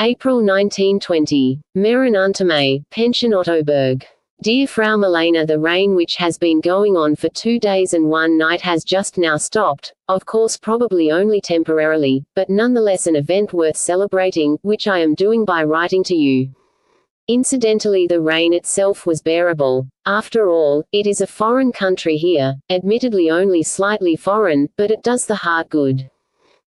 April 1920. Mehren Untermay, Pension Ottoberg. Dear Frau Milena, the rain which has been going on for 2 days and 1 night has just now stopped, of course probably only temporarily, but nonetheless an event worth celebrating, which I am doing by writing to you. Incidentally, the rain itself was bearable. After all, it is a foreign country here, admittedly only slightly foreign, but it does the heart good.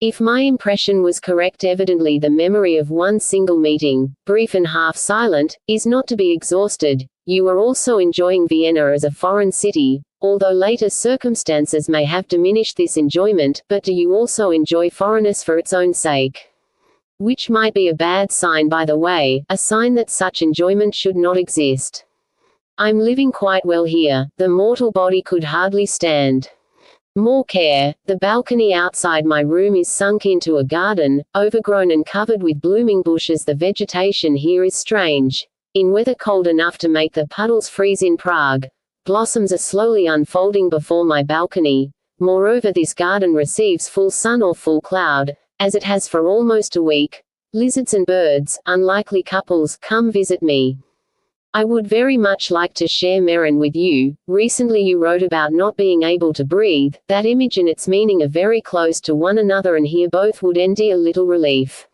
If my impression was correct, evidently the memory of one single meeting, brief and half silent, is not to be exhausted. You are also enjoying Vienna as a foreign city, although later circumstances may have diminished this enjoyment, but do you also enjoy foreignness for its own sake? Which might be a bad sign, by the way, a sign that such enjoyment should not exist. I'm living quite well here, the mortal body could hardly stand. More care, the balcony outside my room is sunk into a garden, overgrown and covered with blooming bushes. The vegetation here is strange. In weather cold enough to make the puddles freeze in Prague, blossoms are slowly unfolding before my balcony. Moreover, this garden receives full sun or full cloud, as it has for almost a week. Lizards and birds, unlikely couples, come visit me. I would very much like to share Mehren with you. Recently you wrote about not being able to breathe. That image and its meaning are very close to one another, and here both would end a little relief.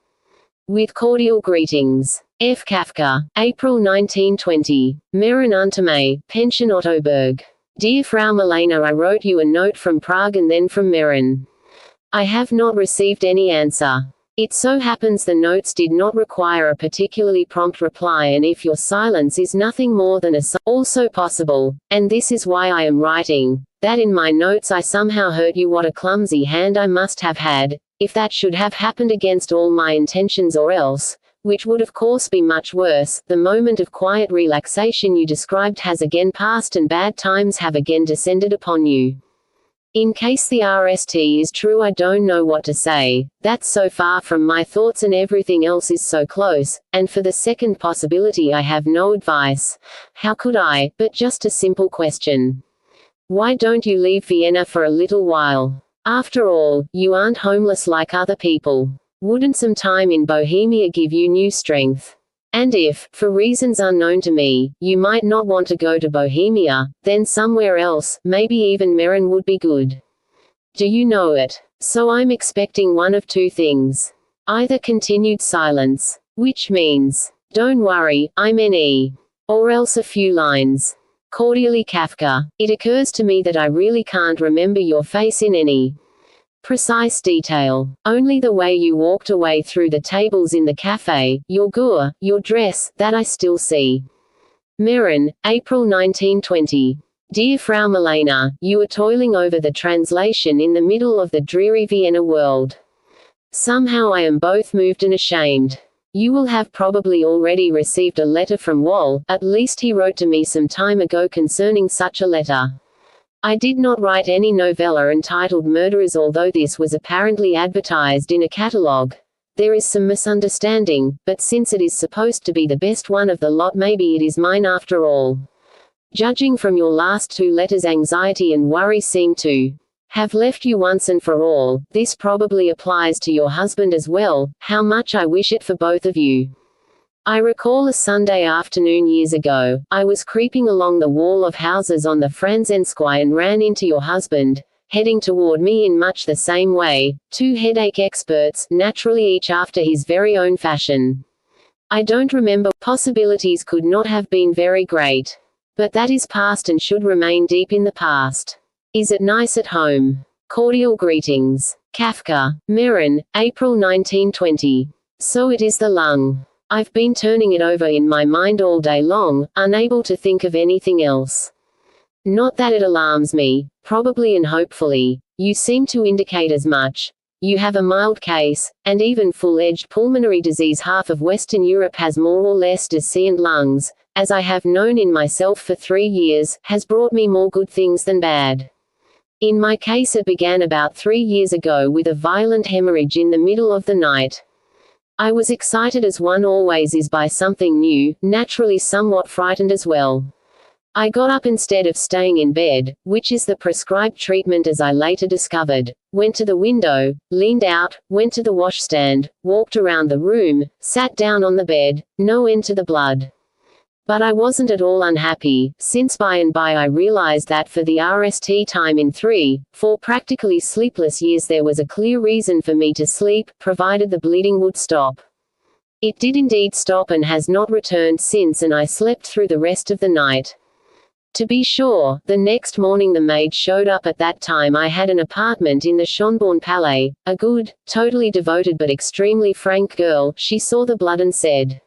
With cordial greetings. F. Kafka. April 1920. Mehren Untermay, Pension Ottoberg. Dear Frau Milena, I wrote you a note from Prague and then from Mehren. I have not received any answer. It so happens the notes did not require a particularly prompt reply, and if your silence is nothing more than a sign, also possible, and this is why I am writing, that in my notes I somehow hurt you. What a clumsy hand I must have had, if that should have happened against all my intentions, or else, which would of course be much worse, the moment of quiet relaxation you described has again passed and bad times have again descended upon you. In case the RST is true, I don't know what to say. That's so far from my thoughts and everything else is so close, and for the second possibility I have no advice. How could I? But just a simple question. Why don't you leave Vienna for a little while? After all, you aren't homeless like other people. Wouldn't some time in Bohemia give you new strength? And if, for reasons unknown to me, you might not want to go to Bohemia, then somewhere else, maybe even Mehren would be good. Do you know it? So I'm expecting one of two things. Either continued silence, which means, don't worry, I'm NE. Or else a few lines. Cordially, Kafka. It occurs to me that I really can't remember your face in any precise detail. Only the way you walked away through the tables in the cafe, your gour, your dress, that I still see. Mehren, April 1920. Dear Frau Milena, you are toiling over the translation in the middle of the dreary Vienna world. Somehow I am both moved and ashamed. You will have probably already received a letter from Wall, at least he wrote to me some time ago concerning such a letter. I did not write any novella entitled Murderers, although this was apparently advertised in a catalogue. There is some misunderstanding, but since it is supposed to be the best one of the lot, maybe it is mine after all. Judging from your last 2 letters, anxiety and worry seem to have left you once and for all. This probably applies to your husband as well. How much I wish it for both of you. I recall a Sunday afternoon years ago, I was creeping along the wall of houses on the Franzenskoi and ran into your husband, heading toward me in much the same way, 2 headache experts, naturally each after his very own fashion. I don't remember. Possibilities could not have been very great. But that is past and should remain deep in the past. Is it nice at home? Cordial greetings. Kafka. Mehren, April 1920. So it is the lung. I've been turning it over in my mind all day long, unable to think of anything else. Not that it alarms me, probably and hopefully, you seem to indicate as much. You have a mild case, and even full-edged pulmonary disease. Half of Western Europe has more or less deficient lungs, as I have known in myself for 3 years, has brought me more good things than bad. In my case it began about 3 years ago with a violent hemorrhage in the middle of the night. I was excited as one always is by something new, naturally somewhat frightened as well. I got up instead of staying in bed, which is the prescribed treatment as I later discovered, went to the window, leaned out, went to the washstand, walked around the room, sat down on the bed, no end to the blood. But I wasn't at all unhappy, since by and by I realized that for the RST time in 3-4 practically sleepless years there was a clear reason for me to sleep, provided the bleeding would stop. It did indeed stop and has not returned since, and I slept through the rest of the night. To be sure, the next morning the maid showed up. At that time I had an apartment in the Schönborn Palais, a good, totally devoted but extremely frank girl. She saw the blood and said,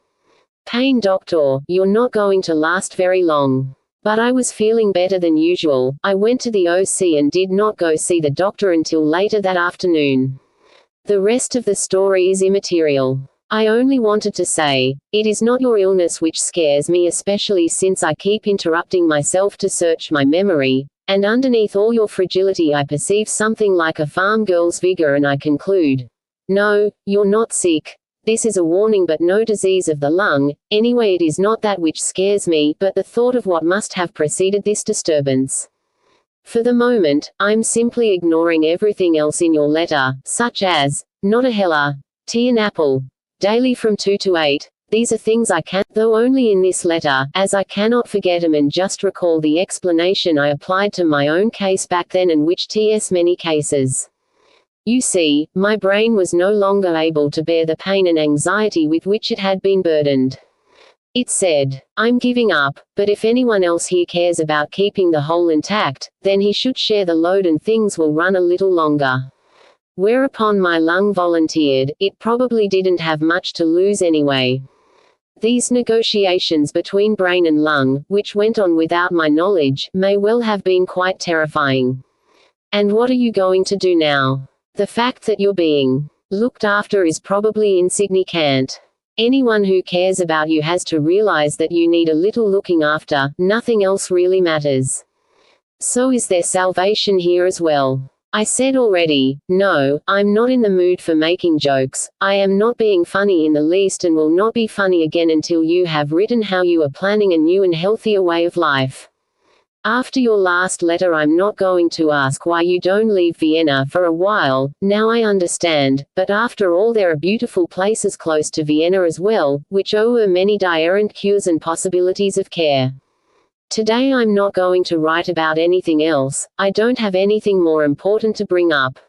"Pain doctor, you're not going to last very long." But I was feeling better than usual. I went to the OC and did not go see the doctor until later that afternoon. The rest of the story is immaterial. I only wanted to say, it is not your illness which scares me, especially since I keep interrupting myself to search my memory, and underneath all your fragility I perceive something like a farm girl's vigor, and I conclude, no, you're not sick. This is a warning, but no disease of the lung. Anyway, it is not that which scares me, but the thought of what must have preceded this disturbance. For the moment, I'm simply ignoring everything else in your letter, such as, not a hella, tea and apple, daily from 2 to 8. These are things I can, though only in this letter, as I cannot forget 'em, and just recall the explanation I applied to my own case back then, and which ts many cases. You see, my brain was no longer able to bear the pain and anxiety with which it had been burdened. It said, "I'm giving up, but if anyone else here cares about keeping the whole intact, then he should share the load and things will run a little longer." Whereupon my lung volunteered. It probably didn't have much to lose anyway. These negotiations between brain and lung, which went on without my knowledge, may well have been quite terrifying. And what are you going to do now? The fact that you're being looked after is probably insignificant. Anyone who cares about you has to realize that you need a little looking after. Nothing else really matters. So is there salvation here as well? I said already, no, I'm not in the mood for making jokes. I am not being funny in the least, and will not be funny again until you have written how you are planning a new and healthier way of life. After your last letter I'm not going to ask why you don't leave Vienna for a while. Now I understand, but after all there are beautiful places close to Vienna as well, which offer many different cures and possibilities of care. Today I'm not going to write about anything else. I don't have anything more important to bring up.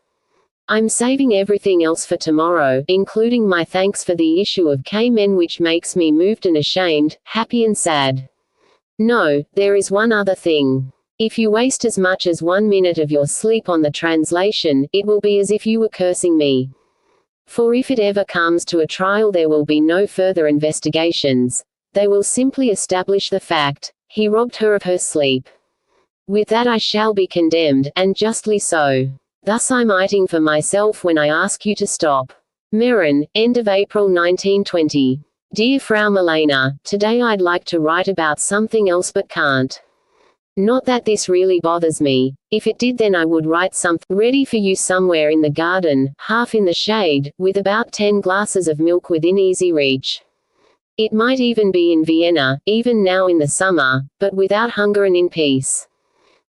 I'm saving everything else for tomorrow, including my thanks for the issue of K-Men, which makes me moved and ashamed, happy and sad. No, there is one other thing. If you waste as much as 1 minute of your sleep on the translation, it will be as if you were cursing me. For if it ever comes to a trial there will be no further investigations. They will simply establish the fact. He robbed her of her sleep. With that I shall be condemned, and justly so. Thus I'm writing for myself when I ask you to stop. Meran, end of April 1920. Dear Frau Milena, today I'd like to write about something else but can't. Not that this really bothers me. If it did then I would write something ready for you somewhere in the garden, half in the shade, with about 10 glasses of milk within easy reach. It might even be in Vienna, even now in the summer, but without hunger and in peace.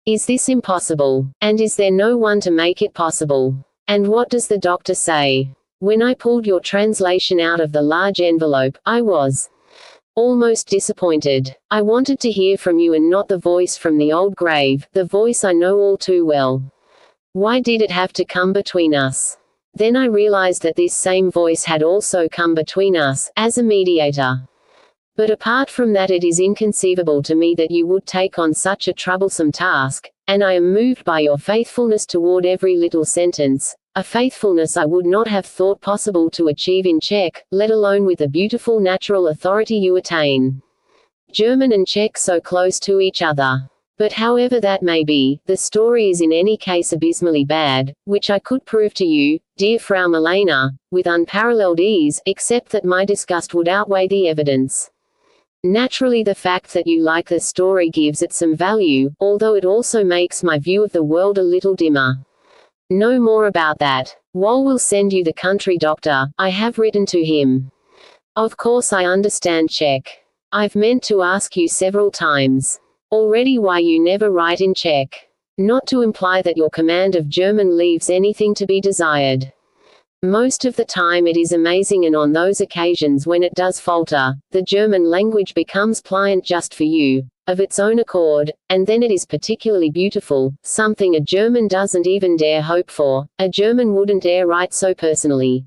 Is this impossible? And is there no one to make it possible? And what does the doctor say? When I pulled your translation out of the large envelope, I was almost disappointed. I wanted to hear from you and not the voice from the old grave, the voice I know all too well. Why did it have to come between us? Then I realized that this same voice had also come between us, as a mediator. But apart from that it is inconceivable to me that you would take on such a troublesome task, and I am moved by your faithfulness toward every little sentence, a faithfulness I would not have thought possible to achieve in Czech, let alone with the beautiful natural authority you attain. German and Czech so close to each other. But however that may be, the story is in any case abysmally bad, which I could prove to you, dear Frau Milena, with unparalleled ease, except that my disgust would outweigh the evidence. Naturally the fact that you like the story gives it some value, although it also makes my view of the world a little dimmer. No more about that. Wall will send you the country doctor. I have written to him. Of course I understand Czech. I've meant to ask you several times. Already why you never write in Czech. Not to imply that your command of German leaves anything to be desired. Most of the time it is amazing, and on those occasions when it does falter, the German language becomes pliant just for you, of its own accord, and then it is particularly beautiful, something a German doesn't even dare hope for. A German wouldn't dare write so personally.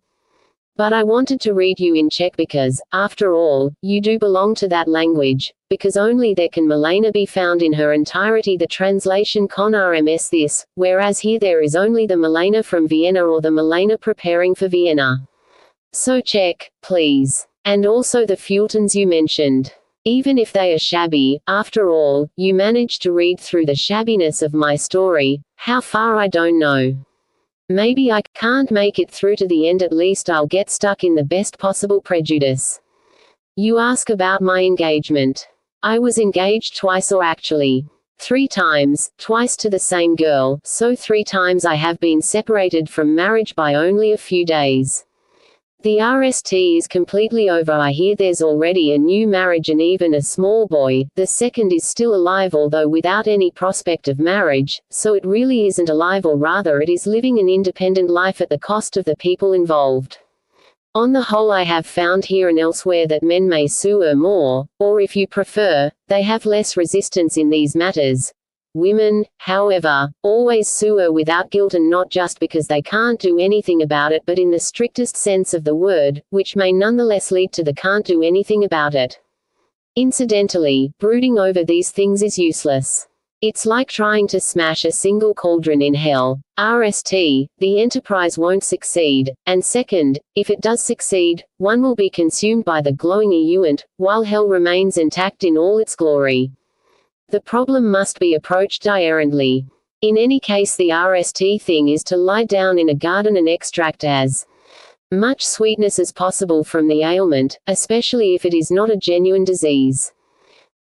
But I wanted to read you in Czech because, after all, you do belong to that language, because only there can Milena be found in her entirety. The translation con RMS this, whereas here there is only the Milena from Vienna or the Milena preparing for Vienna. So Czech, please. And also the Fultons you mentioned. Even if they are shabby, after all, you managed to read through the shabbiness of my story. How far I don't know. Maybe I can't make it through to the end, at least I'll get stuck in the best possible prejudice. You ask about my engagement. I was engaged twice, or actually 3 times, twice to the same girl, so 3 times I have been separated from marriage by only a few days. The RST is completely over. I hear there's already a new marriage and even a small boy. The second is still alive, although without any prospect of marriage, so it really isn't alive, or rather it is living an independent life at the cost of the people involved. On the whole, I have found here and elsewhere that men may sue more, or if you prefer, they have less resistance in these matters. Women, however, always sue without guilt, and not just because they can't do anything about it, but in the strictest sense of the word, which may nonetheless lead to the can't do anything about it. Incidentally, brooding over these things is useless. It's like trying to smash a single cauldron in hell. RST, the enterprise won't succeed, and second, if it does succeed, one will be consumed by the glowing eruent, while hell remains intact in all its glory. The problem must be approached errantly. In any case, the RST thing is to lie down in a garden and extract as much sweetness as possible from the ailment, especially if it is not a genuine disease.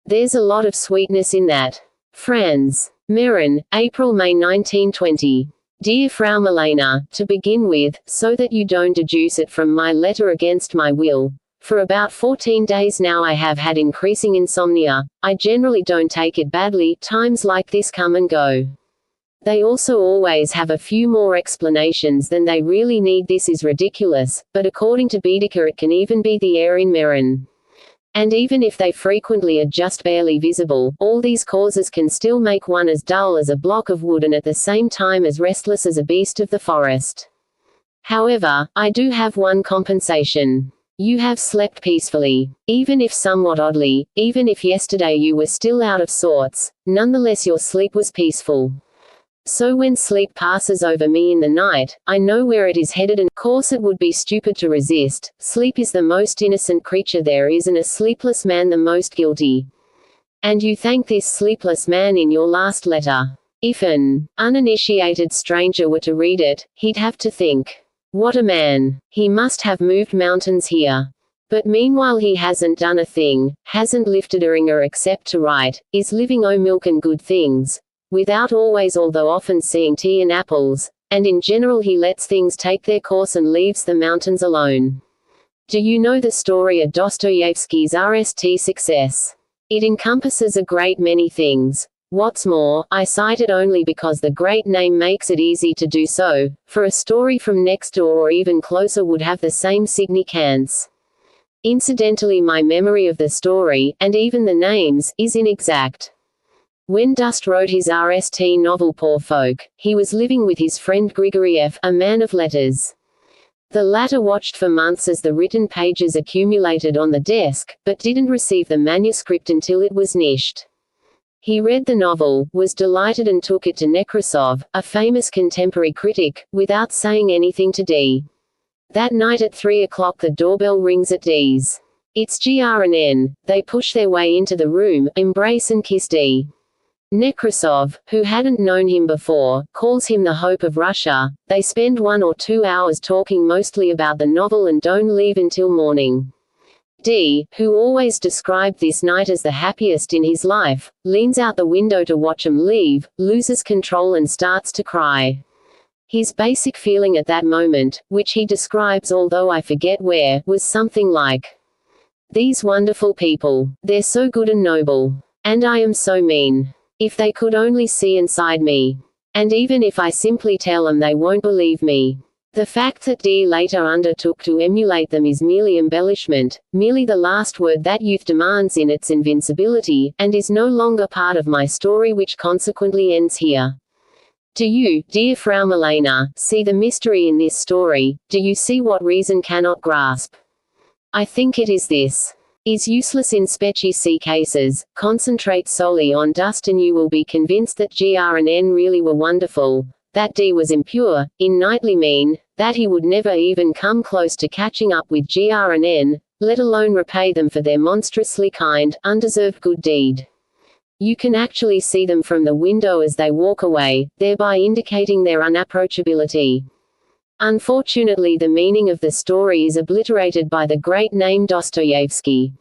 There's a lot of sweetness in that. Franz. Meran, April-May 1920. Dear Frau Milena, to begin with, so that you don't deduce it from my letter against my will, for about 14 days now I have had increasing insomnia. I generally don't take it badly. Times like this come and go. They also always have a few more explanations than they really need. This is ridiculous, but according to Baedeker it can even be the air in Meran. And even if they frequently are just barely visible, all these causes can still make one as dull as a block of wood and at the same time as restless as a beast of the forest. However, I do have one compensation. You have slept peacefully. Even if somewhat oddly, even if yesterday you were still out of sorts, nonetheless your sleep was peaceful. So when sleep passes over me in the night, I know where it is headed, and of course it would be stupid to resist. Sleep is the most innocent creature there is, and a sleepless man the most guilty. And you thank this sleepless man in your last letter. If an uninitiated stranger were to read it, he'd have to think, what a man. He must have moved mountains here. But meanwhile he hasn't done a thing, hasn't lifted a ringer except to write, is living o' milk and good things, without always although often seeing tea and apples, and in general he lets things take their course and leaves the mountains alone. Do you know the story of Dostoevsky's RST success? It encompasses a great many things. What's more, I cite it only because the great name makes it easy to do so, for a story from next door or even closer would have the same significance. Incidentally, my memory of the story, and even the names, is inexact. When Dust wrote his RST novel Poor Folk, he was living with his friend Grigoriev, a man of letters. The latter watched for months as the written pages accumulated on the desk, but didn't receive the manuscript until it was niched. He read the novel, was delighted and took it to Nekrasov, a famous contemporary critic, without saying anything to D. That night at 3 o'clock the doorbell rings at D's. It's GRN. They push their way into the room, embrace and kiss D. Nekrasov, who hadn't known him before, calls him the hope of Russia. They spend 1 or 2 hours talking mostly about the novel and don't leave until morning. D, who always described this night as the happiest in his life, leans out the window to watch them leave, loses control and starts to cry. His basic feeling at that moment, which he describes although I forget where, was something like, "These wonderful people. They're so good and noble. And I am so mean. If they could only see inside me. And even if I simply tell them, they won't believe me. The fact that Dee later undertook to emulate them is merely embellishment, merely the last word that youth demands in its invincibility, and is no longer part of my story, which consequently ends here. Do you, dear Frau Milena, see the mystery in this story? Do you see what reason cannot grasp? I think it is this. Is useless in specie cases, concentrate solely on dust and you will be convinced that Gr and N really were wonderful, that D was impure, innightly mean, that he would never even come close to catching up with Gr and N, let alone repay them for their monstrously kind, undeserved good deed. You can actually see them from the window as they walk away, thereby indicating their unapproachability. Unfortunately, the meaning of the story is obliterated by the great name Dostoevsky.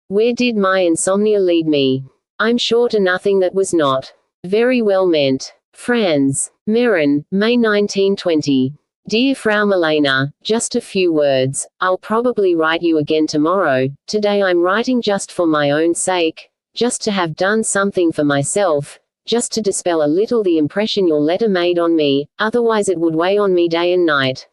Where did my insomnia lead me? I'm sure to nothing that was not very well meant. Franz Mehren, May 1920. Dear Frau Milena, just a few words. I'll probably write you again tomorrow. Today I'm writing just for my own sake, just to have done something for myself, just to dispel a little the impression your letter made on me, otherwise it would weigh on me day and night.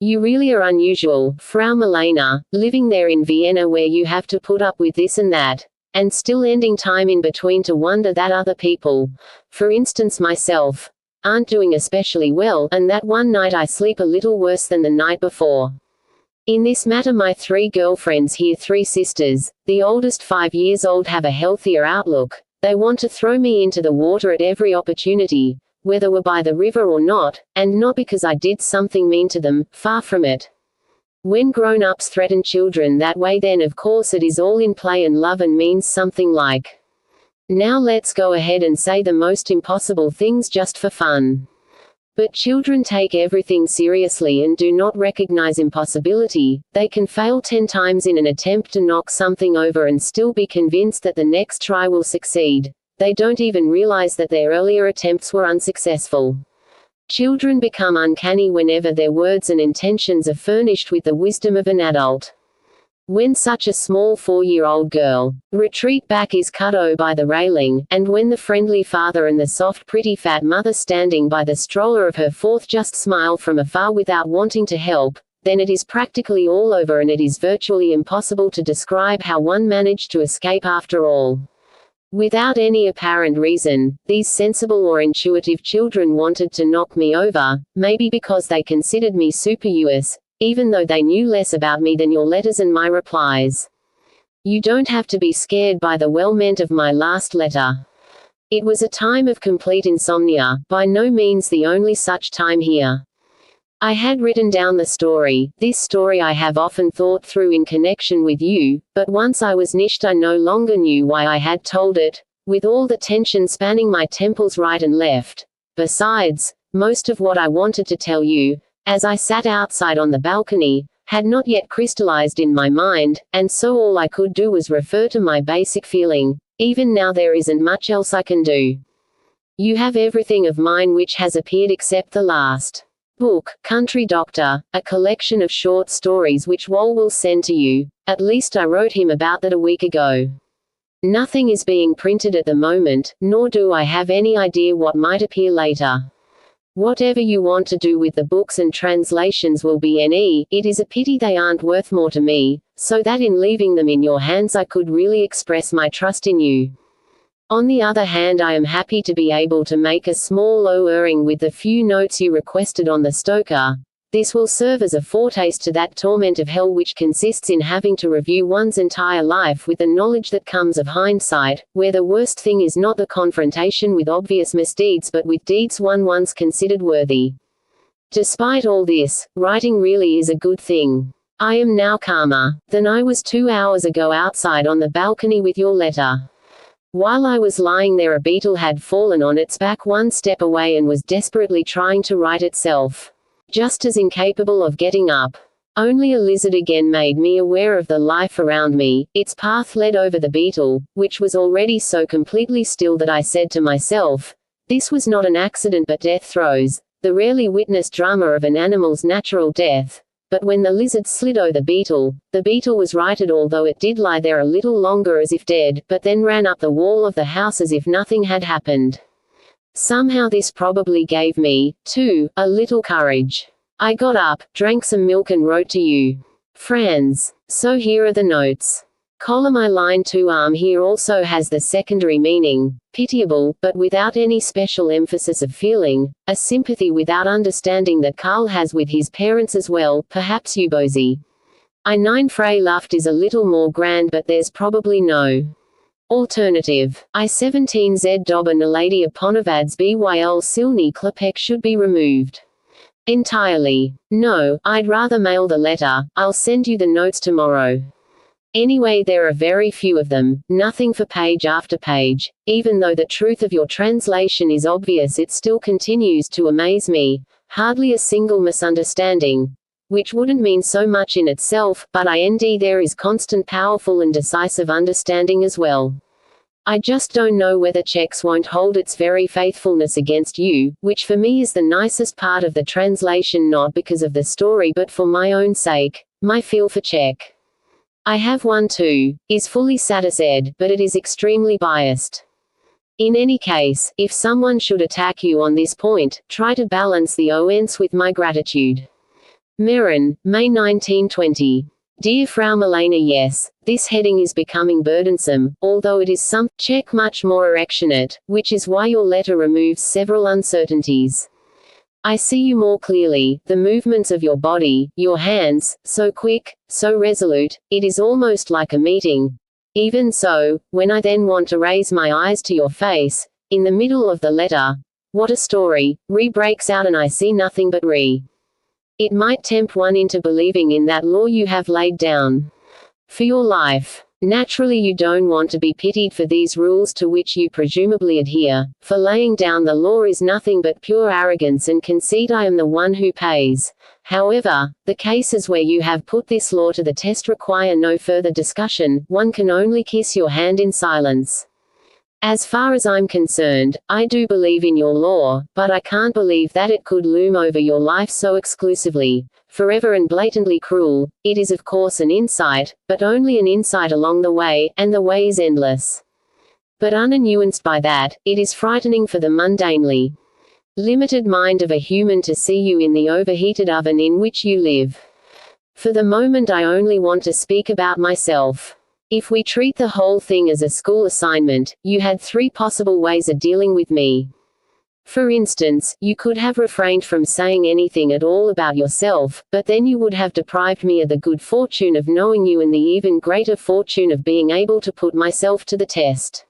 You really are unusual, Frau Milena, living there in Vienna where you have to put up with this and that, and still ending time in between to wonder that other people, for instance myself, aren't doing especially well, and that one night I sleep a little worse than the night before. In this matter my 3 girlfriends here, 3 sisters, the oldest 5 years old, have a healthier outlook. They want to throw me into the water at every opportunity, whether we're by the river or not, and not because I did something mean to them, far from it. When grown-ups threaten children that way, then of course it is all in play and love and means something like, now let's go ahead and say the most impossible things just for fun. But children take everything seriously and do not recognize impossibility. They can fail 10 times in an attempt to knock something over and still be convinced that the next try will succeed. They don't even realize that their earlier attempts were unsuccessful. Children become uncanny whenever their words and intentions are furnished with the wisdom of an adult. When such a small 4-year-old girl retreat back is cut by the railing, and when the friendly father and the soft pretty fat mother standing by the stroller of her 4th just smile from afar without wanting to help, then it is practically all over and it is virtually impossible to describe how one managed to escape after all. Without any apparent reason, these sensible or intuitive children wanted to knock me over, maybe because they considered me superfluous, even though they knew less about me than your letters and my replies. You don't have to be scared by the well-meant of my last letter. It was a time of complete insomnia, by no means the only such time here. I had written down the story. This story I have often thought through in connection with you, but once I was nished I no longer knew why I had told it, with all the tension spanning my temples right and left. Besides, most of what I wanted to tell you, as I sat outside on the balcony, had not yet crystallized in my mind, and so all I could do was refer to my basic feeling. Even now there isn't much else I can do. You have everything of mine which has appeared except the last book, Country Doctor, a collection of short stories which Wall will send to you. At least I wrote him about that a week ago. Nothing is being printed at the moment, nor do I have any idea what might appear later. Whatever you want to do with the books and translations will be NE. It is a pity they aren't worth more to me, so that in leaving them in your hands I could really express my trust in you. On the other hand, I am happy to be able to make a small lowering with the few notes you requested on the Stoker. This will serve as a foretaste to that torment of hell which consists in having to review one's entire life with the knowledge that comes of hindsight, where the worst thing is not the confrontation with obvious misdeeds but with deeds one once considered worthy. Despite all this, writing really is a good thing. I am now calmer than I was 2 hours ago outside on the balcony with your letter. While I was lying there a beetle had fallen on its back one step away and was desperately trying to right itself. Just as incapable of getting up. Only a lizard again made me aware of the life around me. Its path led over the beetle, which was already so completely still that I said to myself, this was not an accident but death throes, the rarely witnessed drama of an animal's natural death. but when the lizard slid the beetle was righted, although it did lie there a little longer as if dead, but then ran up the wall of the house as if nothing had happened. Somehow this probably gave me, too, a little courage. I got up, drank some milk and wrote to you. Franz. So here are the notes. Column I line 2 here also has the secondary meaning, pitiable, but without any special emphasis of feeling, a sympathy without understanding that Karl has with his parents as well, perhaps Ubozy. I 9 Frey Luft is a little more grand, but there's probably no alternative. I 17 Z Dober Nalady Ponovads Byl Silny Klepek should be removed. Entirely. No, I'd rather mail the letter. I'll send you the notes tomorrow. Anyway, there are very few of them, nothing for page after page. Even though the truth of your translation is obvious, it still continues to amaze me. Hardly a single misunderstanding. Which wouldn't mean so much in itself, but there is constant powerful and decisive understanding as well. I just don't know whether Czechs won't hold its very faithfulness against you, which for me is the nicest part of the translation, not because of the story but for my own sake, my feel for Czech. I have one too, is fully satisfied, but it is extremely biased. In any case, if someone should attack you on this point, try to balance the offense with my gratitude. Meran, May 1920. Dear Frau Milena, yes, this heading is becoming burdensome, although it is some Czech much more affectionate, which is why your letter removes several uncertainties. I see you more clearly, the movements of your body, your hands, so quick, so resolute, it is almost like a meeting. Even so, when I then want to raise my eyes to your face, in the middle of the letter, what a story, breaks out and I see nothing but It might tempt one into believing in that law you have laid down for your life. Naturally you don't want to be pitied for these rules to which you presumably adhere, for laying down the law is nothing but pure arrogance and conceit. I am the one who pays. However, the cases where you have put this law to the test require no further discussion, one can only kiss your hand in silence. As far as I'm concerned, I do believe in your law, but I can't believe that it could loom over your life so exclusively, forever and blatantly cruel. It is of course an insight, but only an insight along the way, and the way is endless. But unnuanced by that, it is frightening for the mundanely limited mind of a human to see you in the overheated oven in which you live. For the moment I only want to speak about myself. If we treat the whole thing as a school assignment, you had 3 possible ways of dealing with me. For instance, you could have refrained from saying anything at all about yourself, but then you would have deprived me of the good fortune of knowing you and the even greater fortune of being able to put myself to the test.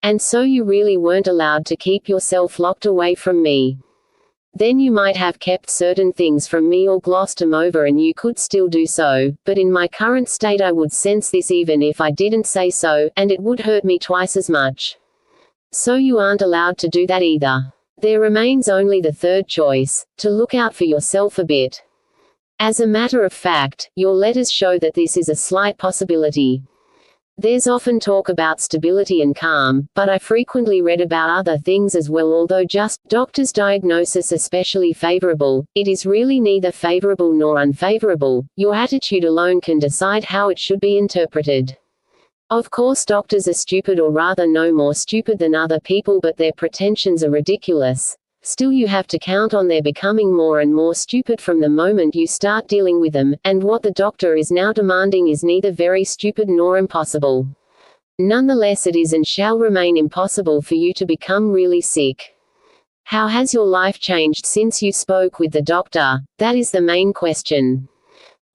And so you really weren't allowed to keep yourself locked away from me. Then you might have kept certain things from me or glossed them over, and you could still do so, but in my current state I would sense this even if I didn't say so, and it would hurt me twice as much. So you aren't allowed to do that either. There remains only the third choice, to look out for yourself a bit. As a matter of fact, your letters show that this is a slight possibility. There's often talk about stability and calm, but I frequently read about other things as well. Although just doctor's diagnosis especially favorable, it is really neither favorable nor unfavorable. Your attitude alone can decide how it should be interpreted. Of course doctors are stupid, or rather no more stupid than other people, but their pretensions are ridiculous. Still you have to count on their becoming more and more stupid from the moment you start dealing with them, and what the doctor is now demanding is neither very stupid nor impossible. Nonetheless it is and shall remain impossible for you to become really sick. How has your life changed since you spoke with the doctor? That is the main question.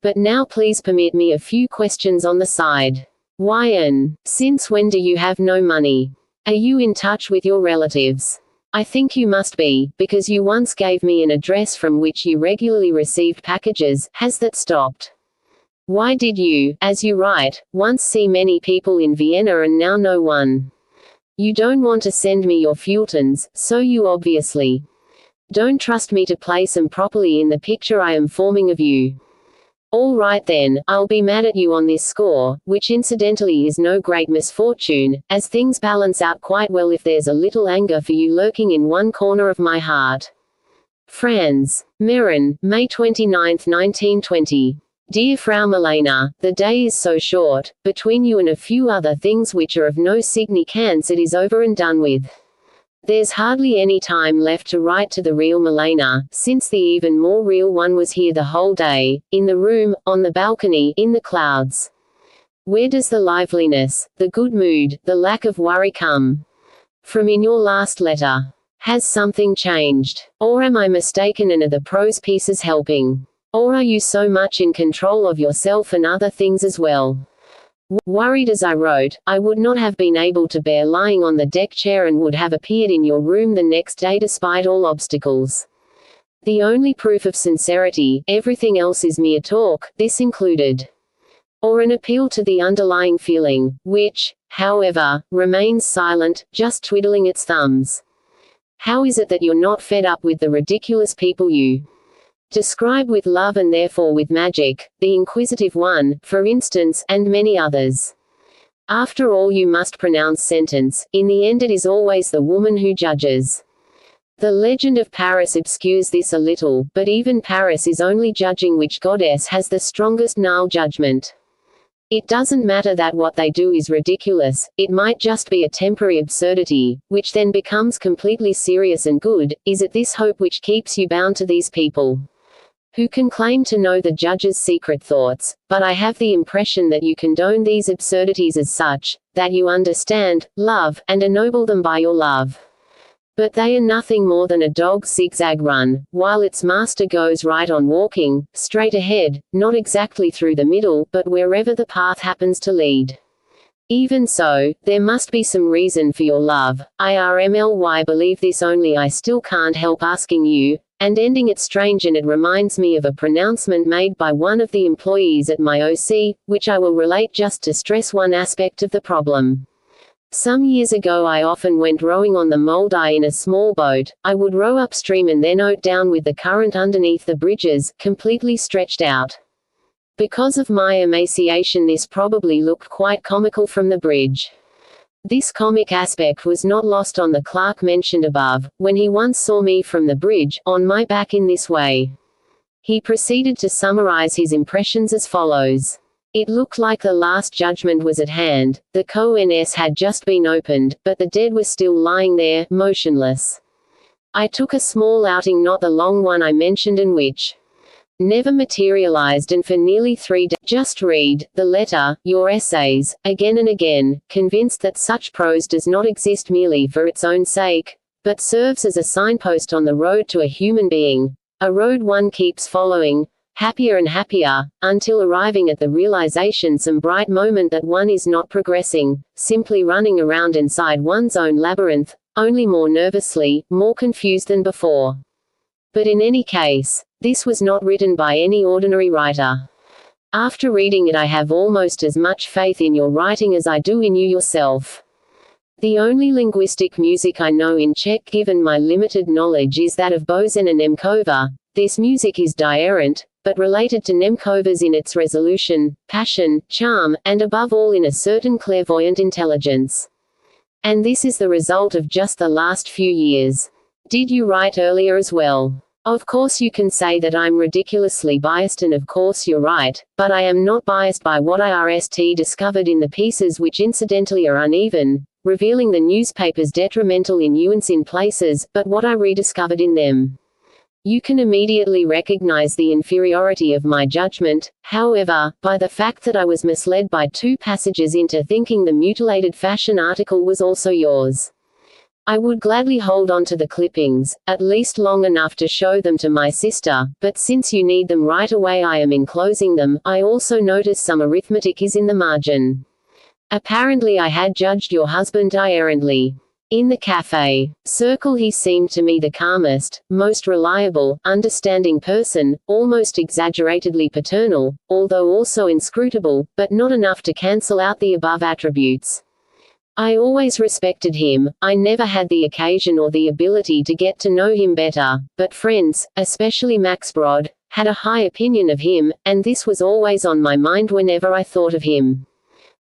But now please permit me a few questions on the side. Why and since when do you have no money? Are you in touch with your relatives? I think you must be, because you once gave me an address from which you regularly received packages. Has that stopped? Why did you, as you write, once see many people in Vienna and now no one? You don't want to send me your Fultons, so you obviously don't trust me to place them properly in the picture I am forming of you. All right then, I'll be mad at you on this score, which incidentally is no great misfortune, as things balance out quite well if there's a little anger for you lurking in one corner of my heart. Franz. Meran, May 29, 1920. Dear Frau Milena, the day is so short, between you and a few other things which are of no significance it is over and done with. There's hardly any time left to write to the real Milena, since the even more real one was here the whole day, in the room, on the balcony, in the clouds. Where does the liveliness, the good mood, the lack of worry come from in your last letter? Has something changed? Or am I mistaken and are the prose pieces helping? Or are you so much in control of yourself and other things as well? Worried as I wrote, I would not have been able to bear lying on the deck chair and would have appeared in your room the next day despite all obstacles. The only proof of sincerity, everything else is mere talk, this included. Or an appeal to the underlying feeling, which, however, remains silent, just twiddling its thumbs. How is it that you're not fed up with the ridiculous people you describe with love and therefore with magic, the inquisitive one, for instance, and many others? After all, you must pronounce sentence, in the end it is always the woman who judges. The legend of Paris obscures this a little, but even Paris is only judging which goddess has the strongest Nile judgment. It doesn't matter that what they do is ridiculous, it might just be a temporary absurdity, which then becomes completely serious and good. Is it this hope which keeps you bound to these people? Who can claim to know the judge's secret thoughts, but I have the impression that you condone these absurdities as such, that you understand, love, and ennoble them by your love. But they are nothing more than a dog's zigzag run, while its master goes right on walking, straight ahead, not exactly through the middle, but wherever the path happens to lead. Even so, there must be some reason for your love. I believe this, only I still can't help asking you, and ending it strange, and it reminds me of a pronouncement made by one of the employees at my OC, which I will relate just to stress one aspect of the problem. Some years ago I often went rowing on the Moldai in a small boat. I would row upstream and then out down with the current underneath the bridges, completely stretched out. Because of my emaciation this probably looked quite comical from the bridge. This comic aspect was not lost on the clerk mentioned above, when he once saw me from the bridge, on my back in this way. He proceeded to summarize his impressions as follows. It looked like the Last Judgment was at hand, the Coens had just been opened, but the dead were still lying there, motionless. I took a small outing, not the long one I mentioned and which never materialized, and for nearly 3 days just read the letter, your essays, again and again, convinced that such prose does not exist merely for its own sake, but serves as a signpost on the road to a human being, a road one keeps following, happier and happier, until arriving at the realization some bright moment that one is not progressing, simply running around inside one's own labyrinth, only more nervously, more confused than before. But in any case, this was not written by any ordinary writer. After reading it I have almost as much faith in your writing as I do in you yourself. The only linguistic music I know in Czech given my limited knowledge is that of Bozen and Nemkova. This music is different, but related to Nemkova's in its resolution, passion, charm, and above all in a certain clairvoyant intelligence. And this is the result of just the last few years. Did you write earlier as well? Of course you can say that I'm ridiculously biased, and of course you're right, but I am not biased by what IRST discovered in the pieces, which incidentally are uneven, revealing the newspaper's detrimental nuance in places, but what I rediscovered in them. You can immediately recognize the inferiority of my judgment, however, by the fact that I was misled by 2 passages into thinking the mutilated fashion article was also yours. I would gladly hold on to the clippings, at least long enough to show them to my sister, but since you need them right away I am enclosing them. I also notice some arithmetic is in the margin. Apparently I had judged your husband errantly. In the café circle he seemed to me the calmest, most reliable, understanding person, almost exaggeratedly paternal, although also inscrutable, but not enough to cancel out the above attributes. I always respected him. I never had the occasion or the ability to get to know him better, but friends, especially Max Brod, had a high opinion of him, and this was always on my mind whenever I thought of him.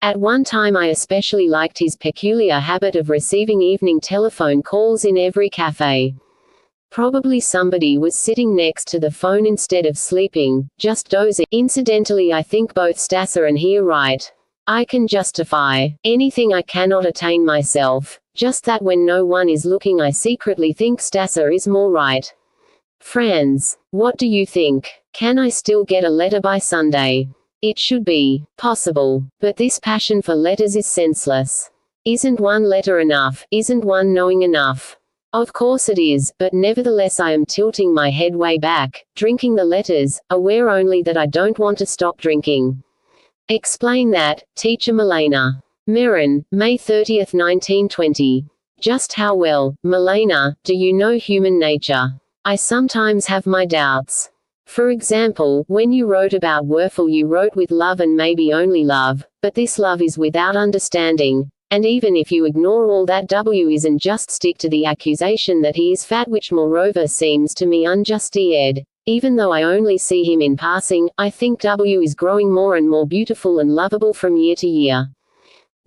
At one time I especially liked his peculiar habit of receiving evening telephone calls in every café. Probably somebody was sitting next to the phone instead of sleeping, just dozing. Incidentally, I think both Stasser and he are right. I can justify anything I cannot attain myself, just that when no one is looking I secretly think Stasser is more right. Franz, what do you think? Can I still get a letter by Sunday? It should be possible, but this passion for letters is senseless. Isn't one letter enough? Isn't one knowing enough? Of course it is, but nevertheless I am tilting my head way back, drinking the letters, aware only that I don't want to stop drinking. Explain that, Teacher Milena. Meran, May 30, 1920. Just how well, Milena, do you know human nature? I sometimes have my doubts. For example, when you wrote about Werfel you wrote with love and maybe only love, but this love is without understanding, and even if you ignore all that W is and just stick to the accusation that he is fat, which moreover seems to me unjust, even though I only see him in passing, I think W is growing more and more beautiful and lovable from year to year.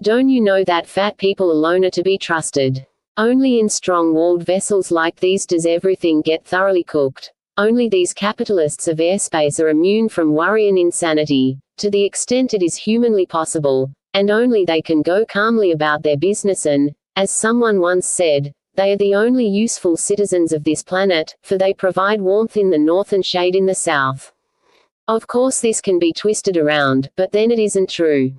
Don't you know that fat people alone are to be trusted? Only in strong-walled vessels like these does everything get thoroughly cooked. Only these capitalists of airspace are immune from worry and insanity, to the extent it is humanly possible, and only they can go calmly about their business and, as someone once said, they are the only useful citizens of this planet, for they provide warmth in the north and shade in the south. Of course this can be twisted around, but then it isn't true.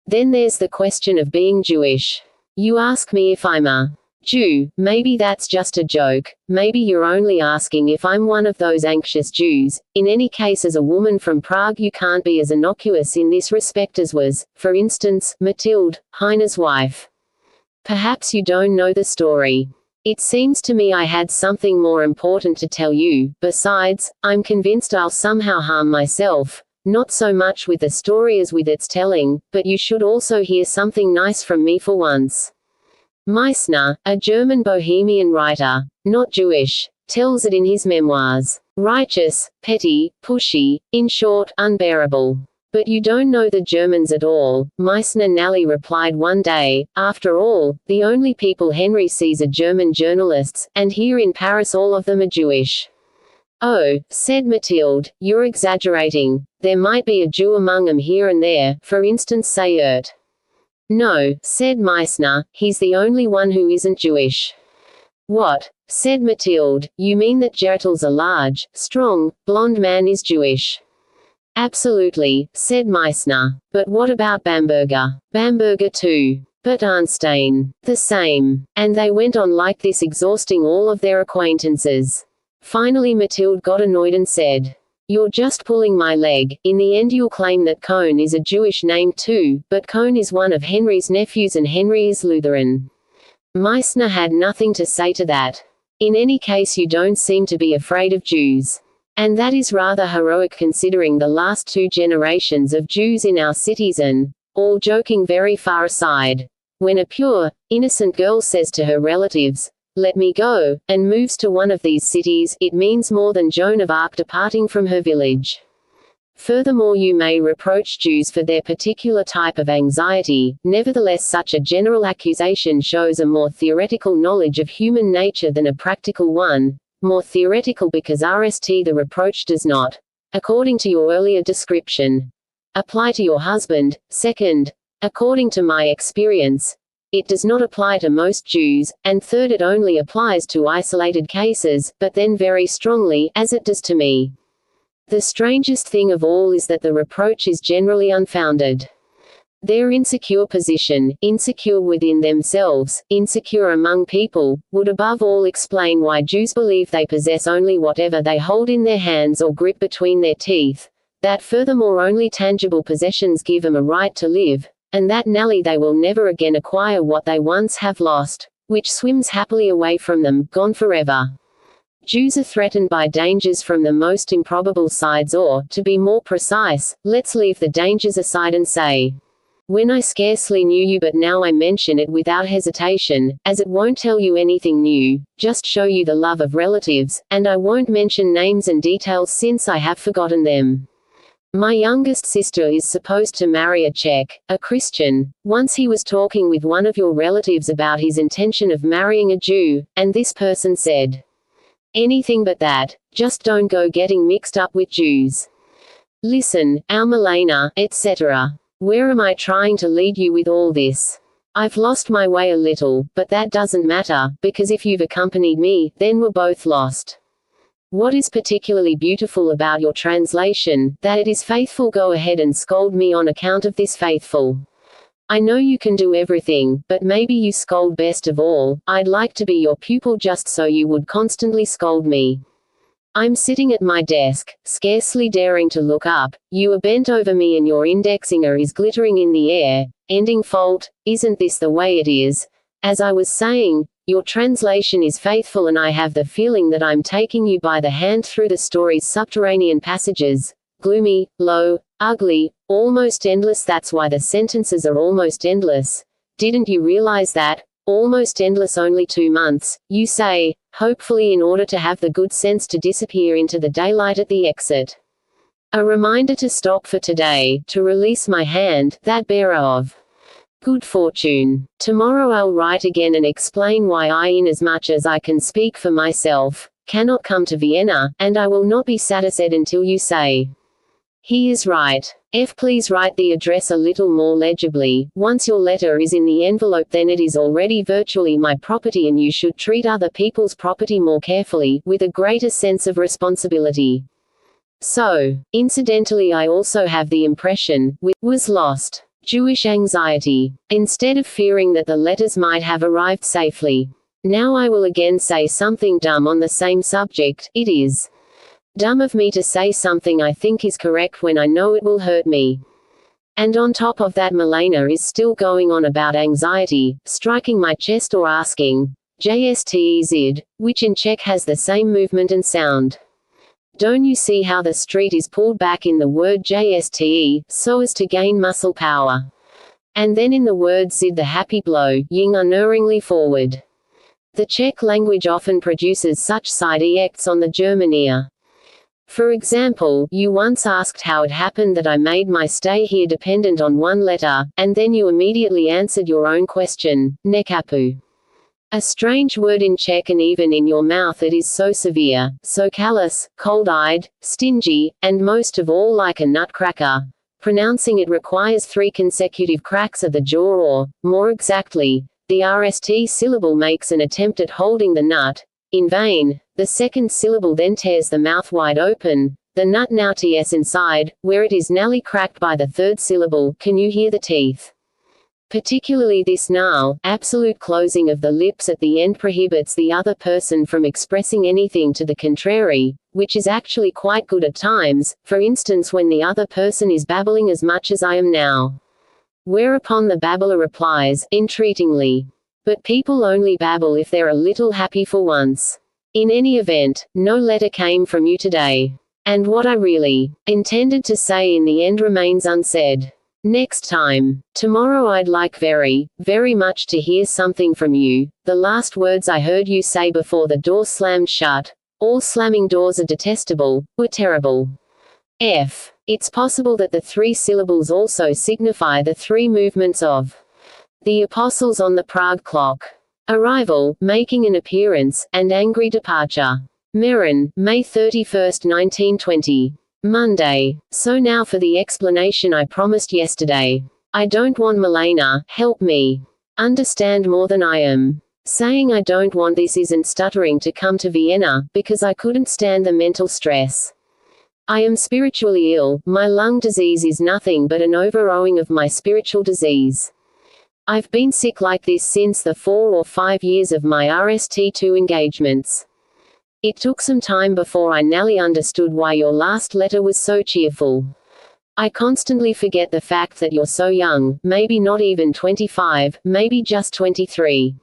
Then there's the question of being Jewish. You ask me if I'm a Jew. Maybe that's just a joke. Maybe you're only asking if I'm one of those anxious Jews. In any case, as a woman from Prague you can't be as innocuous in this respect as was, for instance, Mathilde, Heine's wife. Perhaps you don't know the story. It seems to me I had something more important to tell you. Besides, I'm convinced I'll somehow harm myself, not so much with the story as with its telling, but you should also hear something nice from me for once. Meissner, a German Bohemian writer, not Jewish, tells it in his memoirs. Righteous, petty, pushy, in short, unbearable. But you don't know the Germans at all, Meissner Nally replied one day. After all, the only people Henry sees are German journalists, and here in Paris all of them are Jewish. Oh, said Mathilde, you're exaggerating. There might be a Jew among them here and there, for instance Sayert. No, said Meissner, he's the only one who isn't Jewish. What? Said Mathilde, you mean that Gertels a large, strong, blond man is Jewish? Absolutely, said Meissner. But what about Bamberger? Bamberger too. But Arnstein. The same. And they went on like this, exhausting all of their acquaintances. Finally Mathilde got annoyed and said, you're just pulling my leg. In the end you'll claim that Cohn is a Jewish name too, but Cohn is one of Henry's nephews and Henry is Lutheran. Meissner had nothing to say to that. In any case you don't seem to be afraid of Jews. And that is rather heroic considering the last 2 generations of Jews in our cities and, all joking very far aside, when a pure, innocent girl says to her relatives, let me go, and moves to one of these cities, it means more than Joan of Arc departing from her village. Furthermore, you may reproach Jews for their particular type of anxiety, nevertheless such a general accusation shows a more theoretical knowledge of human nature than a practical one, more theoretical because the reproach does not, according to your earlier description, apply to your husband. Second, according to my experience, it does not apply to most Jews, and third, it only applies to isolated cases, but then very strongly, as it does to me. The strangest thing of all is that the reproach is generally unfounded. Their insecure position, insecure within themselves, insecure among people, would above all explain why Jews believe they possess only whatever they hold in their hands or grip between their teeth, that furthermore only tangible possessions give them a right to live, and that Nelly they will never again acquire what they once have lost, which swims happily away from them, gone forever. Jews are threatened by dangers from the most improbable sides, or, to be more precise, let's leave the dangers aside and say, when I scarcely knew you, but now I mention it without hesitation, as it won't tell you anything new, just show you the love of relatives, and I won't mention names and details since I have forgotten them. My youngest sister is supposed to marry a Czech, a Christian. Once he was talking with one of your relatives about his intention of marrying a Jew, and this person said, Anything but that. Just don't go getting mixed up with Jews. Listen, our Milena, etc. Where am I trying to lead you with all this? I've lost my way a little, but that doesn't matter, because if you've accompanied me, then we're both lost. What is particularly beautiful about your translation, that it is faithful. Go ahead and scold me on account of this faithful. I know you can do everything, but maybe you scold best of all. I'd like to be your pupil just so you would constantly scold me. I'm sitting at my desk, scarcely daring to look up. You are bent over me and your index finger is glittering in the air. Ending fault, isn't this the way it is? As I was saying, your translation is faithful and I have the feeling that I'm taking you by the hand through the story's subterranean passages. Gloomy, low, ugly, almost endless. That's why the sentences are almost endless. Didn't you realize that? Almost endless. Only 2 months, you say, hopefully in order to have the good sense to disappear into the daylight at the exit. A reminder to stop for today, to release my hand, that bearer of good fortune. Tomorrow I'll write again and explain why I, inasmuch as I can speak for myself, cannot come to Vienna, and I will not be satisfied until you say, he is right. Please write the address a little more legibly. Once your letter is in the envelope, then it is already virtually my property, and you should treat other people's property more carefully, with a greater sense of responsibility. So, incidentally, I also have the impression, was lost. Jewish anxiety. Instead of fearing that the letters might have arrived safely. Now I will again say something dumb on the same subject. It is dumb of me to say something I think is correct when I know it will hurt me. And on top of that, Milena is still going on about anxiety, striking my chest or asking, JSTEZ, which in Czech has the same movement and sound. Don't you see how the street is pulled back in the word JSTE, so as to gain muscle power? And then in the word zid, the happy blow, ying unerringly forward. The Czech language often produces such side effects on the German ear. For example, you once asked how it happened that I made my stay here dependent on one letter, and then you immediately answered your own question, nekapu. A strange word in Czech, and even in your mouth it is so severe, so callous, cold-eyed, stingy, and most of all like a nutcracker. Pronouncing it requires 3 consecutive cracks of the jaw, or, more exactly, the RST syllable makes an attempt at holding the nut. In vain. The second syllable then tears the mouth wide open, the nut now ts inside, where it is nearly cracked by the third syllable. Can you hear the teeth? Particularly this gnarl, absolute closing of the lips at the end prohibits the other person from expressing anything to the contrary, which is actually quite good at times, for instance when the other person is babbling as much as I am now. Whereupon the babbler replies, entreatingly, but people only babble if they're a little happy for once. In any event, no letter came from you today. And what I really intended to say in the end remains unsaid. Next time. Tomorrow I'd like very, very much to hear something from you. The last words I heard you say before the door slammed shut, all slamming doors are detestable, were terrible. It's possible that the 3 syllables also signify the 3 movements of the apostles on the Prague clock. Arrival, making an appearance, and angry departure. Meran, May 31, 1920. Monday. So now for the explanation I promised yesterday. I don't want Milena, help me understand more than I am saying. I don't want this isn't stuttering to come to Vienna, because I couldn't stand the mental stress. I am spiritually ill. My lung disease is nothing but an overowing of my spiritual disease. I've been sick like this since the 4 or 5 years of my RST2 engagements. It took some time before I nearly understood why your last letter was so cheerful. I constantly forget the fact that you're so young, maybe not even 25, maybe just 23.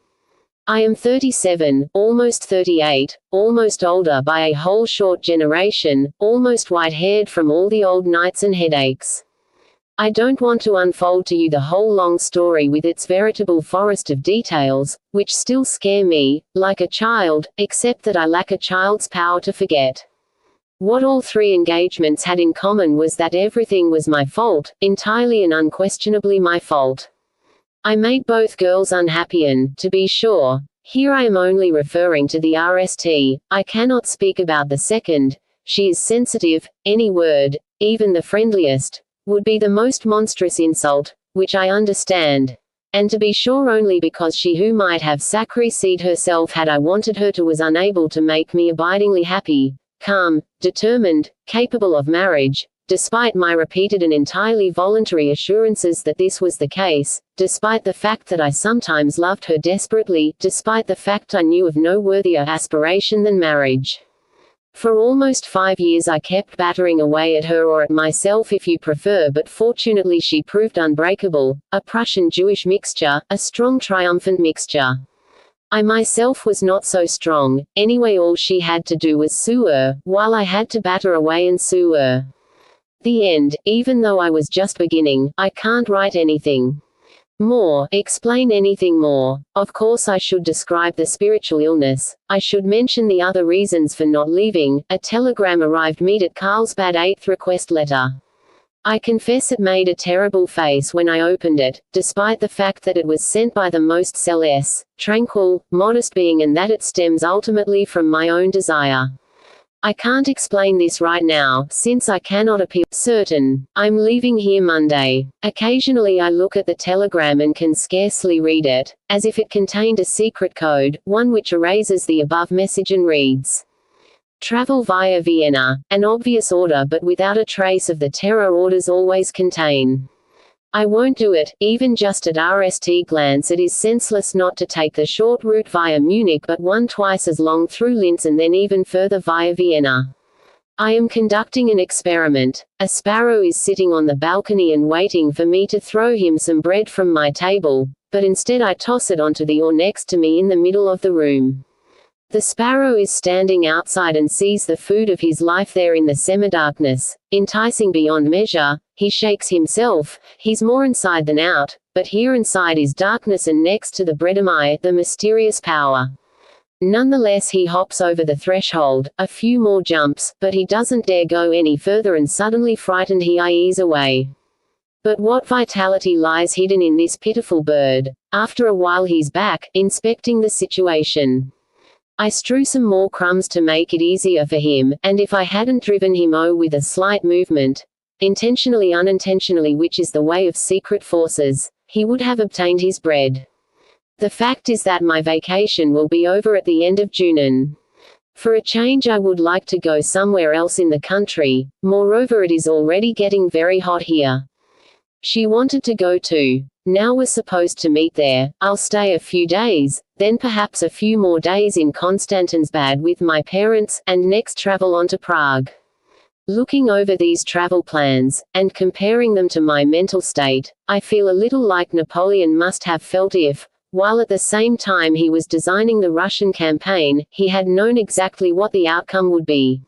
I am 37, almost 38, almost older by a whole short generation, almost white-haired from all the old nights and headaches. I don't want to unfold to you the whole long story with its veritable forest of details, which still scare me, like a child, except that I lack a child's power to forget. What all 3 engagements had in common was that everything was my fault, entirely and unquestionably my fault. I made both girls unhappy and, to be sure, Here I am only referring to the RST, I cannot speak about the second. She is sensitive, any word, even the friendliest, would be the most monstrous insult, which I understand. And to be sure only because she who might have sacrificed herself had I wanted her to was unable to make me abidingly happy, calm, determined, capable of marriage, despite my repeated and entirely voluntary assurances that this was the case, despite the fact that I sometimes loved her desperately, despite the fact I knew of no worthier aspiration than marriage. For almost 5 years I kept battering away at her or at myself if you prefer, but fortunately she proved unbreakable, a Prussian Jewish mixture, a strong triumphant mixture. I myself was not so strong, anyway all she had to do was sue her, while I had to batter away and sue her. The end, even though I was just beginning, I can't write anything more, explain anything more. Of course I should describe the spiritual illness, I should mention the other reasons for not leaving. A telegram arrived me at Carlsbad, 8th request letter. I confess it made a terrible face when I opened it, despite the fact that it was sent by the most tranquil, modest being and that it stems ultimately from my own desire. I can't explain this right now, since I cannot appear certain. I'm leaving here Monday. Occasionally I look at the telegram and can scarcely read it, as if it contained a secret code, one which erases the above message and reads, "Travel via Vienna," an obvious order but without a trace of the terror orders always contain. I won't do it, even just at RST glance it is senseless not to take the short route via Munich but one twice as long through Linz and then even further via Vienna. I am conducting an experiment. A sparrow is sitting on the balcony and waiting for me to throw him some bread from my table, but instead I toss it onto the oar next to me in the middle of the room. The sparrow is standing outside and sees the food of his life there in the semi-darkness, enticing beyond measure. He shakes himself, he's more inside than out, but here inside is darkness and next to the bread am I, the mysterious power. Nonetheless he hops over the threshold, a few more jumps, but he doesn't dare go any further and suddenly frightened he ease away. But what vitality lies hidden in this pitiful bird? After a while he's back, inspecting the situation. I strew some more crumbs to make it easier for him, and if I hadn't driven him with a slight movement, intentionally unintentionally, which is the way of secret forces, he would have obtained his bread. The fact is that my vacation will be over at the end of June. For a change I would like to go somewhere else in the country, moreover it is already getting very hot here. She wanted to go too. Now we're supposed to meet there. I'll stay a few days, then perhaps a few more days in Konstantinsbad with my parents, and next travel on to Prague. Looking over these travel plans, and comparing them to my mental state, I feel a little like Napoleon must have felt if, while at the same time he was designing the Russian campaign, he had known exactly what the outcome would be.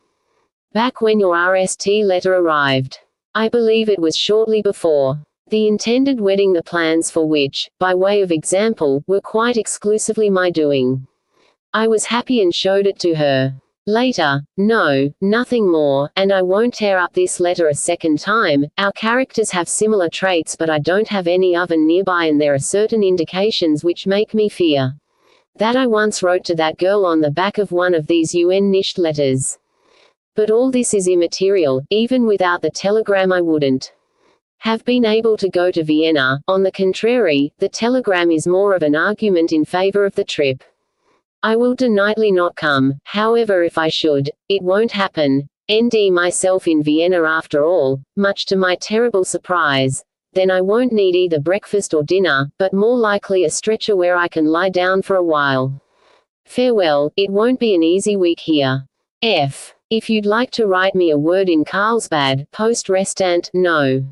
Back when your RST letter arrived. I believe it was shortly before the intended wedding, the plans for which, by way of example, were quite exclusively my doing. I was happy and showed it to her. Later, no, nothing more, and I won't tear up this letter a second time. Our characters have similar traits but I don't have any oven nearby and there are certain indications which make me fear that I once wrote to that girl on the back of one of these nicht letters. But all this is immaterial. Even without the telegram I wouldn't have been able to go to Vienna. On the contrary, the telegram is more of an argument in favor of the trip. I will definitely not come, however if I should, it won't happen. Myself in Vienna after all, much to my terrible surprise. Then I won't need either breakfast or dinner, but more likely a stretcher where I can lie down for a while. Farewell, it won't be an easy week here. If you'd like to write me a word in Carlsbad, post restant, no.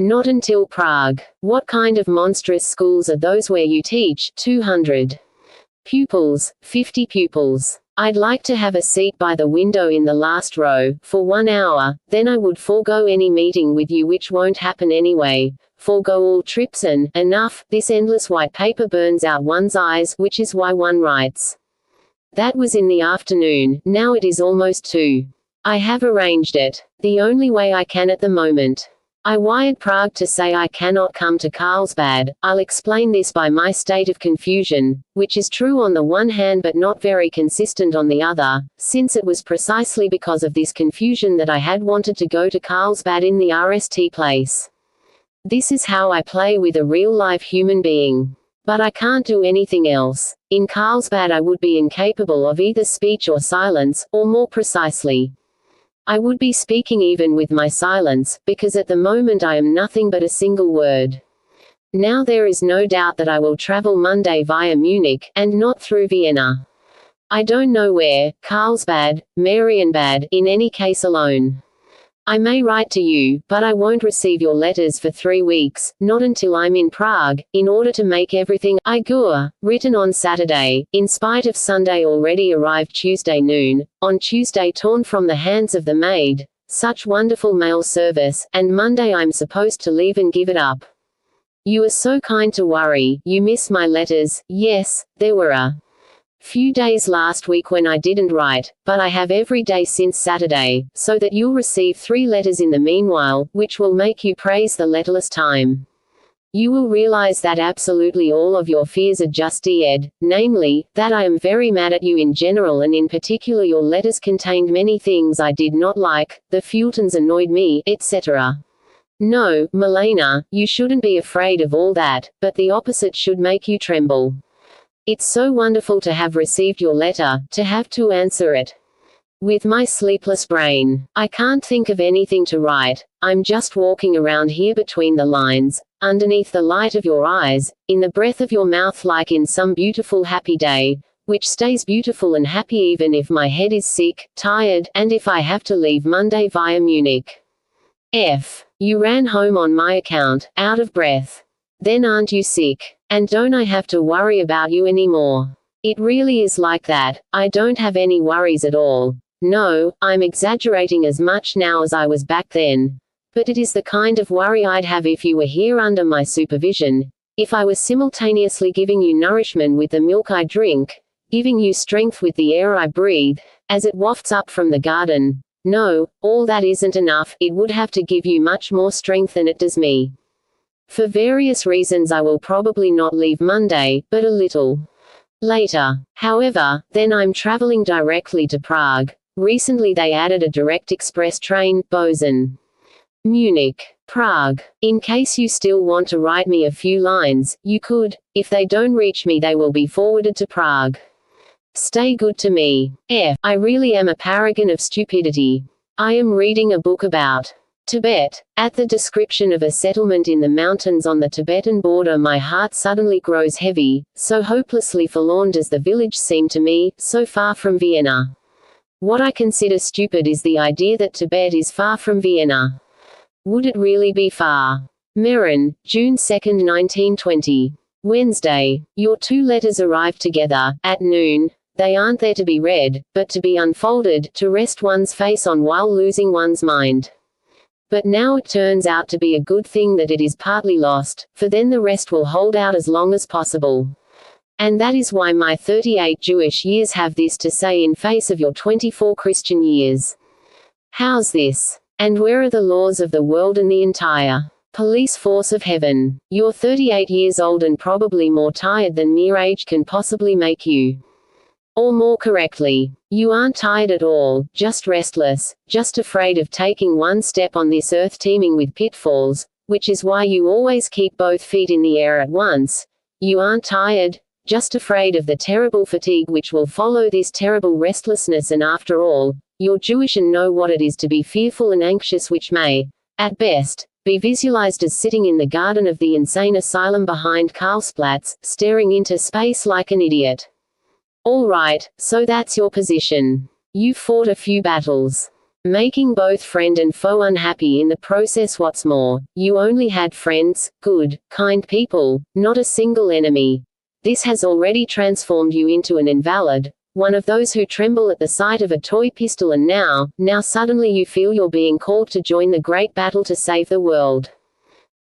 Not until Prague. What kind of monstrous schools are those where you teach 200 pupils, 50 pupils? I'd like to have a seat by the window in the last row, for 1 hour, then I would forego any meeting with you which won't happen anyway, forego all trips and, enough, this endless white paper burns out one's eyes, which is why one writes. That was in the afternoon, now it is almost 2. I have arranged it. The only way I can at the moment. I wired Prague to say I cannot come to Carlsbad. I'll explain this by my state of confusion, which is true on the one hand but not very consistent on the other, since it was precisely because of this confusion that I had wanted to go to Carlsbad in the RST place. This is how I play with a real-life human being. But I can't do anything else. In Carlsbad I would be incapable of either speech or silence, or more precisely, I would be speaking even with my silence, because at the moment I am nothing but a single word. Now there is no doubt that I will travel Monday via Munich, and not through Vienna. I don't know where, Carlsbad, Marienbad, in any case alone. I may write to you, but I won't receive your letters for 3 weeks, not until I'm in Prague, in order to make everything written on Saturday, in spite of Sunday already arrived Tuesday noon, on Tuesday torn from the hands of the maid, such wonderful mail service, and Monday I'm supposed to leave and give it up. You are so kind to worry, you miss my letters. Yes, there were a few days last week when I didn't write, but I have every day since Saturday, so that you'll receive 3 letters in the meanwhile, which will make you praise the letterless time. You will realize that absolutely all of your fears are just dead, namely, that I am very mad at you in general and in particular your letters contained many things I did not like, the Fultons annoyed me, etc. No, Milena, you shouldn't be afraid of all that, but the opposite should make you tremble. It's so wonderful to have received your letter, to have to answer it. With my sleepless brain, I can't think of anything to write. I'm just walking around here between the lines, underneath the light of your eyes, in the breath of your mouth like in some beautiful happy day, which stays beautiful and happy even if my head is sick, tired, and if I have to leave Monday via Munich. You ran home on my account, out of breath. Then aren't you sick? And don't I have to worry about you anymore? It really is like that. I don't have any worries at all. No, I'm exaggerating as much now as I was back then. But it is the kind of worry I'd have if you were here under my supervision, if I was simultaneously giving you nourishment with the milk I drink, giving you strength with the air I breathe, as it wafts up from the garden. No, all that isn't enough. It would have to give you much more strength than it does me. For various reasons I will probably not leave Monday, but a little later. However, then I'm traveling directly to Prague. Recently they added a direct express train, Bozen. Munich. Prague. In case you still want to write me a few lines, you could. If they don't reach me they will be forwarded to Prague. Stay good to me. I really am a paragon of stupidity. I am reading a book about Tibet. At the description of a settlement in the mountains on the Tibetan border my heart suddenly grows heavy, so hopelessly forlorn does the village seem to me, so far from Vienna. What I consider stupid is the idea that Tibet is far from Vienna. Would it really be far? Meran, June 2, 1920. Wednesday. Your 2 letters arrived together, at noon. They aren't there to be read, but to be unfolded, to rest one's face on while losing one's mind. But now it turns out to be a good thing that it is partly lost, for then the rest will hold out as long as possible. And that is why my 38 Jewish years have this to say in face of your 24 Christian years. How's this? And where are the laws of the world and the entire police force of heaven? You're 38 years old and probably more tired than mere age can possibly make you. Or more correctly, you aren't tired at all, just restless, just afraid of taking one step on this earth teeming with pitfalls, which is why you always keep both feet in the air at once. You aren't tired, just afraid of the terrible fatigue which will follow this terrible restlessness, and after all, you're Jewish and know what it is to be fearful and anxious, which may, at best, be visualized as sitting in the garden of the insane asylum behind Karlsplatz, staring into space like an idiot. All right, so that's your position. You fought a few battles, making both friend and foe unhappy in the process. What's more, you only had friends, good, kind people, not a single enemy. This has already transformed you into an invalid, one of those who tremble at the sight of a toy pistol, and now suddenly you feel you're being called to join the great battle to save the world.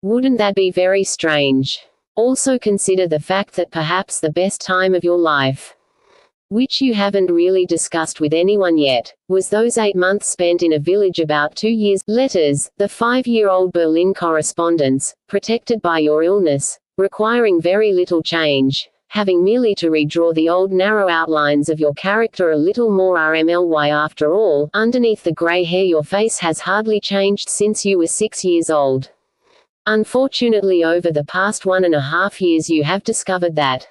Wouldn't that be very strange? Also consider the fact that perhaps the best time of your life which you haven't really discussed with anyone yet, was those 8 months spent in a village about 2 years, letters, the 5-year-old Berlin correspondence, protected by your illness, requiring very little change, having merely to redraw the old narrow outlines of your character a little more rmly. After all, underneath the grey hair your face has hardly changed since you were 6 years old. Unfortunately, over the past 1.5 years you have discovered that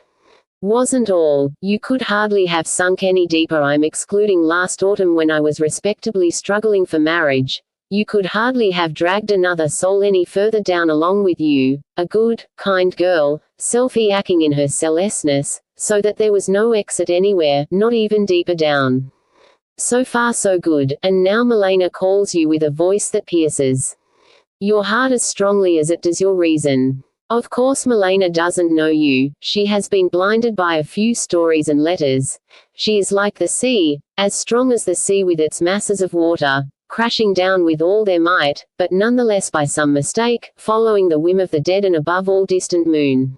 wasn't all. You could hardly have sunk any deeper. I'm excluding last autumn when I was respectably struggling for marriage. You could hardly have dragged another soul any further down along with you, a good, kind girl, self-eacking in her selflessness, so that there was no exit anywhere, not even deeper down. So far so good, and now Milena calls you with a voice that pierces your heart as strongly as it does your reason. Of course Milena doesn't know you, she has been blinded by a few stories and letters. She is like the sea, as strong as the sea with its masses of water, crashing down with all their might, but nonetheless by some mistake, following the whim of the dead and above all distant moon.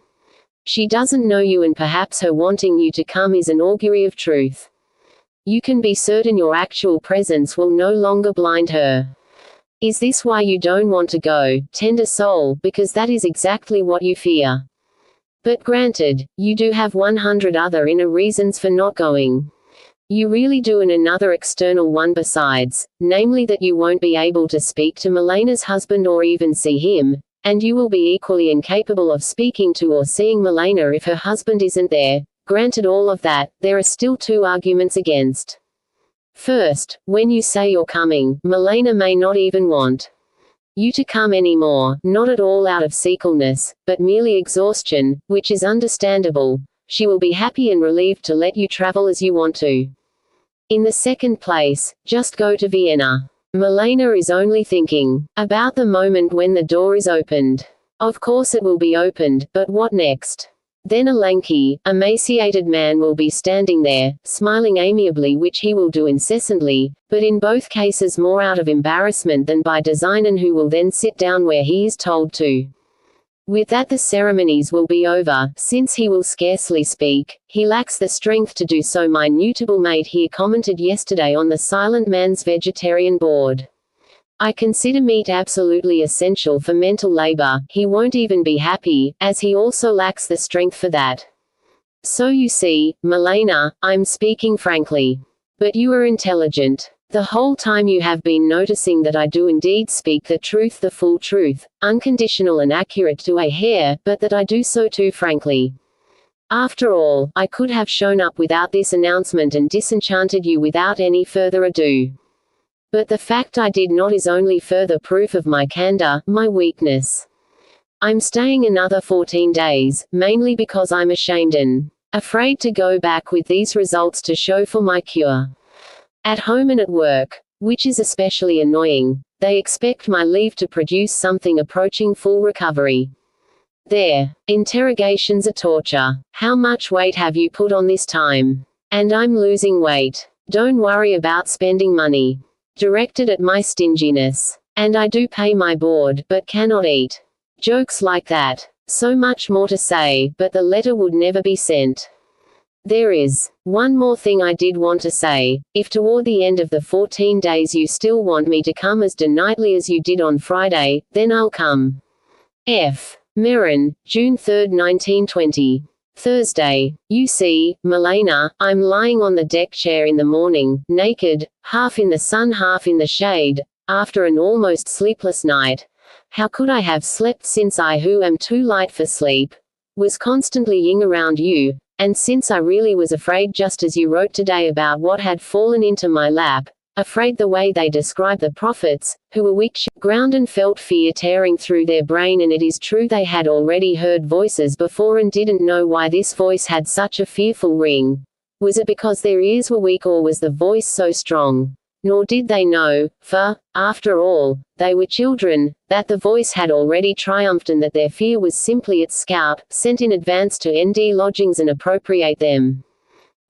She doesn't know you, and perhaps her wanting you to come is an augury of truth. You can be certain your actual presence will no longer blind her. Is this why you don't want to go, tender soul? Because that is exactly what you fear. But granted, you do have 100 other inner reasons for not going. You really do, and another external one besides, namely that you won't be able to speak to Milena's husband or even see him, and you will be equally incapable of speaking to or seeing Milena if her husband isn't there. Granted all of that, there are still 2 arguments against. First, when you say you're coming, Milena may not even want you to come anymore, not at all out of sequelness, but merely exhaustion, which is understandable. She will be happy and relieved to let you travel as you want to. In the second place, just go to Vienna. Milena is only thinking about the moment when the door is opened. Of course it will be opened, but what next? Then a lanky, emaciated man will be standing there, smiling amiably, which he will do incessantly, but in both cases more out of embarrassment than by design, and who will then sit down where he is told to. With that the ceremonies will be over, since he will scarcely speak. He lacks the strength to do so. My notable mate here commented yesterday on the Silent Man's vegetarian board. I consider meat absolutely essential for mental labor. He won't even be happy, as he also lacks the strength for that. So you see, Milena, I'm speaking frankly. But you are intelligent. The whole time you have been noticing that I do indeed speak the truth, the full truth, unconditional and accurate to a hair, but that I do so too frankly. After all, I could have shown up without this announcement and disenchanted you without any further ado. But the fact I did not is only further proof of my candor, my weakness. I'm staying another 14 days, mainly because I'm ashamed and afraid to go back with these results to show for my cure. At home and at work, which is especially annoying, they expect my leave to produce something approaching full recovery. There. Interrogations are torture. How much weight have you put on this time? And I'm losing weight. Don't worry about spending money. Directed at my stinginess. And I do pay my board, but cannot eat. Jokes like that. So much more to say, but the letter would never be sent. There is one more thing I did want to say. If toward the end of the 14 days you still want me to come as nightly as you did on Friday, then I'll come. F. Meran, June 3, 1920. Thursday. You see, Milena, I'm lying on the deck chair in the morning, naked, half in the sun half in the shade, after an almost sleepless night. How could I have slept, since I, who am too light for sleep, was constantly ying around you, and since I really was afraid, just as you wrote today about what had fallen into my lap, afraid the way they describe the prophets, who were weak ground and felt fear tearing through their brain. And it is true they had already heard voices before and didn't know why this voice had such a fearful ring. Was it because their ears were weak, or was the voice so strong? Nor did they know, for, after all, they were children, that the voice had already triumphed and that their fear was simply its scout, sent in advance to ND lodgings and appropriate them.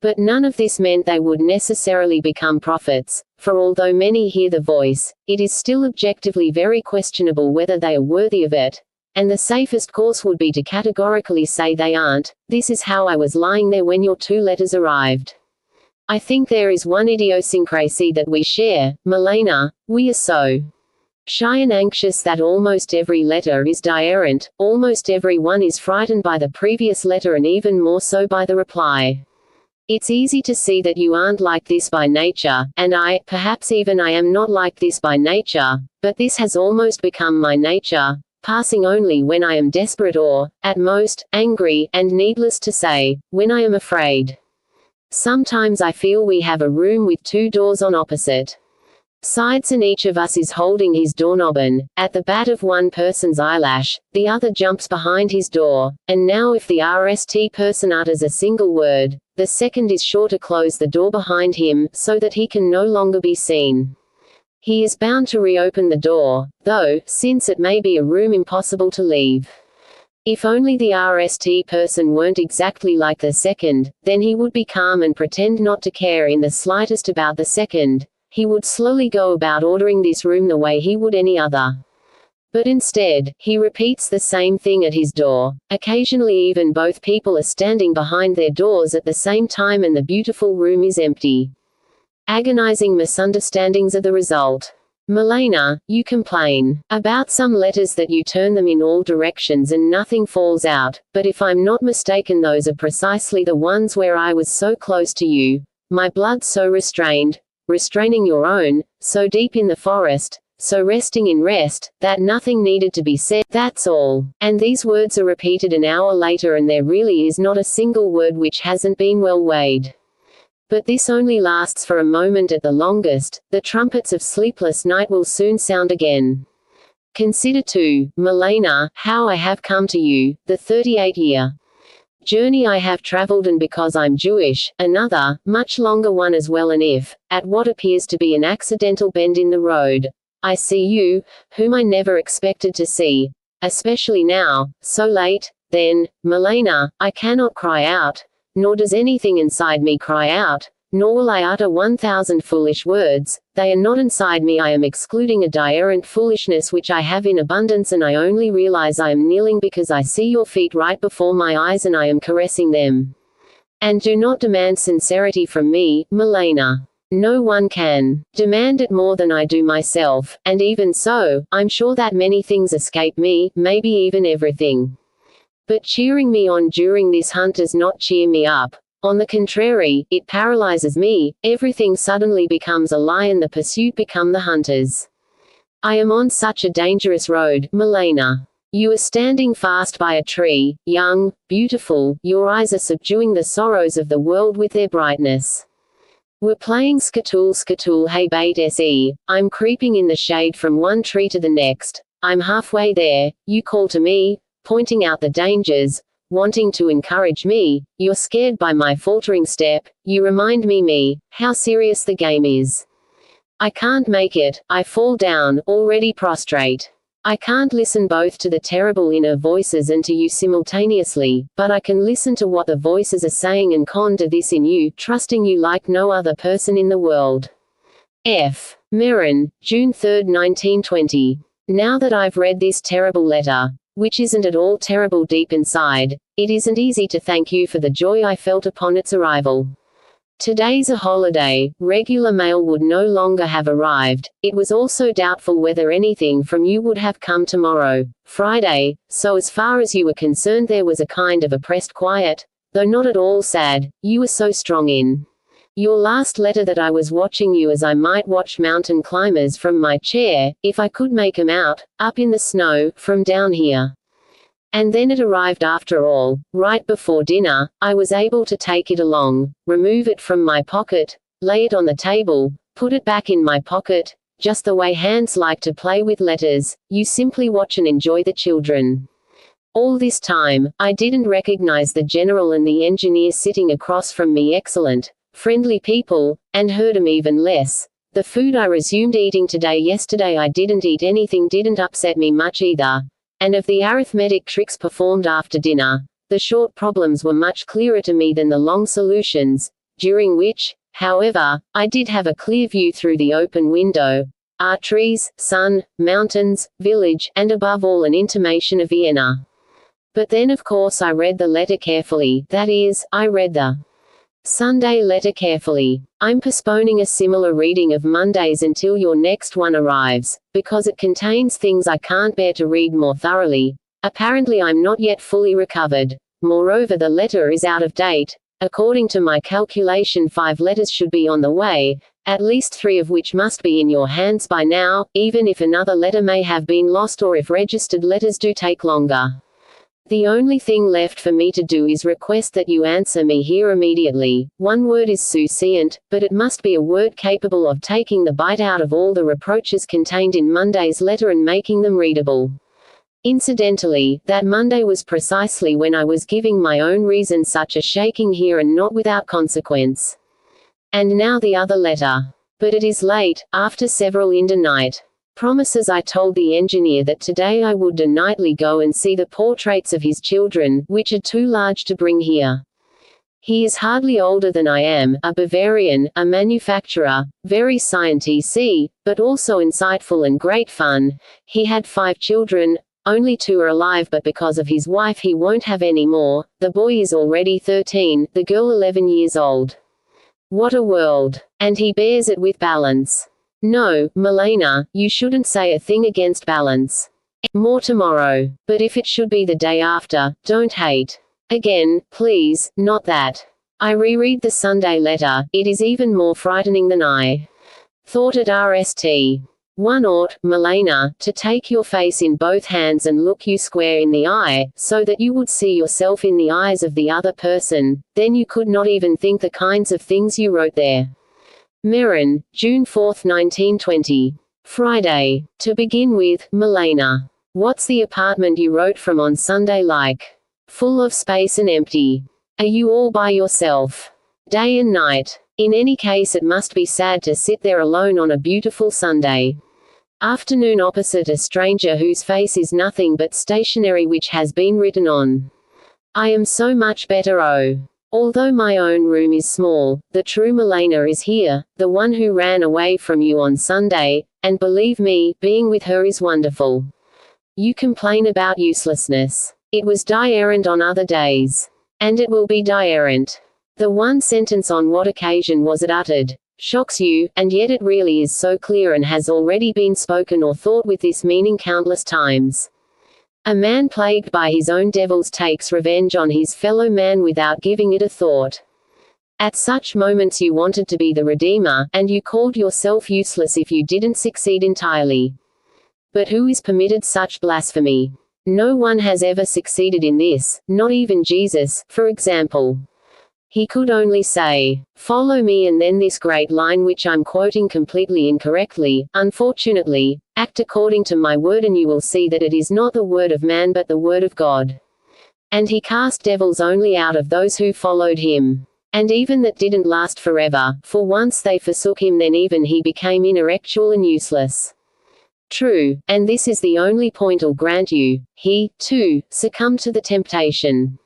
But none of this meant they would necessarily become prophets, for although many hear the voice, it is still objectively very questionable whether they are worthy of it, and the safest course would be to categorically say they aren't. This is how I was lying there when your 2 letters arrived. I think there is one idiosyncrasy that we share, Milena. We are so shy and anxious that almost every letter is diarrhent, almost every one is frightened by the previous letter and even more so by the reply. It's easy to see that you aren't like this by nature, and perhaps even I am not like this by nature, but this has almost become my nature, passing only when I am desperate or, at most, angry, and needless to say, when I am afraid. Sometimes I feel we have a room with two doors on opposite sides and each of us is holding his doorknob and, at the bat of one person's eyelash, the other jumps behind his door, and now if the RST person utters a single word, the second is sure to close the door behind him, so that he can no longer be seen. He is bound to reopen the door, though, since it may be a room impossible to leave. If only the RST person weren't exactly like the second, then he would be calm and pretend not to care in the slightest about the second. He would slowly go about ordering this room the way he would any other. But instead, he repeats the same thing at his door. Occasionally even both people are standing behind their doors at the same time and the beautiful room is empty. Agonizing misunderstandings are the result. Milena, you complain about some letters that you turn them in all directions and nothing falls out, but if I'm not mistaken those are precisely the ones where I was so close to you, my blood so restraining your own, so deep in the forest, so resting in rest, that nothing needed to be said, that's all. And these words are repeated an hour later and there really is not a single word which hasn't been well weighed. But this only lasts for a moment at the longest. The trumpets of sleepless night will soon sound again. Consider too, Milena, how I have come to you, the 38-year journey I have traveled, and because I'm Jewish, another, much longer one as well, and if, at what appears to be an accidental bend in the road, I see you, whom I never expected to see, especially now, so late, then, Milena, I cannot cry out, nor does anything inside me cry out, nor will I utter 1,000 foolish words. They are not inside me. I am excluding a diarrhent foolishness which I have in abundance, and I only realize I am kneeling because I see your feet right before my eyes and I am caressing them. And do not demand sincerity from me, Milena. No one can demand it more than I do myself, and even so, I'm sure that many things escape me, maybe even everything. But cheering me on during this hunt does not cheer me up. On the contrary, it paralyzes me. Everything suddenly becomes a lie and the pursuit become the hunters. I am on such a dangerous road, Milena. You are standing fast by a tree, young, beautiful, your eyes are subduing the sorrows of the world with their brightness. We're playing skatool hey bait se. I'm creeping in the shade from one tree to the next. I'm halfway there, you call to me, pointing out the dangers, wanting to encourage me. You're scared by my faltering step, you remind me how serious the game is. I can't make it, I fall down, already prostrate. I can't listen both to the terrible inner voices and to you simultaneously, but I can listen to what the voices are saying and conjure this in you, trusting you like no other person in the world. F. Mirren, June 3, 1920. Now that I've read this terrible letter, which isn't at all terrible deep inside, it isn't easy to thank you for the joy I felt upon its arrival. Today's a holiday, regular mail would no longer have arrived. It was also doubtful whether anything from you would have come tomorrow, Friday, so as far as you were concerned there was a kind of oppressed quiet, though not at all sad. You were so strong in your last letter that I was watching you as I might watch mountain climbers from my chair, if I could make 'em out, up in the snow, from down here. And then it arrived after all, right before dinner. I was able to take it along, remove it from my pocket, lay it on the table, put it back in my pocket, just the way hands like to play with letters. You simply watch and enjoy the children. All this time, I didn't recognize the general and the engineer sitting across from me, excellent, friendly people, and heard 'em even less. The food I resumed eating yesterday I didn't eat anything, didn't upset me much either. And of the arithmetic tricks performed after dinner, the short problems were much clearer to me than the long solutions, during which, however, I did have a clear view through the open window. Trees, sun, mountains, village, and above all an intimation of Vienna. But then of course I read the letter carefully, that is, I read the Sunday letter carefully. I'm postponing a similar reading of Mondays until your next one arrives, because it contains things I can't bear to read more thoroughly. Apparently I'm not yet fully recovered. Moreover, the letter is out of date. According to my calculation, 5 letters should be on the way, at least 3 of which must be in your hands by now, even if another letter may have been lost or if registered letters do take longer. The only thing left for me to do is request that you answer me here immediately. One word is succinct, but it must be a word capable of taking the bite out of all the reproaches contained in Monday's letter and making them readable. Incidentally, that Monday was precisely when I was giving my own reason such a shaking here, and not without consequence. And now the other letter. But it is late, after several in the night. Promises. I told the engineer that today I would nightly go and see the portraits of his children, which are too large to bring here. He is hardly older than I am, a Bavarian, a manufacturer, very scientific, but also insightful and great fun. He had 5 children, only 2 are alive, but because of his wife he won't have any more. The boy is already 13, the girl 11 years old. What a world! And he bears it with balance. No, Milena, you shouldn't say a thing against balance. More tomorrow. But if it should be the day after, don't hate. Again, please, not that. I reread the Sunday letter. It is even more frightening than I thought at RST. 1 ought, Milena, to take your face in both hands and look you square in the eye, so that you would see yourself in the eyes of the other person, then you could not even think the kinds of things you wrote there. Meran, June 4, 1920. Friday. To begin with, Milena. What's the apartment you wrote from on Sunday like? Full of space and empty. Are you all by yourself? Day and night. In any case, it must be sad to sit there alone on a beautiful Sunday afternoon opposite a stranger whose face is nothing but stationery which has been written on. I am so much better. Oh. Although my own room is small, the true Milena is here, the one who ran away from you on Sunday, and believe me, being with her is wonderful. You complain about uselessness. It was die-errant on other days. And it will be die-errant. The one sentence on what occasion was it uttered shocks you, and yet it really is so clear and has already been spoken or thought with this meaning countless times. A man plagued by his own devils takes revenge on his fellow man without giving it a thought. At such moments you wanted to be the Redeemer, and you called yourself useless if you didn't succeed entirely. But who is permitted such blasphemy? No one has ever succeeded in this, not even Jesus, for example. He could only say, "Follow me," and then this great line which I'm quoting completely incorrectly, unfortunately, "Act according to my word and you will see that it is not the word of man but the word of God." And he cast devils only out of those who followed him. And even that didn't last forever, for once they forsook him, then even he became ineffectual and useless. True, and this is the only point I'll grant you, he, too, succumbed to the temptation.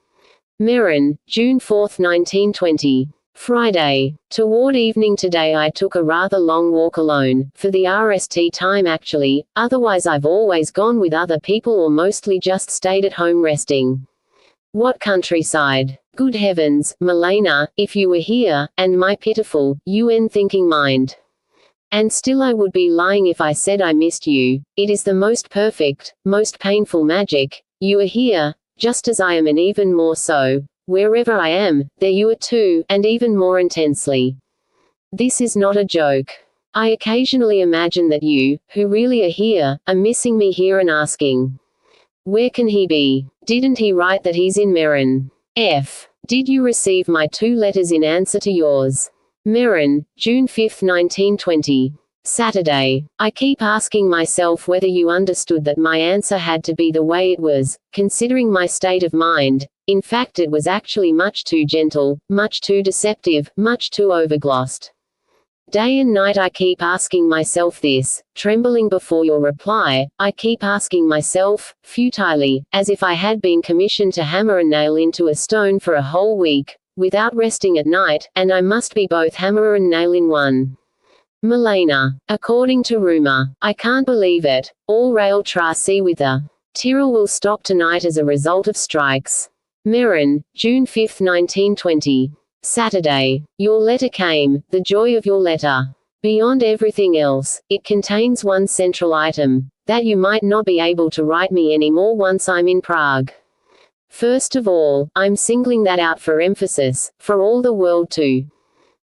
Meran, June 4, 1920. Friday. Toward evening today I took a rather long walk alone, for the RST time actually, otherwise I've always gone with other people or mostly just stayed at home resting. What countryside! Good heavens, Milena, if you were here, and my pitiful, thinking mind. And still I would be lying if I said I missed you. It is the most perfect, most painful magic. You are here, just as I am, and even more so. Wherever I am, there you are too, and even more intensely. This is not a joke. I occasionally imagine that you, who really are here, are missing me here and asking, where can he be? Didn't he write that he's in Meran? Did you receive my 2 letters in answer to yours? Meran, June 5, 1920. Saturday. I keep asking myself whether you understood that my answer had to be the way it was, considering my state of mind. In fact, it was actually much too gentle, much too deceptive, much too overglossed. Day and night I keep asking myself this, trembling before your reply. I keep asking myself, futilely, as if I had been commissioned to hammer a nail into a stone for a whole week, without resting at night, and I must be both hammer and nail in one. Milena. According to rumor. I can't believe it. All rail tracé with the Tyrol will stop tonight as a result of strikes. Meran, June 5, 1920. Saturday. Your letter came, the joy of your letter. Beyond everything else, it contains one central item, that you might not be able to write me anymore once I'm in Prague. First of all, I'm singling that out for emphasis, for all the world to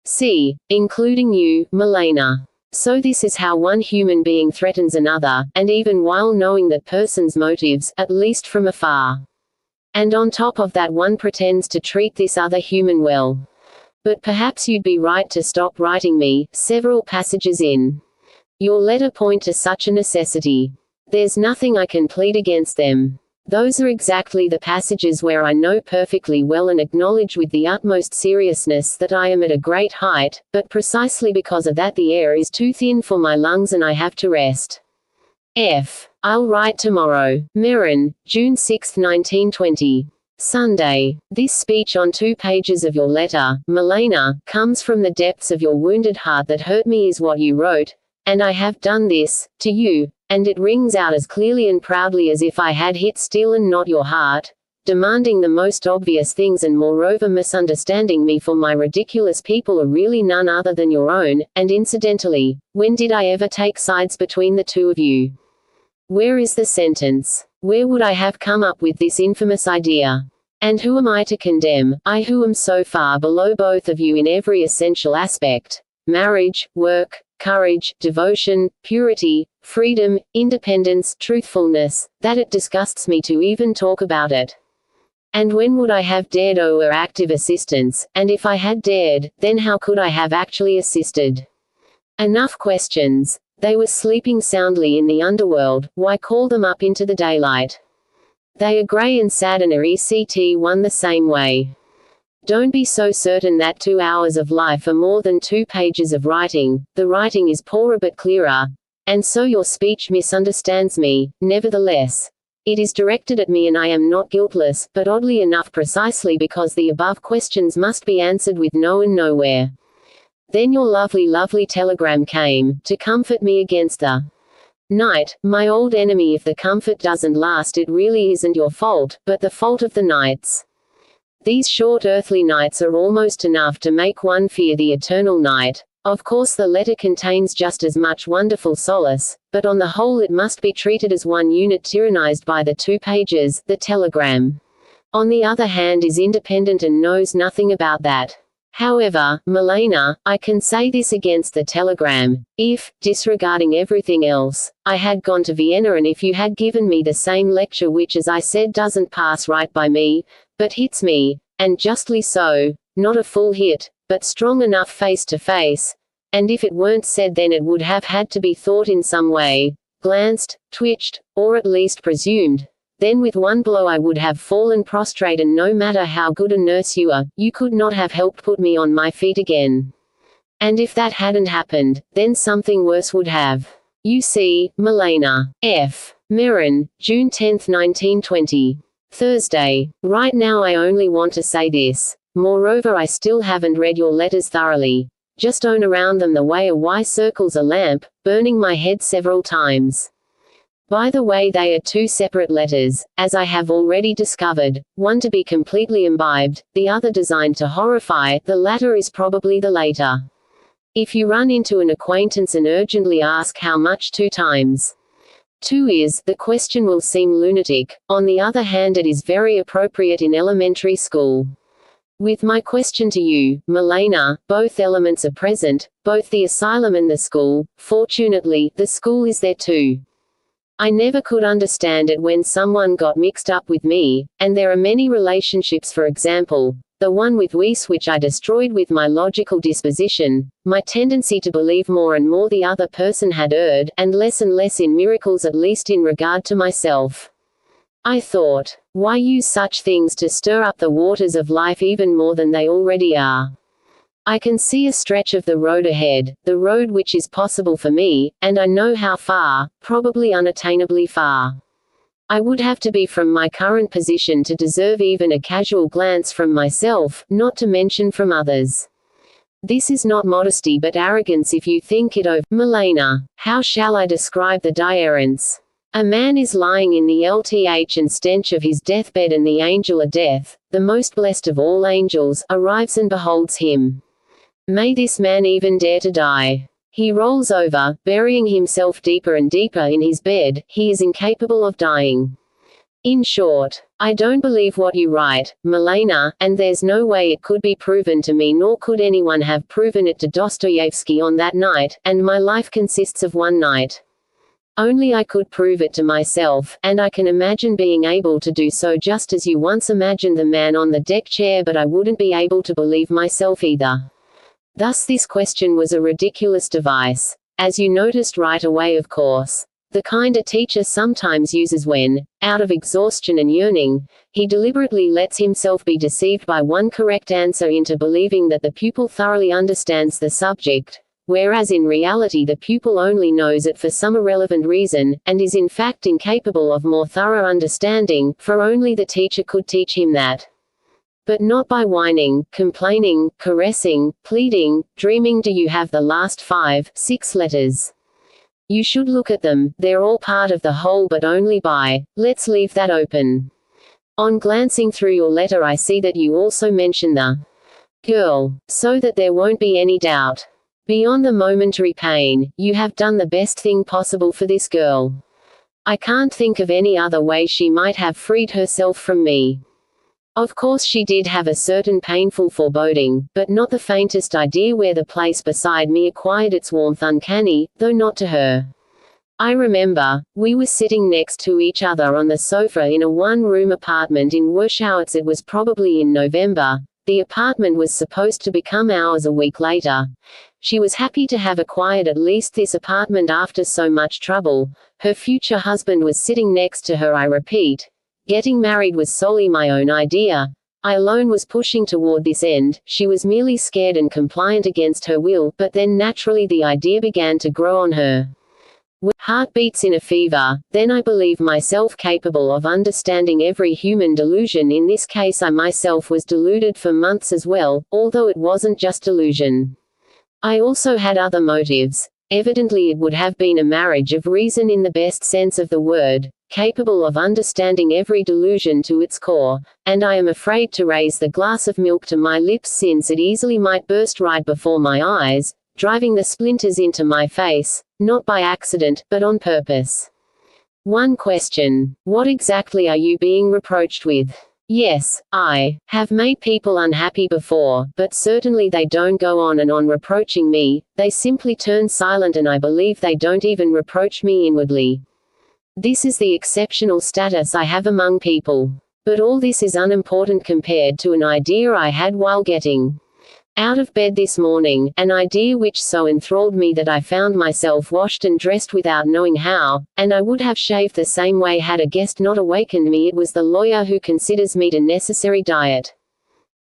see, including you, Milena. So this is how one human being threatens another, and even while knowing that person's motives, at least from afar. And on top of that one pretends to treat this other human well. But perhaps you'd be right to stop writing me. Several passages in your letter point to such a necessity. There's nothing I can plead against them. Those are exactly the passages where I know perfectly well and acknowledge with the utmost seriousness that I am at a great height, but precisely because of that the air is too thin for my lungs and I have to rest. I'll write tomorrow. Meran, June 6, 1920. Sunday. This speech on 2 pages of your letter, Milena, comes from the depths of your wounded heart that hurt me is what you wrote, and I have done this, to you, and it rings out as clearly and proudly as if I had hit steel and not your heart, demanding the most obvious things and moreover misunderstanding me for my ridiculous people are really none other than your own, and incidentally, when did I ever take sides between the two of you? Where is the sentence? Where would I have come up with this infamous idea? And who am I to condemn, I who am so far below both of you in every essential aspect? Marriage, work, courage, devotion, purity, freedom, independence, truthfulness, that it disgusts me to even talk about it. And when would I have dared owe active assistance, and if I had dared, then how could I have actually assisted? Enough questions. They were sleeping soundly in the underworld, why call them up into the daylight? They are grey and sad and are one the same way. Don't be so certain that 2 hours of life are more than 2 pages of writing, the writing is poorer but clearer, and so your speech misunderstands me, nevertheless. It is directed at me and I am not guiltless, but oddly enough precisely because the above questions must be answered with no and nowhere. Then your lovely telegram came, to comfort me against the night, my old enemy. If the comfort doesn't last it really isn't your fault, but the fault of the nights. These short earthly nights are almost enough to make one fear the eternal night. Of course the letter contains just as much wonderful solace, but on the whole it must be treated as one unit tyrannized by the 2 pages, the telegram. On the other hand is independent and knows nothing about that. However, Milena, I can say this against the telegram, if, disregarding everything else, I had gone to Vienna and if you had given me the same lecture which as I said doesn't pass right by me, but hits me, and justly so, not a full hit, but strong enough face to face, and if it weren't said then it would have had to be thought in some way, glanced, twitched, or at least presumed, then with one blow I would have fallen prostrate and no matter how good a nurse you are, you could not have helped put me on my feet again. And if that hadn't happened, then something worse would have. You see, Milena. Meran, June 10, 1920. Thursday. Right now I only want to say this. Moreover I still haven't read your letters thoroughly. Just own around them the way a Y circles a lamp, burning my head several times. By the way they are 2 separate letters, as I have already discovered, one to be completely imbibed, the other designed to horrify, the latter is probably the later. If you run into an acquaintance and urgently ask how much 2 times 2 is, the question will seem lunatic, on the other hand it is very appropriate in elementary school. With my question to you, Milena, both elements are present, both the asylum and the school. Fortunately, the school is there too. I never could understand it when someone got mixed up with me, and there are many relationships, for example, the one with Weiss which I destroyed with my logical disposition, my tendency to believe more and more the other person had erred, and less in miracles at least in regard to myself. I thought, why use such things to stir up the waters of life even more than they already are? I can see a stretch of the road ahead, the road which is possible for me, and I know how far, probably unattainably far. I would have to be from my current position to deserve even a casual glance from myself, not to mention from others. This is not modesty but arrogance if you think it over. Milena, how shall I describe the diarrhence? A man is lying in the LTH and stench of his deathbed and the angel of death, the most blessed of all angels, arrives and beholds him. May this man even dare to die. He rolls over, burying himself deeper and deeper in his bed. He is incapable of dying. In short, I don't believe what you write, Milena, and there's no way it could be proven to me, nor could anyone have proven it to Dostoevsky on that night, and my life consists of one night. Only I could prove it to myself, and I can imagine being able to do so just as you once imagined the man on the deck chair, but I wouldn't be able to believe myself either. Thus this question was a ridiculous device. As you noticed right away, of course. The kind a teacher sometimes uses when, out of exhaustion and yearning, he deliberately lets himself be deceived by one correct answer into believing that the pupil thoroughly understands the subject, whereas in reality the pupil only knows it for some irrelevant reason, and is in fact incapable of more thorough understanding, for only the teacher could teach him that. But not by whining, complaining, caressing, pleading, dreaming. Do you have the last 5, 6 letters? You should look at them, they're all part of the whole, but only by. Let's leave that open. On glancing through your letter I see that you also mention the girl, so that there won't be any doubt. Beyond the momentary pain, you have done the best thing possible for this girl. I can't think of any other way she might have freed herself from me. Of course she did have a certain painful foreboding, but not the faintest idea where the place beside me acquired its warmth, uncanny, though not to her. I remember, we were sitting next to each other on the sofa in a one-room apartment in Warschau. It was probably in November. The apartment was supposed to become ours a week later. She was happy to have acquired at least this apartment after so much trouble. Her future husband was sitting next to her, I repeat. Getting married was solely my own idea. I alone was pushing toward this end. She was merely scared and compliant against her will, but then naturally the idea began to grow on her. With heartbeats in a fever, then I believe myself capable of understanding every human delusion. In this case I myself was deluded for months as well, although it wasn't just delusion. I also had other motives. Evidently it would have been a marriage of reason in the best sense of the word, capable of understanding every delusion to its core, and I am afraid to raise the glass of milk to my lips since it easily might burst right before my eyes, driving the splinters into my face, not by accident, but on purpose. One question: what exactly are you being reproached with? Yes, I have made people unhappy before, but certainly they don't go on and on reproaching me. They simply turn silent, and I believe they don't even reproach me inwardly. This is the exceptional status I have among people. But all this is unimportant compared to an idea I had while getting out of bed this morning, an idea which so enthralled me that I found myself washed and dressed without knowing how, and I would have shaved the same way had a guest not awakened me. It was the lawyer who considers meat a necessary diet.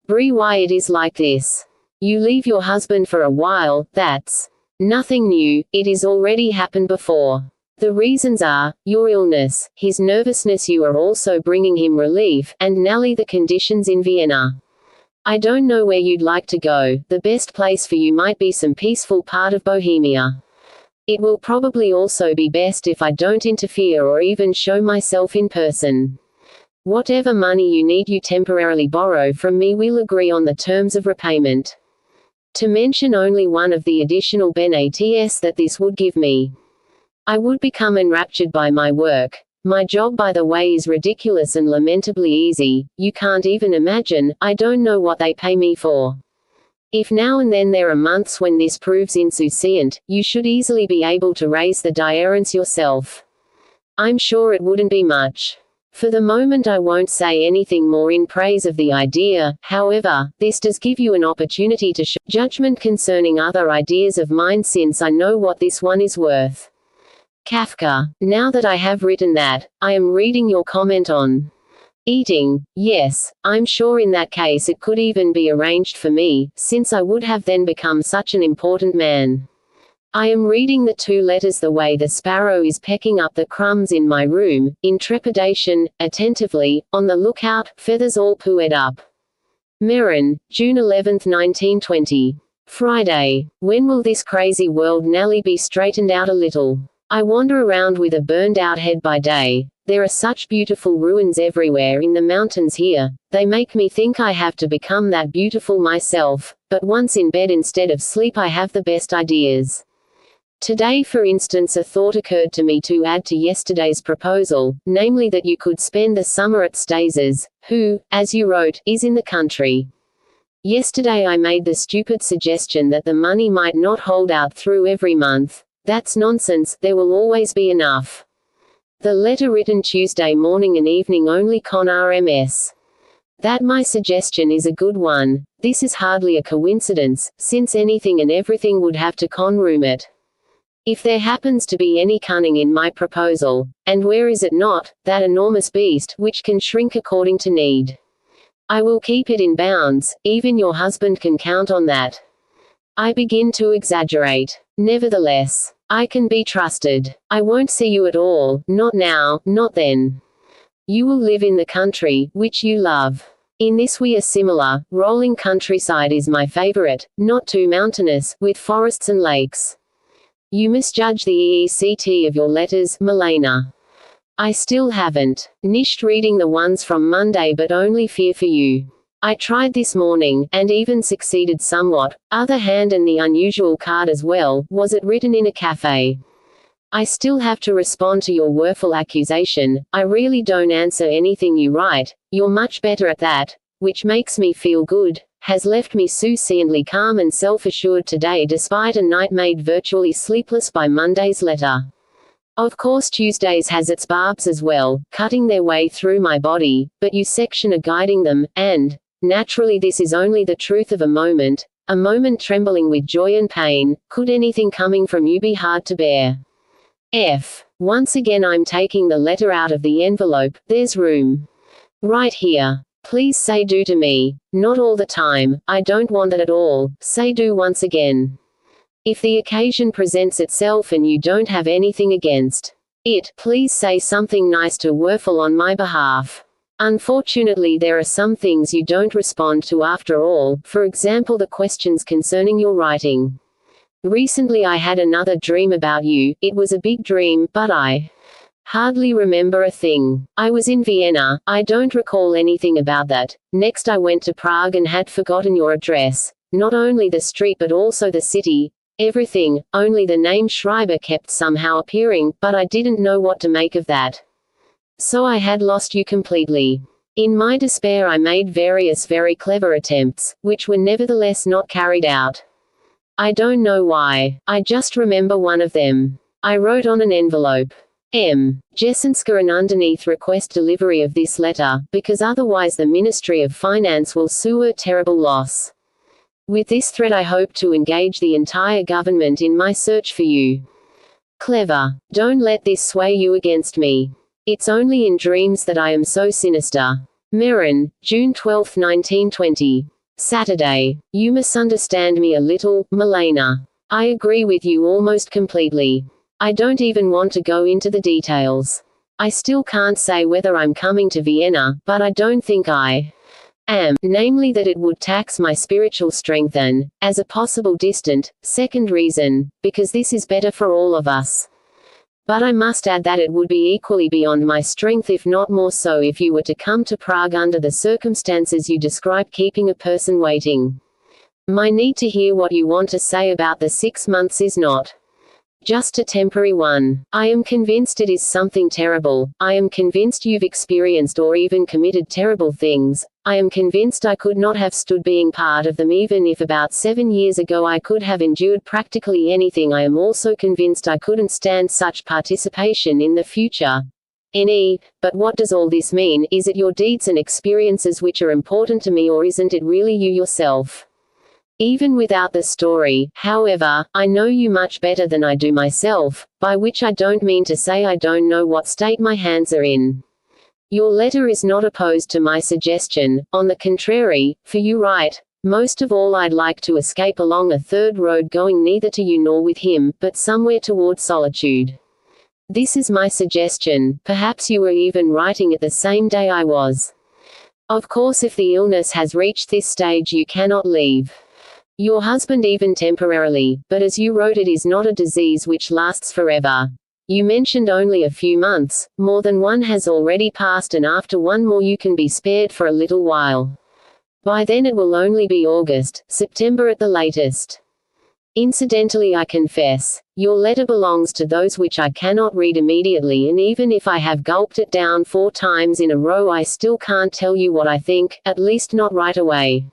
Brie, why it is like this. You leave your husband for a while, that's nothing new, it has already happened before. The reasons are, your illness, his nervousness, you are also bringing him relief, and Nelly, the conditions in Vienna. I don't know where you'd like to go. The best place for you might be some peaceful part of Bohemia. It will probably also be best if I don't interfere or even show myself in person. Whatever money you need, you temporarily borrow from me, we'll agree on the terms of repayment. To mention only one of the additional benefits that this would give me. I would become enraptured by my work. My job, by the way, is ridiculous and lamentably easy. You can't even imagine. I don't know what they pay me for. If now and then there are months when this proves insouciant, you should easily be able to raise the diarrhence yourself. I'm sure it wouldn't be much. For the moment I won't say anything more in praise of the idea. However, this does give you an opportunity to show judgment concerning other ideas of mine, since I know what this one is worth. Kafka. Now that I have written that, I am reading your comment on eating. Yes, I'm sure in that case it could even be arranged for me, since I would have then become such an important man. I am reading the 2 letters the way the sparrow is pecking up the crumbs in my room, in trepidation, attentively, on the lookout, feathers all pooed up. Meran, June 11, 1920. Friday. When will this crazy world Nelly be straightened out a little? I wander around with a burned-out head by day, there are such beautiful ruins everywhere in the mountains here, they make me think I have to become that beautiful myself, but once in bed instead of sleep I have the best ideas. Today, for instance, a thought occurred to me to add to yesterday's proposal, namely that you could spend the summer at Stas's, who, as you wrote, is in the country. Yesterday I made the stupid suggestion that the money might not hold out through every month. That's nonsense, there will always be enough. The letter written Tuesday morning and evening only con RMS. That my suggestion is a good one. This is hardly a coincidence, since anything and everything would have to con-room it. If there happens to be any cunning in my proposal, and where is it not, that enormous beast, which can shrink according to need? I will keep it in bounds, even your husband can count on that. I begin to exaggerate. Nevertheless, I can be trusted. I won't see you at all, not now, not then. You will live in the country, which you love. In this we are similar. Rolling countryside is my favorite, not too mountainous, with forests and lakes. You misjudge the EECT of your letters, Milena. I still haven't nished reading the ones from Monday, but only fear for you. I tried this morning, and even succeeded somewhat. Other hand, and the unusual card as well, was it written in a cafe. I still have to respond to your woeful accusation. I really don't answer anything you write. You're much better at that, which makes me feel good. Has left me succinctly calm and self-assured today despite a night made virtually sleepless by Monday's letter. Of course Tuesday's has its barbs as well, cutting their way through my body, but you section are guiding them, and, naturally this is only the truth of a moment trembling with joy and pain. Could anything coming from you be hard to bear? Once again I'm taking the letter out of the envelope, there's room. Right here. Please say do to me. Not all the time, I don't want it at all. Say do once again. If the occasion presents itself and you don't have anything against it, please say something nice to Werfel on my behalf. Unfortunately there are some things you don't respond to after all, for example the questions concerning your writing. Recently I had another dream about you. It was a big dream, but I hardly remember a thing. I was in Vienna. I don't recall anything about that. Next I went to Prague and had forgotten your address. Not only the street but also the city. Everything, only the name Schreiber kept somehow appearing, but I didn't know what to make of that. So I had lost you completely. In my despair I made various very clever attempts, which were nevertheless not carried out. I don't know why. I just remember one of them. I wrote on an envelope, M. Jessenska, and underneath request delivery of this letter, because otherwise the Ministry of Finance will sue a terrible loss. With this threat I hope to engage the entire government in my search for you. Clever. Don't let this sway you against me. It's only in dreams that I am so sinister. Meran, June 12, 1920. Saturday. You misunderstand me a little, Milena. I agree with you almost completely. I don't even want to go into the details. I still can't say whether I'm coming to Vienna, but I don't think I am, namely that it would tax my spiritual strength, and, as a possible distant, second reason, because this is better for all of us. But I must add that it would be equally beyond my strength, if not more so, if you were to come to Prague under the circumstances you describe, keeping a person waiting. My need to hear what you want to say about the 6 months is not just a temporary one. I am convinced it is something terrible. I am convinced you've experienced or even committed terrible things. I am convinced I could not have stood being part of them even if about 7 years ago I could have endured practically anything. I am also convinced I couldn't stand such participation in the future. But what does all this mean? Is it your deeds and experiences which are important to me, or isn't it really you yourself? Even without the story, however, I know you much better than I do myself, by which I don't mean to say I don't know what state my hands are in. Your letter is not opposed to my suggestion, on the contrary, for you write, most of all I'd like to escape along a third road going neither to you nor with him, but somewhere toward solitude. This is my suggestion. Perhaps you were even writing it the same day I was. Of course if the illness has reached this stage you cannot leave your husband even temporarily, but as you wrote, it is not a disease which lasts forever. You mentioned only a few months, more than one has already passed, and after one more you can be spared for a little while. By then it will only be August, September at the latest. Incidentally, I confess, your letter belongs to those which I cannot read immediately, and even if I have gulped it down 4 times in a row I still can't tell you what I think, at least not right away.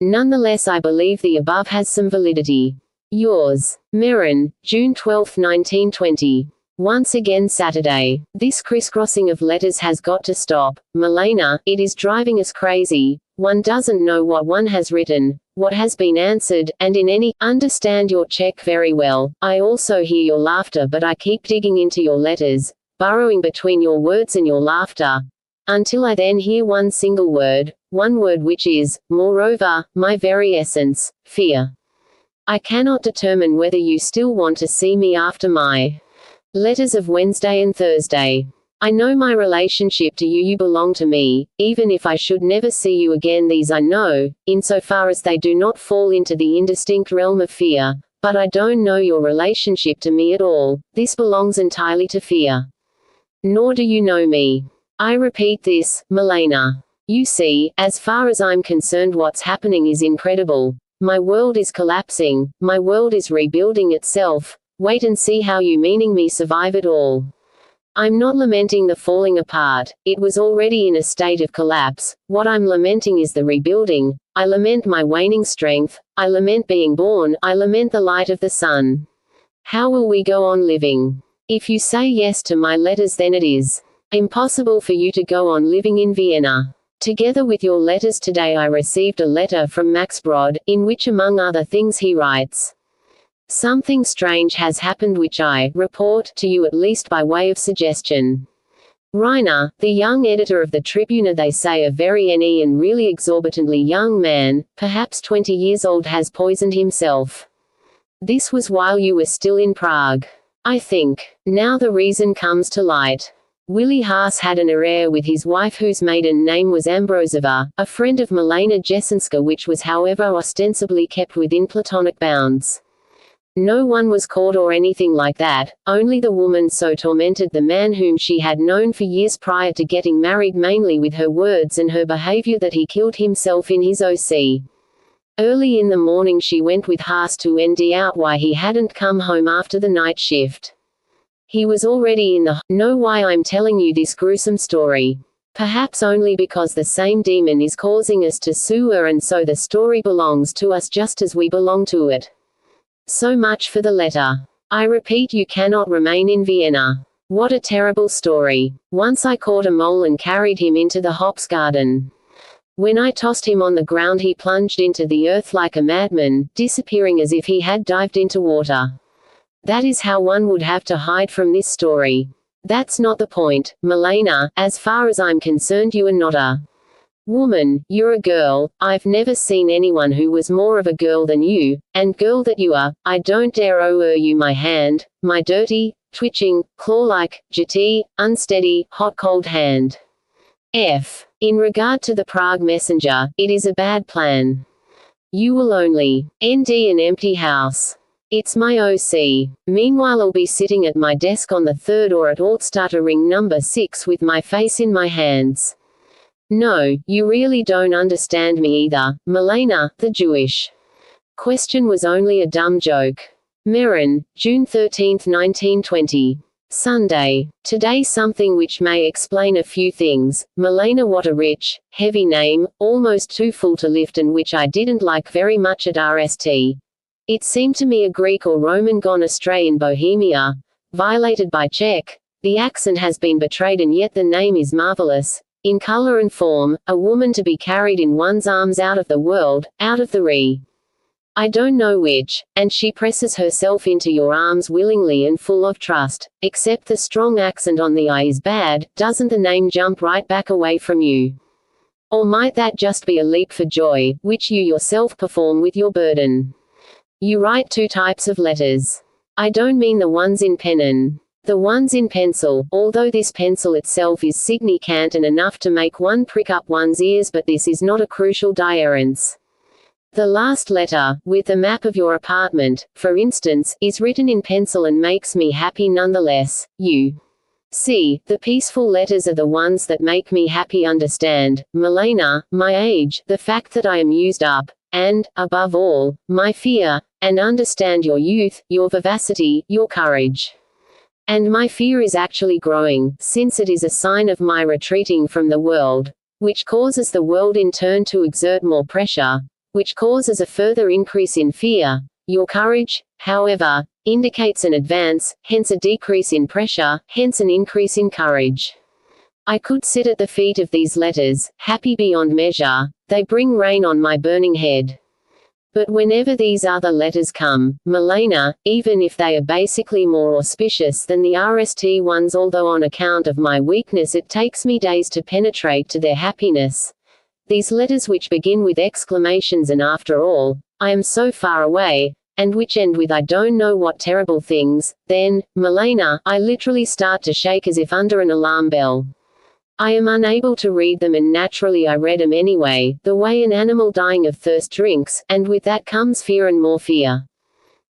Nonetheless, I believe the above has some validity. Yours, Merrin, June 12, 1920. Once again Saturday. This crisscrossing of letters has got to stop. Milena, it is driving us crazy. One doesn't know what one has written, what has been answered, and in any, understand your check very well. I also hear your laughter, but I keep digging into your letters, burrowing between your words and your laughter, until I then hear one single word, one word which is, moreover, my very essence, fear. I cannot determine whether you still want to see me after my letters of Wednesday and Thursday. I know my relationship to you, you belong to me, even if I should never see you again. These I know, insofar as they do not fall into the indistinct realm of fear, but I don't know your relationship to me at all. This belongs entirely to fear. Nor do you know me. I repeat this, Milena. You see, as far as I'm concerned, what's happening is incredible. My world is collapsing, my world is rebuilding itself. Wait and see how you, meaning me, survive it all. I'm not lamenting the falling apart, it was already in a state of collapse. What I'm lamenting is the rebuilding. I lament my waning strength, I lament being born, I lament the light of the sun. How will we go on living? If you say yes to my letters, then it is impossible for you to go on living in Vienna. Together with your letters today I received a letter from Max Brod, in which among other things he writes, something strange has happened which I report to you, at least by way of suggestion. Reiner, the young editor of the Tribune, they say a very and really exorbitantly young man, perhaps 20 years old, has poisoned himself. This was while you were still in Prague. I think. Now the reason comes to light. Willi Haas had an affair with his wife whose maiden name was Ambrosova, a friend of Milena Jesenska, which was however ostensibly kept within platonic bounds. No one was caught or anything like that, only the woman so tormented the man whom she had known for years prior to getting married, mainly with her words and her behavior, that he killed himself in his OC. Early in the morning she went with Haas to find out why he hadn't come home after the night shift. He was already in the know why I'm telling you this gruesome story. Perhaps only because the same demon is causing us to sue her, and so the story belongs to us just as we belong to it. So much for the letter. I repeat, you cannot remain in Vienna. What a terrible story. Once I caught a mole and carried him into the hops garden. When I tossed him on the ground he plunged into the earth like a madman, disappearing as if he had dived into water. That is how one would have to hide from this story. That's not the point, Milena. As far as I'm concerned, you are not a woman, you're a girl. I've never seen anyone who was more of a girl than you, and girl that you are, I don't dare offer you my hand, my dirty, twitching, claw-like, jetty, unsteady, hot-cold hand. F. In regard to the Prague messenger, it is a bad plan. You will only nd an empty house. It's my OC. Meanwhile I'll be sitting at my desk on the 3rd or at Ortstadter ring number 6 with my face in my hands. No, you really don't understand me either, Milena. The Jewish question was only a dumb joke. Merrin, June 13, 1920. Sunday. Today something which may explain a few things. Milena, what a rich, heavy name, almost too full to lift, and which I didn't like very much at RST. It seemed to me a Greek or Roman gone astray in Bohemia, violated by Czech. The accent has been betrayed, and yet the name is marvelous. In color and form, a woman to be carried in one's arms out of the world, out of the I don't know which, and she presses herself into your arms willingly and full of trust. Except the strong accent on the I is bad, doesn't the name jump right back away from you? Or might that just be a leap for joy, which you yourself perform with your burden? You write 2 types of letters. I don't mean the ones in pen and the ones in pencil, although this pencil itself is significant and enough to make one prick up one's ears, but this is not a crucial difference. The last letter, with a map of your apartment, for instance, is written in pencil and makes me happy nonetheless. You see, the peaceful letters are the ones that make me happy. Understand, Milena, my age, the fact that I am used up, and, above all, my fear, and understand your youth, your vivacity, your courage. And my fear is actually growing, since it is a sign of my retreating from the world, which causes the world in turn to exert more pressure, which causes a further increase in fear. Your courage, however, indicates an advance, hence a decrease in pressure, hence an increase in courage. I could sit at the feet of these letters, happy beyond measure. They bring rain on my burning head. But whenever these other letters come, Milena, even if they are basically more auspicious than the RST ones, although on account of my weakness it takes me days to penetrate to their happiness, these letters which begin with exclamations and after all, I am so far away, and which end with I don't know what terrible things, then, Milena, I literally start to shake as if under an alarm bell. I am unable to read them, and naturally I read them anyway, the way an animal dying of thirst drinks, and with that comes fear and more fear.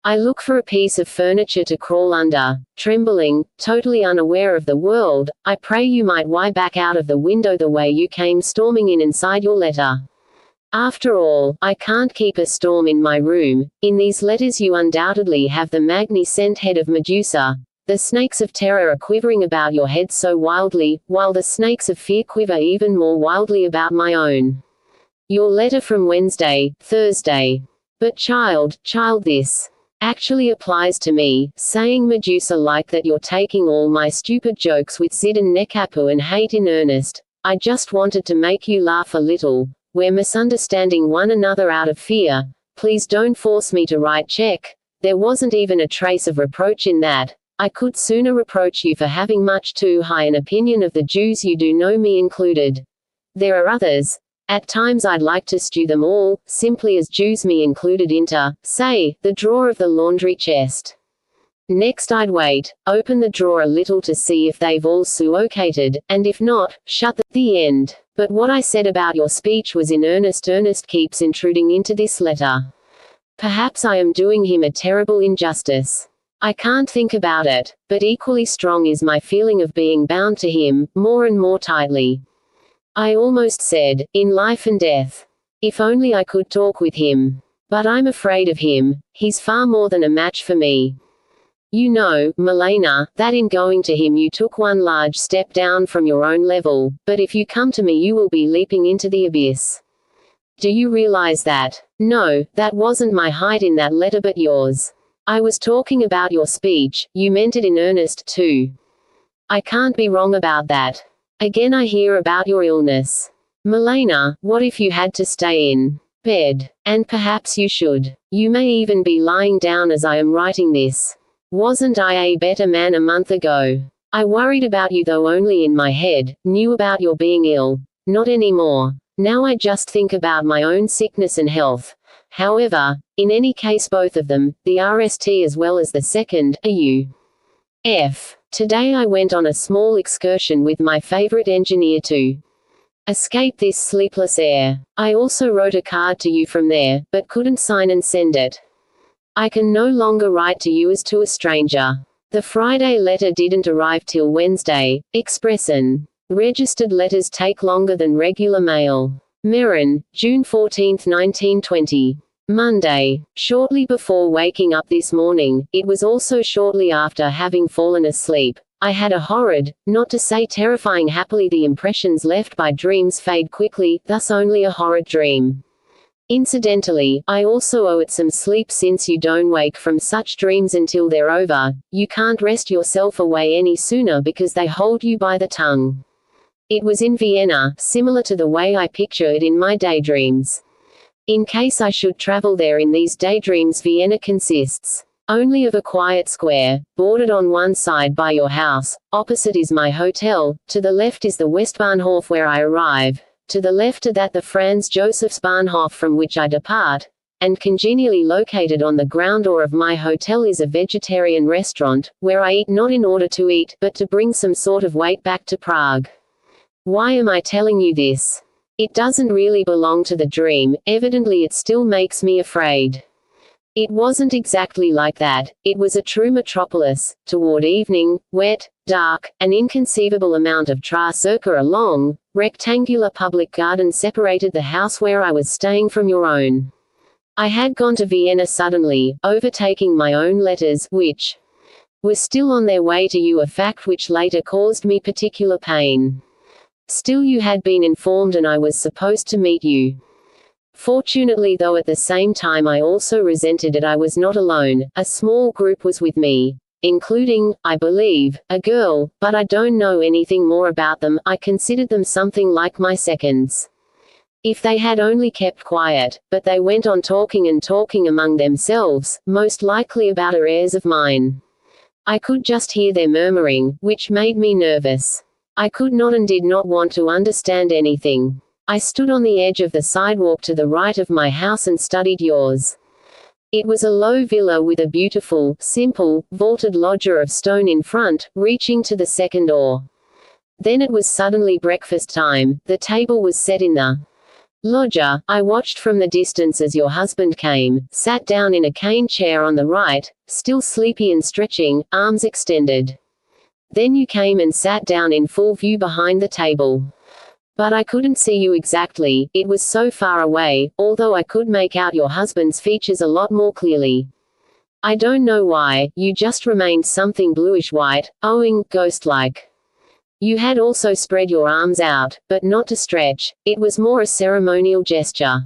I look for a piece of furniture to crawl under, trembling, totally unaware of the world. I pray you might back out of the window the way you came storming in inside your letter. After all, I can't keep a storm in my room. In these letters you undoubtedly have the magnificent head of Medusa. The snakes of terror are quivering about your head so wildly, while the snakes of fear quiver even more wildly about my own. Your letter from Wednesday, Thursday. But child, this actually applies to me, saying Medusa like that you're taking all my stupid jokes with Sid and Nekapu and hate in earnest. I just wanted to make you laugh a little. We're misunderstanding one another out of fear. Please don't force me to write check. There wasn't even a trace of reproach in that. I could sooner reproach you for having much too high an opinion of the Jews, you do know, me included. There are others. At times I'd like to stew them all, simply as Jews, me included, into, say, the drawer of the laundry chest. Next I'd open the drawer a little to see if they've all suocated, and if not, shut the end. But what I said about your speech was in earnest. Ernest keeps intruding into this letter. Perhaps I am doing him a terrible injustice. I can't think about it, but equally strong is my feeling of being bound to him, more and more tightly. I almost said, in life and death. If only I could talk with him. But I'm afraid of him. He's far more than a match for me. You know, Milena, that in going to him you took one large step down from your own level, but if you come to me you will be leaping into the abyss. Do you realize that? No, that wasn't my height in that letter but yours. I was talking about your speech, you meant it in earnest too. I can't be wrong about that. Again I hear about your illness. Milena, what if you had to stay in bed? And perhaps you should. You may even be lying down as I am writing this. Wasn't I a better man a month ago? I worried about you though only in my head, knew about your being ill. Not anymore. Now I just think about my own sickness and health. However, in any case both of them, the RST as well as the second, are you. F. Today I went on a small excursion with my favorite engineer to escape this sleepless air. I also wrote a card to you from there, but couldn't sign and send it. I can no longer write to you as to a stranger. The Friday letter didn't arrive till Wednesday. Expressen. Registered letters take longer than regular mail. Meran, June 14, 1920. Monday. Shortly before waking up this morning, it was also shortly after having fallen asleep, I had a horrid, not to say terrifying, happily the impressions left by dreams fade quickly, thus only a horrid dream. Incidentally, I also owe it some sleep, since you don't wake from such dreams until they're over. You can't rest yourself away any sooner because they hold you by the tongue. It was in Vienna, similar to the way I picture it in my daydreams. In case I should travel there in these daydreams, Vienna consists only of a quiet square, bordered on one side by your house, opposite is my hotel, to the left is the Westbahnhof where I arrive, to the left of that the Franz Josefsbahnhof from which I depart, and congenially located on the ground floor of my hotel is a vegetarian restaurant, where I eat not in order to eat, but to bring some sort of weight back to Prague. Why am I telling you this? It doesn't really belong to the dream, evidently it still makes me afraid. It wasn't exactly like that, it was a true metropolis. Toward evening, wet, dark, an inconceivable amount of circa a long, rectangular public garden separated the house where I was staying from your own. I had gone to Vienna suddenly, overtaking my own letters, which were still on their way to you, a fact which later caused me particular pain. Still, you had been informed and I was supposed to meet you. Fortunately, though, at the same time I also resented it, I was not alone. A small group was with me, including, I believe, a girl, but I don't know anything more about them. I considered them something like my seconds. If they had only kept quiet, but they went on talking and talking among themselves, most likely about heirs of mine. I could just hear their murmuring, which made me nervous. I could not and did not want to understand anything. I stood on the edge of the sidewalk to the right of my house and studied yours. It was a low villa with a beautiful, simple, vaulted loggia of stone in front, reaching to the second door. Then it was suddenly breakfast time. The table was set in the loggia. I watched from the distance as your husband came, sat down in a cane chair on the right, still sleepy and stretching, arms extended. Then you came and sat down in full view behind the table. But I couldn't see you exactly, it was so far away, although I could make out your husband's features a lot more clearly. I don't know why, you just remained something bluish-white, ghost-like. You had also spread your arms out, but not to stretch, it was more a ceremonial gesture.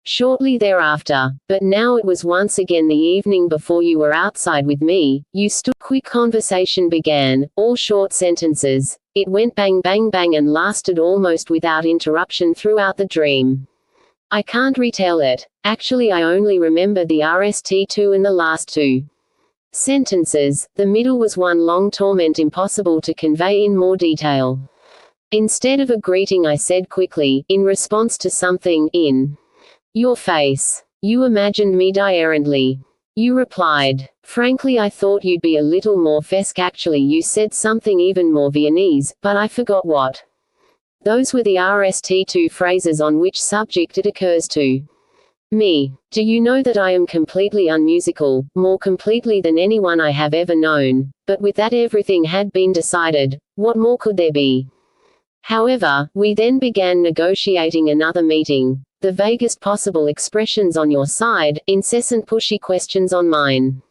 Shortly thereafter, but now it was once again the evening before you were outside with me, you stood. Quick conversation began, all short sentences. It went bang bang bang and lasted almost without interruption throughout the dream. I can't retell it. Actually, I only remember the RST2 and the last two sentences. The middle was one long torment impossible to convey in more detail. Instead of a greeting, I said quickly, in response to something in your face. You imagined me die errantly. You replied, frankly, I thought you'd be a little more fesque. Actually, you said something even more Viennese, but I forgot what. Those were the RST2 phrases. On which subject it occurs to me. Do you know that I am completely unmusical, more completely than anyone I have ever known, but with that everything had been decided. What more could there be? However, we then began negotiating another meeting. The vaguest possible expressions on your side, incessant pushy questions on mine.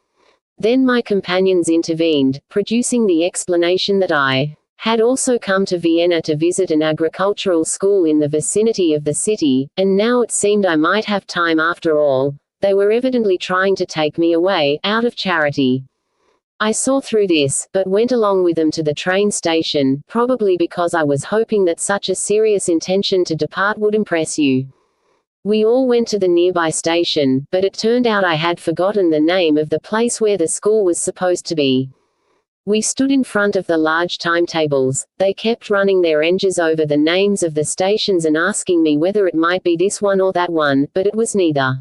Then my companions intervened, producing the explanation that I had also come to Vienna to visit an agricultural school in the vicinity of the city, and now it seemed I might have time after all. They were evidently trying to take me away, out of charity. I saw through this, but went along with them to the train station, probably because I was hoping that such a serious intention to depart would impress you. We all went to the nearby station, but it turned out I had forgotten the name of the place where the school was supposed to be. We stood in front of the large timetables. They kept running their engines over the names of the stations and asking me whether it might be this one or that one, but it was neither.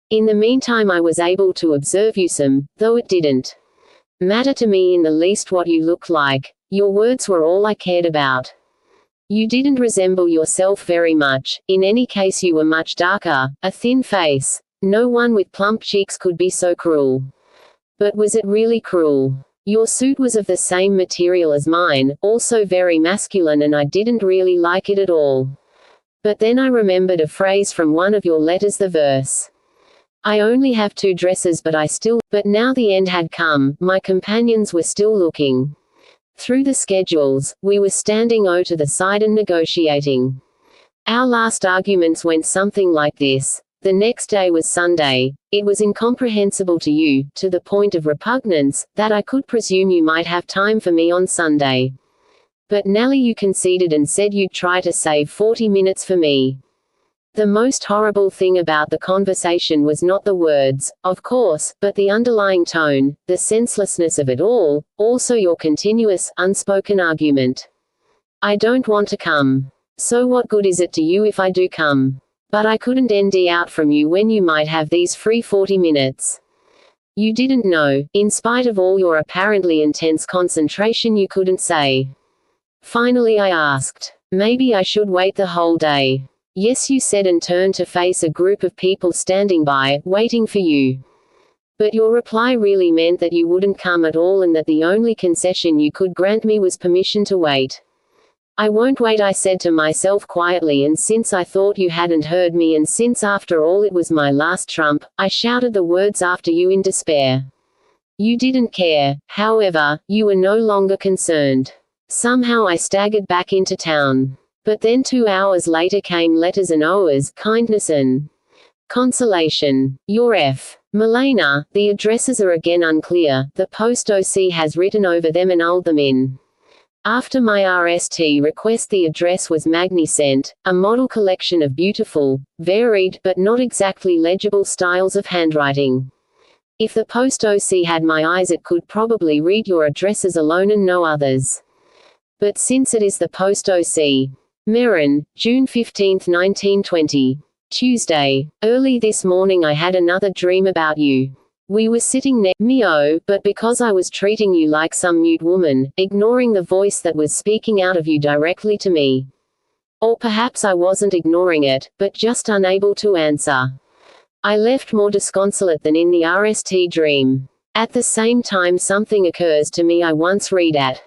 In the meantime, I was able to observe you some, though it didn't matter to me in the least what you looked like. Your words were all I cared about. You didn't resemble yourself very much. In any case, you were much darker, a thin face. No one with plump cheeks could be so cruel. But was it really cruel? Your suit was of the same material as mine, also very masculine, and I didn't really like it at all. But then I remembered a phrase from one of your letters, the verse, I only have 2 dresses but now the end had come. My companions were still looking through the schedules. We were standing to the side and negotiating. Our last arguments went something like this. The next day was Sunday. It was incomprehensible to you, to the point of repugnance, that I could presume you might have time for me on Sunday. But Nellie, you conceded and said you'd try to save 40 minutes for me. The most horrible thing about the conversation was not the words, of course, but the underlying tone, the senselessness of it all, also your continuous, unspoken argument. I don't want to come. So what good is it to you if I do come? But I couldn't ND out from you when you might have these free 40 minutes. You didn't know, in spite of all your apparently intense concentration, you couldn't say. Finally I asked, Maybe I should wait the whole day. Yes, you said, and turned to face a group of people standing by, waiting for you. But your reply really meant that you wouldn't come at all and that the only concession you could grant me was permission to wait. I won't wait, I said to myself quietly, and since I thought you hadn't heard me, and since after all it was my last trump, I shouted the words after you in despair. You didn't care, however, you were no longer concerned. Somehow I staggered back into town. But then 2 hours later came letters and hours, kindness and consolation. Your F. Milena, the addresses are again unclear, the post OC has written over them and annulled them in. After my RST request, the address was Magni sent, a model collection of beautiful, varied, but not exactly legible styles of handwriting. If the post OC had my eyes, it could probably read your addresses alone and no others. But since it is the post OC. Meran, June 15, 1920. Tuesday. Early this morning I had another dream about you. We were sitting next me, but because I was treating you like some mute woman, ignoring the voice that was speaking out of you directly to me. Or perhaps I wasn't ignoring it, but just unable to answer. I left more disconsolate than in the RST dream. At the same time something occurs to me I once read at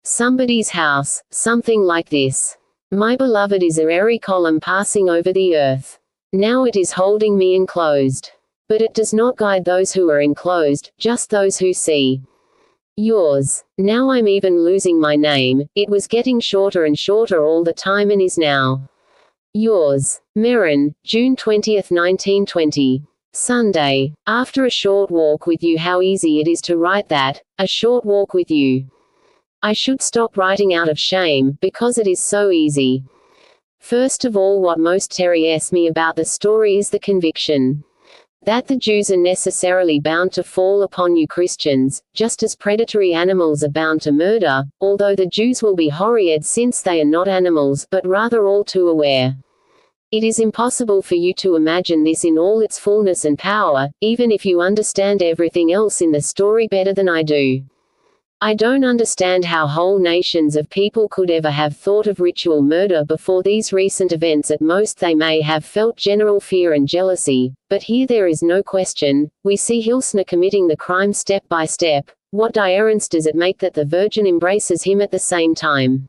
somebody's house, something like this. My beloved is a airy column passing over the earth. Now it is holding me enclosed. But it does not guide those who are enclosed, just those who see. Yours. Now I'm even losing my name, it was getting shorter and shorter all the time and is now. Yours. Meran, June 20, 1920. Sunday. After a short walk with you, how easy it is to write that, a short walk with you. I should stop writing out of shame, because it is so easy. First of all, what most terrifies me about the story is the conviction that the Jews are necessarily bound to fall upon you Christians, just as predatory animals are bound to murder, although the Jews will be horrid since they are not animals, but rather all too aware. It is impossible for you to imagine this in all its fullness and power, even if you understand everything else in the story better than I do. I don't understand how whole nations of people could ever have thought of ritual murder before these recent events. At most they may have felt general fear and jealousy, but here there is no question. We see Hilsner committing the crime step by step. What difference does it make that the Virgin embraces him at the same time?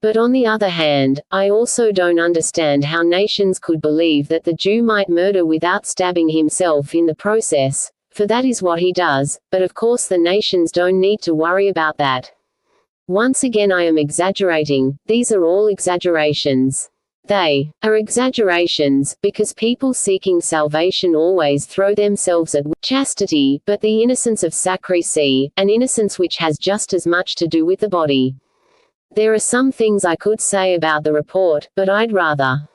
But on the other hand, I also don't understand how nations could believe that the Jew might murder without stabbing himself in the process. For that is what he does, but of course the nations don't need to worry about that. Once again I am exaggerating, these are all exaggerations. They are exaggerations, because people seeking salvation always throw themselves at chastity, but the innocence of sacristy, an innocence which has just as much to do with the body. There are some things I could say about the report, but I'd rather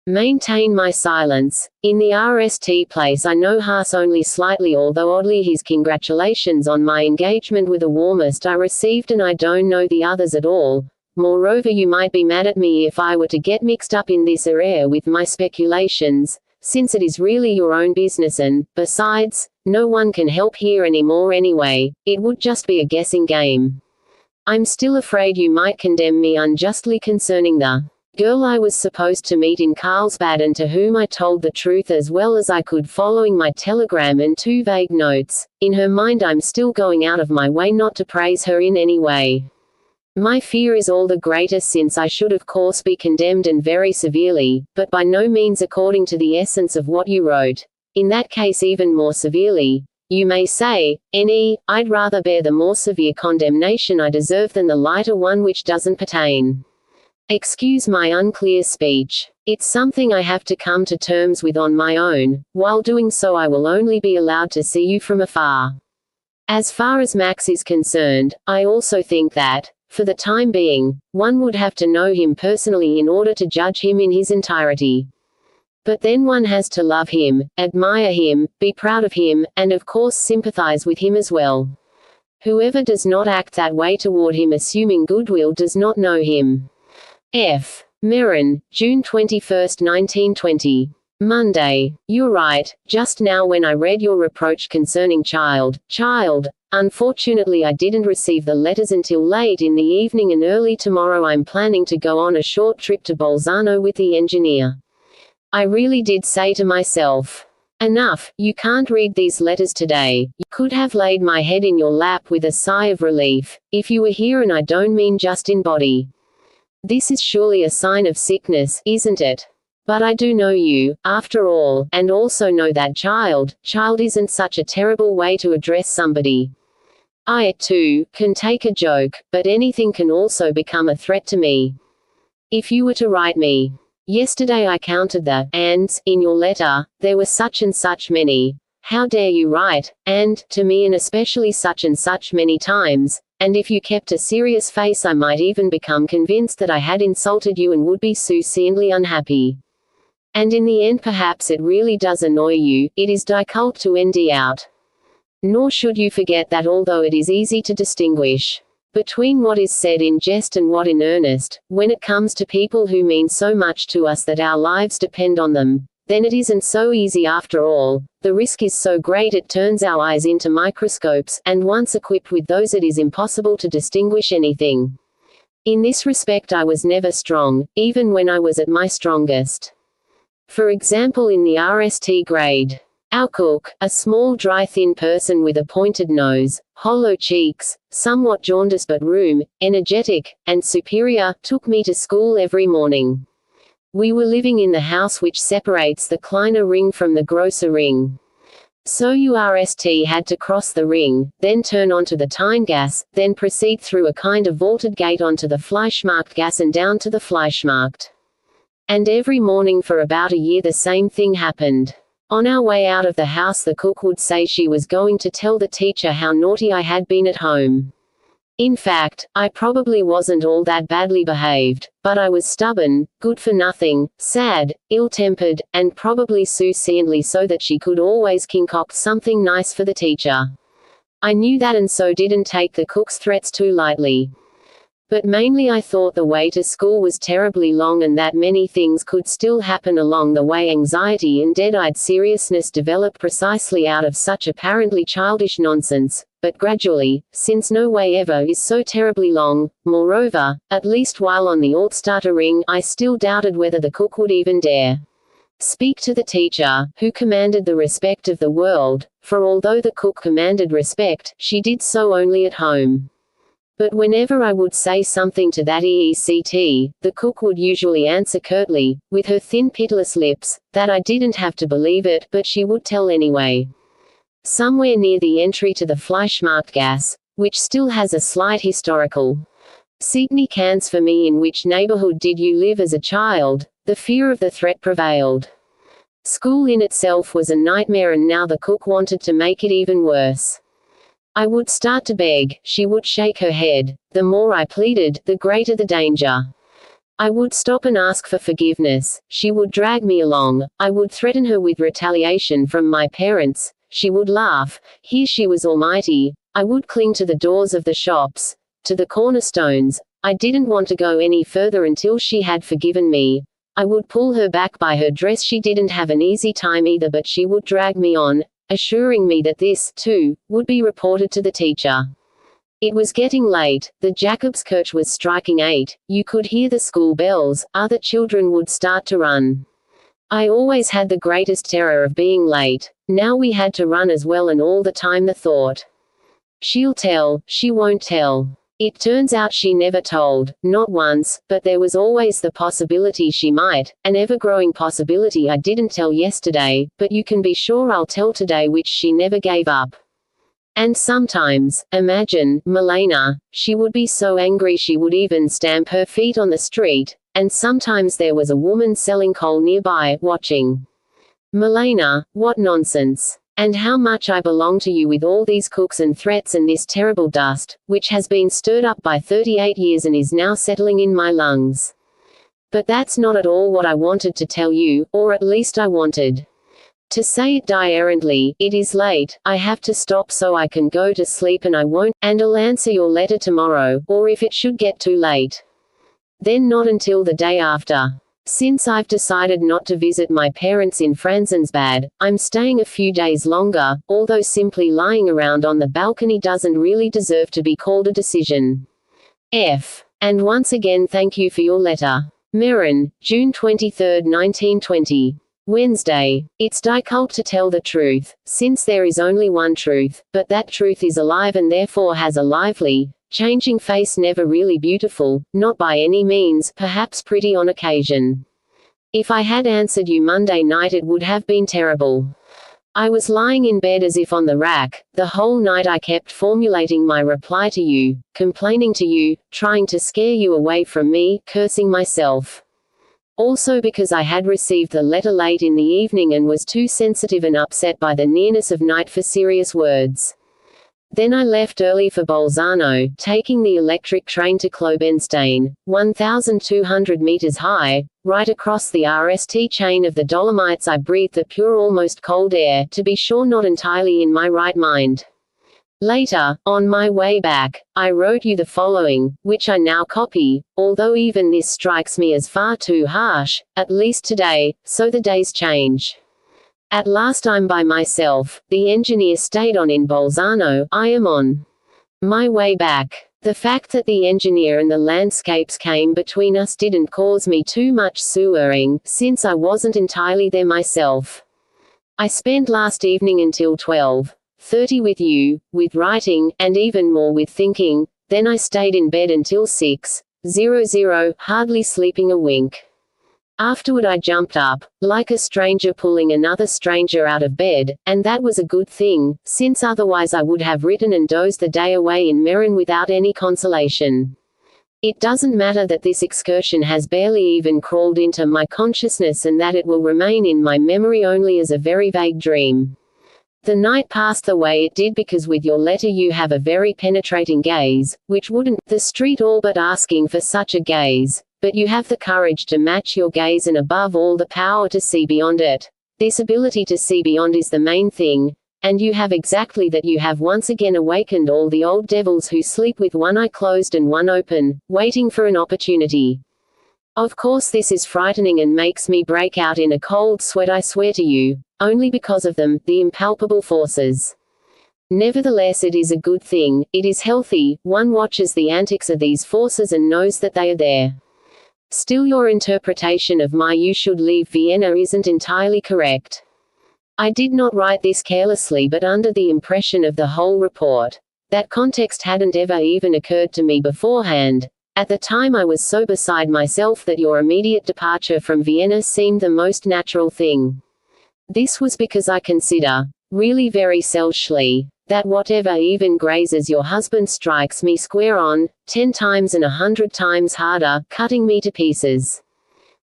maintain my silence. In the RST place I know Haas only slightly, although oddly his congratulations on my engagement were the warmest I received, and I don't know the others at all. Moreover, you might be mad at me if I were to get mixed up in this affair with my speculations, since it is really your own business, and, besides, no one can help here anymore anyway. It would just be a guessing game. I'm still afraid you might condemn me unjustly concerning the girl I was supposed to meet in Carlsbad, and to whom I told the truth as well as I could following my telegram and 2 vague notes. In her mind I'm still going out of my way not to praise her in any way. My fear is all the greater since I should of course be condemned, and very severely, but by no means according to the essence of what you wrote. In that case even more severely. You may say, I'd rather bear the more severe condemnation I deserve than the lighter one which doesn't pertain. Excuse my unclear speech. It's something I have to come to terms with on my own. While doing so I will only be allowed to see you from afar. As far as Max is concerned, I also think that, for the time being, one would have to know him personally in order to judge him in his entirety. But then one has to love him, admire him, be proud of him, and of course sympathize with him as well. Whoever does not act that way toward him assuming goodwill does not know him. F. Meran, June 21, 1920. Monday. You're right, just now when I read your reproach concerning child. Unfortunately I didn't receive the letters until late in the evening, and early tomorrow I'm planning to go on a short trip to Bolzano with the engineer. I really did say to myself, enough, you can't read these letters today. You could have laid my head in your lap with a sigh of relief, if you were here, and I don't mean just in body. This is surely a sign of sickness, isn't it? But I do know you, after all, and also know that child isn't such a terrible way to address somebody. I, too, can take a joke, but anything can also become a threat to me. If you were to write me, yesterday I counted the ands in your letter, there were such and such many. How dare you write, and, to me, and especially such and such many times, and if you kept a serious face I might even become convinced that I had insulted you and would be suicidally unhappy. And in the end perhaps it really does annoy you, it is difficult to end out. Nor should you forget that although it is easy to distinguish between what is said in jest and what in earnest, when it comes to people who mean so much to us that our lives depend on them, then it isn't so easy after all. The risk is so great it turns our eyes into microscopes, and once equipped with those it is impossible to distinguish anything. In this respect I was never strong, even when I was at my strongest. For example, in the RST grade, our cook, a small dry thin person with a pointed nose, hollow cheeks, somewhat jaundiced but energetic, and superior, took me to school every morning. We were living in the house which separates the Kleiner Ring from the Grosser Ring. So URST had to cross the ring, then turn onto the Teingasse, then proceed through a kind of vaulted gate onto the Fleischmarktgasse and down to the Fleischmarkt. And every morning for about a year the same thing happened. On our way out of the house the cook would say she was going to tell the teacher how naughty I had been at home. In fact, I probably wasn't all that badly behaved, but I was stubborn, good-for-nothing, sad, ill-tempered, and probably suicidally, so that she could always concoct something nice for the teacher. I knew that and so didn't take the cook's threats too lightly. But mainly I thought the way to school was terribly long and that many things could still happen along the way. Anxiety and dead-eyed seriousness developed precisely out of such apparently childish nonsense, but gradually, since no way ever is so terribly long. Moreover, at least while on the Ortstarter Ring, I still doubted whether the cook would even dare speak to the teacher, who commanded the respect of the world, for although the cook commanded respect, she did so only at home. But whenever I would say something to that EECT, the cook would usually answer curtly, with her thin pitiless lips, that I didn't have to believe it, but she would tell anyway. Somewhere near the entry to the Fleischmarktgasse, which still has a slight historical significance for me. In which neighborhood did you live as a child? The fear of the threat prevailed. School in itself was a nightmare, and now the cook wanted to make it even worse. I would start to beg, she would shake her head. The more I pleaded, the greater the danger. I would stop and ask for forgiveness, she would drag me along. I would threaten her with retaliation from my parents, she would laugh. Here she was almighty. I would cling to the doors of the shops, to the cornerstones. I didn't want to go any further until she had forgiven me. I would pull her back by her dress. She didn't have an easy time either, but she would drag me on, assuring me that this, too, would be reported to the teacher. It was getting late, the Jakobskirche was striking 8, you could hear the school bells, other children would start to run. I always had the greatest terror of being late. Now we had to run as well, and all the time the thought, she'll tell, she won't tell. It turns out she never told, not once, but there was always the possibility she might, an ever-growing possibility. I didn't tell yesterday, but you can be sure I'll tell today, which she never gave up. And sometimes, imagine, Milena, she would be so angry she would even stamp her feet on the street, and sometimes there was a woman selling coal nearby, watching. Milena, what nonsense. And how much I belong to you with all these cooks and threats and this terrible dust, which has been stirred up by 38 years and is now settling in my lungs. But that's not at all what I wanted to tell you, or at least I wanted to say it errantly. It is late, I have to stop so I can go to sleep, and I won't, and I'll answer your letter tomorrow, or if it should get too late, then not until the day after. Since I've decided not to visit my parents in Franzensbad, I'm staying a few days longer, although simply lying around on the balcony doesn't really deserve to be called a decision. F. And once again thank you for your letter. Meran, June 23, 1920. Wednesday. It's difficult to tell the truth, since there is only one truth, but that truth is alive and therefore has a lively, changing face, never really beautiful, not by any means, perhaps pretty on occasion. If I had answered you Monday night it would have been terrible. I was lying in bed as if on the rack. The whole night I kept formulating my reply to you, complaining to you, trying to scare you away from me, cursing myself. Also because I had received the letter late in the evening and was too sensitive and upset by the nearness of night for serious words. Then I left early for Bolzano, taking the electric train to Klobenstein, 1,200 meters high, right across the RST chain of the Dolomites. I breathed the pure, almost cold air, to be sure not entirely in my right mind. Later, on my way back, I wrote you the following, which I now copy, although even this strikes me as far too harsh, at least today, so the days change. At last I'm by myself, the engineer stayed on in Bolzano, I am on my way back. The fact that the engineer and the landscapes came between us didn't cause me too much suffering, since I wasn't entirely there myself. I spent last evening until 12:30 with you, with writing, and even more with thinking, then I stayed in bed until 6:00, hardly sleeping a wink. Afterward I jumped up, like a stranger pulling another stranger out of bed, and that was a good thing, since otherwise I would have written and dozed the day away in Meran without any consolation. It doesn't matter that this excursion has barely even crawled into my consciousness and that it will remain in my memory only as a very vague dream. The night passed the way it did because with your letter you have a very penetrating gaze, which wouldn't the street all but asking for such a gaze, but you have the courage to match your gaze and above all the power to see beyond it. This ability to see beyond is the main thing, and you have exactly that. You have once again awakened all the old devils who sleep with one eye closed and one open, waiting for an opportunity. Of course this is frightening and makes me break out in a cold sweat, I swear to you, only because of them, the impalpable forces. Nevertheless it is a good thing, it is healthy, one watches the antics of these forces and knows that they are there. Still your interpretation of my "you should leave Vienna" isn't entirely correct. I did not write this carelessly but under the impression of the whole report. That context hadn't ever even occurred to me beforehand. At the time I was so beside myself that your immediate departure from Vienna seemed the most natural thing. This was because I consider, really very selfishly, that whatever even grazes your husband strikes me square on, 10 times and 100 times harder, cutting me to pieces.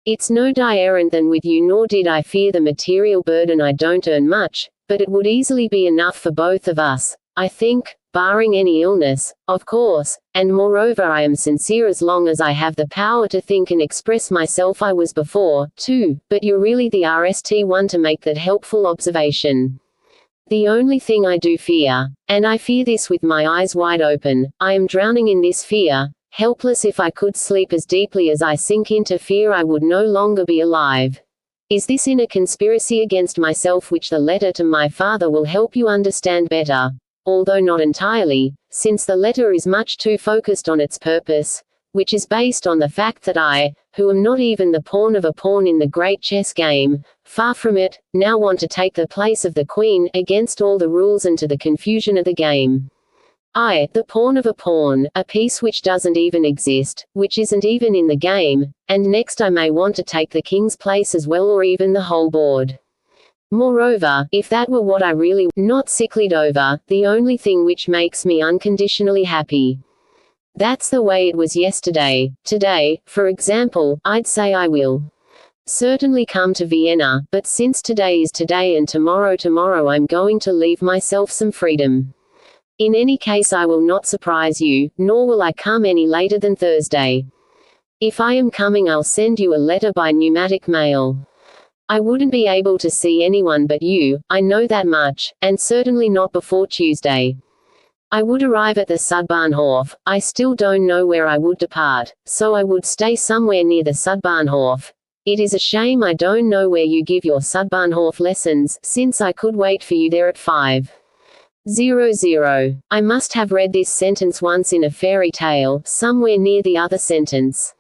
It's no different than with you, nor did I fear the material burden. I don't earn much, but it would easily be enough for both of us, I think, barring any illness, of course, and moreover I am sincere as long as I have the power to think and express myself. I was before, too, but you're really the RST one to make that helpful observation. The only thing I do fear, and I fear this with my eyes wide open, I am drowning in this fear, helpless. If I could sleep as deeply as I sink into fear I would no longer be alive. Is this inner conspiracy against myself which the letter to my father will help you understand better, although not entirely, since the letter is much too focused on its purpose, which is based on the fact that I, who am not even the pawn of a pawn in the great chess game, far from it, now want to take the place of the queen, against all the rules and to the confusion of the game. I, the pawn of a pawn, a piece which doesn't even exist, which isn't even in the game, and next I may want to take the king's place as well, or even the whole board. Moreover, if that were what I really not sicklied over, the only thing which makes me unconditionally happy. That's the way it was yesterday. Today, for example, I'd say I will certainly come to Vienna, but since today is today and tomorrow I'm going to leave myself some freedom. In any case I will not surprise you, nor will I come any later than Thursday. If I am coming I'll send you a letter by pneumatic mail. I wouldn't be able to see anyone but you, I know that much, and certainly not before Tuesday. I would arrive at the Sudbahnhof. I still don't know where I would depart, so I would stay somewhere near the Sudbahnhof. It is a shame I don't know where you give your Sudbahnhof lessons, since I could wait for you there at 5:00. I must have read this sentence once in a fairy tale, somewhere near the other sentence.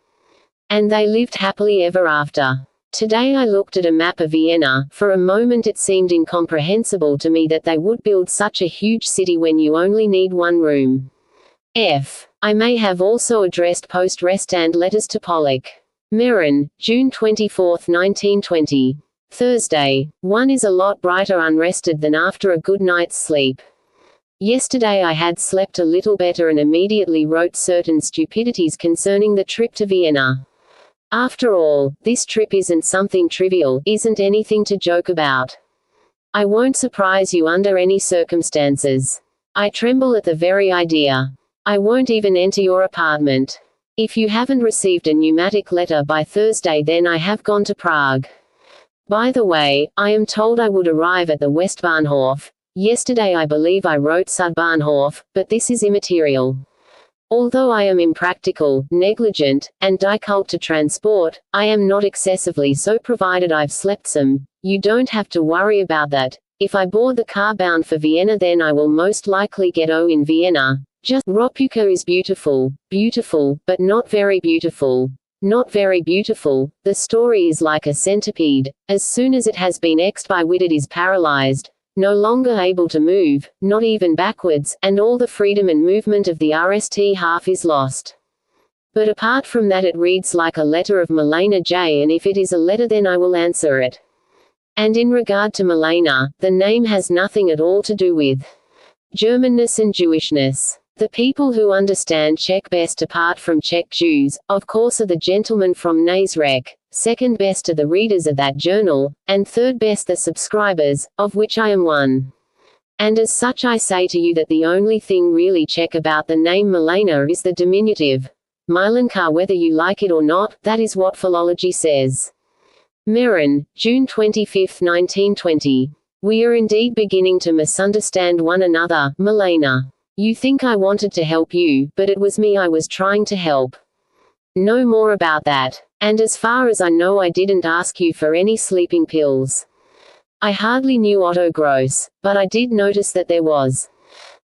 And they lived happily ever after. Today I looked at a map of Vienna. For a moment it seemed incomprehensible to me that they would build such a huge city when you only need one room. I may have also addressed post-restant letters to Pollock. Meran, June 24, 1920. Thursday. One is a lot brighter unrested than after a good night's sleep. Yesterday I had slept a little better and immediately wrote certain stupidities concerning the trip to Vienna. After all, this trip isn't something trivial, isn't anything to joke about. I won't surprise you under any circumstances. I tremble at the very idea. I won't even enter your apartment. If you haven't received a pneumatic letter by Thursday, then I have gone to Prague. By the way, I am told I would arrive at the Westbahnhof. Yesterday I believe I wrote Sudbahnhof, but this is immaterial. Although I am impractical, negligent, and difficult to transport, I am not excessively so provided I've slept some. You don't have to worry about that. If I board the car bound for Vienna, then I will most likely get in Vienna. Just Ropuka is beautiful, but not very beautiful. Not very beautiful. The story is like a centipede. As soon as it has been expired, it is paralyzed, no longer able to move, not even backwards, and all the freedom and movement of the RST half is lost. But apart from that, it reads like a letter of Milena J, and if it is a letter, then I will answer it. And in regard to Milena, the name has nothing at all to do with Germanness and Jewishness. The people who understand Czech best apart from Czech Jews, of course, are the gentlemen from Nazareth, second best are the readers of that journal, and third best the subscribers, of which I am one. And as such I say to you that the only thing really Czech about the name Milena is the diminutive, Milenka. Whether you like it or not, that is what philology says. Meran, June 25, 1920. We are indeed beginning to misunderstand one another, Milena. You think I wanted to help you, but it was me I was trying to help. No more about that. And as far as I know, I didn't ask you for any sleeping pills. I hardly knew Otto Gross, but I did notice that there was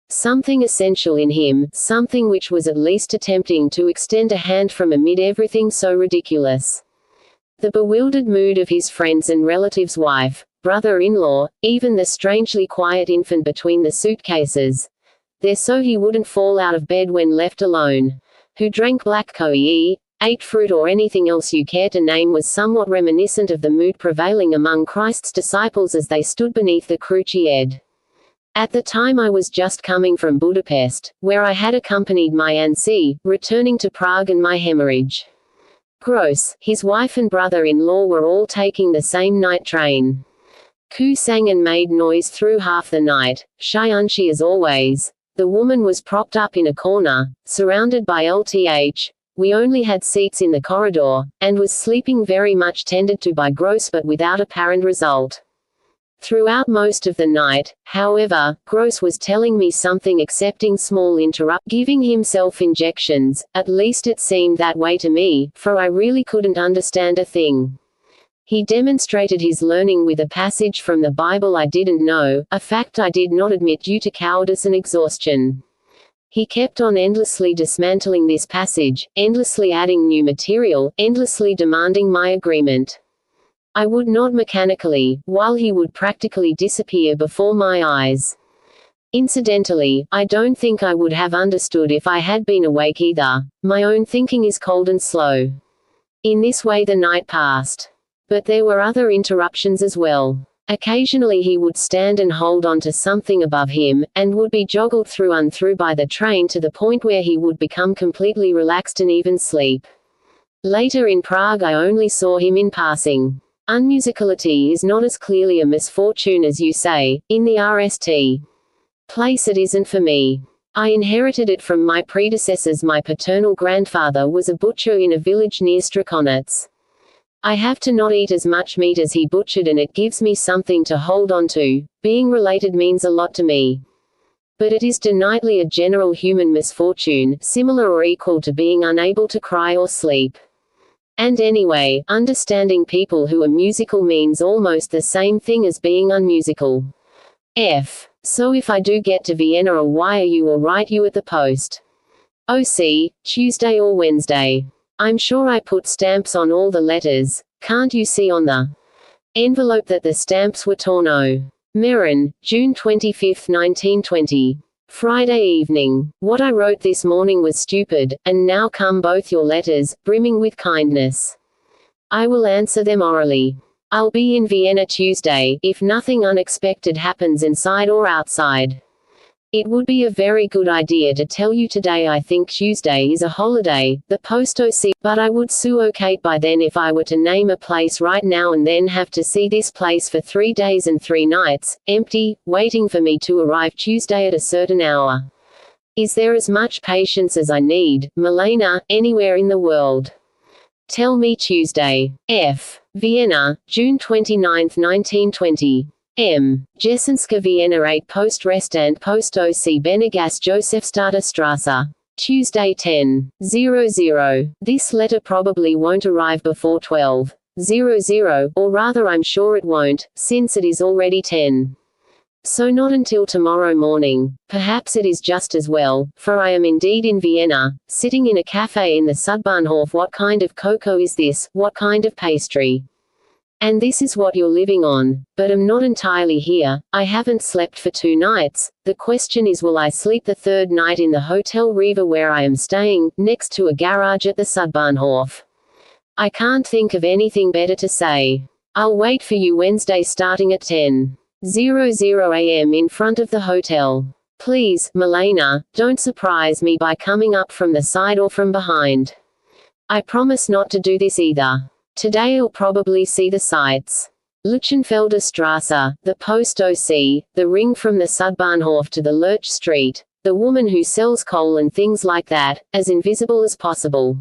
something essential in him, something which was at least attempting to extend a hand from amid everything so ridiculous. The bewildered mood of his friends and relatives' wife, brother-in-law, even the strangely quiet infant between the suitcases. There so he wouldn't fall out of bed when left alone. Who drank black coee, ate fruit or anything else you care to name, was somewhat reminiscent of the mood prevailing among Christ's disciples as they stood beneath the Cruciate. At the time I was just coming from Budapest, where I had accompanied my Auntie, returning to Prague and my hemorrhage. Gross, his wife and brother-in-law were all taking the same night train. Koo sang and made noise through half the night, shy as always. The woman was propped up in a corner, surrounded by LTH. We only had seats in the corridor, and was sleeping very much tended to by Gross, but without apparent result. Throughout most of the night, however, Gross was telling me something, excepting small giving himself injections, at least it seemed that way to me, for I really couldn't understand a thing. He demonstrated his learning with a passage from the Bible I didn't know, a fact I did not admit due to cowardice and exhaustion. He kept on endlessly dismantling this passage, endlessly adding new material, endlessly demanding my agreement. I would nod mechanically, while he would practically disappear before my eyes. Incidentally, I don't think I would have understood if I had been awake either. My own thinking is cold and slow. In this way the night passed. But there were other interruptions as well. Occasionally he would stand and hold on to something above him, and would be joggled through and through by the train to the point where he would become completely relaxed and even sleep. Later in Prague I only saw him in passing. Unmusicality is not as clearly a misfortune as you say. In the RST place it isn't for me. I inherited it from my predecessors. My paternal grandfather was a butcher in a village near Strakonec. I have to not eat as much meat as he butchered, and it gives me something to hold on to. Being related means a lot to me. But it is decidedly a general human misfortune, similar or equal to being unable to cry or sleep. And anyway, understanding people who are musical means almost the same thing as being unmusical. So if I do get to Vienna, I'll wire you or write you at the post. OC, Tuesday or Wednesday. I'm sure I put stamps on all the letters. Can't you see on the envelope that the stamps were torn? Meran, June 25, 1920. Friday evening. What I wrote this morning was stupid, and now come both your letters, brimming with kindness. I will answer them orally. I'll be in Vienna Tuesday, if nothing unexpected happens inside or outside. It would be a very good idea to tell you today. I think Tuesday is a holiday, the post OC, but I would suffocate by then if I were to name a place right now and then have to see this place for 3 days and 3 nights, empty, waiting for me to arrive Tuesday at a certain hour. Is there as much patience as I need, Milena, anywhere in the world? Tell me Tuesday. Vienna, June 29, 1920. Jessenska Vienna 8 Post Restant Post OC Benegast Josefstadter Strasse. Tuesday 10:00. This letter probably won't arrive before 12:00, or rather I'm sure it won't, since it is already 10. So not until tomorrow morning. Perhaps it is just as well, for I am indeed in Vienna, sitting in a cafe in the Sudbahnhof. What kind of cocoa is this? What kind of pastry? And this is what you're living on. But I'm not entirely here. I haven't slept for 2 nights. The question is, will I sleep the 3rd night in the Hotel Riva where I am staying, next to a garage at the Sudbahnhof? I can't think of anything better to say. I'll wait for you Wednesday starting at 10:00 a.m. in front of the hotel. Please, Milena, don't surprise me by coming up from the side or from behind. I promise not to do this either. Today I'll probably see the sights. Luchenfelder Strasse, the post OC, the ring from the Sudbahnhof to the Lurch Street, the woman who sells coal and things like that, as invisible as possible.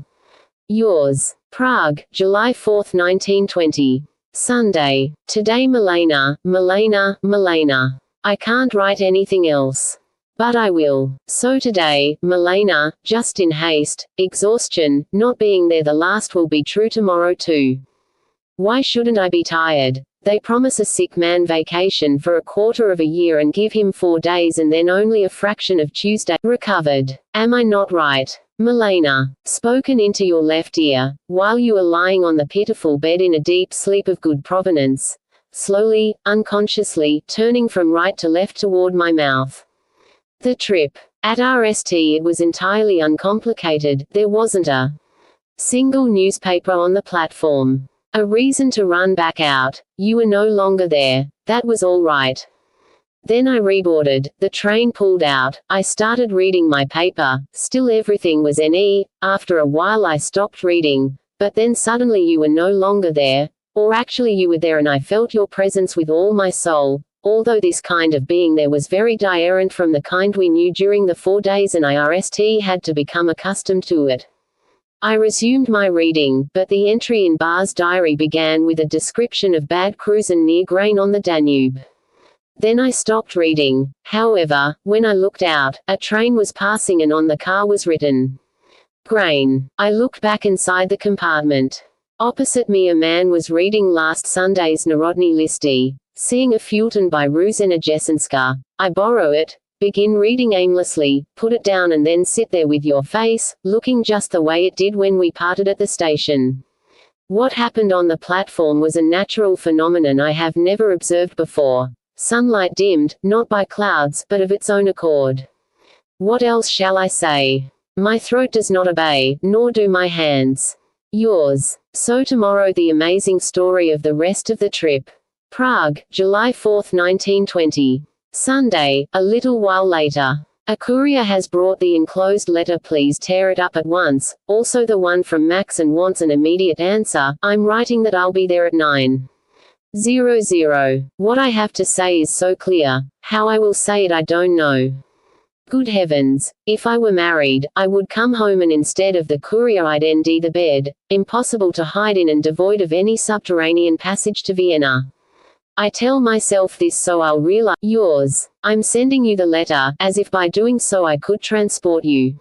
Yours. Prague, July 4, 1920. Sunday. Today Milena, I can't write anything else. But I will. So today, Milena, just in haste, exhaustion, not being there. The last will be true tomorrow too. Why shouldn't I be tired? They promise a sick man vacation for a quarter of a year and give him 4 days and then only a fraction of Tuesday recovered. Am I not right? Milena. Spoken into your left ear, while you are lying on the pitiful bed in a deep sleep of good provenance. Slowly, unconsciously, turning from right to left toward my mouth. The trip. At RST it was entirely uncomplicated. There wasn't a single newspaper on the platform. A reason to run back out. You were no longer there. That was all right. Then I reboarded, the train pulled out, I started reading my paper, still everything was NE, after a while I stopped reading, but then suddenly you were no longer there, or actually you were there and I felt your presence with all my soul, although this kind of being there was very different from the kind we knew during the 4 days and IRST had to become accustomed to it. I resumed my reading, but the entry in Barr's diary began with a description of bad cruise and near Grain on the Danube. Then I stopped reading. However, when I looked out, a train was passing and on the car was written, Grain. I looked back inside the compartment. Opposite me a man was reading last Sunday's Narodny Listy. Seeing a Fulton by Ruzena Jessenska, I borrow it, begin reading aimlessly, put it down and then sit there with your face, looking just the way it did when we parted at the station. What happened on the platform was a natural phenomenon I have never observed before. Sunlight dimmed, not by clouds, but of its own accord. What else shall I say? My throat does not obey, nor do my hands. Yours. So tomorrow the amazing story of the rest of the trip. Prague, July 4, 1920. Sunday, a little while later. A courier has brought the enclosed letter. Please tear it up at once, also the one from Max and wants an immediate answer. I'm writing that I'll be there at 9:00. What I have to say is so clear. How I will say it I don't know. Good heavens, if I were married, I would come home and instead of the courier I'd end the bed, impossible to hide in and devoid of any subterranean passage to Vienna. I tell myself this so I'll realize. Yours. I'm sending you the letter, as if by doing so I could transport you.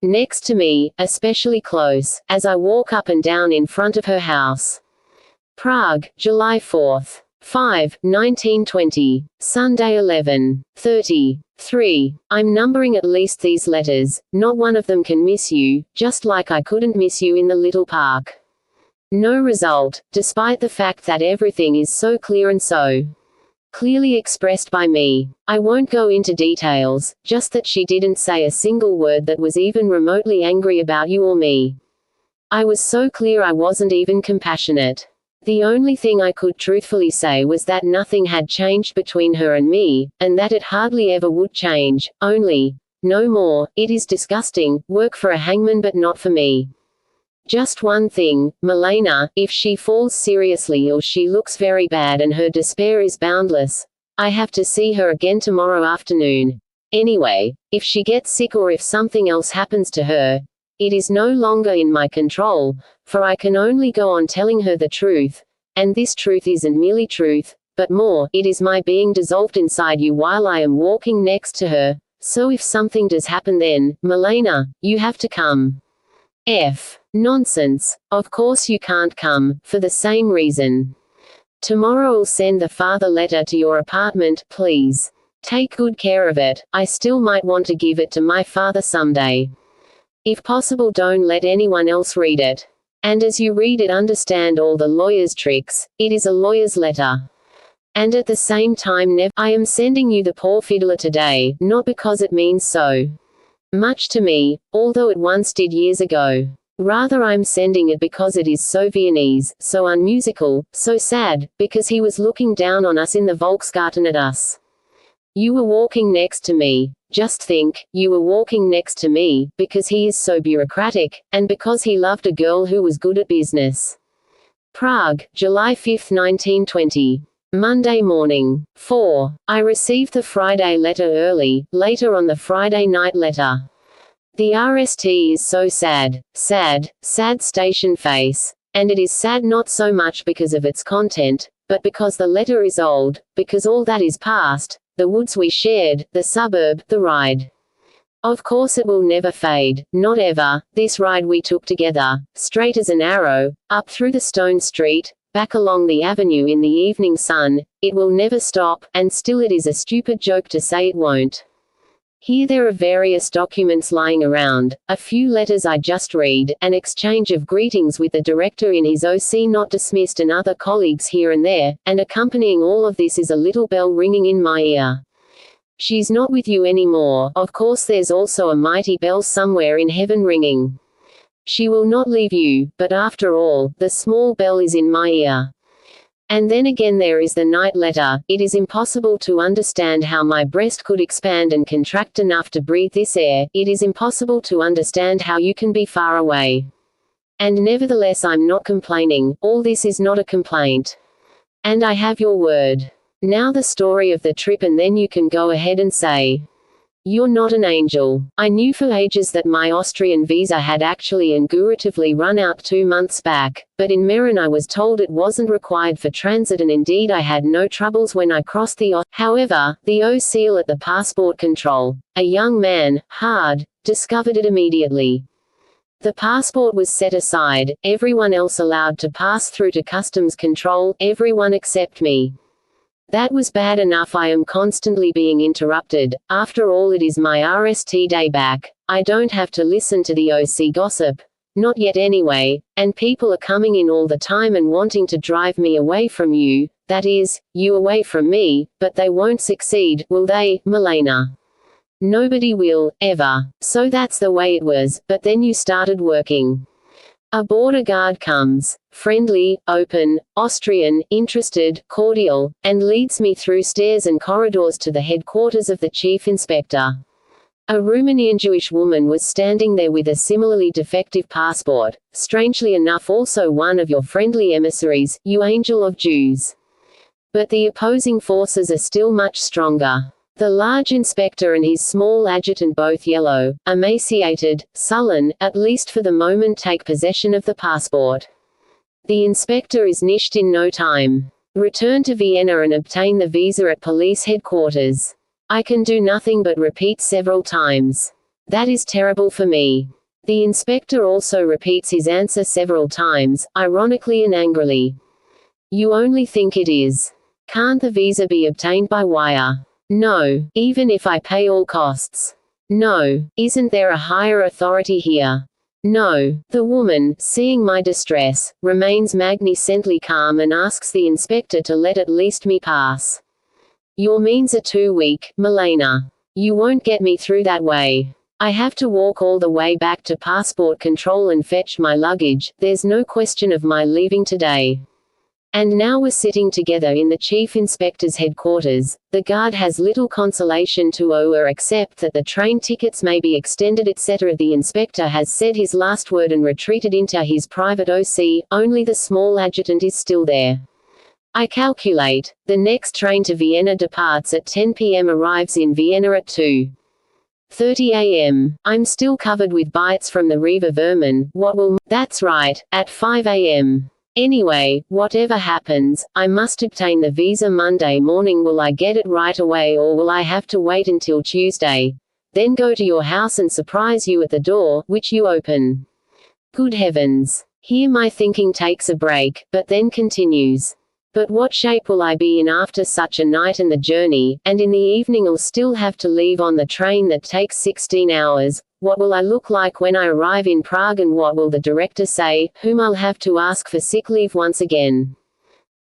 Next to me, especially close, as I walk up and down in front of her house. Prague, July 4th. 5, 1920. Sunday 11:30. 3. I'm numbering at least these letters. Not one of them can miss you, just like I couldn't miss you in the little park. No result, despite the fact that everything is so clear and so clearly expressed by me. I won't go into details, just that she didn't say a single word that was even remotely angry about you or me. I was so clear I wasn't even compassionate. The only thing I could truthfully say was that nothing had changed between her and me, and that it hardly ever would change, only, no more, it is disgusting, work for a hangman but not for me. Just one thing, Milena, if she falls seriously or she looks very bad and her despair is boundless, I have to see her again tomorrow afternoon. Anyway, if she gets sick or if something else happens to her, it is no longer in my control, for I can only go on telling her the truth, and this truth isn't merely truth, but more, it is my being dissolved inside you while I am walking next to her, so if something does happen then, Milena, you have to come. Nonsense. Of course you can't come, for the same reason. Tomorrow I'll send the father letter to your apartment, please. Take good care of it, I still might want to give it to my father someday. If possible don't let anyone else read it. And as you read it understand all the lawyer's tricks, it is a lawyer's letter. And at the same time I am sending you the poor fiddler today, not because it means so much to me, although it once did years ago. Rather I'm sending it because it is so Viennese, so unmusical, so sad, because he was looking down on us in the Volksgarten at us. You were walking next to me. Just think, you were walking next to me, because he is so bureaucratic, and because he loved a girl who was good at business. Prague, July 5, 1920. Monday morning. 4. I received the Friday letter early, later on the Friday night letter. The RST is so sad, sad, sad station face. And it is sad not so much because of its content, but because the letter is old, because all that is past, the woods we shared, the suburb, the ride. Of course it will never fade, not ever, this ride we took together, straight as an arrow, up through the stone street, back along the avenue in the evening sun, it will never stop, and still it is a stupid joke to say it won't. Here there are various documents lying around, a few letters I just read, an exchange of greetings with the director in his OC not dismissed and other colleagues here and there, and accompanying all of this is a little bell ringing in my ear. She's not with you anymore, of course there's also a mighty bell somewhere in heaven ringing. She will not leave you, but after all, the small bell is in my ear. And then again there is the night letter. It is impossible to understand how my breast could expand and contract enough to breathe this air. It is impossible to understand how you can be far away. And nevertheless I'm not complaining, all this is not a complaint. And I have your word. Now the story of the trip and then you can go ahead and say, you're not an angel. I knew for ages that my Austrian visa had actually and guratively run out 2 months back, but in Meran I was told it wasn't required for transit and indeed I had no troubles when I crossed the However, the O-seal at the passport control, a young man, hard, discovered it immediately. The passport was set aside, everyone else allowed to pass through to customs control, everyone except me. That was bad enough. I am constantly being interrupted. After all it is my RST day back. I don't have to listen to the OC gossip. Not yet anyway, and people are coming in all the time and wanting to drive me away from you, that is, you away from me, but they won't succeed, will they, Milena? Nobody will, ever. So that's the way it was, but then you started working. A border guard comes, friendly, open, Austrian, interested, cordial, and leads me through stairs and corridors to the headquarters of the chief inspector. A Romanian Jewish woman was standing there with a similarly defective passport, strangely enough also one of your friendly emissaries, you angel of Jews. But the opposing forces are still much stronger. The large inspector and his small adjutant, both yellow, emaciated, sullen, at least for the moment, take possession of the passport. The inspector is nished in no time. Return to Vienna and obtain the visa at police headquarters. I can do nothing but repeat several times. That is terrible for me. The inspector also repeats his answer several times, ironically and angrily. You only think it is. Can't the visa be obtained by wire? No, even if I pay all costs. No, isn't there a higher authority here? No. The woman, seeing my distress, remains magnificently calm and asks the inspector to let at least me pass. Your means are too weak, Milena. You won't get me through that way. I have to walk all the way back to passport control and fetch my luggage, there's no question of my leaving today. And now we're sitting together in the chief inspector's headquarters. The guard has little consolation to owe her except that the train tickets may be extended etc. The inspector has said his last word and retreated into his private OC, only the small adjutant is still there. I calculate. The next train to Vienna departs at 10 p.m. arrives in Vienna at 2:30 a.m. I'm still covered with bites from the Reaver vermin. That's right, at 5 a.m. Anyway, whatever happens, I must obtain the visa Monday morning. Will I get it right away or will I have to wait until Tuesday? Then go to your house and surprise you at the door, which you open. Good heavens. Here my thinking takes a break, but then continues. But what shape will I be in after such a night and the journey, and in the evening I'll still have to leave on the train that takes 16 hours. What will I look like when I arrive in Prague and what will the director say, whom I'll have to ask for sick leave once again?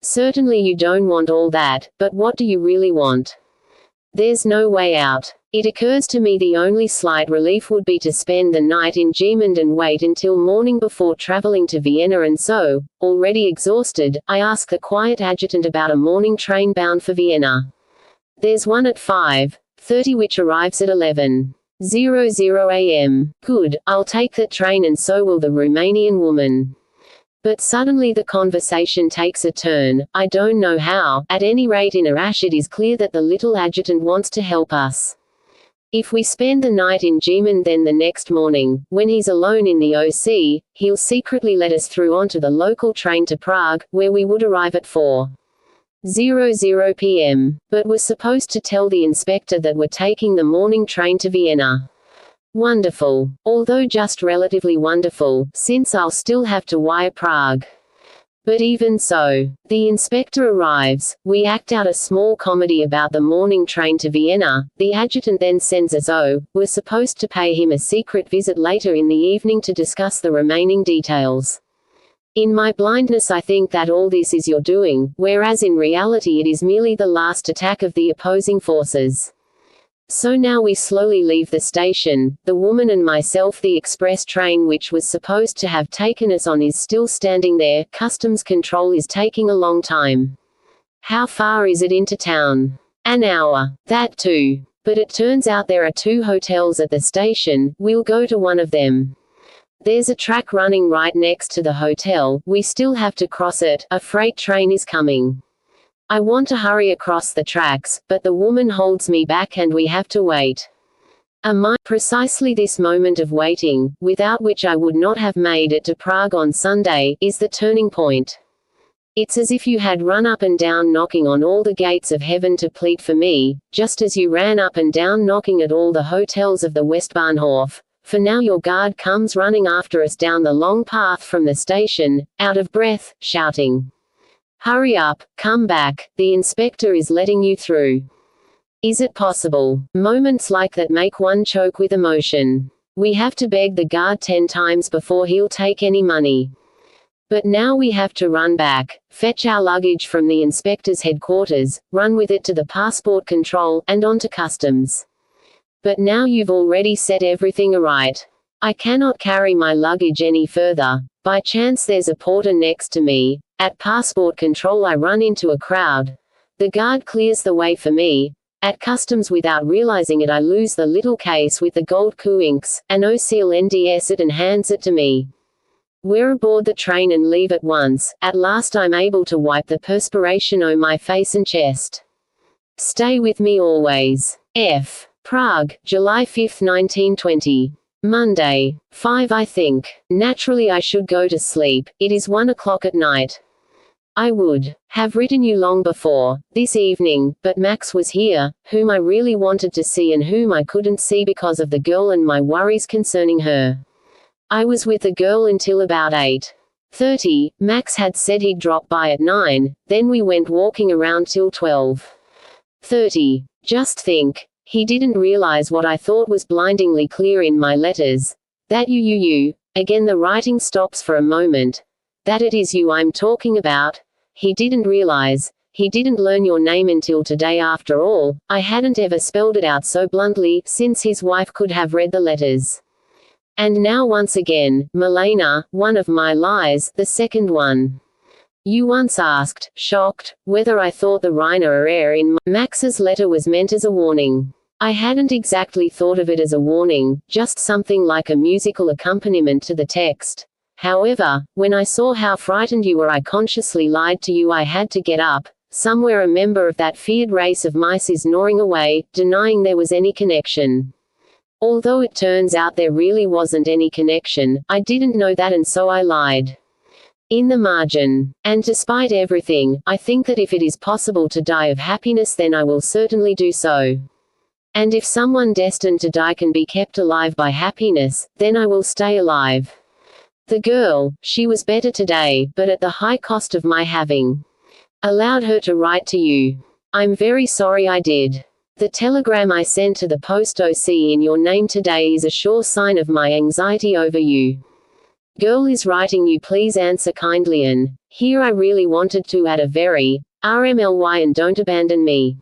Certainly you don't want all that, but what do you really want? There's no way out. It occurs to me the only slight relief would be to spend the night in Gemund and wait until morning before traveling to Vienna and so, already exhausted, I ask the quiet adjutant about a morning train bound for Vienna. There's one at 5:30 which arrives at 11:00 a.m. Good, I'll take that train and so will the Romanian woman. But suddenly the conversation takes a turn, I don't know how, at any rate in Arash it is clear that the little adjutant wants to help us. If we spend the night in Gemund then the next morning, when he's alone in the OC, he'll secretly let us through onto the local train to Prague, where we would arrive at 4:00 p.m. But we're supposed to tell the inspector that we're taking the morning train to Vienna. Wonderful. Although just relatively wonderful, since I'll still have to wire Prague. But even so, the inspector arrives, we act out a small comedy about the morning train to Vienna, the adjutant then sends us we're supposed to pay him a secret visit later in the evening to discuss the remaining details. In my blindness I think that all this is your doing, whereas in reality it is merely the last attack of the opposing forces. So now we slowly leave the station, the woman and myself. The express train which was supposed to have taken us on is still standing there, customs control is taking a long time. How far is it into town? An hour. That too. But it turns out there are 2 hotels at the station, we'll go to one of them. There's a track running right next to the hotel, we still have to cross it, a freight train is coming. I want to hurry across the tracks, but the woman holds me back and we have to wait. Precisely this moment of waiting, without which I would not have made it to Prague on Sunday, is the turning point. It's as if you had run up and down knocking on all the gates of heaven to plead for me, just as you ran up and down knocking at all the hotels of the Westbahnhof. For now your guard comes running after us down the long path from the station, out of breath, shouting. Hurry up, come back, the inspector is letting you through. Is it possible? Moments like that make one choke with emotion. We have to beg the guard 10 times before he'll take any money. But now we have to run back, fetch our luggage from the inspector's headquarters, run with it to the passport control, and on to customs. But now you've already set everything aright. I cannot carry my luggage any further. By chance there's a porter next to me. At passport control I run into a crowd. The guard clears the way for me. At customs without realizing it I lose the little case with the gold coinks, and O'Seal NDS it and hands it to me. We're aboard the train and leave at once. At last I'm able to wipe the perspiration on my face and chest. Stay with me always. F. Prague, July 5, 1920. Monday. 5 I think. Naturally I should go to sleep, it is 1 o'clock at night. I would have written you long before this evening, but Max was here, whom I really wanted to see and whom I couldn't see because of the girl and my worries concerning her. I was with the girl until about 8:30. Max had said he'd drop by at 9, then we went walking around till 12:30. Just think. He didn't realize what I thought was blindingly clear in my letters. That you, again the writing stops for a moment. That it is you I'm talking about. He didn't realize. He didn't learn your name until today after all. I hadn't ever spelled it out so bluntly, since his wife could have read the letters. And now once again, Milena, one of my lies, the second one. You once asked, shocked, whether I thought the Rainer error in Max's letter was meant as a warning. I hadn't exactly thought of it as a warning, just something like a musical accompaniment to the text. However, when I saw how frightened you were, I consciously lied to you. I had to get up. Somewhere a member of that feared race of mice is gnawing away, denying there was any connection. Although it turns out there really wasn't any connection, I didn't know that and so I lied. In the margin. And despite everything, I think that if it is possible to die of happiness, then I will certainly do so. And if someone destined to die can be kept alive by happiness, then I will stay alive. The girl, she was better today, but at the high cost of my having allowed her to write to you. I'm very sorry I did. The telegram I sent to the post OC in your name today is a sure sign of my anxiety over you. Girl is writing you, please answer kindly, and here I really wanted to add a very RMLY and don't abandon me.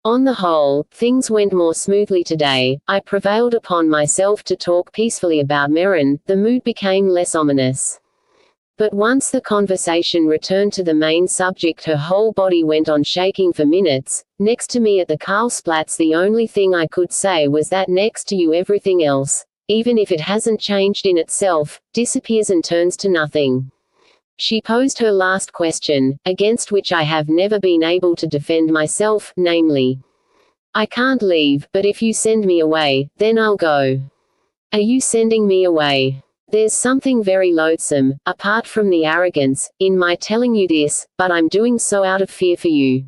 On the whole, things went more smoothly today. I prevailed upon myself to talk peacefully about Meren. The mood became less ominous. But once the conversation returned to the main subject, her whole body went on shaking for minutes. Next to me at the Karlsplatz, the only thing I could say was that next to you everything else, even if it hasn't changed in itself, disappears and turns to nothing. She posed her last question, against which I have never been able to defend myself, namely, I can't leave, but if you send me away, then I'll go. Are you sending me away? There's something very loathsome, apart from the arrogance, in my telling you this, but I'm doing so out of fear for you.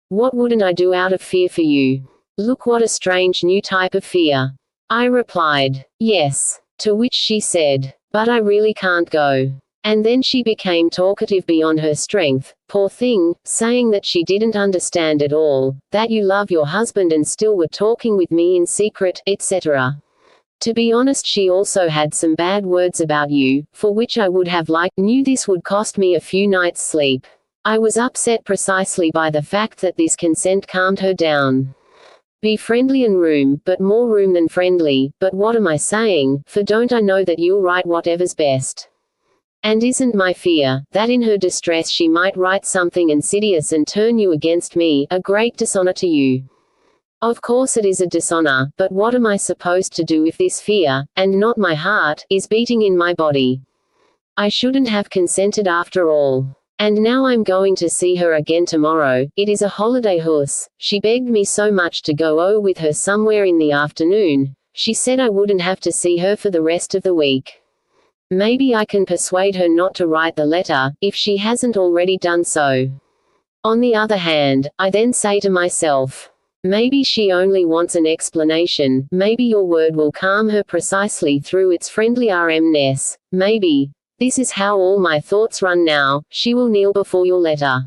What wouldn't I do out of fear for you? Look, what a strange new type of fear. I replied, yes. To which she said, but I really can't go. And then she became talkative beyond her strength, poor thing, saying that she didn't understand at all, that you love your husband and still were talking with me in secret, etc. To be honest, she also had some bad words about you, for which I would have knew this would cost me a few nights' sleep. I was upset precisely by the fact that this consent calmed her down. Be friendly and room, but more room than friendly, but what am I saying, for don't I know that you'll write whatever's best? And isn't my fear, that in her distress she might write something insidious and turn you against me, a great dishonor to you? Of course it is a dishonor, but what am I supposed to do if this fear, and not my heart, is beating in my body? I shouldn't have consented after all. And now I'm going to see her again tomorrow. It is a holiday huss. She begged me so much to go with her somewhere in the afternoon. She said I wouldn't have to see her for the rest of the week. Maybe I can persuade her not to write the letter, if she hasn't already done so. On the other hand, I then say to myself, maybe she only wants an explanation, maybe your word will calm her precisely through its friendly RMness, maybe. This is how all my thoughts run now, she will kneel before your letter.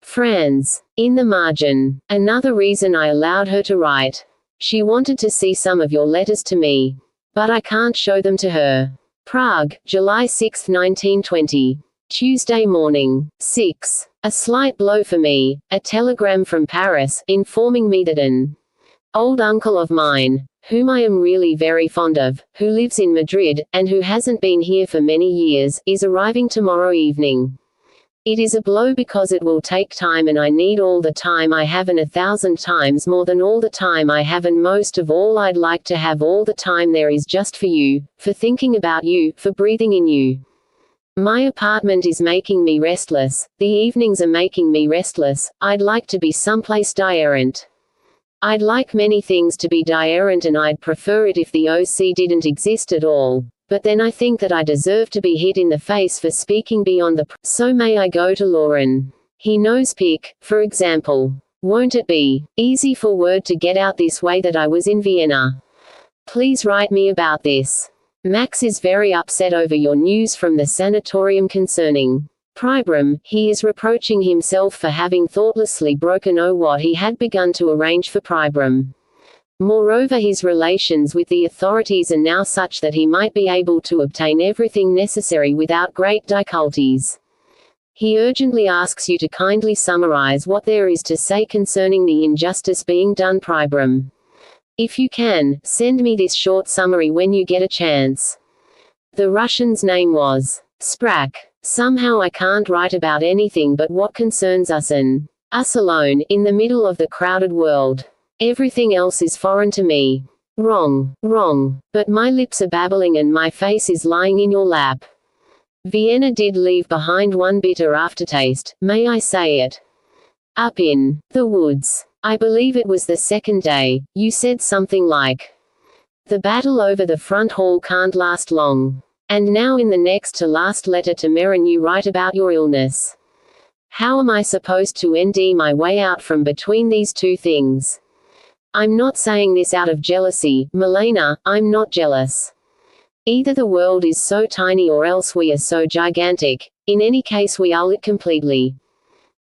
Franz. In the margin. Another reason I allowed her to write. She wanted to see some of your letters to me. But I can't show them to her. Prague, July 6, 1920. Tuesday morning. 6. A slight blow for me, a telegram from Paris, informing me that an old uncle of mine, whom I am really very fond of, who lives in Madrid, and who hasn't been here for many years, is arriving tomorrow evening. It is a blow because it will take time and I need all the time I have and 1,000 times more than all the time I have, and most of all I'd like to have all the time there is just for you, for thinking about you, for breathing in you. My apartment is making me restless, the evenings are making me restless, I'd like to be someplace diarrhent. I'd like many things to be diarrhent and I'd prefer it if the OC didn't exist at all. But then I think that I deserve to be hit in the face for speaking beyond the so may I go to Lauren. He knows pick, for example. Won't it be easy for word to get out this way that I was in Vienna? Please write me about this. Max is very upset over your news from the sanatorium concerning Pribram. He is reproaching himself for having thoughtlessly broken what he had begun to arrange for Pribram. Moreover, his relations with the authorities are now such that he might be able to obtain everything necessary without great difficulties. He urgently asks you to kindly summarize what there is to say concerning the injustice being done Pribram. If you can, send me this short summary when you get a chance. The Russian's name was Sprak. Somehow I can't write about anything but what concerns us and us alone, in the middle of the crowded world. Everything else is foreign to me. Wrong, but my lips are babbling and my face is lying in your lap. Vienna did leave behind one bitter aftertaste, may I say it? Up in the woods. I believe it was the second day, you said something like, the battle over the front hall can't last long. And now in the next to last letter to Milena you write about your illness. How am I supposed to end my way out from between these two things? I'm not saying this out of jealousy, Milena, I'm not jealous. Either the world is so tiny or else we are so gigantic. In any case we are it completely.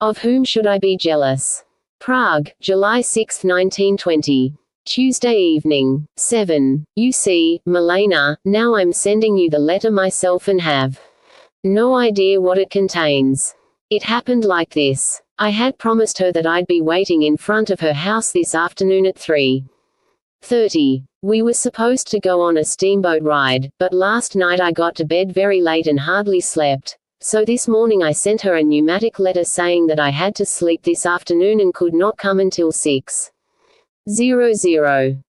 Of whom should I be jealous? Prague, July 6, 1920. Tuesday evening. 7. You see, Milena, now I'm sending you the letter myself and have no idea what it contains. It happened like this. I had promised her that I'd be waiting in front of her house this afternoon at 3:30. We were supposed to go on a steamboat ride, but last night I got to bed very late and hardly slept, so this morning I sent her a pneumatic letter saying that I had to sleep this afternoon and could not come until 6:00.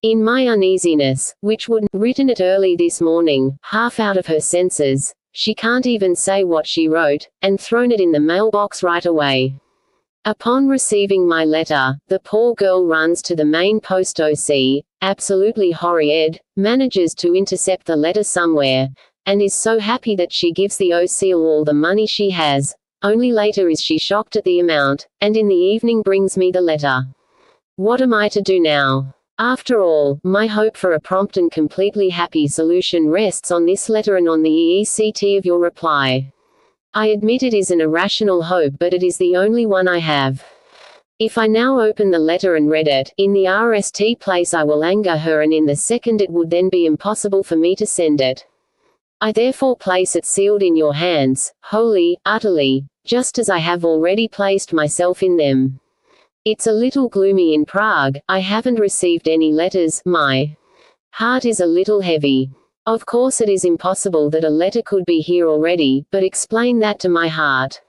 In my uneasiness, which would written it early this morning, half out of her senses, she can't even say what she wrote, and thrown it in the mailbox right away. Upon receiving my letter, the poor girl runs to the main post OC, absolutely horrid, manages to intercept the letter somewhere, and is so happy that she gives the OC all the money she has, only later is she shocked at the amount, and in the evening brings me the letter. What am I to do now? After all, my hope for a prompt and completely happy solution rests on this letter and on the EECT of your reply. I admit it is an irrational hope, but it is the only one I have. If I now open the letter and read it, in the RST place I will anger her, and in the second it would then be impossible for me to send it. I therefore place it sealed in your hands, wholly, utterly, just as I have already placed myself in them. It's a little gloomy in Prague, I haven't received any letters, my heart is a little heavy. Of course it is impossible that a letter could be here already, but explain that to my heart.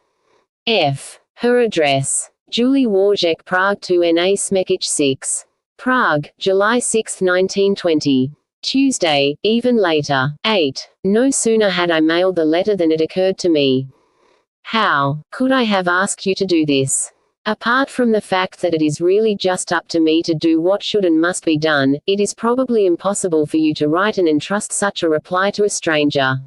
F. Her address. Julie Wojcik, Prague 2 Na Smekic 6. Prague, July 6, 1920. Tuesday, even later. 8. No sooner had I mailed the letter than it occurred to me. How could I have asked you to do this? Apart from the fact that it is really just up to me to do what should and must be done, it is probably impossible for you to write and entrust such a reply to a stranger.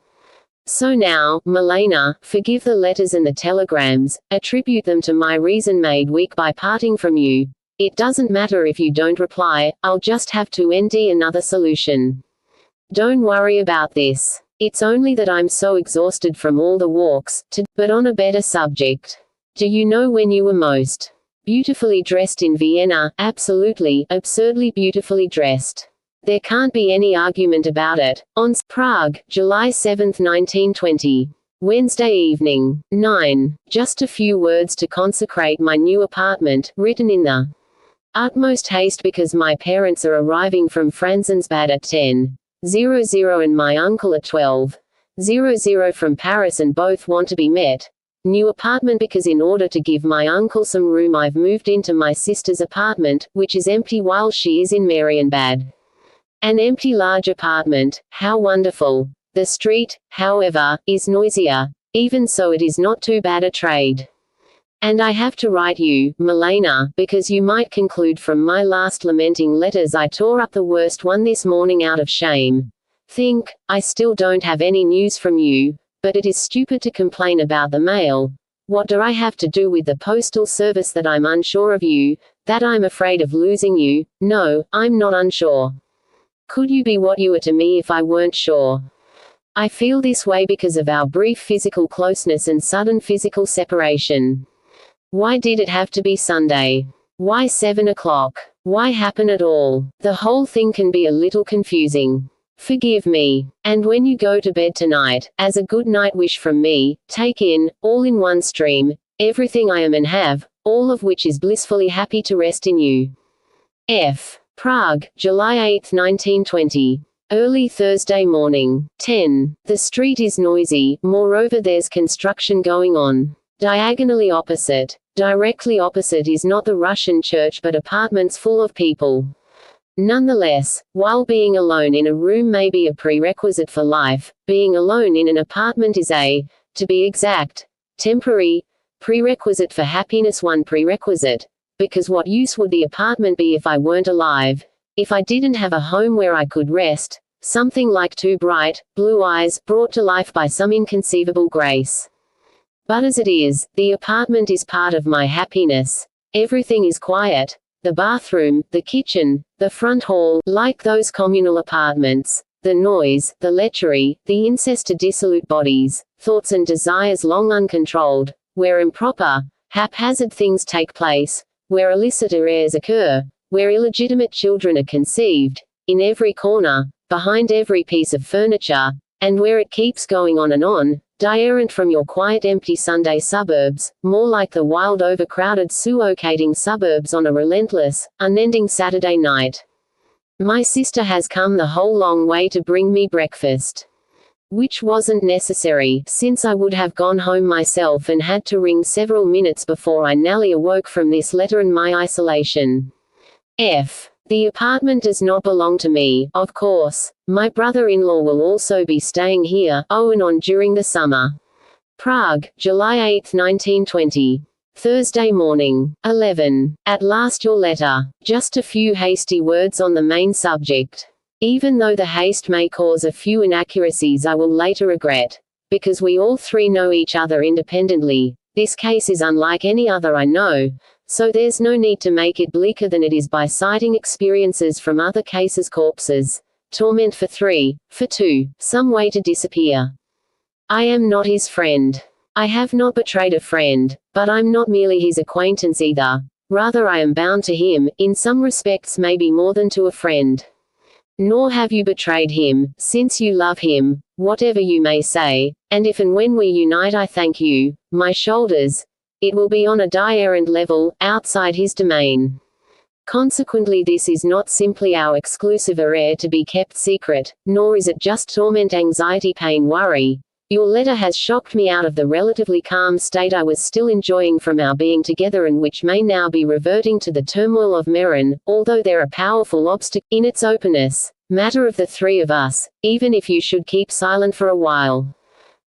So now, Milena, forgive the letters and the telegrams, attribute them to my reason made weak by parting from you. It doesn't matter if you don't reply, I'll just have to end another solution. Don't worry about this. It's only that I'm so exhausted from all the walks, but on a better subject. Do you know when you were most beautifully dressed in Vienna? Absolutely, absurdly beautifully dressed. There can't be any argument about it. On Prague, July 7, 1920. Wednesday evening. 9. Just a few words to consecrate my new apartment, written in the utmost haste because my parents are arriving from Franzensbad at 10:00 and my uncle at 12:00 from Paris, and both want to be met. New apartment because in order to give my uncle some room I've moved into my sister's apartment, which is empty while she is in Marienbad. An empty large apartment, how wonderful. The street, however, is noisier. Even so it is not too bad a trade. And I have to write you, Milena, because you might conclude from my last lamenting letters I tore up the worst one this morning out of shame. Think, I still don't have any news from you, but it is stupid to complain about the mail. What do I have to do with the postal service that I'm unsure of you, that I'm afraid of losing you? No, I'm not unsure. Could you be what you were to me if I weren't sure? I feel this way because of our brief physical closeness and sudden physical separation. Why did it have to be Sunday? Why 7 o'clock? Why happen at all? The whole thing can be a little confusing. Forgive me. And when you go to bed tonight, as a good night wish from me, take in, all in one stream, everything I am and have, all of which is blissfully happy to rest in you. F. Prague, July 8, 1920. Early Thursday morning. 10. The street is noisy, moreover there's construction going on. Diagonally opposite, directly opposite is not the Russian church but apartments full of people. Nonetheless, while being alone in a room may be a prerequisite for life, being alone in an apartment is to be exact, temporary, prerequisite for happiness. One prerequisite, because what use would the apartment be if I weren't alive, if I didn't have a home where I could rest, something like two bright, blue eyes, brought to life by some inconceivable grace. But as it is, the apartment is part of my happiness. Everything is quiet. The bathroom, the kitchen, the front hall, like those communal apartments, the noise, the lechery, the incest to dissolute bodies, thoughts and desires long uncontrolled, where improper, haphazard things take place, where illicit errors occur, where illegitimate children are conceived, in every corner, behind every piece of furniture, and where it keeps going on, errant from your quiet empty Sunday suburbs, more like the wild overcrowded suffocating suburbs on a relentless, unending Saturday night. My sister has come the whole long way to bring me breakfast. Which wasn't necessary, since I would have gone home myself and had to ring several minutes before I nearly awoke from this letter and my isolation. F. The apartment does not belong to me, of course. My brother-in-law will also be staying here, and on during the summer. Prague, July 8, 1920. Thursday morning. 11. At last your letter. Just a few hasty words on the main subject. Even though the haste may cause a few inaccuracies I will later regret. Because we all three know each other independently, this case is unlike any other I know. So there's no need to make it bleaker than it is by citing experiences from other cases. Corpses. Torment for 3. For 2. Some way to disappear. I am not his friend. I have not betrayed a friend, but I'm not merely his acquaintance either. Rather I am bound to him, in some respects maybe more than to a friend. Nor have you betrayed him, since you love him, whatever you may say, and if and when we unite I thank you, my shoulders, it will be on a errant level, outside his domain. Consequently this is not simply our exclusive affair to be kept secret, nor is it just torment, anxiety, pain, worry. Your letter has shocked me out of the relatively calm state I was still enjoying from our being together and which may now be reverting to the turmoil of Meran, although there are powerful obstacles in its openness. Matter of the three of us, even if you should keep silent for a while.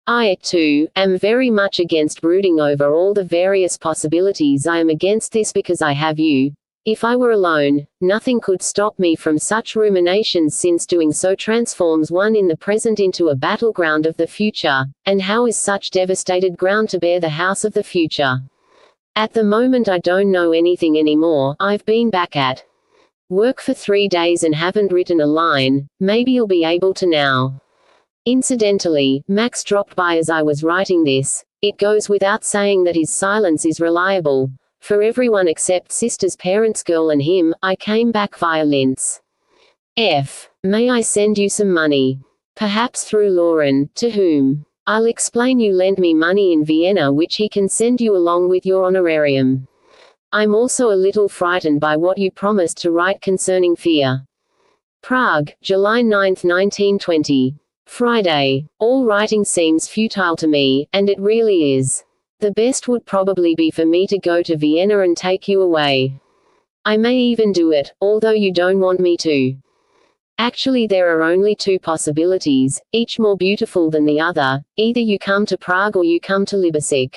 I, too, am very much against brooding over all the various possibilities. I am against this because I have you. If I were alone, nothing could stop me from such ruminations, since doing so transforms one in the present into a battleground of the future, and how is such devastated ground to bear the house of the future? At the moment I don't know anything anymore. I've been back at work for 3 days and haven't written a line. Maybe you'll be able to now. Incidentally, Max dropped by as I was writing this. It goes without saying that his silence is reliable. For everyone except sister's parents, girl and him, I came back via Linz. F. May I send you some money? Perhaps through Lauren, to whom? I'll explain. You lend me money in Vienna which he can send you along with your honorarium. I'm also a little frightened by what you promised to write concerning fear. Prague, July 9, 1920. Friday. All writing seems futile to me, and it really is. The best would probably be for me to go to Vienna and take you away. I may even do it, although you don't want me to. Actually there are only two possibilities, each more beautiful than the other. Either you come to Prague or you come to Libešić.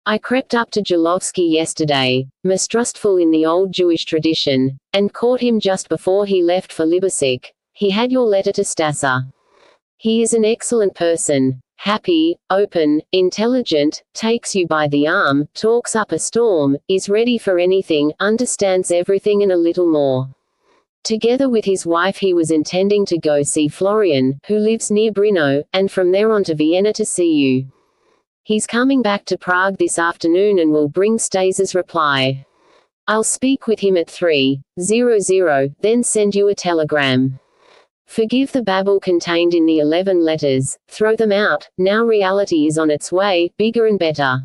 I crept up to Jolovsky yesterday, mistrustful in the old Jewish tradition, and caught him just before he left for Libešić. He had your letter to Stassa. He is an excellent person. Happy, open, intelligent, takes you by the arm, talks up a storm, is ready for anything, understands everything and a little more. Together with his wife he was intending to go see Florian, who lives near Brno, and from there on to Vienna to see you. He's coming back to Prague this afternoon and will bring Stasa's reply. I'll speak with him at 3:00, then send you a telegram. Forgive the babble contained in the 11 letters, throw them out, now reality is on its way, bigger and better.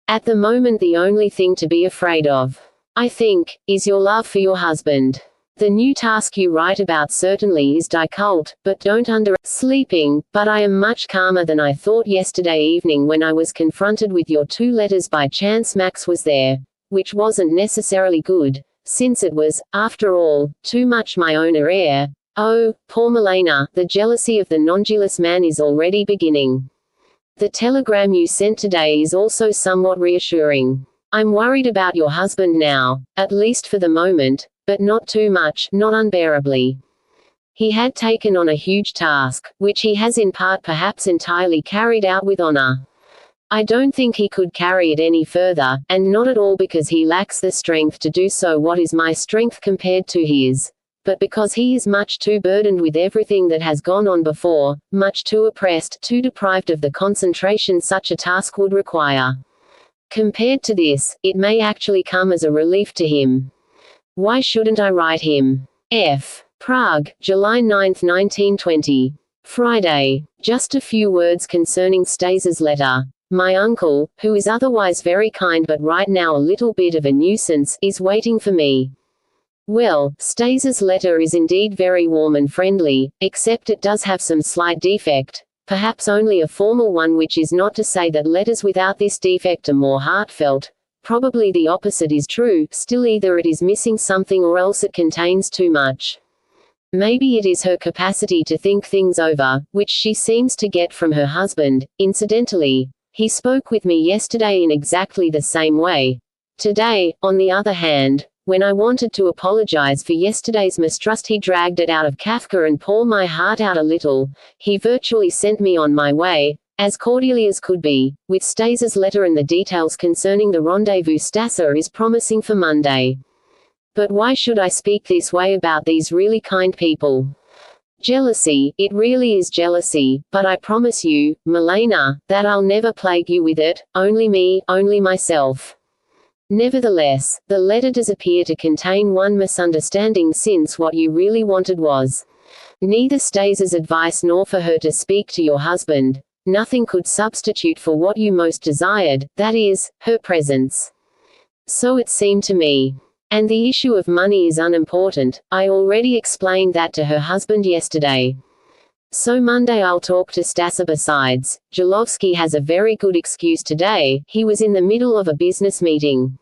At the moment the only thing to be afraid of, I think, is your love for your husband. The new task you write about certainly is difficult, but don't sleeping, but I am much calmer than I thought yesterday evening when I was confronted with your 2 letters by chance. Max was there, which wasn't necessarily good, since it was, after all, too much my own affair. Oh, poor Milena, the jealousy of the non-jealous man is already beginning. The telegram you sent today is also somewhat reassuring. I'm worried about your husband now, at least for the moment, but not too much, not unbearably. He had taken on a huge task, which he has in part perhaps entirely carried out with honor. I don't think he could carry it any further, and not at all because he lacks the strength to do so what is my strength compared to his, but because he is much too burdened with everything that has gone on before, much too oppressed, too deprived of the concentration such a task would require. Compared to this, it may actually come as a relief to him. Why shouldn't I write him? F. Prague, July 9, 1920. Friday. Just a few words concerning Stasa's letter. My uncle, who is otherwise very kind but right now a little bit of a nuisance, is waiting for me. Well, Stasa's letter is indeed very warm and friendly, except it does have some slight defect, perhaps only a formal one, which is not to say that letters without this defect are more heartfelt. Probably the opposite is true, still either it is missing something or else it contains too much. Maybe it is her capacity to think things over, which she seems to get from her husband. Incidentally, he spoke with me yesterday in exactly the same way. Today, on the other hand, when I wanted to apologize for yesterday's mistrust, he dragged it out of Kafka and poured my heart out a little. He virtually sent me on my way, as cordially as could be, with Stasa's letter and the details concerning the rendezvous Stasa is promising for Monday. But why should I speak this way about these really kind people? Jealousy, it really is jealousy, but I promise you, Milena, that I'll never plague you with it, only me, only myself. Nevertheless, the letter does appear to contain one misunderstanding, since what you really wanted was neither Stasa's advice nor for her to speak to your husband. Nothing could substitute for what you most desired, that is, her presence. So it seemed to me. And the issue of money is unimportant, I already explained that to her husband yesterday. So Monday I'll talk to Stasa. Besides, Jolovsky has a very good excuse today, he was in the middle of a business meeting.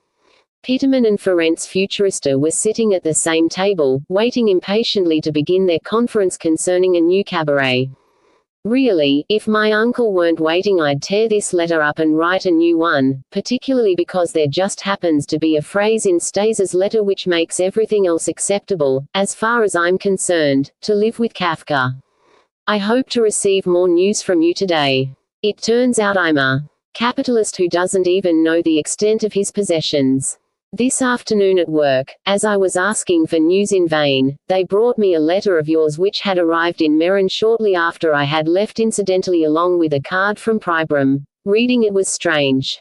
Peterman and Ferenc Futurista were sitting at the same table, waiting impatiently to begin their conference concerning a new cabaret. Really, if my uncle weren't waiting I'd tear this letter up and write a new one, particularly because there just happens to be a phrase in Stasa's letter which makes everything else acceptable, as far as I'm concerned, to live with Kafka. I hope to receive more news from you today. It turns out I'm a capitalist who doesn't even know the extent of his possessions. This afternoon at work, as I was asking for news in vain, they brought me a letter of yours which had arrived in Meran shortly after I had left, incidentally along with a card from Pribram. Reading it was strange.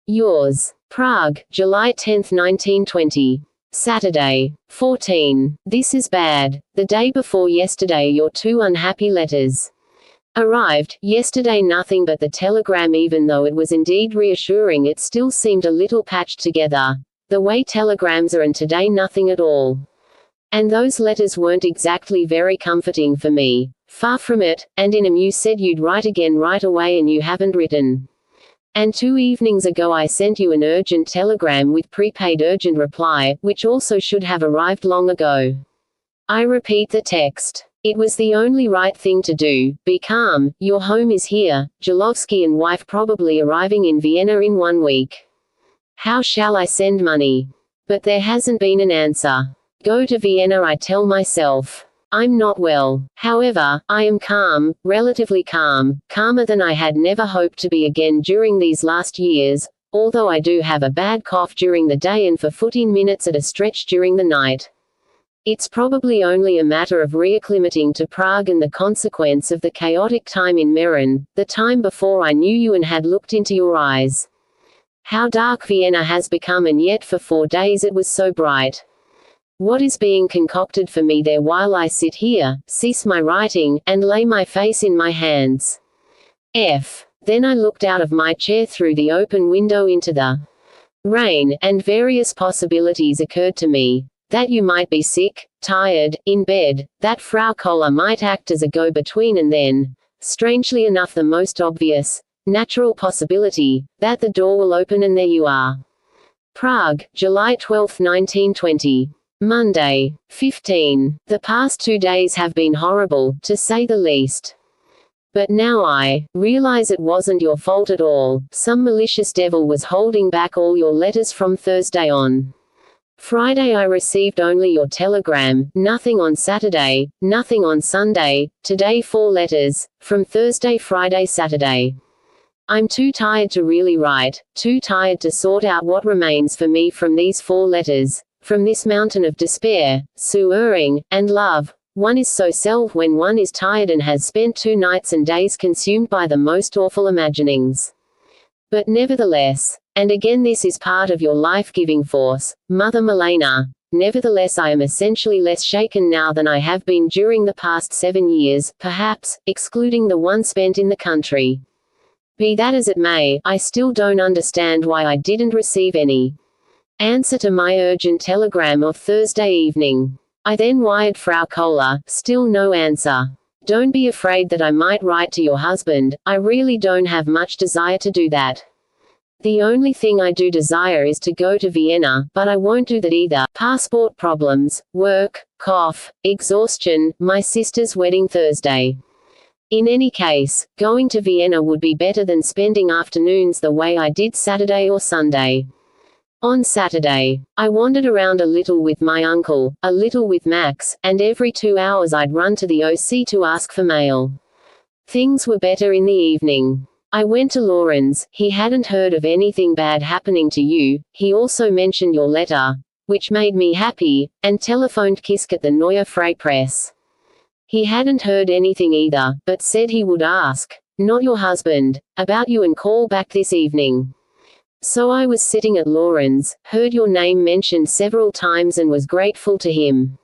Yours. Prague, July 10, 1920. Saturday. 14. This is bad. The day before yesterday your 2 unhappy letters arrived. Yesterday nothing but the telegram. Even though it was indeed reassuring, it still seemed a little patched together. The way telegrams are, and today nothing at all. And those letters weren't exactly very comforting for me. Far from it, and in 'em you said you'd write again right away and you haven't written. And 2 evenings ago I sent you an urgent telegram with prepaid urgent reply, which also should have arrived long ago. I repeat the text. It was the only right thing to do. Be calm, your home is here, Jolovsky and wife probably arriving in Vienna in 1 week. How shall I send money? But there hasn't been an answer. Go to Vienna I tell myself. I'm not well. However, I am calm, relatively calm, calmer than I had never hoped to be again during these last years, although I do have a bad cough during the day and for 14 minutes at a stretch during the night. It's probably only a matter of reacclimating to Prague and the consequence of the chaotic time in Meran, the time before I knew you and had looked into your eyes. How dark Vienna has become, and yet for 4 days it was so bright. What is being concocted for me there while I sit here, cease my writing, and lay my face in my hands? Then I looked out of my chair through the open window into the rain, and various possibilities occurred to me. That you might be sick, tired, in bed, that Frau Kohler might act as a go-between, and then, strangely enough, the most obvious, natural possibility, that the door will open and there you are. Prague, July 12, 1920. Monday, 15. The past 2 days have been horrible, to say the least. But now I realize it wasn't your fault at all. Some malicious devil was holding back all your letters from Thursday on. Friday I received only your telegram, nothing on Saturday, nothing on Sunday, today 4 letters, from Thursday, Friday, Saturday. I'm too tired to really write, too tired to sort out what remains for me from these 4 letters, from this mountain of despair, suffering, and love. One is so self when one is tired and has spent 2 nights and days consumed by the most awful imaginings. But nevertheless, and again this is part of your life-giving force, Mother Milena, nevertheless I am essentially less shaken now than I have been during the past 7 years, perhaps, excluding the one spent in the country. Be that as it may, I still don't understand why I didn't receive any answer to my urgent telegram of Thursday evening. I then wired Frau Kohler, still no answer. Don't be afraid that I might write to your husband, I really don't have much desire to do that. The only thing I do desire is to go to Vienna, but I won't do that either. Passport problems, work, cough, exhaustion, my sister's wedding Thursday. In any case, going to Vienna would be better than spending afternoons the way I did Saturday or Sunday. On Saturday, I wandered around a little with my uncle, a little with Max, and every 2 hours I'd run to the OC to ask for mail. Things were better in the evening. I went to Lauren's, he hadn't heard of anything bad happening to you, he also mentioned your letter, which made me happy, and telephoned Kisk at the Neue Freipresse. He hadn't heard anything either, but said he would ask, not your husband, about you and call back this evening. So I was sitting at Lauren's, heard your name mentioned several times and was grateful to him.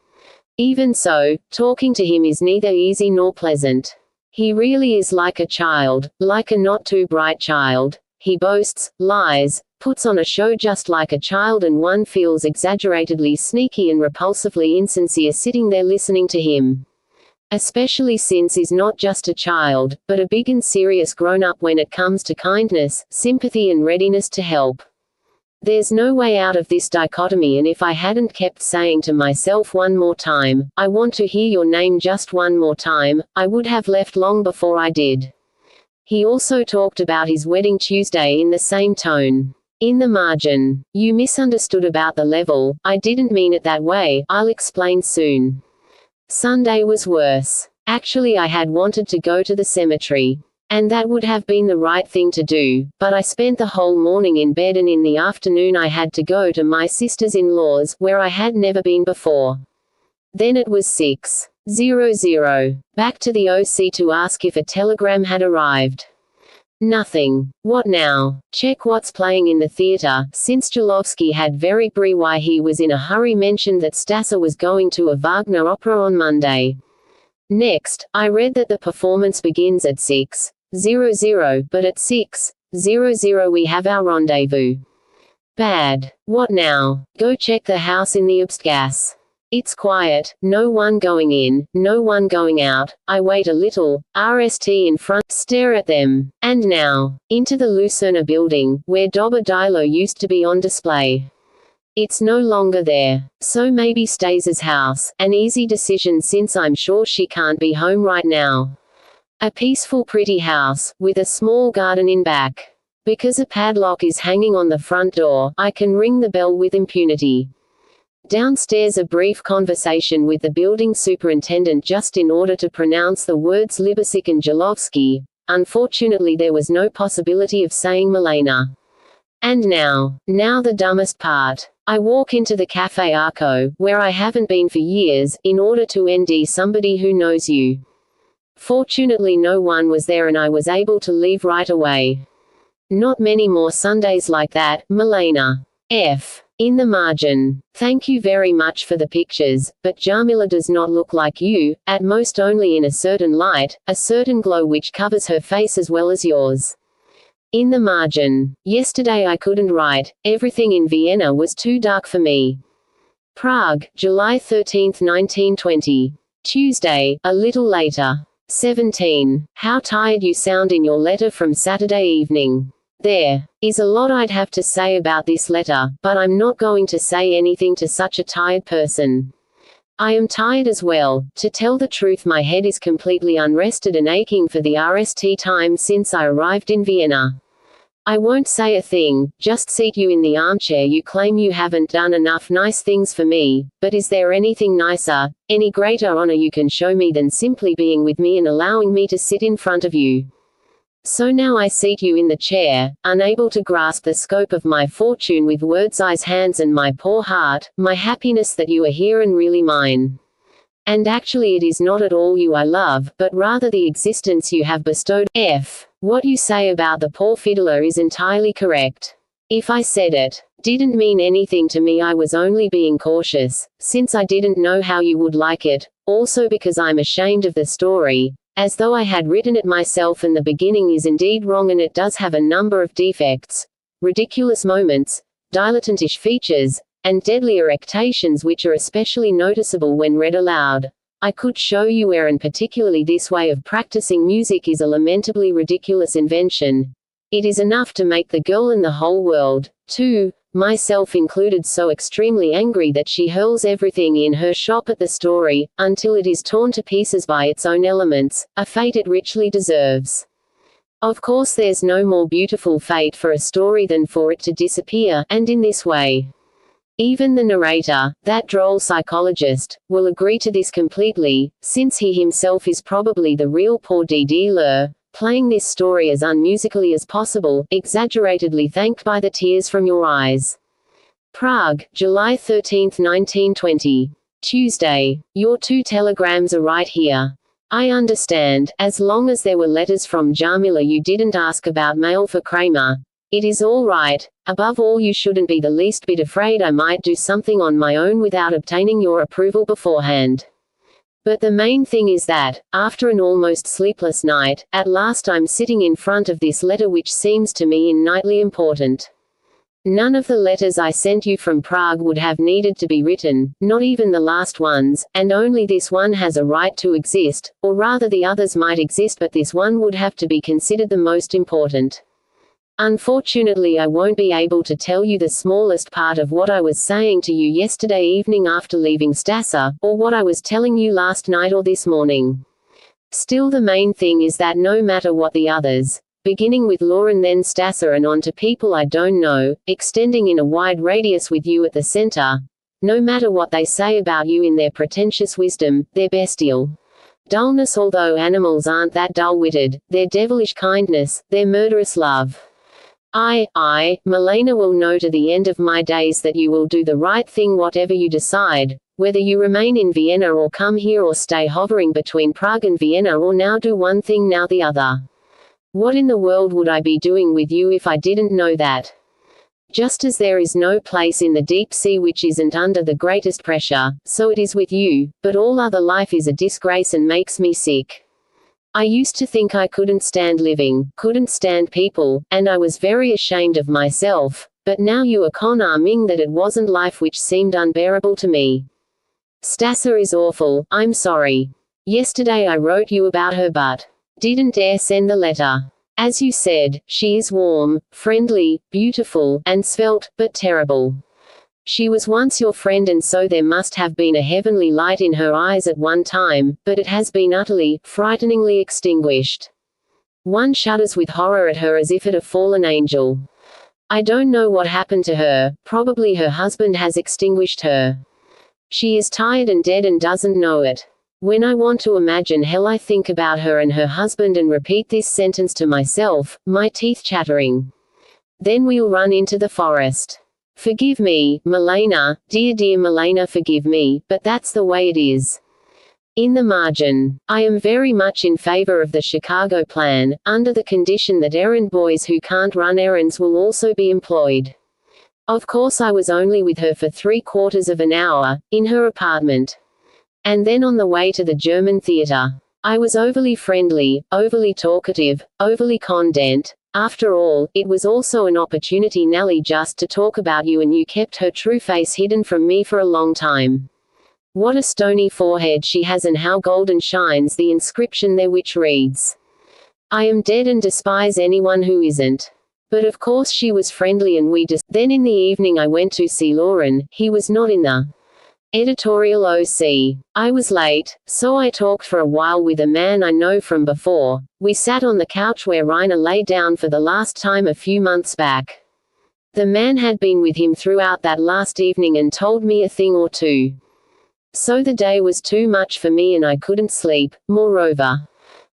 Even so, talking to him is neither easy nor pleasant. He really is like a child, like a not too bright child. He boasts, lies, puts on a show just like a child, and one feels exaggeratedly sneaky and repulsively insincere sitting there listening to him. Especially since he's not just a child, but a big and serious grown-up when it comes to kindness, sympathy and readiness to help. There's no way out of this dichotomy, and if I hadn't kept saying to myself one more time, I want to hear your name just one more time, I would have left long before I did. He also talked about his wedding Tuesday in the same tone. In the margin, you misunderstood about the level, I didn't mean it that way, I'll explain soon. Sunday was worse. Actually I had wanted to go to the cemetery. And that would have been the right thing to do, but I spent the whole morning in bed, and in the afternoon I had to go to my sister's-in-law's, where I had never been before. Then it was 6:00. Back to the OC to ask if a telegram had arrived. Nothing. What now? Check what's playing in the theater, since Jolovsky had very briefly why he was in a hurry mentioned that Stasser was going to a Wagner opera on Monday. Next, I read that the performance begins at 6:00, but at 6:00 we have our rendezvous. Bad. What now? Go check the house in the Obstgasse. It's quiet, no one going in, no one going out. I wait a little, RST in front, stare at them. And now, into the Lucerna building, where Dobber Dilo used to be on display. It's no longer there. So maybe Staser's house, an easy decision since I'm sure she can't be home right now. A peaceful pretty house, with a small garden in back. Because a padlock is hanging on the front door, I can ring the bell with impunity. Downstairs a brief conversation with the building superintendent just in order to pronounce the words Libasik and Jalovsky. Unfortunately there was no possibility of saying Milena. And now the dumbest part. I walk into the Café Arco, where I haven't been for years, in order to ND somebody who knows you. Fortunately no one was there and I was able to leave right away. Not many more Sundays like that, Milena. F. In the margin. Thank you very much for the pictures, but Jamila does not look like you, at most only in a certain light, a certain glow which covers her face as well as yours. In the margin. Yesterday I couldn't write, everything in Vienna was too dark for me. Prague, July 13, 1920. Tuesday, a little later. 17. How tired you sound in your letter from Saturday evening. There is a lot I'd have to say about this letter, but I'm not going to say anything to such a tired person. I am tired as well. To tell the truth, my head is completely unrested and aching for the RST time since I arrived in Vienna. I won't say a thing, just seat you in the armchair. You claim you haven't done enough nice things for me, but is there anything nicer, any greater honor you can show me than simply being with me and allowing me to sit in front of you? So now I seat you in the chair, unable to grasp the scope of my fortune with words, eyes, hands and my poor heart, my happiness that you are here and really mine. And actually it is not at all you I love, but rather the existence you have bestowed. F. What you say about the poor fiddler is entirely correct. If I said it didn't mean anything to me, I was only being cautious, since I didn't know how you would like it, also because I'm ashamed of the story, as though I had written it myself, and the beginning is indeed wrong and it does have a number of defects, ridiculous moments, dilettantish features, and deadly erectations which are especially noticeable when read aloud. I could show you where, and particularly this way of practicing music is a lamentably ridiculous invention. It is enough to make the girl and the whole world, too, myself included, so extremely angry that she hurls everything in her shop at the story, until it is torn to pieces by its own elements, a fate it richly deserves. Of course there's no more beautiful fate for a story than for it to disappear, and in this way. Even the narrator, that droll psychologist, will agree to this completely, since he himself is probably the real poor dealer, playing this story as unmusically as possible, exaggeratedly thanked by the tears from your eyes. Prague, July 13, 1920. Tuesday. Your 2 telegrams are right here. I understand, as long as there were letters from Jamila you didn't ask about mail for Kramer. It is all right. Above all, you shouldn't be the least bit afraid I might do something on my own without obtaining your approval beforehand. But the main thing is that, after an almost sleepless night, at last I'm sitting in front of this letter which seems to me innightly important. None of the letters I sent you from Prague would have needed to be written, not even the last ones, and only this one has a right to exist, or rather the others might exist, but this one would have to be considered the most important. Unfortunately I won't be able to tell you the smallest part of what I was saying to you yesterday evening after leaving Stasser, or what I was telling you last night or this morning. Still the main thing is that no matter what the others, beginning with Lauren then Stasser and on to people I don't know, extending in a wide radius with you at the center, no matter what they say about you in their pretentious wisdom, their bestial dullness, although animals aren't that dull-witted, their devilish kindness, their murderous love. I, Milena, will know to the end of my days that you will do the right thing whatever you decide, whether you remain in Vienna or come here or stay hovering between Prague and Vienna, or now do one thing now the other. What in the world would I be doing with you if I didn't know that? Just as there is no place in the deep sea which isn't under the greatest pressure, so it is with you, but all other life is a disgrace and makes me sick. I used to think I couldn't stand living, couldn't stand people, and I was very ashamed of myself, but now you are confirming that it wasn't life which seemed unbearable to me. Stasser is awful, I'm sorry. Yesterday I wrote you about her but didn't dare send the letter. As you said, she is warm, friendly, beautiful, and svelte, but terrible. She was once your friend, and so there must have been a heavenly light in her eyes at one time, but it has been utterly, frighteningly extinguished. One shudders with horror at her as if at a fallen angel. I don't know what happened to her, probably her husband has extinguished her. She is tired and dead and doesn't know it. When I want to imagine hell, I think about her and her husband and repeat this sentence to myself, my teeth chattering. Then we'll run into the forest. Forgive me, Milena, dear Milena, forgive me, but that's the way it is. In the margin, I am very much in favor of the Chicago plan, under the condition that errand boys who can't run errands will also be employed. Of course, I was only with her for 3/4 of an hour, in her apartment. And then on the way to the German theater. I was overly friendly, overly talkative, overly condescending. After all, it was also an opportunity, Nellie, just to talk about you, and you kept her true face hidden from me for a long time. What a stony forehead she has, and how golden shines the inscription there which reads, I am dead and despise anyone who isn't. But of course she was friendly and we just. Then in the evening I went to see Lauren. He was not in the editorial OC. I was late, so I talked for a while with a man I know from before. We sat on the couch where Rainer lay down for the last time a few months back. The man had been with him throughout that last evening and told me a thing or two. So the day was too much for me and I couldn't sleep. Moreover,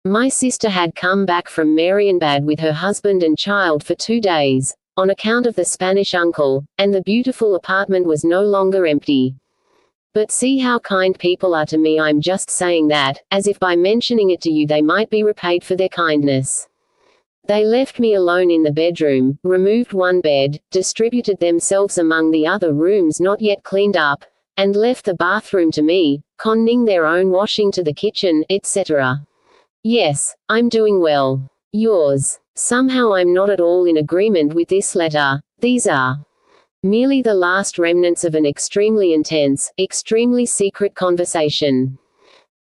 my sister had come back from Marienbad with her husband and child for 2 days, on account of the Spanish uncle, and the beautiful apartment was no longer empty. But see how kind people are to me. I'm just saying that, as if by mentioning it to you they might be repaid for their kindness. They left me alone in the bedroom, removed one bed, distributed themselves among the other rooms not yet cleaned up, and left the bathroom to me, conning their own washing to the kitchen, etc. Yes, I'm doing well. Yours. Somehow I'm not at all in agreement with this letter. These are merely the last remnants of an extremely intense, extremely secret conversation.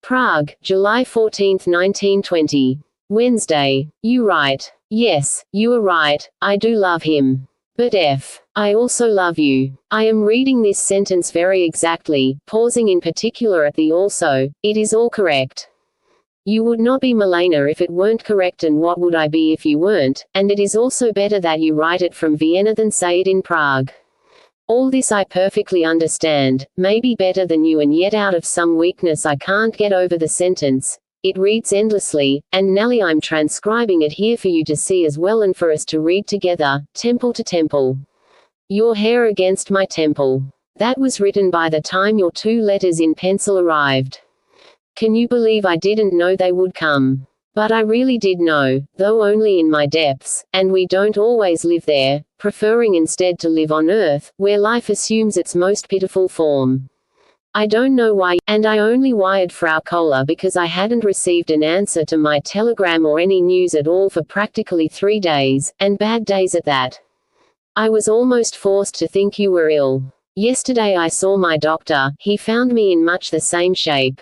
Prague, July 14, 1920. Wednesday. You write. Yes, you are right, I do love him. But I also love you. I am reading this sentence very exactly, pausing in particular at the also. It is all correct. You would not be Milena if it weren't correct, and what would I be if you weren't? And it is also better that you write it from Vienna than say it in Prague. All this I perfectly understand, maybe better than you, and yet out of some weakness I can't get over the sentence. It reads endlessly, and Nellie, I'm transcribing it here for you to see as well and for us to read together, temple to temple. Your hair against my temple. That was written by the time your 2 letters in pencil arrived. Can you believe I didn't know they would come? But I really did know, though only in my depths, and we don't always live there, preferring instead to live on Earth, where life assumes its most pitiful form. I don't know why, and I only wired Frau Kohler because I hadn't received an answer to my telegram or any news at all for practically 3 days, and bad days at that. I was almost forced to think you were ill. Yesterday I saw my doctor. He found me in much the same shape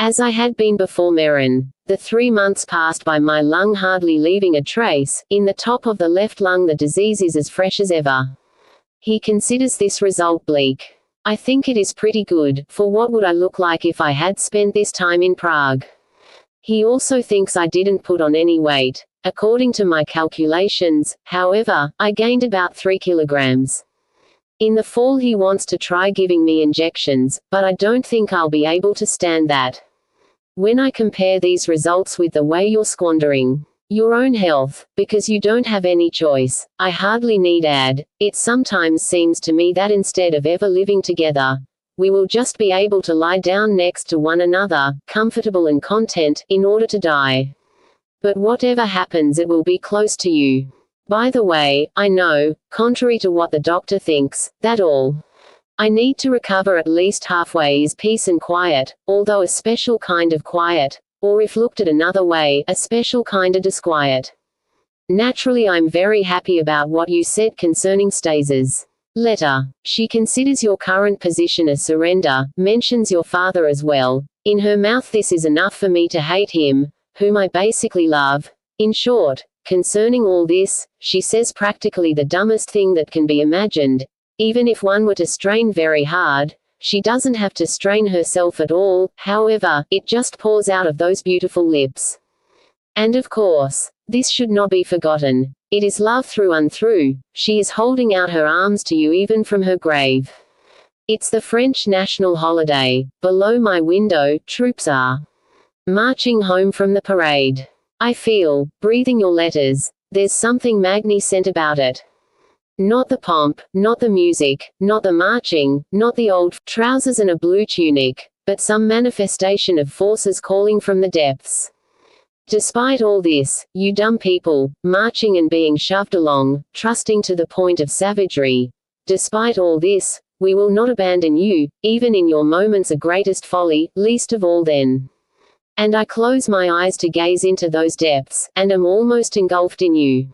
as I had been before Meran. The 3 months passed by, my lung hardly leaving a trace. In the top of the left lung the disease is as fresh as ever. He considers this result bleak. I think it is pretty good, for what would I look like if I had spent this time in Prague? He also thinks I didn't put on any weight. According to my calculations, however, I gained about 3 kilograms. In the fall he wants to try giving me injections, but I don't think I'll be able to stand that. When I compare these results with the way you're squandering your own health, because you don't have any choice, I hardly need add, it sometimes seems to me that instead of ever living together, we will just be able to lie down next to one another, comfortable and content, in order to die. But whatever happens, it will be close to you. By the way, I know, contrary to what the doctor thinks, that all I need to recover at least halfway is peace and quiet, although a special kind of quiet, or if looked at another way, a special kind of disquiet. Naturally I'm very happy about what you said concerning Stasis' letter. She considers your current position a surrender, mentions your father as well. In her mouth this is enough for me to hate him, whom I basically love. In short, concerning all this, she says practically the dumbest thing that can be imagined. Even if one were to strain very hard, she doesn't have to strain herself at all, however, it just pours out of those beautiful lips. And of course, this should not be forgotten. It is love through and through. She is holding out her arms to you even from her grave. It's the French national holiday. Below my window, troops are marching home from the parade. I feel, breathing your letters, there's something magnificent about it. Not the pomp, not the music, not the marching, not the old trousers and a blue tunic, but some manifestation of forces calling from the depths. Despite all this, you dumb people, marching and being shoved along, trusting to the point of savagery, despite all this, we will not abandon you, even in your moments of greatest folly, least of all then. And I close my eyes to gaze into those depths, and am almost engulfed in you.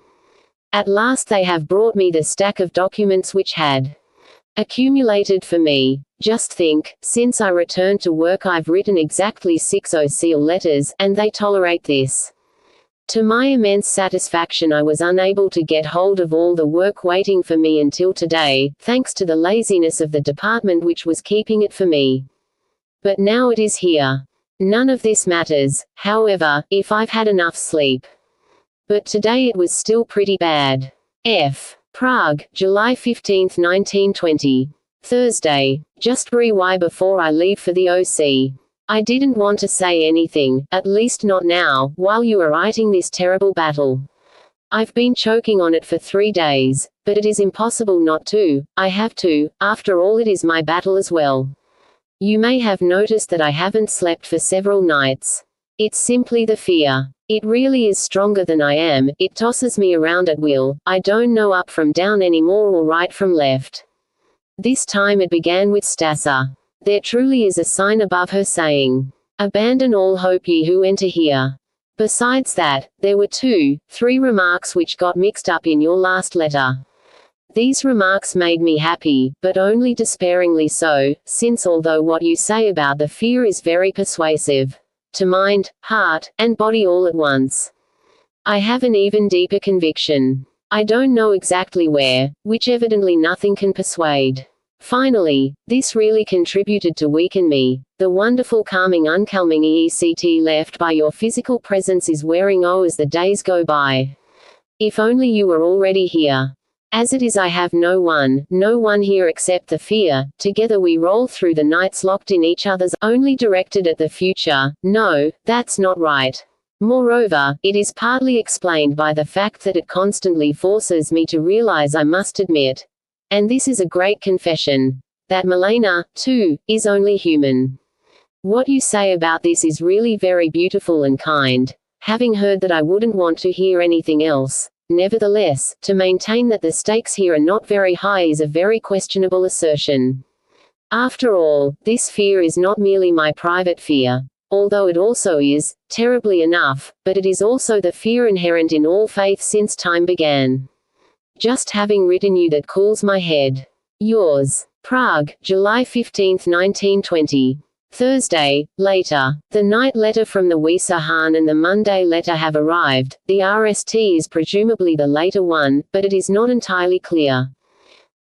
At last they have brought me the stack of documents which had accumulated for me. Just think, since I returned to work I've written exactly 60 seal letters, and they tolerate this. To my immense satisfaction I was unable to get hold of all the work waiting for me until today, thanks to the laziness of the department which was keeping it for me. But now it is here. None of this matters, however, if I've had enough sleep. But today it was still pretty bad. F. Prague, July 15, 1920. Thursday. Just why before I leave for the OC. I didn't want to say anything, at least not now, while you are writing this terrible battle. I've been choking on it for 3 days, but it is impossible not to. I have to, after all it is my battle as well. You may have noticed that I haven't slept for several nights. It's simply the fear. It really is stronger than I am, it tosses me around at will, I don't know up from down anymore or right from left. This time it began with Stassa. There truly is a sign above her saying, "Abandon all hope ye who enter here." Besides that, there were 3 remarks which got mixed up in your last letter. These remarks made me happy, but only despairingly so, since although what you say about the fear is very persuasive, to mind, heart, and body all at once, I have an even deeper conviction. I don't know exactly where, which evidently nothing can persuade. Finally, this really contributed to weaken me. The wonderful calming uncalming EECT left by your physical presence is wearing as the days go by. If only you were already here. As it is I have no one here except the fear. Together we roll through the nights locked in each other's, only directed at the future. No, that's not right. Moreover, it is partly explained by the fact that it constantly forces me to realize I must admit, and this is a great confession, that Milena, too, is only human. What you say about this is really very beautiful and kind. Having heard that I wouldn't want to hear anything else. Nevertheless, to maintain that the stakes here are not very high is a very questionable assertion. After all, this fear is not merely my private fear, although it also is, terribly enough, but it is also the fear inherent in all faith since time began. Just having written you that cools my head. Yours. Prague, July 15, 1920. Thursday, later. The night letter from the Weissahan and the Monday letter have arrived. The RST is presumably the later one, but it is not entirely clear.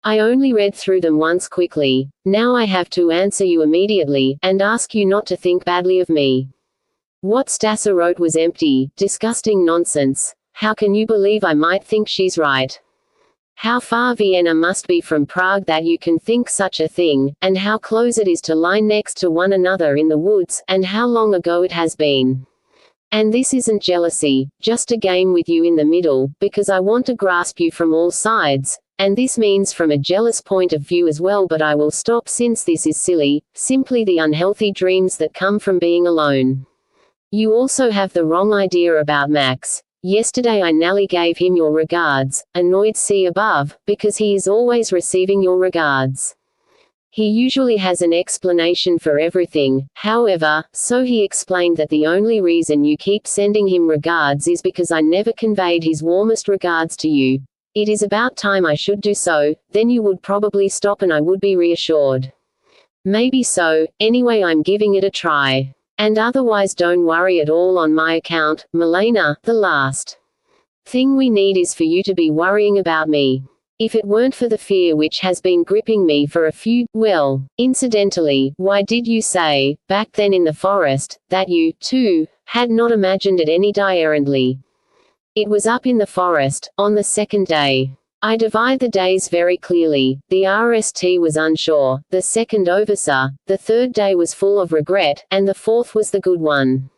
I only read through them once quickly. Now I have to answer you immediately, and ask you not to think badly of me. What Stassa wrote was empty, disgusting nonsense. How can you believe I might think she's right? How far Vienna must be from Prague that you can think such a thing, and how close it is to lie next to one another in the woods, and how long ago it has been. And this isn't jealousy, just a game with you in the middle, because I want to grasp you from all sides, and this means from a jealous point of view as well, but I will stop since this is silly, simply the unhealthy dreams that come from being alone. You also have the wrong idea about Max. Yesterday I nearly gave him your regards, annoyed see above, because he is always receiving your regards. He usually has an explanation for everything, however, so he explained that the only reason you keep sending him regards is because I never conveyed his warmest regards to you. It is about time I should do so, then you would probably stop and I would be reassured. Maybe so, anyway I'm giving it a try. And otherwise don't worry at all on my account, Milena. The last thing we need is for you to be worrying about me. If it weren't for the fear which has been gripping me for a few, well, incidentally, why did you say, back then in the forest, that you, too, had not imagined it any differently? It was up in the forest, on the second day. I divide the days very clearly. The RST was unsure, the second oversaw, the third day was full of regret, and the fourth was the good one.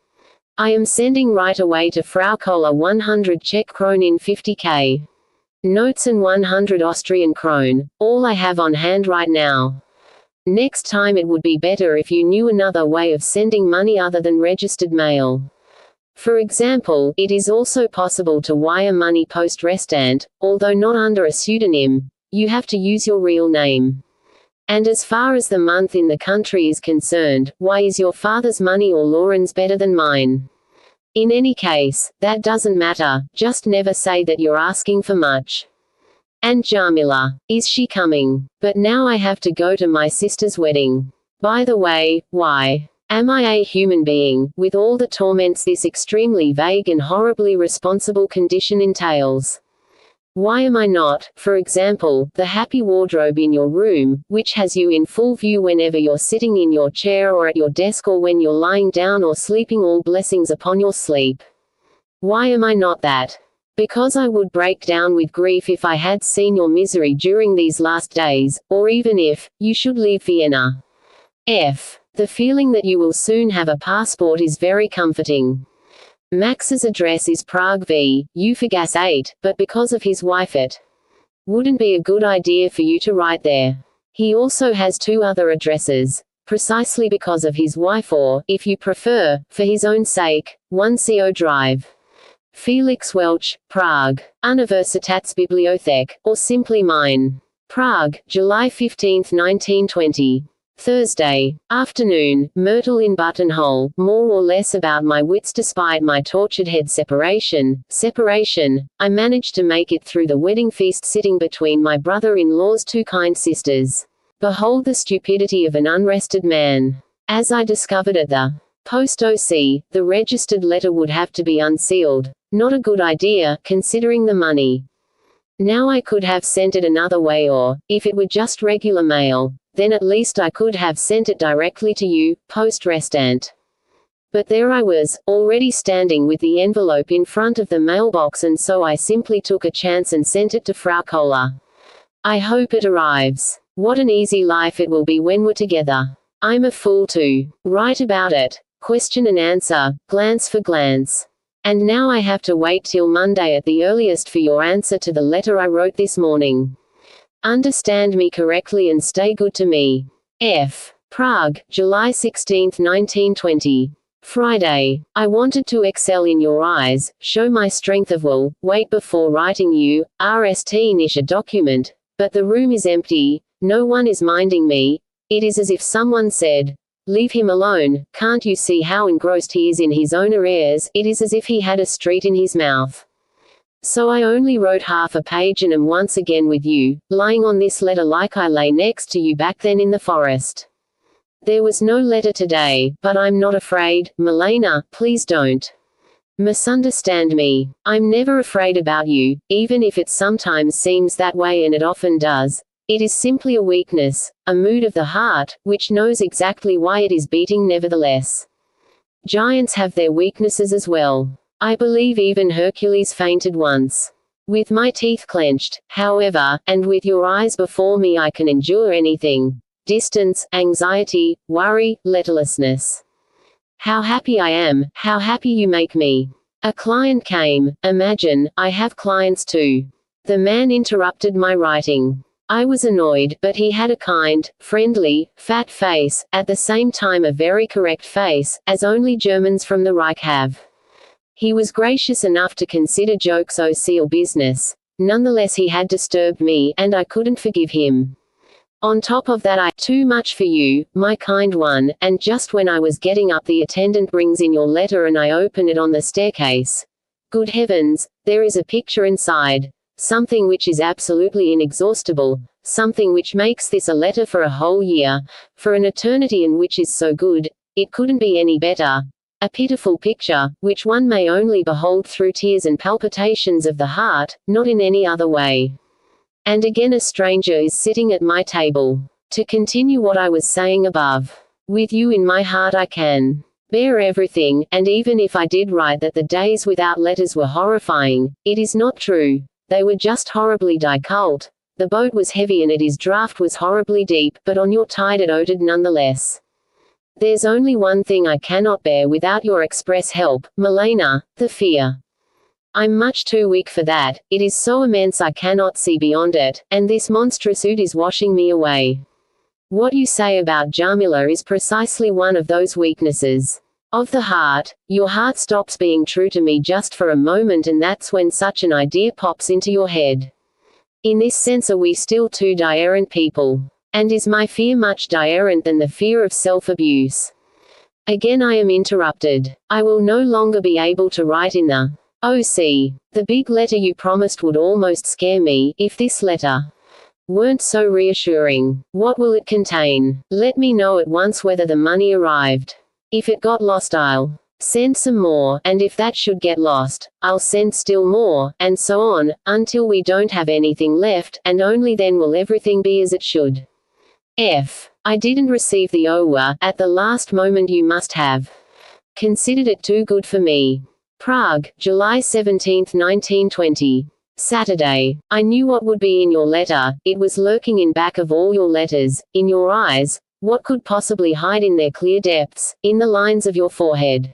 I am sending right away to Frau Kohler 100 Czech kronen 50k. Notes and 100 Austrian krone, all I have on hand right now. Next time it would be better if you knew another way of sending money other than registered mail. For example, it is also possible to wire money post-restant, although not under a pseudonym. You have to use your real name. And as far as the month in the country is concerned, why is your father's money or Lauren's better than mine? In any case, that doesn't matter, just never say that you're asking for much. And Jamila, is she coming? But now I have to go to my sister's wedding. By the way, why am I a human being, with all the torments this extremely vague and horribly responsible condition entails? Why am I not, for example, the happy wardrobe in your room, which has you in full view whenever you're sitting in your chair or at your desk or when you're lying down or sleeping, all blessings upon your sleep? Why am I not that? Because I would break down with grief if I had seen your misery during these last days, or even if you should leave Vienna. The feeling that you will soon have a passport is very comforting. Max's address is Prague v. Ufagas 8, but because of his wife it wouldn't be a good idea for you to write there. He also has 2 other addresses, precisely because of his wife, or, if you prefer, for his own sake, 1 CO Drive. Felix Welch, Prague. Universitätsbibliothek, or simply mine. Prague, July 15, 1920. Thursday afternoon, Myrtle in buttonhole, more or less about my wits despite my tortured head. Separation, I managed to make it through the wedding feast sitting between my brother-in-law's 2 kind sisters. Behold the stupidity of an unrested man. As I discovered at the post OC, the registered letter would have to be unsealed. Not a good idea, considering the money. Now I could have sent it another way, or, if it were just regular mail, then at least I could have sent it directly to you, post-restant. But there I was, already standing with the envelope in front of the mailbox, and so I simply took a chance and sent it to Frau Kohler. I hope it arrives. What an easy life it will be when we're together. I'm a fool to write about it. Question and answer, glance for glance. And now I have to wait till Monday at the earliest for your answer to the letter I wrote this morning. Understand me correctly and stay good to me. Prague, July 16, 1920. Friday. I wanted to excel in your eyes, show my strength of will, wait before writing you, RST-ish a document, but the room is empty, no one is minding me. It is as if someone said, leave him alone, can't you see how engrossed he is in his own affairs? It is as if he had a street in his mouth. So I only wrote half a page and am once again with you, lying on this letter like I lay next to you back then in the forest. There was no letter today, but I'm not afraid, Milena, please don't misunderstand me. I'm never afraid about you, even if it sometimes seems that way, and it often does. It is simply a weakness, a mood of the heart, which knows exactly why it is beating nevertheless. Giants have their weaknesses as well. I believe even Hercules fainted once. With my teeth clenched, however, and with your eyes before me, I can endure anything. Distance, anxiety, worry, letterlessness. How happy I am, how happy you make me. A client came. Imagine, I have clients too. The man interrupted my writing. I was annoyed, but he had a kind, friendly, fat face, at the same time a very correct face, as only Germans from the Reich have. He was gracious enough to consider jokes or business. Nonetheless he had disturbed me, and I couldn't forgive him. On top of that, too much for you, my kind one, and just when I was getting up the attendant brings in your letter and I open it on the staircase. Good heavens, there is a picture inside. Something which is absolutely inexhaustible. Something which makes this a letter for a whole year, for an eternity, and which is so good, it couldn't be any better. A pitiful picture, which one may only behold through tears and palpitations of the heart, not in any other way. And again a stranger is sitting at my table. To continue what I was saying above. With you in my heart I can bear everything, and even if I did write that the days without letters were horrifying, it is not true. they were just horribly difficult. The boat was heavy and its draft was horribly deep, but on your tide it owed nonetheless. There's only one thing I cannot bear without your express help, Milena, the fear. I'm much too weak for that, it is so immense I cannot see beyond it, and this monstrous ood is washing me away. What you say about Jamila is precisely one of those weaknesses. Of the heart, your heart stops being true to me just for a moment, and that's when such an idea pops into your head. In this sense are we still two different people. And is my fear much different than the fear of self-abuse? Again I am interrupted. I will no longer be able to write in the OC. The big letter you promised would almost scare me, if this letter weren't so reassuring. What will it contain? Let me know at once whether the money arrived. If it got lost I'll send some more, and if that should get lost, I'll send still more, and so on, until we don't have anything left, and only then will everything be as it should. I didn't receive the OWA, at the last moment you must have considered it too good for me. Prague, July 17, 1920. Saturday. I knew what would be in your letter, it was lurking in back of all your letters, in your eyes, what could possibly hide in their clear depths, in the lines of your forehead.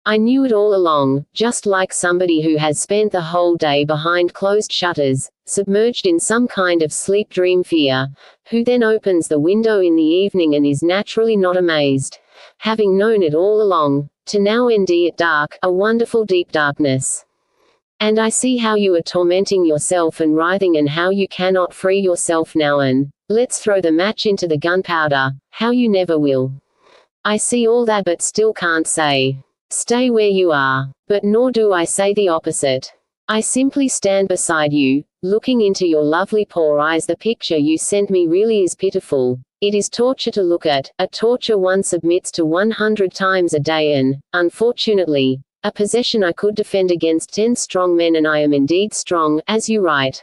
I knew it all along, just like somebody who has spent the whole day behind closed shutters, submerged in some kind of sleep dream fear, who then opens the window in the evening and is naturally not amazed, having known it all along, to now end it dark, a wonderful deep darkness. And I see how you are tormenting yourself and writhing, and how you cannot free yourself now, and let's throw the match into the gunpowder, how you never will. I see all that, but still can't say, stay where you are. But nor do I say the opposite. I simply stand beside you, looking into your lovely poor eyes. The picture you sent me really is pitiful. It is torture to look at, a torture one submits to 100 times a day, and, unfortunately, a possession I could defend against 10 strong men, and I am indeed strong, as you write.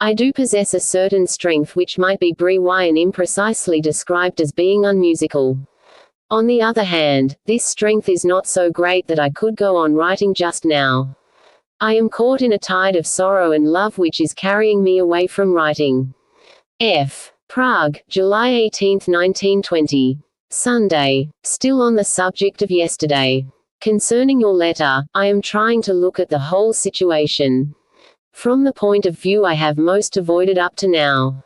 I do possess a certain strength which might be and imprecisely described as being unmusical. On the other hand, this strength is not so great that I could go on writing just now. I am caught in a tide of sorrow and love which is carrying me away from writing. Prague, July 18, 1920. Sunday. Still on the subject of yesterday. Concerning your letter, I am trying to look at the whole situation from the point of view I have most avoided up to now.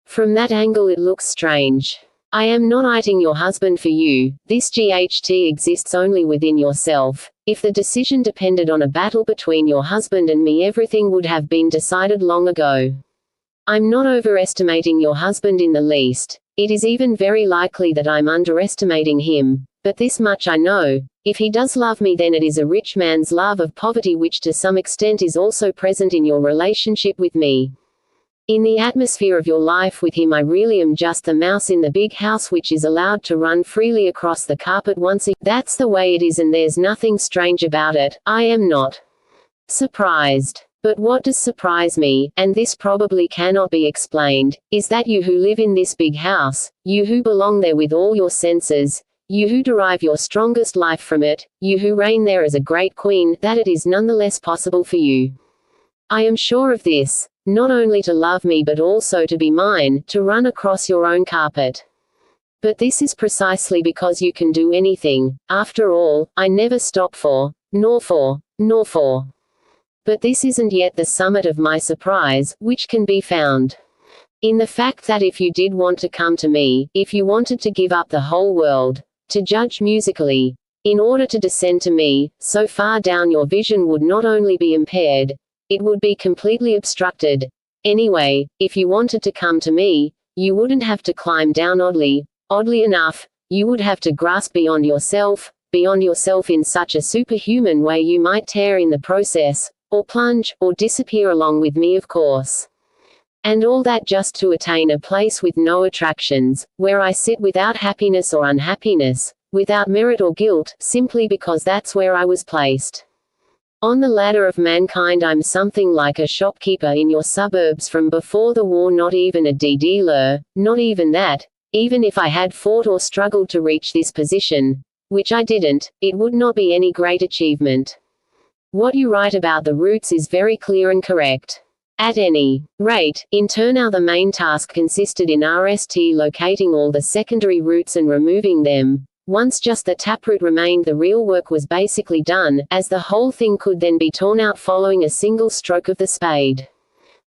From that angle it looks strange. I am not hating your husband for you, this GHT exists only within yourself. If the decision depended on a battle between your husband and me, everything would have been decided long ago. I'm not overestimating your husband in the least. It is even very likely that I'm underestimating him. But this much I know, if he does love me, then it is a rich man's love of poverty, which to some extent is also present in your relationship with me. In the atmosphere of your life with him I really am just the mouse in the big house which is allowed to run freely across the carpet once a. That's the way it is, and there's nothing strange about it. I am not surprised. But what does surprise me, and this probably cannot be explained, is that you who live in this big house, you who belong there with all your senses, you who derive your strongest life from it, you who reign there as a great queen, that it is nonetheless possible for you. I am sure of this. Not only to love me but also to be mine, to run across your own carpet. But this is precisely because you can do anything. After all, I never stop nor for. But this isn't yet the summit of my surprise, which can be found in the fact that if you did want to come to me, if you wanted to give up the whole world, to judge musically, in order to descend to me, so far down your vision would not only be impaired, it would be completely obstructed. Anyway, if you wanted to come to me, you wouldn't have to climb down oddly enough, you would have to grasp beyond yourself in such a superhuman way you might tear in the process, or plunge, or disappear along with me, of course. And all that just to attain a place with no attractions, where I sit without happiness or unhappiness, without merit or guilt, simply because that's where I was placed. On the ladder of mankind I'm something like a shopkeeper in your suburbs from before the war, not even a dealer, not even that. Even if I had fought or struggled to reach this position, which I didn't, it would not be any great achievement. What you write about the roots is very clear and correct. At any rate, in turn the main task consisted in locating all the secondary roots and removing them. Once just the taproot remained, the real work was basically done, as the whole thing could then be torn out following a single stroke of the spade.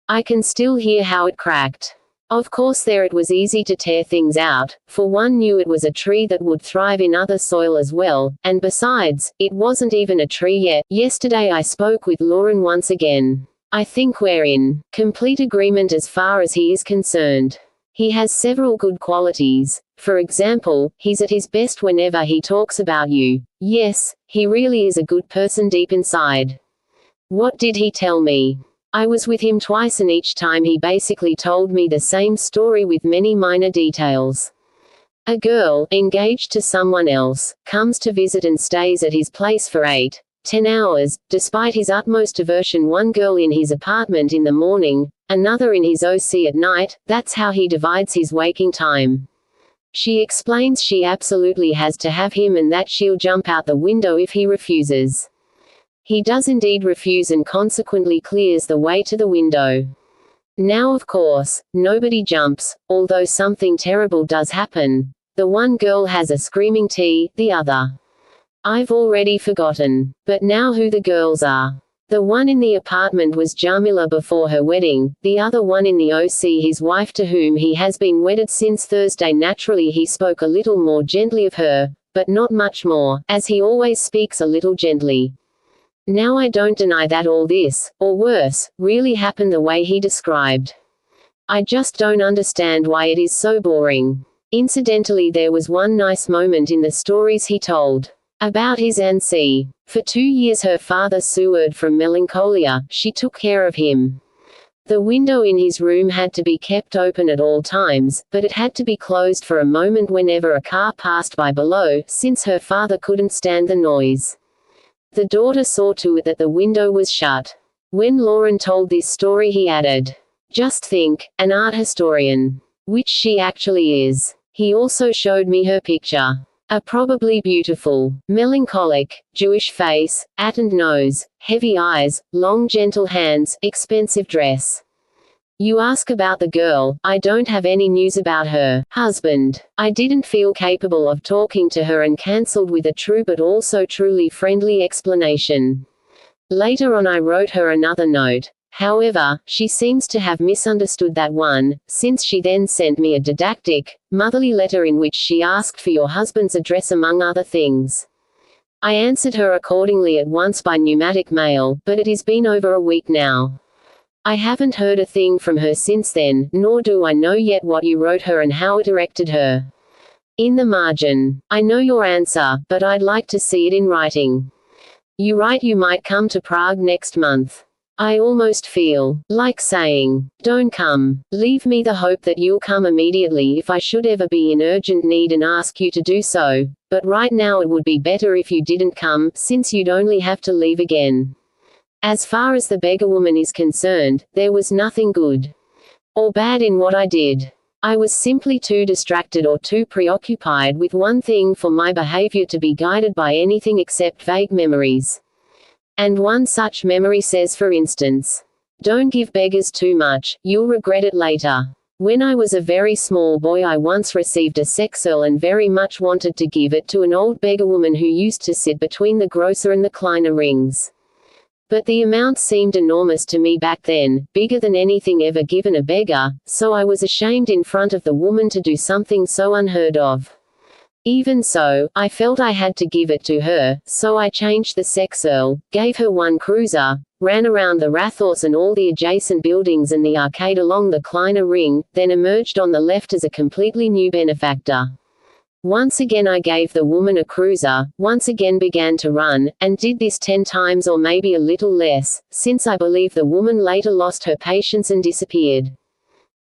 I can still hear how it cracked. Of course there it was easy to tear things out, for one knew it was a tree that would thrive in other soil as well, and besides, it wasn't even a tree yet. Yesterday I spoke with Lauren once again. I think we're in complete agreement as far as he is concerned. He has several good qualities. For example, he's at his best whenever he talks about you. Yes, he really is a good person deep inside. What did he tell me? I was with him twice and each time he basically told me the same story with many minor details. A girl, engaged to someone else, comes to visit and stays at his place for 8-10 hours, despite his utmost aversion. One girl in his apartment in the morning, another in his OC at night. That's how he divides his waking time. She explains she absolutely has to have him and that she'll jump out the window if he refuses. He does indeed refuse and consequently clears the way to the window. Now of course, nobody jumps, although something terrible does happen. The one girl has a screaming T, the other. I've already forgotten. But now who the girls are. The one in the apartment was Jamila before her wedding, the other one in the OC his wife, to whom he has been wedded since Thursday. Naturally he spoke a little more gently of her, but not much more, as he always speaks a little gently. Now I don't deny that all this, or worse, really happened the way he described. I just don't understand why it is so boring. Incidentally, there was one nice moment in the stories he told. About his auntie. For 2 years her father suffered from melancholia. She took care of him. The window in his room had to be kept open at all times, but it had to be closed for a moment whenever a car passed by below, since her father couldn't stand the noise. The daughter saw to it that the window was shut. When Lauren told this story he added, "Just think, an art historian." Which she actually is. He also showed me her picture. A probably beautiful, melancholic, Jewish face, attoned nose, heavy eyes, long gentle hands, expensive dress. You ask about the girl, I don't have any news about her husband. I didn't feel capable of talking to her and cancelled with a true but also truly friendly explanation. Later on I wrote her another note. However, she seems to have misunderstood that one, since she then sent me a didactic, motherly letter in which she asked for your husband's address among other things. I answered her accordingly at once by pneumatic mail, but it has been over a week now. I haven't heard a thing from her since then, nor do I know yet what you wrote her and how it directed her. In the margin, I know your answer, but I'd like to see it in writing. You write you might come to Prague next month. I almost feel like saying, don't come. Leave me the hope that you'll come immediately if I should ever be in urgent need and ask you to do so, but right now it would be better if you didn't come, since you'd only have to leave again. As far as the beggar woman is concerned, there was nothing good or bad in what I did. I was simply too distracted or too preoccupied with one thing for my behavior to be guided by anything except vague memories. And one such memory says, for instance, don't give beggars too much, you'll regret it later. When I was a very small boy I once received a sexel and very much wanted to give it to an old beggar woman who used to sit between the grocer and the kleiner rings. But the amount seemed enormous to me back then, bigger than anything ever given a beggar, so I was ashamed in front of the woman to do something so unheard of. Even so, I felt I had to give it to her, so I changed the sexel, gave her one cruiser, ran around the Rathhaus and all the adjacent buildings and the arcade along the kleiner ring, then emerged on the left as a completely new benefactor. Once again I gave the woman a cruiser, once again began to run, and did this 10 times or maybe a little less, since I believe the woman later lost her patience and disappeared.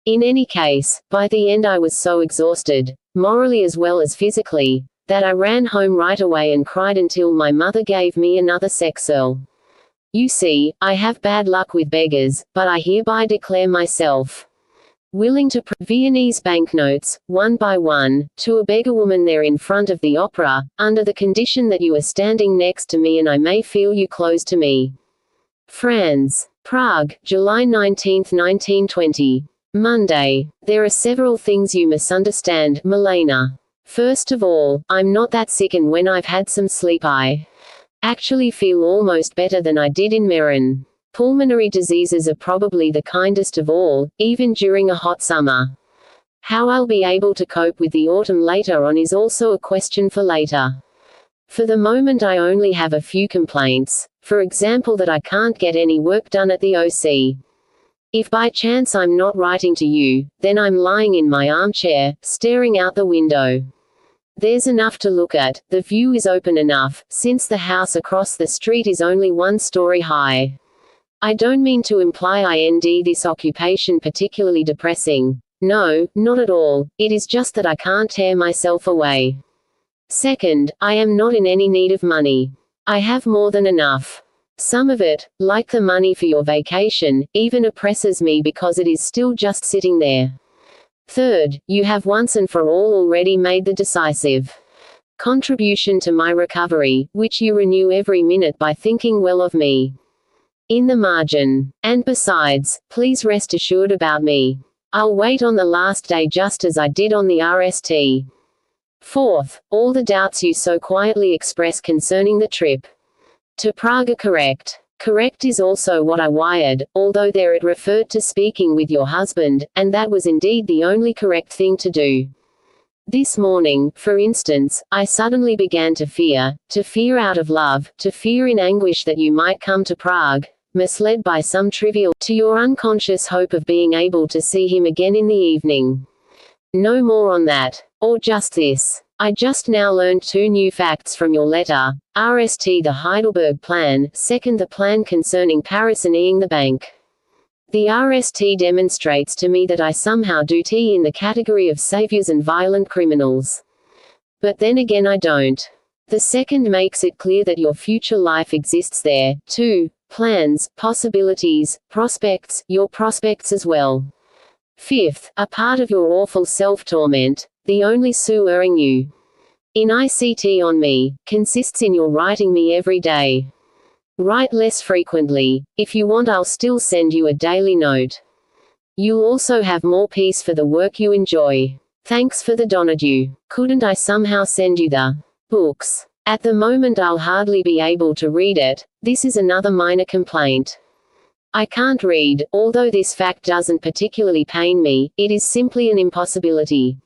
In any case, by the end I was so exhausted, morally as well as physically, that I ran home right away and cried until my mother gave me another sexel. You see, I have bad luck with beggars, but I hereby declare myself Willing to Viennese banknotes, one by one, to a beggarwoman there in front of the opera, under the condition that you are standing next to me and I may feel you close to me. Franz. Prague, July 19, 1920. Monday. There are several things you misunderstand, Milena. First of all, I'm not that sick, and when I've had some sleep I actually feel almost better than I did in Meran. Pulmonary diseases are probably the kindest of all, even during a hot summer. How I'll be able to cope with the autumn later on is also a question for later. For the moment I only have a few complaints, for example that I can't get any work done at the OC. If by chance I'm not writing to you, then I'm lying in my armchair, staring out the window. There's enough to look at, the view is open enough, since the house across the street is only 1 story high. I don't mean to imply this occupation particularly depressing. No, not at all, it is just that I can't tear myself away. Second, I am not in any need of money. I have more than enough. Some of it, like the money for your vacation, even oppresses me because it is still just sitting there. Third, you have once and for all already made the decisive contribution to my recovery, which you renew every minute by thinking well of me. In the margin. And besides, please rest assured about me. I'll wait on the last day just as I did on the RST. Fourth, all the doubts you so quietly express concerning the trip to Prague are correct. Correct is also what I wired, although there it referred to speaking with your husband, and that was indeed the only correct thing to do. This morning, for instance, I suddenly began to fear out of love, to fear in anguish that you might come to Prague, misled by some trivial, to your unconscious hope of being able to see him again in the evening. No more on that. Or just this. I just now learned 2 new facts from your letter. RST the Heidelberg Plan, second the plan concerning Paris and the bank. The RST demonstrates to me that I somehow do T in the category of saviors and violent criminals. But then again I don't. The second makes it clear that your future life exists there, too. Plans, possibilities, prospects, your prospects as well. Fifth, a part of your awful self-torment, the only suing you in ICT on me, consists in your writing me every day. Write less frequently. If you want I'll still send you a daily note. You'll also have more peace for the work you enjoy. Thanks for the Donadu. Couldn't I somehow send you the books? At the moment I'll hardly be able to read it. This is another minor complaint. I can't read, although this fact doesn't particularly pain me, it is simply an impossibility.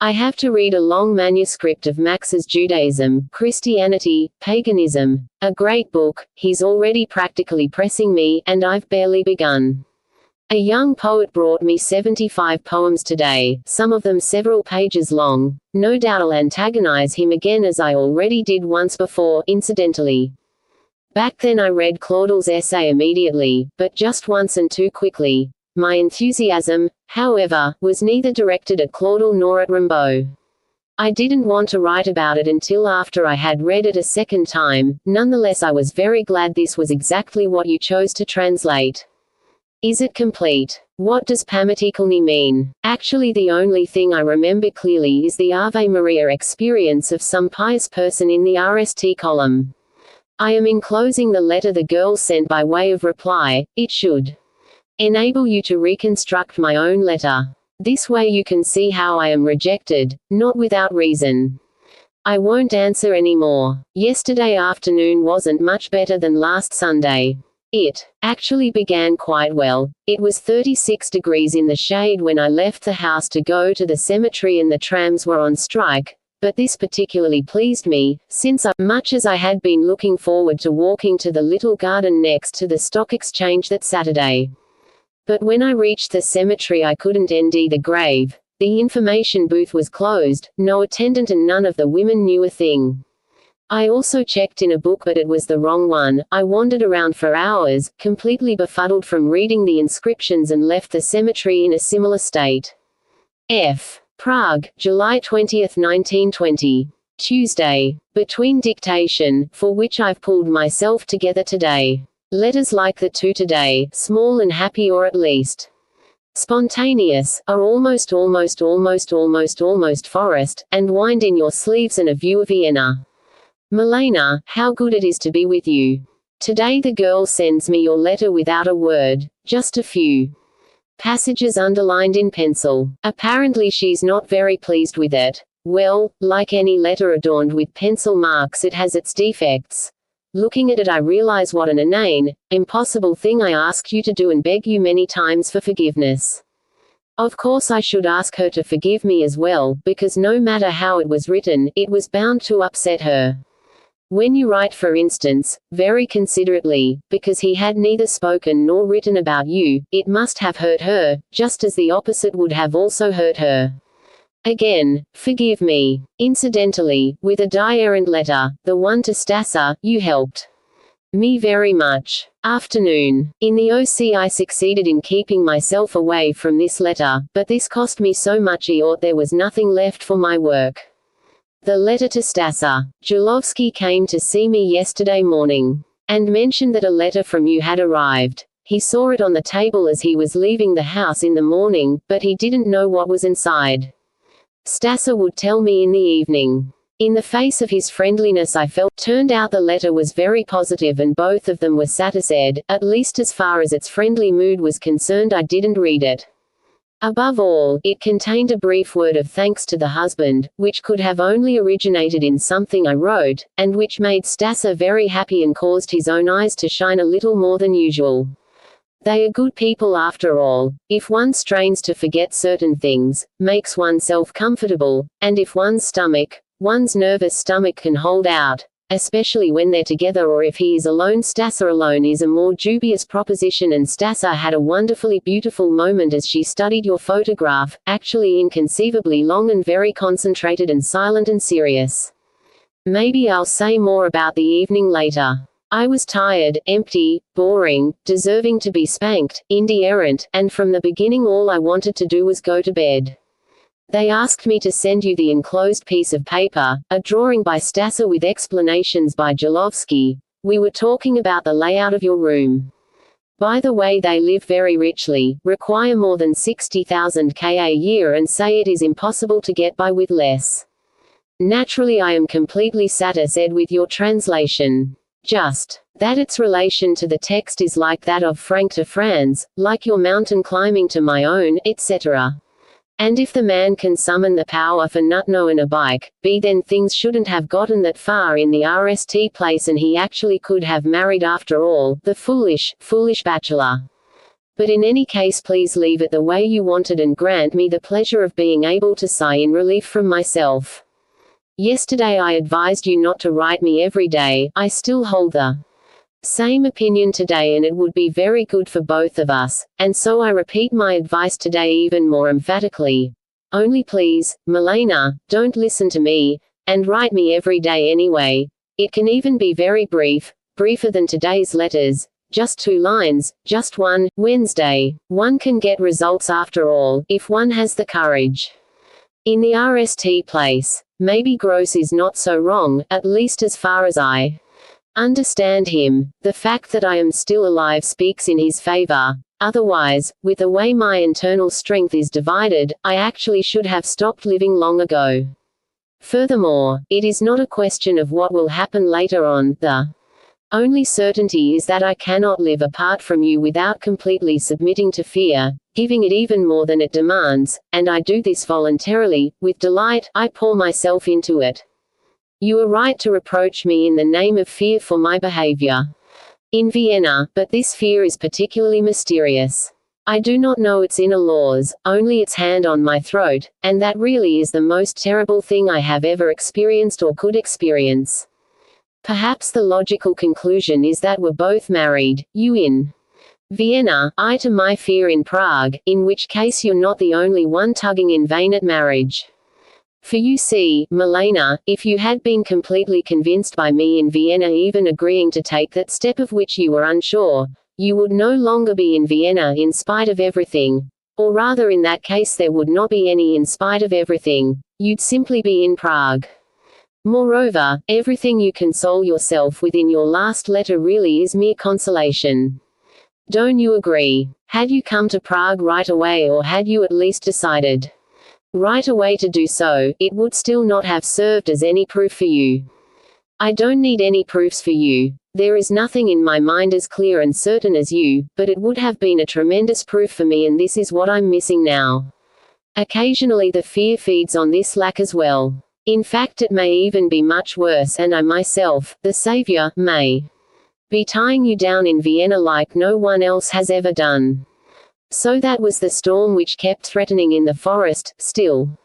I have to read a long manuscript of Max's Judaism, Christianity, Paganism, a great book. He's already practically pressing me, and I've barely begun. A young poet brought me 75 poems today, some of them several pages long. No doubt I'll antagonize him again as I already did once before, incidentally. Back then I read Claudel's essay immediately, but just once and too quickly. My enthusiasm, however, was neither directed at Claudel nor at Rimbaud. I didn't want to write about it until after I had read it a second time. Nonetheless I was very glad this was exactly what you chose to translate. Is it complete? What does Pamatikalni mean? Actually the only thing I remember clearly is the Ave Maria experience of some pious person in the RST column. I am enclosing the letter the girl sent by way of reply. It should enable you to reconstruct my own letter. This way you can see how I am rejected, not without reason. I won't answer anymore. Yesterday afternoon wasn't much better than last Sunday. It actually began quite well. It was 36 degrees in the shade when I left the house to go to the cemetery and the trams were on strike, but this particularly pleased me, since much as I had been looking forward to walking to the little garden next to the stock exchange that Saturday. But when I reached the cemetery I couldn't enter the grave. The information booth was closed, no attendant and none of the women knew a thing. I also checked in a book but it was the wrong one. I wandered around for hours, completely befuddled from reading the inscriptions and left the cemetery in a similar state. F. Prague, July 20, 1920. Tuesday. Between dictation, for which I've pulled myself together today. Letters like the 2 today, small and happy or at least spontaneous, are almost forest, and wind in your sleeves and a view of Vienna. Milena, how good it is to be with you. Today the girl sends me your letter without a word, just a few passages underlined in pencil. Apparently she's not very pleased with it. Well, like any letter adorned with pencil marks, it has its defects. Looking at it, I realize what an inane, impossible thing I asked you to do and beg you many times for forgiveness. Of course I should ask her to forgive me as well, because no matter how it was written, it was bound to upset her. When you write, for instance, very considerately, because he had neither spoken nor written about you, it must have hurt her, just as the opposite would have also hurt her. Again, forgive me. Incidentally, with a die-errant letter, the one to Stassa, you helped me very much. Afternoon. In the OC I succeeded in keeping myself away from this letter, but this cost me so much there was nothing left for my work. The letter to Stassa. Julovsky came to see me yesterday morning, and mentioned that a letter from you had arrived. He saw it on the table as he was leaving the house in the morning, but he didn't know what was inside. Stassa would tell me in the evening. In the face of his friendliness I felt. Turned out the letter was very positive and both of them were satisfied, at least as far as its friendly mood was concerned. I didn't read it. Above all, it contained a brief word of thanks to the husband, which could have only originated in something I wrote, and which made Stassa very happy and caused his own eyes to shine a little more than usual. They are good people after all. If one strains to forget certain things, makes oneself comfortable, and if one's nervous stomach can hold out, especially when they're together, or if he is alone. Stassa alone is a more dubious proposition, and Stassa had a wonderfully beautiful moment as she studied your photograph, actually inconceivably long and very concentrated and silent and serious. Maybe I'll say more about the evening later. I was tired, empty, boring, deserving to be spanked, indifferent, and from the beginning all I wanted to do was go to bed. They asked me to send you the enclosed piece of paper, a drawing by Stassa with explanations by Julovsky. We were talking about the layout of your room. By the way, they live very richly, require more than 60,000 K a year, and say it is impossible to get by with less. Naturally I am completely satisfied with your translation. Just that its relation to the text is like that of Frank to Franz, like your mountain climbing to my own, etc. And if the man can summon the power for Nutno and a bike, then things shouldn't have gotten that far in the RST place, and he actually could have married after all, the foolish bachelor. But in any case, please leave it the way you wanted and grant me the pleasure of being able to sigh in relief from myself. Yesterday I advised you not to write me every day. I still hold the same opinion today, and it would be very good for both of us, and so I repeat my advice today even more emphatically. Only please, Milena, don't listen to me, and write me every day anyway. It can even be very brief, briefer than today's letters, just 2 lines, just one. Wednesday. One can get results after all, if one has the courage. In the RST place. Maybe Gross is not so wrong, at least as far as I understand him. The fact that I am still alive speaks in his favor. Otherwise, with the way my internal strength is divided, I actually should have stopped living long ago. Furthermore, it is not a question of what will happen later on. The only certainty is that I cannot live apart from you without completely submitting to fear, giving it even more than it demands, and I do this voluntarily, with delight. I pour myself into it. You are right to reproach me in the name of fear for my behavior in Vienna, but this fear is particularly mysterious. I do not know its inner laws, only its hand on my throat, and that really is the most terrible thing I have ever experienced or could experience. Perhaps the logical conclusion is that we're both married, you in Vienna, I to my fear in Prague, in which case you're not the only one tugging in vain at marriage. For you see, Milena, if you had been completely convinced by me in Vienna, even agreeing to take that step of which you were unsure, you would no longer be in Vienna in spite of everything. Or rather, in that case there would not be any in spite of everything. You'd simply be in Prague. Moreover, everything you console yourself with in your last letter really is mere consolation. Don't you agree? Had you come to Prague right away, or had you at least decided right away to do so, it would still not have served as any proof for you. I don't need any proofs for you. There is nothing in my mind as clear and certain as you, but it would have been a tremendous proof for me, and this is what I'm missing now. Occasionally the fear feeds on this lack as well. In fact, it may even be much worse, and I myself, the savior, may be tying you down in Vienna like no one else has ever done. So that was the storm which kept threatening in the forest. Still,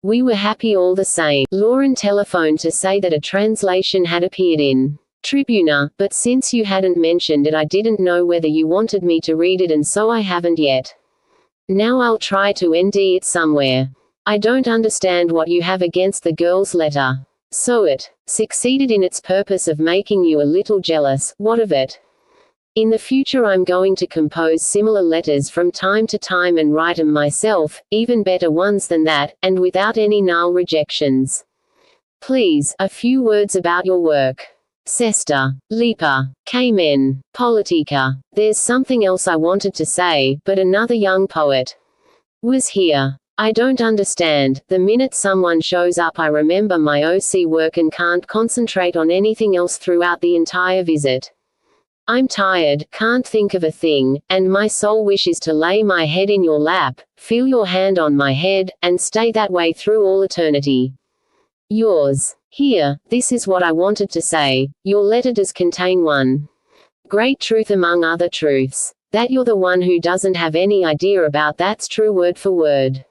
we were happy all the same. Lauren telephoned to say that a translation had appeared in Tribuna, but since you hadn't mentioned it, I didn't know whether you wanted me to read it, and so I haven't yet. Now I'll try to ND it somewhere. I don't understand what you have against the girl's letter. So it succeeded in its purpose of making you a little jealous. What of it? In the future I'm going to compose similar letters from time to time and write them myself, even better ones than that, and without any null rejections. Please, a few words about your work. Sesta. Lipa. Kamen. Politika. There's something else I wanted to say, but another young poet was here. I don't understand. The minute someone shows up I remember my OC work and can't concentrate on anything else throughout the entire visit. I'm tired, can't think of a thing, and my sole wish is to lay my head in your lap, feel your hand on my head, and stay that way through all eternity. Yours. Here, this is what I wanted to say. Your letter does contain one great truth among other truths. That you're the one who doesn't have any idea about, that's true word for word.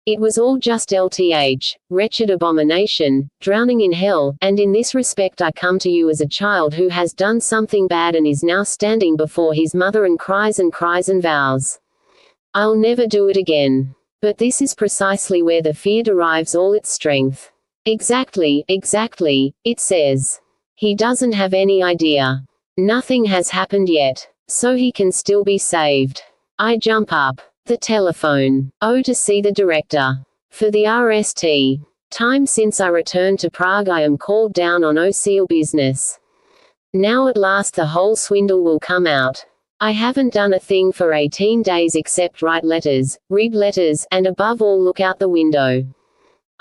It was all just LTH, wretched abomination, drowning in hell, and in this respect I come to you as a child who has done something bad and is now standing before his mother and cries and vows, I'll never do it again. But this is precisely where the fear derives all its strength. Exactly, it says. He doesn't have any idea. Nothing has happened yet. So he can still be saved. I jump up. The telephone. Oh, to see the director. For the RST time since I returned to Prague I am called down on OCL business. Now at last the whole swindle will come out. I haven't done a thing for 18 days except write letters, read letters, and above all look out the window.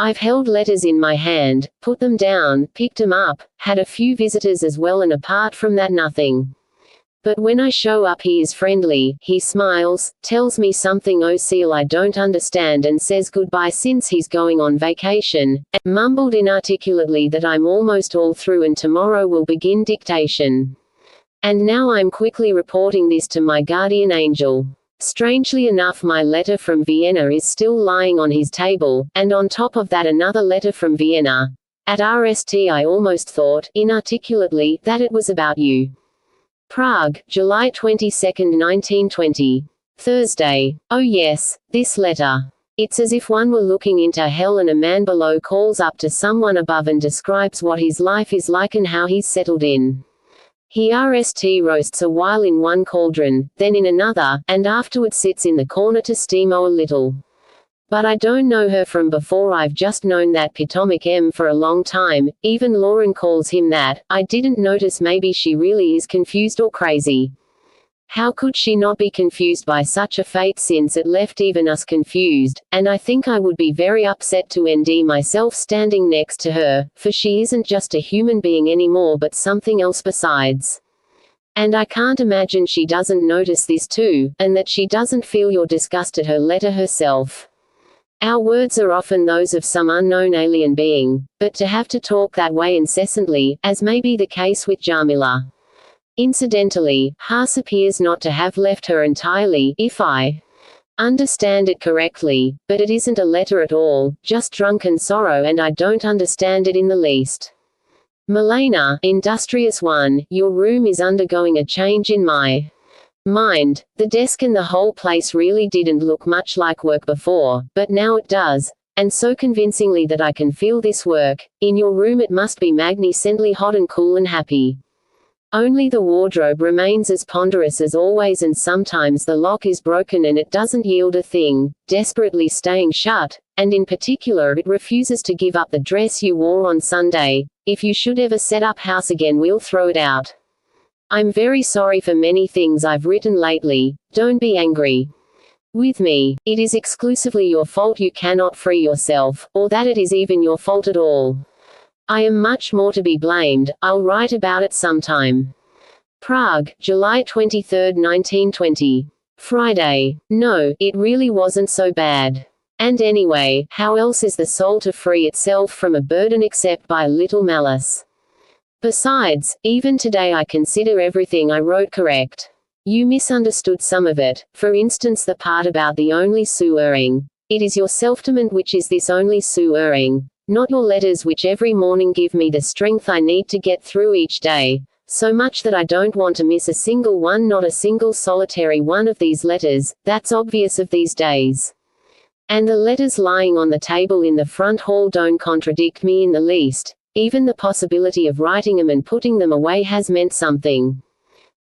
I've held letters in my hand, put them down, picked them up, had a few visitors as well, and apart from that nothing. But when I show up he is friendly, he smiles, tells me something OCL I don't understand and says goodbye since he's going on vacation, and mumbled inarticulately that I'm almost all through and tomorrow will begin dictation. And now I'm quickly reporting this to my guardian angel. Strangely enough my letter from Vienna is still lying on his table, and on top of that another letter from Vienna. At RST I almost thought, inarticulately, that it was about you. Prague, July 22, 1920. Thursday. Oh yes, this letter. It's as if one were looking into hell and a man below calls up to someone above and describes what his life is like and how he's settled in. He RST roasts a while in one cauldron, then in another, and afterward sits in the corner to steamo a little. But I don't know her from before, I've just known that Potomac M for a long time, even Lauren calls him that. I didn't notice, maybe she really is confused or crazy. How could she not be confused by such a fate, since it left even us confused, and I think I would be very upset to ND myself standing next to her, for she isn't just a human being anymore but something else besides. And I can't imagine she doesn't notice this too, and that she doesn't feel your disgust at her letter herself. Our words are often those of some unknown alien being, but to have to talk that way incessantly, as may be the case with Jarmila. Incidentally, Haas appears not to have left her entirely, if I understand it correctly, but it isn't a letter at all, just drunken sorrow, and I don't understand it in the least. Milena, industrious one, your room is undergoing a change in my mind. The desk and the whole place really didn't look much like work before, but now it does, and so convincingly that I can feel this work. In your room it must be magnificently hot and cool and happy. Only the wardrobe remains as ponderous as always, and sometimes the lock is broken and it doesn't yield a thing, desperately staying shut, and in particular it refuses to give up the dress you wore on Sunday. If you should ever set up house again we'll throw it out. I'm very sorry for many things I've written lately. Don't be angry with me. It is exclusively your fault you cannot free yourself, or that it is even your fault at all. I am much more to be blamed. I'll write about it sometime. Prague, July 23, 1920. Friday. No, it really wasn't so bad. And anyway, how else is the soul to free itself from a burden except by a little malice? Besides, even today I consider everything I wrote correct. You misunderstood some of it, for instance the part about the only Sue erring. It is your self-torment which is this only Sue erring, not your letters which every morning give me the strength I need to get through each day, so much that I don't want to miss a single one, not a single solitary one of these letters. That's obvious of these days. And the letters lying on the table in the front hall don't contradict me in the least. Even the possibility of writing them and putting them away has meant something.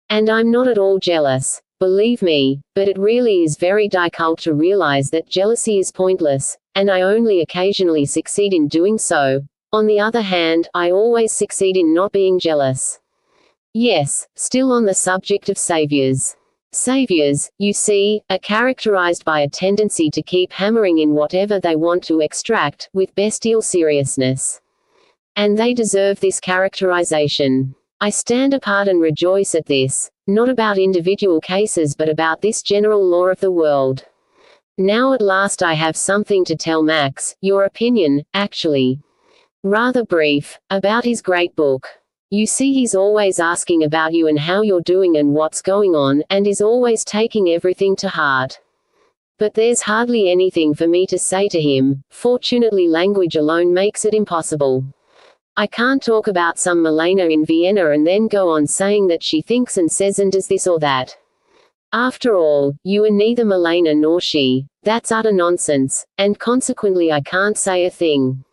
And I'm not at all jealous, believe me, but it really is very difficult to realize that jealousy is pointless, and I only occasionally succeed in doing so. On the other hand, I always succeed in not being jealous. Yes, still on the subject of saviors. Saviors, you see, are characterized by a tendency to keep hammering in whatever they want to extract, with bestial seriousness. And they deserve this characterization. I stand apart and rejoice at this, not about individual cases but about this general law of the world. Now at last I have something to tell Max, your opinion, actually. Rather brief, about his great book. You see he's always asking about you and how you're doing and what's going on, and is always taking everything to heart. But there's hardly anything for me to say to him. Fortunately language alone makes it impossible. I can't talk about some Milena in Vienna and then go on saying that she thinks and says and does this or that. After all, you are neither Milena nor she. That's utter nonsense, and consequently I can't say a thing.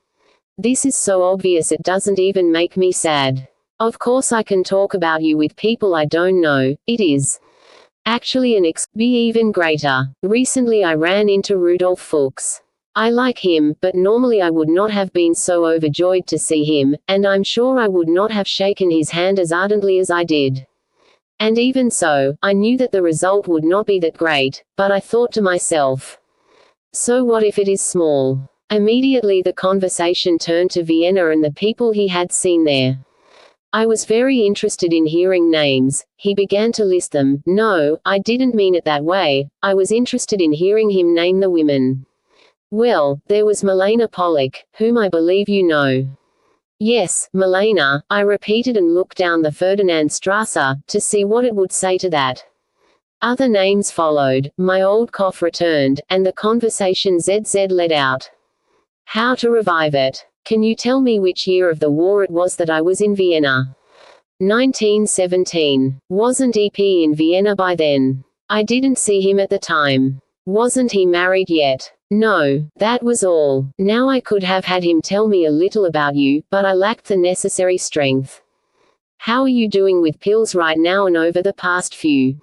This is so obvious it doesn't even make me sad. Of course I can talk about you with people I don't know. It is actually be even greater. Recently I ran into Rudolf Fuchs. I like him, but normally I would not have been so overjoyed to see him, and I'm sure I would not have shaken his hand as ardently as I did. And even so, I knew that the result would not be that great, but I thought to myself, so what if it is small? Immediately the conversation turned to Vienna and the people he had seen there. I was very interested in hearing names. He began to list them. No, I didn't mean it that way. I was interested in hearing him name the women. Well, there was Milena Pollock, whom I believe you know. Yes, Milena, I repeated and looked down the Ferdinandstrasse, to see what it would say to that. Other names followed, my old cough returned, and the conversation ZZ led out. How to revive it? Can you tell me which year of the war it was that I was in Vienna? 1917. Wasn't EP in Vienna by then? I didn't see him at the time. Wasn't he married yet? No, that was all. Now I could have had him tell me a little about you, but I lacked the necessary strength. How are you doing with pills right now and over the past few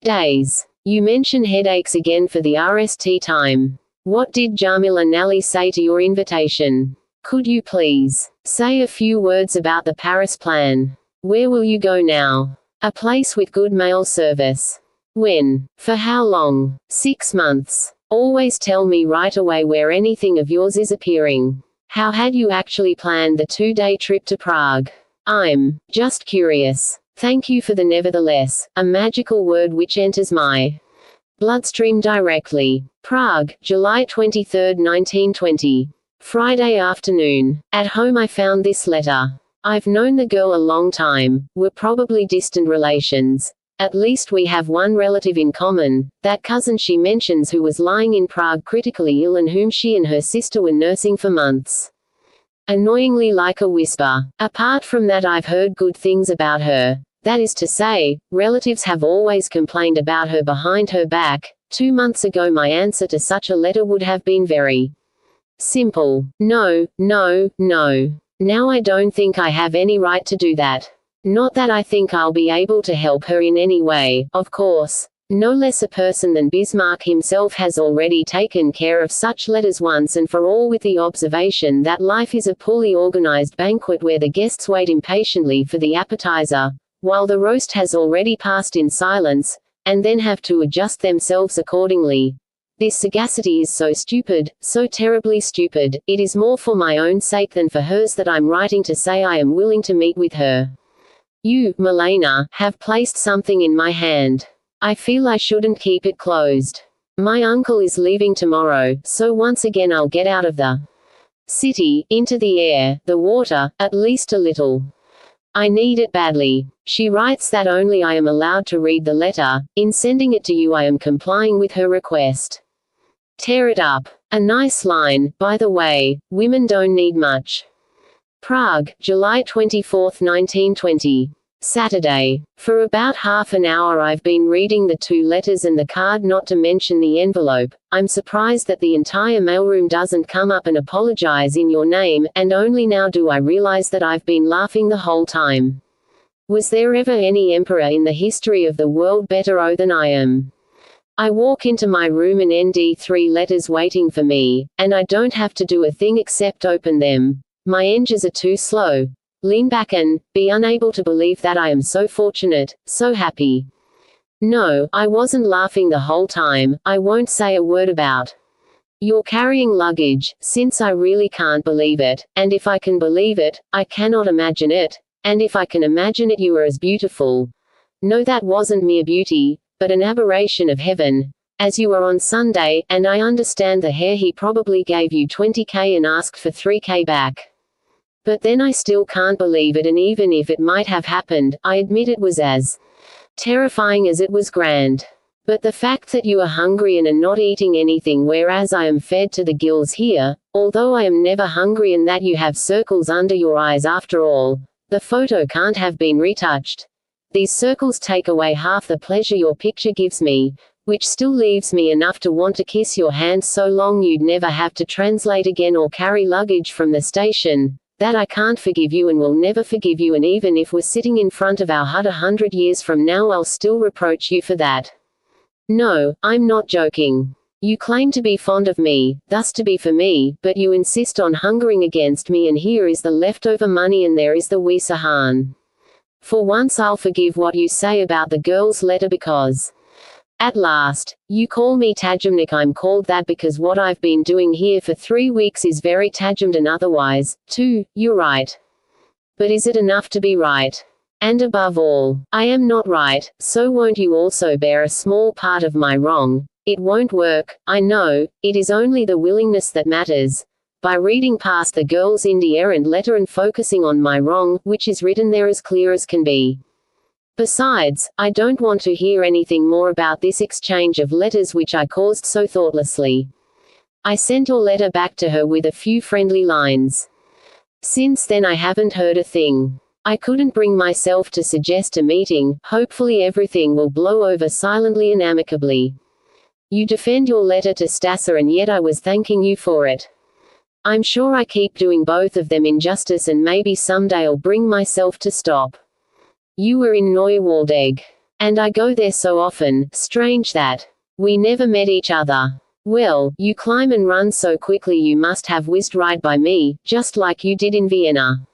days? You mention headaches again for the RST time. What did Jamila Nally say to your invitation? Could you please say a few words about the Paris plan? Where will you go now? A place with good mail service. When? For how long? 6 months. Always tell me right away where anything of yours is appearing. How had you actually planned the 2-day trip to Prague? I'm just curious. Thank you for the nevertheless, a magical word which enters my bloodstream directly. Prague, July 23, 1920. Friday afternoon. At home I found this letter. I've known the girl a long time. We're probably distant relations. At least we have one relative in common, that cousin she mentions who was lying in Prague critically ill and whom she and her sister were nursing for months. Annoyingly like a whisper. Apart from that I've heard good things about her. That is to say, relatives have always complained about her behind her back. 2 months ago my answer to such a letter would have been very simple. No, no, no. Now I don't think I have any right to do that. Not that I think I'll be able to help her in any way, of course. No less a person than Bismarck himself has already taken care of such letters once and for all, with the observation that life is a poorly organized banquet where the guests wait impatiently for the appetizer, while the roast has already passed in silence, and then have to adjust themselves accordingly. This sagacity is so stupid, so terribly stupid. It is more for my own sake than for hers that I'm writing to say I am willing to meet with her. You, Milena, have placed something in my hand. I feel I shouldn't keep it closed. My uncle is leaving tomorrow, so once again I'll get out of the city, into the air, the water, at least a little. I need it badly. She writes that only I am allowed to read the letter. In sending it to you I am complying with her request. Tear it up. A nice line, by the way. Women don't need much. Prague, July 24, 1920. Saturday. For about half an hour I've been reading the 2 letters and the card, not to mention the envelope. I'm surprised that the entire mailroom doesn't come up and apologize in your name, and only now do I realize that I've been laughing the whole time. Was there ever any emperor in the history of the world better than I am? I walk into my room and ND 3 letters waiting for me, and I don't have to do a thing except open them. My engines are too slow. Lean back and be unable to believe that I am so fortunate, so happy. No, I wasn't laughing the whole time. I won't say a word about you're carrying luggage, since I really can't believe it, and if I can believe it, I cannot imagine it, and if I can imagine it, you are as beautiful. No, that wasn't mere beauty, but an aberration of heaven, as you were on Sunday, and I understand the hair he probably gave you 20k and asked for 3k back. But then I still can't believe it, and even if it might have happened, I admit it was as terrifying as it was grand. But the fact that you are hungry and are not eating anything, whereas I am fed to the gills here, although I am never hungry, and that you have circles under your eyes after all, the photo can't have been retouched. These circles take away half the pleasure your picture gives me, which still leaves me enough to want to kiss your hand so long you'd never have to translate again or carry luggage from the station. That I can't forgive you and will never forgive you, and even if we're sitting in front of our hut 100 years from now I'll still reproach you for that. No, I'm not joking. You claim to be fond of me, thus to be for me, but you insist on hungering against me, and here is the leftover money and there is the Wisahan. For once I'll forgive what you say about the girl's letter, because at last, you call me Tajamnik. I'm called that because what I've been doing here for 3 weeks is very Tajamed, and otherwise, too, you're right. But is it enough to be right? And above all, I am not right, so won't you also bear a small part of my wrong? It won't work, I know, it is only the willingness that matters. By reading past the girl's indie-errand letter and focusing on my wrong, which is written there as clear as can be. Besides, I don't want to hear anything more about this exchange of letters which I caused so thoughtlessly. I sent your letter back to her with a few friendly lines. Since then I haven't heard a thing. I couldn't bring myself to suggest a meeting. Hopefully everything will blow over silently and amicably. You defend your letter to Stasser, and yet I was thanking you for it. I'm sure I keep doing both of them injustice, and maybe someday I'll bring myself to stop. You were in Neuwaldeck. And I go there so often. Strange that we never met each other. Well, you climb and run so quickly you must have whizzed right by me, just like you did in Vienna.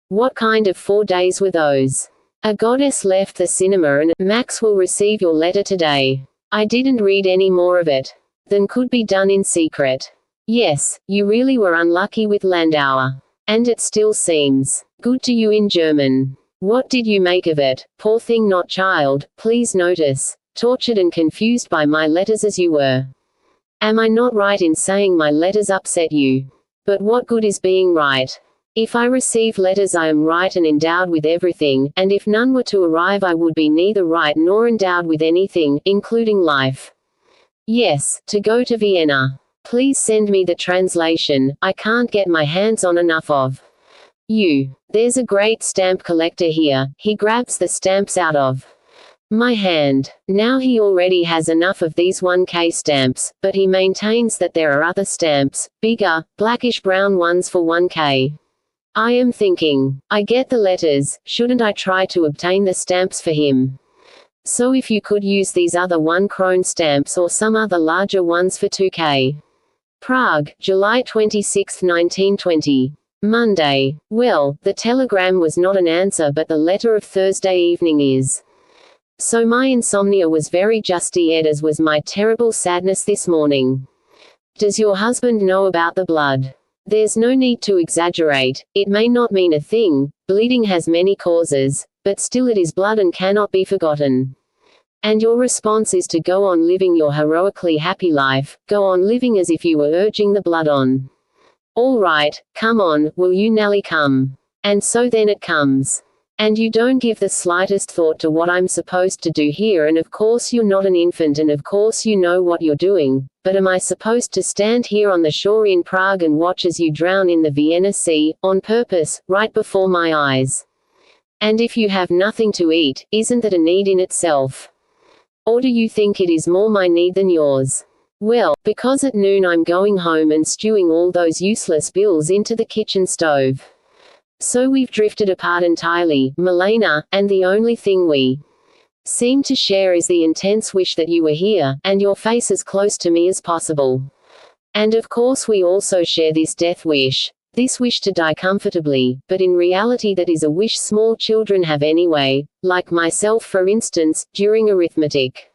What kind of 4 days were those? A goddess left the cinema, and Max will receive your letter today. I didn't read any more of it than could be done in secret. Yes, you really were unlucky with Landauer. And it still seems good to you in German. What did you make of it? Poor thing, not child, please notice. Tortured and confused by my letters as you were. Am I not right in saying my letters upset you? But what good is being right? If I receive letters I am right and endowed with everything, and if none were to arrive I would be neither right nor endowed with anything, including life. Yes, to go to Vienna. Please send me the translation, I can't get my hands on enough of you. There's a great stamp collector here. He grabs the stamps out of my hand. Now he already has enough of these 1K stamps, but he maintains that there are other stamps, bigger, blackish-brown ones for 1K. I am thinking, I get the letters, shouldn't I try to obtain the stamps for him? So if you could use these other 1 krone stamps or some other larger ones for 2K. Prague, July 26, 1920. Monday. Well, the telegram was not an answer, but the letter of Thursday evening is. So my insomnia was very justy, as was my terrible sadness this morning. Does your husband know about the blood? There's no need to exaggerate. It may not mean a thing. Bleeding has many causes, but still it is blood and cannot be forgotten. And your response is to go on living your heroically happy life, go on living as if you were urging the blood on. All right, come on, will you Nelly come? And so then it comes. And you don't give the slightest thought to what I'm supposed to do here, and of course you're not an infant, and of course you know what you're doing, but am I supposed to stand here on the shore in Prague and watch as you drown in the Vienna Sea, on purpose, right before my eyes? And if you have nothing to eat, isn't that a need in itself? Or do you think it is more my need than yours? Well, because at noon I'm going home and stewing all those useless bills into the kitchen stove. So we've drifted apart entirely, Milena, and the only thing we seem to share is the intense wish that you were here, and your face as close to me as possible. And of course we also share this death wish, this wish to die comfortably, but in reality that is a wish small children have anyway, like myself for instance, during arithmetic.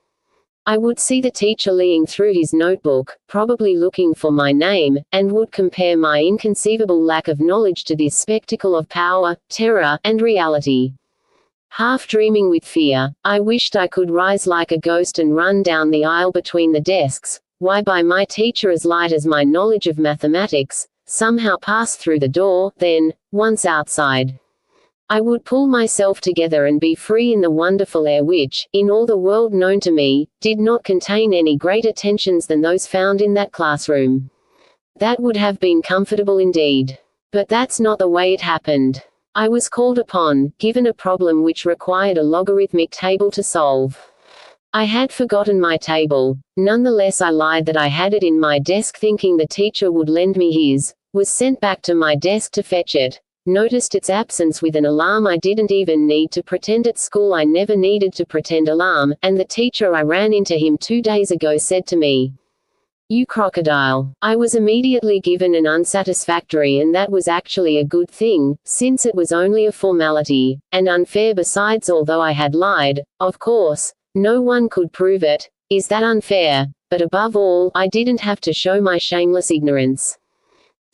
I would see the teacher leeing through his notebook, probably looking for my name, and would compare my inconceivable lack of knowledge to this spectacle of power, terror, and reality. Half dreaming with fear, I wished I could rise like a ghost and run down the aisle between the desks, why by my teacher as light as my knowledge of mathematics, somehow pass through the door, then, once outside, I would pull myself together and be free in the wonderful air which, in all the world known to me, did not contain any greater tensions than those found in that classroom. That would have been comfortable indeed. But that's not the way it happened. I was called upon, given a problem which required a logarithmic table to solve. I had forgotten my table. Nonetheless I lied that I had it in my desk thinking the teacher would lend me his, was sent back to my desk to fetch it. Noticed its absence with an alarm I didn't even need to pretend at school I never needed to pretend alarm, and the teacher I ran into him 2 days ago said to me, "You crocodile." I was immediately given an unsatisfactory, and that was actually a good thing, since it was only a formality, and unfair besides. Although I had lied, of course, no one could prove it. Is that unfair? But above all, I didn't have to show my shameless ignorance.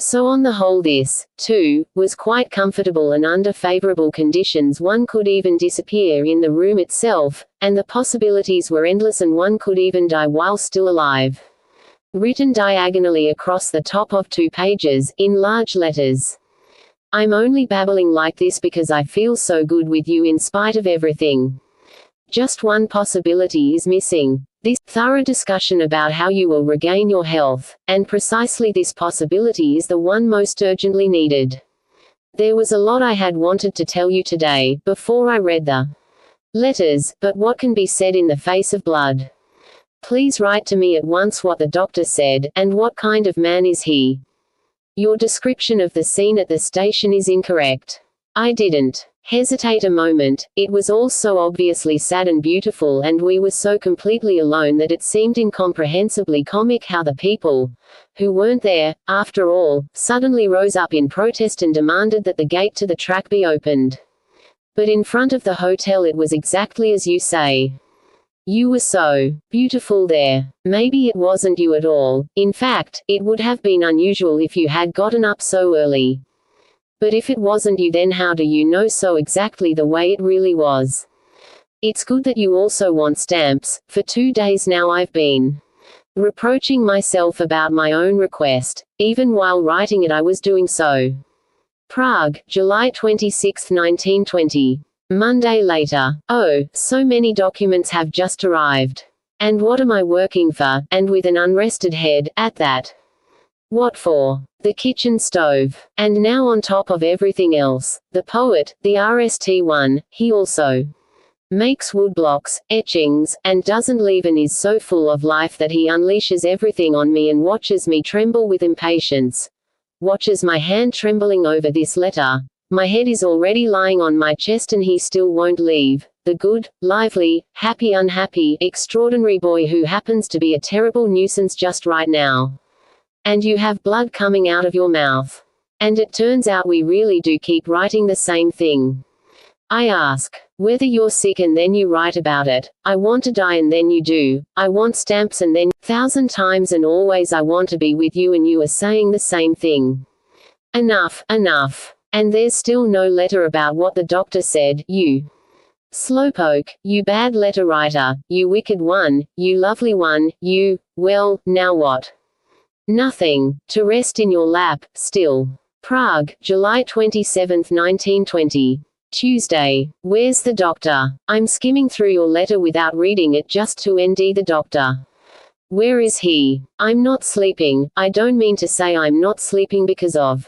So on the whole this, too, was quite comfortable, and under favorable conditions one could even disappear in the room itself, and the possibilities were endless, and one could even die while still alive. Written diagonally across the top of 2 pages, in large letters. I'm only babbling like this because I feel so good with you in spite of everything. Just one possibility is missing. This thorough discussion about how you will regain your health, and precisely this possibility is the one most urgently needed. There was a lot I had wanted to tell you today, before I read the letters, but what can be said in the face of blood? Please write to me at once what the doctor said, and what kind of man is he? Your description of the scene at the station is incorrect. I didn't hesitate a moment. It was all so obviously sad and beautiful, and we were so completely alone that it seemed incomprehensibly comic how the people, who weren't there, after all, suddenly rose up in protest and demanded that the gate to the track be opened. But in front of the hotel it was exactly as you say. You were so beautiful there. Maybe it wasn't you at all. In fact, it would have been unusual if you had gotten up so early. But if it wasn't you, then how do you know so exactly the way it really was? It's good that you also want stamps. For 2 days now I've been reproaching myself about my own request. Even while writing it I was doing so. Prague, July 26, 1920. Monday later. Oh, so many documents have just arrived. And what am I working for, and with an unrested head, at that? What for? The kitchen stove. And now on top of everything else, the poet, the RST1, he also makes woodblocks, etchings, and doesn't leave, and is so full of life that he unleashes everything on me and watches me tremble with impatience. Watches my hand trembling over this letter. My head is already lying on my chest and he still won't leave. The good, lively, happy, unhappy, extraordinary boy who happens to be a terrible nuisance just right now. And you have blood coming out of your mouth. And it turns out we really do keep writing the same thing. I ask whether you're sick and then you write about it. I want to die and then you do. I want stamps and then 1,000 times and always I want to be with you and you are saying the same thing. Enough, enough. And there's still no letter about what the doctor said, you slowpoke, you bad letter writer, you wicked one, you lovely one, you, well, now what? Nothing. To rest in your lap, still. Prague, July 27, 1920. Tuesday. Where's the doctor? I'm skimming through your letter without reading it just to ND the doctor. Where is he? I'm not sleeping. I don't mean to say I'm not sleeping because of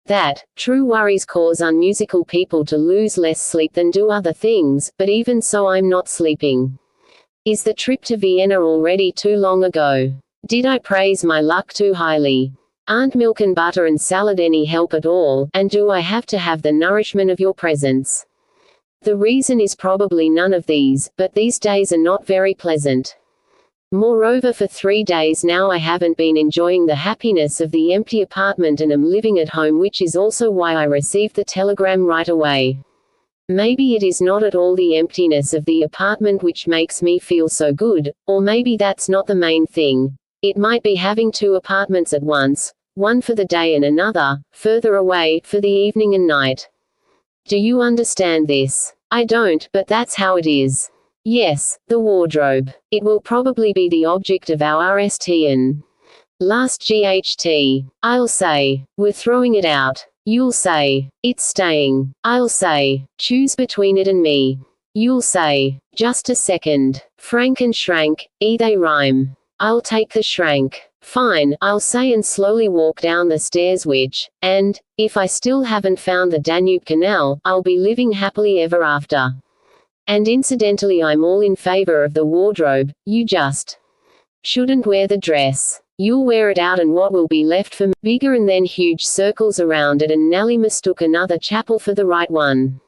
that. True worries cause unmusical people to lose less sleep than do other things, but even so I'm not sleeping. Is the trip to Vienna already too long ago? Did I praise my luck too highly? Aren't milk and butter and salad any help at all, and do I have to have the nourishment of your presence? The reason is probably none of these, but these days are not very pleasant. Moreover, for 3 days now I haven't been enjoying the happiness of the empty apartment and am living at home, which is also why I received the telegram right away. Maybe it is not at all the emptiness of the apartment which makes me feel so good, or maybe that's not the main thing. It might be having 2 apartments at once, one for the day and another, further away, for the evening and night. Do you understand this? I don't, but that's how it is. Yes, the wardrobe. It will probably be the object of our RSTN. Last GHT. I'll say, we're throwing it out. You'll say, it's staying. I'll say, choose between it and me. You'll say, just a second. Frank and shrank, they rhyme. I'll take the shrank. Fine, I'll say and slowly walk down the stairs and, if I still haven't found the Danube Canal, I'll be living happily ever after. And incidentally I'm all in favor of the wardrobe, you just shouldn't wear the dress. You'll wear it out and what will be left for me? Bigger and then huge circles around it and Nelly mistook another chapel for the right one.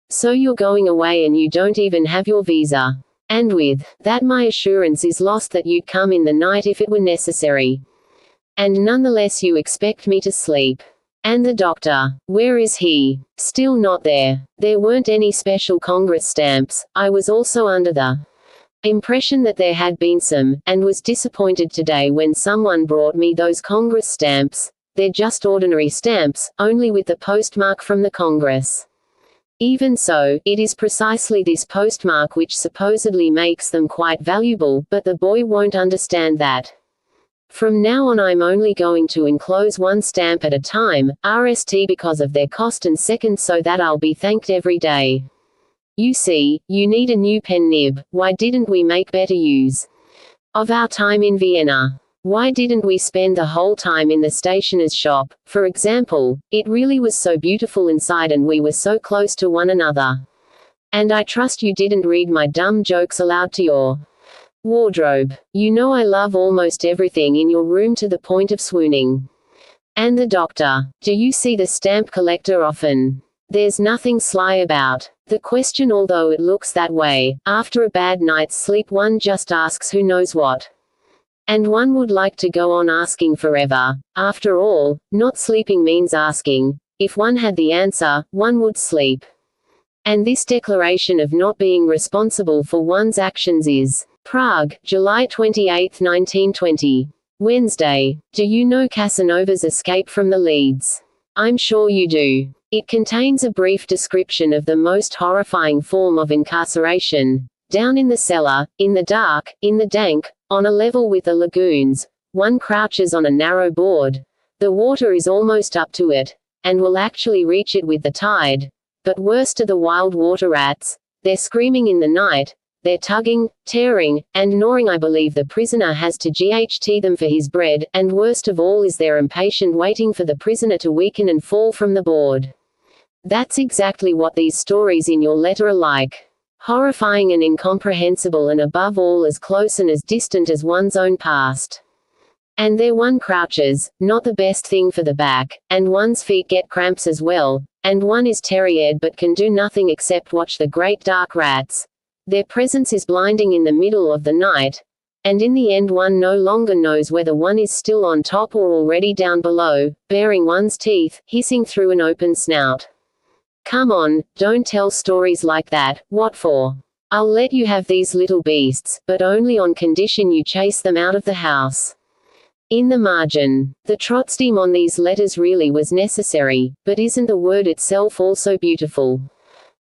So you're going away and you don't even have your visa. And with that my assurance is lost that you'd come in the night if it were necessary. And nonetheless you expect me to sleep. And the doctor, where is he? Still not there. There weren't any special Congress stamps. I was also under the impression that there had been some, and was disappointed today when someone brought me those Congress stamps. They're just ordinary stamps, only with the postmark from the Congress. Even so, it is precisely this postmark which supposedly makes them quite valuable, but the boy won't understand that. From now on I'm only going to enclose 1 stamp at a time, RST, because of their cost, and second so that I'll be thanked every day. You see, you need a new pen nib. Why didn't we make better use of our time in Vienna? Why didn't we spend the whole time in the stationer's shop, for example? It really was so beautiful inside and we were so close to one another. And I trust you didn't read my dumb jokes aloud to your wardrobe. You know I love almost everything in your room to the point of swooning. And the doctor. Do you see the stamp collector often? There's nothing sly about the question, although it looks that way. After a bad night's sleep one just asks who knows what. And one would like to go on asking forever. After all, not sleeping means asking. If one had the answer, one would sleep. And this declaration of not being responsible for one's actions is Prague, July 28, 1920. Wednesday. Do you know Casanova's escape from the Leads? I'm sure you do. It contains a brief description of the most horrifying form of incarceration. Down in the cellar, in the dark, in the dank, on a level with the lagoons, one crouches on a narrow board. The water is almost up to it, and will actually reach it with the tide. But worst are the wild water rats. They're screaming in the night. They're tugging, tearing, and gnawing. I believe the prisoner has to GHT them for his bread, and worst of all is their impatient waiting for the prisoner to weaken and fall from the board. That's exactly what these stories in your letter are like. Horrifying and incomprehensible, and above all as close and as distant as one's own past. And there one crouches, not the best thing for the back, and one's feet get cramps as well, and one is terriered but can do nothing except watch the great dark rats. Their presence is blinding in the middle of the night, and in the end one no longer knows whether one is still on top or already down below, baring one's teeth, hissing through an open snout. Come on, don't tell stories like that, what for? I'll let you have these little beasts, but only on condition you chase them out of the house. In the margin. The trotstem on these letters really was necessary, but isn't the word itself also beautiful?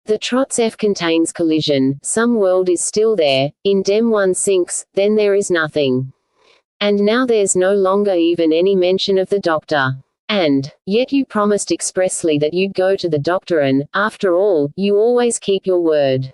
The trots F contains collision, some world is still there, in dem one sinks, then there is nothing. And now there's no longer even any mention of the doctor. And, yet you promised expressly that you'd go to the doctor and, after all, you always keep your word.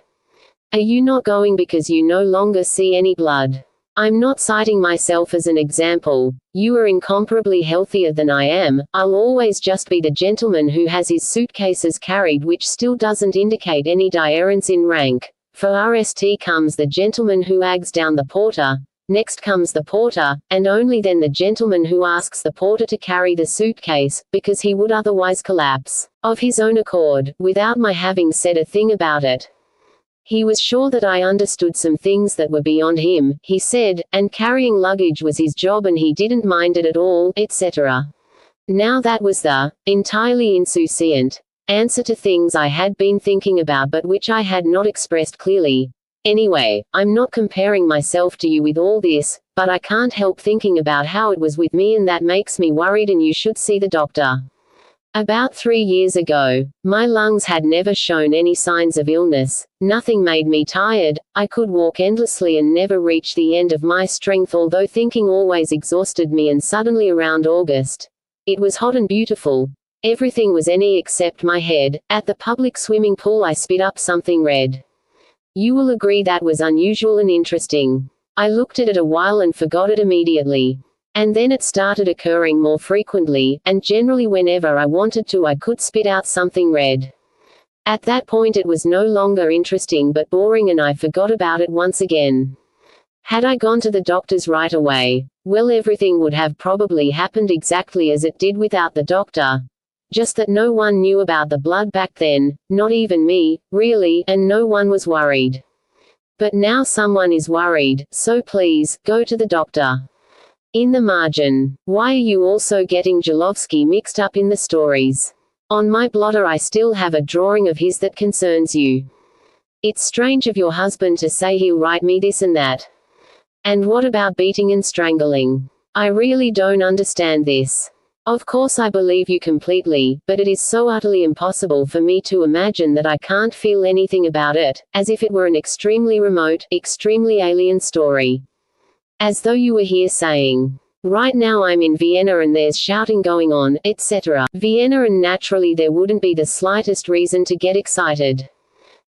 Are you not going because you no longer see any blood? I'm not citing myself as an example. You are incomparably healthier than I am. I'll always just be the gentleman who has his suitcases carried, which still doesn't indicate any difference in rank. For RST comes the gentleman who aggs down the porter, next comes the porter, and only then the gentleman who asks the porter to carry the suitcase, because he would otherwise collapse, of his own accord, without my having said a thing about it. He was sure that I understood some things that were beyond him, he said, and carrying luggage was his job and he didn't mind it at all, etc. Now that was the entirely insouciant answer to things I had been thinking about but which I had not expressed clearly. Anyway, I'm not comparing myself to you with all this, but I can't help thinking about how it was with me and that makes me worried and you should see the doctor. About 3 years ago, my lungs had never shown any signs of illness, nothing made me tired, I could walk endlessly and never reach the end of my strength although thinking always exhausted me and suddenly around August. It was hot and beautiful. Everything was any except my head. At the public swimming pool I spit up something red. You will agree that was unusual and interesting. I looked at it a while and forgot it immediately. And then it started occurring more frequently, and generally whenever I wanted to I could spit out something red. At that point it was no longer interesting but boring and I forgot about it once again. Had I gone to the doctors right away, well everything would have probably happened exactly as it did without the doctor. Just that no one knew about the blood back then, not even me, really, and no one was worried. But now someone is worried, so please, go to the doctor. In the margin. Why are you also getting Jolovsky mixed up in the stories? On my blotter I still have a drawing of his that concerns you. It's strange of your husband to say he'll write me this and that. And what about beating and strangling? I really don't understand this. Of course I believe you completely, but it is so utterly impossible for me to imagine that I can't feel anything about it, as if it were an extremely remote, extremely alien story. As though you were here saying, right now I'm in Vienna and there's shouting going on, etc. Vienna and naturally there wouldn't be the slightest reason to get excited.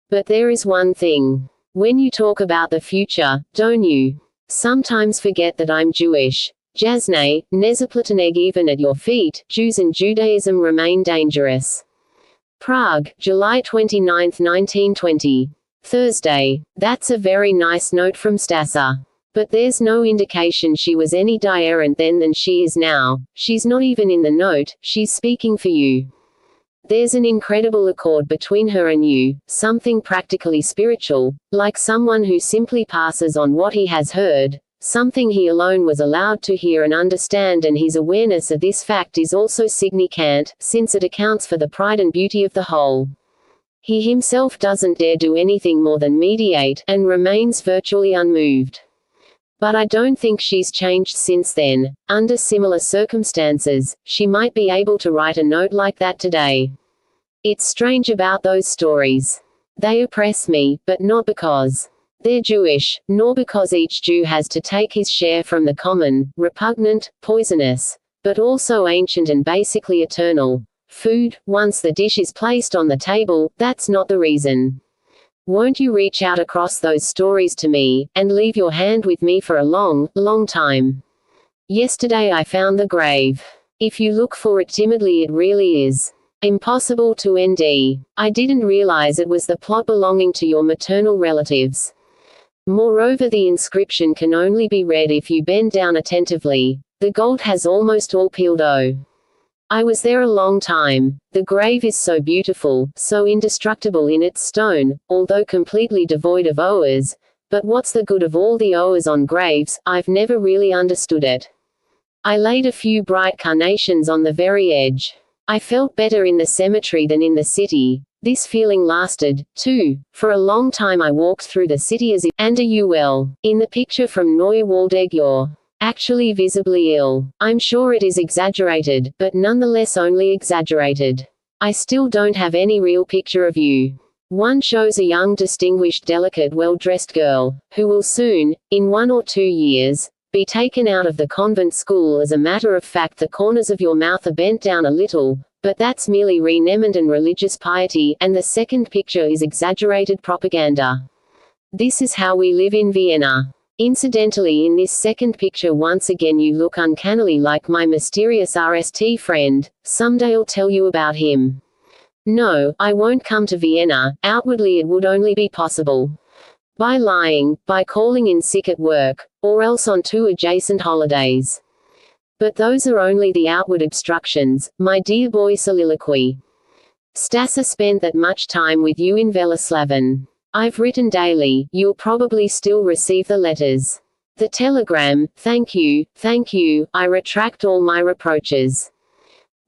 But there is one thing. When you talk about the future, don't you sometimes forget that I'm Jewish? Jasne, Nezaplataneg even at your feet, Jews and Judaism remain dangerous. Prague, July 29, 1920. Thursday. That's a very nice note from Stassa. But there's no indication she was any different then than she is now. She's not even in the note, she's speaking for you. There's an incredible accord between her and you, something practically spiritual, like someone who simply passes on what he has heard, something he alone was allowed to hear and understand, and his awareness of this fact is also significant, since it accounts for the pride and beauty of the whole. He himself doesn't dare do anything more than mediate, and remains virtually unmoved. But I don't think she's changed since then. Under similar circumstances, she might be able to write a note like that today. It's strange about those stories. They oppress me, but not because they're Jewish, nor because each Jew has to take his share from the common, repugnant, poisonous, but also ancient and basically eternal food. Once the dish is placed on the table, that's not the reason. Won't you reach out across those stories to me, and leave your hand with me for a long, long time? Yesterday I found the grave. If you look for it timidly it really is impossible to nd. I didn't realize it was the plot belonging to your maternal relatives. Moreover, the inscription can only be read if you bend down attentively. The gold has almost all peeled off. I was there a long time. The grave is so beautiful, so indestructible in its stone, although completely devoid of ores, But what's the good of all the O's on graves? I've never really understood it. I laid a few bright carnations on the very edge. I felt better in the cemetery than in the city. This feeling lasted, too. For a long time I walked through the city as if, and are you well? In the picture from Neuwaldeck you're actually visibly ill. I'm sure it is exaggerated, but nonetheless only exaggerated. I still don't have any real picture of you. One shows a young, distinguished, delicate, well-dressed girl, who will soon, in 1 or 2 years, be taken out of the convent school. As a matter of fact, the corners of your mouth are bent down a little, but that's merely reenactment and religious piety, and the second picture is exaggerated propaganda. This is how we live in Vienna. Incidentally, in this second picture once again you look uncannily like my mysterious RST friend. Someday I'll tell you about him. No, I won't come to Vienna. Outwardly it would only be possible by lying, by calling in sick at work, or else on 2 adjacent holidays. But those are only the outward obstructions, my dear boy soliloquy. Stassa spent that much time with you in Veleslaven. I've written daily, you'll probably still receive the letters. The telegram, thank you, I retract all my reproaches.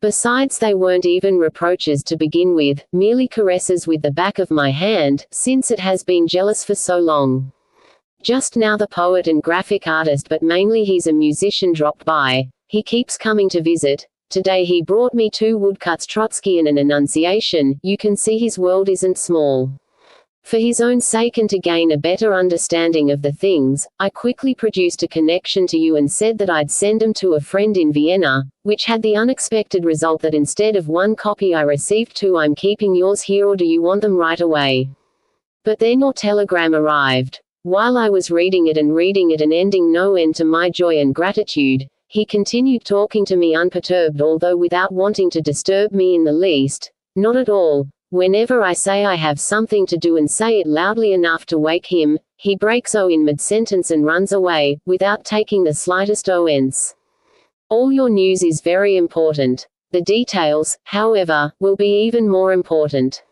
Besides, they weren't even reproaches to begin with, merely caresses with the back of my hand, since it has been jealous for so long. Just now the poet and graphic artist, but mainly he's a musician, dropped by. He keeps coming to visit. Today he brought me 2 woodcuts Trotsky and an Annunciation. You can see his world isn't small. For his own sake and to gain a better understanding of the things, I quickly produced a connection to you and said that I'd send them to a friend in Vienna, which had the unexpected result that instead of 1 copy I received 2. I'm keeping yours here, or do you want them right away? But then your telegram arrived. While I was reading it and ending no end to my joy and gratitude, he continued talking to me unperturbed, although without wanting to disturb me in the least. Not at all. Whenever I say I have something to do and say it loudly enough to wake him, he breaks in mid-sentence and runs away, without taking the slightest offense. All your news is very important. The details, however, will be even more important.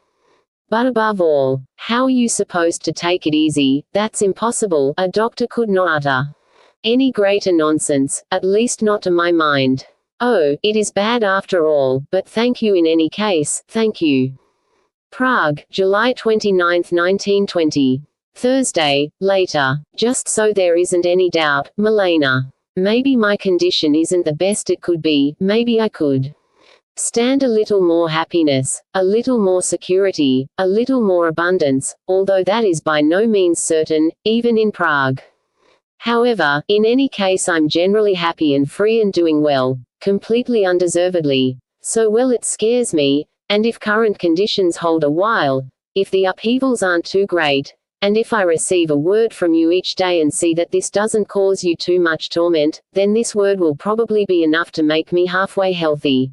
But above all, how are you supposed to take it easy? That's impossible. A doctor could not utter any greater nonsense, at least not to my mind. Oh, it is bad after all, but thank you in any case, thank you. Prague, July 29, 1920. Thursday, later. Just so there isn't any doubt, Milena. Maybe my condition isn't the best it could be, maybe I could stand a little more happiness, a little more security, a little more abundance, although that is by no means certain, even in Prague. However, in any case I'm generally happy and free and doing well, completely undeservedly. So well it scares me. And if current conditions hold a while, if the upheavals aren't too great, and if I receive a word from you each day and see that this doesn't cause you too much torment, then this word will probably be enough to make me halfway healthy.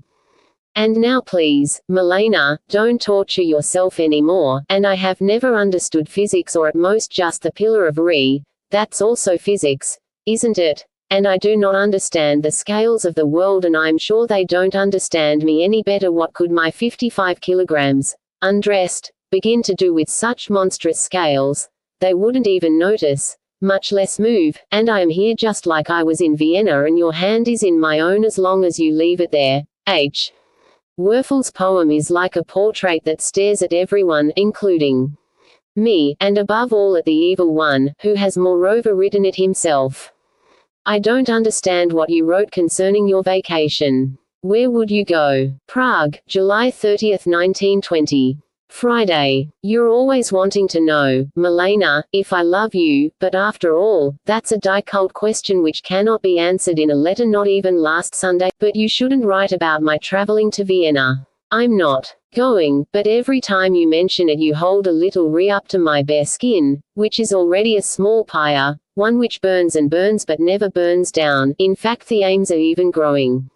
And now please, Milena, don't torture yourself anymore, and I have never understood physics, or at most just the pillar of Re. That's also physics, isn't it? And I do not understand the scales of the world, and I'm sure they don't understand me any better. What could my 55 kilograms, undressed, begin to do with such monstrous scales? They wouldn't even notice, much less move, and I am here just like I was in Vienna, and your hand is in my own as long as you leave it there. H. Werfel's poem is like a portrait that stares at everyone, including me, and above all at the evil one, who has moreover written it himself. I don't understand what you wrote concerning your vacation. Where would you go? Prague, July 30, 1920. Friday. You're always wanting to know, Milena, if I love you, but after all, that's a difficult question which cannot be answered in a letter, not even last Sunday. But you shouldn't write about my traveling to Vienna. I'm not going, but every time you mention it you hold a little re up to my bare skin, which is already a small pyre, one which burns and burns but never burns down. In fact, the aims are even growing.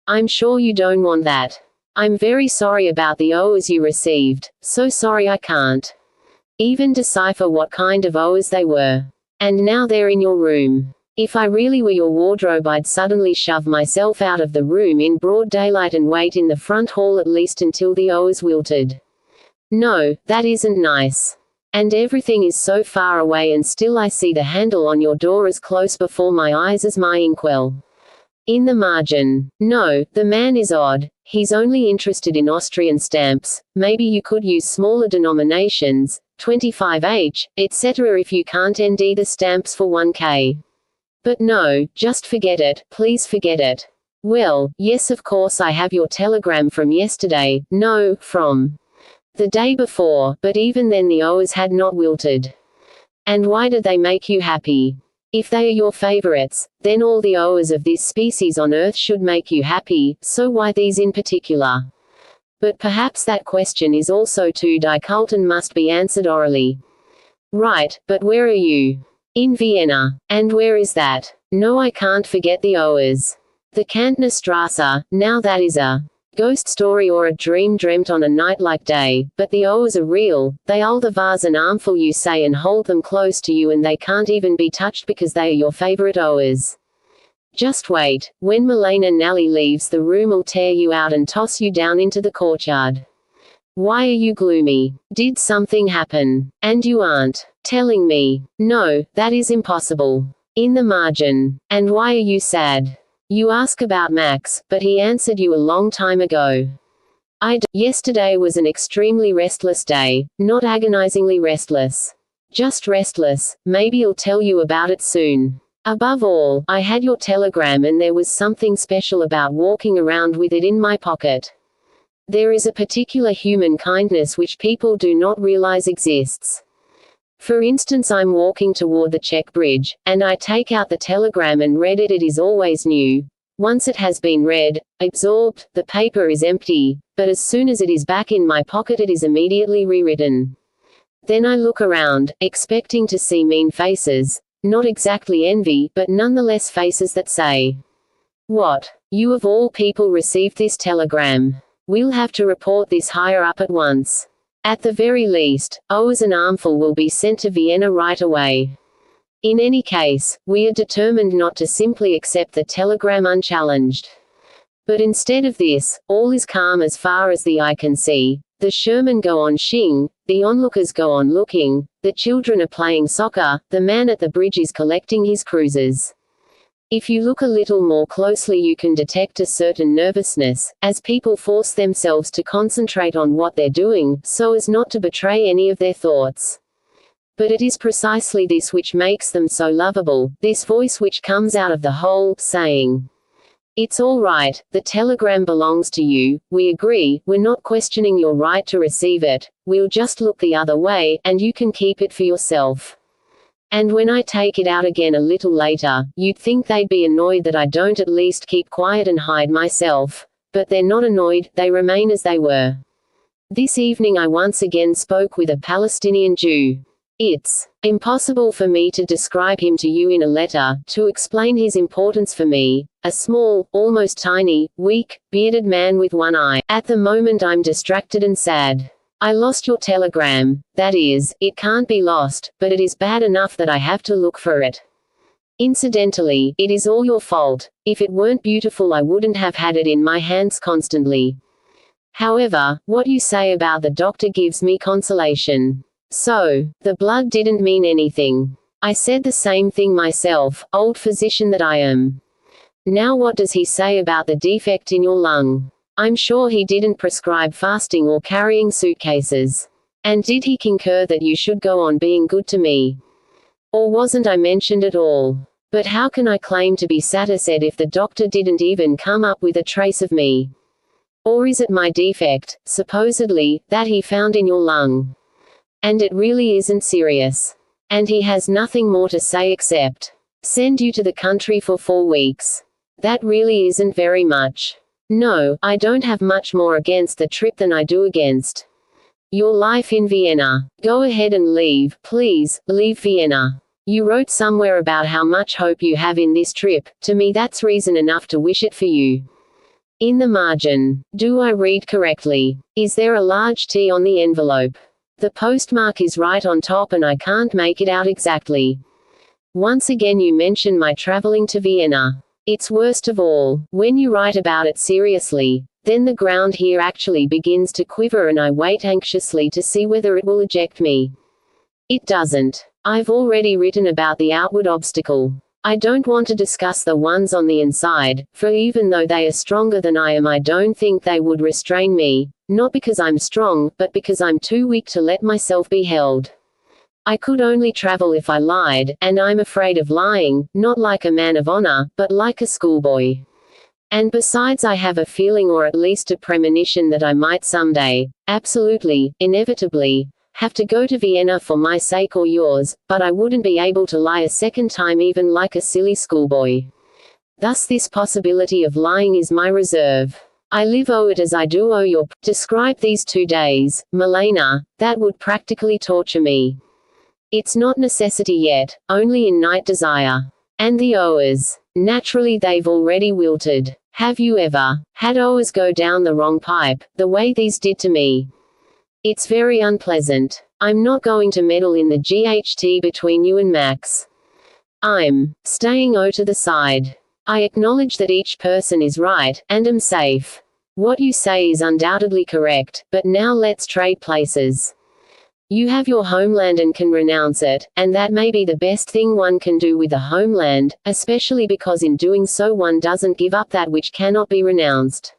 I'm sure you don't want that. I'm very sorry about the O's you received, so sorry I can't even decipher what kind of O's they were. And now they're in your room. If I really were your wardrobe, I'd suddenly shove myself out of the room in broad daylight and wait in the front hall at least until the O's wilted. No, that isn't nice. And everything is so far away and still I see the handle on your door as close before my eyes as my inkwell. In the margin. No, the man is odd. He's only interested in Austrian stamps. Maybe you could use smaller denominations, 25H, etc. if you can't ND the stamps for 1K. But no, just forget it, please forget it. Well, yes, of course I have your telegram from yesterday, no, from the day before, but even then the O's had not wilted. And why did they make you happy? If they are your favorites, then all the O's of this species on Earth should make you happy, so why these in particular? But perhaps that question is also too difficult and must be answered orally. Right, but where are you? In Vienna. And where is that? No, I can't forget the O's. The Kantner Strasse, now that is a ghost story or a dream dreamt on a night like day, but the O's are real. They hold the vase an armful you say and hold them close to you and they can't even be touched because they are your favorite O's. Just wait, when Milena Nally leaves the room I'll tear you out and toss you down into the courtyard. Why are you gloomy? Did something happen? And you aren't telling me? No, that is impossible. In the margin. And why are you sad? You ask about Max, but he answered you a long time ago. Yesterday was an extremely restless day, not agonizingly restless. Just restless. Maybe I'll tell you about it soon. Above all, I had your telegram and there was something special about walking around with it in my pocket. There is a particular human kindness which people do not realize exists. For instance, I'm walking toward the Czech bridge, and I take out the telegram and read it. It is always new. Once it has been read, absorbed, the paper is empty, but as soon as it is back in my pocket it is immediately rewritten. Then I look around, expecting to see mean faces, not exactly envy, but nonetheless faces that say, "What? You of all people received this telegram. We'll have to report this higher up at once. At the very least, O's an armful will be sent to Vienna right away." In any case, we are determined not to simply accept the telegram unchallenged. But instead of this, all is calm as far as the eye can see. The Sherman go on shing, the onlookers go on looking, the children are playing soccer, the man at the bridge is collecting his cruises. If you look a little more closely you can detect a certain nervousness, as people force themselves to concentrate on what they're doing, so as not to betray any of their thoughts. But it is precisely this which makes them so lovable, this voice which comes out of the hole, saying, "It's all right, the telegram belongs to you, we agree, we're not questioning your right to receive it, we'll just look the other way, and you can keep it for yourself." And when I take it out again a little later, you'd think they'd be annoyed that I don't at least keep quiet and hide myself. But they're not annoyed, they remain as they were. This evening I once again spoke with a Palestinian Jew. It's impossible for me to describe him to you in a letter, to explain his importance for me, a small, almost tiny, weak, bearded man with one eye. At the moment I'm distracted and sad. I lost your telegram, that is, it can't be lost, but it is bad enough that I have to look for it. Incidentally, it is all your fault. If it weren't beautiful I wouldn't have had it in my hands constantly. However, what you say about the doctor gives me consolation. So, the blood didn't mean anything. I said the same thing myself, old physician that I am. Now what does he say about the defect in your lung? I'm sure he didn't prescribe fasting or carrying suitcases. And did he concur that you should go on being good to me? Or wasn't I mentioned at all? But how can I claim to be satisfied if the doctor didn't even come up with a trace of me? Or is it my defect, supposedly, that he found in your lung? And it really isn't serious. And he has nothing more to say except, send you to the country for 4 weeks. That really isn't very much. No, I don't have much more against the trip than I do against your life in Vienna. Go ahead and leave, please, leave Vienna. You wrote somewhere about how much hope you have in this trip. To me that's reason enough to wish it for you. In the margin. Do I read correctly? Is there a large T on the envelope? The postmark is right on top and I can't make it out exactly. Once again you mention my traveling to Vienna. It's worst of all, when you write about it seriously, then the ground here actually begins to quiver and I wait anxiously to see whether it will eject me. It doesn't. I've already written about the outward obstacle. I don't want to discuss the ones on the inside, for even though they are stronger than I am, I don't think they would restrain me, not because I'm strong, but because I'm too weak to let myself be held. I could only travel if I lied, and I'm afraid of lying, not like a man of honor, but like a schoolboy. And besides, I have a feeling, or at least a premonition, that I might someday, absolutely, inevitably, have to go to Vienna for my sake or yours, but I wouldn't be able to lie a second time, even like a silly schoolboy. Thus this possibility of lying is my reserve. I live it as I do your describe these 2 days, Milena, that would practically torture me. It's not necessity yet, only in night desire. And the hours. Naturally they've already wilted. Have you ever had hours go down the wrong pipe, the way these did to me? It's very unpleasant. I'm not going to meddle in the GHT between you and Max. I'm staying to the side. I acknowledge that each person is right, and am safe. What you say is undoubtedly correct, but now let's trade places. You have your homeland and can renounce it, and that may be the best thing one can do with a homeland, especially because in doing so one doesn't give up that which cannot be renounced.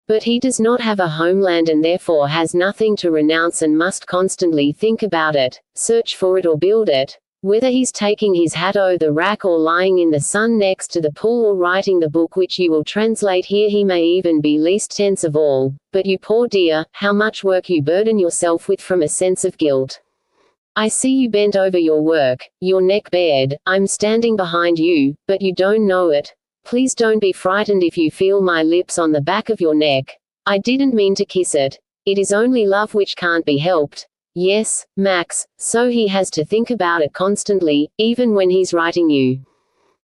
But he does not have a homeland and therefore has nothing to renounce and must constantly think about it, search for it or build it, whether he's taking his hat the rack or lying in the sun next to the pool or writing the book which you will translate here. He may even be least tense of all, but you poor dear, how much work you burden yourself with from a sense of guilt. I see you bent over your work, your neck bared. I'm standing behind you, but you don't know it. Please don't be frightened if you feel my lips on the back of your neck. I didn't mean to kiss it. It is only love which can't be helped. Yes, Max, so he has to think about it constantly, even when he's writing you.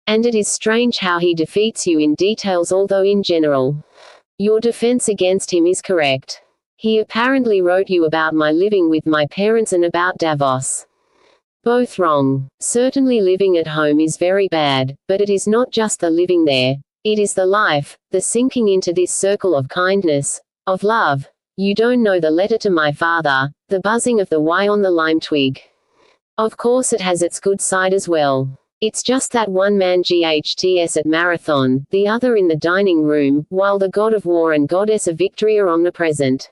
And it is strange how he defeats you in details, although in general, your defense against him is correct. He apparently wrote you about my living with my parents and about Davos. Both wrong. Certainly living at home is very bad, but it is not just the living there. It is the life, the sinking into this circle of kindness, of love. You don't know the letter to my father, the buzzing of the Y on the lime twig. Of course it has its good side as well. It's just that one man GHTS at Marathon, the other in the dining room, while the god of war and goddess of victory are omnipresent.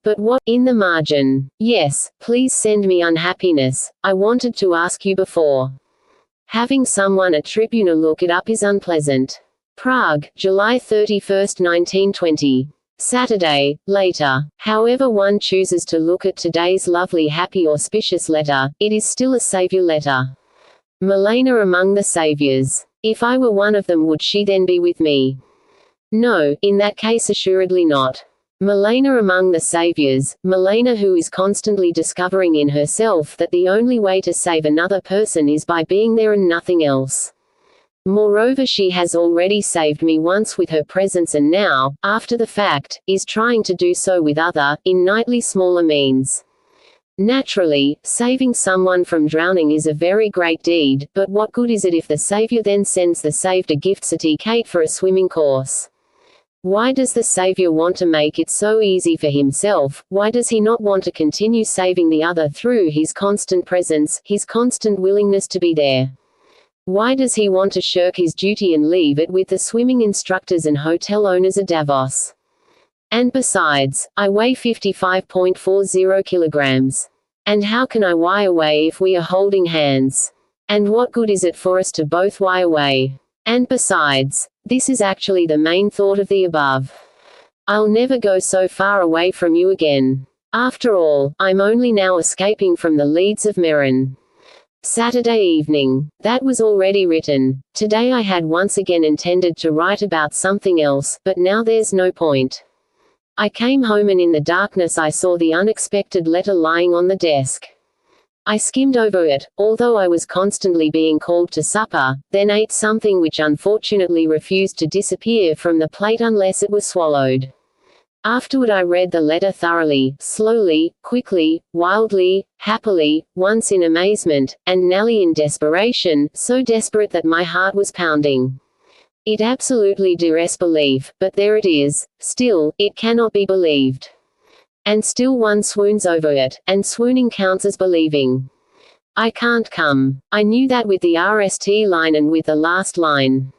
But what, in the margin? Yes, please send me unhappiness. I wanted to ask you before. Having someone at Tribuna look it up is unpleasant. Prague, July 31, 1920. Saturday, later. However one chooses to look at today's lovely happy auspicious letter, it is still a savior letter. Milena among the saviors. If I were one of them, would she then be with me? No, in that case assuredly not. Milena among the saviors, Milena who is constantly discovering in herself that the only way to save another person is by being there and nothing else. Moreover, she has already saved me once with her presence and now, after the fact, is trying to do so with other, in nightly smaller means. Naturally, saving someone from drowning is a very great deed, but what good is it if the Savior then sends the saved a gift certificate for a swimming course? Why does the Savior want to make it so easy for himself? Why does he not want to continue saving the other through his constant presence, his constant willingness to be there? Why does he want to shirk his duty and leave it with the swimming instructors and hotel owners at Davos? And besides, I weigh 55.40 kilograms. And how can I why away if we are holding hands? And what good is it for us to both why away? And besides, this is actually the main thought of the above. I'll never go so far away from you again. After all, I'm only now escaping from the leads of Meran. Saturday evening. That was already written. Today I had once again intended to write about something else, but now there's no point. I came home and in the darkness I saw the unexpected letter lying on the desk. I skimmed over it, although I was constantly being called to supper, then ate something which unfortunately refused to disappear from the plate unless it was swallowed. Afterward I read the letter thoroughly, slowly, quickly, wildly, happily, once in amazement, and nearly in desperation, so desperate that my heart was pounding. It absolutely dires belief, but there it is. Still, it cannot be believed. And still one swoons over it, and swooning counts as believing. I can't come. I knew that with the RST line and with the last line.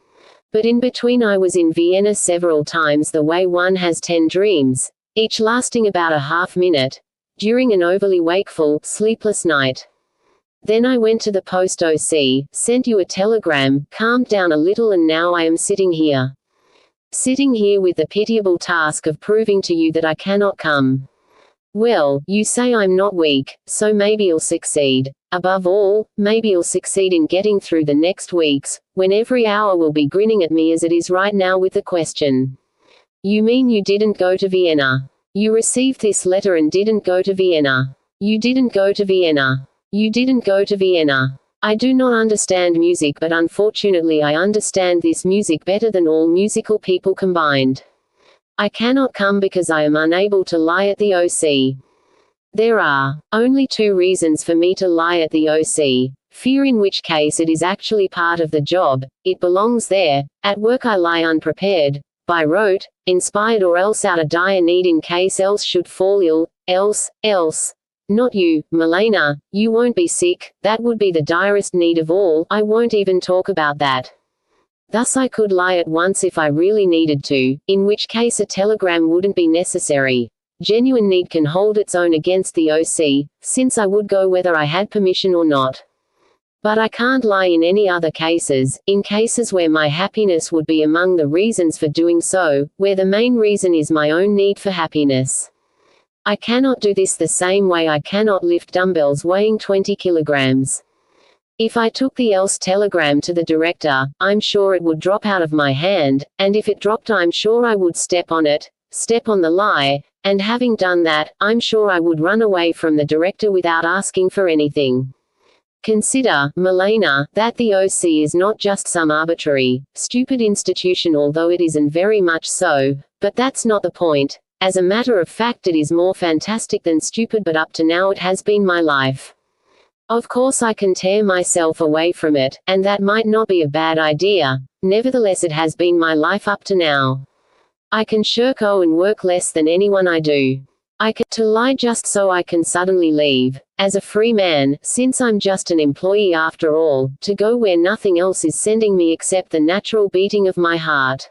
But in between I was in Vienna several times the way one has 10 dreams, each lasting about a half-minute, during an overly wakeful, sleepless night. Then I went to the post OC, sent you a telegram, calmed down a little, and now I am sitting here. Sitting here with the pitiable task of proving to you that I cannot come. Well, you say I'm not weak, so maybe you'll succeed. Above all, maybe you'll succeed in getting through the next weeks, when every hour will be grinning at me as it is right now with the question. You mean you didn't go to Vienna? You received this letter and didn't go to Vienna. You didn't go to Vienna. You didn't go to Vienna. I do not understand music, but unfortunately I understand this music better than all musical people combined. I cannot come because I am unable to lie at the OC. There are only 2 reasons for me to lie at the OC. Fear, in which case it is actually part of the job, it belongs there. At work I lie unprepared, by rote, inspired, or else out of dire need in case else should fall ill, else. Not you, Milena, you won't be sick, that would be the direst need of all, I won't even talk about that. Thus I could lie at once if I really needed to, in which case a telegram wouldn't be necessary. Genuine need can hold its own against the OC, since I would go whether I had permission or not. But I can't lie in any other cases, in cases where my happiness would be among the reasons for doing so, where the main reason is my own need for happiness. I cannot do this the same way I cannot lift dumbbells weighing 20 kilograms. If I took the else telegram to the director, I'm sure it would drop out of my hand, and if it dropped I'm sure I would step on it, step on the lie, and having done that, I'm sure I would run away from the director without asking for anything. Consider, Milena, that the OC is not just some arbitrary, stupid institution, although it isn't very much so, but that's not the point. As a matter of fact it is more fantastic than stupid, but up to now it has been my life. Of course I can tear myself away from it, and that might not be a bad idea, nevertheless it has been my life up to now. I can shirk and work less than anyone I do. I can to lie just so I can suddenly leave, as a free man, since I'm just an employee after all, to go where nothing else is sending me except the natural beating of my heart.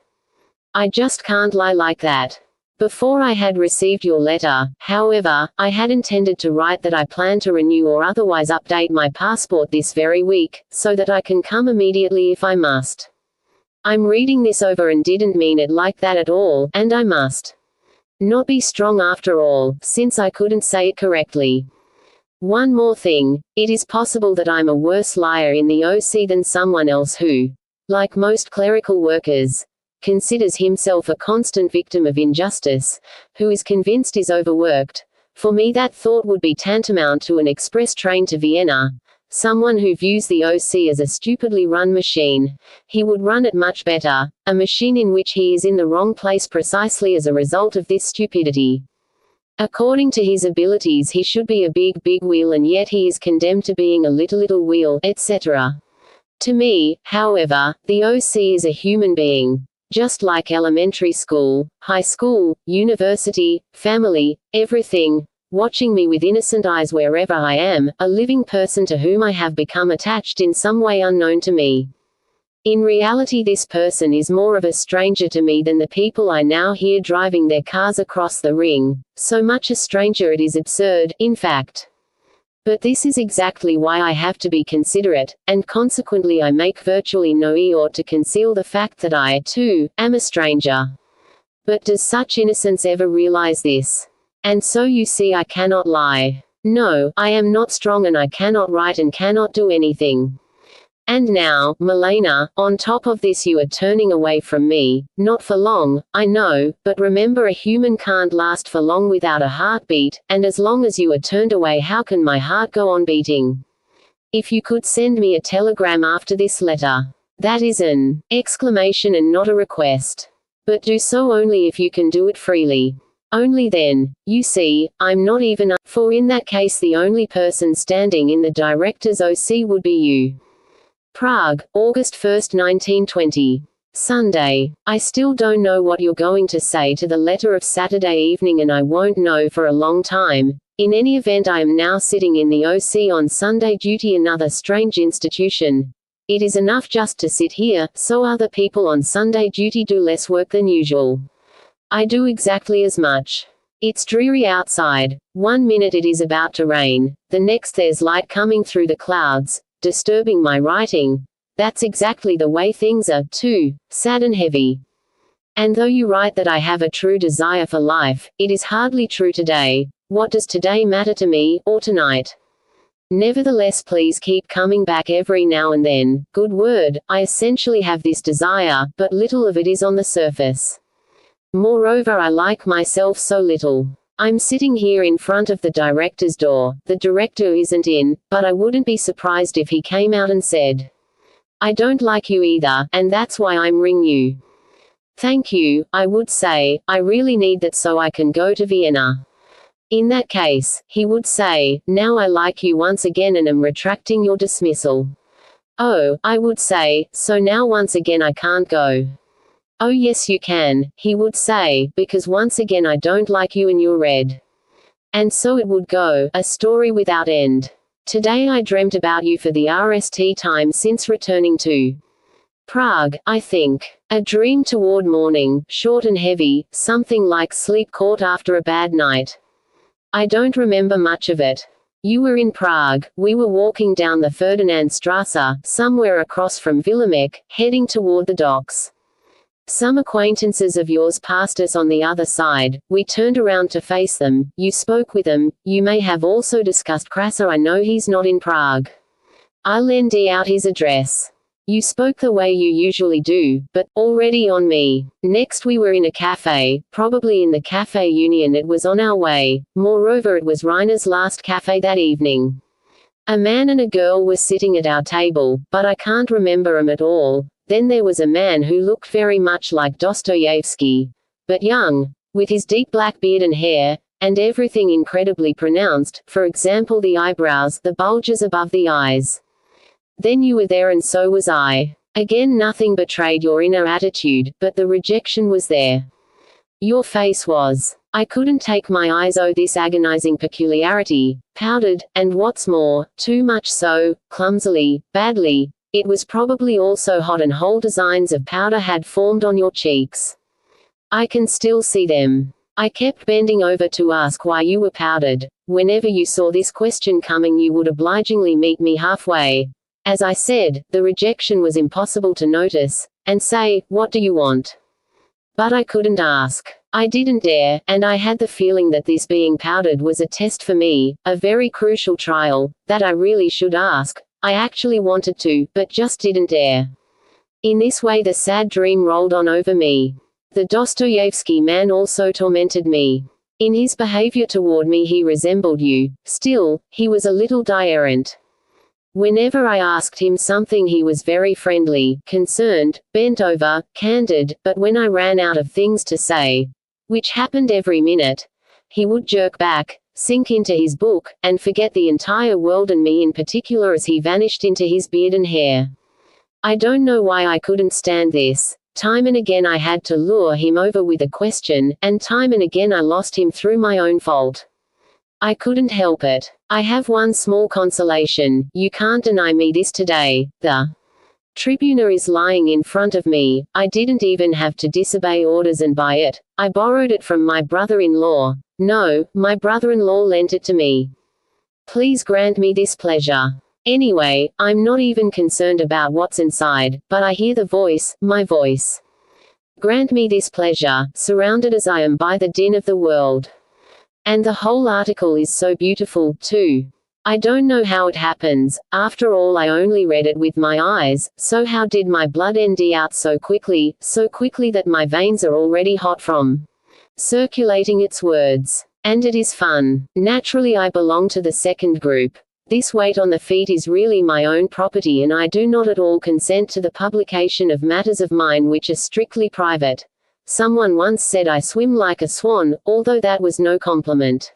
I just can't lie like that. Before I had received your letter, however, I had intended to write that I plan to renew or otherwise update my passport this very week, so that I can come immediately if I must. I'm reading this over and didn't mean it like that at all, and I must not be strong after all, since I couldn't say it correctly. One more thing, it is possible that I'm a worse liar in the OC than someone else who, like most clerical workers, considers himself a constant victim of injustice, who is convinced is overworked. For me that thought would be tantamount to an express train to Vienna. Someone who views the OC as a stupidly run machine. He would run it much better, a machine in which he is in the wrong place precisely as a result of this stupidity. According to his abilities he should be a big wheel, and yet he is condemned to being a little wheel, etc. To me, however, the OC is a human being. Just like elementary school, high school, university, family, everything, watching me with innocent eyes wherever I am, a living person to whom I have become attached in some way unknown to me. In reality this person is more of a stranger to me than the people I now hear driving their cars across the ring, so much a stranger it is absurd, in fact. But this is exactly why I have to be considerate, and consequently I make virtually no effort to conceal the fact that I, too, am a stranger. But does such innocence ever realize this? And so you see I cannot lie. No, I am not strong and I cannot write and cannot do anything. And now, Milena, on top of this you are turning away from me, not for long, I know, but remember a human can't last for long without a heartbeat, and as long as you are turned away how can my heart go on beating? If you could send me a telegram after this letter. That is an exclamation and not a request. But do so only if you can do it freely. Only then, you see, I'm not even for in that case the only person standing in the director's OC would be you. Prague, August 1, 1920. Sunday. I still don't know what you're going to say to the letter of Saturday evening, and I won't know for a long time. In any event, I am now sitting in the OC on Sunday duty, another strange institution. It is enough just to sit here, so other people on Sunday duty do less work than usual. I do exactly as much. It's dreary outside. 1 minute it is about to rain, the next there's light coming through the clouds, disturbing my writing. That's exactly the way things are, too, sad and heavy. And though you write that I have a true desire for life, it is hardly true today. What does today matter to me, or tonight? Nevertheless, please keep coming back every now and then. Good word, I essentially have this desire, but little of it is on the surface. Moreover, I like myself so little. I'm sitting here in front of the director's door. The director isn't in, but I wouldn't be surprised if he came out and said, "I don't like you either, and that's why I'm ringing you." "Thank you," I would say, "I really need that so I can go to Vienna." In that case, he would say, "Now I like you once again and am retracting your dismissal." "Oh," I would say, "so now once again I can't go." "Oh yes you can," he would say, "because once again I don't like you and you're red." And so it would go, a story without end. Today I dreamt about you for the RST time since returning to Prague, I think. A dream toward morning, short and heavy, something like sleep caught after a bad night. I don't remember much of it. You were in Prague, we were walking down the Ferdinandstrasse, somewhere across from Villamek, heading toward the docks. Some acquaintances of yours passed us on the other side, we turned around to face them, you spoke with them, you may have also discussed Krasser. I know he's not in Prague. I'll lend out his address. You spoke the way you usually do, but, already on me. Next we were in a cafe, probably in the Café Union. It was on our way, moreover it was Reiner's last cafe that evening. A man and a girl were sitting at our table, but I can't remember 'em at all. Then there was a man who looked very much like Dostoevsky, but young, with his deep black beard and hair, and everything incredibly pronounced, for example the eyebrows, the bulges above the eyes. Then you were there and so was I. Again nothing betrayed your inner attitude, but the rejection was there. Your face was. I couldn't take my eyes. Oh, this agonizing peculiarity, powdered, and what's more, too much so, clumsily, badly. It was probably also hot and whole designs of powder had formed on your cheeks. I can still see them. I kept bending over to ask why you were powdered. Whenever you saw this question coming you would obligingly meet me halfway. As I said, the rejection was impossible to notice, and say, "What do you want?" But I couldn't ask. I didn't dare, and I had the feeling that this being powdered was a test for me, a very crucial trial, that I really should ask. I actually wanted to, but just didn't dare. In this way the sad dream rolled on over me. The Dostoevsky man also tormented me. In his behavior toward me he resembled you. Still, he was a little errant. Whenever I asked him something he was very friendly, concerned, bent over, candid, but when I ran out of things to say, which happened every minute, he would jerk back, sink into his book, and forget the entire world and me in particular as he vanished into his beard and hair. I don't know why I couldn't stand this. Time and again I had to lure him over with a question, and time and again I lost him through my own fault. I couldn't help it. I have one small consolation, you can't deny me this today. The Tribuna is lying in front of me. I didn't even have to disobey orders and buy it. I borrowed it from my brother-in-law. No, my brother-in-law lent it to me. Please grant me this pleasure. Anyway, I'm not even concerned about what's inside, but I hear the voice, my voice. Grant me this pleasure, surrounded as I am by the din of the world. And the whole article is so beautiful, too. I don't know how it happens, after all I only read it with my eyes, so how did my blood end out so quickly that my veins are already hot from circulating its words. And it is fun. Naturally I belong to the second group. This weight on the feet is really my own property and I do not at all consent to the publication of matters of mine which are strictly private. Someone once said I swim like a swan, although that was no compliment.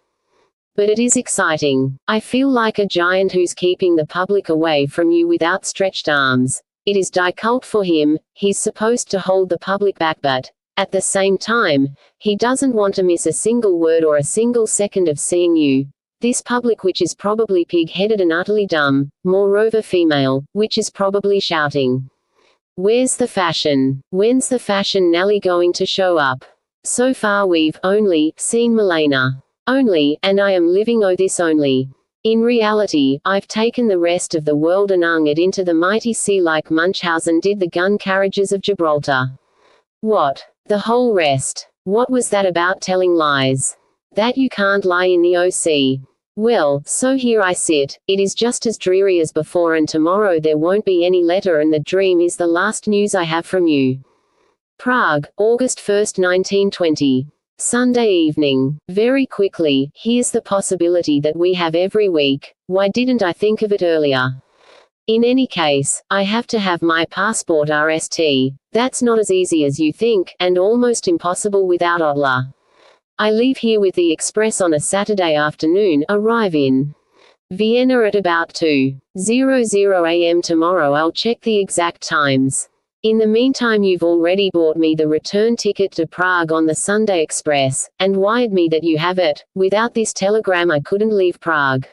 But it is exciting. I feel like a giant who's keeping the public away from you with outstretched arms. It is difficult for him, he's supposed to hold the public back but, at the same time, he doesn't want to miss a single word or a single second of seeing you. This public which is probably pig-headed and utterly dumb, moreover female, which is probably shouting. Where's the fashion? When's the fashion Nelly going to show up? So far we've only seen Milena. Only, and I am living this only. In reality, I've taken the rest of the world and hung it into the mighty sea like Munchausen did the gun carriages of Gibraltar. What? The whole rest. What was that about telling lies? That you can't lie in the OC. Well, so here I sit, it is just as dreary as before, and tomorrow there won't be any letter, and the dream is the last news I have from you. Prague, August 1st, 1920. Sunday evening. Very quickly, here's the possibility that we have every week. Why didn't I think of it earlier? In any case, I have to have my passport RST. That's not as easy as you think, and almost impossible without Otla. I leave here with the express on a Saturday afternoon, arrive in Vienna at about 2:00 a.m. tomorrow. I'll check the exact times. In the meantime, you've already bought me the return ticket to Prague on the Sunday Express, and wired me that you have it. Without this telegram I couldn't leave Prague.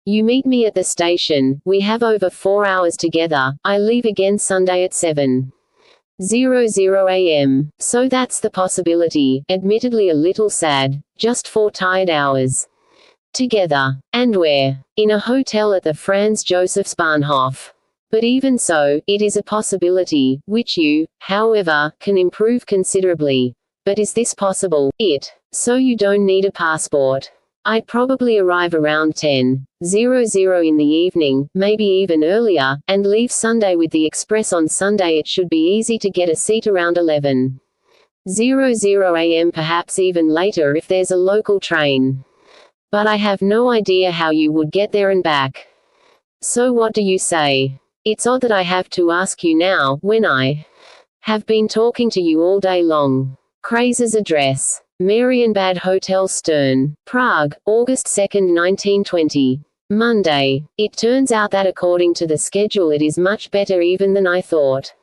You meet me at the station, we have over 4 hours together. I leave again Sunday at 7:00 a.m. So that's the possibility, admittedly a little sad, just 4 tired hours. Together. And where? In a hotel at the Franz Josephs Bahnhof. But even so, it is a possibility, which you, however, can improve considerably. But is this possible? So you don't need a passport. I'd probably arrive around 10:00 in the evening, maybe even earlier, and leave Sunday with the express on Sunday. It should be easy to get a seat around 11:00 a.m., perhaps even later if there's a local train. But I have no idea how you would get there and back. So what do you say? It's odd that I have to ask you now, when I have been talking to you all day long. Kraser's address. Marienbad Hotel Stern, Prague, August 2nd, 1920. Monday. It turns out that according to the schedule it is much better even than I thought.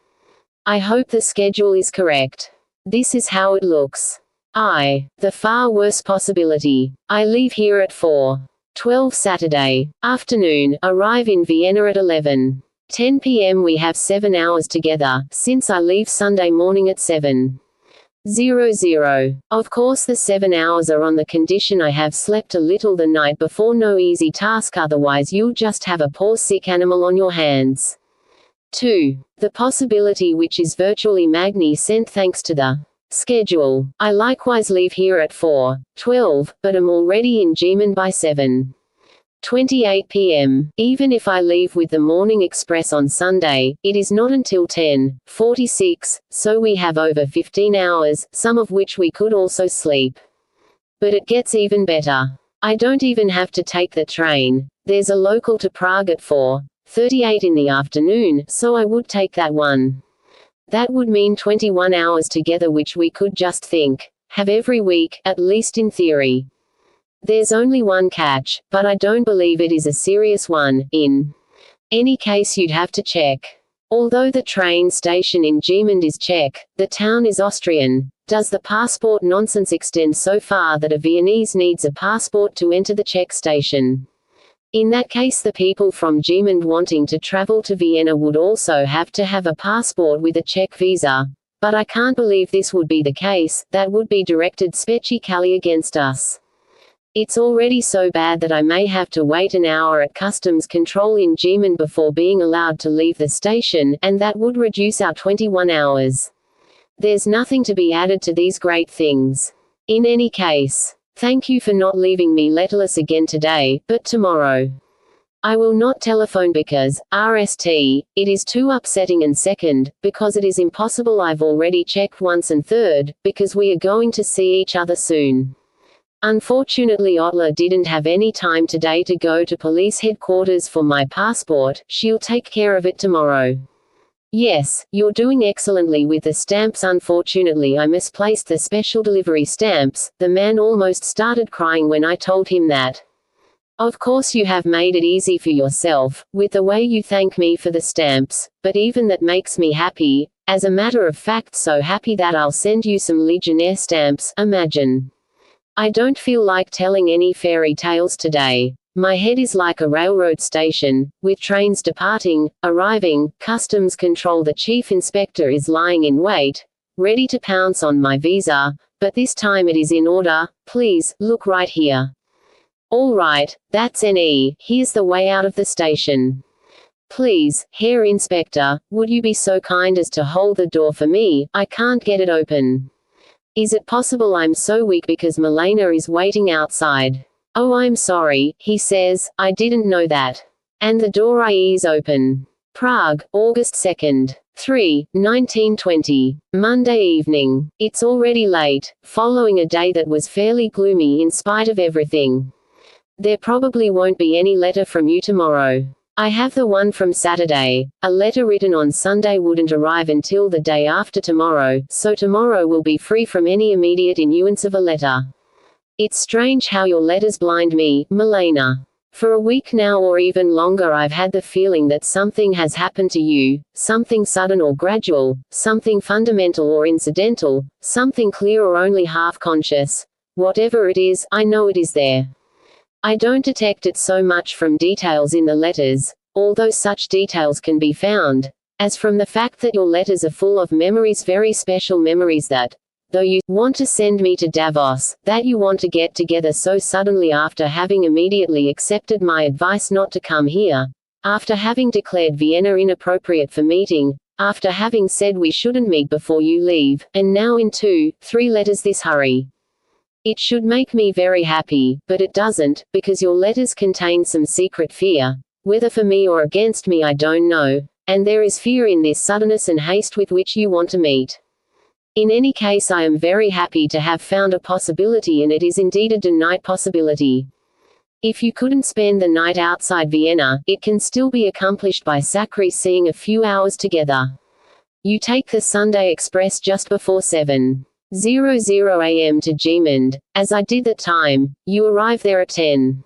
I hope the schedule is correct. This is how it looks. The far worse possibility. I leave here at 4:12 Saturday afternoon, arrive in Vienna at 11:10 p.m. We have 7 hours together, since I leave Sunday morning at 7:00. Of course the 7 hours are on the condition I have slept a little the night before. No easy task, otherwise you'll just have a poor sick animal on your hands. 2. The possibility, which is virtually magnificent thanks to the schedule. I likewise leave here at 4:12, but am already in Gießen by 7:28 p.m. Even if I leave with the morning express on Sunday, it is not until 10:46, so we have over 15 hours, some of which we could also sleep. But it gets even better. I don't even have to take the train. There's a local to Prague at 4:38 in the afternoon, so I would take that one. That would mean 21 hours together, which we could just have every week, at least in theory. There's only one catch, but I don't believe it is a serious one. In any case you'd have to check. Although the train station in Gießen is Czech, the town is Austrian. Does the passport nonsense extend so far that a Viennese needs a passport to enter the Czech station? In that case the people from Gießen wanting to travel to Vienna would also have to have a passport with a Czech visa. But I can't believe this would be the case. That would be directed specially against us. It's already so bad that I may have to wait an hour at customs control in Gießen before being allowed to leave the station, and that would reduce our 21 hours. There's nothing to be added to these great things. In any case, thank you for not leaving me letterless again today, but tomorrow. I will not telephone because, RST, it is too upsetting, and second, because it is impossible. I've already checked once, and third, because we are going to see each other soon. Unfortunately Otla didn't have any time today to go to police headquarters for my passport. She'll take care of it tomorrow. Yes, you're doing excellently with the stamps. Unfortunately I misplaced the special delivery stamps. The man almost started crying when I told him that. Of course you have made it easy for yourself, with the way you thank me for the stamps, but even that makes me happy. As a matter of fact, so happy that I'll send you some Legionnaire stamps, imagine. I don't feel like telling any fairy tales today. My head is like a railroad station, with trains departing, arriving, customs control. The chief inspector is lying in wait, ready to pounce on my visa, but this time it is in order. Please, look right here. All right, that's NE, here's the way out of the station. Please, Herr Inspector, would you be so kind as to hold the door for me? I can't get it open. Is it possible? I'm so weak because Milena is waiting outside. Oh, I'm sorry, he says, I didn't know that. And the door I ease open. Prague, August 2nd. 1920. Monday evening. It's already late, following a day that was fairly gloomy in spite of everything. There probably won't be any letter from you tomorrow. I have the one from Saturday. A letter written on Sunday wouldn't arrive until the day after tomorrow, so tomorrow will be free from any immediate issuance of a letter. It's strange how your letters blind me, Milena. For a week now or even longer I've had the feeling that something has happened to you, something sudden or gradual, something fundamental or incidental, something clear or only half-conscious. Whatever it is, I know it is there. I don't detect it so much from details in the letters, although such details can be found, as from the fact that your letters are full of memories, very special memories that, though you want to send me to Davos, that you want to get together so suddenly after having immediately accepted my advice not to come here, after having declared Vienna inappropriate for meeting, after having said we shouldn't meet before you leave, and now in 2, 3 letters this hurry. It should make me very happy, but it doesn't, because your letters contain some secret fear, whether for me or against me I don't know, and there is fear in this suddenness and haste with which you want to meet. In any case, I am very happy to have found a possibility, and it is indeed a denied possibility. If you couldn't spend the night outside Vienna, it can still be accomplished by sacrificing a few hours together. You take the Sunday express just before 7:00 a.m. to Gemund, as I did that time. You arrive there at 10:00.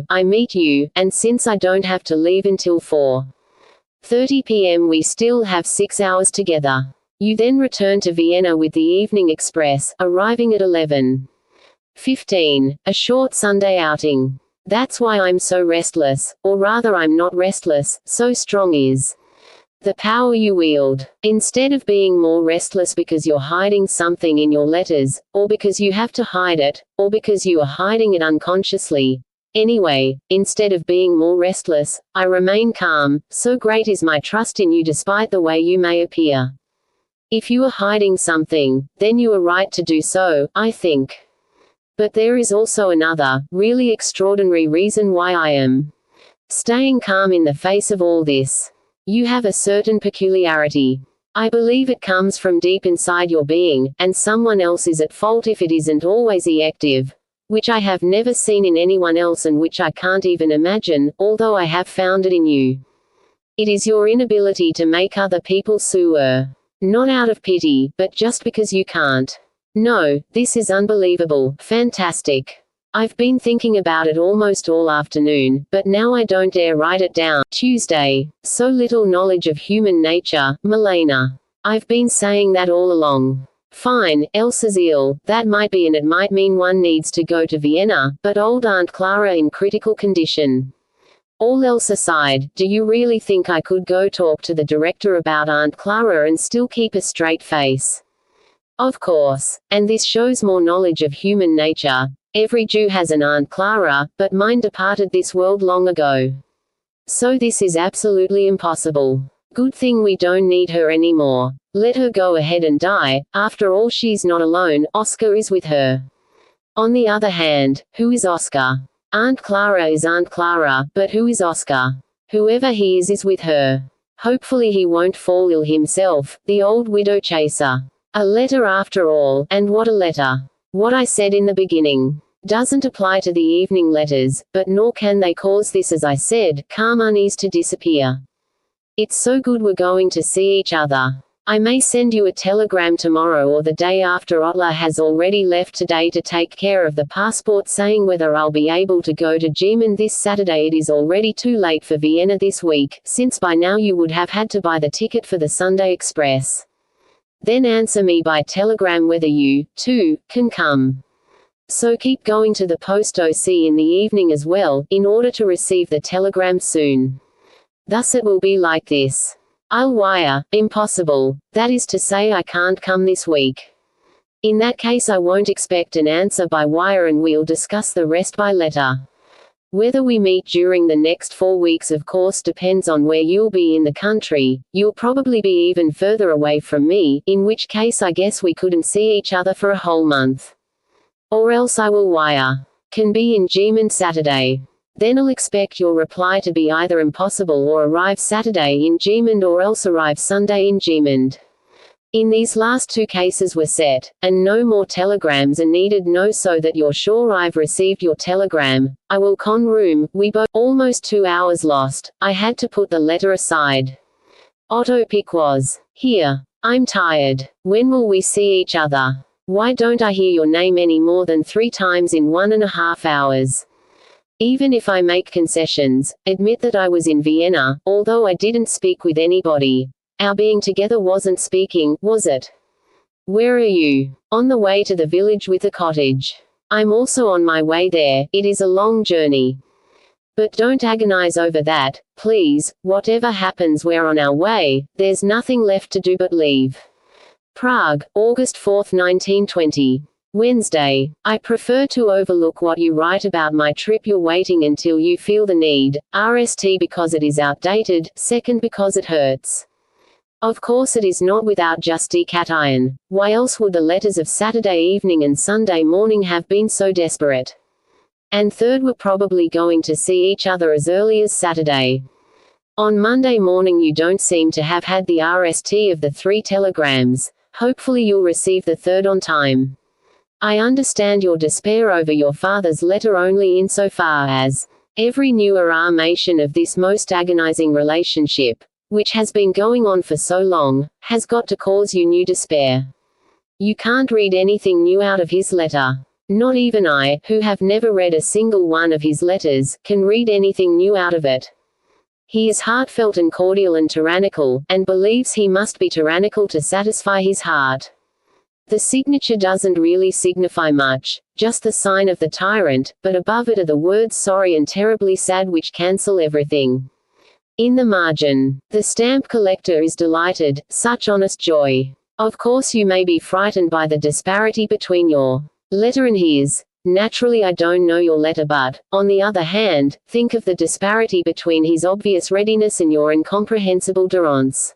I meet you, and since I don't have to leave until 4:30 p.m., we still have 6 hours together. You then return to Vienna with the evening express, arriving at 11:15, a short Sunday outing. That's why I'm so restless, or rather I'm not restless, so strong is the power you wield. Instead of being more restless because you're hiding something in your letters, or because you have to hide it, or because you are hiding it unconsciously. Anyway, instead of being more restless, I remain calm, so great is my trust in you despite the way you may appear. If you are hiding something, then you are right to do so, I think. But there is also another, really extraordinary reason why I am staying calm in the face of all this. You have a certain peculiarity. I believe it comes from deep inside your being, and someone else is at fault if it isn't always effective, which I have never seen in anyone else and which I can't even imagine, although I have found it in you. It is your inability to make other people sour. Not out of pity, but just because you can't. No, this is unbelievable, fantastic. I've been thinking about it almost all afternoon, but now I don't dare write it down. Tuesday. So little knowledge of human nature, Milena. I've been saying that all along. Fine, Elsa's ill, that might be, and it might mean one needs to go to Vienna, but old Aunt Clara in critical condition. All else aside, do you really think I could go talk to the director about Aunt Clara and still keep a straight face? Of course. And this shows more knowledge of human nature. Every Jew has an Aunt Clara, but mine departed this world long ago. So this is absolutely impossible. Good thing we don't need her anymore. Let her go ahead and die. After all, she's not alone, Oscar is with her. On the other hand, who is Oscar? Aunt Clara is Aunt Clara, but who is Oscar? Whoever he is with her. Hopefully he won't fall ill himself, the old widow chaser. A letter after all, and what a letter. What I said in the beginning doesn't apply to the evening letters, but nor can they cause this, as I said, calm unease to disappear. It's so good we're going to see each other. I may send you a telegram tomorrow or the day after. Otla has already left today to take care of the passport, saying whether I'll be able to go to Gemund this Saturday. It is already too late for Vienna this week, since by now you would have had to buy the ticket for the Sunday express. Then answer me by telegram whether you, too, can come. So keep going to the post OC in the evening as well, in order to receive the telegram soon. Thus it will be like this. I'll wire, impossible, that is to say I can't come this week. In that case I won't expect an answer by wire and we'll discuss the rest by letter. Whether we meet during the next 4 weeks of course depends on where you'll be in the country. You'll probably be even further away from me, in which case I guess we couldn't see each other for a whole month. Or else I will wire. Can be in Geemand Saturday. Then I'll expect your reply to be either impossible or arrive Saturday in Geemand or else arrive Sunday in Geemand. In these last 2 cases were set, and no more telegrams are needed. Know so that you're sure I've received your telegram. I will con room, we both. Almost 2 hours lost. I had to put the letter aside. Otto pick was. Here. I'm tired. When will we see each other? Why don't I hear your name any more than 3 times in 1.5 hours? Even if I make concessions, admit that I was in Vienna, although I didn't speak with anybody. Our being together wasn't speaking, was it? Where are you? On the way to the village with the cottage. I'm also on my way there. It is a long journey. But don't agonize over that, please. Whatever happens, we're on our way. There's nothing left to do but leave. Prague, August 4, 1920. Wednesday. I prefer to overlook what you write about my trip. You're waiting until you feel the need. RST because it is outdated, second because it hurts. Of course it is not without justification. Why else would the letters of Saturday evening and Sunday morning have been so desperate? And third, we're probably going to see each other as early as Saturday. On Monday morning you don't seem to have had the RST of the 3 telegrams. Hopefully you'll receive the third on time. I understand your despair over your father's letter only insofar as every new affirmation of this most agonizing relationship, which has been going on for so long, has got to cause you new despair. You can't read anything new out of his letter. Not even I, who have never read a single one of his letters, can read anything new out of it. He is heartfelt and cordial and tyrannical, and believes he must be tyrannical to satisfy his heart. The signature doesn't really signify much, just the sign of the tyrant, but above it are the words sorry and terribly sad which cancel everything. In the margin, the stamp collector is delighted, such honest joy. Of course you may be frightened by the disparity between your letter and his. Naturally I don't know your letter, but, on the other hand, think of the disparity between his obvious readiness and your incomprehensible durance.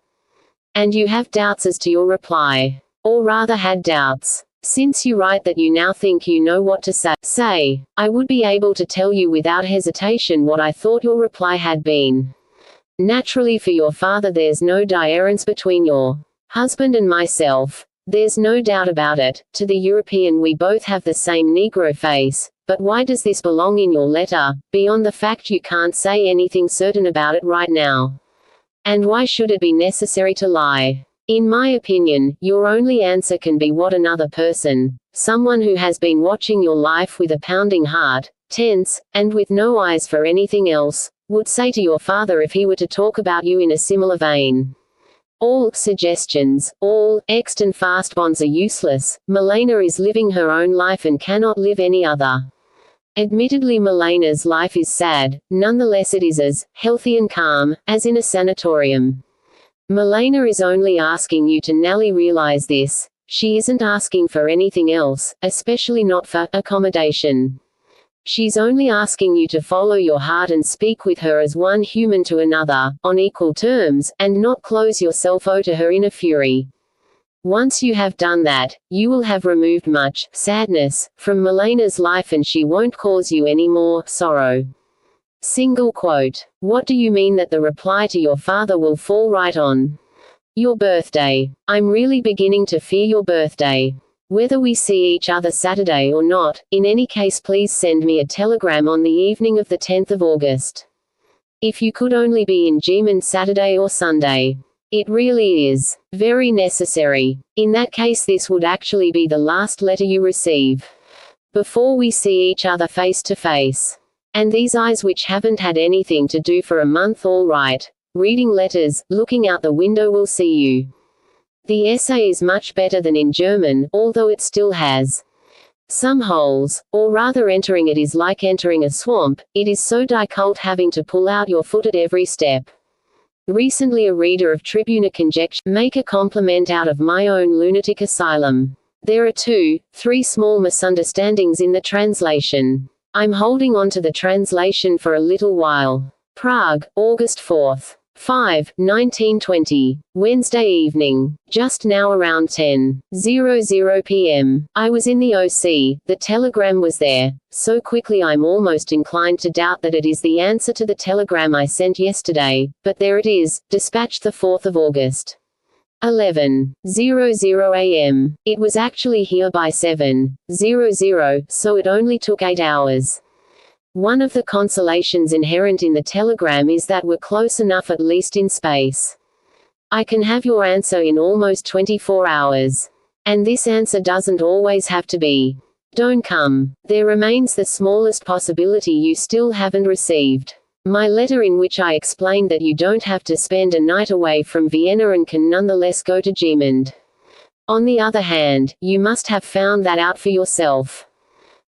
And you have doubts as to your reply. Or rather had doubts. Since you write that you now think you know what to say, I would be able to tell you without hesitation what I thought your reply had been. Naturally for your father there's no difference between your husband and myself. There's no doubt about it. To the European we both have the same Negro face, but why does this belong in your letter, beyond the fact you can't say anything certain about it right now? And why should it be necessary to lie? In my opinion, your only answer can be what another person, someone who has been watching your life with a pounding heart, tense, and with no eyes for anything else, would say to your father if he were to talk about you in a similar vein. All suggestions, all ext and fast bonds are useless. Milena is living her own life and cannot live any other. Admittedly Milena's life is sad, nonetheless it is as healthy and calm as in a sanatorium. Milena is only asking you to now realize this. She isn't asking for anything else, especially not for accommodation. She's only asking you to follow your heart and speak with her as one human to another, on equal terms, and not close yourself to her in a fury. Once you have done that, you will have removed much sadness from Milena's life and she won't cause you any more sorrow. Single quote. What do you mean that the reply to your father will fall right on your birthday? I'm really beginning to fear your birthday. Whether we see each other Saturday or not, in any case please send me a telegram on the evening of the 10th of August. If you could only be in Geemand Saturday or Sunday. It really is very necessary. In that case this would actually be the last letter you receive before we see each other face to face. And these eyes which haven't had anything to do for a month all right, reading letters, looking out the window will see you. The essay is much better than in German, although it still has some holes, or rather entering it is like entering a swamp, it is so difficult having to pull out your foot at every step. Recently a reader of Tribuna conjecture, make a compliment out of my own lunatic asylum. There are 3 small misunderstandings in the translation. I'm holding on to the translation for a little while. Prague, August 4th. 1920. Wednesday evening. Just now around 10:00 p.m. I was in the OC, the telegram was there, so quickly I'm almost inclined to doubt that it is the answer to the telegram I sent yesterday, but there it is, dispatched the 4th of August. 11:00 a.m. It was actually here by 7:00, so it only took 8 hours. One of the consolations inherent in the telegram is that we're close enough at least in space. I can have your answer in almost 24 hours. And this answer doesn't always have to be, "Don't come." There remains the smallest possibility you still haven't received my letter in which I explained that you don't have to spend a night away from Vienna and can nonetheless go to Gemund. On the other hand, you must have found that out for yourself.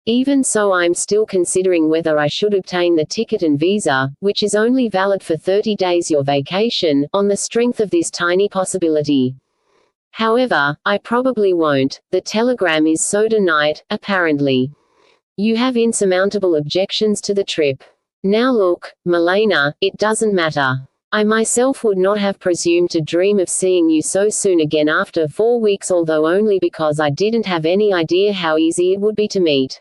Even so, I'm still considering whether I should obtain the ticket and visa, which is only valid for 30 days your vacation, on the strength of this tiny possibility. However, I probably won't. The telegram is so tonight, apparently. You have insurmountable objections to the trip. Now look, Milena, it doesn't matter. I myself would not have presumed to dream of seeing you so soon again after 4 weeks, although only because I didn't have any idea how easy it would be to meet.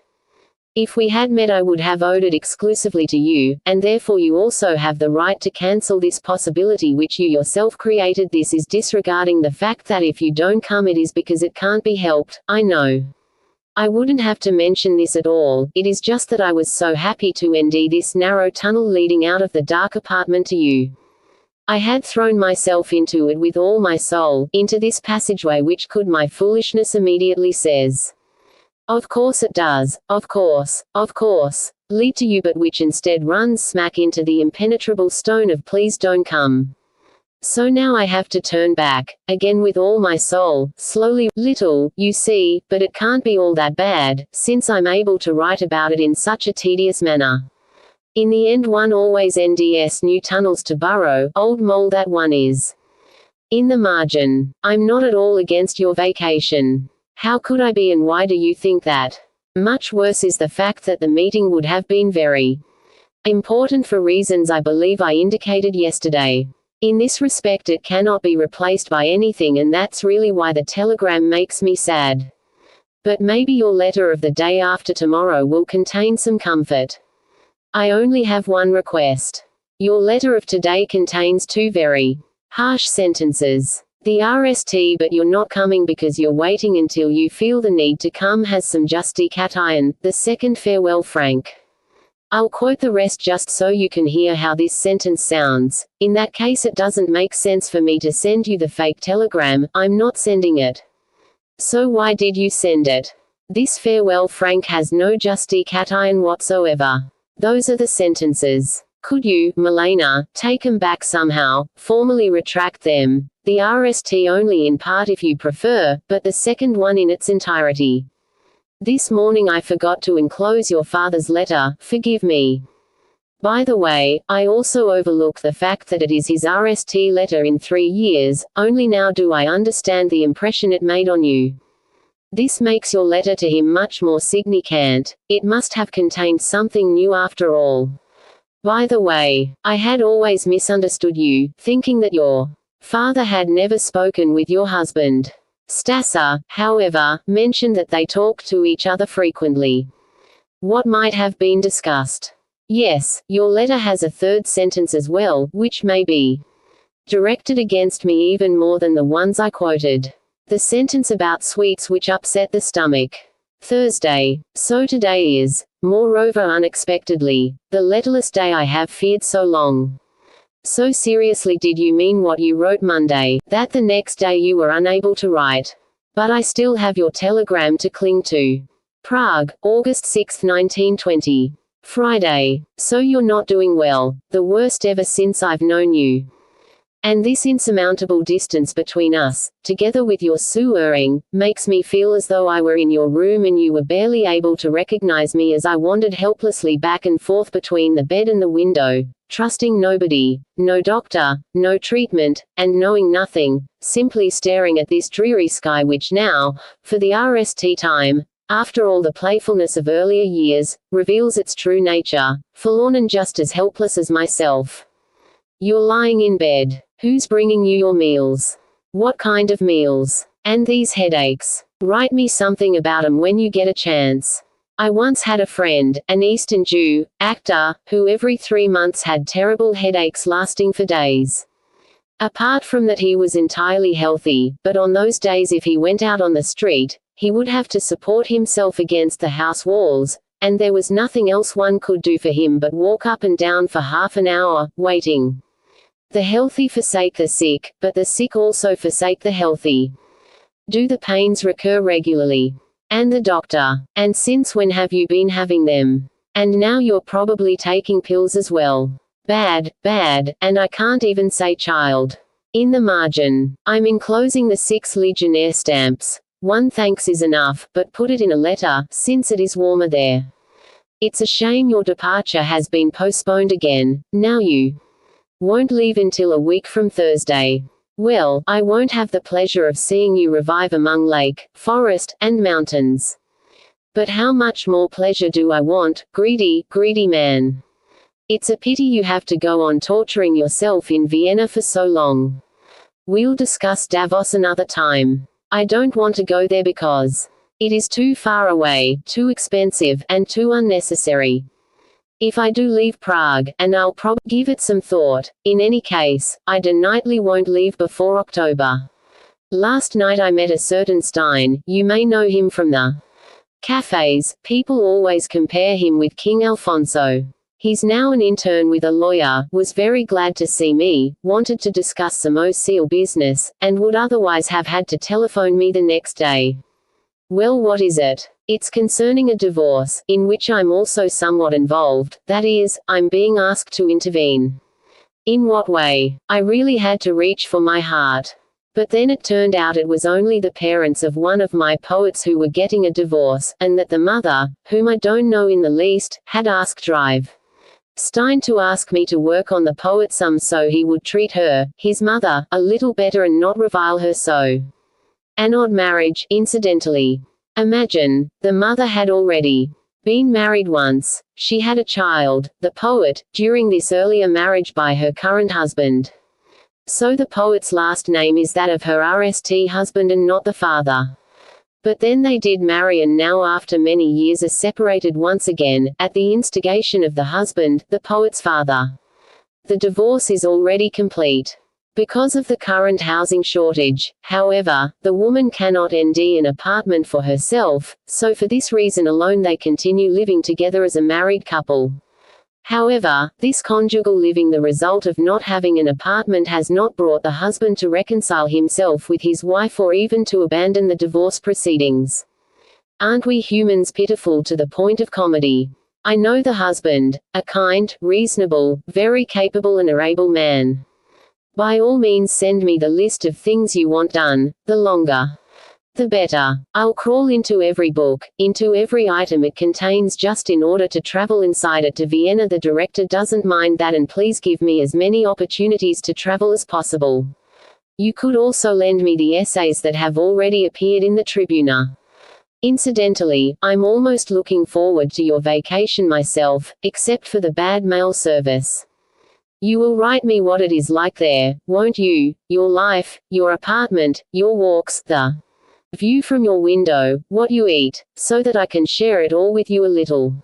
If we had met I would have owed it exclusively to you, and therefore you also have the right to cancel this possibility which you yourself created. This is disregarding the fact that if you don't come it is because it can't be helped, I know. I wouldn't have to mention this at all, it is just that I was so happy to end this narrow tunnel leading out of the dark apartment to you. I had thrown myself into it with all my soul, into this passageway which could my foolishness immediately says. Of course it does, of course, lead to you, but which instead runs smack into the impenetrable stone of please don't come. So now I have to turn back, again with all my soul, slowly, little, you see, but it can't be all that bad, since I'm able to write about it in such a tedious manner. In the end one always ends new tunnels to burrow, old mole that one is. In the margin. I'm not at all against your vacation. How could I be, and why do you think that? Much worse is the fact that the meeting would have been very important for reasons I believe I indicated yesterday. In this respect it cannot be replaced by anything, and that's really why the telegram makes me sad. But maybe your letter of the day after tomorrow will contain some comfort. I only have one request. Your letter of today contains 2 very harsh sentences. The RST but you're not coming because you're waiting until you feel the need to come has some justification. The second, farewell Frank. I'll quote the rest just so you can hear how this sentence sounds. In that case it doesn't make sense for me to send you the fake telegram, I'm not sending it. So why did you send it? This farewell Frank has no justification whatsoever. Those are the sentences. Could you, Milena, take them back somehow, formally retract them? The RST only in part if you prefer, but the second one in its entirety. This morning I forgot to enclose your father's letter, forgive me. By the way, I also overlooked the fact that it is his RST letter in 3 years, only now do I understand the impression it made on you. This makes your letter to him much more significant. It must have contained something new after all. By the way, I had always misunderstood you, thinking that your father had never spoken with your husband. Stasser, however, mentioned that they talked to each other frequently. What might have been discussed? Yes, your letter has a third sentence as well, which may be directed against me even more than the ones I quoted. The sentence about sweets which upset the stomach. Thursday. So today is, moreover unexpectedly, the letterless day I have feared so long. So seriously did you mean what you wrote Monday, that the next day you were unable to write. But I still have your telegram to cling to. Prague, August 6, 1920. Friday. So you're not doing well, the worst ever since I've known you. And this insurmountable distance between us, together with your sewering, makes me feel as though I were in your room and you were barely able to recognize me as I wandered helplessly back and forth between the bed and the window, trusting nobody, no doctor, no treatment, and knowing nothing, simply staring at this dreary sky which now, for the RST time, after all the playfulness of earlier years, reveals its true nature, forlorn and just as helpless as myself. You're lying in bed. Who's bringing you your meals? What kind of meals? And these headaches. Write me something about 'em when you get a chance. I once had a friend, an Eastern Jew, actor, who every 3 months had terrible headaches lasting for days. Apart from that, he was entirely healthy, but on those days if he went out on the street, he would have to support himself against the house walls, and there was nothing else one could do for him but walk up and down for half an hour, waiting. The healthy forsake the sick, but the sick also forsake the healthy. Do the pains recur regularly? And the doctor. And since when have you been having them? And now you're probably taking pills as well. Bad, bad, and I can't even say child. In the margin, I'm enclosing the 6 Legionnaire stamps. 1 thanks is enough, but put it in a letter, since it is warmer there. It's a shame your departure has been postponed again. Now you won't leave until a week from Thursday. Well, I won't have the pleasure of seeing you revive among lake, forest, and mountains. But how much more pleasure do I want, greedy, greedy man. It's a pity you have to go on torturing yourself in Vienna for so long. We'll discuss Davos another time. I don't want to go there because it is too far away, too expensive, and too unnecessary. If I do leave Prague, and I'll probably give it some thought, in any case, I definitely won't leave before October. Last night I met a certain Stein, you may know him from the cafes, people always compare him with King Alfonso. He's now an intern with a lawyer, was very glad to see me, wanted to discuss some OCL business, and would otherwise have had to telephone me the next day. Well, what is it? It's concerning a divorce, in which I'm also somewhat involved, that is, I'm being asked to intervene. In what way? I really had to reach for my heart. But then it turned out it was only the parents of one of my poets who were getting a divorce, and that the mother, whom I don't know in the least, had asked Drive Stein to ask me to work on the poet so he would treat her, his mother, a little better and not revile her so. An odd marriage, incidentally. Imagine, the mother had already been married once. She had a child, the poet, during this earlier marriage by her current husband. So the poet's last name is that of her RST husband and not the father. But then they did marry and now after many years are separated once again, at the instigation of the husband, the poet's father. The divorce is already complete. Because of the current housing shortage, however, the woman cannot ND an apartment for herself, so for this reason alone they continue living together as a married couple. However, this conjugal living, the result of not having an apartment, has not brought the husband to reconcile himself with his wife or even to abandon the divorce proceedings. Aren't we humans pitiful to the point of comedy? I know the husband, a kind, reasonable, very capable and able man. By all means send me the list of things you want done, the longer the better. I'll crawl into every book, into every item it contains just in order to travel inside it to Vienna. The director doesn't mind that, and please give me as many opportunities to travel as possible. You could also lend me the essays that have already appeared in the Tribuna. Incidentally, I'm almost looking forward to your vacation myself, except for the bad mail service. You will write me what it is like there, won't you? Your life, your apartment, your walks, the view from your window, what you eat, so that I can share it all with you a little.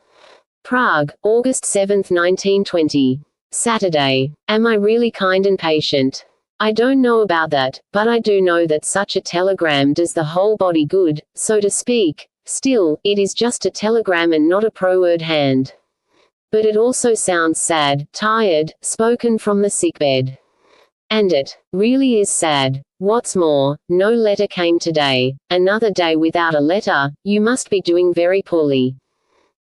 Prague, August 7, 1920. Saturday. Am I really kind and patient? I don't know about that, but I do know that such a telegram does the whole body good, so to speak. Still, it is just a telegram and not a pro-word hand. But it also sounds sad, tired, spoken from the sickbed. And it really is sad. What's more, no letter came today. Another day without a letter, you must be doing very poorly.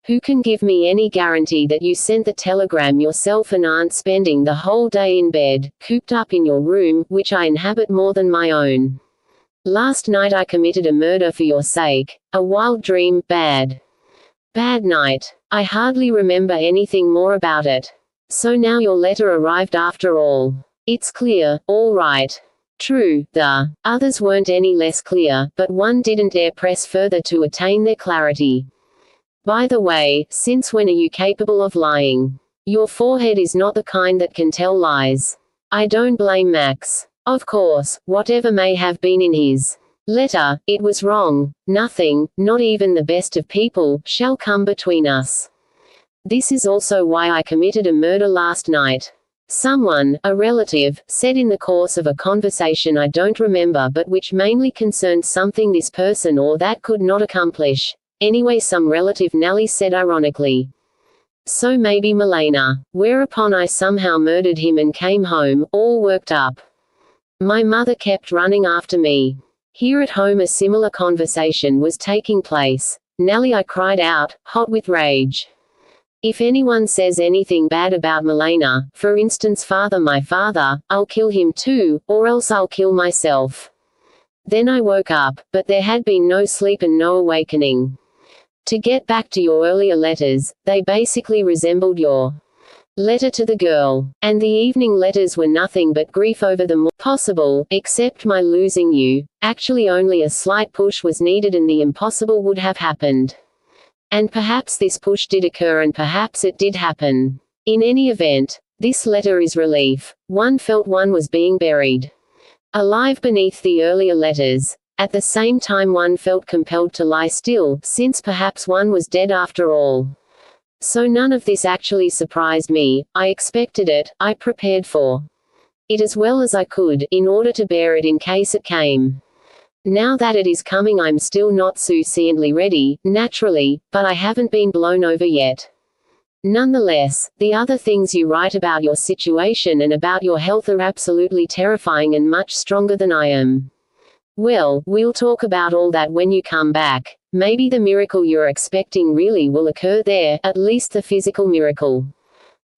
Who can give me any guarantee that you sent the telegram yourself and aren't spending the whole day in bed, cooped up in your room, which I inhabit more than my own? Last night I committed a murder for your sake. A wild dream, bad night. I hardly remember anything more about it. So now your letter arrived after all. It's clear, all right. True, the others weren't any less clear, but one didn't dare press further to attain their clarity. By the way, since when are you capable of lying? Your forehead is not the kind that can tell lies. I don't blame Max. Of course, whatever may have been in his letter, it was wrong. Nothing, not even the best of people, shall come between us. This is also why I committed a murder last night. Someone, a relative, said in the course of a conversation I don't remember but which mainly concerned something this person or that could not accomplish. Anyway, some relative Nellie said ironically. So maybe Milena. Whereupon I somehow murdered him and came home, all worked up. My mother kept running after me. Here at home a similar conversation was taking place. Nellie, I cried out, hot with rage. If anyone says anything bad about Milena, for instance my father, I'll kill him too, or else I'll kill myself. Then I woke up, but there had been no sleep and no awakening. To get back to your earlier letters, they basically resembled your letter to the girl. And the evening letters were nothing but grief over the more possible, except my losing you. Actually only a slight push was needed and the impossible would have happened. And perhaps this push did occur and perhaps it did happen. In any event, this letter is relief. One felt one was being buried alive beneath the earlier letters. At the same time one felt compelled to lie still, since perhaps one was dead after all. So none of this actually surprised me. I expected it, I prepared for it as well as I could, in order to bear it in case it came. Now that it is coming I'm still not sufficiently ready, naturally, but I haven't been blown over yet. Nonetheless, the other things you write about your situation and about your health are absolutely terrifying and much stronger than I am. Well, we'll talk about all that when you come back. Maybe the miracle you're expecting really will occur there, at least the physical miracle.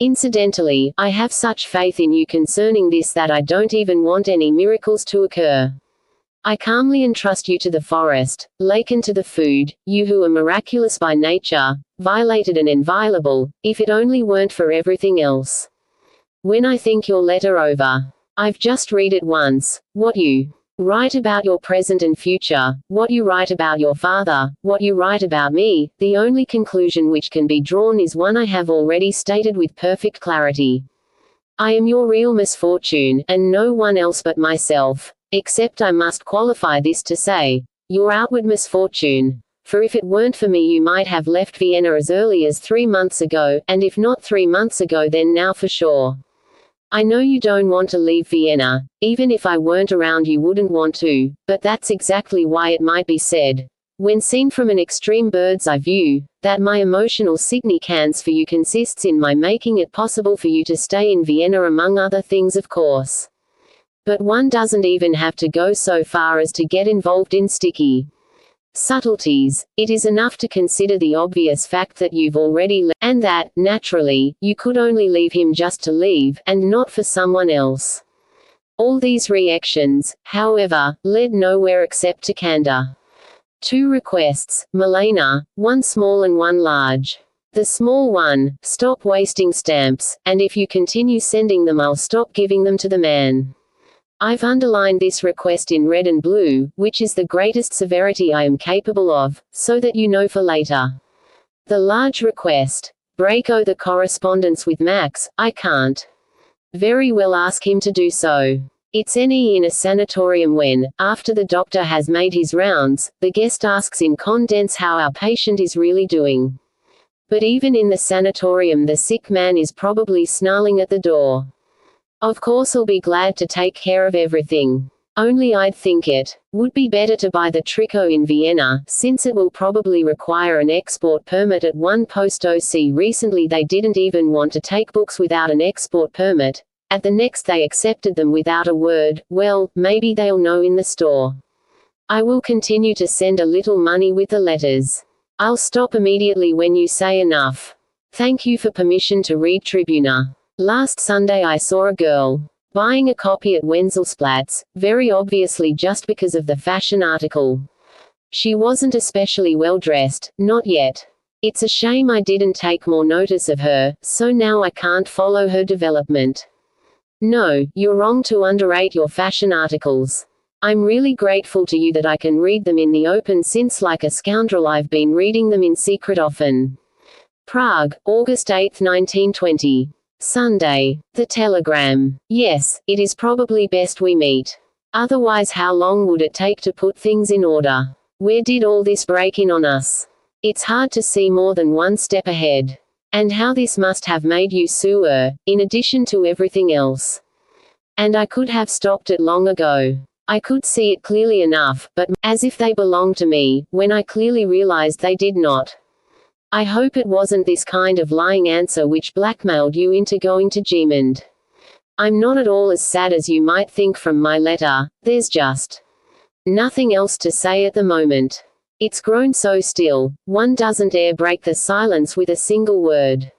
Incidentally, I have such faith in you concerning this that I don't even want any miracles to occur. I calmly entrust you to the forest, lake and to the food, you who are miraculous by nature, violated and inviolable, if it only weren't for everything else. When I think your letter over, I've just read it once, what you write about your present and future, what you write about your father, what you write about me, the only conclusion which can be drawn is one I have already stated with perfect clarity. I am your real misfortune, and no one else but myself, except I must qualify this to say, your outward misfortune. For if it weren't for me you might have left Vienna as early as 3 months ago, and if not 3 months ago then now for sure. I know you don't want to leave Vienna. Even if I weren't around you wouldn't want to, but that's exactly why it might be said, when seen from an extreme bird's eye view, that my emotional significance for you consists in my making it possible for you to stay in Vienna among other things of course. But one doesn't even have to go so far as to get involved in sticky subtleties. It is enough to consider the obvious fact that you've already and that, naturally, you could only leave him just to leave, and not for someone else. All these reactions, however, led nowhere except to candor. 2 requests, Milena, one small and one large. The small one, stop wasting stamps, and if you continue sending them I'll stop giving them to the man. I've underlined this request in red and blue, which is the greatest severity I am capable of, so that you know for later. The large request, break the correspondence with Max. I can't very well ask him to do so. It's NE in a sanatorium when, after the doctor has made his rounds, the guest asks in confidence how our patient is really doing. But even in the sanatorium the sick man is probably snarling at the door. Of course I'll be glad to take care of everything. Only I'd think it would be better to buy the tricot in Vienna, since it will probably require an export permit at one post OC. Recently they didn't even want to take books without an export permit. At the next they accepted them without a word. Well, maybe they'll know in the store. I will continue to send a little money with the letters. I'll stop immediately when you say enough. Thank you for permission to read Tribuna. Last Sunday I saw a girl buying a copy at Wenzelsplatz, very obviously just because of the fashion article. She wasn't especially well dressed, not yet. It's a shame I didn't take more notice of her, so now I can't follow her development. No, you're wrong to underrate your fashion articles. I'm really grateful to you that I can read them in the open since like a scoundrel I've been reading them in secret often. Prague, August 8, 1920. Sunday. The telegram. Yes, it is probably best we meet. Otherwise how long would it take to put things in order? Where did all this break in on us? It's hard to see more than one step ahead. And how this must have made you sewer, in addition to everything else. And I could have stopped it long ago. I could see it clearly enough, but, as if they belonged to me, when I clearly realized they did not. I hope it wasn't this kind of lying answer which blackmailed you into going to Gemund. I'm not at all as sad as you might think from my letter, there's just nothing else to say at the moment. It's grown so still, one doesn't dare break the silence with a single word.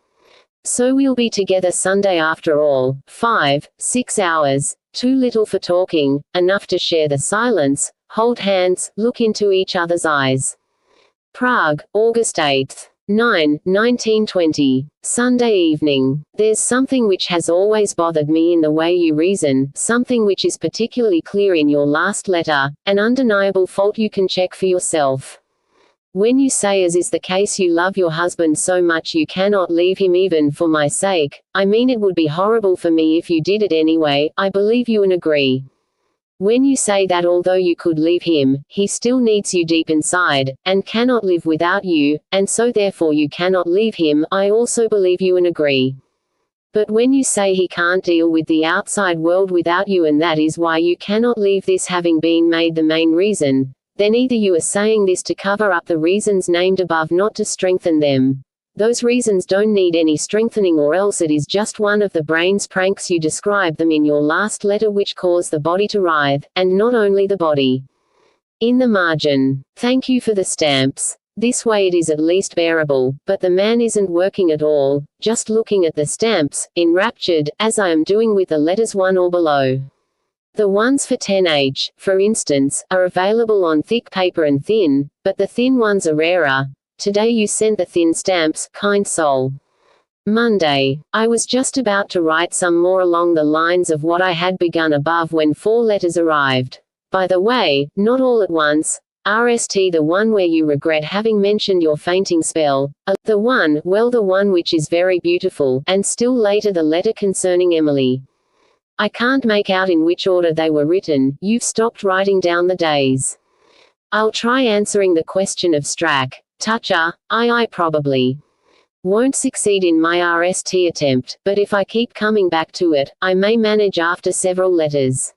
So we'll be together Sunday after all, 5, 6 hours, too little for talking, enough to share the silence, hold hands, look into each other's eyes. Prague, August 8. 9, 1920. Sunday evening. There's something which has always bothered me in the way you reason, something which is particularly clear in your last letter, an undeniable fault you can check for yourself. When you say, as is the case, you love your husband so much you cannot leave him even for my sake, I mean it would be horrible for me if you did it anyway, I believe you and agree. When you say that although you could leave him, he still needs you deep inside, and cannot live without you, and so therefore you cannot leave him, I also believe you and agree. But when you say he can't deal with the outside world without you and that is why you cannot leave, this having been made the main reason, then either you are saying this to cover up the reasons named above, not to strengthen them. Those reasons don't need any strengthening, or else it is just one of the brain's pranks you describe them in your last letter which cause the body to writhe, and not only the body. In the margin. Thank you for the stamps. This way it is at least bearable, but the man isn't working at all, just looking at the stamps, enraptured, as I am doing with the letters 1 or below. The ones for 10H, for instance, are available on thick paper and thin, but the thin ones are rarer. Today you sent the thin stamps, kind soul. Monday. I was just about to write some more along the lines of what I had begun above when 4 letters arrived. By the way, not all at once. RST, the one where you regret having mentioned your fainting spell. The one which is very beautiful, and still later the letter concerning Emily. I can't make out in which order they were written, you've stopped writing down the days. I'll try answering the question of Strack. Toucher, I probably won't succeed in my RST attempt, but if I keep coming back to it, I may manage after several letters.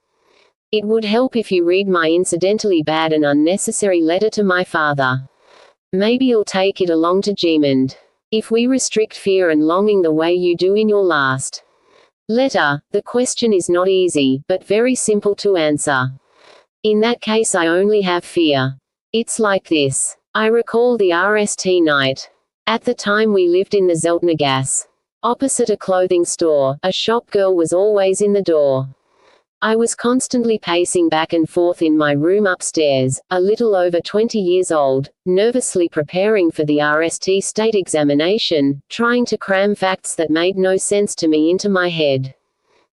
It would help if you read my incidentally bad and unnecessary letter to my father. Maybe you'll take it along to Gemund. If we restrict fear and longing the way you do in your last letter, the question is not easy, but very simple to answer. In that case I only have fear. It's like this. I recall the RST night. At the time we lived in the Zeltnergasse. Opposite a clothing store, a shop girl was always in the door. I was constantly pacing back and forth in my room upstairs, a little over 20 years old, nervously preparing for the RST state examination, trying to cram facts that made no sense to me into my head.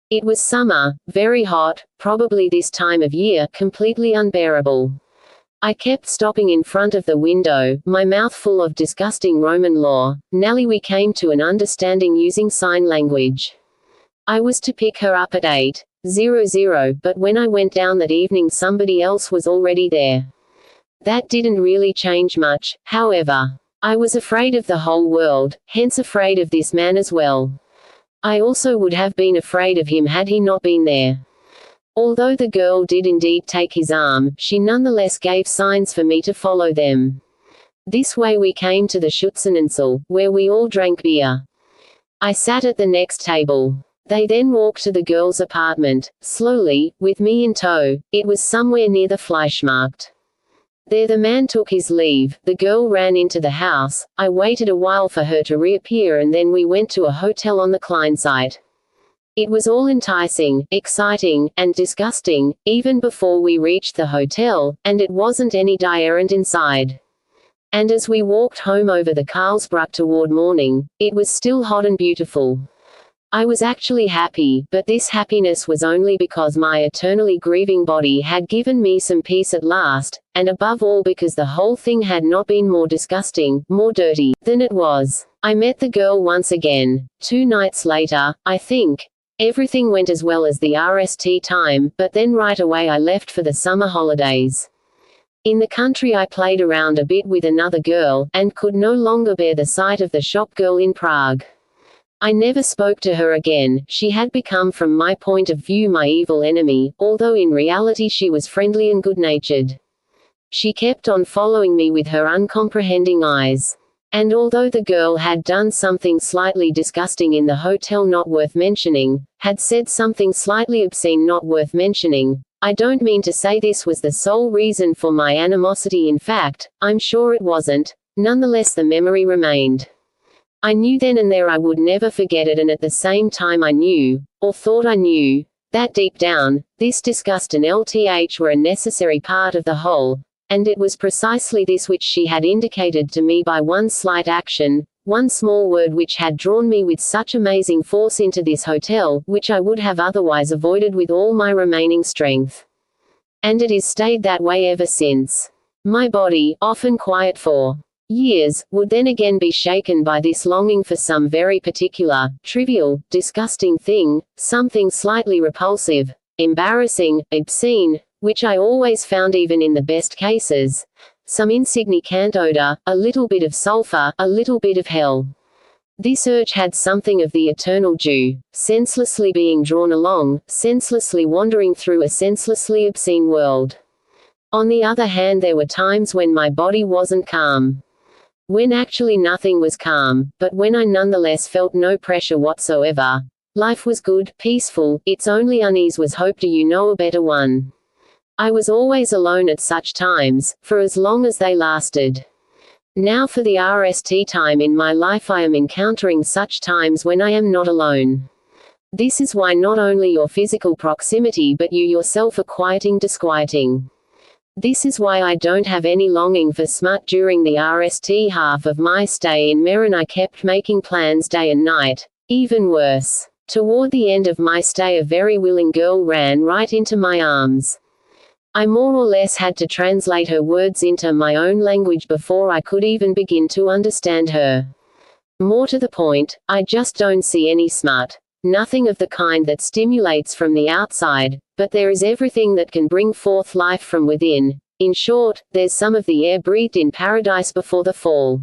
It was summer, very hot, probably this time of year, completely unbearable. I kept stopping in front of the window, my mouth full of disgusting Roman law. Nellie, we came to an understanding using sign language. I was to pick her up at 8:00, but when I went down that evening somebody else was already there. That didn't really change much, however. I was afraid of the whole world, hence afraid of this man as well. I also would have been afraid of him had he not been there. Although the girl did indeed take his arm, she nonetheless gave signs for me to follow them. This way we came to the Schützeninsel, where we all drank beer. I sat at the next table. They then walked to the girl's apartment, slowly, with me in tow. It was somewhere near the Fleischmarkt. There the man took his leave, the girl ran into the house, I waited a while for her to reappear and then we went to a hotel on the Kleinstadt. It was all enticing, exciting, and disgusting, even before we reached the hotel, and it wasn't any different inside. And as we walked home over the Karlsbruck toward morning, it was still hot and beautiful. I was actually happy, but this happiness was only because my eternally grieving body had given me some peace at last, and above all because the whole thing had not been more disgusting, more dirty, than it was. I met the girl once again, 2 nights later, I think. Everything went as well as the RST time, but then right away I left for the summer holidays. In the country I played around a bit with another girl, and could no longer bear the sight of the shop girl in Prague. I never spoke to her again. She had become from my point of view my evil enemy, although in reality she was friendly and good-natured. She kept on following me with her uncomprehending eyes. And although the girl had done something slightly disgusting in the hotel not worth mentioning, had said something slightly obscene not worth mentioning, I don't mean to say this was the sole reason for my animosity. In fact, I'm sure it wasn't. Nonetheless the memory remained. I knew then and there I would never forget it, and at the same time I knew, or thought I knew, that deep down, this disgust and LTH were a necessary part of the whole. And it was precisely this which she had indicated to me by one slight action, one small word which had drawn me with such amazing force into this hotel, which I would have otherwise avoided with all my remaining strength. And it has stayed that way ever since. My body, often quiet for years, would then again be shaken by this longing for some very particular, trivial, disgusting thing, something slightly repulsive, embarrassing, obscene, which I always found even in the best cases, some insignificant odor, a little bit of sulfur, a little bit of hell. This urge had something of the eternal Jew, senselessly being drawn along, senselessly wandering through a senselessly obscene world. On the other hand, there were times when my body wasn't calm. When actually nothing was calm, but when I nonetheless felt no pressure whatsoever. Life was good, peaceful, its only unease was hope. Do you know a better one? I was always alone at such times, for as long as they lasted. Now for the RST time in my life I am encountering such times when I am not alone. This is why not only your physical proximity but you yourself are disquieting. This is why I don't have any longing for smut during the RST half of my stay in Meran. I kept making plans day and night. Even worse. Toward the end of my stay a very willing girl ran right into my arms. I more or less had to translate her words into my own language before I could even begin to understand her. More to the point, I just don't see any smut. Nothing of the kind that stimulates from the outside, but there is everything that can bring forth life from within. In short, there's some of the air breathed in paradise before the fall.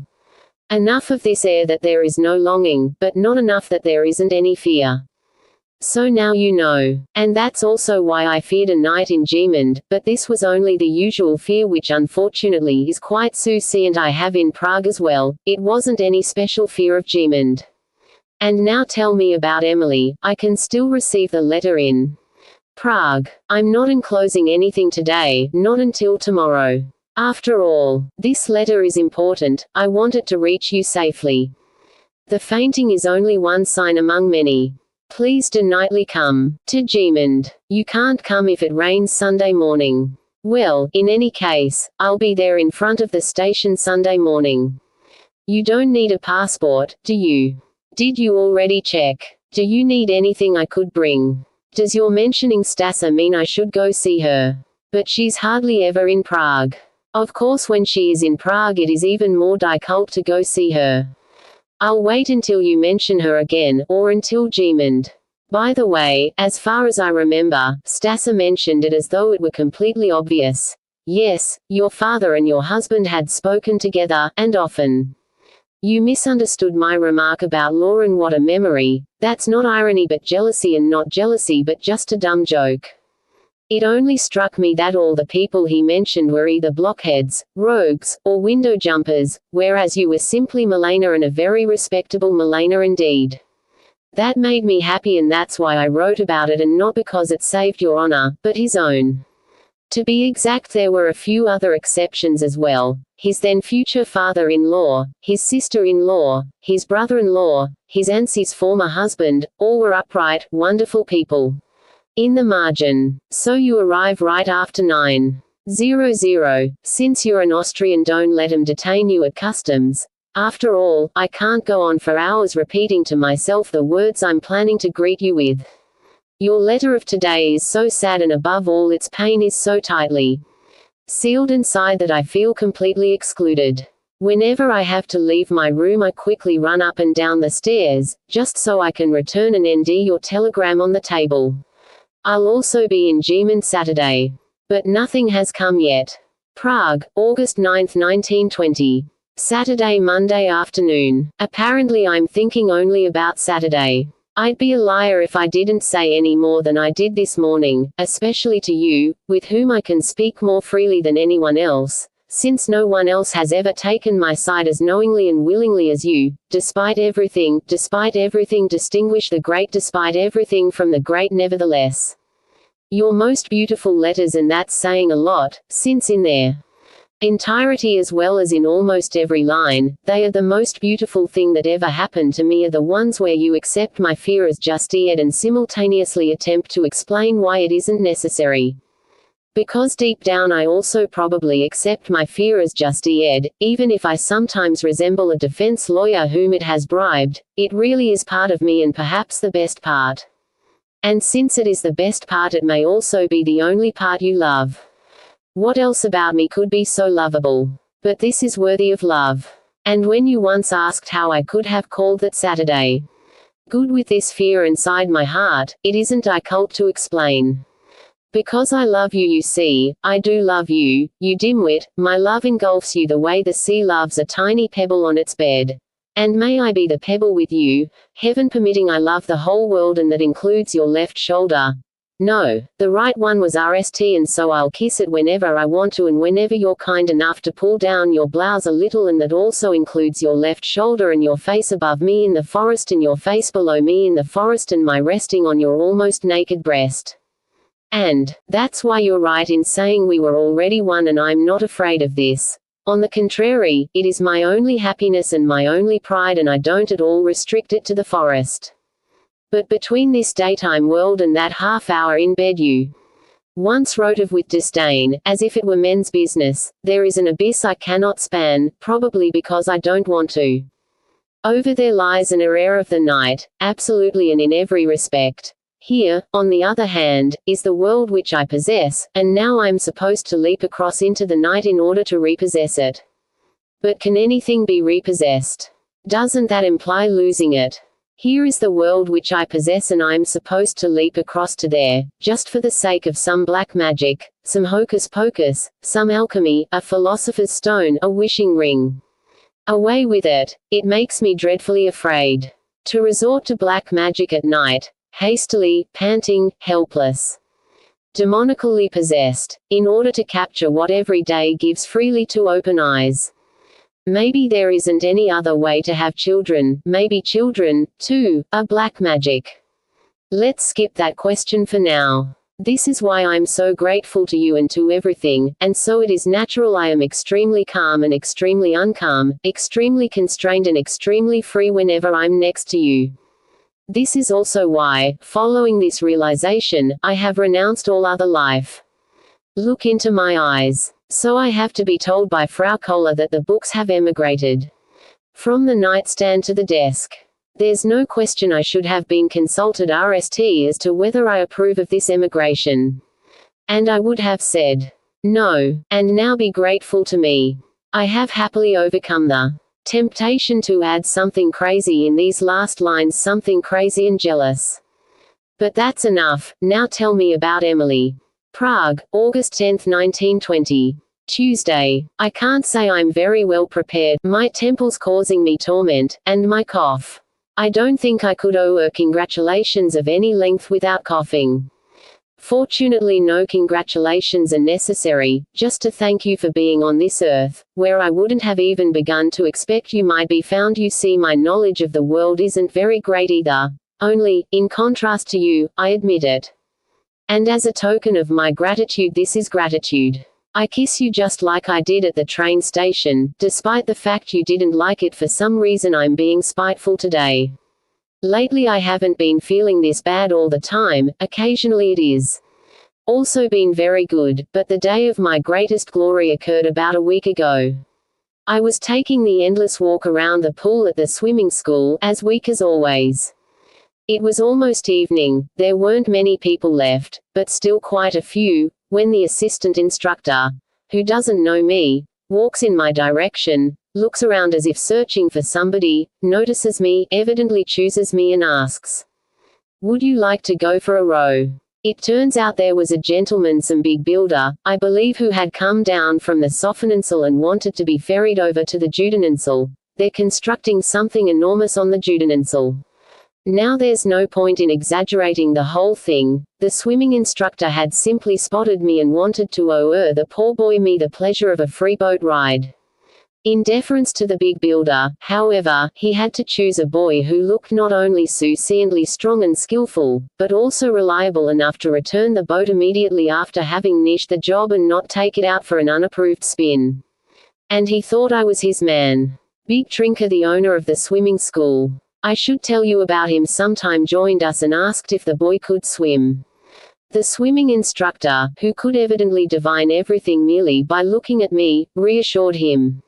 Enough of this air that there is no longing, but not enough that there isn't any fear. So now you know. And that's also why I feared a night in Gemund, but this was only the usual fear which unfortunately is quite succinct I have in Prague as well. It wasn't any special fear of Gemund. And now tell me about Emily. I can still receive the letter in Prague. I'm not enclosing anything today, not until tomorrow. After all, this letter is important. I want it to reach you safely. The fainting is only one sign among many. Please do nightly come to Gemund. You can't come if it rains Sunday morning. Well, in any case, I'll be there in front of the station Sunday morning. You don't need a passport, do you? Did you already check? Do you need anything I could bring? Does your mentioning Stassa mean I should go see her? But she's hardly ever in Prague. Of course when she is in Prague it is even more difficult to go see her. I'll wait until you mention her again, or until Gemund. By the way, as far as I remember, Stassa mentioned it as though it were completely obvious. Yes, your father and your husband had spoken together, and often. You misunderstood my remark about Lauren. What a memory. That's not irony but jealousy, and not jealousy but just a dumb joke. It only struck me that all the people he mentioned were either blockheads, rogues, or window jumpers, whereas you were simply Milena, and a very respectable Milena indeed. That made me happy, and that's why I wrote about it, and not because it saved your honor, but his own. To be exact, there were a few other exceptions as well. His then future father-in-law, his sister-in-law, his brother-in-law, his aunt's former husband, all were upright, wonderful people. In the margin. So you arrive right after 9:00. Since you're an Austrian, don't let 'em detain you at customs. After all, I can't go on for hours repeating to myself the words I'm planning to greet you with. Your letter of today is so sad, and above all its pain is so tightly sealed inside that I feel completely excluded. Whenever I have to leave my room, I quickly run up and down the stairs, just so I can return and ND your telegram on the table. I'll also be in German Saturday. But nothing has come yet. Prague, August 9, 1920. Saturday, Monday afternoon. Apparently I'm thinking only about Saturday. I'd be a liar if I didn't say any more than I did this morning, especially to you, with whom I can speak more freely than anyone else, since no one else has ever taken my side as knowingly and willingly as you. Despite everything, distinguish the great despite everything from the great nevertheless. Your most beautiful letters, and that's saying a lot, since in their entirety as well as in almost every line, they are the most beautiful thing that ever happened to me, are the ones where you accept my fear as just it and simultaneously attempt to explain why it isn't necessary. Because deep down I also probably accept my fear as just it, even if I sometimes resemble a defense lawyer whom it has bribed, it really is part of me, and perhaps the best part. And since it is the best part, it may also be the only part you love. What else about me could be so lovable? But this is worthy of love. And when you once asked how I could have called that Saturday good with this fear inside my heart, it isn't difficult to explain. Because I love you, you see, I do love you, you dimwit, my love engulfs you the way the sea loves a tiny pebble on its bed. And may I be the pebble with you, heaven permitting. I love the whole world, and that includes your left shoulder. No, the right one was RST, and so I'll kiss it whenever I want to and whenever you're kind enough to pull down your blouse a little, and that also includes your left shoulder and your face above me in the forest and your face below me in the forest and my resting on your almost naked breast. And that's why you're right in saying we were already one, and I'm not afraid of this. On the contrary, it is my only happiness and my only pride, and I don't at all restrict it to the forest. But between this daytime world and that half hour in bed you once wrote of with disdain, as if it were men's business, there is an abyss I cannot span, probably because I don't want to. Over there lies an error of the night, absolutely and in every respect. Here, on the other hand, is the world which I possess, and now I'm supposed to leap across into the night in order to repossess it. But can anything be repossessed? Doesn't that imply losing it? Here is the world which I possess, and I'm supposed to leap across to there, just for the sake of some black magic, some hocus pocus, some alchemy, a philosopher's stone, a wishing ring. Away with it. It makes me dreadfully afraid. To resort to black magic at night, hastily, panting, helpless, demonically possessed, in order to capture what every day gives freely to open eyes. Maybe there isn't any other way to have children, maybe children, too, are black magic. Let's skip that question for now. This is why I'm so grateful to you and to everything, and so it is natural I am extremely calm and extremely uncalm, extremely constrained and extremely free whenever I'm next to you. This is also why, following this realization, I have renounced all other life. Look into my eyes. So I have to be told by Frau Kohler that the books have emigrated from the nightstand to the desk. There's no question I should have been consulted RST as to whether I approve of this emigration. And I would have said no, and now be grateful to me. I have happily overcome the temptation to add something crazy in these last lines, something crazy and jealous. But that's enough. Now tell me about Emily. Prague, August 10, 1920. Tuesday. I can't say I'm very well prepared, my temple's causing me torment, and my cough. I don't think I could owe her congratulations of any length without coughing. Fortunately no congratulations are necessary, just to thank you for being on this earth, where I wouldn't have even begun to expect you might be found. You see, my knowledge of the world isn't very great either. Only, in contrast to you, I admit it. And as a token of my gratitude, this is gratitude. I kiss you just like I did at the train station, despite the fact you didn't like it for some reason. I'm being spiteful today. Lately I haven't been feeling this bad all the time, occasionally it is. Also been very good, but the day of my greatest glory occurred about a week ago. I was taking the endless walk around the pool at the swimming school, as weak as always. It was almost evening, there weren't many people left, but still quite a few, when the assistant instructor, who doesn't know me, walks in my direction, looks around as if searching for somebody, notices me, evidently chooses me and asks, "Would you like to go for a row?" It turns out there was a gentleman, some big builder, I believe, who had come down from the Sophoninsul and wanted to be ferried over to the Judeninsul. They're constructing something enormous on the Judeninsul. Now there's no point in exaggerating the whole thing. The swimming instructor had simply spotted me and wanted to owe the poor boy me the pleasure of a free boat ride. In deference to the big builder, however, he had to choose a boy who looked not only sufficiently strong and skillful, but also reliable enough to return the boat immediately after having niched the job and not take it out for an unapproved spin. And he thought I was his man. Big Trinker, the owner of the swimming school, I should tell you about him sometime, joined us and asked if the boy could swim. The swimming instructor, who could evidently divine everything merely by looking at me, reassured him.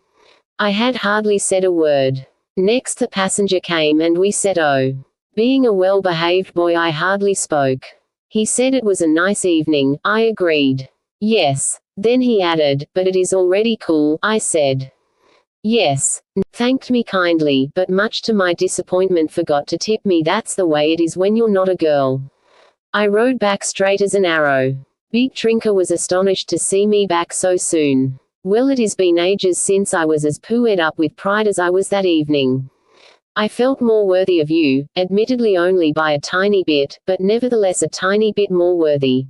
I had hardly said a word. Next the passenger came and we said oh. Being a well-behaved boy, I hardly spoke. He said it was a nice evening. I agreed. Yes. Then he added, "But it is already cool," I said. Yes. Thanked me kindly, but much to my disappointment forgot to tip me. That's the way it is when you're not a girl. I rode back straight as an arrow. Big Trinker was astonished to see me back so soon. Well, it has been ages since I was as pued up with pride as I was that evening. I felt more worthy of you, admittedly only by a tiny bit, but nevertheless a tiny bit more worthy.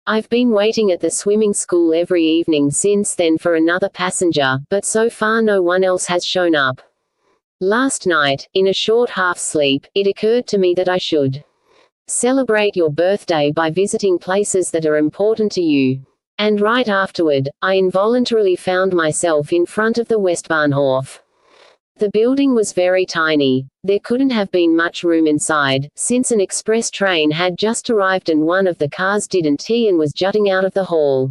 I've been waiting at the swimming school every evening since then for another passenger, but so far no one else has shown up. Last night, in a short half-sleep, it occurred to me that I should celebrate your birthday by visiting places that are important to you. And right afterward, I involuntarily found myself in front of the Westbahnhof. The building was very tiny. There couldn't have been much room inside, since an express train had just arrived and one of the cars didn't and was jutting out of the hall.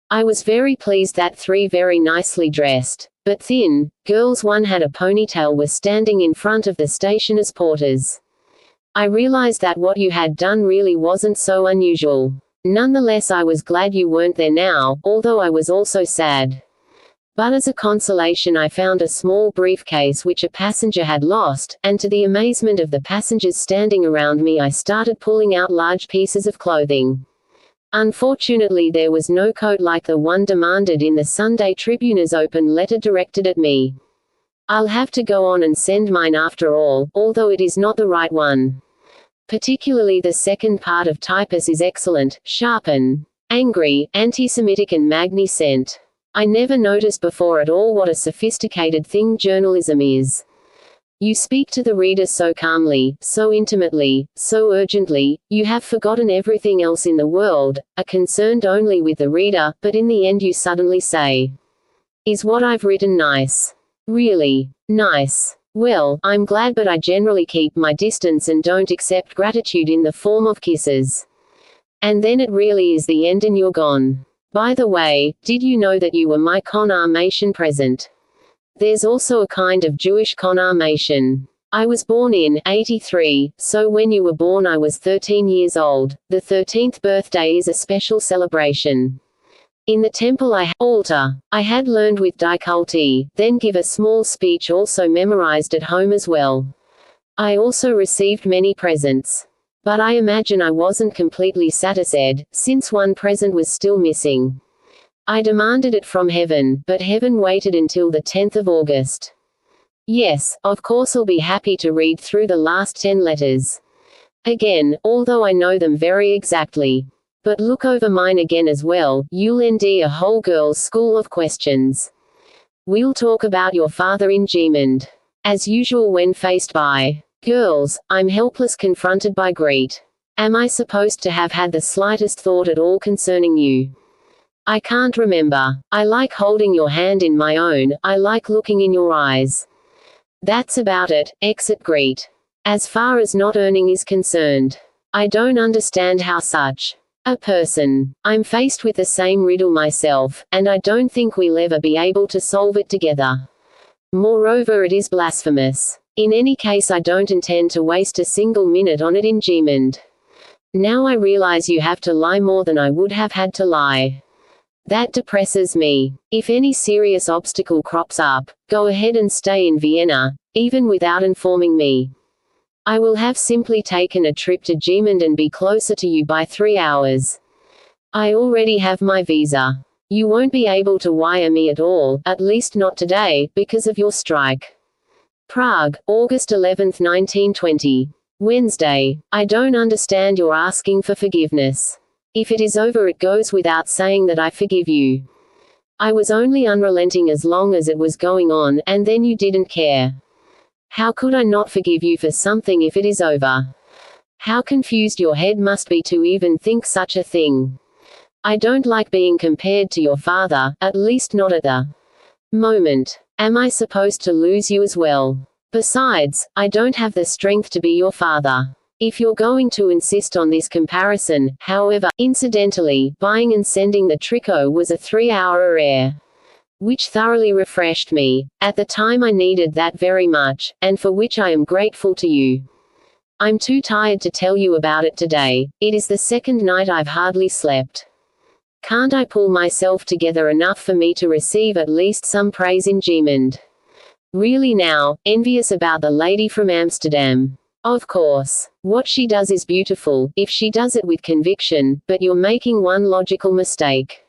I was very pleased that three very nicely dressed, but thin, girls, one had a ponytail, were standing in front of the station as porters. I realized that what you had done really wasn't so unusual. Nonetheless, I was glad you weren't there now, although I was also sad. But as a consolation, I found a small briefcase which a passenger had lost, and to the amazement of the passengers standing around me, I started pulling out large pieces of clothing. Unfortunately, there was no coat like the one demanded in the Sunday Tribune's open letter directed at me. I'll have to go on and send mine after all, although it is not the right one. Particularly the second part of typus is excellent, sharp and angry, anti-Semitic and magnificent. I never noticed before at all what a sophisticated thing journalism is. You speak to the reader so calmly, so intimately, so urgently, you have forgotten everything else in the world, are concerned only with the reader, but in the end you suddenly say, "Is what I've written nice? Really nice? Well, I'm glad, but I generally keep my distance and don't accept gratitude in the form of kisses. And then it really is the end and you're gone. By the way, did you know that you were my confirmation present? There's also a kind of Jewish confirmation. I was born in 83, so when you were born I was 13 years old. The 13th birthday is a special celebration. In the temple I had learned with difficulty, then give a small speech also memorized at home as well. I also received many presents. But I imagine I wasn't completely satisfied, since one present was still missing. I demanded it from heaven, but heaven waited until the 10th of August. Yes, of course I'll be happy to read through the last 10 letters. Again, although I know them very exactly. But look over mine again as well, you'll end a whole girl's school of questions. We'll talk about your father in Gemund. As usual when faced by girls, I'm helpless, confronted by greed. Am I supposed to have had the slightest thought at all concerning you? I can't remember. I like holding your hand in my own, I like looking in your eyes. That's about it. Exit greet. As far as not earning is concerned, I don't understand how such a person. I'm faced with the same riddle myself, and I don't think we'll ever be able to solve it together. Moreover, it is blasphemous. In any case, I don't intend to waste a single minute on it in Gmund. Now I realize you have to lie more than I would have had to lie. That depresses me. If any serious obstacle crops up, go ahead and stay in Vienna, even without informing me. I will have simply taken a trip to Gmund and be closer to you by 3 hours. I already have my visa. You won't be able to wire me at all, at least not today, because of your strike. Prague, August 11, 1920. Wednesday. I don't understand your asking for forgiveness. If it is over, it goes without saying that I forgive you. I was only unrelenting as long as it was going on, and then you didn't care. How could I not forgive you for something if it is over? How confused your head must be to even think such a thing. I don't like being compared to your father, at least not at the moment. Am I supposed to lose you as well? Besides, I don't have the strength to be your father. If you're going to insist on this comparison, however, incidentally, buying and sending the tricot was a 3-hour affair, which thoroughly refreshed me. At the time I needed that very much, and for which I am grateful to you. I'm too tired to tell you about it today. It is the second night I've hardly slept. Can't I pull myself together enough for me to receive at least some praise in Gmund? Really now, envious about the lady from Amsterdam. Of course. What she does is beautiful, if she does it with conviction, but you're making one logical mistake.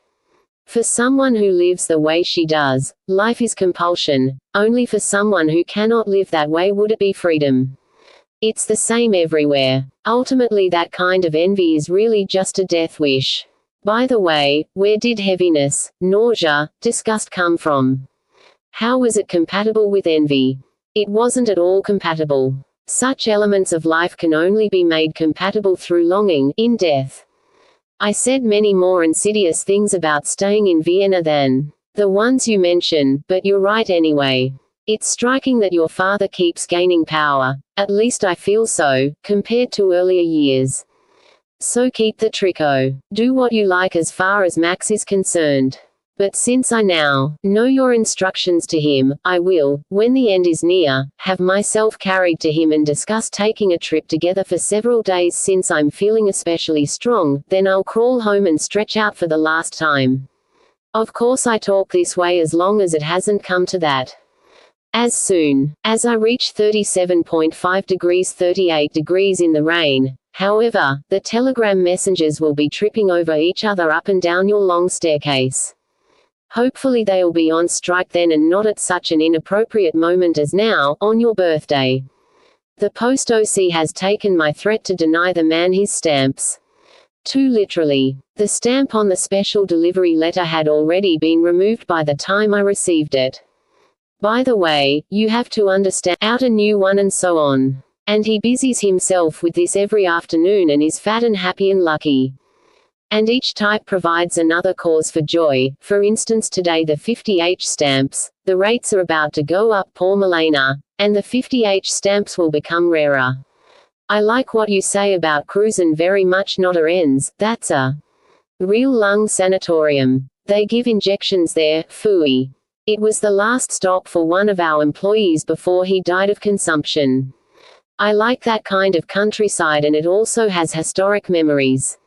For someone who lives the way she does, life is compulsion. Only for someone who cannot live that way would it be freedom. It's the same everywhere. Ultimately, that kind of envy is really just a death wish. By the way, where did heaviness, nausea, disgust come from? How was it compatible with envy? It wasn't at all compatible. Such elements of life can only be made compatible through longing, in death. I said many more insidious things about staying in Vienna than the ones you mention, but you're right anyway. It's striking that your father keeps gaining power, at least I feel so, compared to earlier years. So keep the tricot. Do what you like as far as Max is concerned. But since I now know your instructions to him, I will, when the end is near, have myself carried to him and discuss taking a trip together for several days since I'm feeling especially strong, then I'll crawl home and stretch out for the last time. Of course I talk this way as long as it hasn't come to that. As soon as I reach 37.5 degrees 38 degrees in the rain, however, the telegram messengers will be tripping over each other up and down your long staircase. Hopefully they'll be on strike then and not at such an inappropriate moment as now, on your birthday. The post OC has taken my threat to deny the man his stamps. Too literally. The stamp on the special delivery letter had already been removed by the time I received it. By the way, you have to understand, out a new one and so on. And he busies himself with this every afternoon and is fat and happy and lucky. And each type provides another cause for joy. For instance, today the 50H stamps, the rates are about to go up, poor Milena, and the 50H stamps will become rarer. I like what you say about Cruzen very much, not a ends, that's a real lung sanatorium. They give injections there, phooey. It was the last stop for one of our employees before he died of consumption. I like that kind of countryside and it also has historic memories.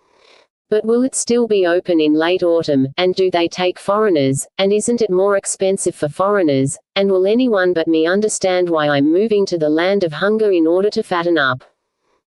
But will it still be open in late autumn, and do they take foreigners, and isn't it more expensive for foreigners, and will anyone but me understand why I'm moving to the land of hunger in order to fatten up?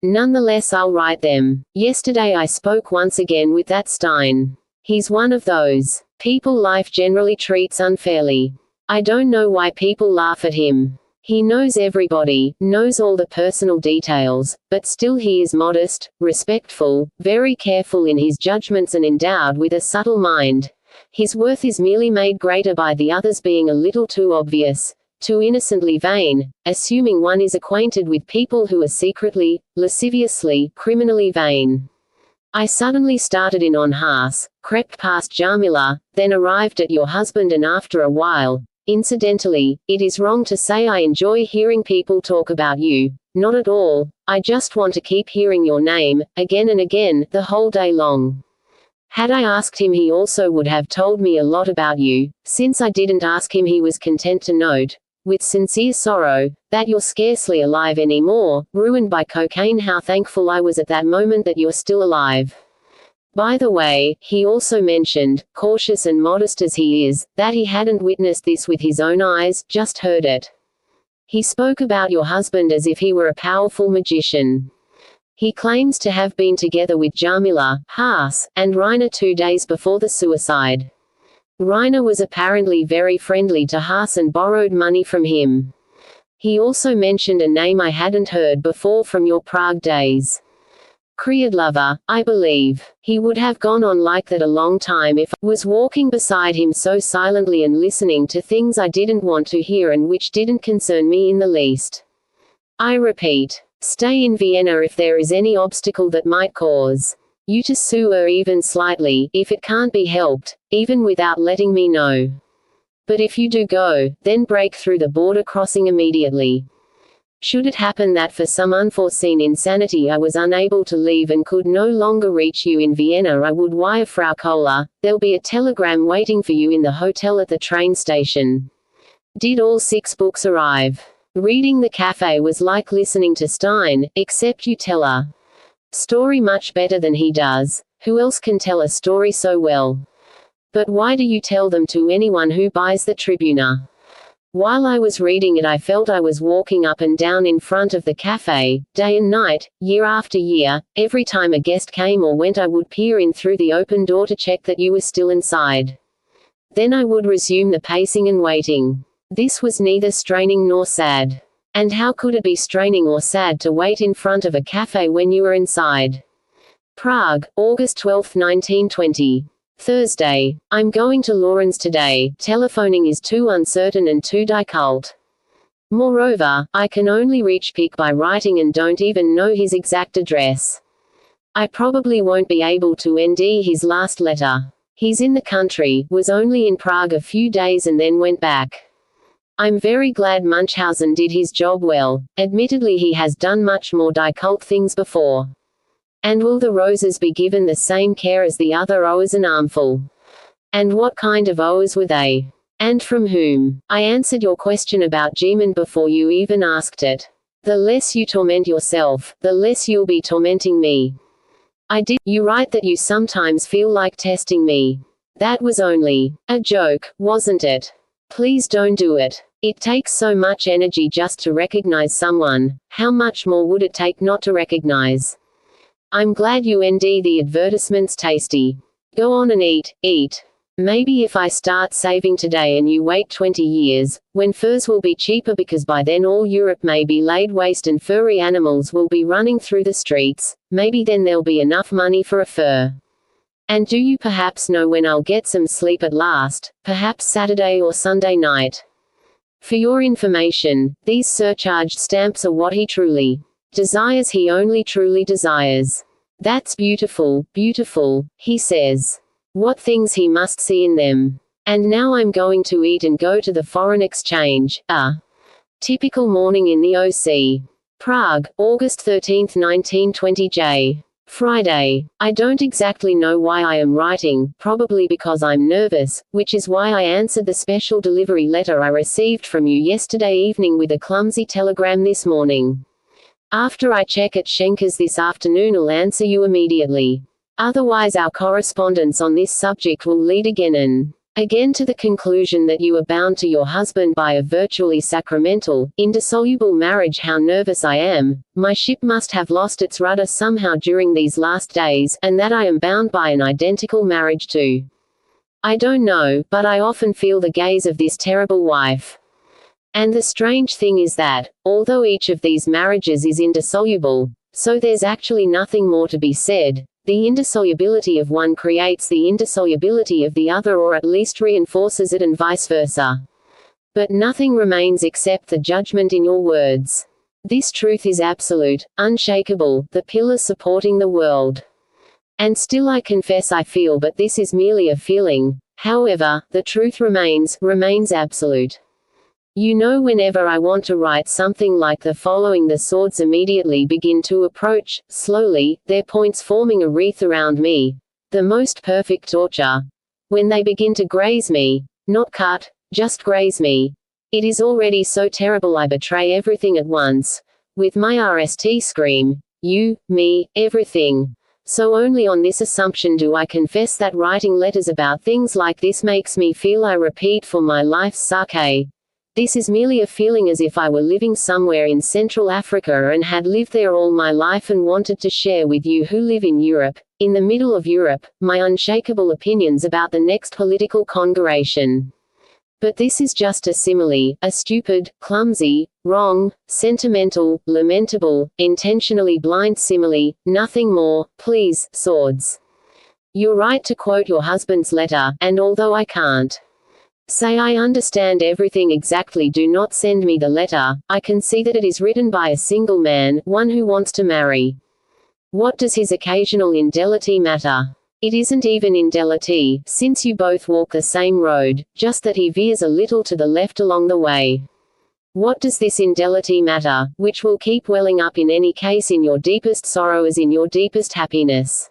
Nonetheless, I'll write them. Yesterday I spoke once again with that Stein. He's one of those people life generally treats unfairly. I don't know why people laugh at him. He knows everybody, knows all the personal details, but still he is modest, respectful, very careful in his judgments and endowed with a subtle mind. His worth is merely made greater by the others being a little too obvious. too innocently vain, assuming one is acquainted with people who are secretly, lasciviously, criminally vain. I suddenly started in on Haas, crept past Jamila, then arrived at your husband, and after a while, incidentally, it is wrong to say I enjoy hearing people talk about you. Not at all. I just want to keep hearing your name, again and again, the whole day long. Had I asked him, he also would have told me a lot about you. Since I didn't ask him, he was content to note, with sincere sorrow, that you're scarcely alive anymore, ruined by cocaine. How thankful I was at that moment that you're still alive. By the way, he also mentioned, cautious and modest as he is, that he hadn't witnessed this with his own eyes, just heard it. He spoke about your husband as if he were a powerful magician. He claims to have been together with Jamila, Haas, and Rainer 2 days before the suicide. Rainer was apparently very friendly to Haas and borrowed money from him. He also mentioned a name I hadn't heard before from your Prague days. Kryadlova, I believe. He would have gone on like that a long time if I was walking beside him so silently and listening to things I didn't want to hear and which didn't concern me in the least. I repeat, stay in Vienna if there is any obstacle that might cause you to sue her even slightly, if it can't be helped, even without letting me know. But if you do go, then break through the border crossing immediately. Should it happen that for some unforeseen insanity I was unable to leave and could no longer reach you in Vienna, I would wire Frau Kohler. There'll be a telegram waiting for you in the hotel at the train station. Did all 6 books arrive? Reading the cafe was like listening to Stein, except you tell a story much better than he does. Who else can tell a story so well? But why do you tell them to anyone who buys the Tribuna? While I was reading it, I felt I was walking up and down in front of the cafe, day and night, year after year. Every time a guest came or went, I would peer in through the open door to check that you were still inside. Then I would resume the pacing and waiting. This was neither straining nor sad. And how could it be straining or sad to wait in front of a cafe when you were inside? Prague, August 12, 1920. Thursday. I'm going to Lauren's today. Telephoning is too uncertain and too difficult. Moreover, I can only reach Pick by writing and don't even know his exact address. I probably won't be able to nd his last letter. He's in the country, was only in Prague a few days and then went back. I'm very glad Munchausen did his job well. Admittedly, he has done much more difficult things before. And will the roses be given the same care as the other owers, an armful? And what kind of owers were they? And from whom? I answered your question about Geman before you even asked it. The less you torment yourself, the less you'll be tormenting me. I did. You write that you sometimes feel like testing me. That was only a joke, wasn't it? Please don't do it. It takes so much energy just to recognize someone. How much more would it take not to recognize? I'm glad you nd the advertisement's tasty. Go on and eat, eat. Maybe if I start saving today and you wait 20 years, when furs will be cheaper because by then all Europe may be laid waste and furry animals will be running through the streets, maybe then there'll be enough money for a fur. And do you perhaps know when I'll get some sleep at last? Perhaps Saturday or Sunday night. For your information, these surcharged stamps are what he truly desires. He only truly desires. That's beautiful, beautiful, he says. What things he must see in them. And now I'm going to eat and go to the foreign exchange. A typical morning in the OC. Prague, August 13, 1920 J. Friday. I don't exactly know why I am writing, probably because I'm nervous, which is why I answered the special delivery letter I received from you yesterday evening with a clumsy telegram this morning. After I check at Schenker's this afternoon, I'll answer you immediately. Otherwise our correspondence on this subject will lead again and again to the conclusion that you are bound to your husband by a virtually sacramental, indissoluble marriage. How nervous I am. My ship must have lost its rudder somehow during these last days, and that I am bound by an identical marriage too. I don't know, but I often feel the gaze of this terrible wife. And the strange thing is that, although each of these marriages is indissoluble, so there's actually nothing more to be said, the indissolubility of one creates the indissolubility of the other, or at least reinforces it, and vice versa. But nothing remains except the judgment in your words. This truth is absolute, unshakable, the pillar supporting the world. And still I confess I feel, but this is merely a feeling. However, the truth remains absolute. You know, whenever I want to write something like the following, the swords immediately begin to approach, slowly, their points forming a wreath around me. The most perfect torture. When they begin to graze me, not cut, just graze me. It is already so terrible I betray everything at once. With my RST scream, you, me, everything. So only on this assumption do I confess that writing letters about things like this makes me feel I repeat for my life's sake. This is merely a feeling as if I were living somewhere in Central Africa and had lived there all my life and wanted to share with you who live in Europe, in the middle of Europe, my unshakable opinions about the next political congregation. But this is just a simile, a stupid, clumsy, wrong, sentimental, lamentable, intentionally blind simile, nothing more, please, swords. You're right to quote your husband's letter, and although I can't say I understand everything exactly, do not send me the letter. I can see that it is written by a single man, one who wants to marry. What does his occasional indelity matter? It isn't even indelity, since you both walk the same road, just that he veers a little to the left along the way. What does this indelity matter, which will keep welling up in any case in your deepest sorrow as in your deepest happiness?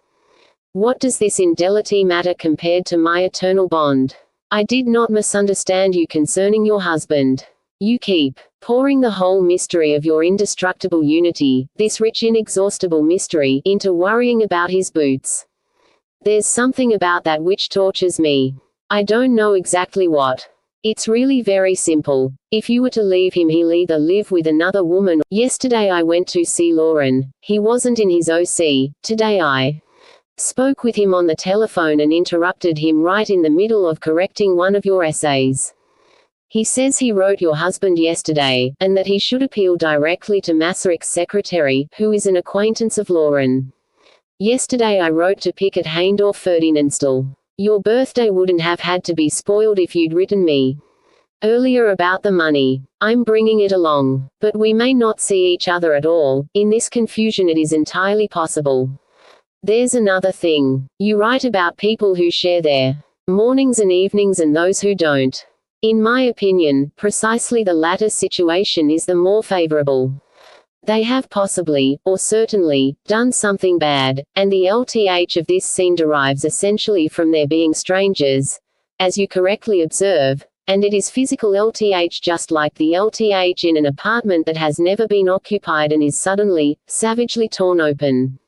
What does this indelity matter compared to my eternal bond? I did not misunderstand you concerning your husband. You keep pouring the whole mystery of your indestructible unity, this rich inexhaustible mystery, into worrying about his boots. There's something about that which tortures me. I don't know exactly what. It's really very simple. If you were to leave him, he'll either live with another woman. Yesterday I went to see Lauren. He wasn't in his OC. Today I spoke with him on the telephone and interrupted him right in the middle of correcting one of your essays. He says he wrote your husband yesterday, and that he should appeal directly to Masaryk's secretary, who is an acquaintance of Lauren. Yesterday I wrote to Pickett Haindorf Ferdinandstal. Your birthday wouldn't have had to be spoiled if you'd written me earlier about the money. I'm bringing it along. But we may not see each other at all. In this confusion it is entirely possible. There's another thing. You write about people who share their mornings and evenings and those who don't. In my opinion, precisely the latter situation is the more favorable. They have possibly, or certainly, done something bad, and the LTH of this scene derives essentially from their being strangers, as you correctly observe, and it is physical LTH, just like the LTH in an apartment that has never been occupied and is suddenly, savagely torn open.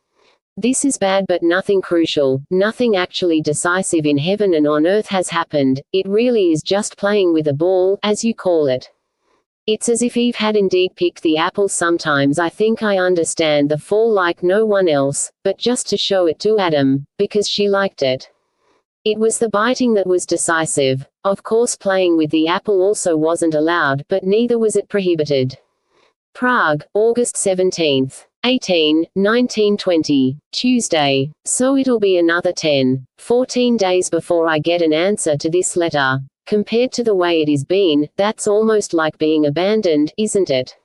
This is bad, but nothing crucial, nothing actually decisive in heaven and on earth has happened. It really is just playing with a ball, as you call it. It's as if Eve had indeed picked the apple. Sometimes I think I understand the fall like no one else, but just to show it to Adam, because she liked it. It was the biting that was decisive. Of course playing with the apple also wasn't allowed, but neither was it prohibited. Prague, August 17, 1920. Tuesday. So it'll be another 14 days before I get an answer to this letter. Compared to the way it has been, that's almost like being abandoned, isn't it?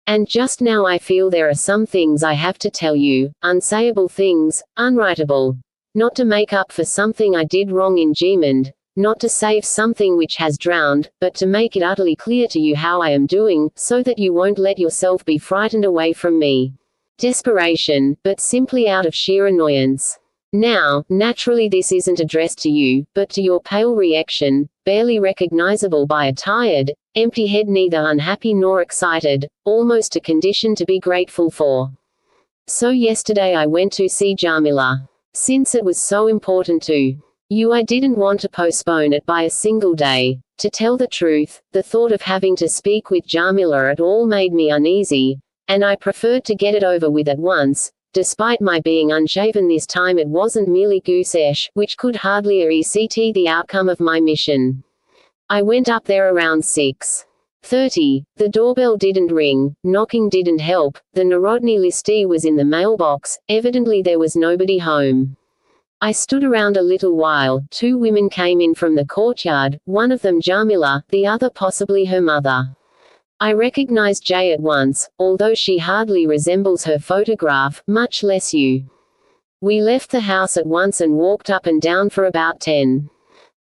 And just now I feel there are some things I have to tell you, unsayable things, unwritable. Not to make up for something I did wrong in Gemund, not to save something which has drowned, but to make it utterly clear to you how I am doing, so that you won't let yourself be frightened away from me. Desperation, but simply out of sheer annoyance. Now, naturally this isn't addressed to you, but to your pale reaction, barely recognizable by a tired, empty head, neither unhappy nor excited, almost a condition to be grateful for. So yesterday I went to see Jamila. Since it was so important to you, I didn't want to postpone it by a single day. To tell the truth, the thought of having to speak with Jamila at all made me uneasy, and I preferred to get it over with at once. Despite my being unshaven this time, it wasn't merely goose-ish, which could hardly rect the outcome of my mission. I went up there around 6:30. The doorbell didn't ring, knocking didn't help, the Narodny listee was in the mailbox, evidently there was nobody home. I stood around a little while. 2 women came in from the courtyard, one of them Jamila, the other possibly her mother. I recognized Jay at once, although she hardly resembles her photograph, much less you. We left the house at once and walked up and down for about 10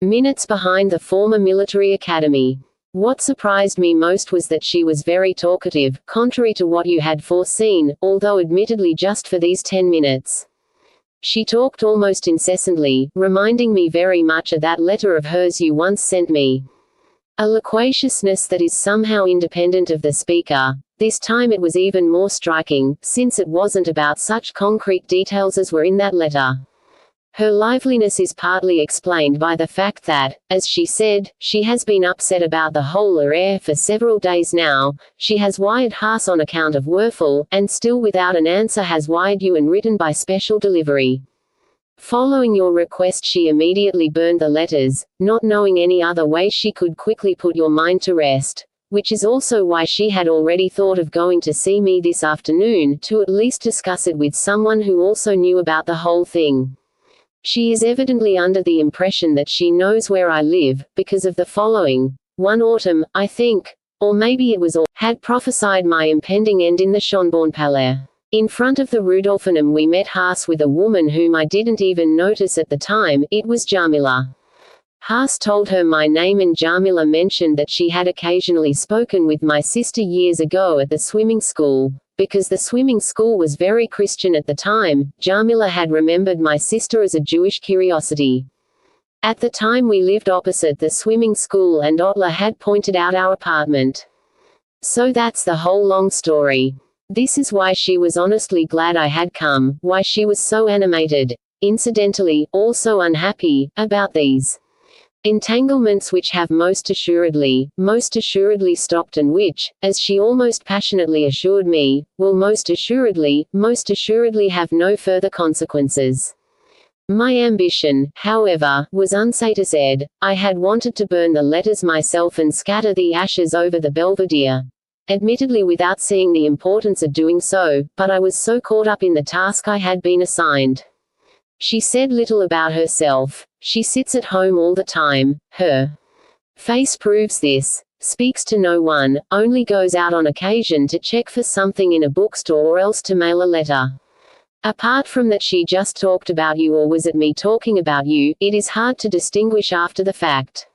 minutes behind the former military academy. What surprised me most was that she was very talkative, contrary to what you had foreseen, although admittedly just for these 10 minutes. She talked almost incessantly, reminding me very much of that letter of hers you once sent me. A loquaciousness that is somehow independent of the speaker. This time it was even more striking, since it wasn't about such concrete details as were in that letter. Her liveliness is partly explained by the fact that, as she said, she has been upset about the whole affair for several days now. She has wired Haas on account of Werfel, and still without an answer has wired you and written by special delivery. Following your request, she immediately burned the letters, not knowing any other way she could quickly put your mind to rest. Which is also why she had already thought of going to see me this afternoon, to at least discuss it with someone who also knew about the whole thing. She is evidently under the impression that she knows where I live, because of the following. One autumn, I think, or maybe it was all, had prophesied my impending end in the Schönbornpalais. In front of the Rudolfinum we met Haas with a woman whom I didn't even notice at the time. It was Jamila. Haas told her my name and Jamila mentioned that she had occasionally spoken with my sister years ago at the swimming school. Because the swimming school was very Christian at the time, Jamila had remembered my sister as a Jewish curiosity. At the time we lived opposite the swimming school and Otla had pointed out our apartment. So that's the whole long story. This is why she was honestly glad I had come, why she was so animated, incidentally, also unhappy, about these entanglements which have most assuredly stopped and which, as she almost passionately assured me, will most assuredly have no further consequences. My ambition, however, was unsatisfied. I had wanted to burn the letters myself and scatter the ashes over the Belvedere. Admittedly without seeing the importance of doing so, but I was so caught up in the task I had been assigned. She said little about herself. She sits at home all the time. Her face proves this. Speaks to no one, only goes out on occasion to check for something in a bookstore or else to mail a letter. Apart from that, she just talked about you, or was it me talking about you? It is hard to distinguish after the fact.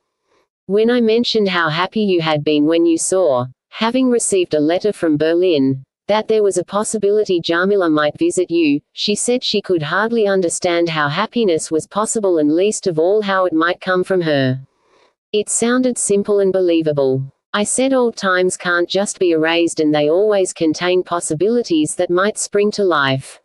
When I mentioned how happy you had been when you saw, having received a letter from Berlin, that there was a possibility Jamila might visit you, she said she could hardly understand how happiness was possible and least of all how it might come from her. It sounded simple and believable. I said old times can't just be erased and they always contain possibilities that might spring to life.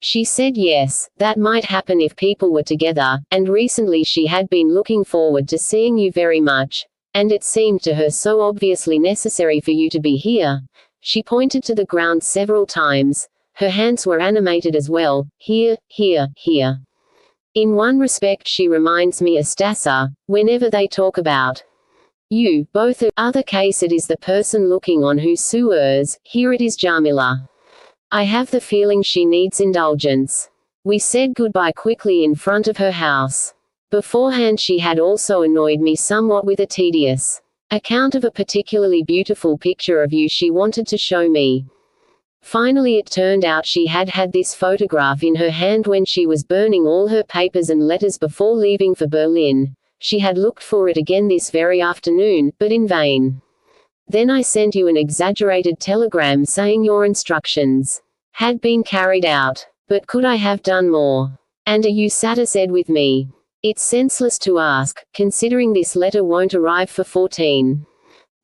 She said yes, that might happen if people were together, and recently she had been looking forward to seeing you very much, and it seemed to her so obviously necessary for you to be here. She pointed to the ground several times. Her hands were animated as well. Here, here, here. In one respect she reminds me of Stassa, whenever they talk about you, both. Other case it is the person looking on who suers, here it is Jamila. I have the feeling she needs indulgence. We said goodbye quickly in front of her house. Beforehand she had also annoyed me somewhat with a tedious account of a particularly beautiful picture of you she wanted to show me. Finally it turned out she had had this photograph in her hand when she was burning all her papers and letters before leaving for Berlin. She had looked for it again this very afternoon, but in vain. Then I sent you an exaggerated telegram saying your instructions had been carried out. But could I have done more? And are you satisfied with me? It's senseless to ask, considering this letter won't arrive for 14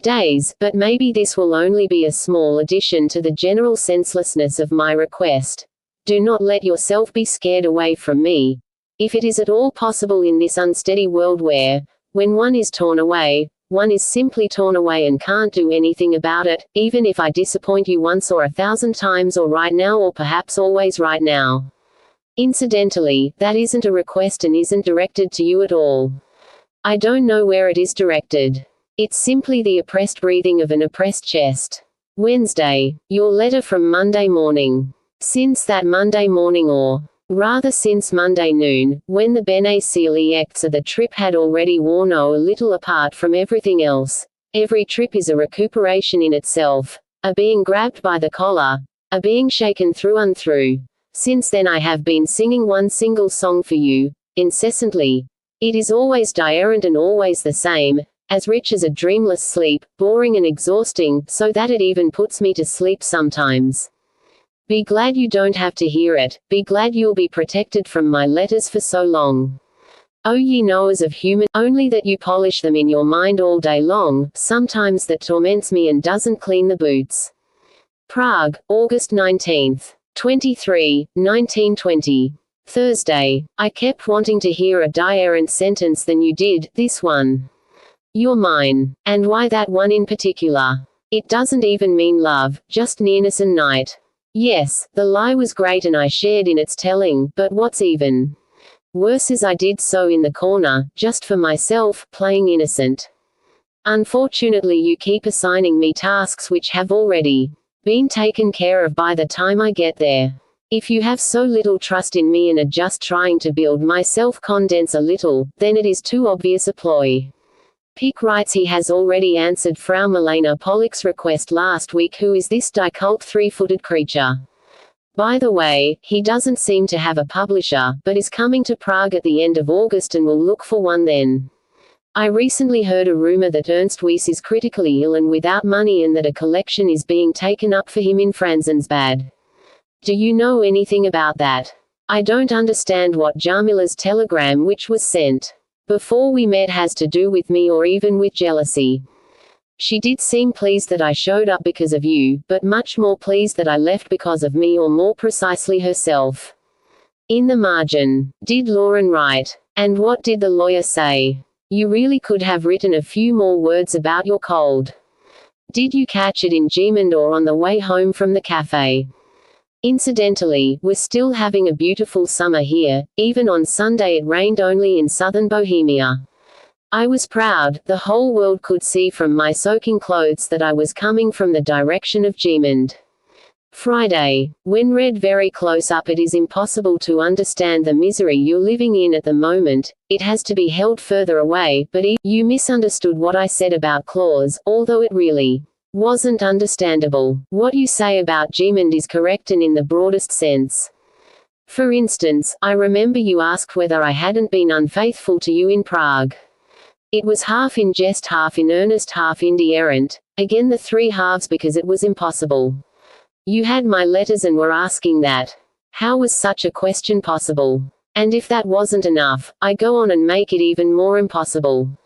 days, but maybe this will only be a small addition to the general senselessness of my request. Do not let yourself be scared away from me. If it is at all possible in this unsteady world where, when one is torn away, one is simply torn away and can't do anything about it, even if I disappoint you once or 1,000 times or right now or perhaps always right now. Incidentally, that isn't a request and isn't directed to you at all. I don't know where it is directed. It's simply the oppressed breathing of an oppressed chest. Wednesday. Your letter from Monday morning. Since that Monday morning or Rather since Monday noon, when the Bene Celiacs of the trip had already worn a little apart from everything else. Every trip is a recuperation in itself. A being grabbed by the collar. A being shaken through and through. Since then I have been singing one single song for you, incessantly. It is always diarrhent and always the same, as rich as a dreamless sleep, boring and exhausting, so that it even puts me to sleep sometimes. Be glad you don't have to hear it, be glad you'll be protected from my letters for so long. O ye knowers of human, only that you polish them in your mind all day long, sometimes that torments me and doesn't clean the boots. Prague, August 19th. 23, 1920. Thursday. I kept wanting to hear a diarrhent sentence than you did, this one. You're mine. And why that one in particular? It doesn't even mean love, just nearness and night. Yes, the lie was great and I shared in its telling, but what's even worse is I did so in the corner, just for myself, playing innocent. Unfortunately you keep assigning me tasks which have already been taken care of by the time I get there. If you have so little trust in me and are just trying to build my self-confidence a little, then it is too obvious a ploy. Pick writes he has already answered Frau Milena Pollock's request last week. Who is this occult three-footed creature? By the way, he doesn't seem to have a publisher, but is coming to Prague at the end of August and will look for one then. I recently heard a rumor that Ernst Weiss is critically ill and without money and that a collection is being taken up for him in Franzensbad. Do you know anything about that? I don't understand what Jamila's telegram which was sent before we met has to do with me or even with jealousy. She did seem pleased that I showed up because of you, but much more pleased that I left because of me, or more precisely herself. In the margin. Did Lauren write? And what did the lawyer say? You really could have written a few more words about your cold. Did you catch it in Gemund or on the way home from the cafe? Incidentally, we're still having a beautiful summer here. Even on Sunday it rained only in southern Bohemia. I was proud. The whole world could see from my soaking clothes that I was coming from the direction of Gemund. Friday. When read very close up it is impossible to understand the misery you're living in at the moment. It has to be held further away, but you misunderstood what I said about claws, although it really wasn't understandable. What you say about Gemund is correct and in the broadest sense. For instance, I remember you asked whether I hadn't been unfaithful to you in Prague. It was half in jest, half in earnest, half indifferent. Again the three halves, because it was impossible. You had my letters and were asking that. How was such a question possible? And if that wasn't enough, I go on and make it even more impossible.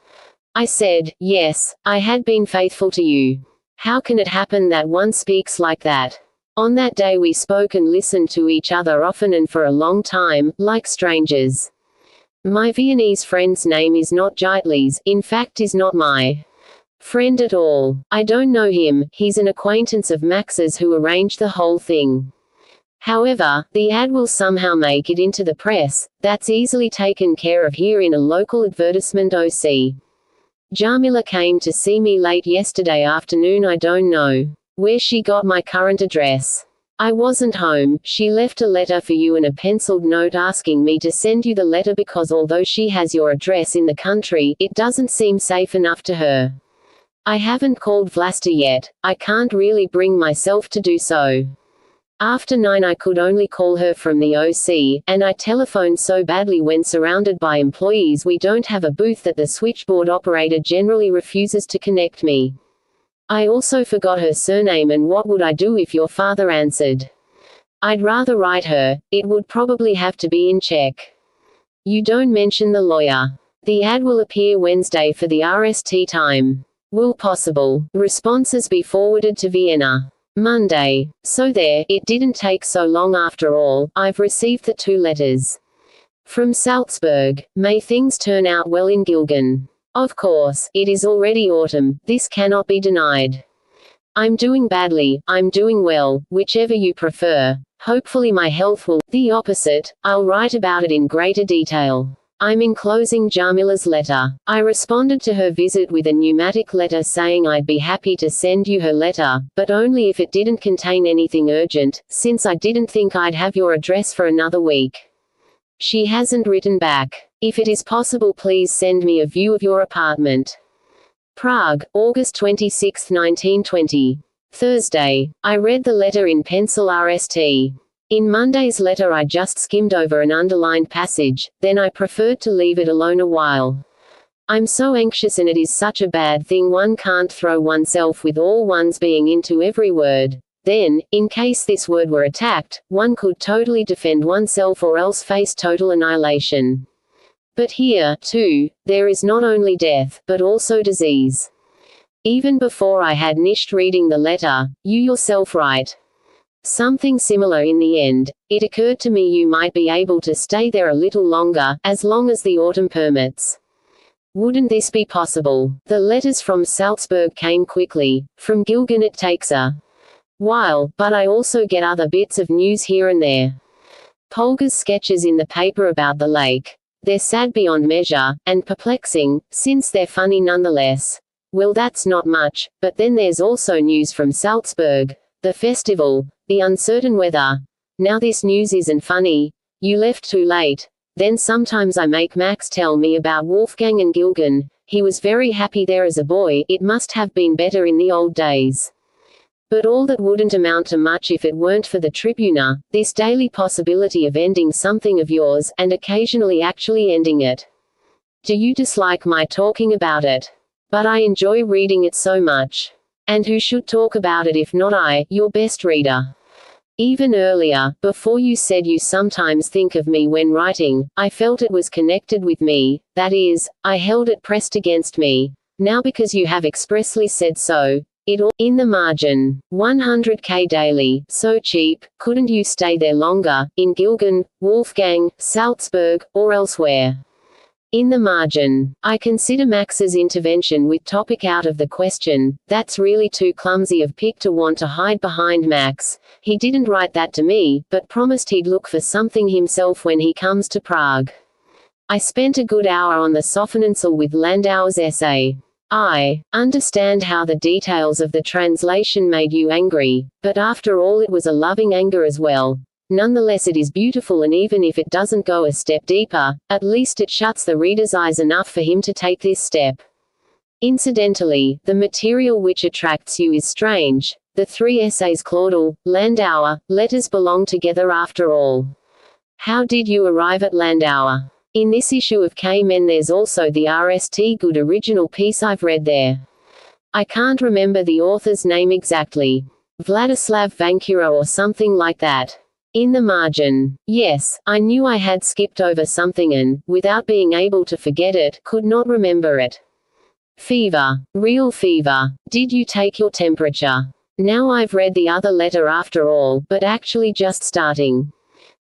I said, yes, I had been faithful to you. How can it happen that one speaks like that? On that day we spoke and listened to each other often and for a long time, like strangers. My Viennese friend's name is not Gitles, in fact is not my friend at all. I don't know him, he's an acquaintance of Max's who arranged the whole thing. However, the ad will somehow make it into the press. That's easily taken care of here in a local advertisement. OC. Jamila came to see me late yesterday afternoon. I don't know where she got my current address. I wasn't home. She left a letter for you and a penciled note asking me to send you the letter because although she has your address in the country, it doesn't seem safe enough to her. I haven't called Vlasta yet. I can't really bring myself to do so. After 9 I could only call her from the OC, and I telephoned so badly when surrounded by employees we don't have a booth that the switchboard operator generally refuses to connect me. I also forgot her surname, and what would I do if your father answered? I'd rather write her. It would probably have to be in Czech. You don't mention the lawyer. The ad will appear Wednesday for the RST time. Will possible responses be forwarded to Vienna? Monday. So there, it didn't take so long after all. I've received the 2 letters. From Salzburg. May things turn out well in Gilgen. Of course, it is already autumn, this cannot be denied. I'm doing badly, I'm doing well, whichever you prefer. Hopefully my health will, the opposite. I'll write about it in greater detail. I'm enclosing Jamila's letter. I responded to her visit with a pneumatic letter saying I'd be happy to send you her letter, but only if it didn't contain anything urgent, since I didn't think I'd have your address for another week. She hasn't written back. If it is possible, please send me a view of your apartment. Prague, August 26, 1920. Thursday. I read the letter in pencil RST. In Monday's letter I just skimmed over an underlined passage, then I preferred to leave it alone a while. I'm so anxious, and it is such a bad thing one can't throw oneself with all one's being into every word. Then, in case this word were attacked, one could totally defend oneself or else face total annihilation. But here, too, there is not only death, but also disease. Even before I had finished reading the letter, you yourself write something similar in the end. It occurred to me you might be able to stay there a little longer, as long as the autumn permits. Wouldn't this be possible? The letters from Salzburg came quickly. From Gilgin it takes a while, but I also get other bits of news here and there. Polga's sketches in the paper about the lake. They're sad beyond measure, and perplexing, since they're funny nonetheless. Well, that's not much, but then there's also news from Salzburg, the festival, the uncertain weather. Now this news isn't funny. You left too late. Then sometimes I make Max tell me about Wolfgang and Gilgin. He was very happy there as a boy. It must have been better in the old days. But all that wouldn't amount to much if it weren't for the Tribuna, this daily possibility of ending something of yours, and occasionally actually ending it. Do you dislike my talking about it? But I enjoy reading it so much. And who should talk about it if not I, your best reader? Even earlier, before you said you sometimes think of me when writing, I felt it was connected with me, that is, I held it pressed against me. Now because you have expressly said so, it all in the margin. 100k daily, so cheap, couldn't you stay there longer, in Gilgin, Wolfgang, Salzburg, or elsewhere? In the margin. I consider Max's intervention with topic out of the question. That's really too clumsy of Pick to want to hide behind Max. He didn't write that to me, but promised he'd look for something himself when he comes to Prague. I spent a good hour on the Sophoninsul with Landauer's essay. I understand how the details of the translation made you angry, but after all it was a loving anger as well. Nonetheless it is beautiful, and even if it doesn't go a step deeper, at least it shuts the reader's eyes enough for him to take this step. Incidentally, the material which attracts you is strange. The three essays Claudel, Landauer, letters belong together after all. How did you arrive at Landauer? In this issue of K-Men there's also the RST good original piece I've read there. I can't remember the author's name exactly. Vladislav Vankura or something like that. In the margin. Yes, I knew I had skipped over something and, without being able to forget it, could not remember it. Fever. Real fever. Did you take your temperature? Now I've read the other letter after all, but actually just starting.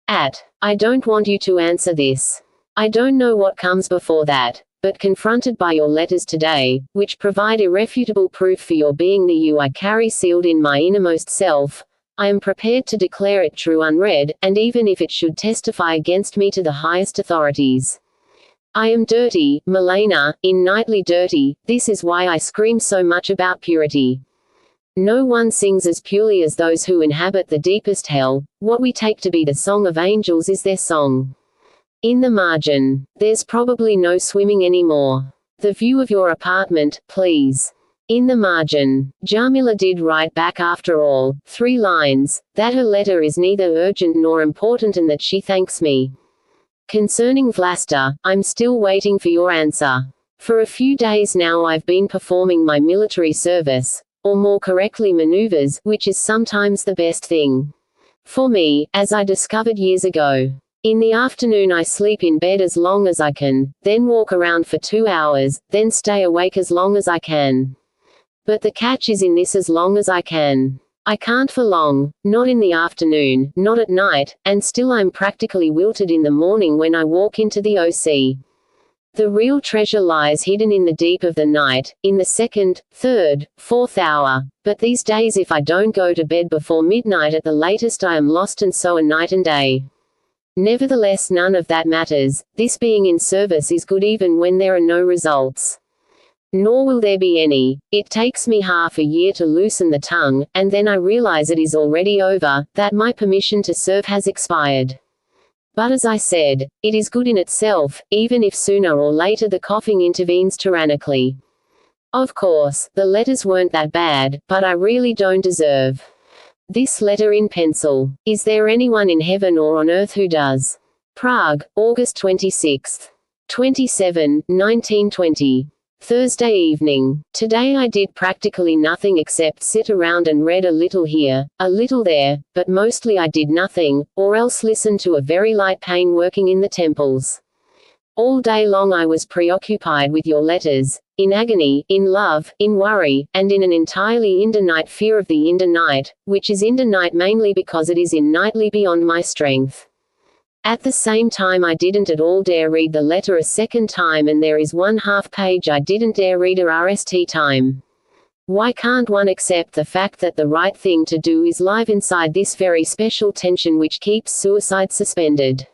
I don't want you to answer this. I don't know what comes before that, but confronted by your letters today, which provide irrefutable proof for your being the you I carry sealed in my innermost self, I am prepared to declare it true unread, and even if it should testify against me to the highest authorities. I am dirty, Milena, in nightly dirty. This is why I scream so much about purity. No one sings as purely as those who inhabit the deepest hell. What we take to be the song of angels is their song. In the margin. There's probably no swimming anymore. The view of your apartment, please. In the margin. Jarmila did write back after all, 3 lines, that her letter is neither urgent nor important and that she thanks me. Concerning Vlasta, I'm still waiting for your answer. For a few days now I've been performing my military service, or more correctly maneuvers, which is sometimes the best thing for me, as I discovered years ago. In the afternoon I sleep in bed as long as I can, then walk around for 2 hours, then stay awake as long as I can. But the catch is in this as long as I can. I can't for long, not in the afternoon, not at night, and still I'm practically wilted in the morning when I walk into the OC. The real treasure lies hidden in the deep of the night, in the 2nd, 3rd, 4th hour, but these days if I don't go to bed before midnight at the latest I am lost, and so are night and day. Nevertheless none of that matters. This being in service is good even when there are no results. Nor will there be any. It takes me half a year to loosen the tongue, and then I realize it is already over, that my permission to serve has expired. But as I said, it is good in itself, even if sooner or later the coughing intervenes tyrannically. Of course, the letters weren't that bad, but I really don't deserve this letter in pencil. Is there anyone in heaven or on earth who does? Prague, August 26. 27, 1920. Thursday evening. Today I did practically nothing except sit around and read a little here, a little there, but mostly I did nothing, or else listen to a very light pain working in the temples. All day long I was preoccupied with your letters, in agony, in love, in worry, and in an entirely inner-night fear of the inner night, which is inner night mainly because it is in nightly beyond my strength. At the same time I didn't at all dare read the letter a second time, and there is one half page I didn't dare read a rest time. Why can't one accept the fact that the right thing to do is live inside this very special tension which keeps suicide suspended?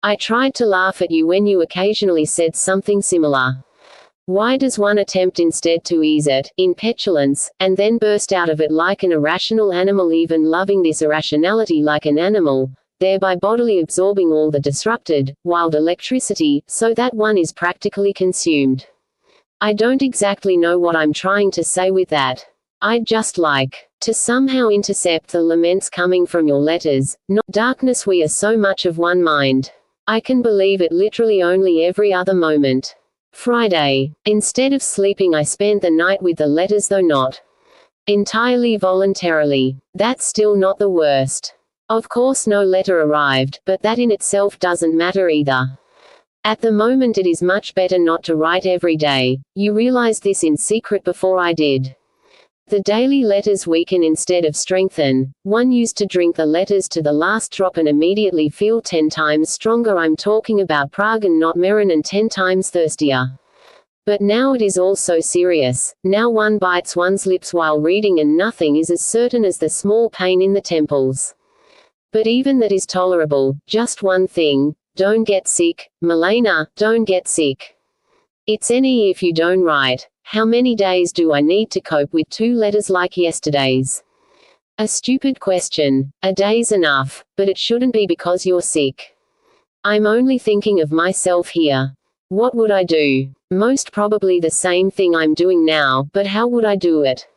I tried to laugh at you when you occasionally said something similar. Why does one attempt instead to ease it, in petulance, and then burst out of it like an irrational animal, even loving this irrationality like an animal, thereby bodily absorbing all the disrupted, wild electricity, so that one is practically consumed? I don't exactly know what I'm trying to say with that. I'd just like to somehow intercept the laments coming from your letters. Not darkness, we are so much of one mind. I can believe it literally only every other moment. Friday. Instead of sleeping I spent the night with the letters, though not entirely voluntarily. That's still not the worst. Of course no letter arrived, but that in itself doesn't matter either. At the moment it is much better not to write every day. You realized this in secret before I did. The daily letters weaken instead of strengthen. One used to drink the letters to the last drop and immediately feel 10 times stronger. I'm talking about Prague and not Meran, and 10 times thirstier. But now it is all so serious. Now one bites one's lips while reading and nothing is as certain as the small pain in the temples. But even that is tolerable. Just one thing. Don't get sick, Milena, don't get sick. It's any if you don't write. How many days do I need to cope with 2 letters like yesterday's? A stupid question. A day's enough, but it shouldn't be because you're sick. I'm only thinking of myself here. What would I do? Most probably the same thing I'm doing now, but how would I do it?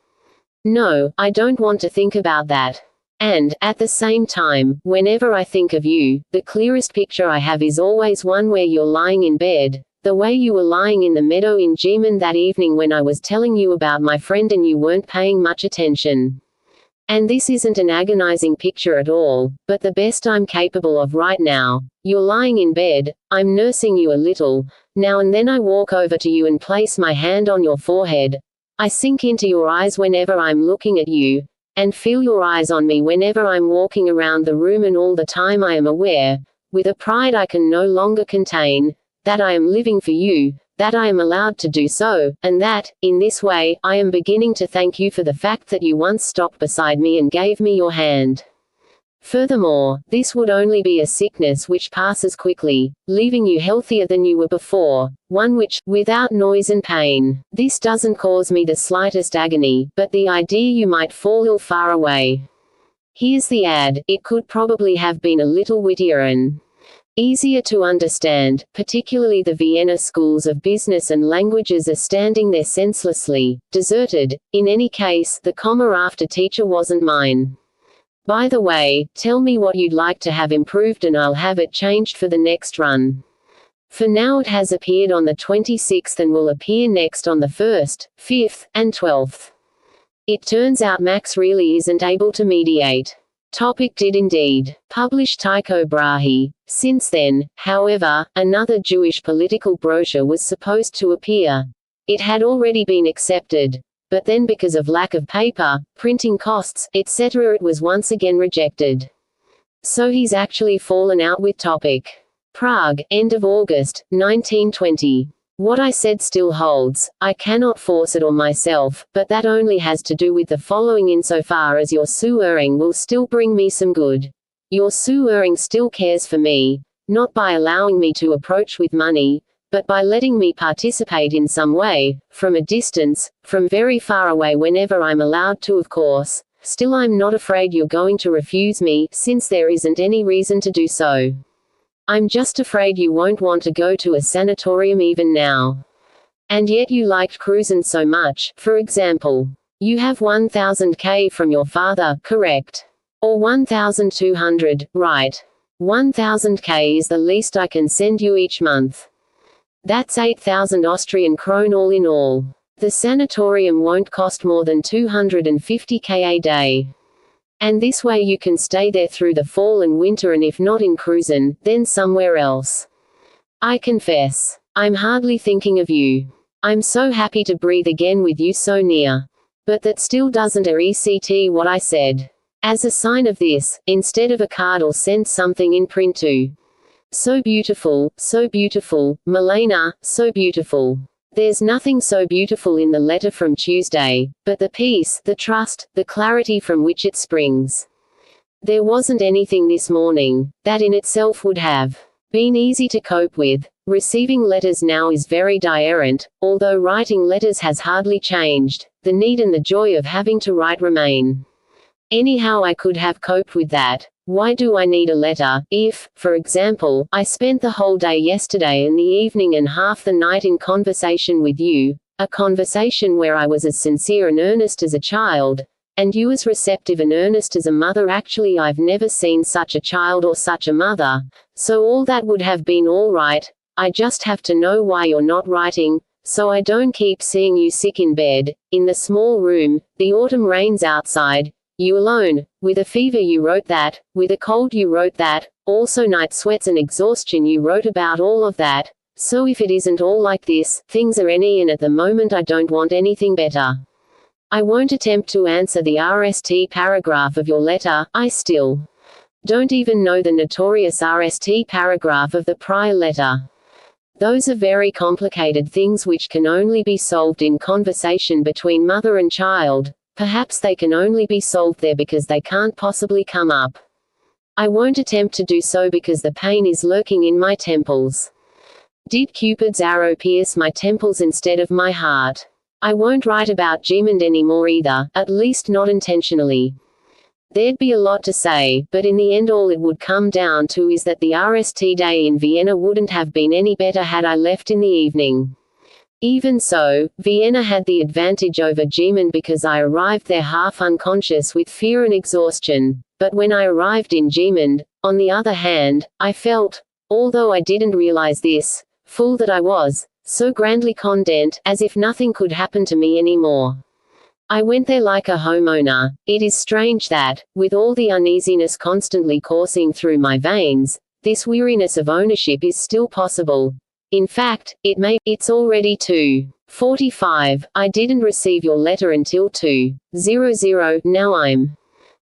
No, I don't want to think about that. And, at the same time, whenever I think of you, the clearest picture I have is always one where you're lying in bed, the way you were lying in the meadow in Geman that evening when I was telling you about my friend and you weren't paying much attention. And this isn't an agonizing picture at all, but the best I'm capable of right now. You're lying in bed, I'm nursing you a little, now and then I walk over to you and place my hand on your forehead. I sink into your eyes whenever I'm looking at you, and feel your eyes on me whenever I'm walking around the room, and all the time I am aware, with a pride I can no longer contain, that I am living for you, that I am allowed to do so, and that, in this way, I am beginning to thank you for the fact that you once stopped beside me and gave me your hand. Furthermore, this would only be a sickness which passes quickly, leaving you healthier than you were before, one which, without noise and pain. This doesn't cause me the slightest agony, but the idea you might fall ill far away. Here's the ad. It could probably have been a little wittier and easier to understand, particularly the Vienna schools of business and languages are standing there senselessly, deserted. In any case, the comma after teacher wasn't mine. By the way, tell me what you'd like to have improved and I'll have it changed for the next run. For now it has appeared on the 26th and will appear next on the 1st, 5th, and 12th. It turns out Max really isn't able to mediate. Topic did indeed publish Tycho Brahe. Since then, however, another Jewish political brochure was supposed to appear. It had already been accepted. But then because of lack of paper, printing costs, etc. it was once again rejected. So he's actually fallen out with topic. Prague, end of August, 1920. What I said still holds. I cannot force it on myself, but that only has to do with the following insofar as your Suering will still bring me some good. Your Suering still cares for me, not by allowing me to approach with money, but by letting me participate in some way, from a distance, from very far away whenever I'm allowed to, of course. Still I'm not afraid you're going to refuse me, since there isn't any reason to do so. I'm just afraid you won't want to go to a sanatorium even now. And yet you liked cruisin' so much, for example. You have 1000K from your father, correct? Or 1200, right? 1000K is the least I can send you each month. That's 8,000 Austrian krone all in all. The sanatorium won't cost more than 250K a day. And this way you can stay there through the fall and winter, and if not in cruisin', then somewhere else. I confess, I'm hardly thinking of you. I'm so happy to breathe again with you so near. But that still doesn't rect what I said. As a sign of this, instead of a card, I'll send something in print too. So beautiful, Milena, so beautiful. There's nothing so beautiful in the letter from Tuesday, but the peace, the trust, the clarity from which it springs. There wasn't anything this morning that in itself would have been easy to cope with. Receiving letters now is very different, although writing letters has hardly changed. The need and the joy of having to write remain. Anyhow, I could have coped with that. Why do I need a letter, if, for example, I spent the whole day yesterday and the evening and half the night in conversation with you, a conversation where I was as sincere and earnest as a child, and you as receptive and earnest as a mother? Actually, I've never seen such a child or such a mother, so all that would have been all right. I just have to know why you're not writing, so I don't keep seeing you sick in bed, in the small room, the autumn rains outside, you alone, with a fever you wrote that, with a cold you wrote that, also night sweats and exhaustion you wrote about all of that. So if it isn't all like this, things are and at the moment I don't want anything better. I won't attempt to answer the RST paragraph of your letter. I still don't even know the notorious RST paragraph of the prior letter. Those are very complicated things which can only be solved in conversation between mother and child. Perhaps they can only be solved there because they can't possibly come up. I won't attempt to do so because the pain is lurking in my temples. Did Cupid's arrow pierce my temples instead of my heart? I won't write about Gmund anymore either, at least not intentionally. There'd be a lot to say, but in the end all it would come down to is that the RST day in Vienna wouldn't have been any better had I left in the evening. Even so, Vienna had the advantage over Gmund because I arrived there half unconscious with fear and exhaustion, but when I arrived in Gmund, on the other hand, I felt, although I didn't realize this, fool that I was, so grandly content, as if nothing could happen to me anymore. I went there like a homeowner. It is strange that, with all the uneasiness constantly coursing through my veins, this weariness of ownership is still possible. In fact, it's already 2:45. I didn't receive your letter until 2:00. Now I'm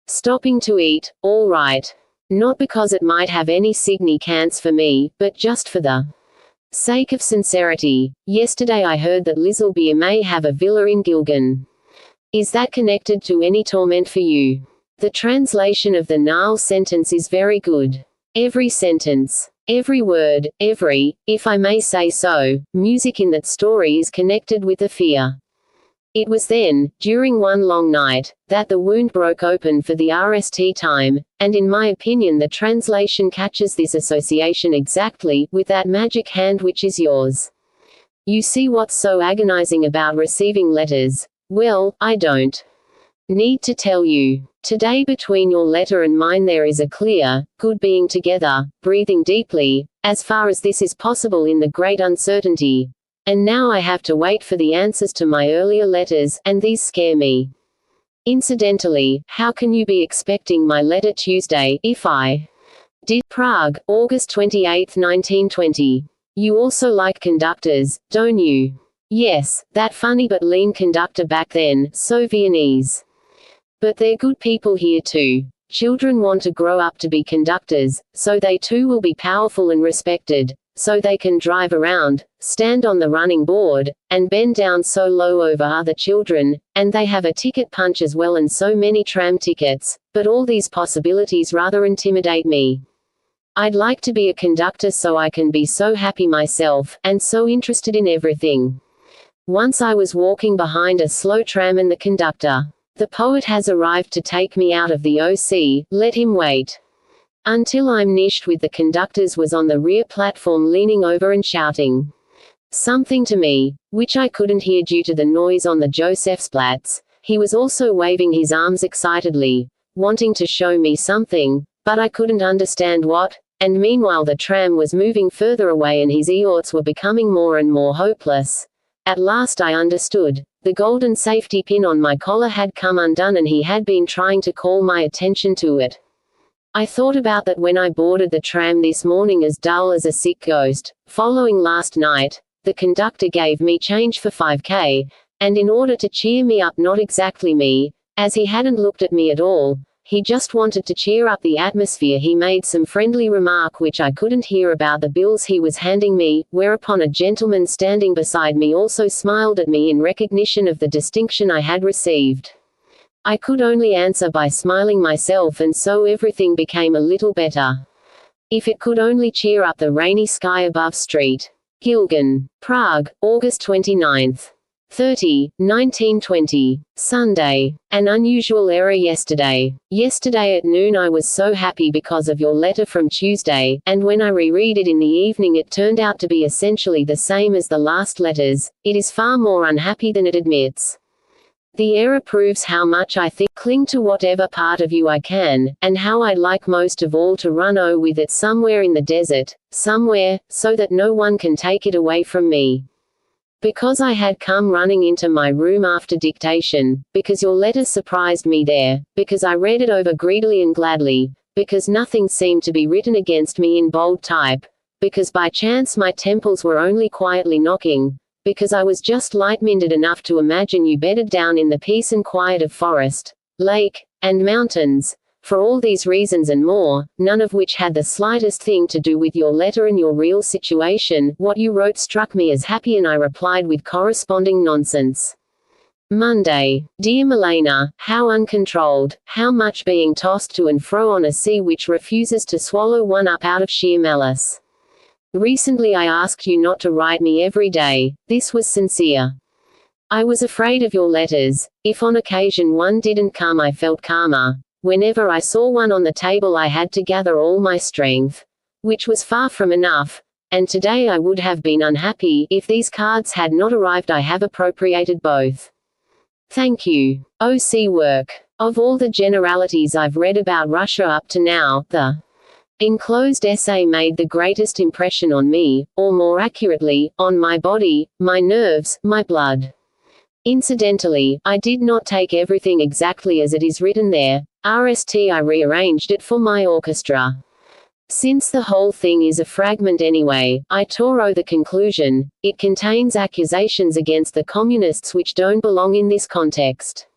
stopping to eat, all right. Not because it might have any significance for me, but just for the sake of sincerity. Yesterday I heard that Lizzlebeer may have a villa in Gilgan. Is that connected to any torment for you? The translation of the Nile sentence is very good. Every sentence, every word, every, if I may say so, music in that story is connected with the fear. It was then, during one long night, that the wound broke open for the RST time, and in my opinion the translation catches this association exactly, with that magic hand which is yours. You see what's so agonizing about receiving letters? Well, I don't need to tell you. Today between your letter and mine there is a clear, good being together, breathing deeply, as far as this is possible in the great uncertainty. And now I have to wait for the answers to my earlier letters, and these scare me. Incidentally, how can you be expecting my letter Tuesday, if I did? Prague, August 28, 1920. You also like conductors, don't you? Yes, that funny but lean conductor back then, so Viennese. But they're good people here too. Children want to grow up to be conductors, so they too will be powerful and respected, so they can drive around, stand on the running board, and bend down so low over other children, and they have a ticket punch as well and so many tram tickets, but all these possibilities rather intimidate me. I'd like to be a conductor so I can be so happy myself, and so interested in everything. Once I was walking behind a slow tram and the conductor, "The poet has arrived to take me out of the OC, let him wait." Until I'm nished with the conductors was on the rear platform leaning over and shouting something to me, which I couldn't hear due to the noise on the Josephsplatz. He was also waving his arms excitedly, wanting to show me something, but I couldn't understand what, and meanwhile the tram was moving further away and his ears were becoming more and more hopeless. At last I understood. The golden safety pin on my collar had come undone and he had been trying to call my attention to it. I thought about that when I boarded the tram this morning, as dull as a sick ghost. Following last night, the conductor gave me change for 5k, and in order to cheer me up, not exactly me, as he hadn't looked at me at all, he just wanted to cheer up the atmosphere, he made some friendly remark which I couldn't hear about the bills he was handing me, whereupon a gentleman standing beside me also smiled at me in recognition of the distinction I had received. I could only answer by smiling myself, and so everything became a little better. If it could only cheer up the rainy sky above. Street. Gilgan. Prague, August 29th. 1920. Sunday. An unusual error yesterday. Yesterday at noon I was so happy because of your letter from Tuesday, and when I reread it in the evening it turned out to be essentially the same as the last letters. It is far more unhappy than it admits. The error proves how much I cling to whatever part of you I can, and how I'd like most of all to run with it somewhere in the desert, somewhere, so that no one can take it away from me. Because I had come running into my room after dictation, because your letter surprised me there, because I read it over greedily and gladly, because nothing seemed to be written against me in bold type, because by chance my temples were only quietly knocking, because I was just light-minded enough to imagine you bedded down in the peace and quiet of forest, lake, and mountains. For all these reasons and more, none of which had the slightest thing to do with your letter and your real situation, what you wrote struck me as happy and I replied with corresponding nonsense. Monday. Dear Milena, how uncontrolled, how much being tossed to and fro on a sea which refuses to swallow one up out of sheer malice. Recently I asked you not to write me every day. This was sincere. I was afraid of your letters. If on occasion one didn't come I felt calmer. Whenever I saw one on the table I had to gather all my strength. Which was far from enough. And today I would have been unhappy if these cards had not arrived. I have appropriated both. Thank you. OC work. Of all the generalities I've read about Russia up to now, the enclosed essay made the greatest impression on me, or more accurately, on my body, my nerves, my blood. Incidentally, I did not take everything exactly as it is written there. I rearranged it for my orchestra. Since the whole thing is a fragment anyway, I tore the conclusion. It contains accusations against the communists which don't belong in this context.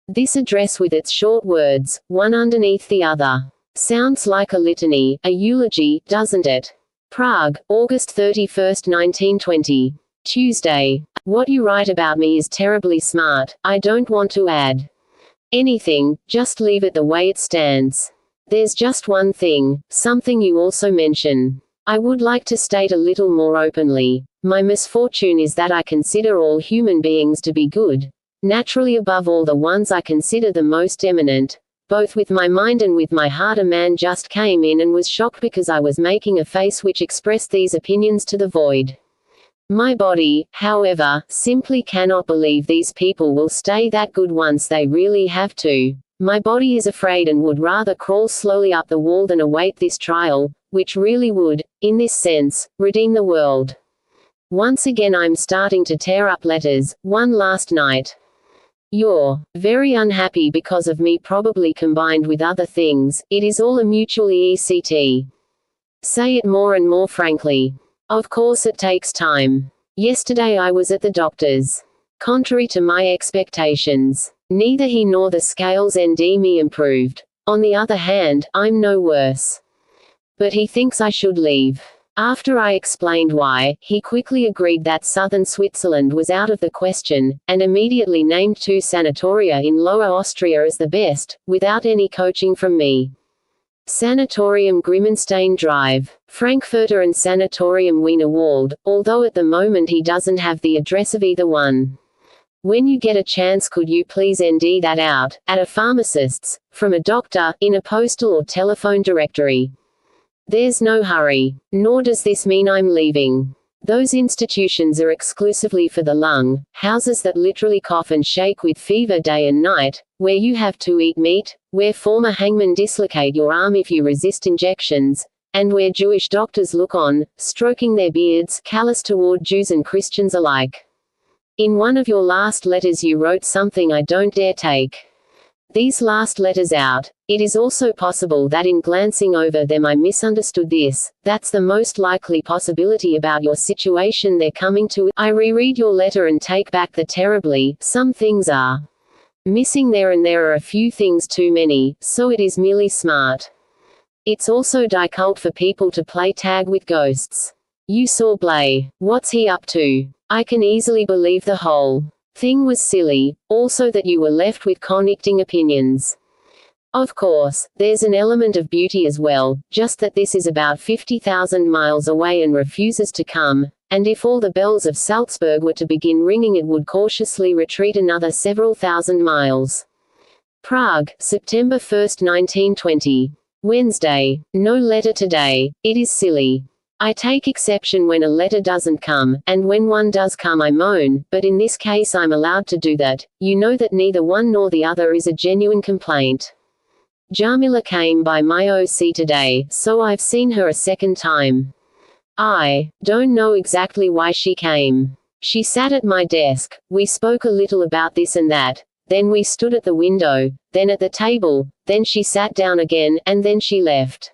This address with its short words, one underneath the other, sounds like a litany, a eulogy, doesn't it? Prague, August 31st, 1920. Tuesday. What you write about me is terribly smart. I don't want to add anything, just leave it the way it stands. There's just one thing, something you also mention. I would like to state a little more openly. My misfortune is that I consider all human beings to be good, naturally above all the ones I consider the most eminent. Both with my mind and with my heart. A man just came in and was shocked because I was making a face which expressed these opinions to the void. My body, however, simply cannot believe these people will stay that good once they really have to. My body is afraid and would rather crawl slowly up the wall than await this trial, which really would, in this sense, redeem the world. Once again I'm starting to tear up letters, one last night. You're very unhappy because of me, probably combined with other things. It is all a mutual ECT. Say it more and more frankly. Of course it takes time. Yesterday I was at the doctor's. Contrary to my expectations, neither he nor the scales nd me improved. On the other hand, I'm no worse. But he thinks I should leave. After I explained why, he quickly agreed that southern Switzerland was out of the question, and immediately named 2 sanatoria in Lower Austria as the best, without any coaching from me. Sanatorium Grimmenstein Drive, Frankfurter, and Sanatorium Wienerwald, although at the moment he doesn't have the address of either one. When you get a chance, could you please ND that out, at a pharmacist's, from a doctor, in a postal or telephone directory. There's no hurry. Nor does this mean I'm leaving. Those institutions are exclusively for the lung, houses that literally cough and shake with fever day and night, where you have to eat meat, where former hangmen dislocate your arm if you resist injections, and where Jewish doctors look on, stroking their beards, callous toward Jews and Christians alike. In one of your last letters you wrote something I don't dare take these last letters out. It is also possible that in glancing over them I misunderstood this. That's the most likely possibility about your situation they're coming to. I reread your letter and take back the terribly, some things are missing there and there are a few things too many, so it is merely smart. It's also difficult for people to play tag with ghosts. You saw Blay. What's he up to? I can easily believe the whole thing was silly, also that you were left with conflicting opinions. Of course, there's an element of beauty as well, just that this is about 50,000 miles away and refuses to come, and if all the bells of Salzburg were to begin ringing it would cautiously retreat another several thousand miles. Prague, September 1, 1920. Wednesday. No letter today. It is silly. I take exception when a letter doesn't come, and when one does come I moan, but in this case I'm allowed to do that. You know that neither one nor the other is a genuine complaint. Jamila came by my OC today, so I've seen her a second time. I don't know exactly why she came. She sat at my desk, we spoke a little about this and that, then we stood at the window, then at the table, then she sat down again, and then she left.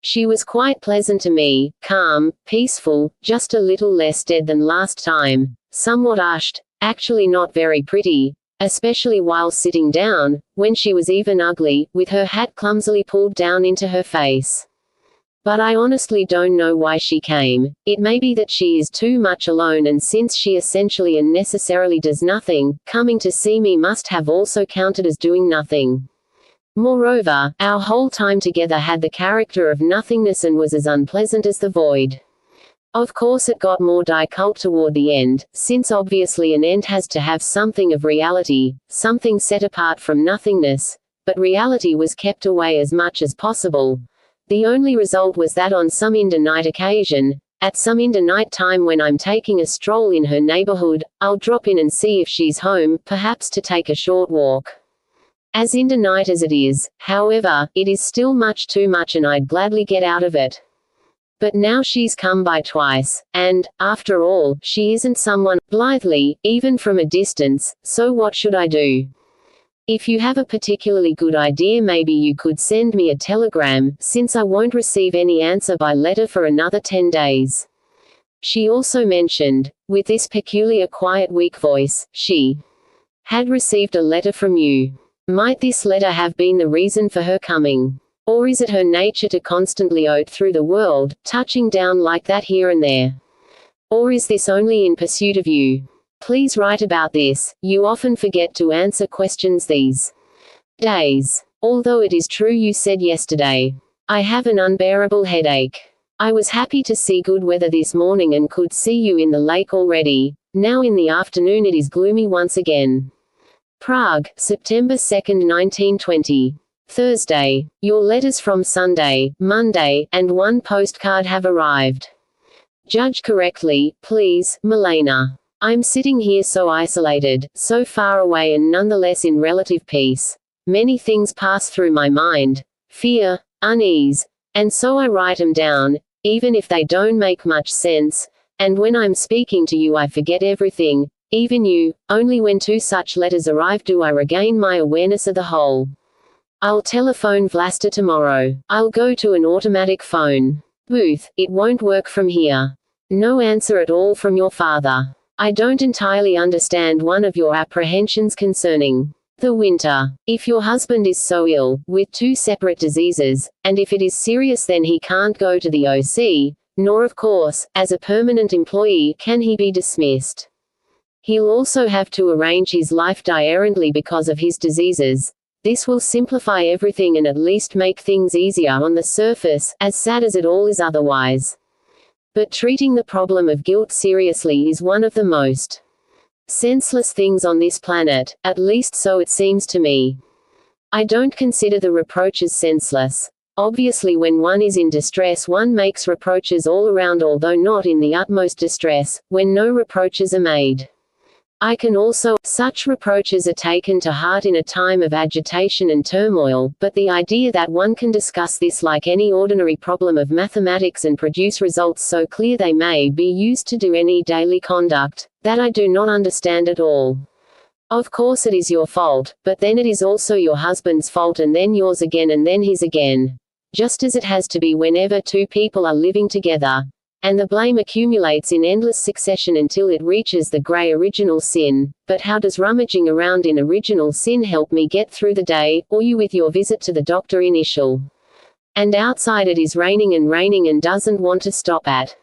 She was quite pleasant to me, calm, peaceful, just a little less dead than last time, somewhat hushed, actually not very pretty, especially while sitting down, when she was even ugly, with her hat clumsily pulled down into her face. But I honestly don't know why she came. It may be that she is too much alone, and since she essentially and necessarily does nothing, coming to see me must have also counted as doing nothing. Moreover, our whole time together had the character of nothingness and was as unpleasant as the void. Of course it got more difficult toward the end, since obviously an end has to have something of reality, something set apart from nothingness, but reality was kept away as much as possible. The only result was that on some night occasion, at some night time when I'm taking a stroll in her neighborhood, I'll drop in and see if she's home, perhaps to take a short walk. As night as it is, however, it is still much too much and I'd gladly get out of it. But now she's come by twice, and, after all, she isn't someone, blithely, even from a distance, so what should I do? If you have a particularly good idea maybe you could send me a telegram, since I won't receive any answer by letter for another 10 days. She also mentioned, with this peculiar quiet weak voice, she had received a letter from you. Might this letter have been the reason for her coming? Or is it her nature to constantly oat through the world, touching down like that here and there? Or is this only in pursuit of you? Please write about this. You often forget to answer questions these days. Although it is true you said yesterday, I have an unbearable headache. I was happy to see good weather this morning and could see you in the lake already. Now in the afternoon it is gloomy once again. Prague, September 2, 1920. Thursday. Your letters from Sunday, Monday, and one postcard have arrived. Judge correctly, please, Milena. I'm sitting here so isolated, so far away and nonetheless in relative peace. Many things pass through my mind. Fear, unease. And so I write 'em down, even if they don't make much sense. And when I'm speaking to you I forget everything. Even you. Only when two such letters arrive do I regain my awareness of the whole. I'll telephone Vlasta tomorrow. I'll go to an automatic phone booth. It won't work from here. No answer at all from your father. I don't entirely understand one of your apprehensions concerning the winter. If your husband is so ill, with two separate diseases, and if it is serious then he can't go to the OC, nor of course, as a permanent employee, can he be dismissed. He'll also have to arrange his life differently because of his diseases. This will simplify everything and at least make things easier on the surface, as sad as it all is otherwise. But treating the problem of guilt seriously is one of the most senseless things on this planet, at least so it seems to me. I don't consider the reproaches senseless. Obviously when one is in distress one makes reproaches all around, although not in the utmost distress, when no reproaches are made. I can also, such reproaches are taken to heart in a time of agitation and turmoil, but the idea that one can discuss this like any ordinary problem of mathematics and produce results so clear they may be used to do any daily conduct, that I do not understand at all. Of course it is your fault, but then it is also your husband's fault and then yours again and then his again. Just as it has to be whenever two people are living together. And the blame accumulates in endless succession until it reaches the grey original sin. But how does rummaging around in original sin help me get through the day, or you with your visit to the doctor initial? And outside it is raining and doesn't want to stop at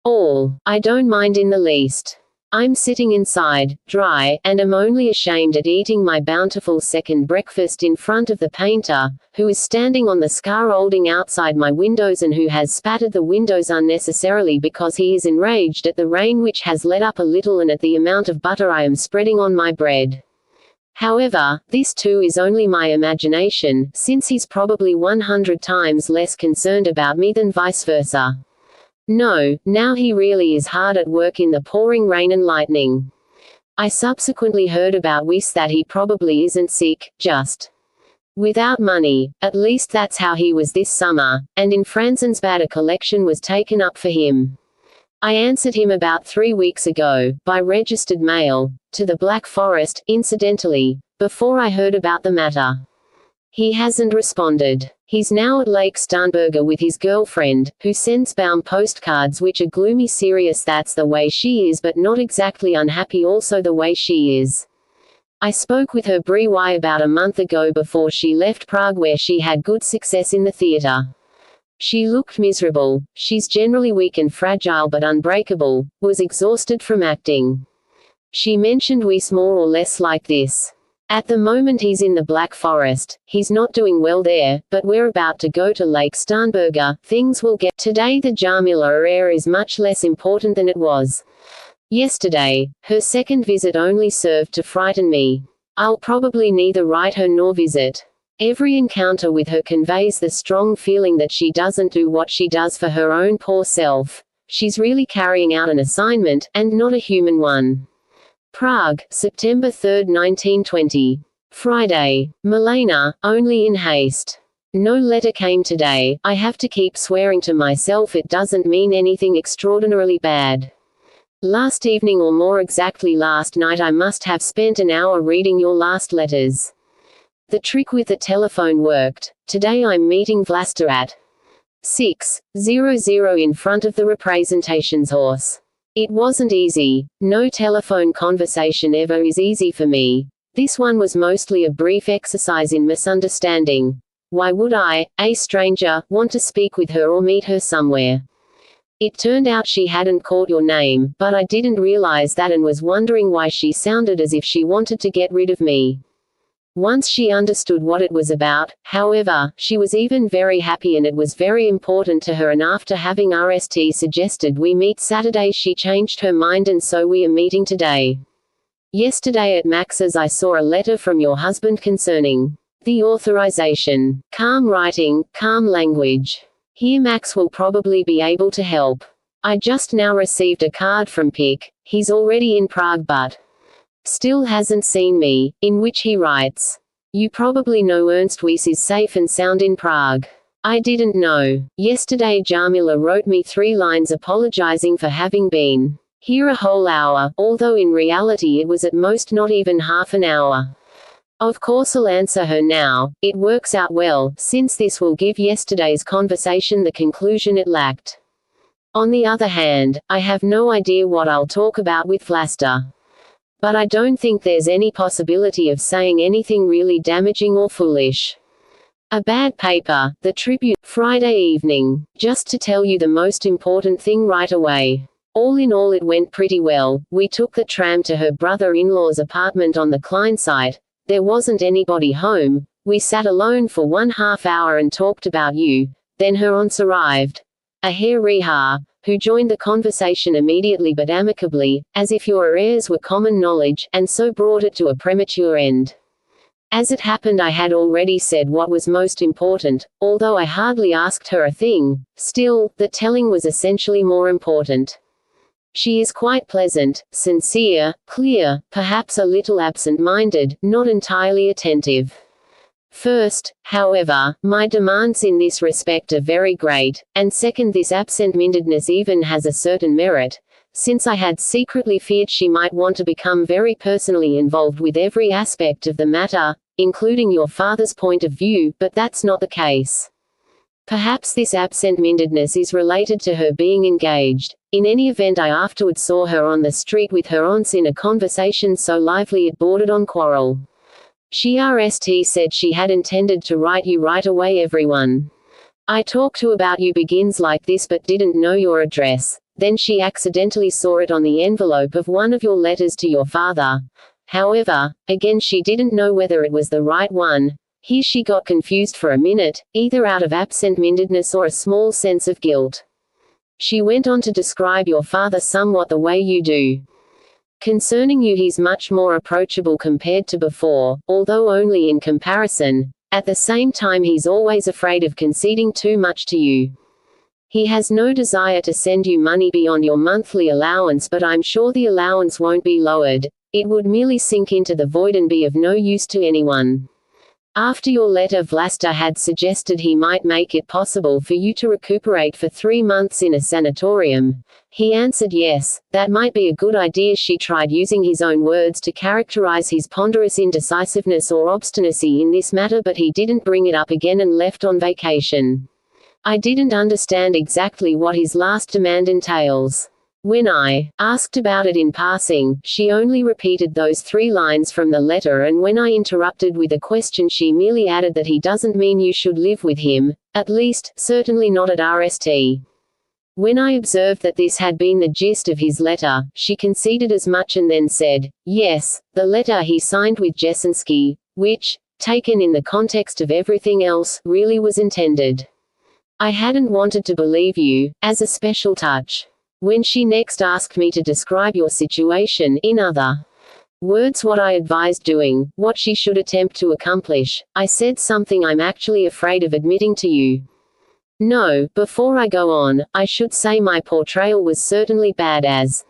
all. I don't mind in the least. I'm sitting inside, dry, and am only ashamed at eating my bountiful second breakfast in front of the painter, who is standing on the scaffolding outside my windows and who has spattered the windows unnecessarily because he is enraged at the rain which has let up a little and at the amount of butter I am spreading on my bread. However, this too is only my imagination, since he's probably 100 times less concerned about me than vice versa. No, now he really is hard at work in the pouring rain and lightning. I subsequently heard about Whis that he probably isn't sick, just without money. At least that's how he was this summer, and in Franzensbad a collection was taken up for him. I answered him about 3 weeks ago, by registered mail, to the Black Forest, incidentally, before I heard about the matter. He hasn't responded. He's now at Lake Starnberger with his girlfriend, who sends bound postcards which are gloomy serious. That's the way she is, but not exactly unhappy, also the way she is. I spoke with her brewy about a month ago before she left Prague, where she had good success in the theatre. She looked miserable, she's generally weak and fragile but unbreakable, was exhausted from acting. She mentioned Whis more or less like this. At the moment he's in the Black Forest, he's not doing well there, but we're about to go to Lake Starnberger, things will get. Today the Jamila air is much less important than it was yesterday. Her second visit only served to frighten me. I'll probably neither write her nor visit. Every encounter with her conveys the strong feeling that she doesn't do what she does for her own poor self. She's really carrying out an assignment, and not a human one. Prague, September 3, 1920. Friday. Milena, only in haste. No letter came today. I have to keep swearing to myself it doesn't mean anything extraordinarily bad. Last evening, or more exactly last night, I must have spent an hour reading your last letters. The trick with the telephone worked. Today I'm meeting Vlasta at 6:00 in front of the Representationshaus. It wasn't easy. No telephone conversation ever is easy for me. This one was mostly a brief exercise in misunderstanding. Why would I, a stranger, want to speak with her or meet her somewhere? It turned out she hadn't caught your name, but I didn't realize that and was wondering why she sounded as if she wanted to get rid of me. Once she understood what it was about, however, she was even very happy and it was very important to her, and after having RST suggested we meet Saturday she changed her mind and so we are meeting today. Yesterday at Max's I saw a letter from your husband concerning the authorization. Calm writing, calm language. Here Max will probably be able to help. I just now received a card from Pick. He's already in Prague but still hasn't seen me, in which he writes, "You probably know Ernst Wyss is safe and sound in Prague." I didn't know. Yesterday Jamila wrote me 3 lines apologizing for having been here a whole hour, although in reality it was at most not even half an hour. Of course I'll answer her now. It works out well, since this will give yesterday's conversation the conclusion it lacked. On the other hand, I have no idea what I'll talk about with Vlasta. But I don't think there's any possibility of saying anything really damaging or foolish. A bad paper, the Tribute, Friday evening. Just to tell you the most important thing right away. All in all it went pretty well. We took the tram to her brother-in-law's apartment on the Klein site. There wasn't anybody home. We sat alone for 1/2 hour and talked about you. Then her aunts arrived. Riha, who joined the conversation immediately but amicably, as if your arrears were common knowledge, and so brought it to a premature end. As it happened, I had already said what was most important, although I hardly asked her a thing. Still, the telling was essentially more important. She is quite pleasant, sincere, clear, perhaps a little absent-minded, not entirely attentive. First, however, my demands in this respect are very great, and second, this absent-mindedness even has a certain merit, since I had secretly feared she might want to become very personally involved with every aspect of the matter, including your father's point of view, but that's not the case. Perhaps this absent-mindedness is related to her being engaged. In any event, I afterward saw her on the street with her aunts in a conversation so lively it bordered on quarrel. She said she had intended to write you right away. Everyone I talked to about you begins like this but didn't know your address. Then she accidentally saw it on the envelope of one of your letters to your father. However, again she didn't know whether it was the right one. Here she got confused for a minute, either out of absent-mindedness or a small sense of guilt. She went on to describe your father somewhat the way you do. Concerning you, he's much more approachable compared to before, although only in comparison. At the same time, he's always afraid of conceding too much to you. He has no desire to send you money beyond your monthly allowance, but I'm sure the allowance won't be lowered. It would merely sink into the void and be of no use to anyone. After your letter, Vlasta had suggested he might make it possible for you to recuperate for 3 months in a sanatorium. He answered yes, that might be a good idea. She tried using his own words to characterize his ponderous indecisiveness or obstinacy in this matter, but he didn't bring it up again and left on vacation. I didn't understand exactly what his last demand entails. When I asked about it in passing, she only repeated those 3 lines from the letter, and when I interrupted with a question she merely added that he doesn't mean you should live with him, at least, certainly not at RST. When I observed that this had been the gist of his letter, she conceded as much and then said, yes, the letter he signed with Jesenski, which, taken in the context of everything else, really was intended. I hadn't wanted to believe you, as a special touch. When she next asked me to describe your situation, in other words what I advised doing, what she should attempt to accomplish, I said something I'm actually afraid of admitting to you. No, before I go on, I should say my portrayal was certainly bad as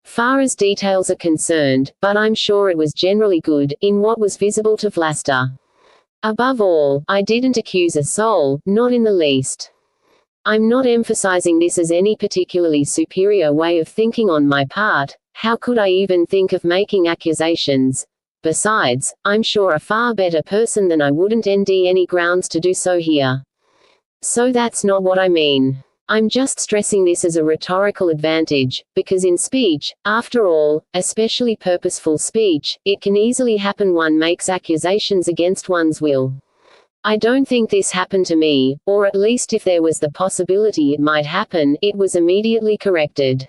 far as details are concerned, but I'm sure it was generally good, in what was visible to Vlasta. Above all, I didn't accuse a soul, not in the least. I'm not emphasizing this as any particularly superior way of thinking on my part. How could I even think of making accusations? Besides, I'm sure a far better person than I wouldn't nd any grounds to do so here. So that's not what I mean. I'm just stressing this as a rhetorical advantage, because in speech, after all, especially purposeful speech, it can easily happen one makes accusations against one's will. I don't think this happened to me, or at least if there was the possibility it might happen, it was immediately corrected.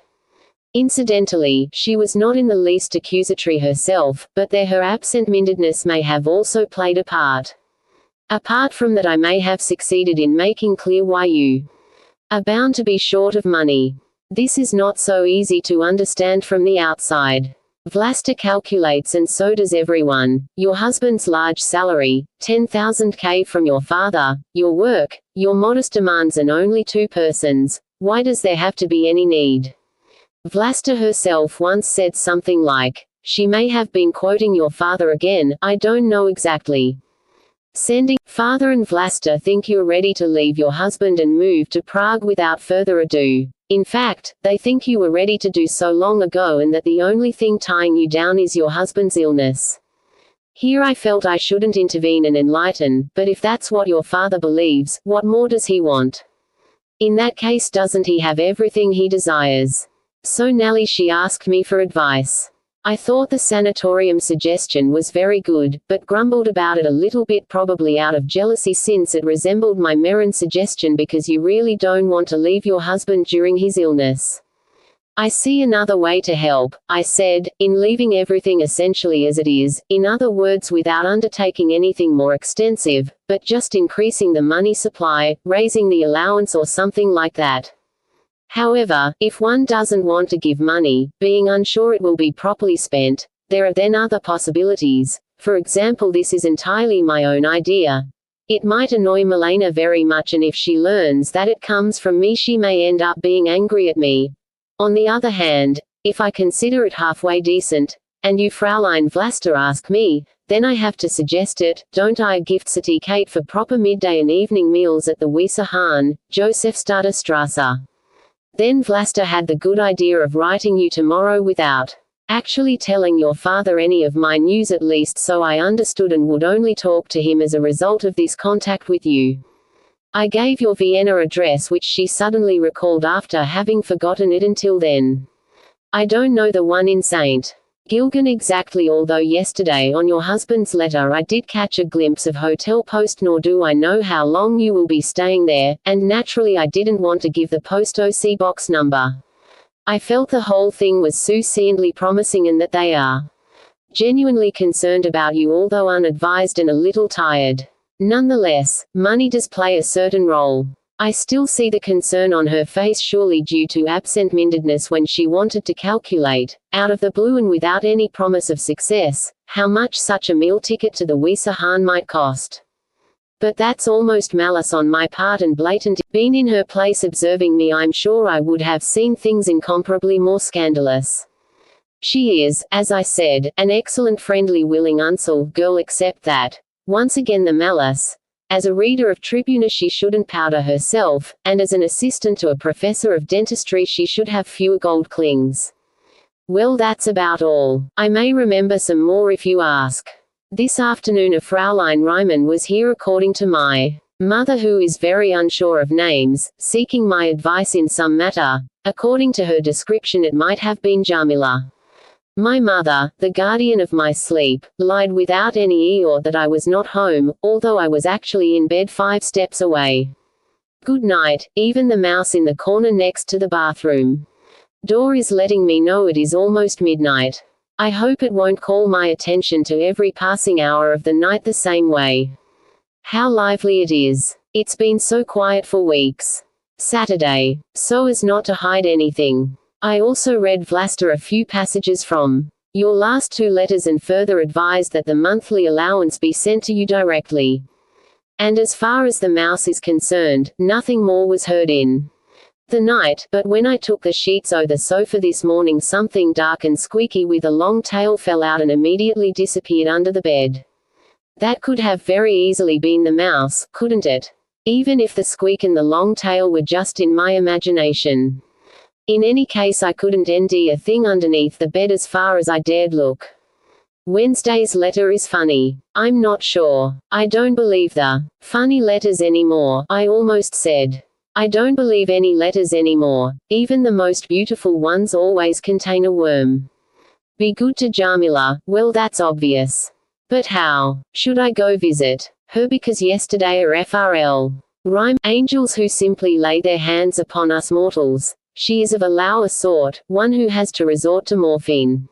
Incidentally, she was not in the least accusatory herself, but there her absent-mindedness may have also played a part. Apart from that, I may have succeeded in making clear why you are bound to be short of money. This is not so easy to understand from the outside. Vlasta calculates, and so does everyone, your husband's large salary, 10,000 K from your father, your work, your modest demands, and only 2 persons. Why does there have to be any need? Vlasta herself once said something like, she may have been quoting your father again, I don't know exactly. Sending, father and Vlasta think you're ready to leave your husband and move to Prague without further ado. In fact, they think you were ready to do so long ago and that the only thing tying you down is your husband's illness. Here I felt I shouldn't intervene and enlighten, but if that's what your father believes, what more does he want? In that case, doesn't he have everything he desires? So Nellie, she asked me for advice. I thought the sanatorium suggestion was very good, but grumbled about it a little bit, probably out of jealousy since it resembled my Meron suggestion, because you really don't want to leave your husband during his illness. I see another way to help, I said, in leaving everything essentially as it is, in other words without undertaking anything more extensive, but just increasing the money supply, raising the allowance or something like that. However, if one doesn't want to give money, being unsure it will be properly spent, there are then other possibilities. For example, this is entirely my own idea. It might annoy Milena very much, and if she learns that it comes from me she may end up being angry at me. On the other hand, if I consider it halfway decent, and you Fraulein Vlaster ask me, then I have to suggest it, don't I? A gift certificate for proper midday and evening meals at the Weisse Hahn, Josefstader Strasse. Then Vlaster had the good idea of writing you tomorrow without actually telling your father any of my news, at least so I understood, and would only talk to him as a result of this contact with you. I gave your Vienna address, which she suddenly recalled after having forgotten it until then. I don't know the one in St. Gilgen exactly, although yesterday on your husband's letter I did catch a glimpse of Hotel Post, nor do I know how long you will be staying there, and naturally I didn't want to give the Post OC box number. I felt the whole thing was succinctly promising and that they are genuinely concerned about you, although unadvised and a little tired. Nonetheless, money does play a certain role. I still see the concern on her face, surely due to absent-mindedness, when she wanted to calculate, out of the blue and without any promise of success, how much such a meal ticket to the Weisse Hahn might cost. But that's almost malice on my part and blatant. Been in her place observing me, I'm sure I would have seen things incomparably more scandalous. She is, as I said, an excellent, friendly, willing Unsel girl, except that, once again the malice. As a reader of Tribuna she shouldn't powder herself, and as an assistant to a professor of dentistry she should have fewer gold clings. Well, that's about all. I may remember some more if you ask. This afternoon a Fraulein Reimann was here, according to my mother, who is very unsure of names, seeking my advice in some matter. According to her description it might have been Jamila. My mother, the guardian of my sleep, lied without any ear that I was not home, although I was actually in bed 5 steps away. Good night. Even the mouse in the corner next to the bathroom door is letting me know it is almost midnight. I hope it won't call my attention to every passing hour of the night the same way. How lively it is. It's been so quiet for weeks. Saturday. So as not to hide anything. I also read Vlaster a few passages from your last 2 letters and further advised that the monthly allowance be sent to you directly. And as far as the mouse is concerned, nothing more was heard in the night, but when I took the sheets over the sofa this morning something dark and squeaky with a long tail fell out and immediately disappeared under the bed. That could have very easily been the mouse, couldn't it? Even if the squeak and the long tail were just in my imagination. In any case I couldn't nd a thing underneath the bed as far as I dared look. Wednesday's letter is funny. I'm not sure. I don't believe the funny letters anymore, I almost said. I don't believe any letters anymore. Even the most beautiful ones always contain a worm. Be good to Jamila, well that's obvious. But how should I go visit her? Because yesterday a FRL rhyme, angels who simply lay their hands upon us mortals. She is of a lower sort, one who has to resort to morphine.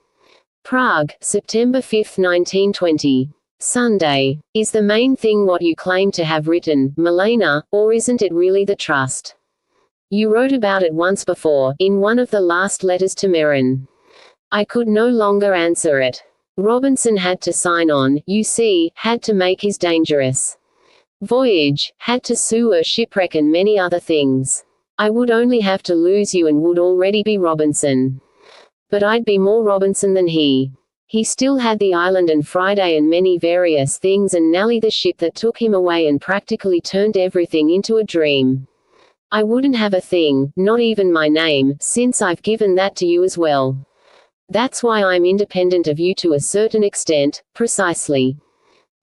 Prague, September 5, 1920. Sunday. Is the main thing what you claim to have written, Milena, or isn't it really the trust? You wrote about it once before, in one of the last letters to Merin. I could no longer answer it. Robinson had to sign on, you see, had to make his dangerous voyage, had to sue a shipwreck and many other things. I would only have to lose you and would already be Robinson. But I'd be more Robinson than he. He still had the island and Friday and many various things, and Nellie the ship that took him away and practically turned everything into a dream. I wouldn't have a thing, not even my name, since I've given that to you as well. That's why I'm independent of you to a certain extent, precisely.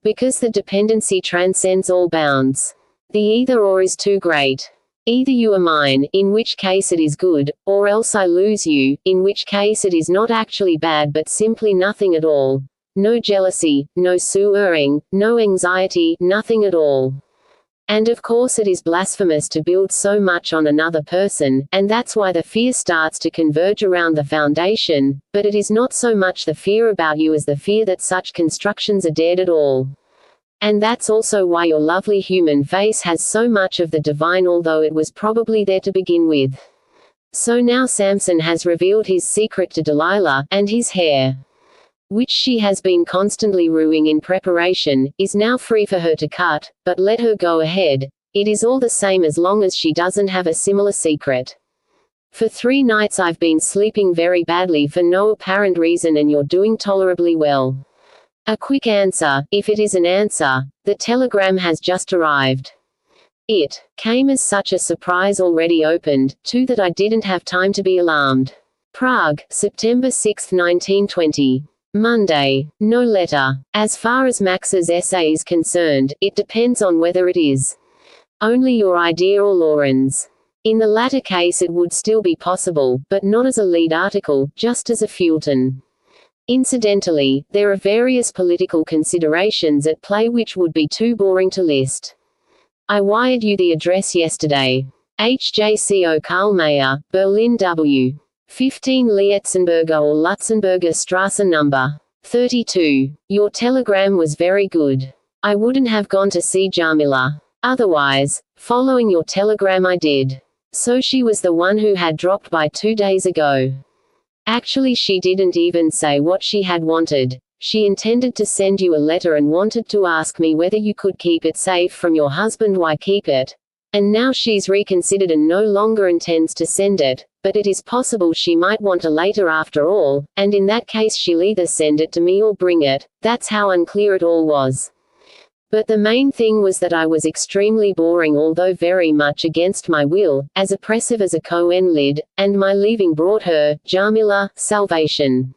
Because the dependency transcends all bounds. The either-or is too great. Either you are mine, in which case it is good, or else I lose you, in which case it is not actually bad but simply nothing at all. No jealousy, no suing, no anxiety, nothing at all. And of course it is blasphemous to build so much on another person, and that's why the fear starts to converge around the foundation, but it is not so much the fear about you as the fear that such constructions are dared at all. And that's also why your lovely human face has so much of the divine, although it was probably there to begin with. So now Samson has revealed his secret to Delilah, and his hair, which she has been constantly ruining in preparation, is now free for her to cut, but let her go ahead. It is all the same as long as she doesn't have a similar secret. For 3 nights I've been sleeping very badly for no apparent reason, and you're doing tolerably well. A quick answer, if it is an answer. The telegram has just arrived. It came as such a surprise, already opened, too, that I didn't have time to be alarmed. Prague, September 6, 1920. Monday. No letter. As far as Max's essay is concerned, it depends on whether it is only your idea or Lauren's. In the latter case it would still be possible, but not as a lead article, just as a Fulton. Incidentally, there are various political considerations at play which would be too boring to list. I wired you the address yesterday. HJCO Karl Mayer, Berlin W. 15 Lietzenberger or Lutzenberger Strasse number 32. Your telegram was very good. I wouldn't have gone to see Jamila otherwise. Following your telegram I did. So she was the one who had dropped by 2 days ago. Actually she didn't even say what she had wanted. She intended to send you a letter and wanted to ask me whether you could keep it safe from your husband. Why keep it? And now she's reconsidered and no longer intends to send it, but it is possible she might want a later after all, and in that case she'll either send it to me or bring it. That's how unclear it all was. But the main thing was that I was extremely boring, although very much against my will, as oppressive as a Cohen lid, and my leaving brought her, Jamila, salvation.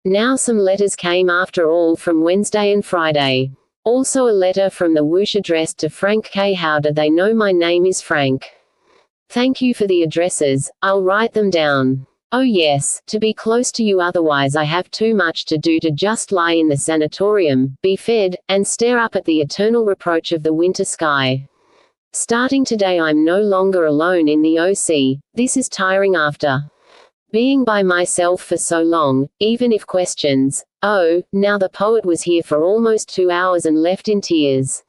Now some letters came after all from Wednesday and Friday. Also a letter from the Woosh addressed to Frank K. How do they know my name is Frank? Thank you for the addresses, I'll write them down. Oh yes, to be close to you, otherwise I have too much to do to just lie in the sanatorium, be fed, and stare up at the eternal reproach of the winter sky. Starting today I'm no longer alone in the OC, this is tiring after being by myself for so long, even if questions. Oh, now the poet was here for almost 2 hours and left in tears.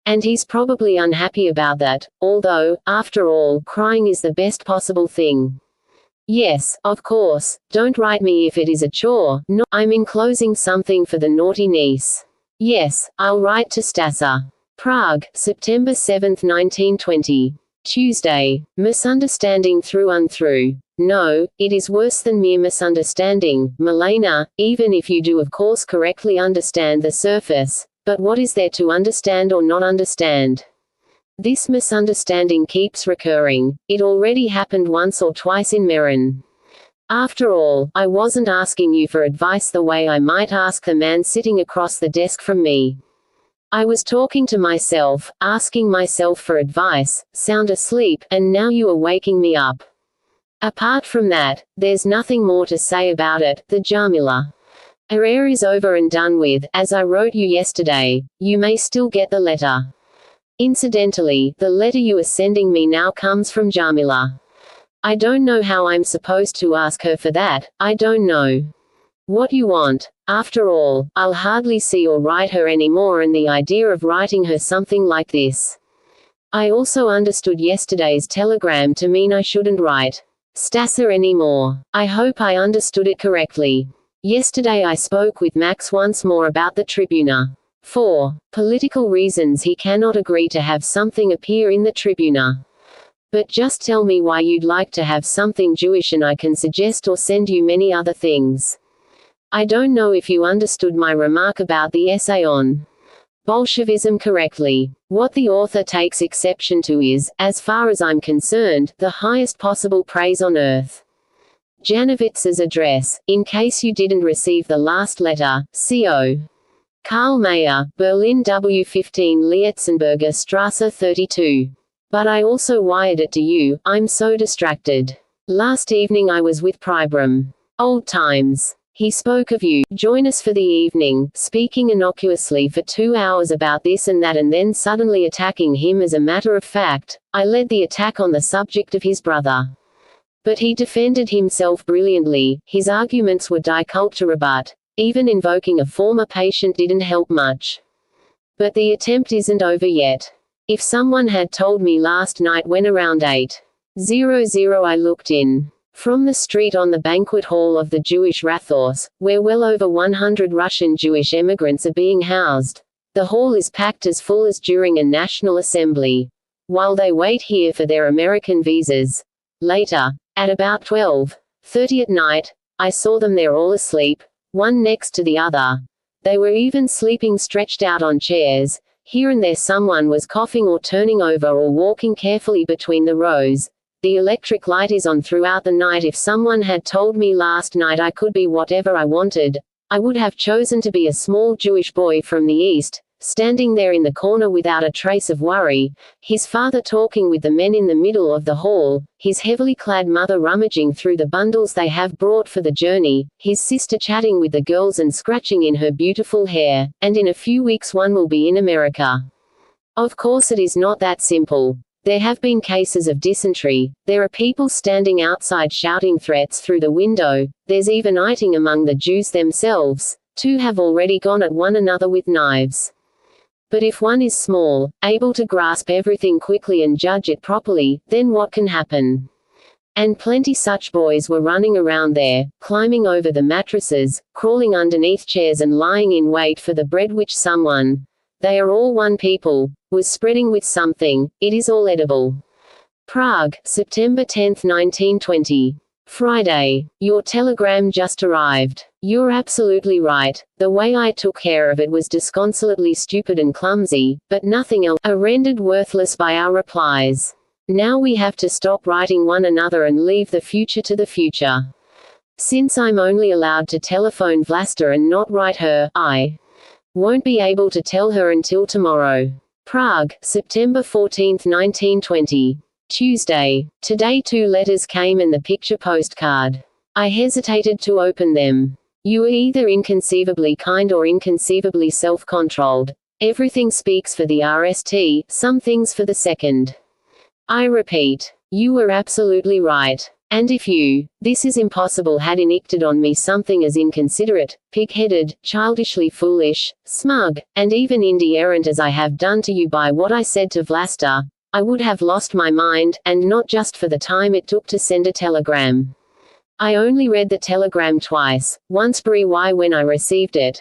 And he's probably unhappy about that, although, after all, crying is the best possible thing. Yes, of course, don't write me if it is a chore. No, I'm enclosing something for the naughty niece. Yes, I'll write to Stassa. Prague, September 7, 1920. Tuesday. Misunderstanding through and through. No, it is worse than mere misunderstanding, Milena, even if you do of course correctly understand the surface. But what is there to understand or not understand? This misunderstanding keeps recurring. It already happened once or twice in Meran. After all, I wasn't asking you for advice the way I might ask the man sitting across the desk from me. I was talking to myself, asking myself for advice, sound asleep, and now you are waking me up. Apart from that, there's nothing more to say about it. The Jamila affair is over and done with. As I wrote you yesterday, you may still get the letter. Incidentally, the letter you are sending me now comes from Jamila. I don't know how I'm supposed to ask her for that. I don't know what you want. After all, I'll hardly see or write her anymore, and the idea of writing her something like this. I also understood yesterday's telegram to mean I shouldn't write Stassa anymore. I hope I understood it correctly. Yesterday I spoke with Max once more about the Tribuna. For political reasons he cannot agree to have something appear in the Tribuna. But just tell me why you'd like to have something Jewish and I can suggest or send you many other things. I don't know if you understood my remark about the essay on Bolshevism correctly. What the author takes exception to is, as far as I'm concerned, the highest possible praise on earth. Janowitz's address, in case you didn't receive the last letter, C.O. Karl Mayer, Berlin W. 15 Lietzenberger Strasse 32. But I also wired it to you, I'm so distracted. Last evening I was with Pribram. Old times. He spoke of you. Join us for the evening, speaking innocuously for 2 hours about this and that and then suddenly attacking him as a matter of fact. I led the attack on the subject of his brother. But he defended himself brilliantly. His arguments were difficult to rebut. Even invoking a former patient didn't help much. But the attempt isn't over yet. If someone had told me last night when around 8:00 I looked in from the street on the banquet hall of the Jewish Rathhaus, where well over 100 Russian Jewish emigrants are being housed. The hall is packed as full as during a national assembly, while they wait here for their American visas. Later, at about 12:30 at night, I saw them there all asleep, one next to the other. They were even sleeping stretched out on chairs. Here and there someone was coughing or turning over or walking carefully between the rows. The electric light is on throughout the night. If someone had told me last night I could be whatever I wanted, I would have chosen to be a small Jewish boy from the East, standing there in the corner without a trace of worry, his father talking with the men in the middle of the hall, his heavily clad mother rummaging through the bundles they have brought for the journey, his sister chatting with the girls and scratching in her beautiful hair, and in a few weeks one will be in America. Of course it is not that simple. There have been cases of dysentery, there are people standing outside shouting threats through the window, there's even eating among the Jews themselves. 2 have already gone at one another with knives. But if one is small, able to grasp everything quickly and judge it properly, then what can happen? And plenty such boys were running around there, climbing over the mattresses, crawling underneath chairs and lying in wait for the bread which someone, they are all one people, was spreading with something. It is all edible. Prague, September 10, 1920. Friday. Your telegram just arrived. You're absolutely right. The way I took care of it was disconsolately stupid and clumsy, but nothing else. Are rendered worthless by our replies. Now we have to stop writing one another and leave the future to the future. Since I'm only allowed to telephone Vlasta and not write her, I won't be able to tell her until tomorrow. Prague, September 14, 1920. Tuesday. Today 2 letters came and the picture postcard. I hesitated to open them. You are either inconceivably kind or inconceivably self-controlled. Everything speaks for the RST, some things for the second. I repeat. You were absolutely right. And if you, this is impossible, had enacted on me something as inconsiderate, pig-headed, childishly foolish, smug, and even indifferent as I have done to you by what I said to Vlasta, I would have lost my mind, and not just for the time it took to send a telegram. I only read the telegram twice, once by when I received it,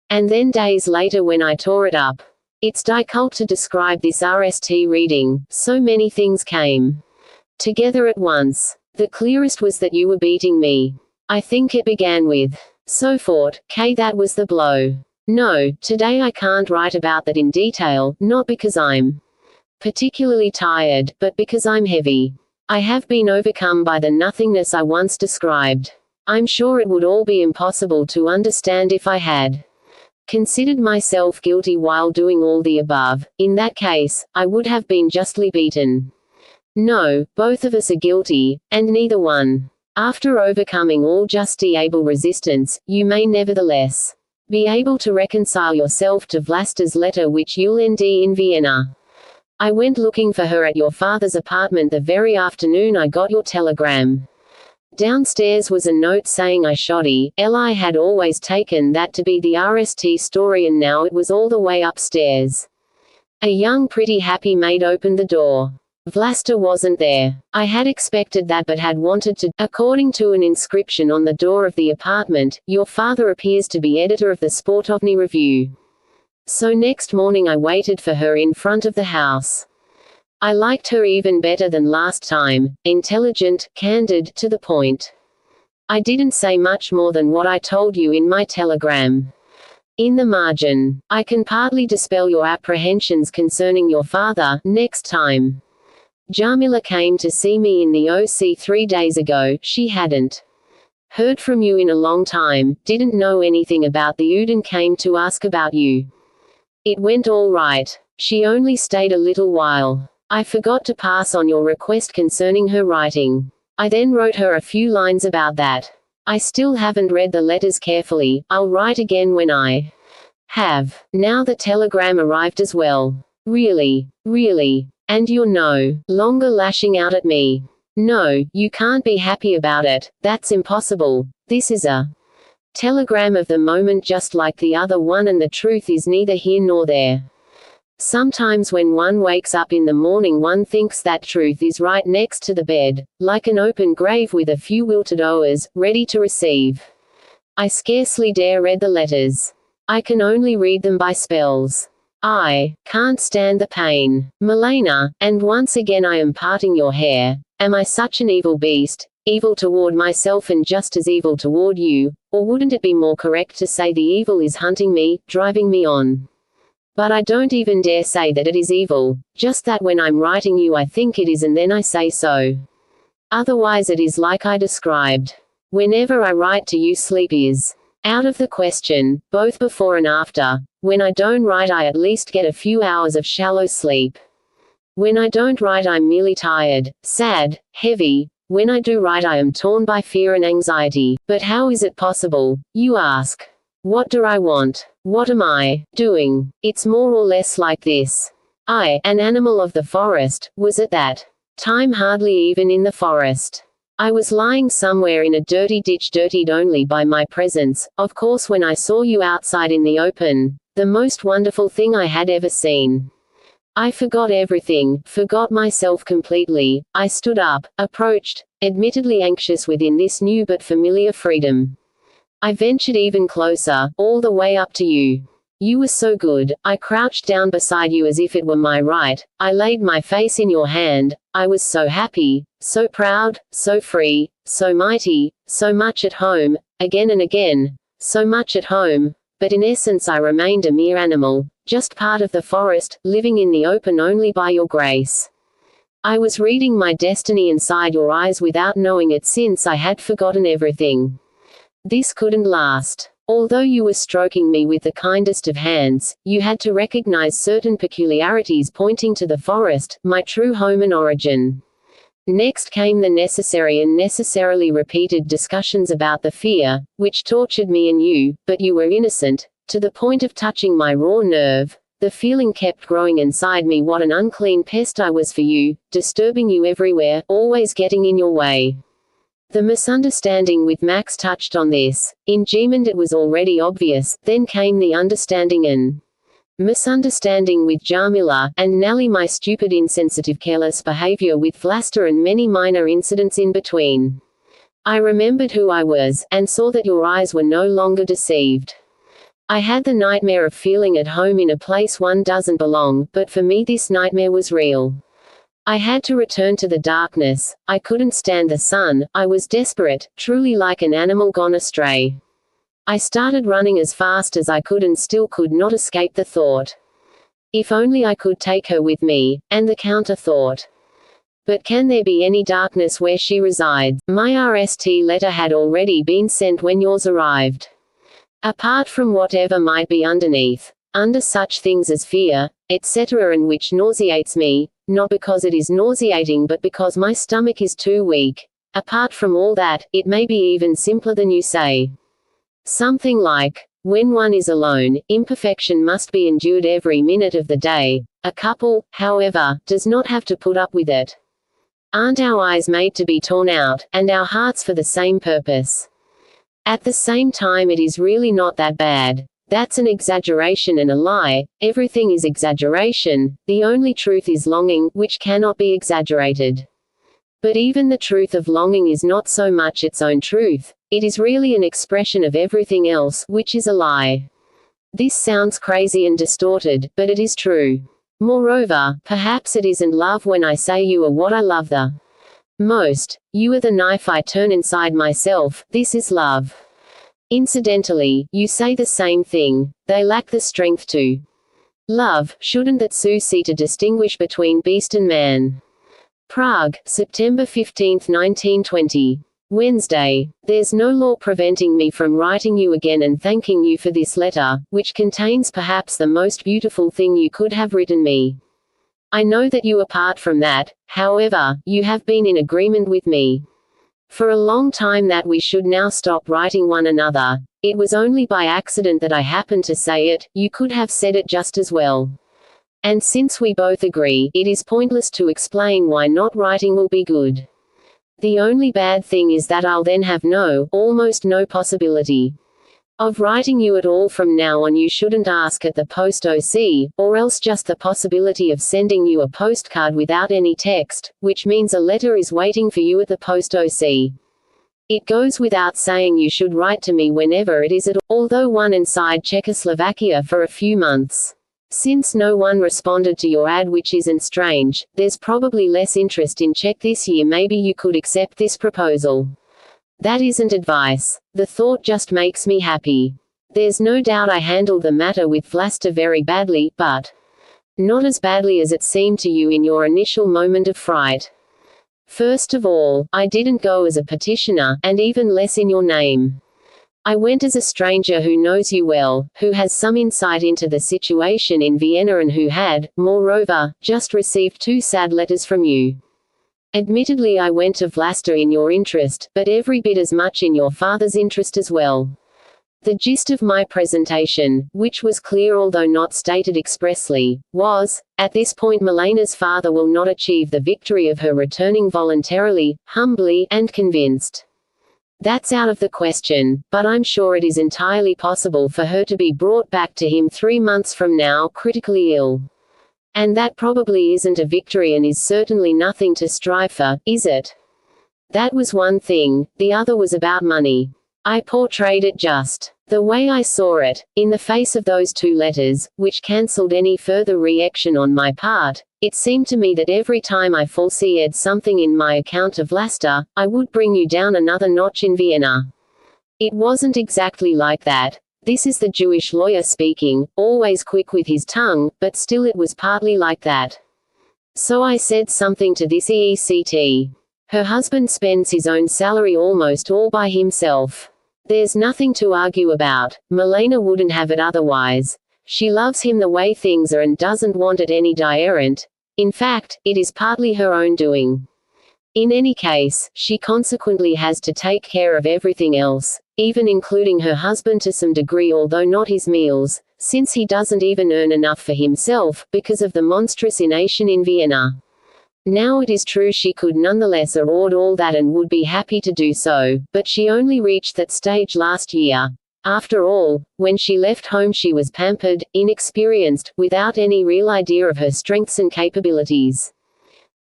and then days later when I tore it up. It's difficult to describe this RST reading, so many things came together at once. The clearest was that you were beating me. I think it began with, so fort, that was the blow. No, today I can't write about that in detail, not because I'm particularly tired, but because I'm heavy. I have been overcome by the nothingness I once described. I'm sure it would all be impossible to understand if I had considered myself guilty while doing all the above. In that case, I would have been justly beaten. No, both of us are guilty, and neither one. After overcoming all justly able resistance, you may nevertheless be able to reconcile yourself to Vlasta's letter which you'll end in Vienna. I went looking for her at your father's apartment the very afternoon I got your telegram. Downstairs was a note saying I shoddy. I had always taken that to be the RST story and now it was all the way upstairs. A young pretty happy maid opened the door. Vlasta wasn't there. I had expected that but had wanted to. According to an inscription on the door of the apartment, your father appears to be editor of the Sportovny Review. So next morning I waited for her in front of the house. I liked her even better than last time, intelligent, candid, to the point. I didn't say much more than what I told you in my telegram. In the margin, I can partly dispel your apprehensions concerning your father, next time. Jarmila came to see me in the OC 3 days ago. She hadn't heard from you in a long time, didn't know anything about the Oud and came to ask about you. It went all right. She only stayed a little while. I forgot to pass on your request concerning her writing. I then wrote her a few lines about that. I still haven't read the letters carefully. I'll write again when I have. Now the telegram arrived as well. Really? Really? And you're no longer lashing out at me. No, you can't be happy about it. That's impossible. This is a telegram of the moment just like the other one, and the truth is neither here nor there. Sometimes when one wakes up in the morning one thinks that truth is right next to the bed, like an open grave with a few wilted oars, ready to receive. I scarcely dare read the letters. I can only read them by spells. I can't stand the pain. Milena, and once again I am parting your hair. Am I such an evil beast, evil toward myself and just as evil toward you, or wouldn't it be more correct to say the evil is hunting me, driving me on? But I don't even dare say that it is evil, just that when I'm writing you I think it is and then I say so. Otherwise it is like I described. Whenever I write to you sleep is out of the question, both before and after. When I don't write I at least get a few hours of shallow sleep. When I don't write I'm merely tired, sad, heavy. When I do write I am torn by fear and anxiety. But how is it possible, you ask? What do I want? What am I doing? It's more or less like this. I, an animal of the forest, was at that time hardly even in the forest. I was lying somewhere in a dirty ditch, dirtied only by my presence. Of course when I saw you outside in the open, the most wonderful thing I had ever seen. I forgot everything, forgot myself completely. I stood up, approached, admittedly anxious within this new but familiar freedom. I ventured even closer, all the way up to you. You were so good. I crouched down beside you as if it were my right. I laid my face in your hand. I was so happy, so proud, so free, so mighty, so much at home, again and again, so much at home. But in essence I remained a mere animal, just part of the forest, living in the open only by your grace. I was reading my destiny inside your eyes without knowing it, since I had forgotten everything. This couldn't last. Although you were stroking me with the kindest of hands, you had to recognize certain peculiarities pointing to the forest, my true home and origin. Next came the necessary and necessarily repeated discussions about the fear, which tortured me and you, but you were innocent, to the point of touching my raw nerve. The feeling kept growing inside me what an unclean pest I was for you, disturbing you everywhere, always getting in your way. The misunderstanding with Max touched on this. In Gemond it was already obvious, then came the understanding and misunderstanding with Jamila, and Nelly, my stupid insensitive careless behavior with Vlasta, and many minor incidents in between. I remembered who I was, and saw that your eyes were no longer deceived. I had the nightmare of feeling at home in a place one doesn't belong, but for me this nightmare was real. I had to return to the darkness. I couldn't stand the sun. I was desperate, truly like an animal gone astray. I started running as fast as I could and still could not escape the thought. If only I could take her with me, and the counter thought. But can there be any darkness where she resides? My RST letter had already been sent when yours arrived. Apart from whatever might be underneath, under such things as fear, etc., and which nauseates me, not because it is nauseating but because my stomach is too weak. Apart from all that, it may be even simpler than you say. Something like, when one is alone, imperfection must be endured every minute of the day. A couple, however, does not have to put up with it. Aren't our eyes made to be torn out, and our hearts for the same purpose? At the same time it is really not that bad. That's an exaggeration and a lie. Everything is exaggeration. The only truth is longing, which cannot be exaggerated. But even the truth of longing is not so much its own truth. It is really an expression of everything else, which is a lie. This sounds crazy and distorted, but it is true. Moreover, perhaps it isn't love when I say you are what I love the most. You are the knife I turn inside myself. This is love. Incidentally, you say the same thing. They lack the strength to love. Shouldn't that see to distinguish between beast and man? Prague, September 15, 1920. Wednesday. There's no law preventing me from writing you again and thanking you for this letter, which contains perhaps the most beautiful thing you could have written me. I know that you, apart from that, however, you have been in agreement with me. For a long time that we should now stop writing one another. It was only by accident that I happened to say it, you could have said it just as well. And since we both agree, it is pointless to explain why not writing will be good. The only bad thing is that I'll then have almost no possibility of writing you at all from now on. You shouldn't ask at the post OC, or else just the possibility of sending you a postcard without any text, which means a letter is waiting for you at the post OC. It goes without saying you should write to me whenever it is at all, although one inside Czechoslovakia for a few months. Since no one responded to your ad, which isn't strange, there's probably less interest in Czech this year. Maybe you could accept this proposal. That isn't advice. The thought just makes me happy. There's no doubt I handled the matter with Vlasta very badly, but not as badly as it seemed to you in your initial moment of fright. First of all, I didn't go as a petitioner, and even less in your name. I went as a stranger who knows you well, who has some insight into the situation in Vienna and who had, moreover, just received 2 sad letters from you. Admittedly, I went to Vlasta in your interest, but every bit as much in your father's interest as well. The gist of my presentation, which was clear although not stated expressly, was, at this point Milena's father will not achieve the victory of her returning voluntarily, humbly, and convinced. That's out of the question, but I'm sure it is entirely possible for her to be brought back to him 3 months from now critically ill. And that probably isn't a victory and is certainly nothing to strive for, is it? That was one thing, the other was about money. I portrayed it just the way I saw it, in the face of those 2 letters, which cancelled any further reaction on my part. It seemed to me that every time I falsified something in my account of Vlasta, I would bring you down another notch in Vienna. It wasn't exactly like that. This is the Jewish lawyer speaking, always quick with his tongue, but still it was partly like that. So I said something to this EECT. Her husband spends his own salary almost all by himself. There's nothing to argue about. Milena wouldn't have it otherwise. She loves him the way things are and doesn't want it any different. In fact, it is partly her own doing. In any case, she consequently has to take care of everything else, even including her husband to some degree, although not his meals, since he doesn't even earn enough for himself, because of the monstrous ination in Vienna. Now it is true she could nonetheless afford all that and would be happy to do so, but she only reached that stage last year. After all, when she left home she was pampered, inexperienced, without any real idea of her strengths and capabilities.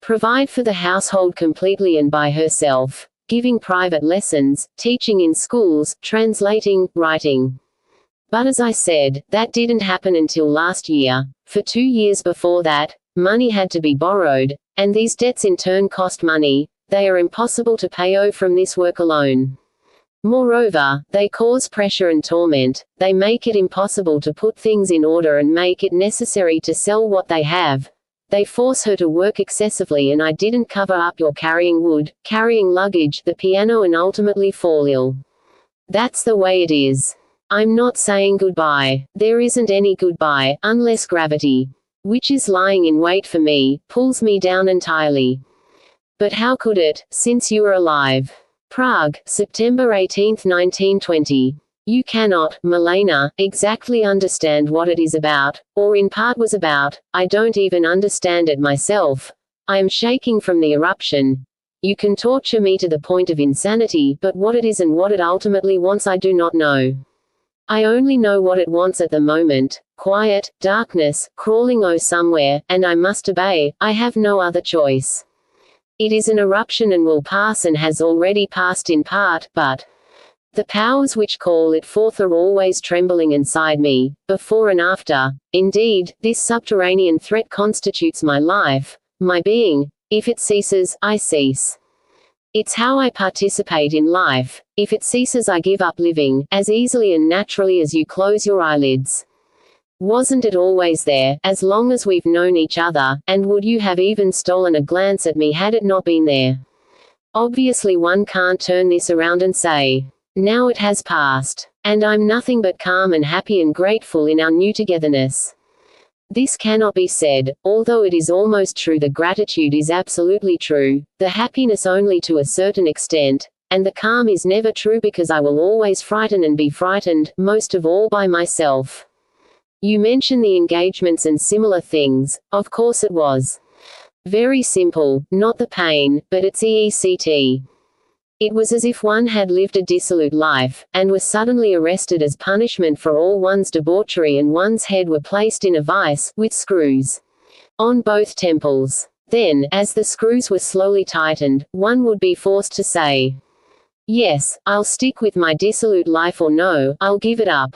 Provide for the household completely and by herself, giving private lessons, teaching in schools, translating, writing. But as I said, that didn't happen until last year. For 2 years before that, money had to be borrowed, and these debts in turn cost money. They are impossible to pay from this work alone. Moreover, they cause pressure and torment. They make it impossible to put things in order and make it necessary to sell what they have. They force her to work excessively, and I didn't cover up your carrying wood, carrying luggage, the piano, and ultimately fall ill. That's the way it is. I'm not saying goodbye. There isn't any goodbye, unless gravity, which is lying in wait for me, pulls me down entirely. But how could it, since you are alive? Prague, September 18, 1920. You cannot, Milena, exactly understand what it is about, or in part was about. I don't even understand it myself. I am shaking from the eruption. You can torture me to the point of insanity, but what it is and what it ultimately wants I do not know. I only know what it wants at the moment: quiet, darkness, crawling somewhere, and I must obey. I have no other choice. It is an eruption and will pass and has already passed in part, but the powers which call it forth are always trembling inside me, before and after. Indeed, this subterranean threat constitutes my life, my being. If it ceases, I cease. It's how I participate in life. If it ceases, I give up living, as easily and naturally as you close your eyelids. Wasn't it always there, as long as we've known each other, and would you have even stolen a glance at me had it not been there? Obviously one can't turn this around and say, now it has passed. And I'm nothing but calm and happy and grateful in our new togetherness. This cannot be said, although it is almost true. The gratitude is absolutely true, the happiness only to a certain extent, and the calm is never true because I will always frighten and be frightened, most of all by myself. You mention the engagements and similar things. Of course it was very simple, not the pain, but it's EECT. It was as if one had lived a dissolute life, and was suddenly arrested as punishment for all one's debauchery, and one's head were placed in a vice, with screws on both temples. Then, as the screws were slowly tightened, one would be forced to say, "Yes, I'll stick with my dissolute life," or "No, I'll give it up."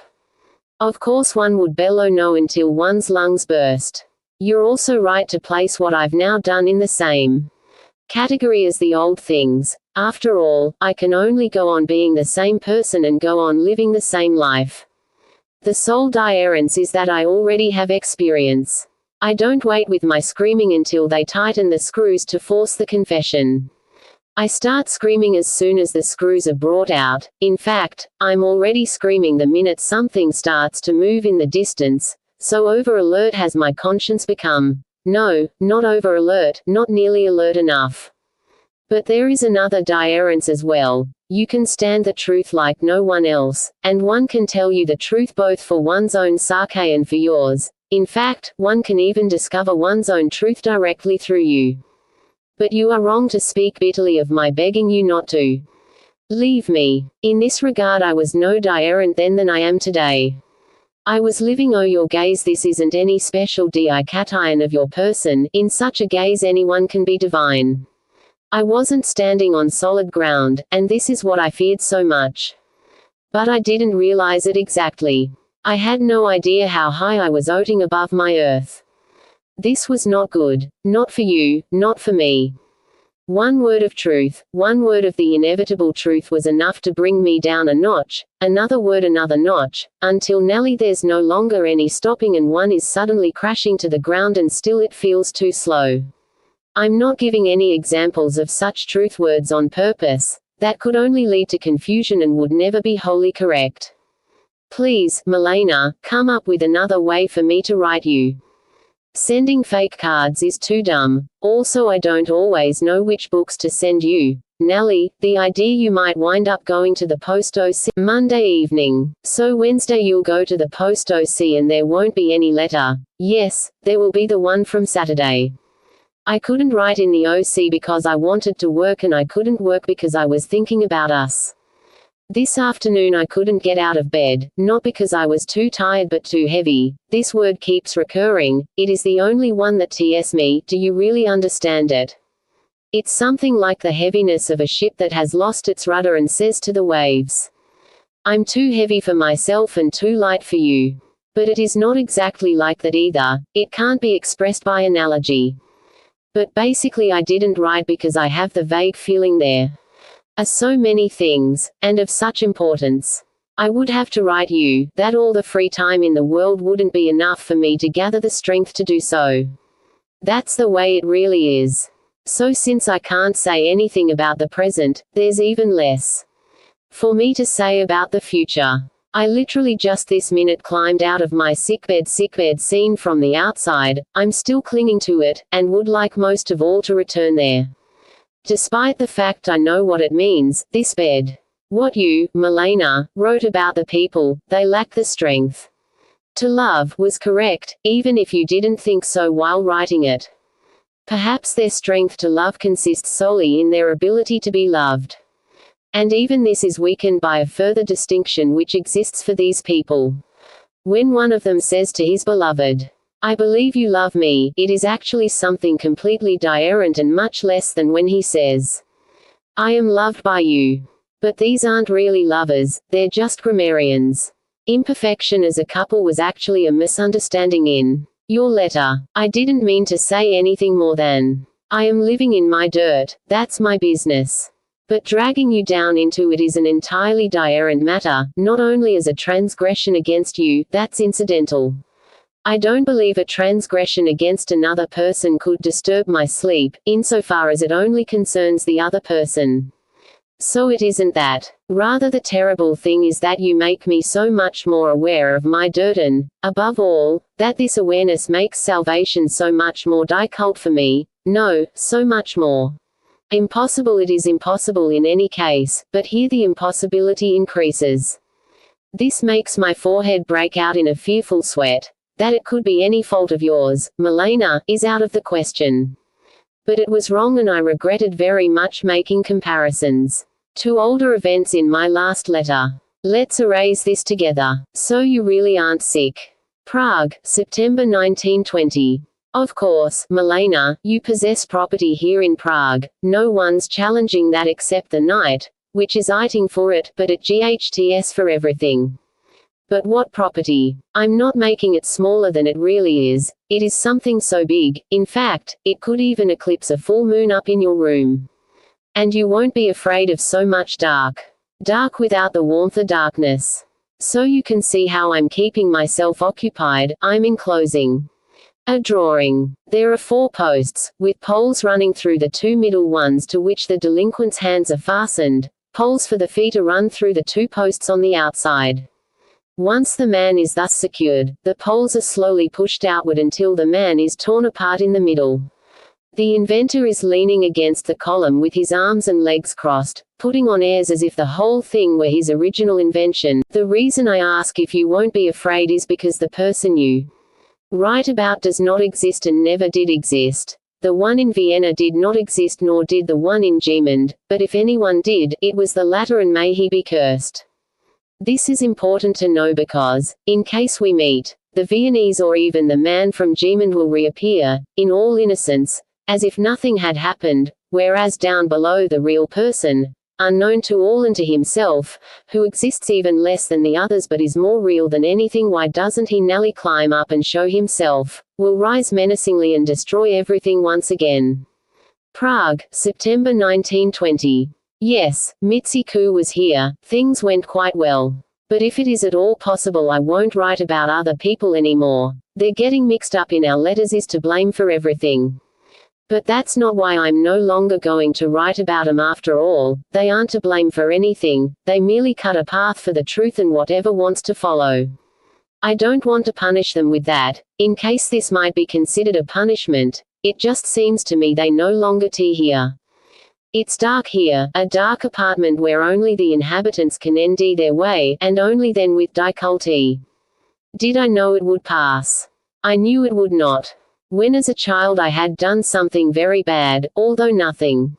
Of course one would bellow no until one's lungs burst. You're also right to place what I've now done in the same category as the old things. After all, I can only go on being the same person and go on living the same life. The sole difference is that I already have experience. I don't wait with my screaming until they tighten the screws to force the confession. I start screaming as soon as the screws are brought out. In fact, I'm already screaming the minute something starts to move in the distance, so over-alert has my conscience become. No, not over-alert, not nearly alert enough. But there is another difference as well. You can stand the truth like no one else, and one can tell you the truth both for one's own sake and for yours. In fact, one can even discover one's own truth directly through you. But you are wrong to speak bitterly of my begging you not to leave me. In this regard I was no different then than I am today. I was living. Oh, your gaze, this isn't any special dichotomy of your person. In such a gaze anyone can be divine. I wasn't standing on solid ground, and this is what I feared so much. But I didn't realize it exactly. I had no idea how high I was floating above my earth. This was not good. Not for you, not for me. One word of truth, one word of the inevitable truth was enough to bring me down a notch, another word another notch, until Nelly there's no longer any stopping and one is suddenly crashing to the ground and still it feels too slow. I'm not giving any examples of such truth words on purpose. That could only lead to confusion and would never be wholly correct. Please, Milena, come up with another way for me to write you. Sending fake cards is too dumb. Also I don't always know which books to send you. Nelly, the idea you might wind up going to the post OC Monday evening. So Wednesday you'll go to the post OC and there won't be any letter. Yes, there will be the one from Saturday. I couldn't write in the OC because I wanted to work and I couldn't work because I was thinking about us. This afternoon I couldn't get out of bed, not because I was too tired but too heavy. This word keeps recurring. It is the only one that tears me. Do you really understand it? It's something like the heaviness of a ship that has lost its rudder and says to the waves, "I'm too heavy for myself and too light for you." But it is not exactly like that either. It can't be expressed by analogy. But basically I didn't write because I have the vague feeling there are so many things, and of such importance. I would have to write you, that all the free time in the world wouldn't be enough for me to gather the strength to do so. That's the way it really is. So since I can't say anything about the present, there's even less for me to say about the future. I literally just this minute climbed out of my sickbed seen from the outside. I'm still clinging to it, and would like most of all to return there. Despite the fact I know what it means, this bed. What you, Milena, wrote about the people, they lack the strength to love, was correct, even if you didn't think so while writing it. Perhaps their strength to love consists solely in their ability to be loved. And even this is weakened by a further distinction which exists for these people. When one of them says to his beloved, "I believe you love me," it is actually something completely different and much less than when he says, "I am loved by you." But these aren't really lovers, they're just grammarians. Imperfection as a couple was actually a misunderstanding in your letter. I didn't mean to say anything more than, "I am living in my dirt, that's my business." But dragging you down into it is an entirely different matter, not only as a transgression against you, that's incidental. I don't believe a transgression against another person could disturb my sleep, insofar as it only concerns the other person. So it isn't that. Rather the terrible thing is that you make me so much more aware of my dirt and, above all, that this awareness makes salvation so much more difficult for me. No, so much more impossible. It is impossible in any case, but here the impossibility increases. This makes my forehead break out in a fearful sweat. That it could be any fault of yours, Milena, is out of the question. But it was wrong and I regretted very much making comparisons to older events in my last letter. Let's erase this together. So you really aren't sick. Prague, September 1920. Of course, Milena, you possess property here in Prague. No one's challenging that except the knight, which is eating for it, but at GHTS for everything. But what property? I'm not making it smaller than it really is. It is something so big, in fact, it could even eclipse a full moon up in your room. And you won't be afraid of so much dark. Dark without the warmth of darkness. So you can see how I'm keeping myself occupied. I'm enclosing a drawing. There are 4 posts, with poles running through the 2 middle ones to which the delinquent's hands are fastened. Poles for the feet are run through the 2 posts on the outside. Once the man is thus secured, the poles are slowly pushed outward until the man is torn apart in the middle. The inventor is leaning against the column with his arms and legs crossed, putting on airs as if the whole thing were his original invention. The reason I ask if you won't be afraid is because the person you write about does not exist and never did exist. The one in Vienna did not exist, nor did the one in Gemund, but if anyone did, it was the latter, and may he be cursed. This is important to know because, in case we meet, the Viennese or even the man from Gemund will reappear, in all innocence, as if nothing had happened, whereas down below the real person, unknown to all and to himself, who exists even less than the others but is more real than anything, why doesn't he now climb up and show himself, will rise menacingly and destroy everything once again. Prague, September 1920. Yes, Mitsuku was here, things went quite well. But if it is at all possible I won't write about other people anymore. They're getting mixed up in our letters is to blame for everything. But that's not why I'm no longer going to write about them after all. They aren't to blame for anything, they merely cut a path for the truth and whatever wants to follow. I don't want to punish them with that, in case this might be considered a punishment. It just seems to me they no longer tea here. It's dark here, a dark apartment where only the inhabitants can end their way, and only then with difficulty. Did I know it would pass? I knew it would not. When as a child I had done something very bad, although nothing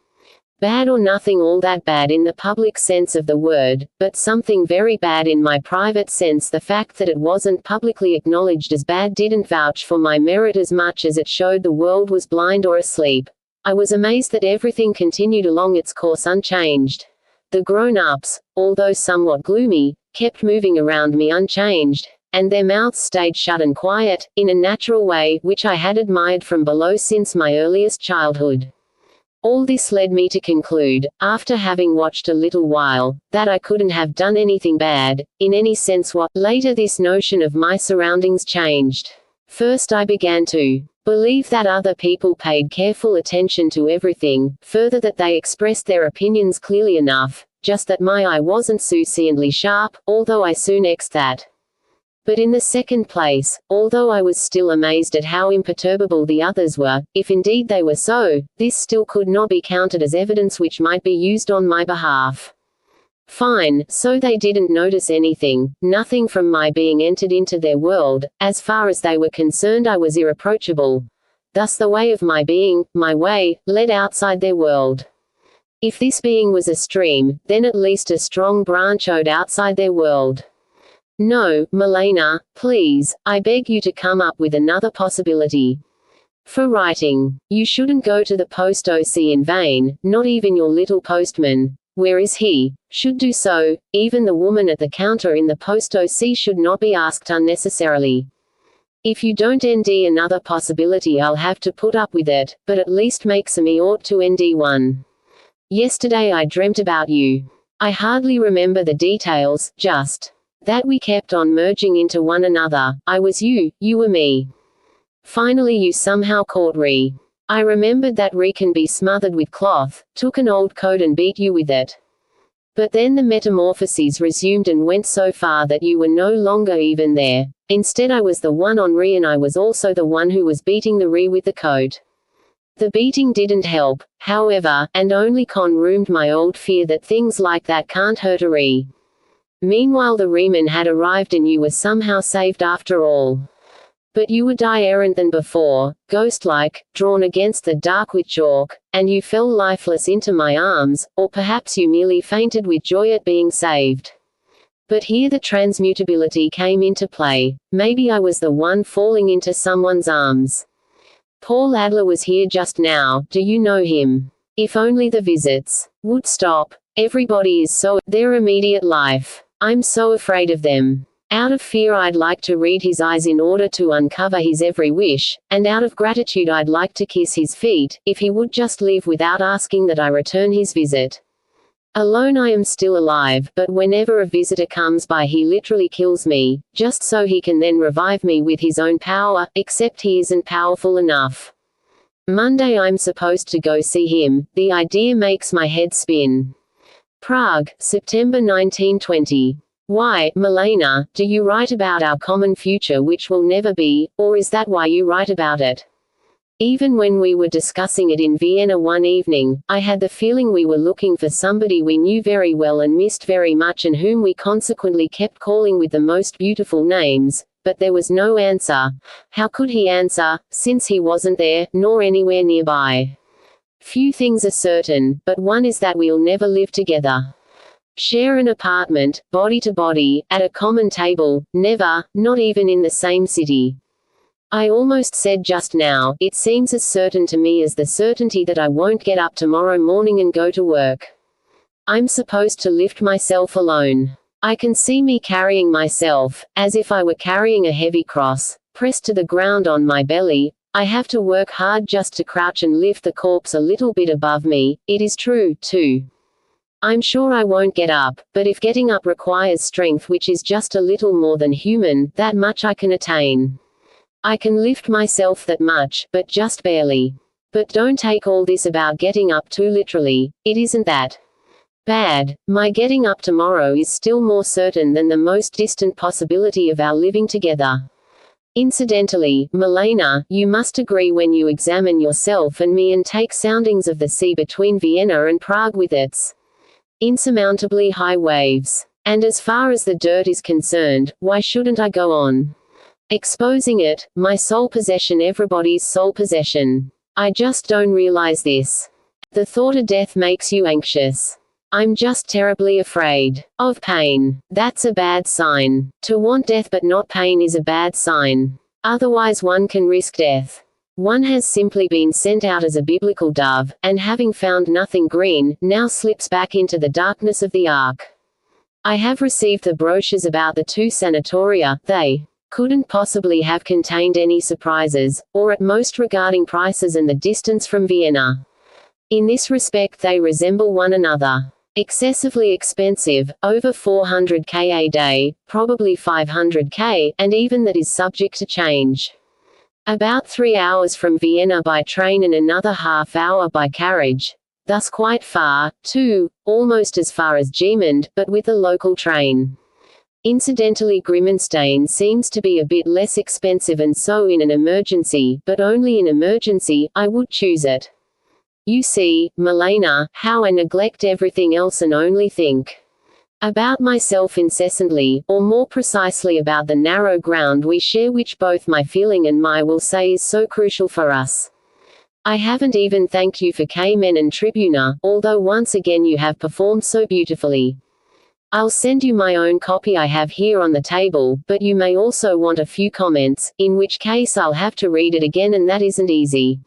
bad or nothing all that bad in the public sense of the word, but something very bad in my private sense, the fact that it wasn't publicly acknowledged as bad didn't vouch for my merit as much as it showed the world was blind or asleep. I was amazed that everything continued along its course unchanged. The grown-ups, although somewhat gloomy, kept moving around me unchanged, and their mouths stayed shut and quiet, in a natural way, which I had admired from below since my earliest childhood. All this led me to conclude, after having watched a little while, that I couldn't have done anything bad, in any sense. What later this notion of my surroundings changed. First I began to believe that other people paid careful attention to everything, further that they expressed their opinions clearly enough, just that my eye wasn't sufficiently sharp, although I soon exed that. But in the second place, although I was still amazed at how imperturbable the others were, if indeed they were so, this still could not be counted as evidence which might be used on my behalf. Fine, so they didn't notice anything, nothing from my being entered into their world. As far as they were concerned I was irreproachable. Thus the way of my being, my way, led outside their world. If this being was a stream, then at least a strong branch owed outside their world. No, Milena, please, I beg you to come up with another possibility. For writing. You shouldn't go to the post OC in vain, not even your little postman. Where is he? Should do so. Even the woman at the counter in the post OC should not be asked unnecessarily. If you don't ND another possibility I'll have to put up with it, but at least make some ought to ND one. Yesterday I dreamt about you. I hardly remember the details, just that we kept on merging into one another. I was you, you were me. Finally you somehow caught Re. I remembered that Re can be smothered with cloth, took an old coat and beat you with it. But then the metamorphoses resumed and went so far that you were no longer even there. Instead I was the one on re, and I was also the one who was beating the re with the coat. The beating didn't help, however, and only confirmed my old fear that things like that can't hurt a re. Meanwhile the reman had arrived and you were somehow saved after all. But you were die errant than before, ghost-like, drawn against the dark with chalk, and you fell lifeless into my arms, or perhaps you merely fainted with joy at being saved. But here the transmutability came into play. Maybe I was the one falling into someone's arms. Paul Adler was here just now. Do you know him? If only the visits would stop. Everybody is so, their immediate life. I'm so afraid of them. Out of fear I'd like to read his eyes in order to uncover his every wish, and out of gratitude I'd like to kiss his feet, if he would just leave without asking that I return his visit. Alone I am still alive, but whenever a visitor comes by he literally kills me, just so he can then revive me with his own power, except he isn't powerful enough. Monday I'm supposed to go see him. The idea makes my head spin. Prague, September 1920. Why, Milena, do you write about our common future which will never be, or is that why you write about it? Even when we were discussing it in Vienna one evening, I had the feeling we were looking for somebody we knew very well and missed very much, and whom we consequently kept calling with the most beautiful names, but there was no answer. How could he answer, since he wasn't there, nor anywhere nearby? Few things are certain, but one is that we'll never live together. Share an apartment, body to body, at a common table, never, not even in the same city. I almost said just now, it seems as certain to me as the certainty that I won't get up tomorrow morning and go to work. I'm supposed to lift myself alone. I can see me carrying myself, as if I were carrying a heavy cross, pressed to the ground on my belly. I have to work hard just to crouch and lift the corpse a little bit above me. It is true, too. I'm sure I won't get up, but if getting up requires strength which is just a little more than human, that much I can attain. I can lift myself that much, but just barely. But don't take all this about getting up too literally. It isn't that bad. My getting up tomorrow is still more certain than the most distant possibility of our living together. Incidentally, Milena, you must agree when you examine yourself and me and take soundings of the sea between Vienna and Prague with its insurmountably high waves. And as far as the dirt is concerned, why shouldn't I go on exposing it, my sole possession, everybody's sole possession? I just don't realize this. The thought of death makes you anxious. I'm just terribly afraid of pain. That's a bad sign. To want death but not pain is a bad sign. Otherwise one can risk death. One has simply been sent out as a biblical dove, and having found nothing green, now slips back into the darkness of the ark. I have received the brochures about the two sanatoria. They couldn't possibly have contained any surprises, or at most regarding prices and the distance from Vienna. In this respect they resemble one another. Excessively expensive, over 400k a day, probably 500k, and even that is subject to change. About 3 hours from Vienna by train and another half hour by carriage. Thus quite far, too, almost as far as Gemund, but with a local train. Incidentally, Grimmenstein seems to be a bit less expensive, and so in an emergency, but only in emergency, I would choose it. You see, Milena, how I neglect everything else and only think about myself incessantly, or more precisely about the narrow ground we share, which both my feeling and my will say is so crucial for us. I haven't even thanked you for K-Men and Tribuna, although once again you have performed so beautifully. I'll send you my own copy I have here on the table, but you may also want a few comments, in which case I'll have to read it again, and that isn't easy.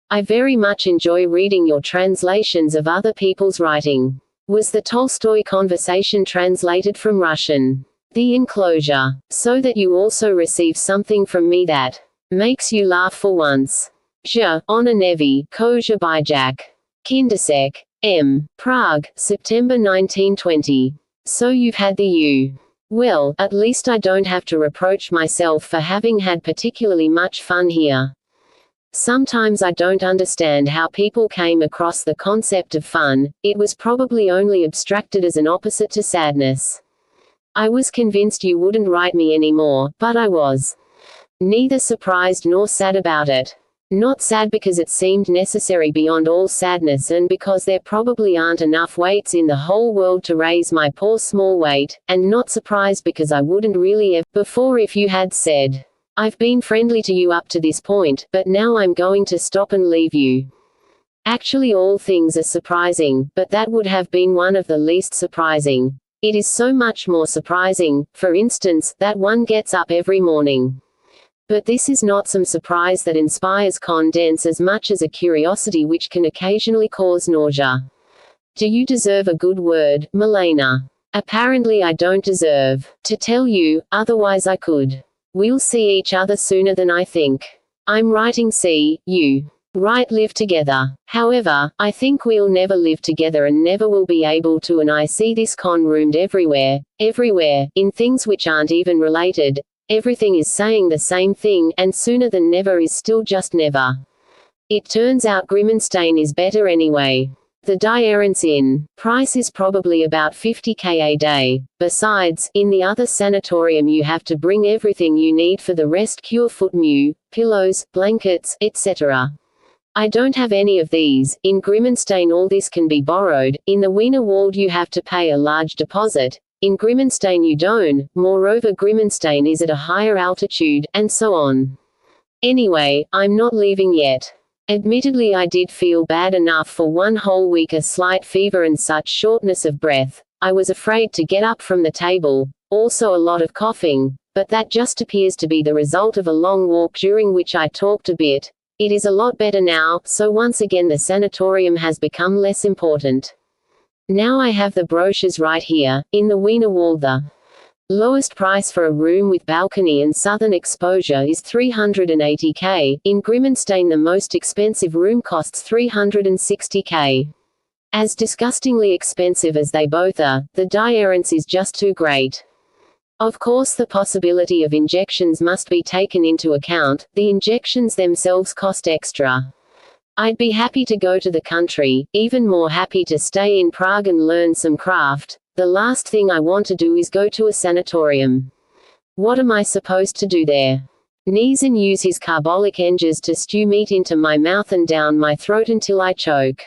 I very much enjoy reading your translations of other people's writing. Was the Tolstoy conversation translated from Russian? The enclosure. So that you also receive something from me that makes you laugh for once. Je, on a Nevi, Koja by Jack Kindersek. M. Prague, September 1920. So you've had the U. Well, at least I don't have to reproach myself for having had particularly much fun here. Sometimes I don't understand how people came across the concept of fun. It was probably only abstracted as an opposite to sadness. I was convinced you wouldn't write me anymore, but I was neither surprised nor sad about it. Not sad because it seemed necessary beyond all sadness, and because there probably aren't enough weights in the whole world to raise my poor small weight, and not surprised because I wouldn't really have before if you had said, "I've been friendly to you up to this point, but now I'm going to stop and leave you." Actually, all things are surprising, but that would have been one of the least surprising. It is so much more surprising, for instance, that one gets up every morning. But this is not some surprise that inspires confidence as much as a curiosity which can occasionally cause nausea. Do you deserve a good word, Milena? Apparently I don't deserve to tell you, otherwise I could. We'll see each other sooner than I think. I'm writing see, you. Write live together. However, I think we'll never live together and never will be able to, and I see this con roomed everywhere, in things which aren't even related. Everything is saying the same thing, and sooner than never is still just never. It turns out Grimmenstein is better anyway. The diarrhence in price is probably about 50k a day. Besides, in the other sanatorium you have to bring everything you need for the rest: cure, foot mew, pillows, blankets, etc. I don't have any of these. In Grimmenstein all this can be borrowed. In the Wiener Wald you have to pay a large deposit. In Grimmenstein you don't. Moreover, Grimmenstein is at a higher altitude, and so on. Anyway, I'm not leaving yet. Admittedly, I did feel bad enough for one whole week, a slight fever and such shortness of breath. I was afraid to get up from the table, also a lot of coughing, but that just appears to be the result of a long walk during which I talked a bit. It is a lot better now, so once again the sanatorium has become less important. Now I have the brochures right here. In the Wiener Wald the lowest price for a room with balcony and southern exposure is 380k. In Grimmenstein the most expensive room costs 360k. As disgustingly expensive as they both are, the diarrhence is just too great. Of course the possibility of injections must be taken into account. The injections themselves cost extra. I'd be happy to go to the country, even more happy to stay in Prague and learn some craft. The last thing I want to do is go to a sanatorium. What am I supposed to do there? Sneeze and use his carbolic engines to stew meat into my mouth and down my throat until I choke.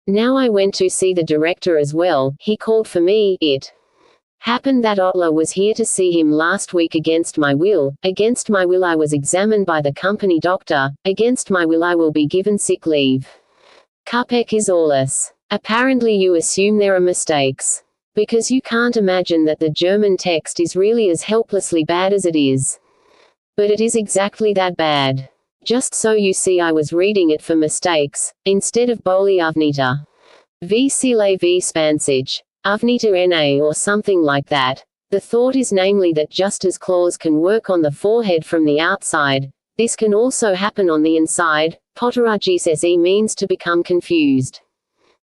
Now I went to see the director as well. He called for me. It happened that Otler was here to see him last week against my will. Against my will I was examined by the company doctor. Against my will I will be given sick leave. Kapek is alles. Apparently you assume there are mistakes. Because you can't imagine that the German text is really as helplessly bad as it is. But it is exactly that bad. Just so you see, I was reading it for mistakes. Instead of Boli Avnita. V Sile V Spansage. Avnita Na or something like that. The thought is namely that just as claws can work on the forehead from the outside, this can also happen on the inside. Potteragis se means to become confused.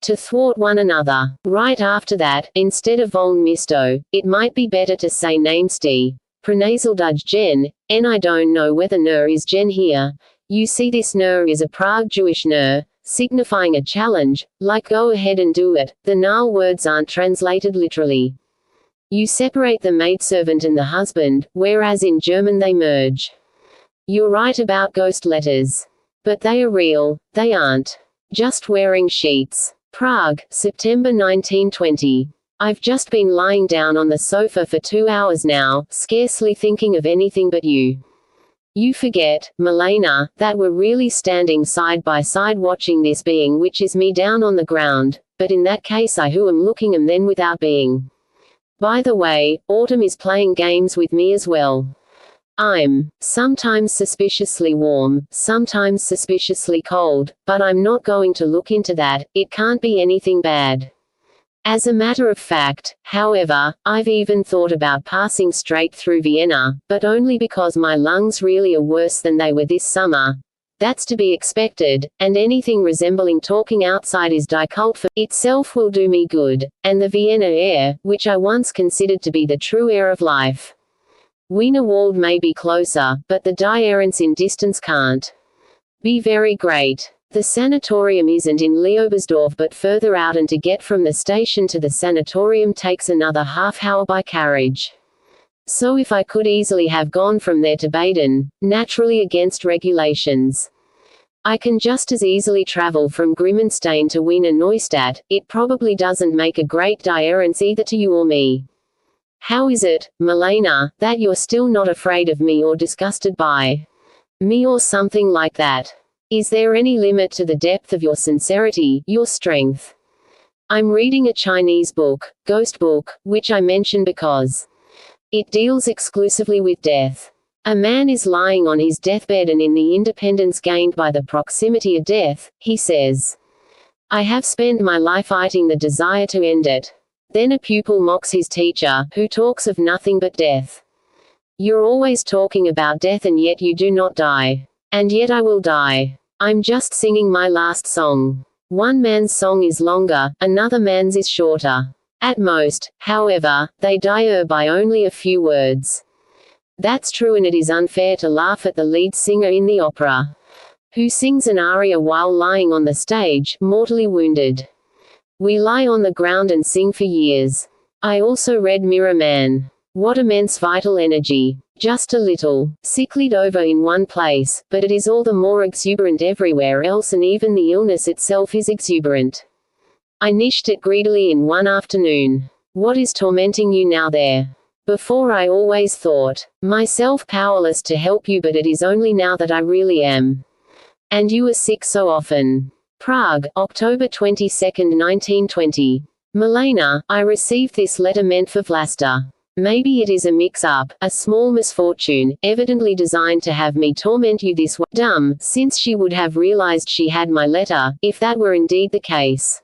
To thwart one another. Right after that, instead of voln misto, it might be better to say namesti. Pronasal dudge gen, and I don't know whether ner is gen here. You see, this ner is a Prague Jewish ner, signifying a challenge, like go ahead and do it. The Nile words aren't translated literally. You separate the maidservant and the husband, whereas in German they merge. You're right about ghost letters. But they are real, they aren't just wearing sheets. Prague, September 1920. I've just been lying down on the sofa for 2 hours now, scarcely thinking of anything but you. You forget, Milena, that we're really standing side by side watching this being which is me down on the ground, but in that case I who am looking am then without being. By the way, autumn is playing games with me as well. I'm sometimes suspiciously warm, sometimes suspiciously cold, but I'm not going to look into that. It can't be anything bad. As a matter of fact, however, I've even thought about passing straight through Vienna, but only because my lungs really are worse than they were this summer. That's to be expected, and anything resembling talking outside is difficult for itself will do me good, and the Vienna air, which I once considered to be the true air of life. Wiener Wald may be closer, but the diarrhence in distance can't Be very great. The sanatorium isn't in Leobersdorf but further out, and to get from the station to the sanatorium takes another half-hour by carriage. So if I could easily have gone from there to Baden, naturally against regulations. I can just as easily travel from Grimmenstein to Wiener Neustadt. It probably doesn't make a great difference either to you or me. How is it, Milena, that you're still not afraid of me or disgusted by me or something like that? Is there any limit to the depth of your sincerity, your strength? I'm reading a Chinese book, Ghost Book, which I mention because it deals exclusively with death. A man is lying on his deathbed, and in the independence gained by the proximity of death, he says, I have spent my life fighting the desire to end it. Then a pupil mocks his teacher, who talks of nothing but death. You're always talking about death and yet you do not die. And yet I will die. I'm just singing my last song. One man's song is longer, another man's is shorter. At most, however, they die by only a few words. That's true, and it is unfair to laugh at the lead singer in the opera, who sings an aria while lying on the stage, mortally wounded. We lie on the ground and sing for years. I also read Mirror Man. What immense vital energy. Just a little sicklied over in one place, but it is all the more exuberant everywhere else, and even the illness itself is exuberant. I nished it greedily in one afternoon. What is tormenting you now there? Before I always thought myself powerless to help you, but it is only now that I really am. And you are sick so often. Prague, October 22, 1920. Milena, I received this letter meant for Vlasta. Maybe it is a mix-up, a small misfortune, evidently designed to have me torment you this way. Dumb, since she would have realized she had my letter, if that were indeed the case.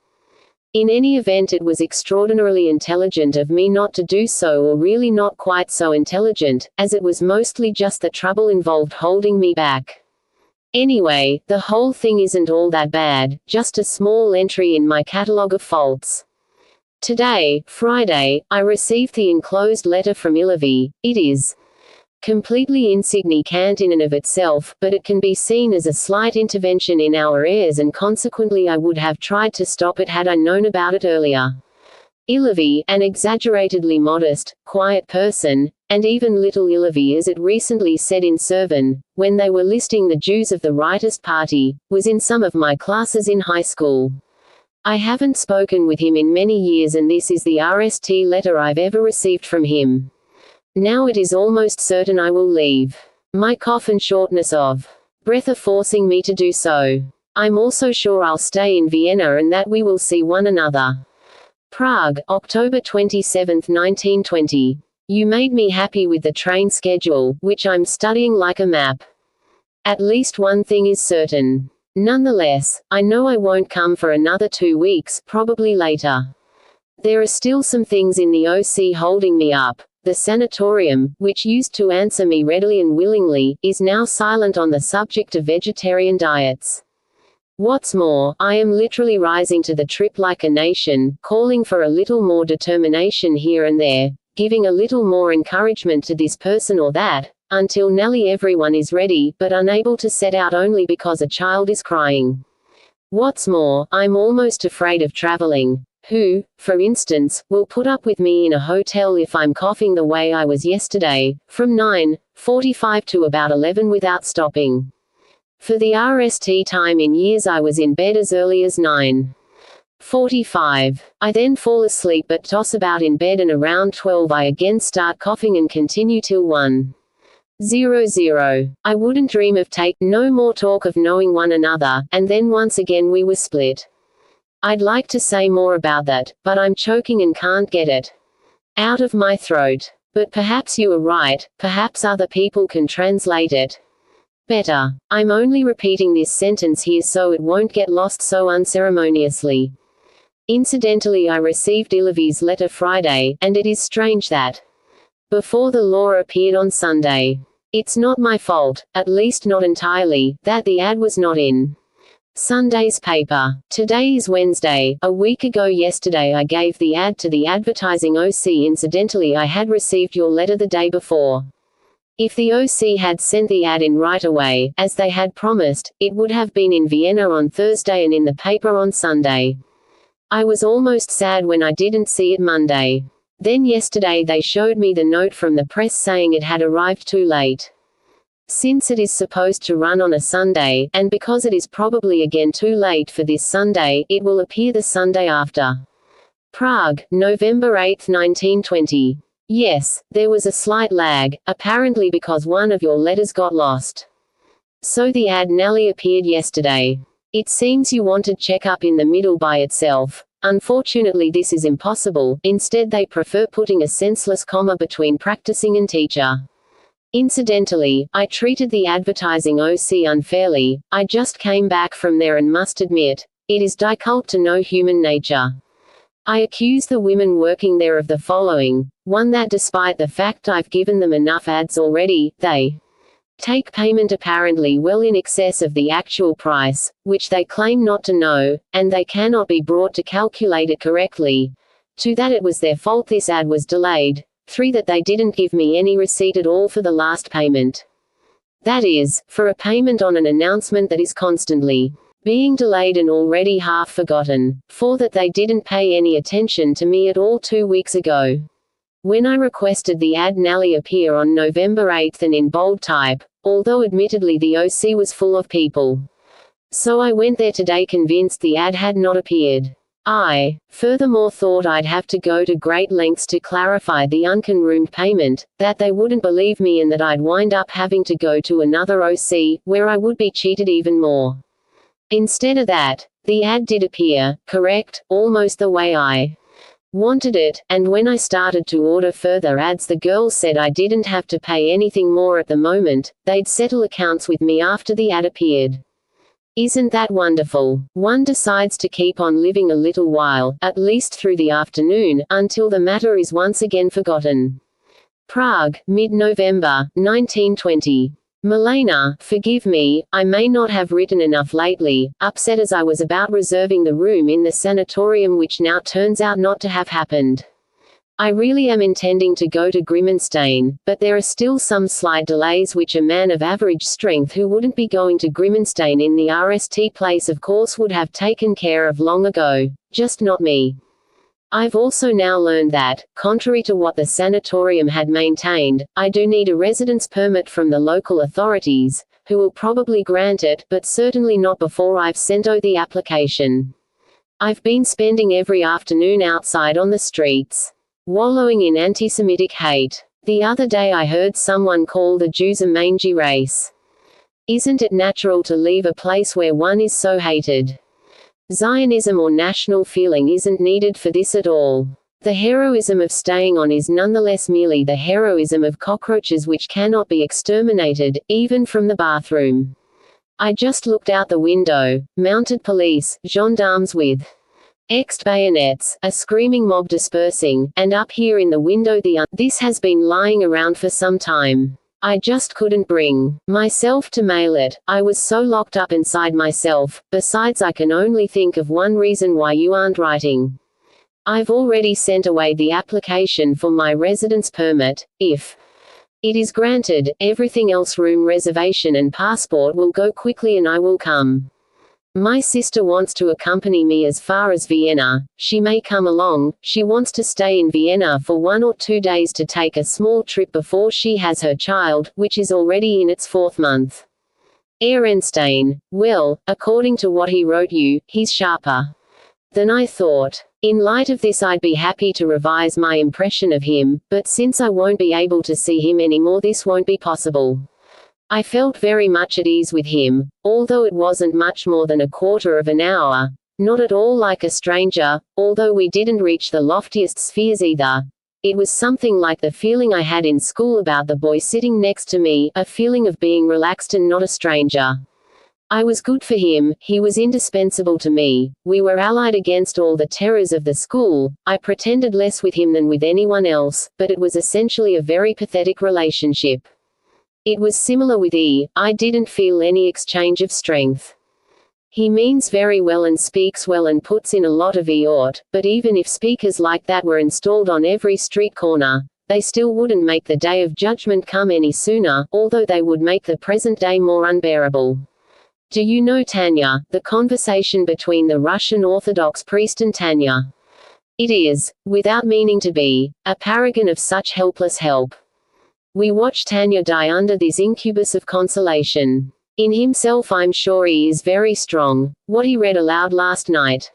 In any event, it was extraordinarily intelligent of me not to do so, or really not quite so intelligent, as it was mostly just the trouble involved holding me back. Anyway, the whole thing isn't all that bad, just a small entry in my catalogue of faults. Today, Friday, I received the enclosed letter from Illavy. It is completely insignificant in and of itself, but it can be seen as a slight intervention in our heirs, and consequently I would have tried to stop it had I known about it earlier. Illavy, an exaggeratedly modest, quiet person, and even little Illavy, as it recently said in Servan, when they were listing the Jews of the rightist party, was in some of my classes in high school. I haven't spoken with him in many years, and this is the RST letter I've ever received from him. Now it is almost certain I will leave. My cough and shortness of breath are forcing me to do so. I'm also sure I'll stay in Vienna and that we will see one another. Prague, October 27, 1920. You made me happy with the train schedule, which I'm studying like a map. At least one thing is certain. Nonetheless, I know I won't come for another 2 weeks, probably later. There are still some things in the OC holding me up. The sanatorium, which used to answer me readily and willingly, is now silent on the subject of vegetarian diets. What's more, I am literally rising to the trip like a nation, calling for a little more determination here and there, giving a little more encouragement to this person or that, until nearly everyone is ready, but unable to set out only because a child is crying. What's more, I'm almost afraid of traveling. Who, for instance, will put up with me in a hotel if I'm coughing the way I was yesterday, from 9:45 to about 11 without stopping? For the RST time in years I was in bed as early as 9:45. I then fall asleep but toss about in bed, and around 12 I again start coughing and continue till 1:00. I wouldn't dream of no more talk of knowing one another, and then once again we were split. I'd like to say more about that, but I'm choking and can't get it out of my throat. But perhaps you are right, perhaps other people can translate it better. I'm only repeating this sentence here so it won't get lost so unceremoniously. Incidentally, I received Ilavy's letter Friday, and it is strange that before the law appeared on Sunday. It's not my fault, at least not entirely, that the ad was not in Sunday's paper. Today is Wednesday. A week ago yesterday I gave the ad to the advertising OC. Incidentally, I had received your letter the day before. If the OC had sent the ad in right away, as they had promised, it would have been in Vienna on Thursday and in the paper on Sunday. I was almost sad when I didn't see it Monday. Then yesterday they showed me the note from the press saying it had arrived too late. Since it is supposed to run on a Sunday, and because it is probably again too late for this Sunday, it will appear the Sunday after. Prague, November 8, 1920. Yes, there was a slight lag, apparently because one of your letters got lost. So the ad nearly appeared yesterday. It seems you wanted check-up in the middle by itself. Unfortunately this is impossible, instead they prefer putting a senseless comma between practicing and teacher. Incidentally, I treated the advertising OC unfairly. I just came back from there and must admit, it is difficult to know human nature. I accuse the women working there of the following. One, that despite the fact I've given them enough ads already, they take payment apparently well in excess of the actual price, which they claim not to know, and they cannot be brought to calculate it correctly. 2, that it was their fault this ad was delayed. 3, that they didn't give me any receipt at all for the last payment. That is, for a payment on an announcement that is constantly being delayed and already half forgotten. 4, that they didn't pay any attention to me at all 2 weeks ago. When I requested the ad nearly appear on November 8 and in bold type, although admittedly the OC was full of people. So I went there today convinced the ad had not appeared. I, furthermore, thought I'd have to go to great lengths to clarify the unconfirmed payment, that they wouldn't believe me and that I'd wind up having to go to another OC, where I would be cheated even more. Instead of that, the ad did appear, correct, almost the way I wanted it, and when I started to order further ads the girls said I didn't have to pay anything more at the moment, they'd settle accounts with me after the ad appeared. Isn't that wonderful? One decides to keep on living a little while, at least through the afternoon, until the matter is once again forgotten. Prague, mid-November, 1920. Milena, forgive me, I may not have written enough lately, upset as I was about reserving the room in the sanatorium which now turns out not to have happened. I really am intending to go to Grimmenstein, but there are still some slight delays which a man of average strength who wouldn't be going to Grimmenstein in the RST place of course would have taken care of long ago, just not me. I've also now learned that, contrary to what the sanatorium had maintained, I do need a residence permit from the local authorities, who will probably grant it, but certainly not before I've sent the application. I've been spending every afternoon outside on the streets, wallowing in anti-Semitic hate. The other day I heard someone call the Jews a mangy race. Isn't it natural to leave a place where one is so hated? Zionism or national feeling isn't needed for this at all. The heroism of staying on is nonetheless merely the heroism of cockroaches which cannot be exterminated, even from the bathroom. I just looked out the window, mounted police, gendarmes with Xed bayonets, a screaming mob dispersing, and up here in the window this has been lying around for some time. I just couldn't bring myself to mail it. I was so locked up inside myself. Besides, I can only think of one reason why you aren't writing. I've already sent away the application for my residence permit. If it is granted, everything else, room reservation and passport, will go quickly and I will come. My sister wants to accompany me as far as Vienna. She may come along. She wants to stay in Vienna for 1 or 2 days to take a small trip before she has her child, which is already in its 4th month. Ehrenstein. Well, according to what he wrote you, he's sharper than I thought. In light of this, I'd be happy to revise my impression of him, but since I won't be able to see him anymore, this won't be possible. I felt very much at ease with him, although it wasn't much more than a quarter of an hour. Not at all like a stranger, although we didn't reach the loftiest spheres either. It was something like the feeling I had in school about the boy sitting next to me, a feeling of being relaxed and not a stranger. I was good for him, he was indispensable to me, we were allied against all the terrors of the school. I pretended less with him than with anyone else, but it was essentially a very pathetic relationship. It was similar with E. I didn't feel any exchange of strength. He means very well and speaks well and puts in a lot of effort, but even if speakers like that were installed on every street corner, They still wouldn't make the day of judgment come any sooner, although they would make the present day more unbearable. Do you know, Tanya, the conversation between the Russian Orthodox priest and Tanya? It is, without meaning to be, a paragon of such helpless help. We watch Tanya die under this incubus of consolation. In himself I'm sure he is very strong. What he read aloud last night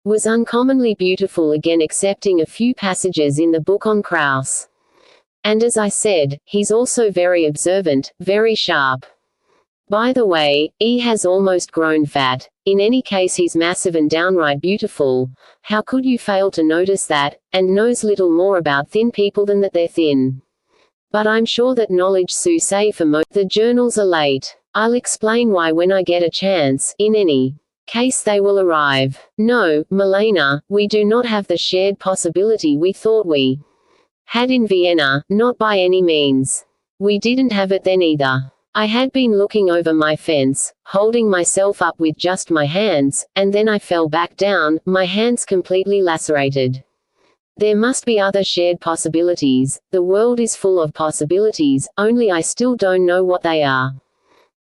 was uncommonly beautiful, again excepting a few passages in the book on Krauss. And as I said, he's also very observant, very sharp. By the way, he has almost grown fat. In any case he's massive and downright beautiful. How could you fail to notice that, and knows little more about thin people than that they're thin. But I'm sure that knowledge say for most. The journals are late. I'll explain why when I get a chance. In any case they will arrive. No, Milena, we do not have the shared possibility we thought we had in Vienna, not by any means. We didn't have it then either. I had been looking over my fence, holding myself up with just my hands, and then I fell back down, my hands completely lacerated. There must be other shared possibilities. The world is full of possibilities, only I still don't know what they are.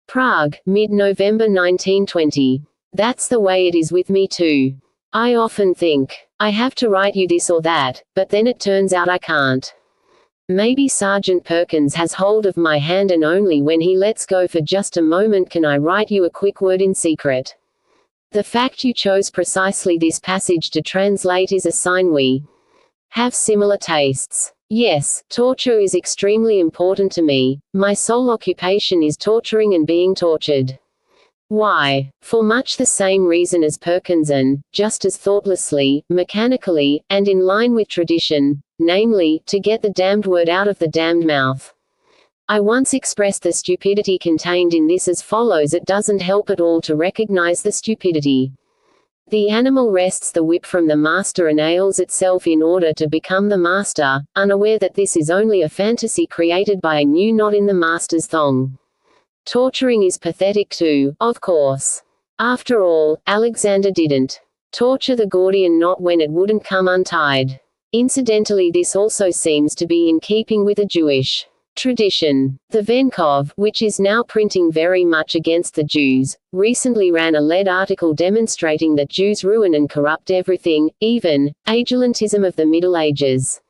Prague, mid-November 1920. That's the way it is with me too. I often think, I have to write you this or that, but then it turns out I can't. Maybe Sergeant Perkins has hold of my hand and only when he lets go for just a moment can I write you a quick word in secret. The fact you chose precisely this passage to translate is a sign we have similar tastes. Yes, torture is extremely important to me. My sole occupation is torturing and being tortured. Why? For much the same reason as Perkins and, just as thoughtlessly, mechanically, and in line with tradition, namely, to get the damned word out of the damned mouth. I once expressed the stupidity contained in this as follows: it doesn't help at all to recognize the stupidity. The animal wrests the whip from the master and ails itself in order to become the master, unaware that this is only a fantasy created by a new knot in the master's thong. Torturing is pathetic too, of course. After all, Alexander didn't torture the Gordian knot when it wouldn't come untied. Incidentally, this also seems to be in keeping with a Jewish tradition. The Venkov, which is now printing very much against the Jews, recently ran a lead article demonstrating that Jews ruin and corrupt everything, even agilantism of the Middle Ages.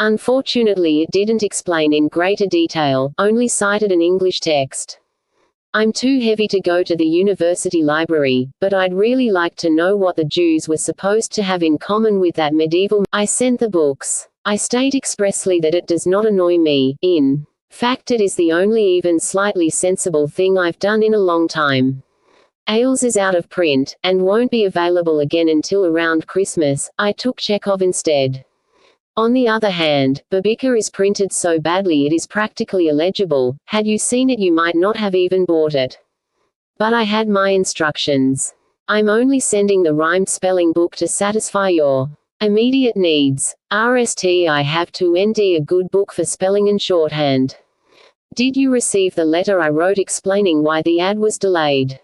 Unfortunately, it didn't explain in greater detail, only cited an English text. I'm too heavy to go to the university library, but I'd really like to know what the Jews were supposed to have in common with that medieval. I sent the books. I state expressly that it does not annoy me. In fact, it is the only even slightly sensible thing I've done in a long time. Ailes is out of print, and won't be available again until around Christmas. I took Chekhov instead. On the other hand, Babica is printed so badly it is practically illegible. Had you seen it you might not have even bought it. But I had my instructions. I'm only sending the rhymed spelling book to satisfy your immediate needs. RST I have to ND a good book for spelling and shorthand. Did you receive the letter I wrote explaining why the ad was delayed?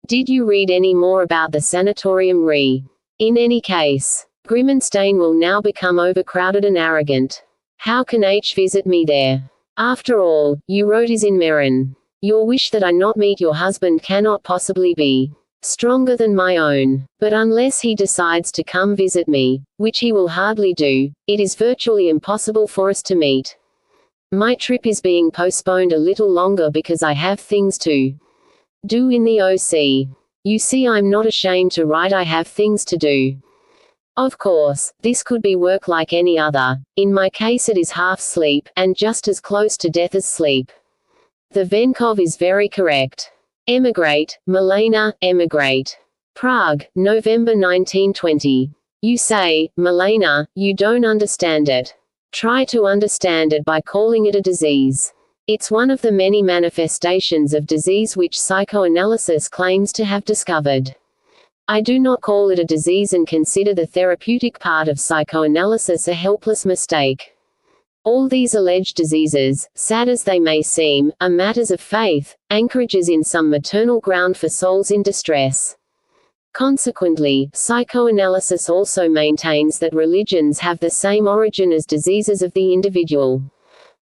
Did you read any more about the sanatorium re? In any case, Grimmenstein will now become overcrowded and arrogant. How can H visit me there? After all, you wrote is in Meran. Your wish that I not meet your husband cannot possibly be stronger than my own. But unless he decides to come visit me, which he will hardly do, it is virtually impossible for us to meet. My trip is being postponed a little longer because I have things to do in the OC. You see, I'm not ashamed to write I have things to do. Of course, this could be work like any other. In my case it is half sleep, and just as close to death as sleep. The Venkov is very correct. Emigrate, Milena, emigrate. Prague, November 1920. You say, Milena, you don't understand it. Try to understand it by calling it a disease. It's one of the many manifestations of disease which psychoanalysis claims to have discovered. I do not call it a disease and consider the therapeutic part of psychoanalysis a helpless mistake. All these alleged diseases, sad as they may seem, are matters of faith, anchorages in some maternal ground for souls in distress. Consequently, psychoanalysis also maintains that religions have the same origin as diseases of the individual.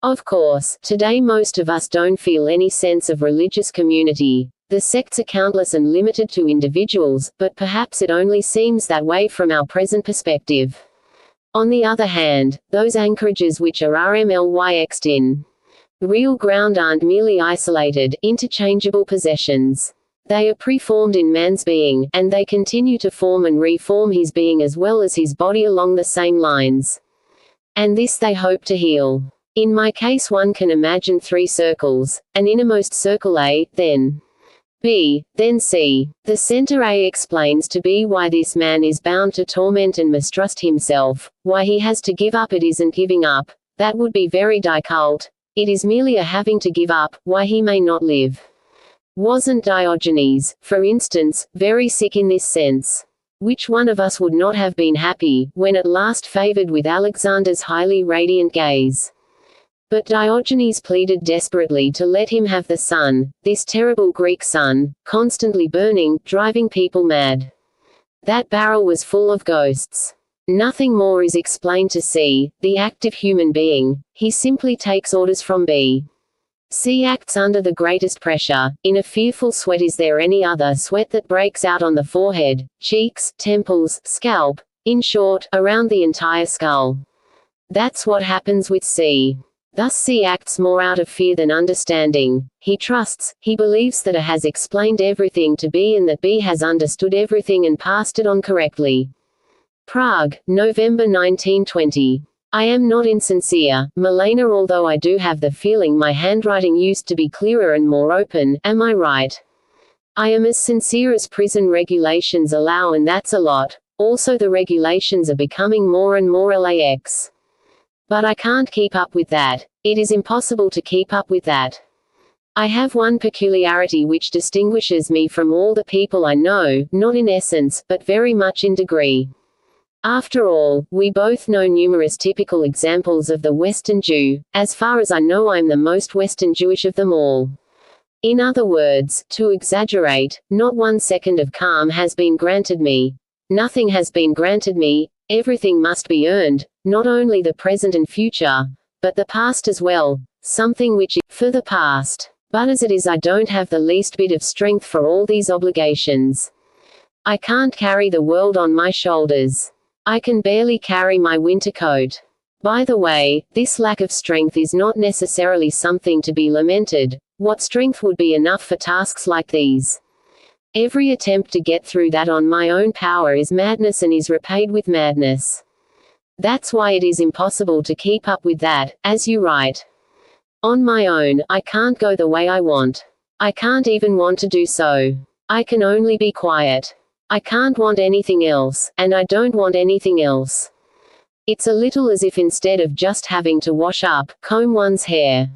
Of course, today most of us don't feel any sense of religious community. The sects are countless and limited to individuals, but perhaps it only seems that way from our present perspective. On the other hand, those anchorages which are RMLYXed in real ground aren't merely isolated, interchangeable possessions. They are preformed in man's being, and they continue to form and reform his being as well as his body along the same lines. And this they hope to heal. In my case, one can imagine 3 circles, an innermost circle A, then B, then C. The center A explains to B why this man is bound to torment and mistrust himself, why he has to give up. It isn't giving up. That would be very occult. It is merely a having to give up, why he may not live. Wasn't Diogenes, for instance, very sick in this sense? Which one of us would not have been happy, when at last favored with Alexander's highly radiant gaze? But Diogenes pleaded desperately to let him have the sun, this terrible Greek sun, constantly burning, driving people mad. That barrel was full of ghosts. Nothing more is explained to C, the active human being. He simply takes orders from B. C acts under the greatest pressure. In a fearful sweat. Is there any other sweat that breaks out on the forehead, cheeks, temples, scalp, in short, around the entire skull? That's what happens with C. Thus C acts more out of fear than understanding. He trusts, he believes that A has explained everything to B and that B has understood everything and passed it on correctly. Prague, November 1920. I am not insincere, Milena, although I do have the feeling my handwriting used to be clearer and more open, am I right? I am as sincere as prison regulations allow, and that's a lot. Also the regulations are becoming more and more lax. But I can't keep up with that. It is impossible to keep up with that. I have one peculiarity which distinguishes me from all the people I know, not in essence, but very much in degree. After all, we both know numerous typical examples of the Western Jew. As far as I know, I'm the most Western Jewish of them all. In other words, to exaggerate, not 1 second of calm has been granted me. Nothing has been granted me. Everything must be earned, not only the present and future, but the past as well, something which is for the past. But as it is, I don't have the least bit of strength for all these obligations. I can't carry the world on my shoulders. I can barely carry my winter coat. By the way, this lack of strength is not necessarily something to be lamented. What strength would be enough for tasks like these? Every attempt to get through that on my own power is madness and is repaid with madness. That's why it is impossible to keep up with that, as you write. On my own, I can't go the way I want. I can't even want to do so. I can only be quiet. I can't want anything else, and I don't want anything else. It's a little as if instead of just having to wash up, comb one's hair,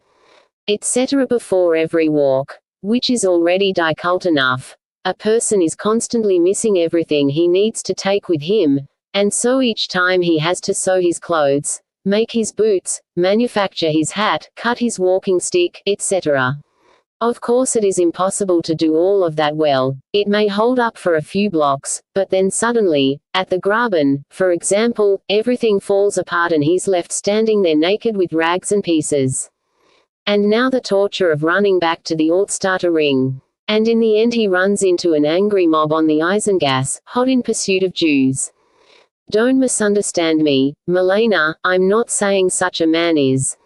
etc. before every walk, which is already occult enough, a person is constantly missing everything he needs to take with him, and so each time he has to sew his clothes, make his boots, manufacture his hat, cut his walking stick, etc. Of course it is impossible to do all of that well. It may hold up for a few blocks, but then suddenly, at the Graben, for example, everything falls apart and he's left standing there naked with rags and pieces. And now the torture of running back to the Ortstarter ring. And in the end he runs into an angry mob on the Eisengasse, hot in pursuit of Jews. Don't misunderstand me, Milena, I'm not saying such a man is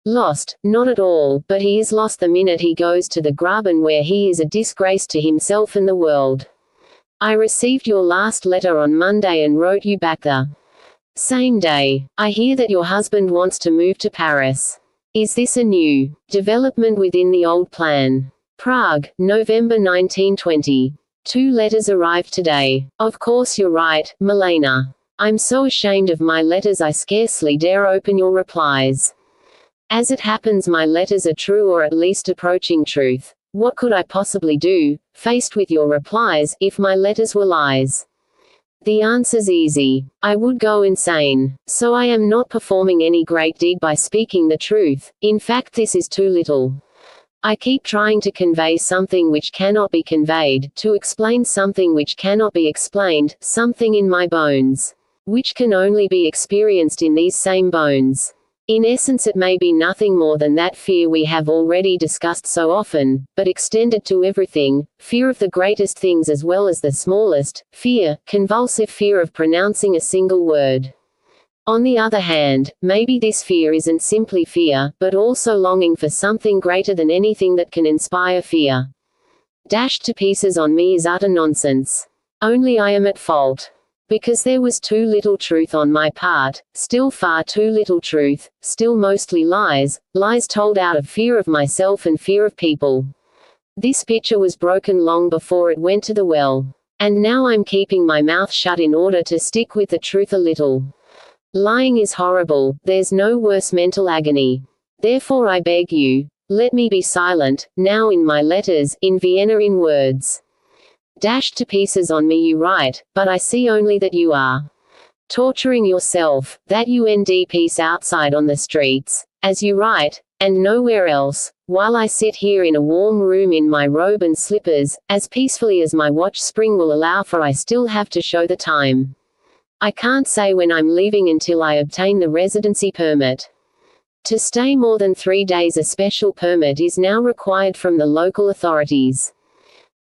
lost, not at all, but he is lost the minute he goes to the Graben, where he is a disgrace to himself and the world. I received your last letter on Monday and wrote you back the same day. I hear that your husband wants to move to Paris. Is this a new development within the old plan? Prague, November 1920. 2 letters arrived today. Of course you're right, Milena. I'm so ashamed of my letters I scarcely dare open your replies. As it happens, my letters are true, or at least approaching truth. What could I possibly do, faced with your replies, if my letters were lies? The answer's easy. I would go insane. So I am not performing any great deed by speaking the truth. In fact, this is too little. I keep trying to convey something which cannot be conveyed, to explain something which cannot be explained, something in my bones, which can only be experienced in these same bones. In essence, it may be nothing more than that fear we have already discussed so often, but extended to everything, fear of the greatest things as well as the smallest, fear, convulsive fear of pronouncing a single word. On the other hand, maybe this fear isn't simply fear, but also longing for something greater than anything that can inspire fear. Dashed to pieces on me is utter nonsense. Only I am at fault. Because there was too little truth on my part, still far too little truth, still mostly lies, lies told out of fear of myself and fear of people. This pitcher was broken long before it went to the well. And now I'm keeping my mouth shut in order to stick with the truth a little. Lying is horrible, there's no worse mental agony. Therefore I beg you, let me be silent, now in my letters, in Vienna in words. Dashed to pieces on me you write, but I see only that you are torturing yourself, that you end peace outside on the streets, as you write, and nowhere else, while I sit here in a warm room in my robe and slippers, as peacefully as my watch spring will allow, for I still have to show the time. I can't say when I'm leaving until I obtain the residency permit. To stay more than 3 days, a special permit is now required from the local authorities.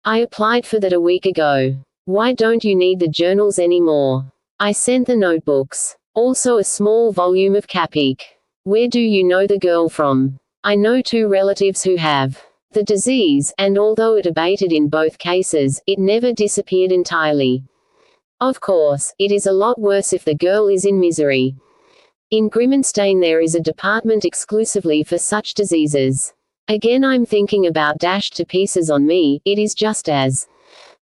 I applied for that a week ago. Why don't you need the journals anymore? I sent the notebooks. Also a small volume of Capik. Where do you know the girl from? I know 2 relatives who have the disease, and although it abated in both cases, it never disappeared entirely. Of course, it is a lot worse if the girl is in misery. In Grimmenstein there is a department exclusively for such diseases. Again I'm thinking about dashed to pieces on me, it is just as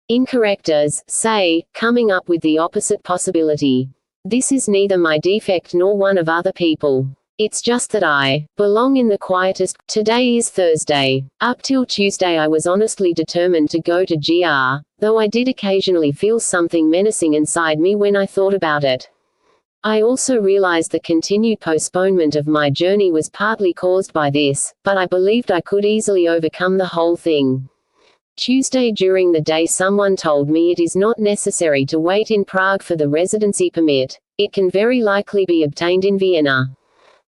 incorrect as, say, coming up with the opposite possibility. This is neither my defect nor one of other people. It's just that I belong in the quietest. Today is Thursday. Up till Tuesday I was honestly determined to go to GR, though I did occasionally feel something menacing inside me when I thought about it. I also realized the continued postponement of my journey was partly caused by this, but I believed I could easily overcome the whole thing. Tuesday during the day someone told me it is not necessary to wait in Prague for the residency permit. It can very likely be obtained in Vienna.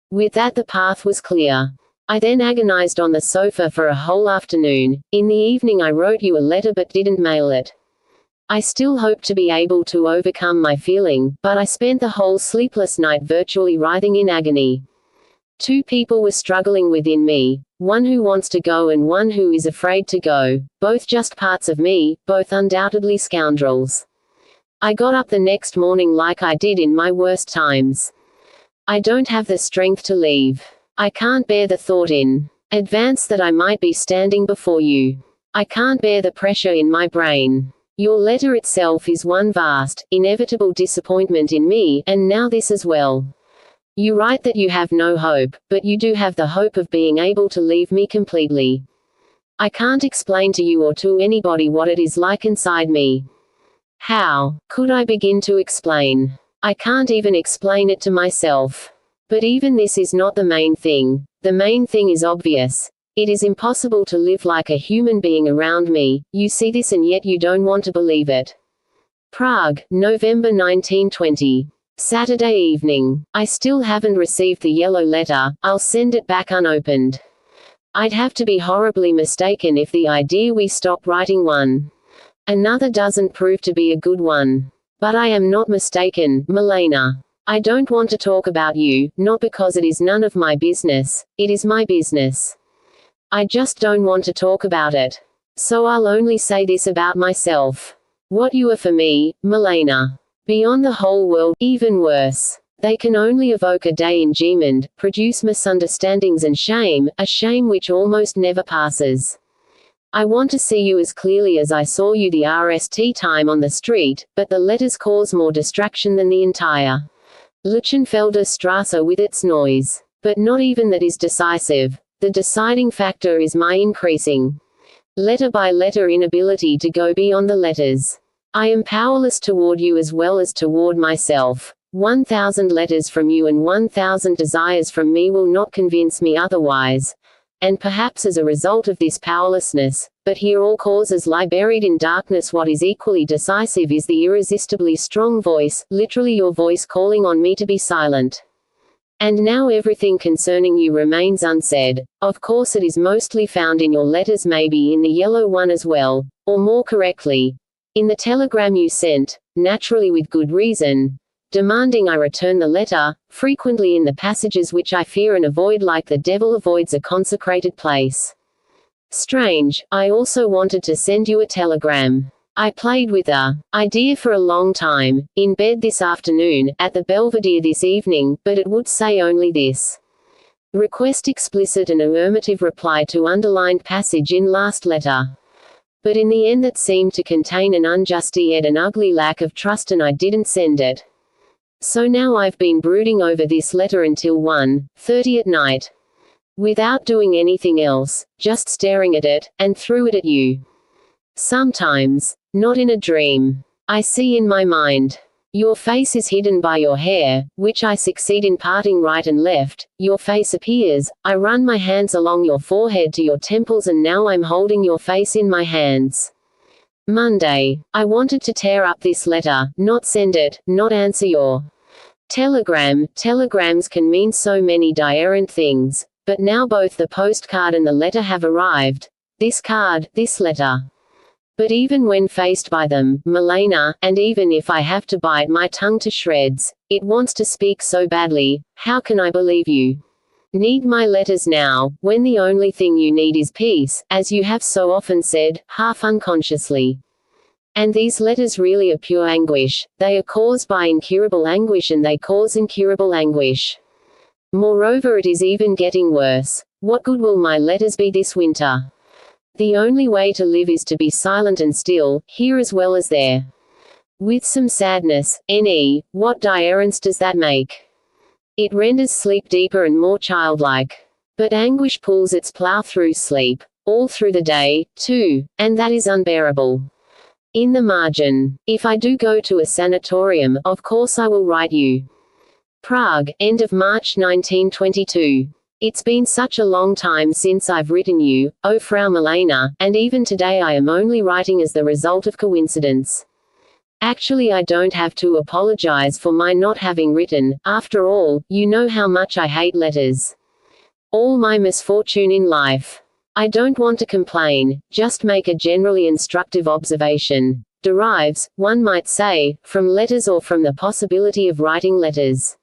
With that the path was clear. I then agonized on the sofa for a whole afternoon. In the evening I wrote you a letter but didn't mail it. I still hope to be able to overcome my feeling, but I spent the whole sleepless night virtually writhing in agony. 2 people were struggling within me, one who wants to go and one who is afraid to go, both just parts of me, both undoubtedly scoundrels. I got up the next morning like I did in my worst times. I don't have the strength to leave. I can't bear the thought in advance that I might be standing before you. I can't bear the pressure in my brain. Your letter itself is one vast, inevitable disappointment in me, and now this as well. You write that you have no hope, but you do have the hope of being able to leave me completely. I can't explain to you or to anybody what it is like inside me. How could I begin to explain? I can't even explain it to myself. But even this is not the main thing. The main thing is obvious. It is impossible to live like a human being around me. You see this and yet you don't want to believe it. Prague, November 1920. Saturday evening. I still haven't received the yellow letter. I'll send it back unopened. I'd have to be horribly mistaken if the idea we stop writing one another doesn't prove to be a good one. But I am not mistaken, Milena. I don't want to talk about you, not because it is none of my business, it is my business. I just don't want to talk about it. So I'll only say this about myself. What you are for me, Milena. Beyond the whole world, even worse. They can only evoke a day in Gemund, produce misunderstandings and shame, a shame which almost never passes. I want to see you as clearly as I saw you the RST time on the street, but the letters cause more distraction than the entire Lichtenfelder Strasse with its noise. But not even that is decisive. The deciding factor is my increasing, letter by letter, inability to go beyond the letters. I am powerless toward you as well as toward myself. 1,000 letters from you and 1,000 desires from me will not convince me otherwise. and perhaps as a result of this powerlessness, but here all causes lie buried in darkness. What is equally decisive is the irresistibly strong voice, literally your voice calling on me to be silent. And now everything concerning you remains unsaid. Of course it is mostly found in your letters, maybe in the yellow one as well, or more correctly, in the telegram you sent, naturally with good reason, demanding I return the letter, frequently in the passages which I fear and avoid like the devil avoids a consecrated place. Strange, I also wanted to send you a telegram. I played with the idea for a long time, in bed this afternoon, at the Belvedere this evening, but it would say only this. Request explicit and affirmative reply to underlined passage in last letter. But in the end that seemed to contain an unjust yet an ugly lack of trust and I didn't send it. So now I've been brooding over this letter until 1:30 at night. Without doing anything else, just staring at it, and through it at you. Sometimes, not in a dream, I see in my mind. Your face is hidden by your hair, which I succeed in parting right and left. Your face appears, I run my hands along your forehead to your temples and now I'm holding your face in my hands. Monday. I wanted to tear up this letter, not send it, not answer your telegram. Telegrams can mean so many different things, but now both the postcard and the letter have arrived. This card, this letter. But even when faced by them, Milena, and even if I have to bite my tongue to shreds, it wants to speak so badly. How can I believe you need my letters now, when the only thing you need is peace, as you have so often said, half unconsciously. And these letters really are pure anguish. They are caused by incurable anguish and they cause incurable anguish. Moreover, it is even getting worse. What good will my letters be this winter? The only way to live is to be silent and still, here as well as there. With some sadness, what difference does that make? It renders sleep deeper and more childlike. But anguish pulls its plough through sleep, all through the day, too, and that is unbearable. In the margin, if I do go to a sanatorium, of course I will write you. Prague, end of March 1922. It's been such a long time since I've written you, oh Frau Milena, and even today I am only writing as the result of coincidence. Actually I don't have to apologize for my not having written. After all, you know how much I hate letters. All my misfortune in life. I don't want to complain, just make a generally instructive observation. Derives, one might say, from letters or from the possibility of writing letters.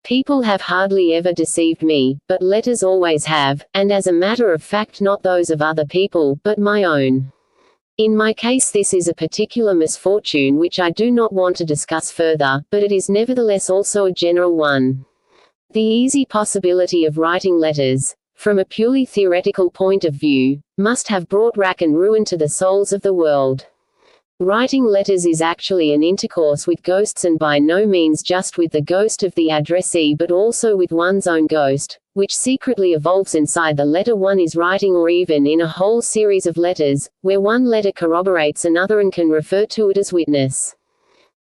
People have hardly ever deceived me, but letters always have, and as a matter of fact not those of other people, but my own. In my case this is a particular misfortune which I do not want to discuss further, but it is nevertheless also a general one. The easy possibility of writing letters, from a purely theoretical point of view, must have brought rack and ruin to the souls of the world. Writing letters is actually an intercourse with ghosts, and by no means just with the ghost of the addressee but also with one's own ghost, which secretly evolves inside the letter one is writing, or even in a whole series of letters, where one letter corroborates another and can refer to it as witness.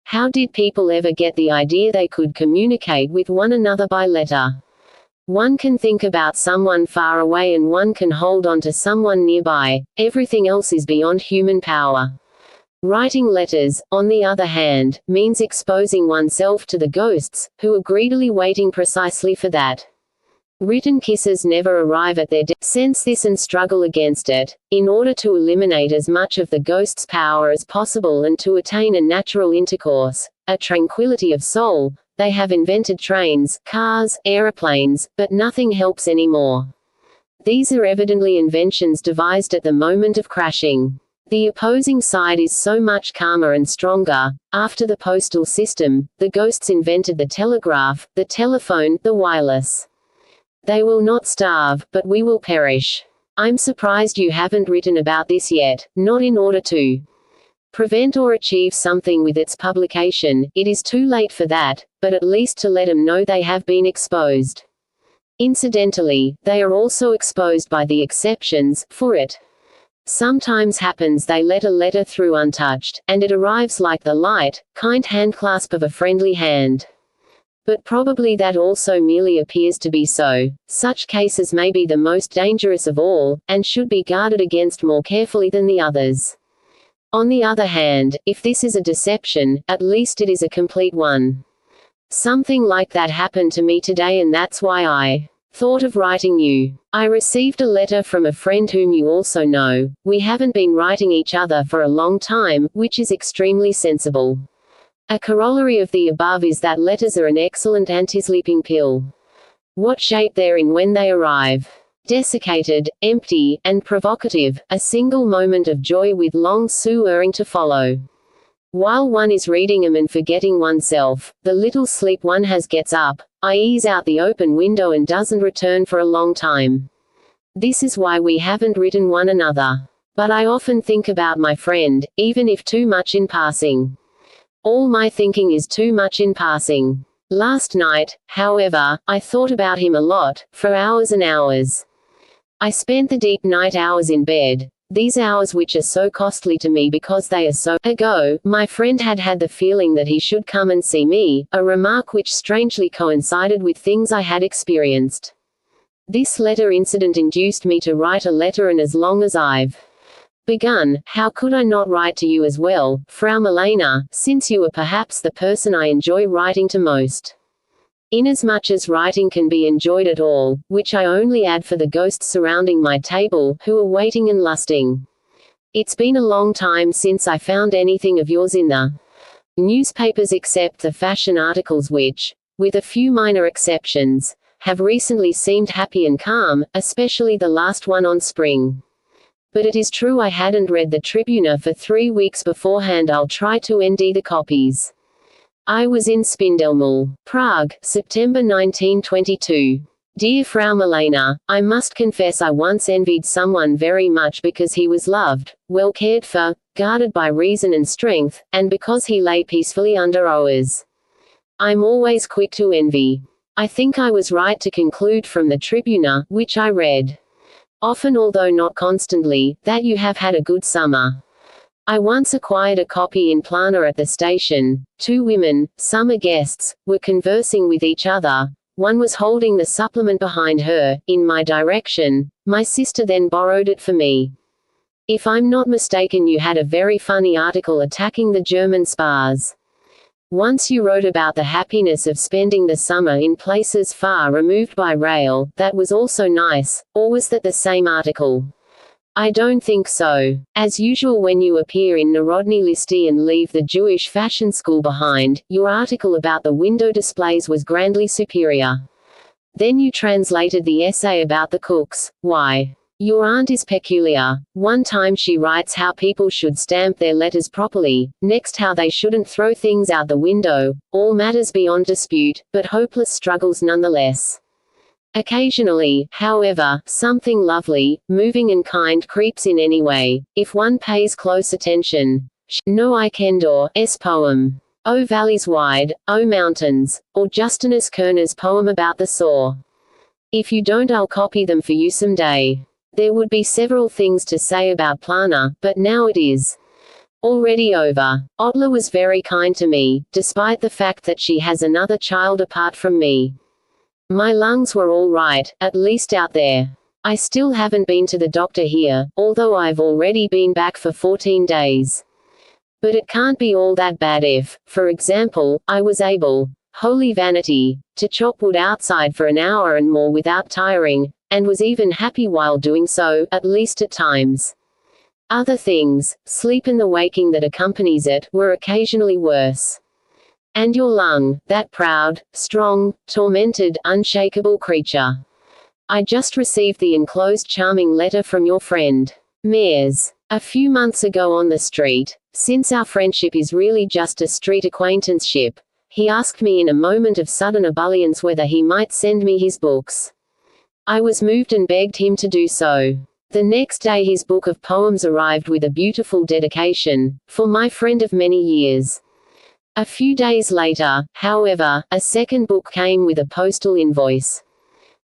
How did people ever get the idea they could communicate with one another by letter? One can think about someone far away and one can hold on to someone nearby. Everything else is beyond human power. Writing letters, on the other hand, means exposing oneself to the ghosts, who are greedily waiting precisely for that. Written kisses never arrive at their sense this and struggle against it, in order to eliminate as much of the ghost's power as possible and to attain a natural intercourse, a tranquility of soul. They have invented trains, cars, aeroplanes, but nothing helps anymore. These are evidently inventions devised at the moment of crashing. The opposing side is so much calmer and stronger. After the postal system, the ghosts invented the telegraph, the telephone, the wireless. They will not starve, but we will perish. I'm surprised you haven't written about this yet, not in order to prevent or achieve something with its publication. It is too late for that, but at least to let them know they have been exposed. Incidentally, they are also exposed by the exceptions, for it sometimes happens they let a letter through untouched, and it arrives like the light, kind handclasp of a friendly hand. But probably that also merely appears to be so. Such cases may be the most dangerous of all, and should be guarded against more carefully than the others. On the other hand, if this is a deception, at least it is a complete one. Something like that happened to me today, and that's why I thought of writing you. I received a letter from a friend whom you also know. We haven't been writing each other for a long time, which is extremely sensible. A corollary of the above is that letters are an excellent anti-sleeping pill. What shape they're in when they arrive. Desiccated, empty, and provocative, a single moment of joy with long suing to follow. While one is reading 'em and forgetting oneself, the little sleep one has gets up, eye's out the open window and doesn't return for a long time. This is why we haven't written one another. But I often think about my friend, even if too much in passing. All my thinking is too much in passing. Last night, however, I thought about him a lot, for hours and hours. I spent the deep night hours in bed, these hours which are so costly to me because they are so ago. My friend had had the feeling that he should come and see me, a remark which strangely coincided with things I had experienced. This letter incident induced me to write a letter, and as long as I've begun, how could I not write to you as well, Frau Milena, since you are perhaps the person I enjoy writing to most. Inasmuch as writing can be enjoyed at all, which I only add for the ghosts surrounding my table, who are waiting and lusting. It's been a long time since I found anything of yours in the newspapers except the fashion articles which, with a few minor exceptions, have recently seemed happy and calm, especially the last one on spring. But it is true I hadn't read the Tribuna for 3 weeks beforehand. I'll try to ND the copies. I was in Spindelmühl, Prague, September 1922. Dear Frau Milena, I must confess I once envied someone very much because he was loved, well cared for, guarded by reason and strength, and because he lay peacefully under ours. I'm always quick to envy. I think I was right to conclude from the Tribuna, which I read often although not constantly, that you have had a good summer. I once acquired a copy in Plana at the station. 2 women, summer guests, were conversing with each other. One was holding the supplement behind her, in my direction. My sister then borrowed it for me. If I'm not mistaken, you had a very funny article attacking the German spas. Once you wrote about the happiness of spending the summer in places far removed by rail. That was also nice, or was that the same article? I don't think so. As usual, when you appear in Narodny Listy and leave the Jewish fashion school behind, your article about the window displays was grandly superior. Then you translated the essay about the cooks. Why? Your aunt is peculiar. One time she writes how people should stamp their letters properly, next how they shouldn't throw things out the window, all matters beyond dispute, but hopeless struggles nonetheless. Occasionally, however, something lovely, moving and kind creeps in anyway, if one pays close attention. No I Kendor, S poem. O Valleys Wide, O Mountains, or Justinus Kerner's poem about the saw. If you don't, I'll copy them for you some day. There would be several things to say about Plana, but now it is already over. Otla was very kind to me, despite the fact that she has another child apart from me. My lungs were all right, at least out there. I still haven't been to the doctor here, although I've already been back for 14 days. But it can't be all that bad if, for example, I was able, holy vanity, to chop wood outside for an hour and more without tiring, and was even happy while doing so, at least at times. Other things, sleep and the waking that accompanies it, were occasionally worse. And your lung, that proud, strong, tormented, unshakable creature. I just received the enclosed charming letter from your friend, Mears, a few months ago on the street. Since our friendship is really just a street acquaintanceship, he asked me in a moment of sudden ebullience whether he might send me his books. I was moved and begged him to do so. The next day his book of poems arrived with a beautiful dedication, for my friend of many years. A few days later, however, a second book came with a postal invoice.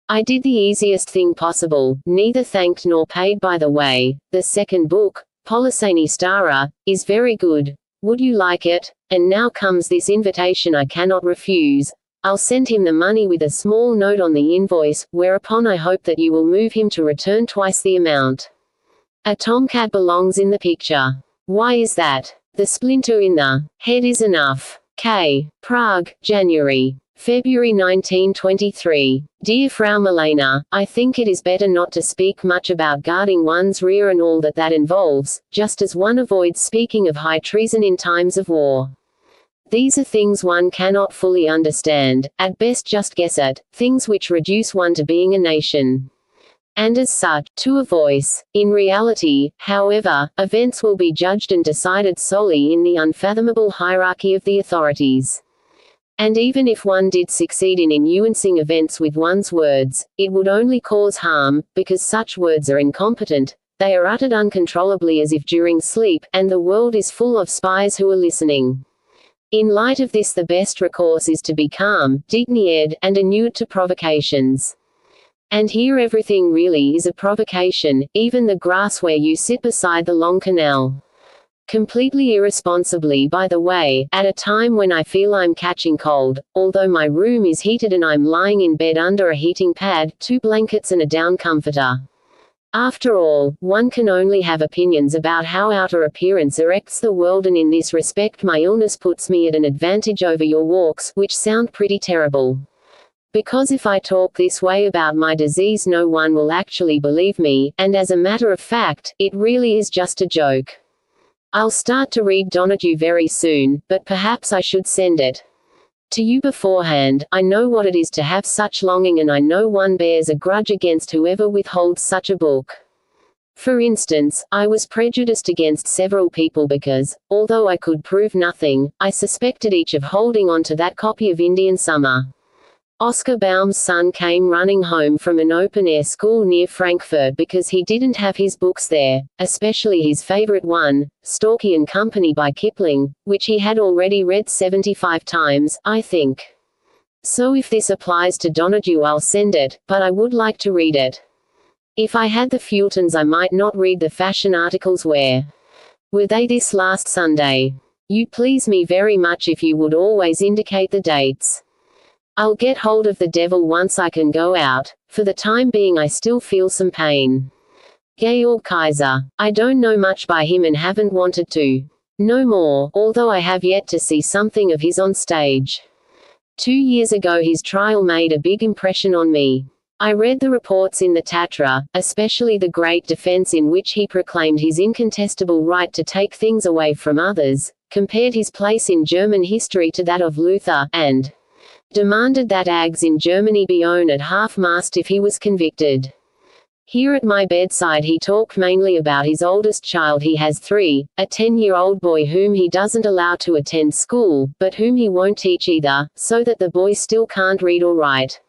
I did the easiest thing possible, neither thanked nor paid by the way. The second book, Polisani Stara, is very good. Would you like it? And now comes this invitation I cannot refuse. I'll send him the money with a small note on the invoice, whereupon I hope that you will move him to return twice the amount. A tomcat belongs in the picture. Why is that? The splinter in the head is enough. K. Prague, January. February 1923. Dear Frau Milena, I think it is better not to speak much about guarding one's rear and all that involves, just as one avoids speaking of high treason in times of war. These are things one cannot fully understand, at best just guess at, things which reduce one to being a nation. And as such, to a voice. In reality, however, events will be judged and decided solely in the unfathomable hierarchy of the authorities. And even if one did succeed in nuancing events with one's words, it would only cause harm, because such words are incompetent, they are uttered uncontrollably as if during sleep, and the world is full of spies who are listening. In light of this, the best recourse is to be calm, dignified, and inured to provocations. And here everything really is a provocation, even the grass where you sit beside the long canal. Completely irresponsibly, by the way, at a time when I feel I'm catching cold, although my room is heated and I'm lying in bed under a heating pad, 2 blankets and a down comforter. After all, one can only have opinions about how outer appearance erects the world, and in this respect my illness puts me at an advantage over your walks, which sound pretty terrible. Because if I talk this way about my disease no one will actually believe me, and as a matter of fact, it really is just a joke. I'll start to read Donahue very soon, but perhaps I should send it to you beforehand. I know what it is to have such longing, and I know one bears a grudge against whoever withholds such a book. For instance, I was prejudiced against several people because, although I could prove nothing, I suspected each of holding on to that copy of Indian Summer. Oscar Baum's son came running home from an open-air school near Frankfurt because he didn't have his books there, especially his favorite one, Storky and Company by Kipling, which he had already read 75 times, I think. So if this applies to Donahue I'll send it, but I would like to read it. If I had the Fultons I might not read the fashion articles. Where were they this last Sunday? You'd please me very much if you would always indicate the dates. I'll get hold of the devil once I can go out. For the time being I still feel some pain. Georg Kaiser. I don't know much by him and haven't wanted to. No more, although I have yet to see something of his on stage. 2 years ago his trial made a big impression on me. I read the reports in the Tatra, especially the great defense in which he proclaimed his incontestable right to take things away from others, compared his place in German history to that of Luther, and demanded that Ags in Germany be owned at half-mast if he was convicted. Here at my bedside he talked mainly about his oldest child. He has 3, a 10-year-old boy whom he doesn't allow to attend school, but whom he won't teach either, so that the boy still can't read or write.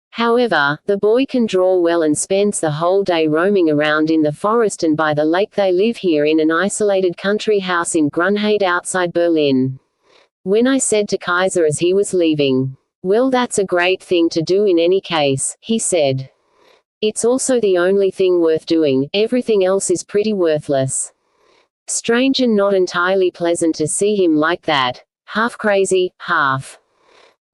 However, the boy can draw well and spends the whole day roaming around in the forest and by the lake. They live here in an isolated country house in Grunheide outside Berlin. When I said to Kaiser as he was leaving, "Well, that's a great thing to do in any case," he said. "It's also the only thing worth doing, everything else is pretty worthless." Strange and not entirely pleasant to see him like that. Half crazy, half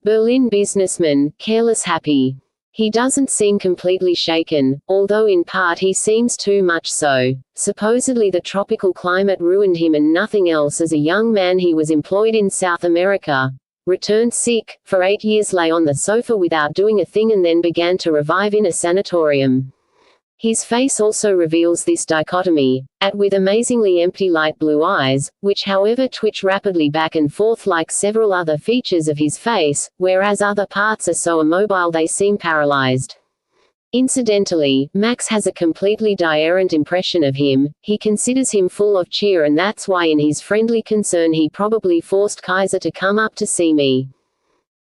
Berlin businessman, careless happy. He doesn't seem completely shaken, although in part he seems too much so. Supposedly the tropical climate ruined him and nothing else. As a young man he was employed in South America, returned sick, for 8 years lay on the sofa without doing a thing and then began to revive in a sanatorium. His face also reveals this dichotomy, with amazingly empty light blue eyes, which however twitch rapidly back and forth like several other features of his face, whereas other parts are so immobile they seem paralyzed. Incidentally, Max has a completely different impression of him. He considers him full of cheer, and that's why in his friendly concern he probably forced Kaiser to come up to see me.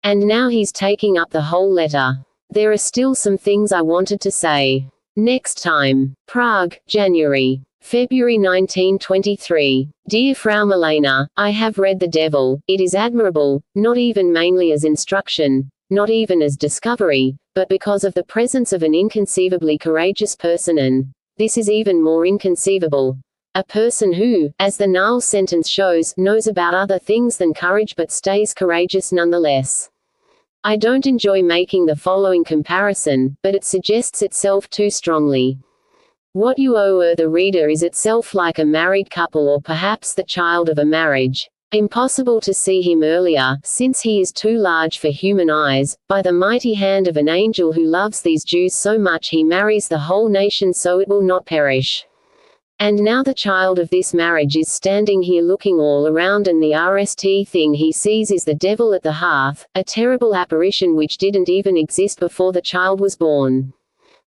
And now he's taking up the whole letter. There are still some things I wanted to say. Next time. Prague, January. February 1923. Dear Frau Milena, I have read The Devil. It is admirable, not even mainly as instruction, not even as discovery, but because of the presence of an inconceivably courageous person, and this is even more inconceivable, a person who, as the null sentence shows, knows about other things than courage but stays courageous nonetheless. I don't enjoy making the following comparison, but it suggests itself too strongly. What you owe the reader is itself like a married couple or perhaps the child of a marriage. Impossible to see him earlier, since he is too large for human eyes, by the mighty hand of an angel who loves these Jews so much he marries the whole nation so it will not perish. And now the child of this marriage is standing here looking all around, and the RST thing he sees is the devil at the hearth, a terrible apparition which didn't even exist before the child was born.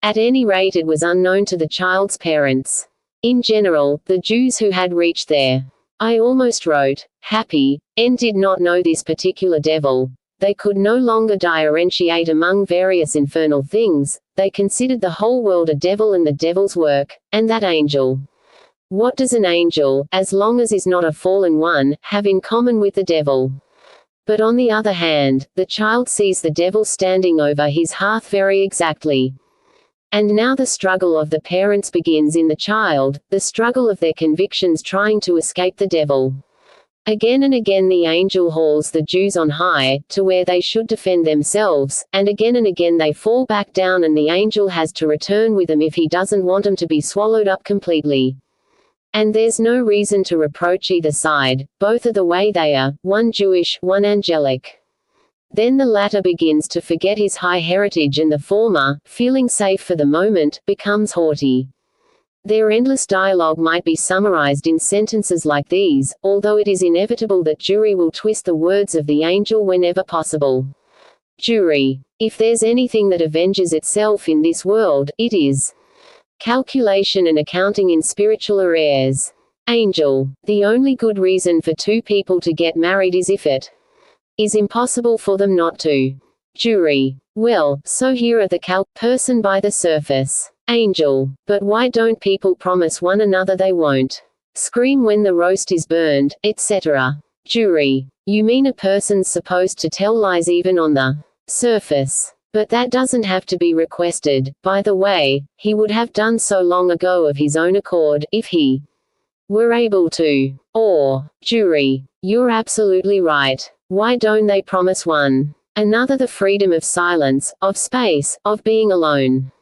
At any rate, it was unknown to the child's parents. In general, the Jews who had reached there, I almost wrote, happy, and did not know this particular devil. They could no longer differentiate among various infernal things. They considered the whole world a devil and the devil's work, and that angel. What does an angel, as long as is not a fallen one, have in common with the devil? But on the other hand, the child sees the devil standing over his hearth very exactly. And now the struggle of the parents begins in the child, the struggle of their convictions trying to escape the devil. Again and again the angel hauls the Jews on high, to where they should defend themselves, and again they fall back down, and the angel has to return with them if he doesn't want them to be swallowed up completely. And there's no reason to reproach either side, both are the way they are, one Jewish, one angelic. Then the latter begins to forget his high heritage, and the former, feeling safe for the moment, becomes haughty. Their endless dialogue might be summarized in sentences like these, although it is inevitable that Jewry will twist the words of the angel whenever possible. Jewry. If there's anything that avenges itself in this world, it is calculation and accounting in spiritual arrears. Angel. The only good reason for two people to get married is if it is impossible for them not to. Jewry. Well, so here are the person by the surface. Angel. But why don't people promise one another they won't scream when the roast is burned, etc.? Jewry. You mean a person's supposed to tell lies even on the surface? But that doesn't have to be requested. By the way, he would have done so long ago of his own accord, if he were able to. Or, Jewry. You're absolutely right. Why don't they promise one another the freedom of silence, of space, of being alone?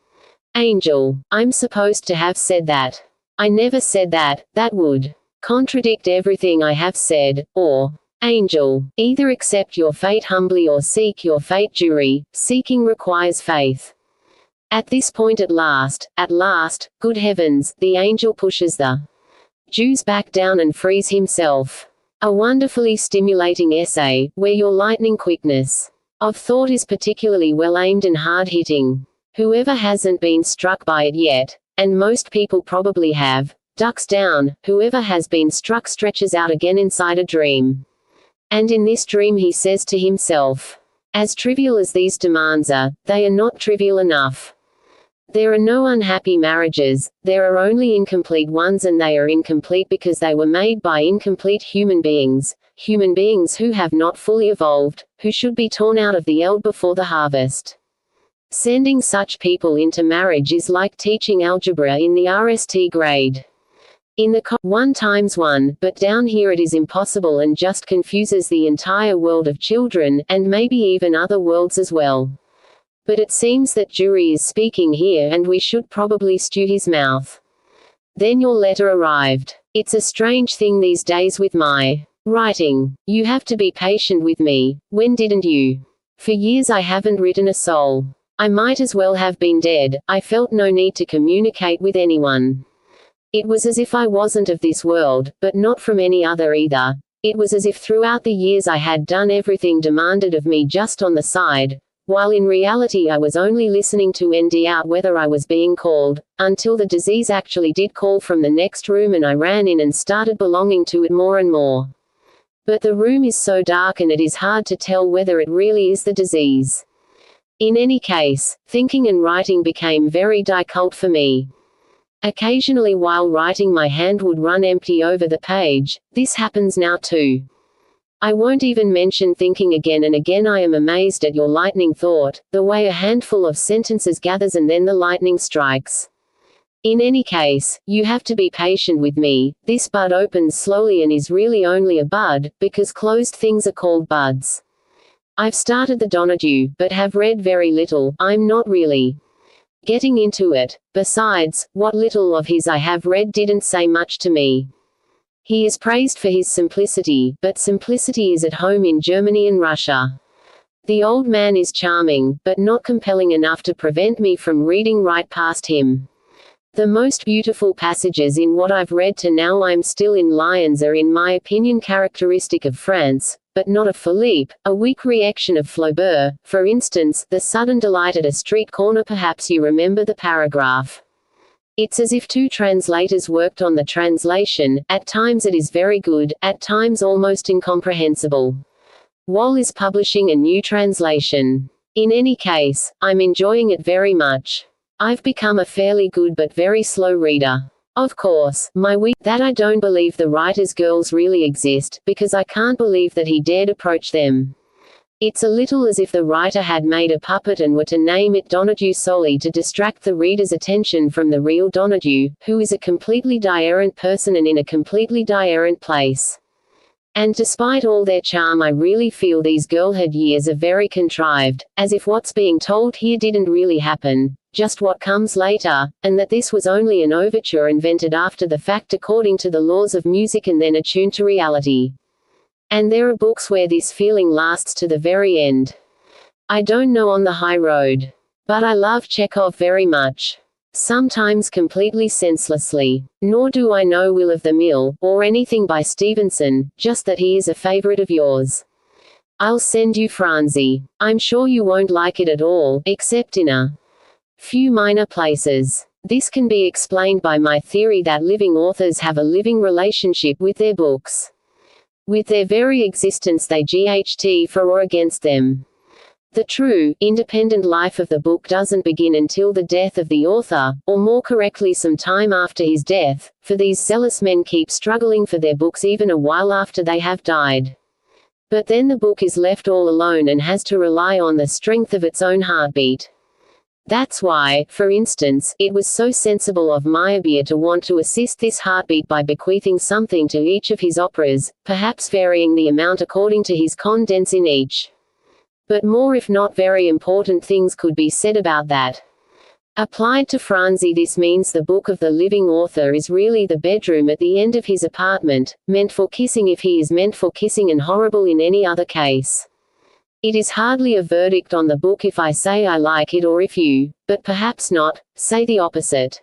Angel. I'm supposed to have said that. I never said that. That would contradict everything I have said. Or, Angel. Either accept your fate humbly or seek your fate. Jewry. Seeking requires faith. At this point at last, good heavens, the angel pushes the Jews back down and frees himself. A wonderfully stimulating essay, where your lightning quickness of thought is particularly well aimed and hard-hitting. Whoever hasn't been struck by it yet, and most people probably have, ducks down. Whoever has been struck stretches out again inside a dream. And in this dream he says to himself, as trivial as these demands are, they are not trivial enough. There are no unhappy marriages, there are only incomplete ones, and they are incomplete because they were made by incomplete human beings who have not fully evolved, who should be torn out of the eld before the harvest. Sending such people into marriage is like teaching algebra in the RST grade. In the 1 times 1, but down here it is impossible and just confuses the entire world of children, and maybe even other worlds as well. But it seems that Jewry is speaking here, and we should probably stew his mouth. Then your letter arrived. It's a strange thing these days with my writing. You have to be patient with me. When didn't you? For years I haven't written a soul. I might as well have been dead. I felt no need to communicate with anyone. It was as if I wasn't of this world, but not from any other either. It was as if throughout the years I had done everything demanded of me just on the side, while in reality I was only listening to find out whether I was being called, until the disease actually did call from the next room, and I ran in and started belonging to it more and more. But the room is so dark and it is hard to tell whether it really is the disease. In any case, thinking and writing became very difficult for me. Occasionally while writing my hand would run empty over the page. This happens now too. I won't even mention thinking again and again. I am amazed at your lightning thought, the way a handful of sentences gathers and then the lightning strikes. In any case, you have to be patient with me. This bud opens slowly and is really only a bud, because closed things are called buds. I've started the Donahue, but have read very little. I'm not really getting into it. Besides, what little of his I have read didn't say much to me. He is praised for his simplicity, but simplicity is at home in Germany and Russia. The old man is charming, but not compelling enough to prevent me from reading right past him. The most beautiful passages in what I've read to now I'm still in Lions are in my opinion characteristic of France, but not of Philippe, a weak reaction of Flaubert, for instance, the sudden delight at a street corner. Perhaps you remember the paragraph. It's as if two translators worked on the translation. At times it is very good, at times almost incomprehensible. Wall is publishing a new translation. In any case, I'm enjoying it very much. I've become a fairly good but very slow reader. Of course, my weak that I don't believe the writer's girls really exist, because I can't believe that he dared approach them. It's a little as if the writer had made a puppet and were to name it Donahue solely to distract the reader's attention from the real Donahue, who is a completely different person and in a completely different place. And despite all their charm, I really feel these girlhood years are very contrived, as if what's being told here didn't really happen, just what comes later, and that this was only an overture invented after the fact according to the laws of music and then attuned to reality. And there are books where this feeling lasts to the very end. I don't know On the High Road. But I love Chekhov very much. Sometimes completely senselessly. Nor do I know Will of the Mill, or anything by Stevenson, just that he is a favorite of yours. I'll send you Franzi. I'm sure you won't like it at all, except in a few minor places. This can be explained by my theory that living authors have a living relationship with their books. With their very existence they GHT for or against them. The true, independent life of the book doesn't begin until the death of the author, or more correctly some time after his death, for these zealous men keep struggling for their books even a while after they have died. But then the book is left all alone and has to rely on the strength of its own heartbeat. That's why, for instance, it was so sensible of Meyerbeer to want to assist this heartbeat by bequeathing something to each of his operas, perhaps varying the amount according to his contents in each. But more if not very important things could be said about that. Applied to Franzi, this means the book of the living author is really the bedroom at the end of his apartment, meant for kissing if he is meant for kissing and horrible in any other case. It is hardly a verdict on the book if I say I like it or if you, but perhaps not, say the opposite.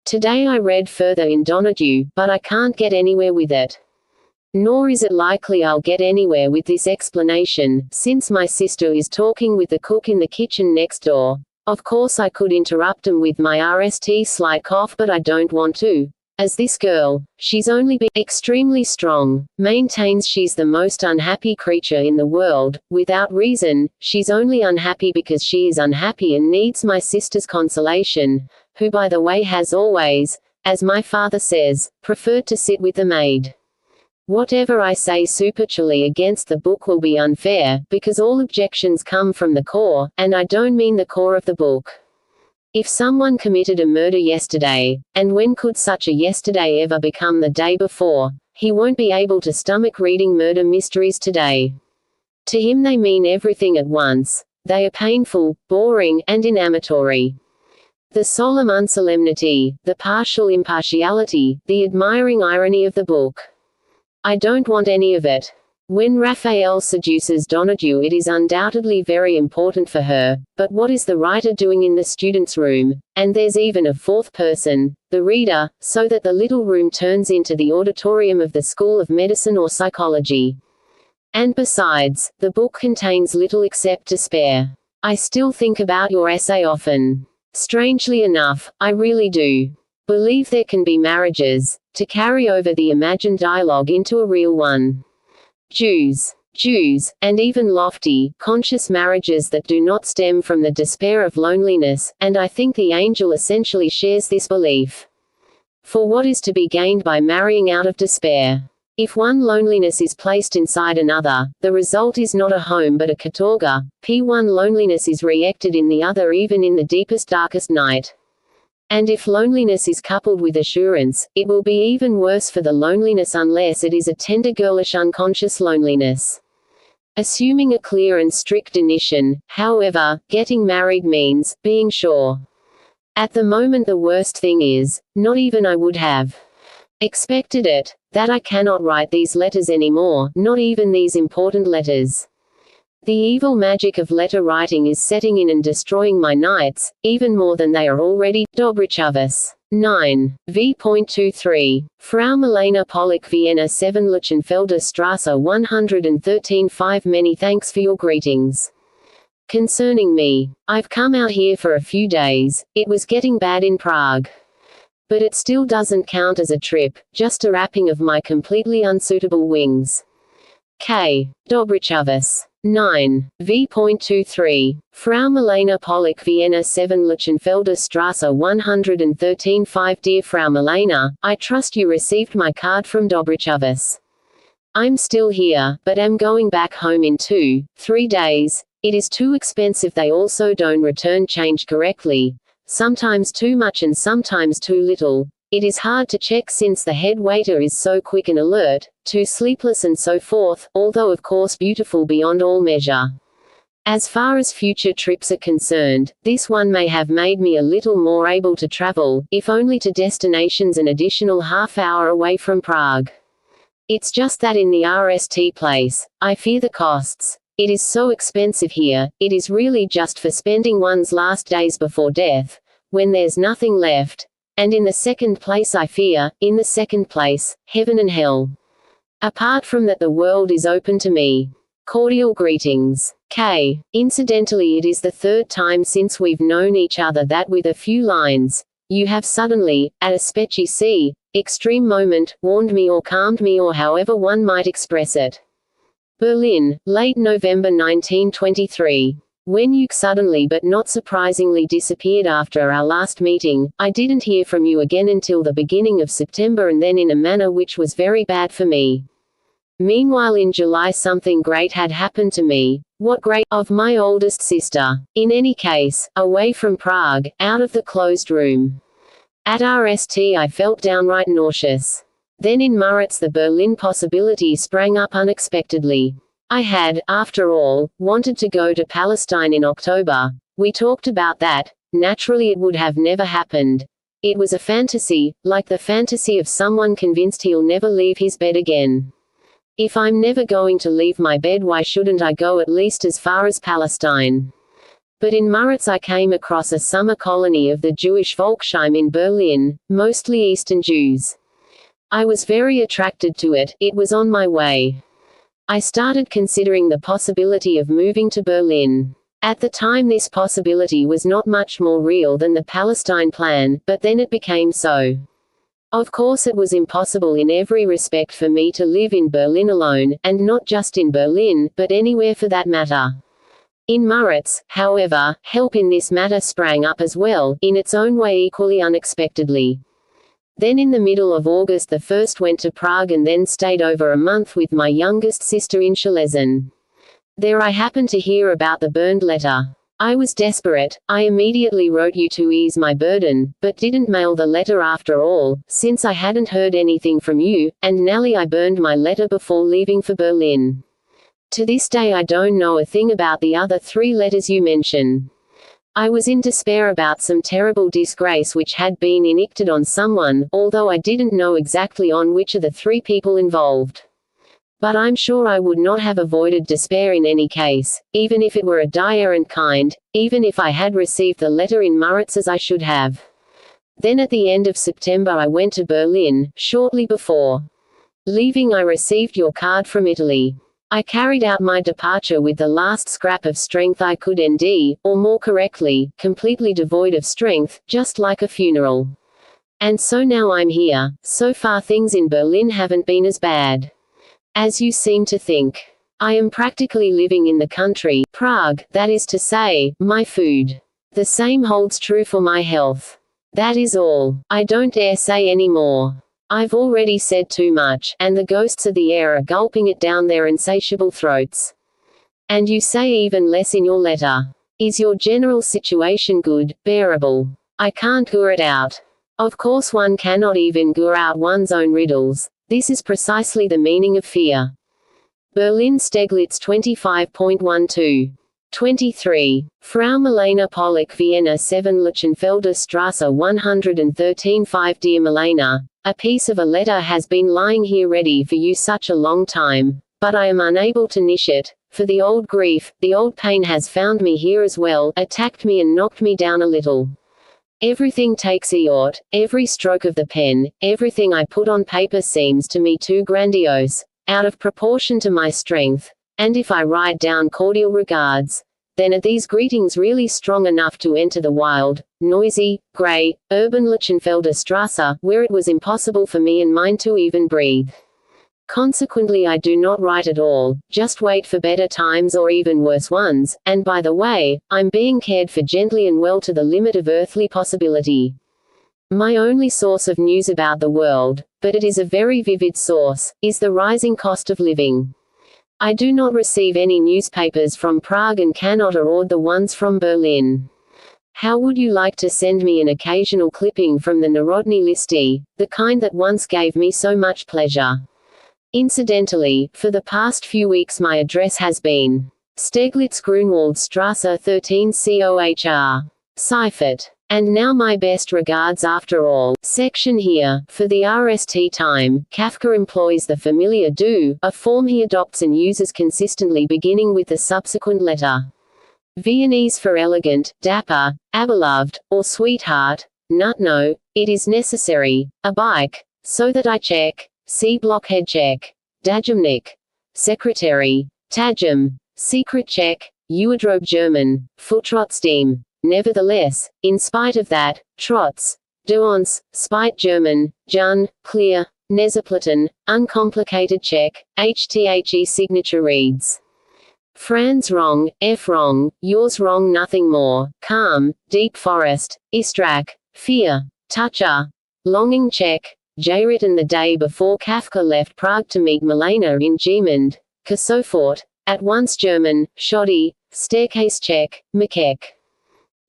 Today I read further in Donahue, but I can't get anywhere with it. Nor is it likely I'll get anywhere with this explanation, since my sister is talking with the cook in the kitchen next door. Of course I could interrupt them with my RST slight cough, but I don't want to. As this girl, she's only been extremely strong, maintains she's the most unhappy creature in the world, without reason. She's only unhappy because she is unhappy and needs my sister's consolation, who by the way has always, as my father says, preferred to sit with the maid. Whatever I say superficially against the book will be unfair, because all objections come from the core, and I don't mean the core of the book. If someone committed a murder yesterday, and when could such a yesterday ever become the day before, he won't be able to stomach reading murder mysteries today. To him they mean everything at once. They are painful, boring, and inamatory. The solemn unsolemnity, the partial impartiality, the admiring irony of the book. I don't want any of it. When Raphael seduces Donahue, it is undoubtedly very important for her, but what is the writer doing in the student's room? And there's even a fourth person, the reader, so that the little room turns into the auditorium of the School of Medicine or Psychology. And besides, the book contains little except despair. I still think about your essay often. Strangely enough, I really do. Believe there can be marriages, to carry over the imagined dialogue into a real one. Jews, and even lofty, conscious marriages that do not stem from the despair of loneliness, and I think the angel essentially shares this belief. For what is to be gained by marrying out of despair? If one loneliness is placed inside another, the result is not a home but a katorga. One loneliness is reacted in the other even in the deepest darkest night. And if loneliness is coupled with assurance, it will be even worse for the loneliness unless it is a tender girlish unconscious loneliness. Assuming a clear and strict definition, however, getting married means being sure. At the moment the worst thing is, not even I would have expected it, that I cannot write these letters anymore, not even these important letters. The evil magic of letter writing is setting in and destroying my nights, even more than they are already. Dobrichovis. 9. V.23. Frau Milena Pollock, Vienna 7 Lichtenfelder Strasse 113 5. Many thanks for your greetings. Concerning me, I've come out here for a few days. It was getting bad in Prague. But it still doesn't count as a trip, just a wrapping of my completely unsuitable wings. K. Dobrichovis. 9. V.23. Frau Milena Pollock, Vienna 7 Lichtenfelder Strasse 113 5. Dear Frau Milena, I trust you received my card from Dobrichovis. I'm still here, but am going back home in 2-3 days. It is too expensive. They also don't return change correctly. Sometimes too much and sometimes too little. It is hard to check since the head waiter is so quick and alert, too sleepless and so forth, although of course beautiful beyond all measure. As far as future trips are concerned, this one may have made me a little more able to travel, if only to destinations an additional half-hour away from Prague. It's just that in the RST place, I fear the costs. It is so expensive here. It is really just for spending one's last days before death, when there's nothing left. And in the second place I fear, in the second place, heaven and hell. Apart from that the world is open to me. Cordial greetings. K. Incidentally, it is the third time since we've known each other that with a few lines, you have suddenly, at a specie extreme moment, warned me or calmed me or however one might express it. Berlin, late November 1923. When you suddenly but not surprisingly disappeared after our last meeting, I didn't hear from you again until the beginning of September, and then in a manner which was very bad for me. Meanwhile in July something great had happened to me. What great? Of my oldest sister. In any case, away from Prague, out of the closed room. At RST I felt downright nauseous. Then in Muritz the Berlin possibility sprang up unexpectedly. I had, after all, wanted to go to Palestine in October. We talked about that. Naturally it would have never happened. It was a fantasy, like the fantasy of someone convinced he'll never leave his bed again. If I'm never going to leave my bed, why shouldn't I go at least as far as Palestine? But in Muritz I came across a summer colony of the Jewish Volksheim in Berlin, mostly Eastern Jews. I was very attracted to it. It was on my way. I started considering the possibility of moving to Berlin. At the time this possibility was not much more real than the Palestine plan, but then it became so. Of course it was impossible in every respect for me to live in Berlin alone, and not just in Berlin, but anywhere for that matter. In Muritz, however, help in this matter sprang up as well, in its own way equally unexpectedly. Then in the middle of August the first went to Prague and then stayed over a month with my youngest sister in Schlesien. There I happened to hear about the burned letter. I was desperate. I immediately wrote you to ease my burden, but didn't mail the letter after all, since I hadn't heard anything from you, and Nelly I burned my letter before leaving for Berlin. To this day I don't know a thing about the other 3 letters you mention. I was in despair about some terrible disgrace which had been enacted on someone, although I didn't know exactly on which of the 3 people involved. But I'm sure I would not have avoided despair in any case, even if it were a dire and kind, even if I had received the letter in Muritz as I should have. Then at the end of September I went to Berlin. Shortly before leaving I received your card from Italy. I carried out my departure with the last scrap of strength I could or more correctly, completely devoid of strength, just like a funeral. And so now I'm here. So far things in Berlin haven't been as bad as you seem to think. I am practically living in the country, Prague, that is to say, my food. The same holds true for my health. That is all. I don't dare say any more. I've already said too much, and the ghosts of the air are gulping it down their insatiable throats. And you say even less in your letter. Is your general situation good, bearable? I can't gurr it out. Of course one cannot even gurr out one's own riddles. This is precisely the meaning of fear. Berlin Steglitz 25.12. 23. Frau Milena Pollock, Vienna 7 Lichtenfelder Strasse 113 5. Dear Milena, a piece of a letter has been lying here ready for you such a long time, but I am unable to niche it, for the old grief, the old pain has found me here as well, attacked me and knocked me down a little. Everything takes eort, every stroke of the pen, everything I put on paper seems to me too grandiose, out of proportion to my strength, and if I write down cordial regards, then are these greetings really strong enough to enter the wild, noisy, grey, urban Lichtenfelder Strasse, where it was impossible for me and mine to even breathe? Consequently I do not write at all, just wait for better times or even worse ones, and by the way, I'm being cared for gently and well to the limit of earthly possibility. My only source of news about the world, but it is a very vivid source, is the rising cost of living. I do not receive any newspapers from Prague and cannot afford the ones from Berlin. How would you like to send me an occasional clipping from the Narodny Listy, the kind that once gave me so much pleasure? Incidentally, for the past few weeks my address has been Steglitz Grunwald Strasse 13 COHR. Seifert. And now my best regards after all. Section here. For the RST time, Kafka employs the familiar do, a form he adopts and uses consistently beginning with the subsequent letter. Viennese for elegant, dapper, abeloved, or sweetheart. No, it is necessary. A bike. So that I check. See blockhead check. Dajumnik. Secretary. Tajum. Secret check. Uerdrobe German. Fulltrotzdem. Nevertheless, in spite of that, Trotz, Duons, spite German, Jun, clear, Nezaplatin, uncomplicated check, HTHE signature reads. Franz wrong, F wrong, yours wrong nothing more, calm, deep forest, Istrak, fear, toucher, longing check, J. Written the day before Kafka left Prague to meet Milena in Gemund, Kosofort, at once German, shoddy, staircase check, Makek.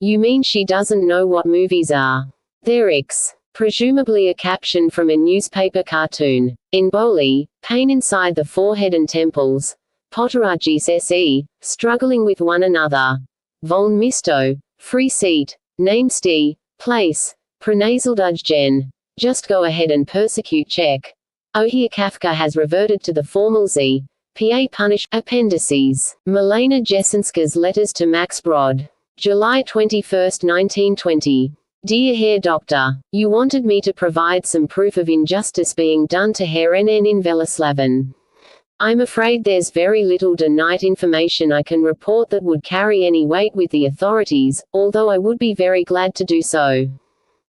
You mean she doesn't know what movies are? They're X. Presumably a caption from a newspaper cartoon. In Boli, pain inside the forehead and temples. Potteragis se, struggling with one another. Voln misto, free seat. Namesti, place. Prenasaldudgen. Just go ahead and persecute check. Oh, here Kafka has reverted to the formal Z. Pa punish. Appendices. Milena Jesenska's letters to Max Brod. July 21, 1920. Dear Herr Doctor, you wanted me to provide some proof of injustice being done to Herr NN in Veleslaven. I'm afraid there's very little tonight information I can report that would carry any weight with the authorities, although I would be very glad to do so.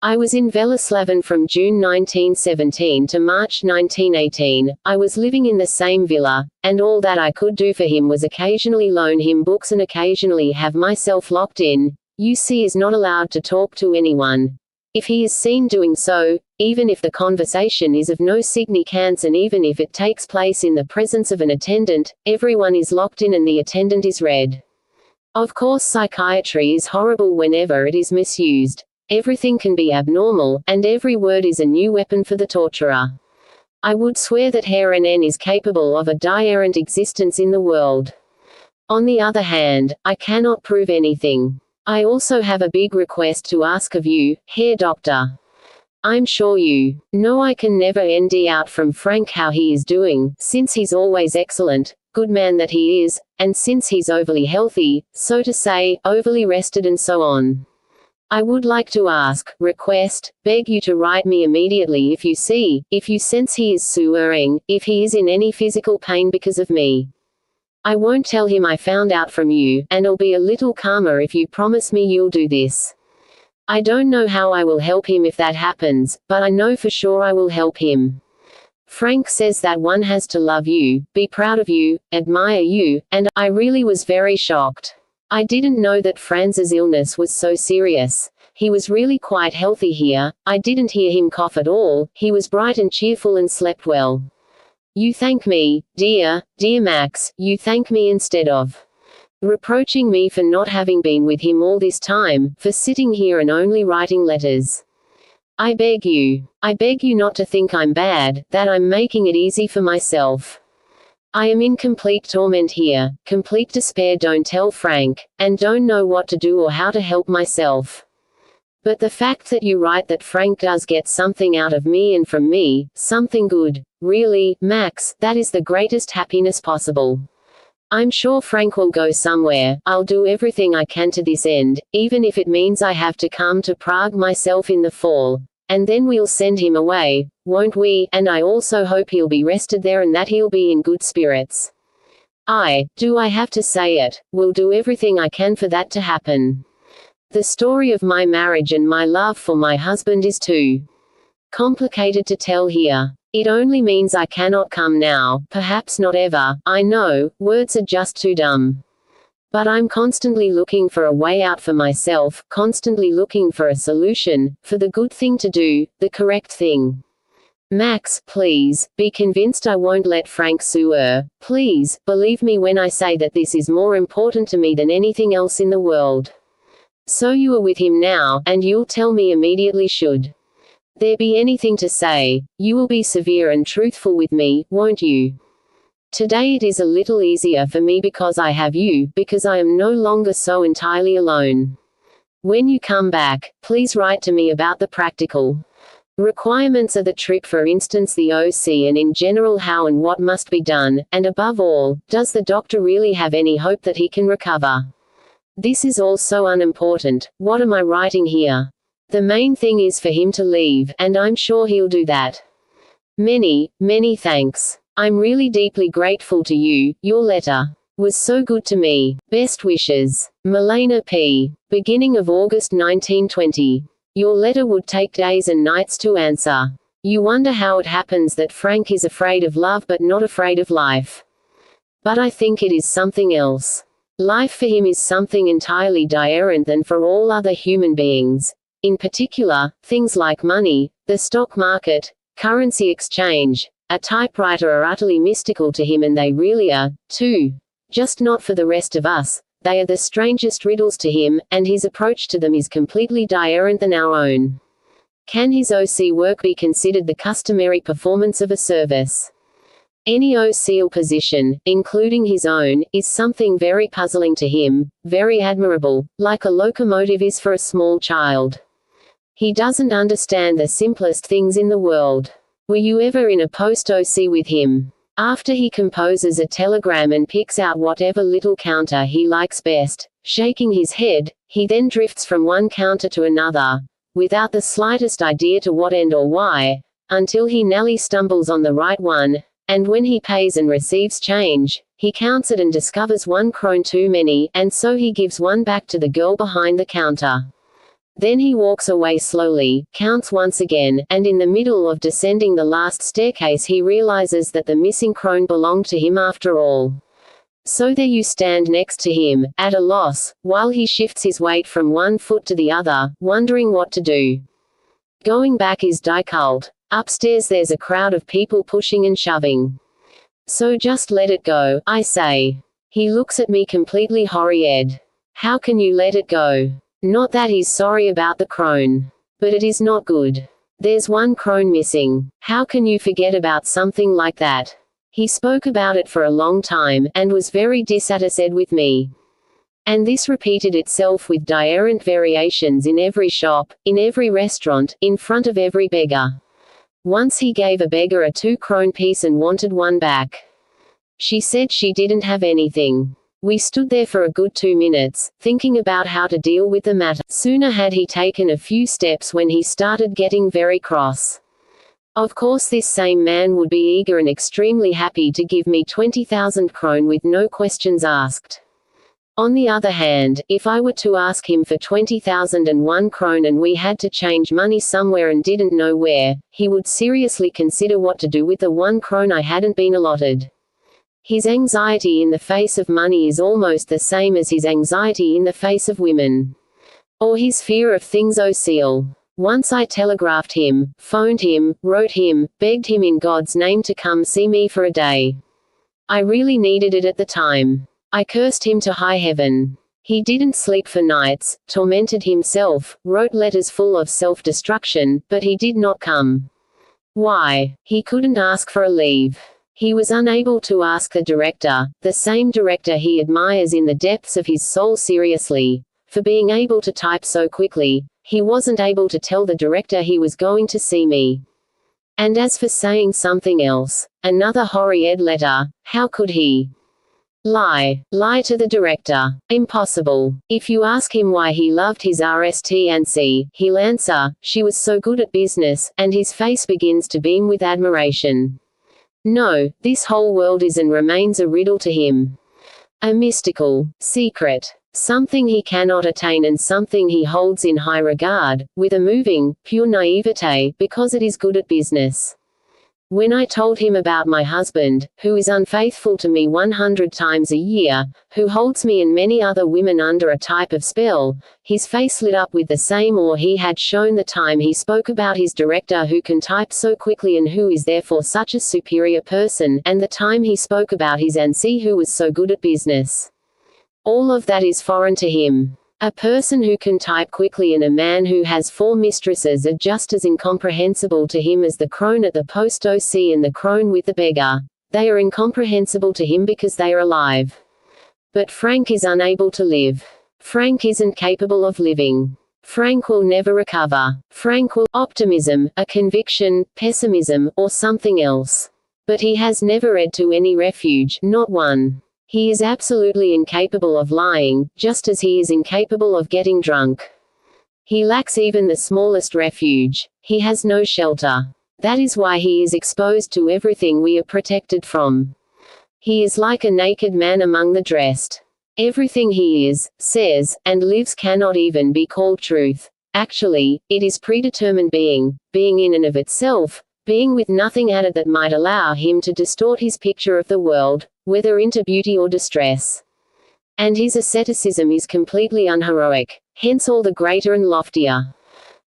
I was in Veleslaven from June 1917 to March 1918, I was living in the same villa, and all that I could do for him was occasionally loan him books and occasionally have myself locked in. UC is not allowed to talk to anyone. If he is seen doing so, even if the conversation is of no significance and even if it takes place in the presence of an attendant, everyone is locked in and the attendant is read. Of course psychiatry is horrible whenever it is misused. Everything can be abnormal, and every word is a new weapon for the torturer. I would swear that Herr NN is capable of a die-errant existence in the world. On the other hand, I cannot prove anything. I also have a big request to ask of you, Herr Doctor. I'm sure you know I can never end out from Frank how he is doing, since he's always excellent, good man that he is, and since he's overly healthy, so to say, overly rested and so on. I would like to ask, request, beg you to write me immediately if you sense he is suffering, if he is in any physical pain because of me. I won't tell him I found out from you, and I'll be a little calmer if you promise me you'll do this. I don't know how I will help him if that happens, but I know for sure I will help him. Frank says that one has to love you, be proud of you, admire you, and I really was very shocked. I didn't know that Franz's illness was so serious. He was really quite healthy here, I didn't hear him cough at all, he was bright and cheerful and slept well. You thank me, dear Max, you thank me instead of reproaching me for not having been with him all this time, for sitting here and only writing letters. I beg you not to think I'm bad, that I'm making it easy for myself. I am in complete torment here, complete despair. Don't tell Frank, and don't know what to do or how to help myself. But the fact that you write that Frank does get something out of me and from me, something good, really, Max, that is the greatest happiness possible. I'm sure Frank will go somewhere. I'll do everything I can to this end, even if it means I have to come to Prague myself in the fall. And then we'll send him away, won't we? And I also hope he'll be rested there and that he'll be in good spirits. I have to say it, will do everything I can for that to happen. The story of my marriage and my love for my husband is too complicated to tell here. It only means I cannot come now, perhaps not ever. I know, words are just too dumb. But I'm constantly looking for a way out for myself, constantly looking for a solution, for the good thing to do, the correct thing. Max, please, be convinced I won't let Frank sue her. Please, believe me when I say that this is more important to me than anything else in the world. So you are with him now, and you'll tell me immediately should there be anything to say. You will be severe and truthful with me, won't you? Today it is a little easier for me because I have you, because I am no longer so entirely alone. When you come back, please write to me about the practical requirements of the trip, for instance the OC, and in general how and what must be done, and above all, does the doctor really have any hope that he can recover? This is all so unimportant. What am I writing here? The main thing is for him to leave, and I'm sure he'll do that. Many, many thanks. I'm really deeply grateful to you. Your letter was so good to me. Best wishes. Milena P. Beginning of August 1920. Your letter would take days and nights to answer. You wonder how it happens that Frank is afraid of love but not afraid of life. But I think it is something else. Life for him is something entirely different than for all other human beings. In particular, things like money, the stock market, currency exchange, a typewriter are utterly mystical to him, and they really are, too. Just not for the rest of us. They are the strangest riddles to him, and his approach to them is completely different than our own. Can his OC work be considered the customary performance of a service? Any OCL position, including his own, is something very puzzling to him, very admirable, like a locomotive is for a small child. He doesn't understand the simplest things in the world. Were you ever in a post-OC with him? After he composes a telegram and picks out whatever little counter he likes best, shaking his head, he then drifts from one counter to another, without the slightest idea to what end or why, until he nearly stumbles on the right one. And when he pays and receives change, he counts it and discovers 1 krone too many, and so he gives one back to the girl behind the counter. Then he walks away slowly, counts once again, and in the middle of descending the last staircase he realizes that the missing krone belonged to him after all. So there you stand next to him, at a loss, while he shifts his weight from one foot to the other, wondering what to do. Going back is difficult. Upstairs there's a crowd of people pushing and shoving. So just let it go, I say. He looks at me completely horried. How can you let it go? Not that he's sorry about the krone. But it is not good. There's 1 krone missing. How can you forget about something like that? He spoke about it for a long time, and was very dissatisfied with me. And this repeated itself with different variations in every shop, in every restaurant, in front of every beggar. Once he gave a beggar a 2 krone piece and wanted one back. She said she didn't have anything. We stood there for a good 2 minutes, thinking about how to deal with the matter. Sooner had he taken a few steps when he started getting very cross. Of course this same man would be eager and extremely happy to give me 20,000 krone with no questions asked. On the other hand, if I were to ask him for 20,001 krone and we had to change money somewhere and didn't know where, he would seriously consider what to do with the 1 krone I hadn't been allotted. His anxiety in the face of money is almost the same as his anxiety in the face of women. Or his fear of things OCL. Once I telegraphed him, phoned him, wrote him, begged him in God's name to come see me for a day. I really needed it at the time. I cursed him to high heaven. He didn't sleep for nights, tormented himself, wrote letters full of self-destruction, but he did not come. Why? He couldn't ask for a leave. He was unable to ask the director, the same director he admires in the depths of his soul, seriously, for being able to type so quickly. He wasn't able to tell the director he was going to see me. And as for saying something else, another horrid letter, how could he? Lie to the director. Impossible. If you ask him why he loved his RSTNC, he'll answer, she was so good at business, and his face begins to beam with admiration. No, this whole world is and remains a riddle to him. A mystical secret. Something he cannot attain and something he holds in high regard, with a moving, pure naivete, because it is good at business. When I told him about my husband, who is unfaithful to me 100 times a year, who holds me and many other women under a type of spell, his face lit up with the same awe he had shown the time he spoke about his director who can type so quickly and who is therefore such a superior person, and the time he spoke about his auntie who was so good at business. All of that is foreign to him. A person who can type quickly and a man who has 4 mistresses are just as incomprehensible to him as the crone at the post OC and the crone with the beggar. They are incomprehensible to him because they are alive. But Frank is unable to live. Frank isn't capable of living. Frank will never recover. Frank will optimism, a conviction, pessimism, or something else. But he has never led to any refuge, not one. He is absolutely incapable of lying, just as he is incapable of getting drunk. He lacks even the smallest refuge. He has no shelter. That is why he is exposed to everything we are protected from. He is like a naked man among the dressed. Everything he is, says, and lives cannot even be called truth. Actually, it is predetermined being in and of itself, being with nothing added that might allow him to distort his picture of the world, whether into beauty or distress. And his asceticism is completely unheroic, hence all the greater and loftier.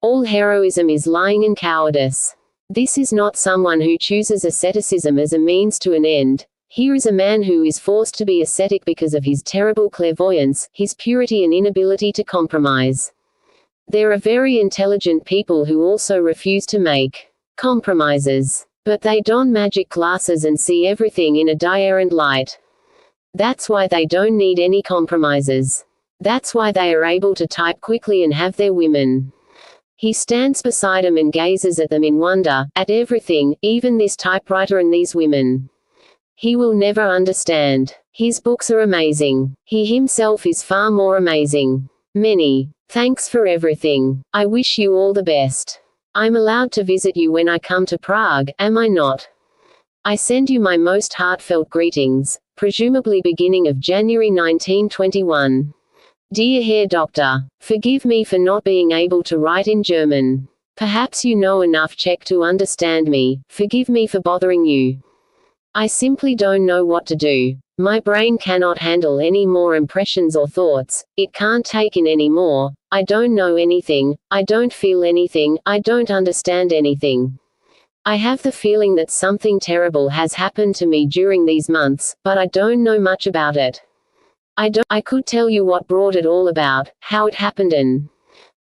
All heroism is lying and cowardice. This is not someone who chooses asceticism as a means to an end. Here is a man who is forced to be ascetic because of his terrible clairvoyance, his purity and inability to compromise. There are very intelligent people who also refuse to make compromises. But they don magic glasses and see everything in a different light. That's why they don't need any compromises. That's why they are able to type quickly and have their women. He stands beside them and gazes at them in wonder, at everything, even this typewriter and these women. He will never understand. His books are amazing. He himself is far more amazing. Many thanks for everything. I wish you all the best. I'm allowed to visit you when I come to Prague, am I not? I send you my most heartfelt greetings, presumably beginning of January 1921. Dear Herr Doctor, forgive me for not being able to write in German. Perhaps you know enough Czech to understand me. Forgive me for bothering you. I simply don't know what to do. My brain cannot handle any more impressions or thoughts, it can't take in any more. I don't know anything, I don't feel anything, I don't understand anything. I have the feeling that something terrible has happened to me during these months, but I don't know much about it. I could tell you what brought it all about, how it happened and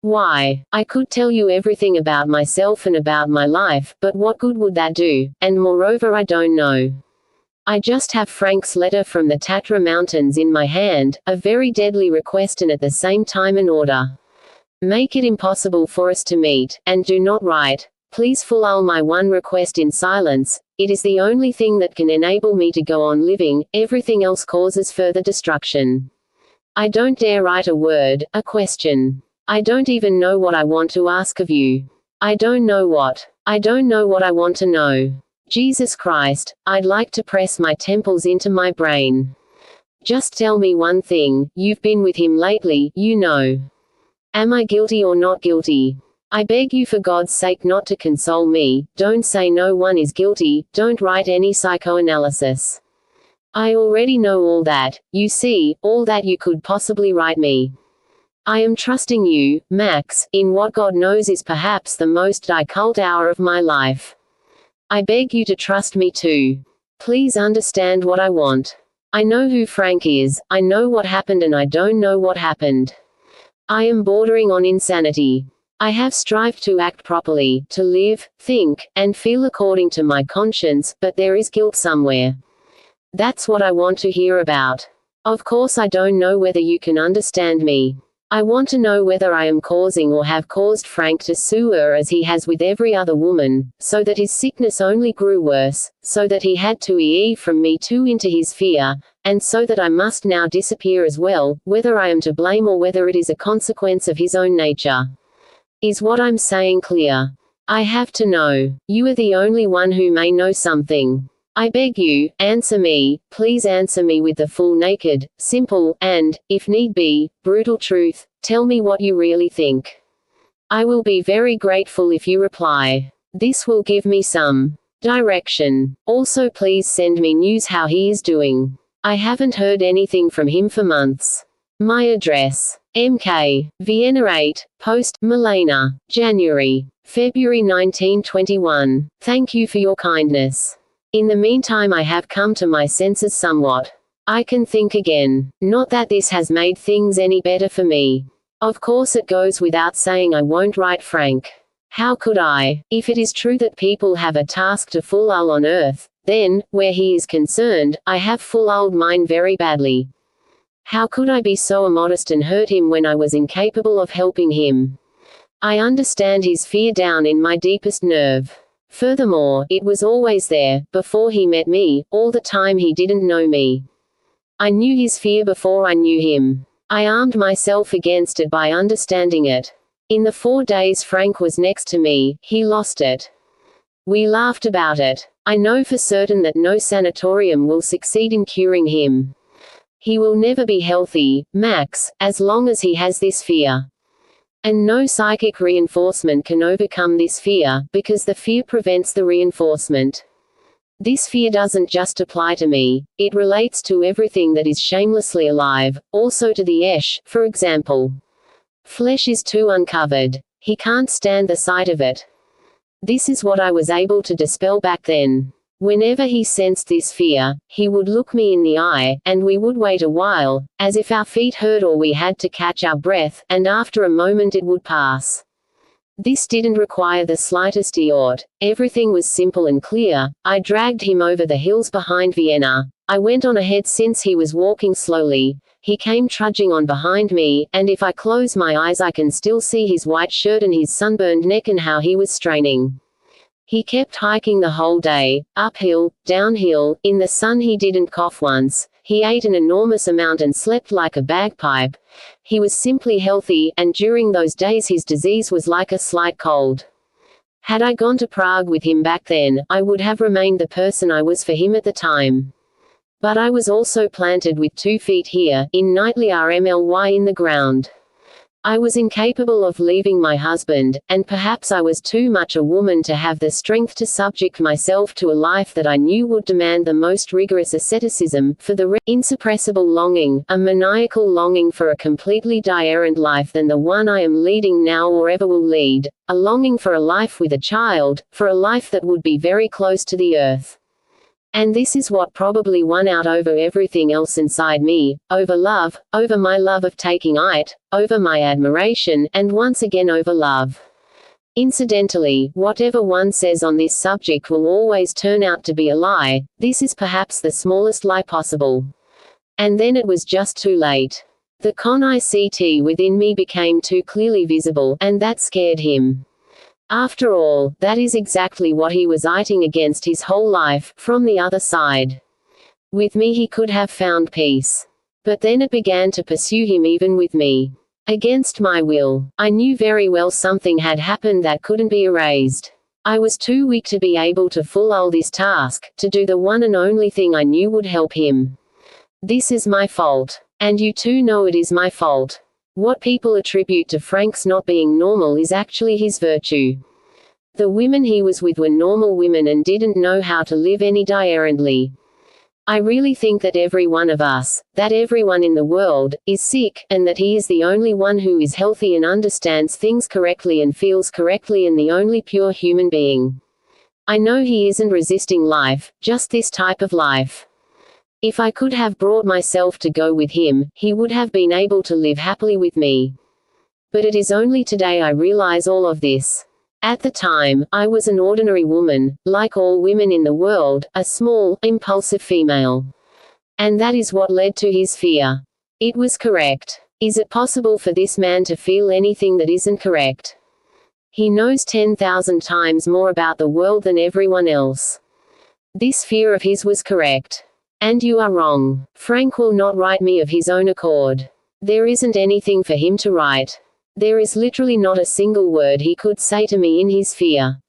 why. I could tell you everything about myself and about my life, but what good would that do? And moreover, I don't know. I just have Frank's letter from the Tatra Mountains in my hand, a very deadly request and at the same time an order. Make it impossible for us to meet, and do not write. Please fulfill my one request in silence. It is the only thing that can enable me to go on living, everything else causes further destruction. I don't dare write a word, a question. I don't even know what I want to ask of you. I don't know what I want to know. Jesus Christ, I'd like to press my temples into my brain. Just tell me one thing, you've been with him lately, you know. Am I guilty or not guilty? I beg you for God's sake not to console me, don't say no one is guilty, don't write any psychoanalysis. I already know all that, you see, all that you could possibly write me. I am trusting you, Max, in what God knows is perhaps the most occult hour of my life. I beg you to trust me too. Please understand what I want. I know who Frank is, I know what happened and I don't know what happened. I am bordering on insanity. I have strived to act properly, to live, think, and feel according to my conscience, but there is guilt somewhere. That's what I want to hear about. Of course, I don't know whether you can understand me. I want to know whether I am causing or have caused Frank to sue her as he has with every other woman, so that his sickness only grew worse, so that he had to from me too into his fear, and so that I must now disappear as well, whether I am to blame or whether it is a consequence of his own nature. Is what I'm saying clear? I have to know. You are the only one who may know something. I beg you, answer me, please answer me with the full naked, simple, and, if need be, brutal truth. Tell me what you really think. I will be very grateful if you reply. This will give me some direction. Also, please send me news how he is doing. I haven't heard anything from him for months. My address: MK, Vienna 8, Post, Milena, January, February 1921. Thank you for your kindness. In the meantime, I have come to my senses somewhat. I can think again. Not that this has made things any better for me. Of course, it goes without saying I won't write Frank. How could I? If it is true that people have a task to fulfill on earth, then, where he is concerned, I have fulfilled mine very badly. How could I be so immodest and hurt him when I was incapable of helping him? I understand his fear down in my deepest nerve. Furthermore, it was always there, before he met me, all the time he didn't know me. I knew his fear before I knew him. I armed myself against it by understanding it. In the 4 days Frank was next to me, he lost it. We laughed about it. I know for certain that no sanatorium will succeed in curing him. He will never be healthy, Max, as long as he has this fear. And no psychic reinforcement can overcome this fear, because the fear prevents the reinforcement. This fear doesn't just apply to me, it relates to everything that is shamelessly alive, also to the Esh, for example. Flesh is too uncovered. He can't stand the sight of it. This is what I was able to dispel back then. Whenever he sensed this fear, he would look me in the eye, and we would wait a while, as if our feet hurt or we had to catch our breath, and after a moment it would pass. This didn't require the slightest effort. Everything was simple and clear. I dragged him over the hills behind Vienna. I went on ahead since he was walking slowly. He came trudging on behind me, and if I close my eyes I can still see his white shirt and his sunburned neck and how he was straining. He kept hiking the whole day, uphill, downhill, in the sun. He didn't cough once. He ate an enormous amount and slept like a bagpipe. He was simply healthy, and during those days his disease was like a slight cold. Had I gone to Prague with him back then, I would have remained the person I was for him at the time. But I was also planted with 2 feet here, in nightly RMLY in the ground. I was incapable of leaving my husband, and perhaps I was too much a woman to have the strength to subject myself to a life that I knew would demand the most rigorous asceticism, for the insuppressible longing, a maniacal longing for a completely different life than the one I am leading now or ever will lead, a longing for a life with a child, for a life that would be very close to the earth. And this is what probably won out over everything else inside me, over love, over my love of taking it, over my admiration, and once again over love. Incidentally, whatever one says on this subject will always turn out to be a lie. This is perhaps the smallest lie possible. And then it was just too late. The concept within me became too clearly visible, and that scared him. After all, that is exactly what he was fighting against his whole life, from the other side. With me he could have found peace. But then it began to pursue him even with me. Against my will. I knew very well something had happened that couldn't be erased. I was too weak to be able to fulfill this task, to do the one and only thing I knew would help him. This is my fault. And you too know it is my fault. What people attribute to Frank's not being normal is actually his virtue. The women he was with were normal women and didn't know how to live any differently. I really think that every one of us, that everyone in the world, is sick, and that he is the only one who is healthy and understands things correctly and feels correctly and the only pure human being. I know he isn't resisting life, just this type of life. If I could have brought myself to go with him, he would have been able to live happily with me. But it is only today I realize all of this. At the time, I was an ordinary woman, like all women in the world, a small, impulsive female. And that is what led to his fear. It was correct. Is it possible for this man to feel anything that isn't correct? He knows 10,000 times more about the world than everyone else. This fear of his was correct. And you are wrong. Frank will not write me of his own accord. There isn't anything for him to write. There is literally not a single word he could say to me in his fear.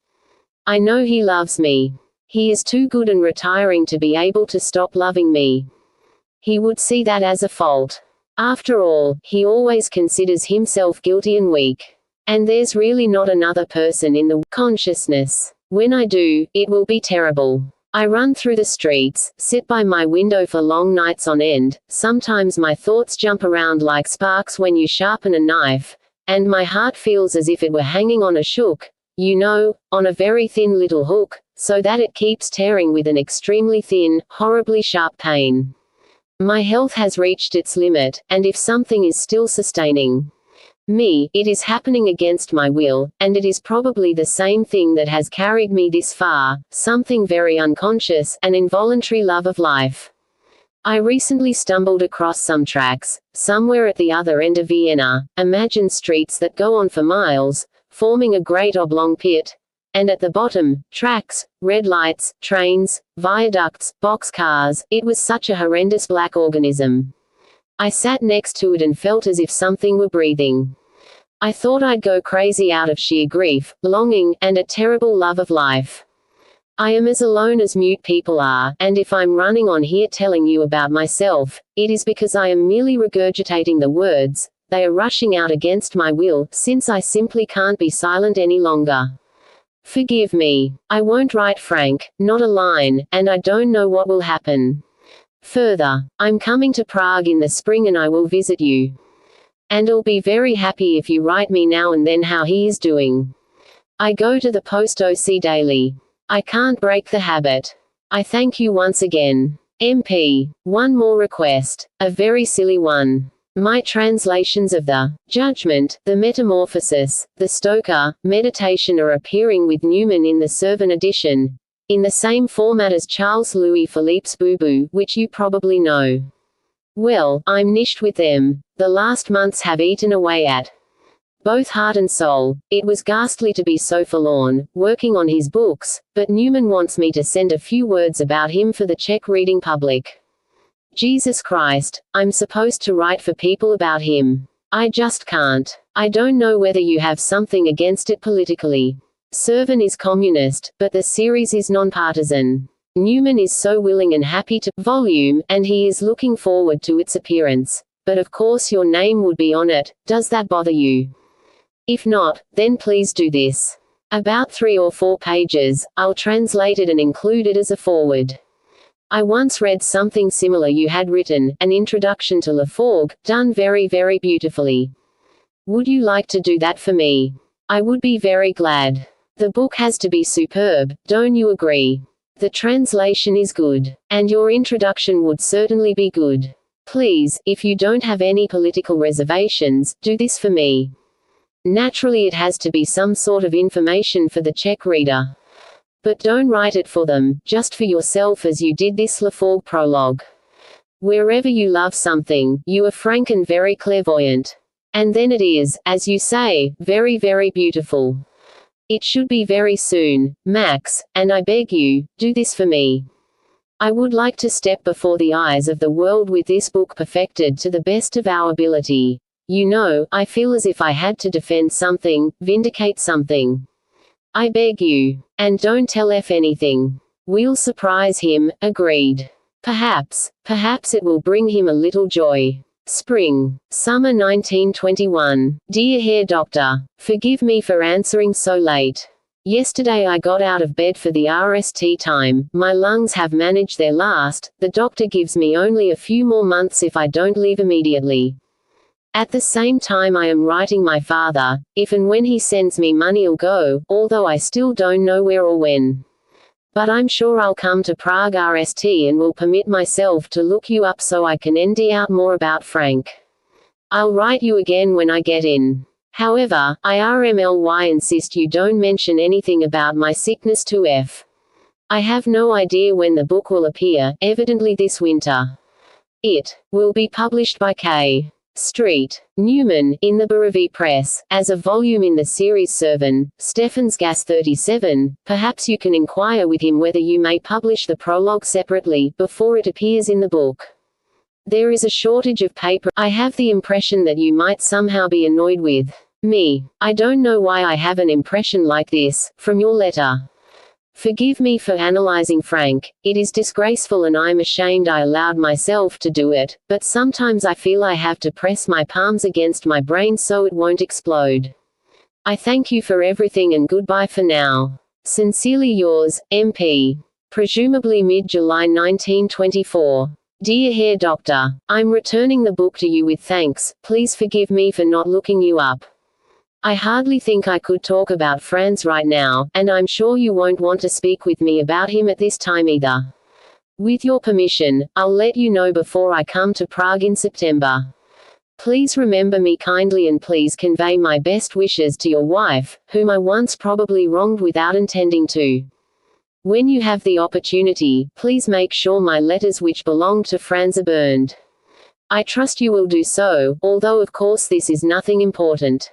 I know he loves me. He is too good and retiring to be able to stop loving me. He would see that as a fault. After all, he always considers himself guilty and weak. And there's really not another person in the consciousness. When I do, it will be terrible. I run through the streets, sit by my window for long nights on end, sometimes my thoughts jump around like sparks when you sharpen a knife, and my heart feels as if it were hanging on a hook, on a very thin little hook, so that it keeps tearing with an extremely thin, horribly sharp pain. My health has reached its limit, and if something is still sustaining me, it is happening against my will, and it is probably the same thing that has carried me this far, something very unconscious, an involuntary love of life. I recently stumbled across some tracks, somewhere at the other end of Vienna, imagine streets that go on for miles, forming a great oblong pit, and at the bottom, tracks, red lights, trains, viaducts, boxcars. It was such a horrendous black organism. I sat next to it and felt as if something were breathing. I thought I'd go crazy out of sheer grief, longing, and a terrible love of life. I am as alone as mute people are, and if I'm running on here telling you about myself, it is because I am merely regurgitating the words. They are rushing out against my will, since I simply can't be silent any longer. Forgive me. I won't write Frank, not a line, and I don't know what will happen. Further, I'm coming to Prague in the spring and I will visit you. And I'll be very happy if you write me now and then how he is doing. I go to the post OC daily. I can't break the habit. I thank you once again. MP. One more request. A very silly one. My translations of the Judgment, the Metamorphosis, the Stoker, Meditation are appearing with Newman in the Servan edition, in the same format as Charles Louis Philippe's Boo-Boo, which you probably know. Well, I'm nished with them. The last months have eaten away at both heart and soul. It was ghastly to be so forlorn, working on his books, but Newman wants me to send a few words about him for the Czech reading public. Jesus Christ, I'm supposed to write for people about him. I just can't. I don't know whether you have something against it politically. Servan is communist, but the series is nonpartisan. Newman is so willing and happy to volume, and he is looking forward to its appearance. But of course your name would be on it. Does that bother you? If not, then please do this. About 3 or 4 pages, I'll translate it and include it as a forward. I once read something similar you had written, an introduction to Laforgue, done very very beautifully. Would you like to do that for me? I would be very glad. The book has to be superb, don't you agree? The translation is good. And your introduction would certainly be good. Please, if you don't have any political reservations, do this for me. Naturally it has to be some sort of information for the Czech reader. But don't write it for them, just for yourself as you did this Laforgue prologue. Wherever you love something, you are frank and very clairvoyant. And then it is, as you say, very very beautiful. It should be very soon, Max, and I beg you, do this for me. I would like to step before the eyes of the world with this book perfected to the best of our ability. I feel as if I had to defend something, vindicate something. I beg you. And don't tell F anything. We'll surprise him, agreed. Perhaps it will bring him a little joy. Spring. Summer 1921. Dear Hair Doctor, forgive me for answering so late. Yesterday I got out of bed for the RST time. My lungs have managed their last. The doctor gives me only a few more months if I don't leave immediately. At the same time I am writing my father. If and when he sends me money I'll go, although I still don't know where or when. But I'm sure I'll come to Prague RST and will permit myself to look you up so I can ND out more about Frank. I'll write you again when I get in. However, I insist you don't mention anything about my sickness to F. I have no idea when the book will appear, evidently this winter. It will be published by K. Street, Newman, in the Baravi Press, as a volume in the series Servan, Stephens Gas 37. Perhaps you can inquire with him whether you may publish the prologue separately, before it appears in the book. There is a shortage of paper. I have the impression that you might somehow be annoyed with me. I don't know why I have an impression like this, from your letter. Forgive me for analyzing Frank. It is disgraceful and I'm ashamed I allowed myself to do it, but sometimes I feel I have to press my palms against my brain so it won't explode. I thank you for everything and goodbye for now. Sincerely yours, MP. Presumably mid-July 1924. Dear Hair Doctor, I'm returning the book to you with thanks. Please forgive me for not looking you up. I hardly think I could talk about Franz right now, and I'm sure you won't want to speak with me about him at this time either. With your permission, I'll let you know before I come to Prague in September. Please remember me kindly and please convey my best wishes to your wife, whom I once probably wronged without intending to. When you have the opportunity, please make sure my letters which belong to Franz are burned. I trust you will do so, although of course this is nothing important.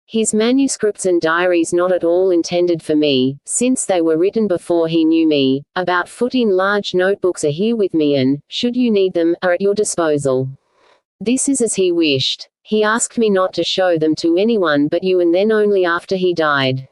His manuscripts and diaries not at all intended for me, since they were written before he knew me, about foot in large notebooks are here with me and, should you need them, are at your disposal. This is as he wished. He asked me not to show them to anyone but you and then only after he died.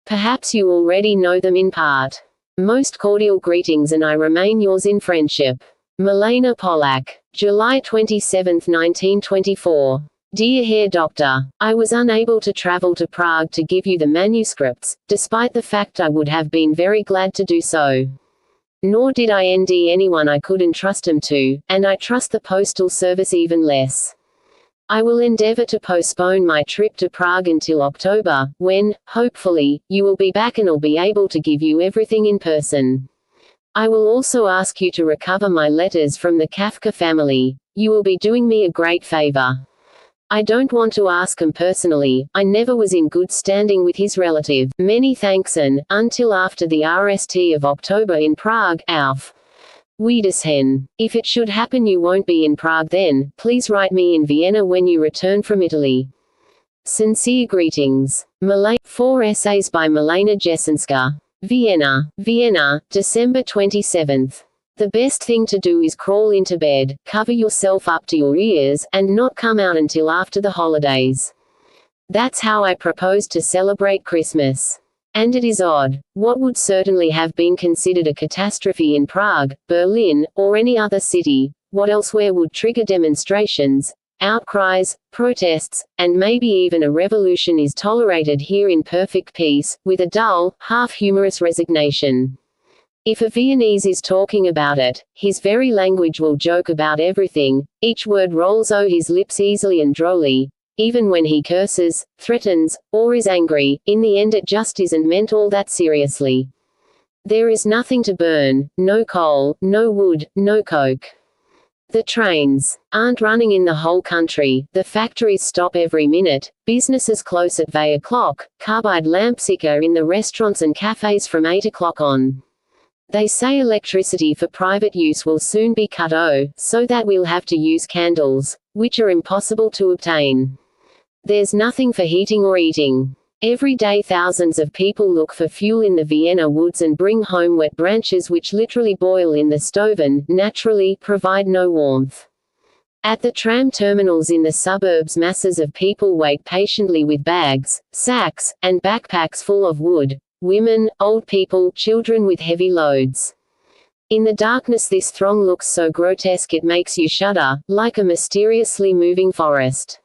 Perhaps you already know them in part. Most cordial greetings and I remain yours in friendship. Milena Pollack. July 27, 1924. Dear Hair Doctor, I was unable to travel to Prague to give you the manuscripts, despite the fact I would have been very glad to do so. Nor did I ND anyone I could entrust them to, and I trust the postal service even less. I will endeavor to postpone my trip to Prague until October, when, hopefully, you will be back and I'll be able to give you everything in person. I will also ask you to recover my letters from the Kafka family. You will be doing me a great favor. I don't want to ask him personally, I never was in good standing with his relative. Many thanks and, until after the RST of October in Prague, auf Wiedersehen. If it should happen you won't be in Prague then, please write me in Vienna when you return from Italy. Sincere greetings. 4 essays by Milena Jesenska. Vienna, December 27th. The best thing to do is crawl into bed, cover yourself up to your ears, and not come out until after the holidays. That's how I propose to celebrate Christmas. And it is odd. What would certainly have been considered a catastrophe in Prague, Berlin, or any other city, what elsewhere would trigger demonstrations, outcries, protests, and maybe even a revolution is tolerated here in perfect peace, with a dull, half-humorous resignation. If a Viennese is talking about it, his very language will joke about everything, each word rolls o his lips easily and drolly, even when he curses, threatens, or is angry, in the end it just isn't meant all that seriously. There is nothing to burn, no coal, no wood, no coke. The trains aren't running in the whole country, the factories stop every minute, businesses close at 8 o'clock, carbide lamps are in the restaurants and cafes from 8 o'clock on. They say electricity for private use will soon be cut so that we'll have to use candles, which are impossible to obtain. There's nothing for heating or eating. Every day thousands of people look for fuel in the Vienna woods and bring home wet branches which literally boil in the stove and, naturally, provide no warmth. At the tram terminals in the suburbs masses of people wait patiently with bags, sacks, and backpacks full of wood. Women, old people, children with heavy loads. In the darkness this throng looks so grotesque it makes you shudder, like a mysteriously moving forest.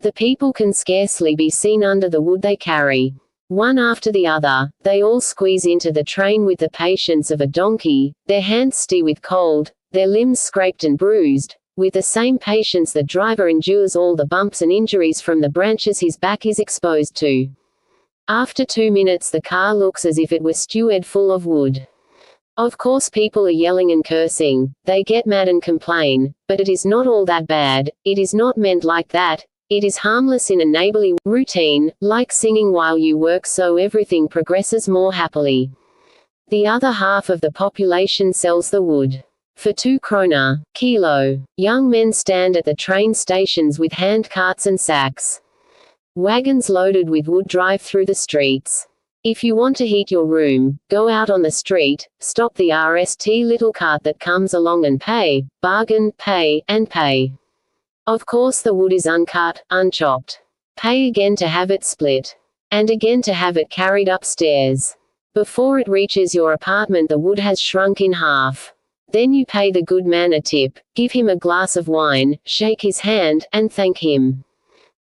The people can scarcely be seen under the wood they carry. One after the other, they all squeeze into the train with the patience of a donkey, their hands stiff with cold, their limbs scraped and bruised. With the same patience the driver endures all the bumps and injuries from the branches his back is exposed to. After 2 minutes the car looks as if it were stewed full of wood. Of course people are yelling and cursing, they get mad and complain, but it is not all that bad, it is not meant like that, It is harmless in a neighborly routine, like singing while you work, so everything progresses more happily. The other half of the population sells the wood. For 2 krona kilo. Young men stand at the train stations with hand carts and sacks. Wagons loaded with wood drive through the streets. If you want to heat your room, go out on the street, stop the RST little cart that comes along and pay, bargain, pay, and pay. Of course the wood is uncut, unchopped. Pay again to have it split. And again to have it carried upstairs. Before it reaches your apartment the wood has shrunk in half. Then you pay the good man a tip, give him a glass of wine, shake his hand, and thank him.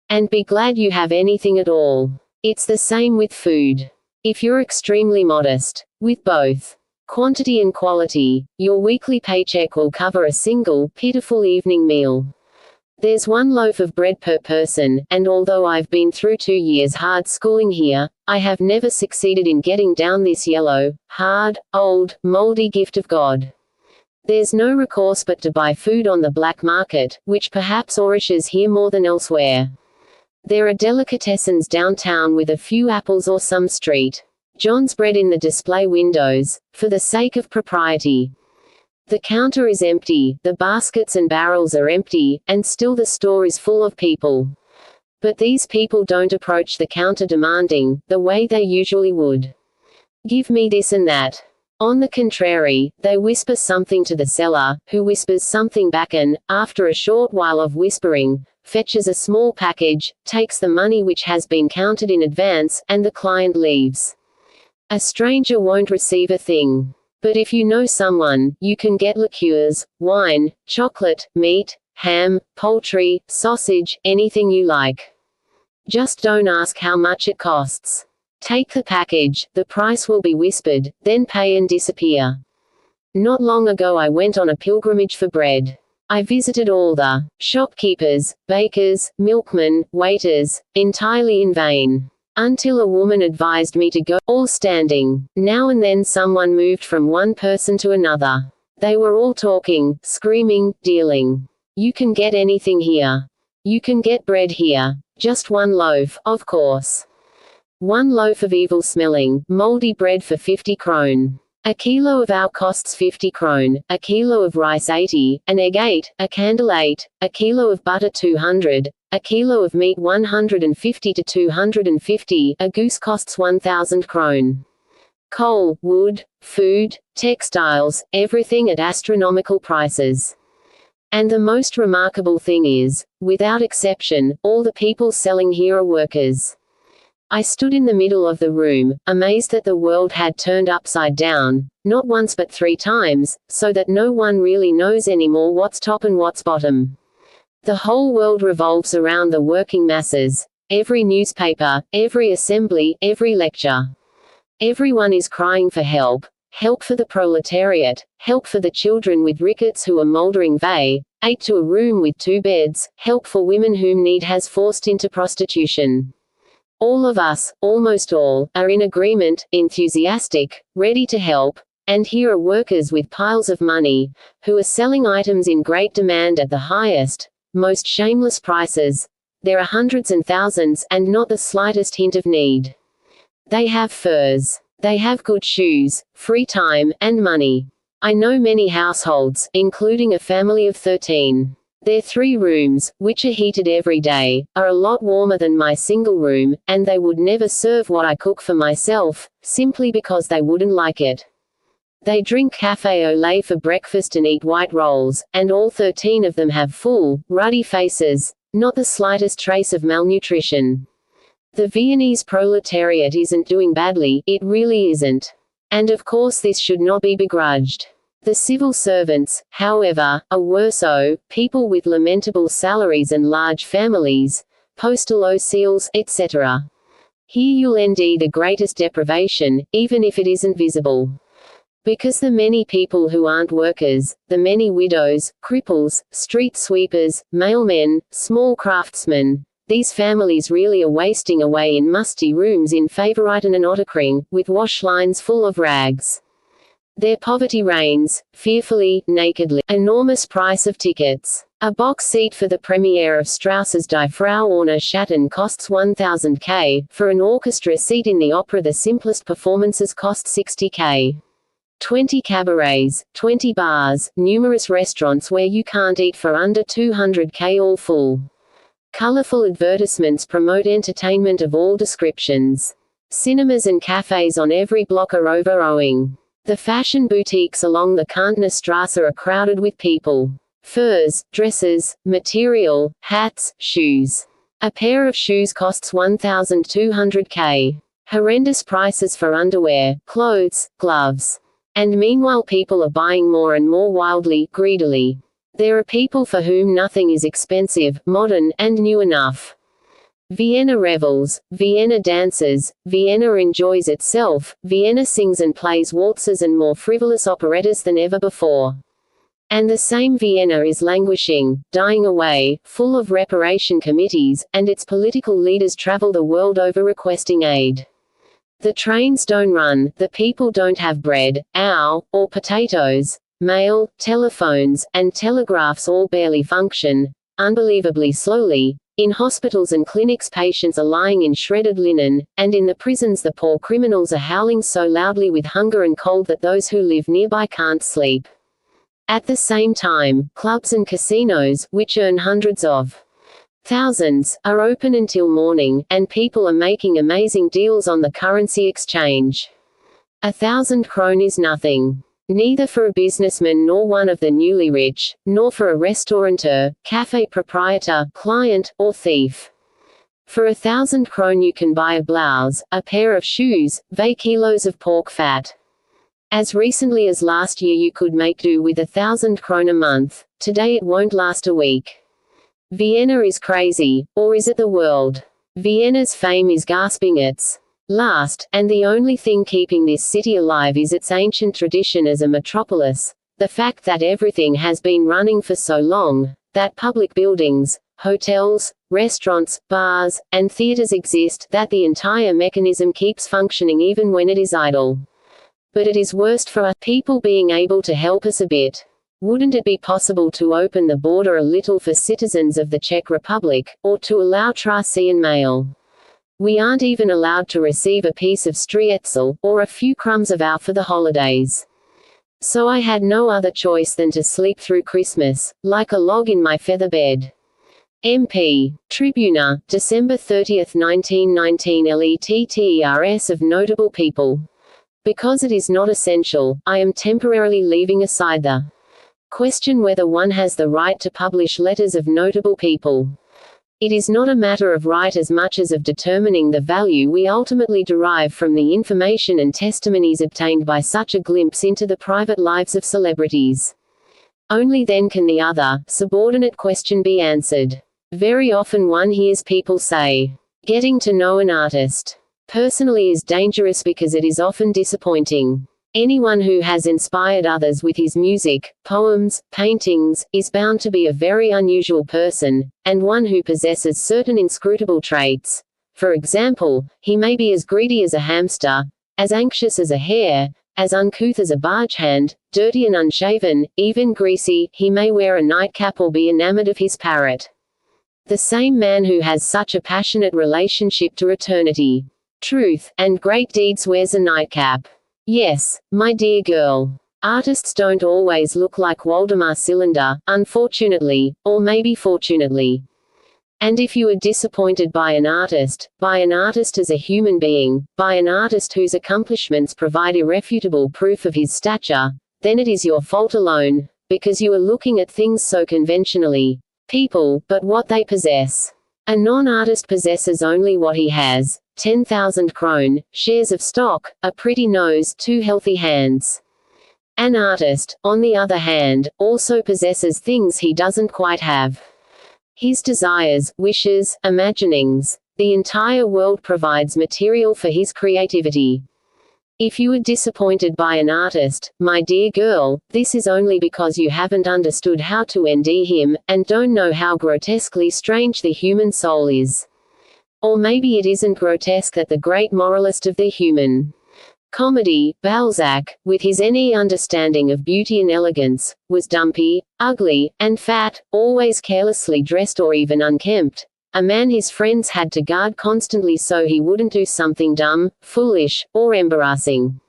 And be glad you have anything at all. It's the same with food. If you're extremely modest, with both quantity and quality, your weekly paycheck will cover a single, pitiful evening meal. There's 1 loaf of bread per person, and although I've been through 2 years hard schooling here, I have never succeeded in getting down this yellow, hard, old, moldy gift of God. There's no recourse but to buy food on the black market, which perhaps nourishes here more than elsewhere. There are delicatessens downtown with a few apples or some street John's bread in the display windows, for the sake of propriety. The counter is empty, the baskets and barrels are empty, and still the store is full of people. But these people don't approach the counter demanding, the way they usually would. Give me this and that. On the contrary, they whisper something to the seller, who whispers something back and, after a short while of whispering, fetches a small package, takes the money which has been counted in advance, and the client leaves. A stranger won't receive a thing. But if you know someone, you can get liqueurs, wine, chocolate, meat, ham, poultry, sausage, anything you like. Just don't ask how much it costs. Take the package, the price will be whispered, then pay and disappear. Not long ago I went on a pilgrimage for bread. I visited all the shopkeepers, bakers, milkmen, waiters, entirely in vain. Until a woman advised me to go, all standing. Now and then someone moved from one person to another. They were all talking, screaming, dealing. You can get anything here. You can get bread here. Just 1 loaf, of course. 1 loaf of evil-smelling, moldy bread for 50 krone. A kilo of our costs 50 krone, a kilo of rice 80, an egg 8, a candle 8, a kilo of butter 200, a kilo of meat 150 to 250, a goose costs 1,000 krone. Coal, wood, food, textiles, everything at astronomical prices. And the most remarkable thing is, without exception, all the people selling here are workers. I stood in the middle of the room, amazed that the world had turned upside down, not once but 3 times, so that no one really knows anymore what's top and what's bottom. The whole world revolves around the working masses. Every newspaper, every assembly, every lecture. Everyone is crying for help. Help for the proletariat, help for the children with rickets who are moldering vey, 8 to a room with 2 beds, help for women whom need has forced into prostitution. All of us, almost all, are in agreement, enthusiastic, ready to help, and here are workers with piles of money, who are selling items in great demand at the highest, most shameless prices. There are hundreds and thousands, and not the slightest hint of need. They have furs. They have good shoes, free time, and money. I know many households, including a family of 13. Their 3 rooms, which are heated every day, are a lot warmer than my single room, and they would never serve what I cook for myself, simply because they wouldn't like it. They drink café au lait for breakfast and eat white rolls, and all 13 of them have full, ruddy faces, not the slightest trace of malnutrition. The Viennese proletariat isn't doing badly, it really isn't. And of course this should not be begrudged. The civil servants, however, are worse people with lamentable salaries and large families, postal OCLs, etc. Here you'll end the greatest deprivation, even if it isn't visible. Because the many people who aren't workers, the many widows, cripples, street sweepers, mailmen, small craftsmen, these families really are wasting away in musty rooms in Favoriten and Otterkring, with wash lines full of rags. Their poverty reigns, fearfully, nakedly. Enormous price of tickets. A box seat for the premiere of Strauss's Die Frau ohne Schatten costs 1,000 K, for an orchestra seat in the opera the simplest performances cost 60 K. 20 cabarets, 20 bars, numerous restaurants where you can't eat for under 200 K all full. Colorful advertisements promote entertainment of all descriptions. Cinemas and cafes on every block are overowing. The fashion boutiques along the Kantnerstrasse are crowded with people. Furs, dresses, material, hats, shoes. A pair of shoes costs 1,200 K. Horrendous prices for underwear, clothes, gloves. And meanwhile people are buying more and more wildly, greedily. There are people for whom nothing is expensive, modern, and new enough. Vienna revels, Vienna dances, Vienna enjoys itself, Vienna sings and plays waltzes and more frivolous operettas than ever before. And the same Vienna is languishing, dying away, full of reparation committees, and its political leaders travel the world over requesting aid. The trains don't run, the people don't have bread, or potatoes, mail, telephones, and telegraphs all barely function, unbelievably slowly. In hospitals and clinics patients are lying in shredded linen, and in the prisons the poor criminals are howling so loudly with hunger and cold that those who live nearby can't sleep. At the same time, clubs and casinos, which earn hundreds of thousands, are open until morning, and people are making amazing deals on the currency exchange. 1,000 krone is nothing. Neither for a businessman nor one of the newly rich, nor for a restaurateur, cafe proprietor, client, or thief. For 1,000 krone you can buy a blouse, a pair of shoes, 2 kilos of pork fat. As recently as last year you could make do with 1,000 krone a month. Today it won't last a week. Vienna is crazy, or is it the world? Vienna's fame is gasping its last, and the only thing keeping this city alive is its ancient tradition as a metropolis, the fact that everything has been running for so long, that public buildings, hotels, restaurants, bars, and theaters exist, that the entire mechanism keeps functioning even when it is idle. But it is worst for us people being able to help us a bit. Wouldn't it be possible to open the border a little for citizens of the Czech Republic, or to allow Thracian mail? We aren't even allowed to receive a piece of streltsel, or a few crumbs of our for the holidays. So I had no other choice than to sleep through Christmas, like a log in my feather bed. MP. Tribuna, December 30, 1919 Letters of notable people. Because it is not essential, I am temporarily leaving aside the question whether one has the right to publish letters of notable people. It is not a matter of right as much as of determining the value we ultimately derive from the information and testimonies obtained by such a glimpse into the private lives of celebrities. Only then can the other, subordinate question be answered. Very often one hears people say, "Getting to know an artist personally is dangerous because it is often disappointing. Anyone who has inspired others with his music, poems, paintings, is bound to be a very unusual person, and one who possesses certain inscrutable traits. For example, he may be as greedy as a hamster, as anxious as a hare, as uncouth as a bargehand, dirty and unshaven, even greasy, he may wear a nightcap or be enamored of his parrot. The same man who has such a passionate relationship to eternity, truth, and great deeds wears a nightcap. Yes, my dear girl. Artists don't always look like Waldemar Cylinder, unfortunately, or maybe fortunately. And if you are disappointed by an artist as a human being, by an artist whose accomplishments provide irrefutable proof of his stature, then it is your fault alone, because you are looking at things so conventionally. People, but what they possess. A non-artist possesses only what he has: 10,000 krone, shares of stock, a pretty nose, 2 healthy hands. An artist, on the other hand, also possesses things he doesn't quite have. His desires, wishes, imaginings. The entire world provides material for his creativity. If you are disappointed by an artist, my dear girl, this is only because you haven't understood how to endear him, and don't know how grotesquely strange the human soul is. Or maybe it isn't grotesque that the great moralist of the human Comedy, Balzac, with his any understanding of beauty and elegance, was dumpy, ugly, and fat, always carelessly dressed or even unkempt, a man his friends had to guard constantly so he wouldn't do something dumb, foolish, or embarrassing.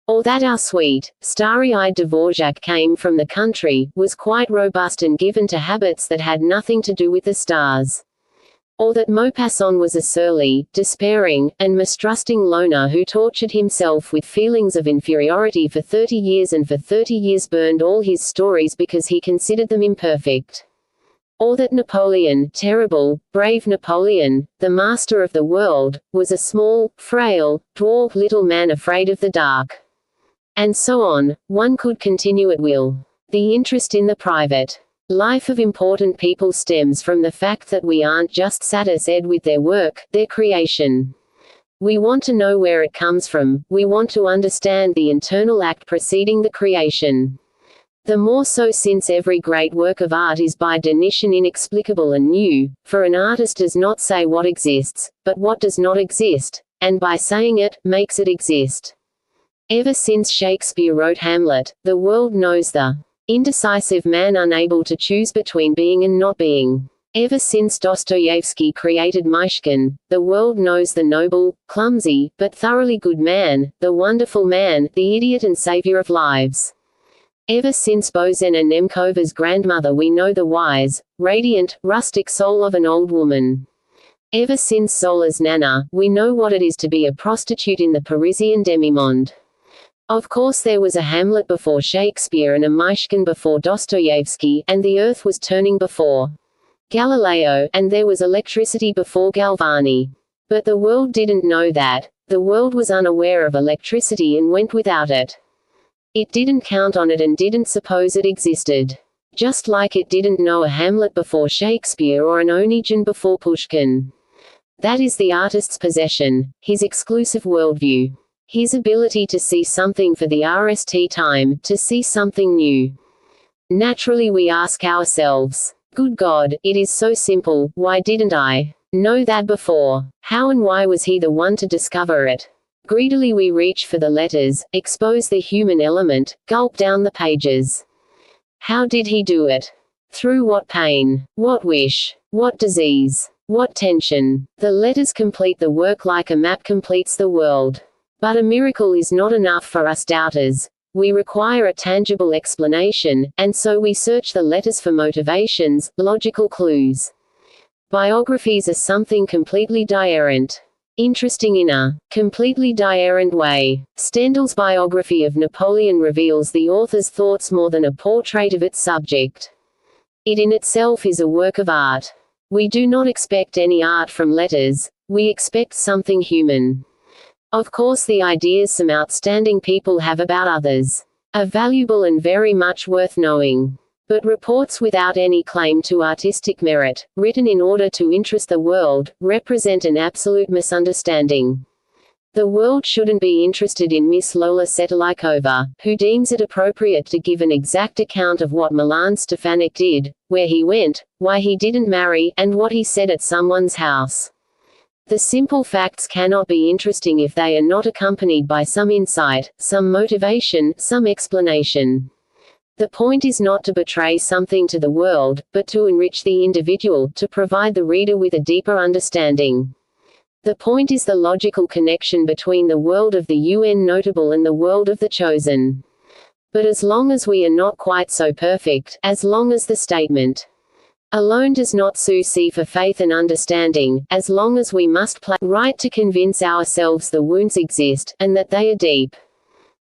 Or that our sweet, starry-eyed Dvorak came from the country, was quite robust and given to habits that had nothing to do with the stars. Or that Maupassant was a surly, despairing, and mistrusting loner who tortured himself with feelings of inferiority for 30 years and for 30 years burned all his stories because he considered them imperfect. Or that Napoleon, terrible, brave Napoleon, the master of the world, was a small, frail, dwarf little man afraid of the dark. And so on, one could continue at will. The interest in the private life of important people stems from the fact that we aren't just satisfied with their work, their creation. We want to know where it comes from, we want to understand the internal act preceding the creation. The more so since every great work of art is by definition inexplicable and new, for an artist does not say what exists, but what does not exist, and by saying it, makes it exist. Ever since Shakespeare wrote Hamlet, the world knows the indecisive man unable to choose between being and not being. Ever since Dostoevsky created Myshkin, the world knows the noble, clumsy, but thoroughly good man, the wonderful man, the idiot and savior of lives. Ever since Bozena Nemcova's grandmother we know the wise, radiant, rustic soul of an old woman. Ever since Zola's Nana, we know what it is to be a prostitute in the Parisian demimonde. Of course there was a Hamlet before Shakespeare and a Myshkin before Dostoevsky, and the earth was turning before Galileo, and there was electricity before Galvani. But the world didn't know that. The world was unaware of electricity and went without it. It didn't count on it and didn't suppose it existed. Just like it didn't know a Hamlet before Shakespeare or an Onegin before Pushkin. That is the artist's possession, his exclusive worldview. His ability to see something for the RST time, to see something new. Naturally we ask ourselves, good God, it is so simple, why didn't I know that before? How and why was he the one to discover it? Greedily we reach for the letters, expose the human element, gulp down the pages. How did he do it? Through what pain? What wish? What disease? What tension? The letters complete the work like a map completes the world. But a miracle is not enough for us doubters. We require a tangible explanation, and so we search the letters for motivations, logical clues. Biographies are something completely different. Interesting in a completely different way. Stendhal's biography of Napoleon reveals the author's thoughts more than a portrait of its subject. It in itself is a work of art. We do not expect any art from letters, we expect something human. Of course the ideas some outstanding people have about others are valuable and very much worth knowing. But reports without any claim to artistic merit, written in order to interest the world, represent an absolute misunderstanding. The world shouldn't be interested in Miss Lola Setalikova, who deems it appropriate to give an exact account of what Milan Stefanik did, where he went, why he didn't marry, and what he said at someone's house. The simple facts cannot be interesting if they are not accompanied by some insight, some motivation, some explanation. The point is not to betray something to the world, but to enrich the individual, to provide the reader with a deeper understanding. The point is the logical connection between the world of the UN notable and the world of the chosen. But as long as we are not quite so perfect, as long as the statement alone does not see for faith and understanding, as long as we must play right to convince ourselves the wounds exist, and that they are deep.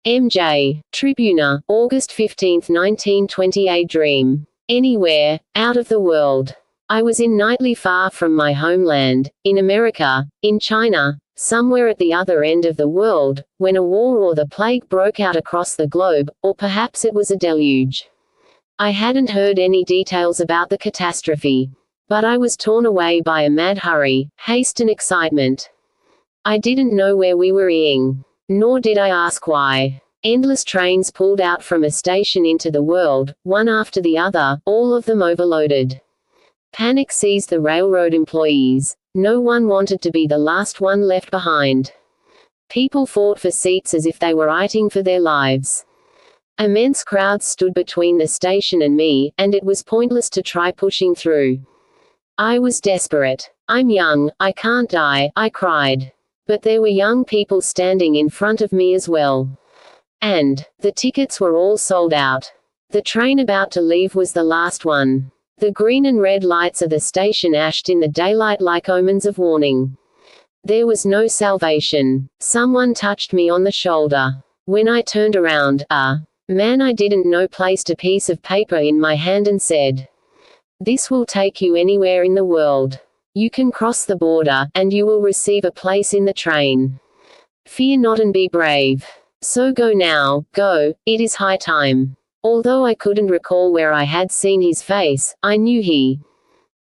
M.J. Tribuna, August 15, 1928. Dream. Anywhere, out of the world. I was in nightly far from my homeland, in America, in China, somewhere at the other end of the world, when a war or the plague broke out across the globe, or perhaps it was a deluge. I hadn't heard any details about the catastrophe. But I was torn away by a mad hurry, haste and excitement. I didn't know where we were going. Nor did I ask why. Endless trains pulled out from a station into the world, one after the other, all of them overloaded. Panic seized the railroad employees. No one wanted to be the last one left behind. People fought for seats as if they were fighting for their lives. Immense crowds stood between the station and me, and it was pointless to try pushing through. I was desperate. I'm young, I can't die, I cried. But there were young people standing in front of me as well. And the tickets were all sold out. The train about to leave was the last one. The green and red lights of the station ashed in the daylight like omens of warning. There was no salvation. Someone touched me on the shoulder. When I turned around, a man I didn't know placed a piece of paper in my hand and said, "This will take you anywhere in the world. You can cross the border, and you will receive a place in the train. Fear not and be brave. So go now, go, it is high time." Although I couldn't recall where I had seen his face, I knew he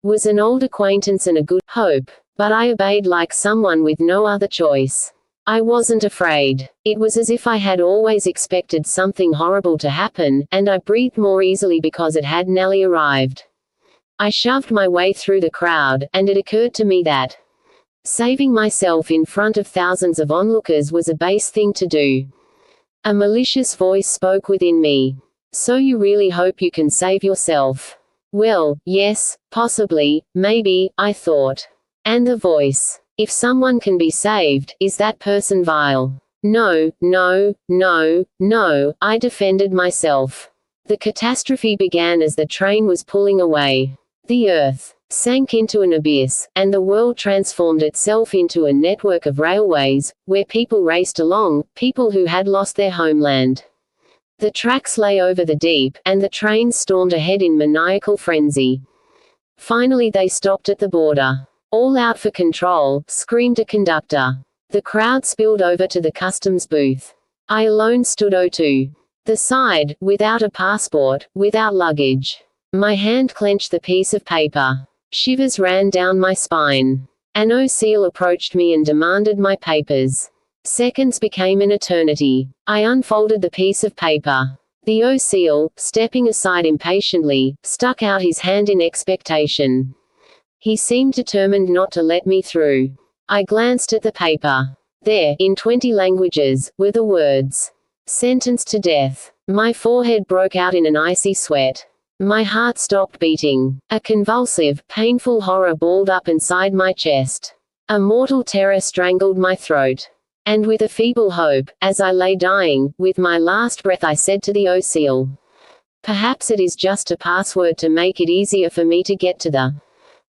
was an old acquaintance and a good hope, but I obeyed like someone with no other choice. I wasn't afraid. It was as if I had always expected something horrible to happen, and I breathed more easily because it had nearly arrived. I shoved my way through the crowd, and it occurred to me that saving myself in front of thousands of onlookers was a base thing to do. A malicious voice spoke within me. "So you really hope you can save yourself?" Well, yes, possibly, maybe, I thought. And the voice. If someone can be saved, is that person vile? No, no, no, no, I defended myself. The catastrophe began as the train was pulling away. The earth sank into an abyss, and the world transformed itself into a network of railways, where people raced along, people who had lost their homeland. The tracks lay over the deep, and the trains stormed ahead in maniacal frenzy. Finally they stopped at the border. "All out for control," screamed a conductor. The crowd spilled over to the customs booth. I alone stood to the side, without a passport, without luggage. My hand clenched the piece of paper. Shivers ran down my spine. An OCL approached me and demanded my papers. Seconds became an eternity. I unfolded the piece of paper. The OCL, stepping aside impatiently, stuck out his hand in expectation. He seemed determined not to let me through. I glanced at the paper. There, in 20 languages, were the words, "Sentenced to death." My forehead broke out in an icy sweat. My heart stopped beating. A convulsive, painful horror balled up inside my chest. A mortal terror strangled my throat. And with a feeble hope, as I lay dying, with my last breath I said to the OCL, "Perhaps it is just a password to make it easier for me to get to the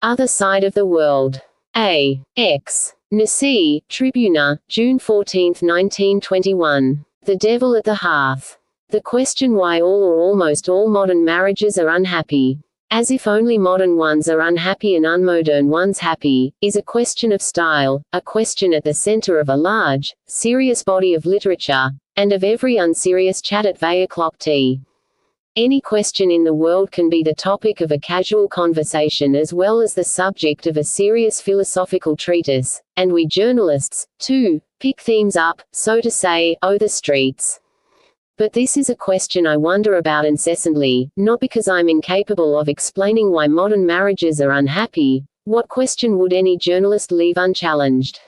other side of the world." A.X. Nasi, Tribuna, June 14, 1921. The Devil at the Hearth. The question why all or almost all modern marriages are unhappy, as if only modern ones are unhappy and unmodern ones happy, is a question of style, a question at the center of a large, serious body of literature, and of every unserious chat at 8 tea. Any question in the world can be the topic of a casual conversation as well as the subject of a serious philosophical treatise, and we journalists, too, pick themes up, so to say, the streets. But this is a question I wonder about incessantly, not because I'm incapable of explaining why modern marriages are unhappy. What question would any journalist leave unchallenged?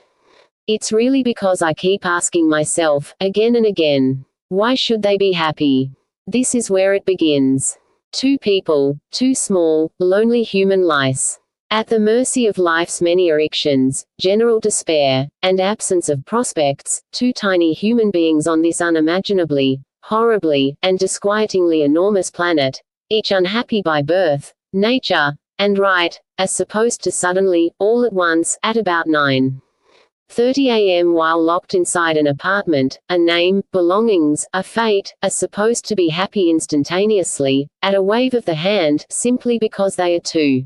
It's really because I keep asking myself, again and again, why should they be happy? This is where it begins. Two people, two small, lonely human lice. At the mercy of life's many erections, general despair, and absence of prospects, two tiny human beings on this unimaginably, horribly, and disquietingly enormous planet, each unhappy by birth, nature, and right, are supposed to suddenly, all at once, at about 9:30 a.m. while locked inside an apartment, a name, belongings, a fate, are supposed to be happy instantaneously, at a wave of the hand, simply because they are two.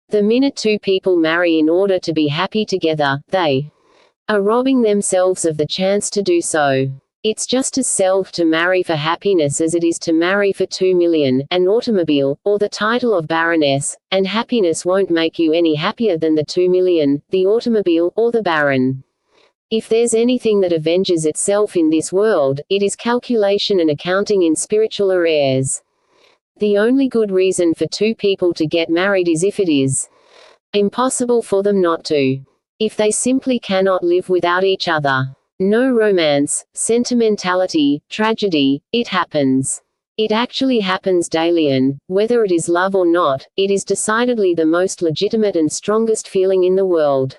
The minute two people marry in order to be happy together, they are robbing themselves of the chance to do so. It's just as self to marry for happiness as it is to marry for 2 million, an automobile, or the title of baroness, and happiness won't make you any happier than the 2 million, the automobile, or the baron. If there's anything that avenges itself in this world, it is calculation and accounting in spiritual arrears. The only good reason for two people to get married is if it is impossible for them not to. If they simply cannot live without each other. No romance, sentimentality, tragedy, it happens. It actually happens daily, and, whether it is love or not, it is decidedly the most legitimate and strongest feeling in the world.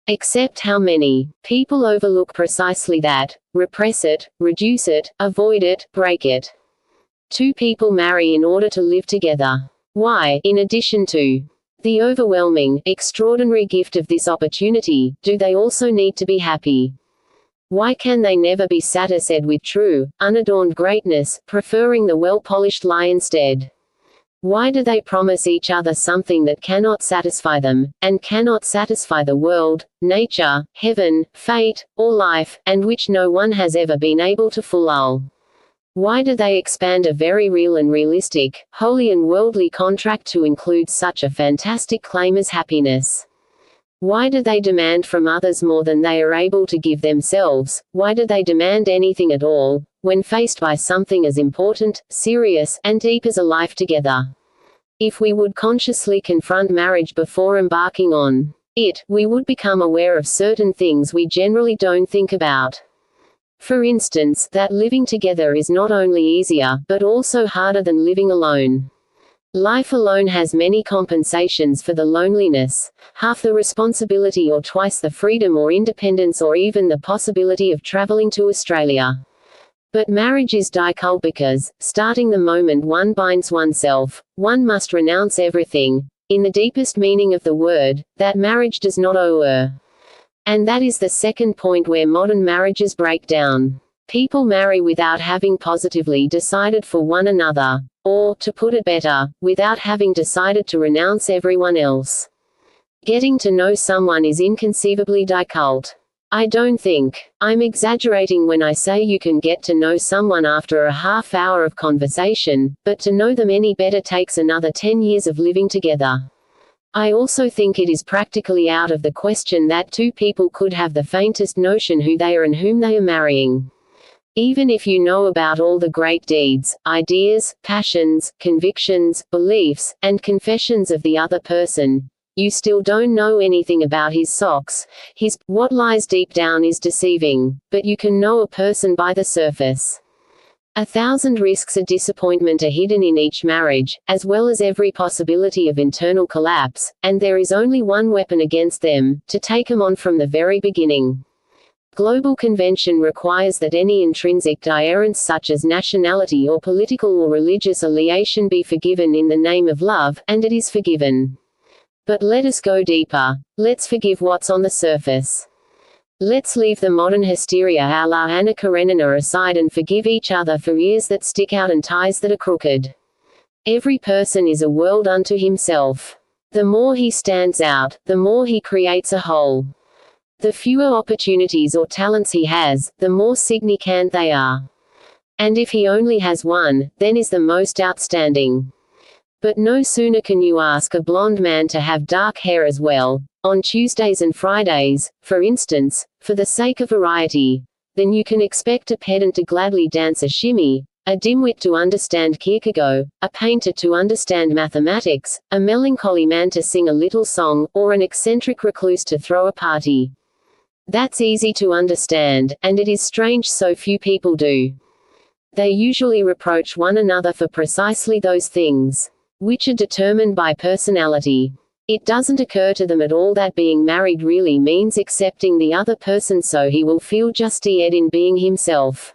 Except how many people overlook precisely that, repress it, reduce it, avoid it, break it. Two people marry in order to live together. Why, in addition to the overwhelming, extraordinary gift of this opportunity, do they also need to be happy? Why can they never be satisfied with true, unadorned greatness, preferring the well-polished lie instead? Why do they promise each other something that cannot satisfy them, and cannot satisfy the world, nature, heaven, fate, or life, and which no one has ever been able to fulfill? Why do they expand a very real and realistic, holy and worldly contract to include such a fantastic claim as happiness? Why do they demand from others more than they are able to give themselves? Why do they demand anything at all, when faced by something as important, serious, and deep as a life together? If we would consciously confront marriage before embarking on it, we would become aware of certain things we generally don't think about. For instance, that living together is not only easier, but also harder than living alone. Life alone has many compensations for the loneliness, half the responsibility or twice the freedom or independence or even the possibility of traveling to Australia. But marriage is difficult because, starting the moment one binds oneself, one must renounce everything, in the deepest meaning of the word, that marriage does not owe. And that is the second point where modern marriages break down. People marry without having positively decided for one another, or, to put it better, without having decided to renounce everyone else. Getting to know someone is inconceivably difficult. I don't think I'm exaggerating when I say you can get to know someone after a half hour of conversation, but to know them any better takes another 10 years of living together. I also think it is practically out of the question that two people could have the faintest notion who they are and whom they are marrying. Even if you know about all the great deeds, ideas, passions, convictions, beliefs, and confessions of the other person, you still don't know anything about his socks. What lies deep down is deceiving, but you can know a person by the surface. 1,000 risks of disappointment are hidden in each marriage, as well as every possibility of internal collapse, and there is only one weapon against them: to take them on from the very beginning. Global convention requires that any intrinsic difference such as nationality or political or religious affiliation be forgiven in the name of love, and it is forgiven. But let us go deeper. Let's forgive what's on the surface. Let's leave the modern hysteria a la Anna Karenina aside and forgive each other for ears that stick out and ties that are crooked. Every person is a world unto himself. The more he stands out, the more he creates a whole. The fewer opportunities or talents he has, the more significant they are. And if he only has one, then is the most outstanding. But no sooner can you ask a blonde man to have dark hair as well, on Tuesdays and Fridays, for instance, for the sake of variety, than you can expect a pedant to gladly dance a shimmy, a dimwit to understand Kierkegaard, a painter to understand mathematics, a melancholy man to sing a little song, or an eccentric recluse to throw a party. That's easy to understand, and it is strange so few people do. They usually reproach one another for precisely those things, which are determined by personality. It doesn't occur to them at all that being married really means accepting the other person so he will feel justified in being himself.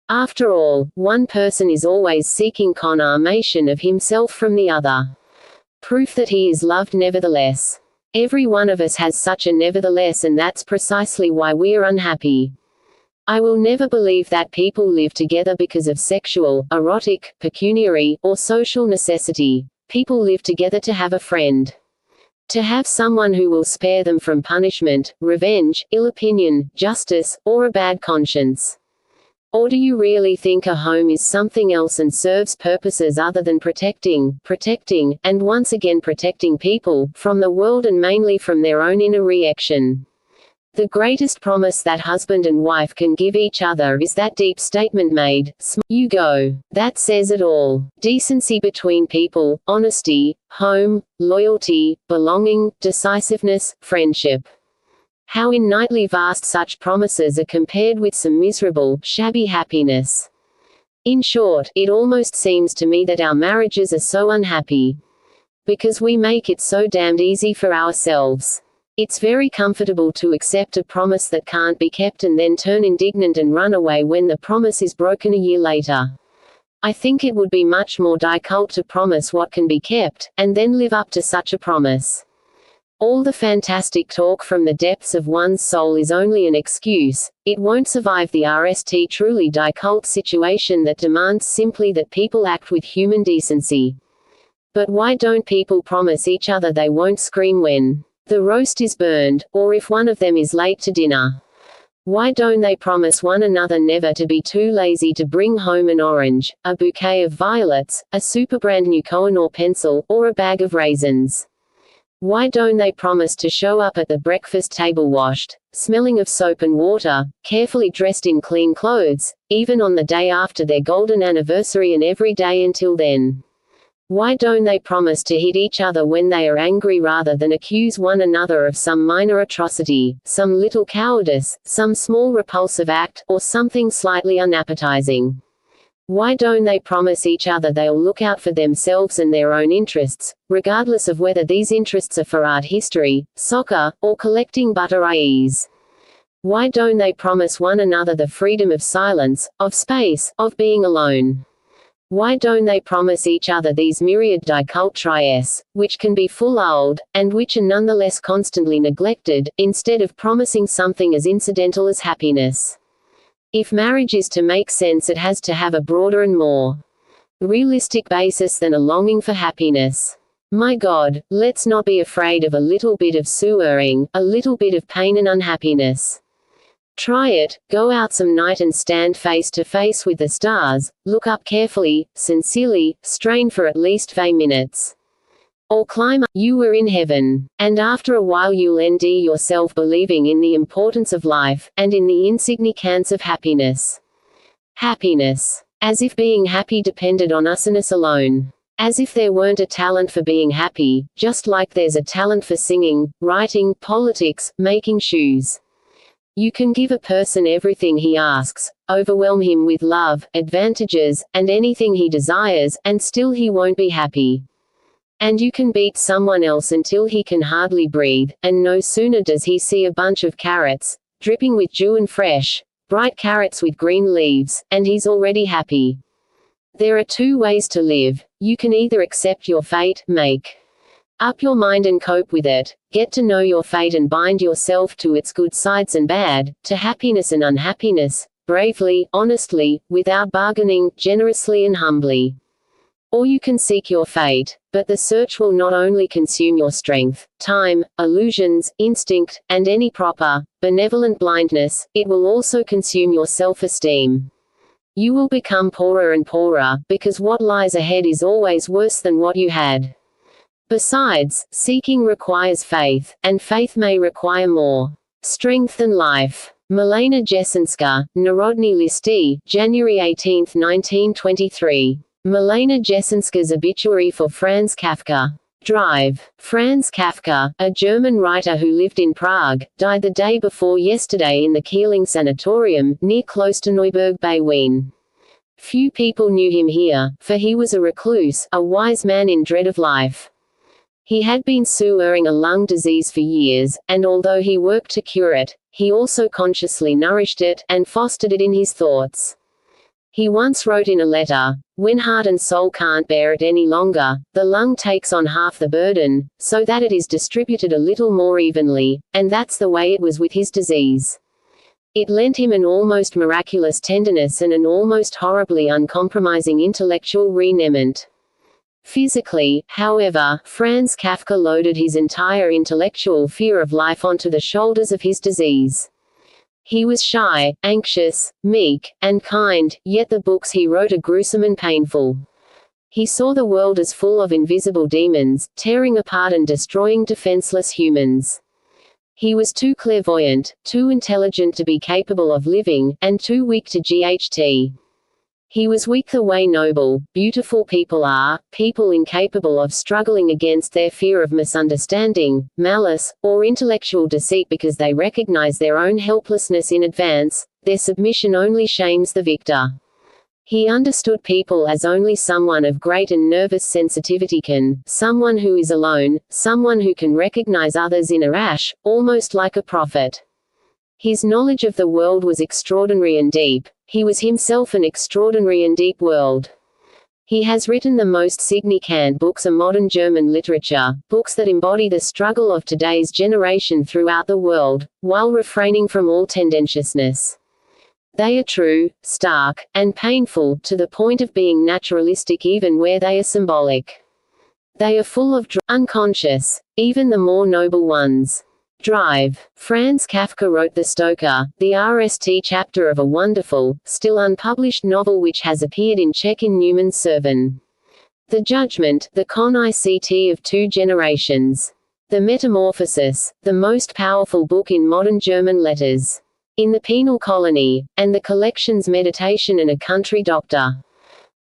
After all, one person is always seeking confirmation of himself from the other. Proof that he is loved nevertheless. Every one of us has such a nevertheless, and that's precisely why we are unhappy. I will never believe that people live together because of sexual, erotic, pecuniary, or social necessity. People live together to have a friend. To have someone who will spare them from punishment, revenge, ill opinion, justice, or a bad conscience. Or do you really think a home is something else and serves purposes other than protecting, and once again protecting people, from the world and mainly from their own inner reaction? The greatest promise that husband and wife can give each other is that deep statement made, "You go." That says it all. Decency between people, honesty, home, loyalty, belonging, decisiveness, friendship. How in nightly vast such promises are compared with some miserable, shabby happiness. In short, it almost seems to me that our marriages are so unhappy because we make it so damned easy for ourselves. It's very comfortable to accept a promise that can't be kept and then turn indignant and run away when the promise is broken a year later. I think it would be much more difficult to promise what can be kept, and then live up to such a promise. All the fantastic talk from the depths of one's soul is only an excuse. It won't survive the truly difficult situation that demands simply that people act with human decency. But why don't people promise each other they won't scream when the roast is burned, or if one of them is late to dinner? Why don't they promise one another never to be too lazy to bring home an orange, a bouquet of violets, a super brand new Koh-i-Noor pencil, or a bag of raisins? Why don't they promise to show up at the breakfast table washed, smelling of soap and water, carefully dressed in clean clothes, even on the day after their golden anniversary and every day until then? Why don't they promise to hit each other when they are angry rather than accuse one another of some minor atrocity, some little cowardice, some small repulsive act, or something slightly unappetizing? Why don't they promise each other they'll look out for themselves and their own interests, regardless of whether these interests are for art history, soccer, or collecting butterflies? Why don't they promise one another the freedom of silence, of space, of being alone? Why don't they promise each other these myriad difficult tries, which can be fulfilled, and which are nonetheless constantly neglected, instead of promising something as incidental as happiness? If marriage is to make sense, it has to have a broader and more realistic basis than a longing for happiness. My God, let's not be afraid of a little bit of suffering, a little bit of pain and unhappiness. Try it. Go out some night and stand face to face with the stars, look up carefully, sincerely, strain for at least 5 minutes. Or climb up, you were in heaven. And after a while you'll end yourself believing in the importance of life, and in the insignificance of happiness. Happiness. As if being happy depended on usness alone. As if there weren't a talent for being happy, just like there's a talent for singing, writing, politics, making shoes. You can give a person everything he asks, overwhelm him with love, advantages, and anything he desires, and still he won't be happy. And you can beat someone else until he can hardly breathe, and no sooner does he see a bunch of carrots, dripping with dew and fresh, bright carrots with green leaves, and he's already happy. There are 2 ways to live. You can either accept your fate, make up your mind and cope with it, get to know your fate and bind yourself to its good sides and bad, to happiness and unhappiness, bravely, honestly, without bargaining, generously and humbly. Or you can seek your fate, but the search will not only consume your strength, time, illusions, instinct, and any proper, benevolent blindness, it will also consume your self-esteem. You will become poorer and poorer, because what lies ahead is always worse than what you had. Besides, seeking requires faith, and faith may require more strength than life. Milena Jesenska, Narodny Listy, January 18, 1923. Milena Jesenska's obituary for Franz Kafka. Drive. Franz Kafka, a German writer who lived in Prague, died the day before yesterday in the Keeling Sanatorium, near Klosterneuburg bei Wien. Few people knew him here, for he was a recluse, a wise man in dread of life. He had been suffering a lung disease for years, and although he worked to cure it, he also consciously nourished it, and fostered it in his thoughts. He once wrote in a letter, "When heart and soul can't bear it any longer, the lung takes on half the burden, so that it is distributed a little more evenly," and that's the way it was with his disease. It lent him an almost miraculous tenderness and an almost horribly uncompromising intellectual refinement. Physically, however, Franz Kafka loaded his entire intellectual fear of life onto the shoulders of his disease. He was shy, anxious, meek, and kind, yet the books he wrote are gruesome and painful. He saw the world as full of invisible demons, tearing apart and destroying defenseless humans. He was too clairvoyant, too intelligent to be capable of living, and too weak to GHT. He was weak the way noble, beautiful people are, people incapable of struggling against their fear of misunderstanding, malice, or intellectual deceit because they recognize their own helplessness in advance. Their submission only shames the victor. He understood people as only someone of great and nervous sensitivity can, someone who is alone, someone who can recognize others in a rash, almost like a prophet. His knowledge of the world was extraordinary and deep. He was himself an extraordinary and deep world. He has written the most significant books of modern German literature, books that embody the struggle of today's generation throughout the world, while refraining from all tendentiousness. They are true, stark, and painful, to the point of being naturalistic even where they are symbolic. They are full of unconscious, even the more noble ones. Drive. Franz Kafka wrote The Stoker, the RST chapter of a wonderful, still unpublished novel which has appeared in Czech in Newman's Servan. The Judgment, the concept of two generations. The Metamorphosis, the most powerful book in modern German letters. In the Penal Colony, and the collections Meditation and a Country Doctor.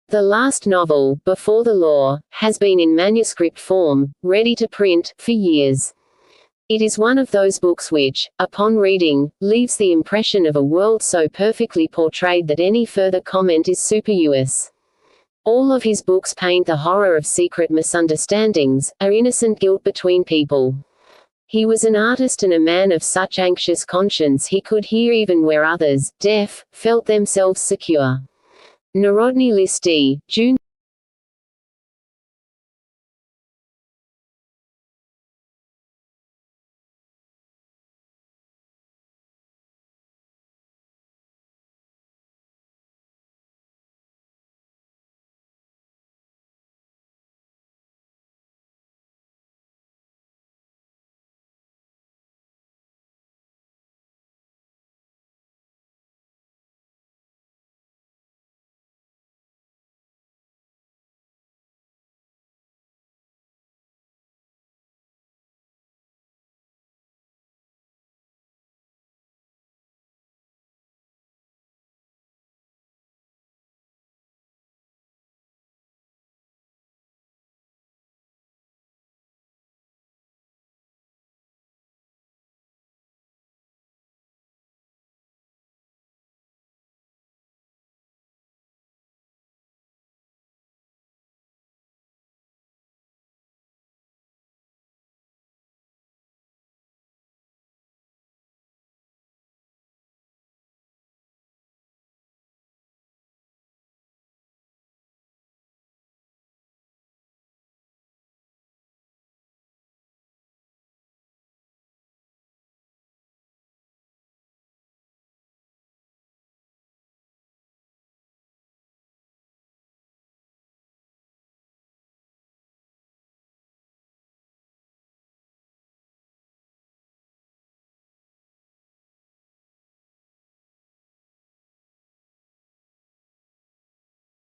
The last novel, Before the Law, has been in manuscript form, ready to print, for years. It is one of those books which, upon reading, leaves the impression of a world so perfectly portrayed that any further comment is superfluous. All of his books paint the horror of secret misunderstandings, a innocent guilt between people. He was an artist and a man of such anxious conscience he could hear even where others, deaf, felt themselves secure. Narodny Listy, June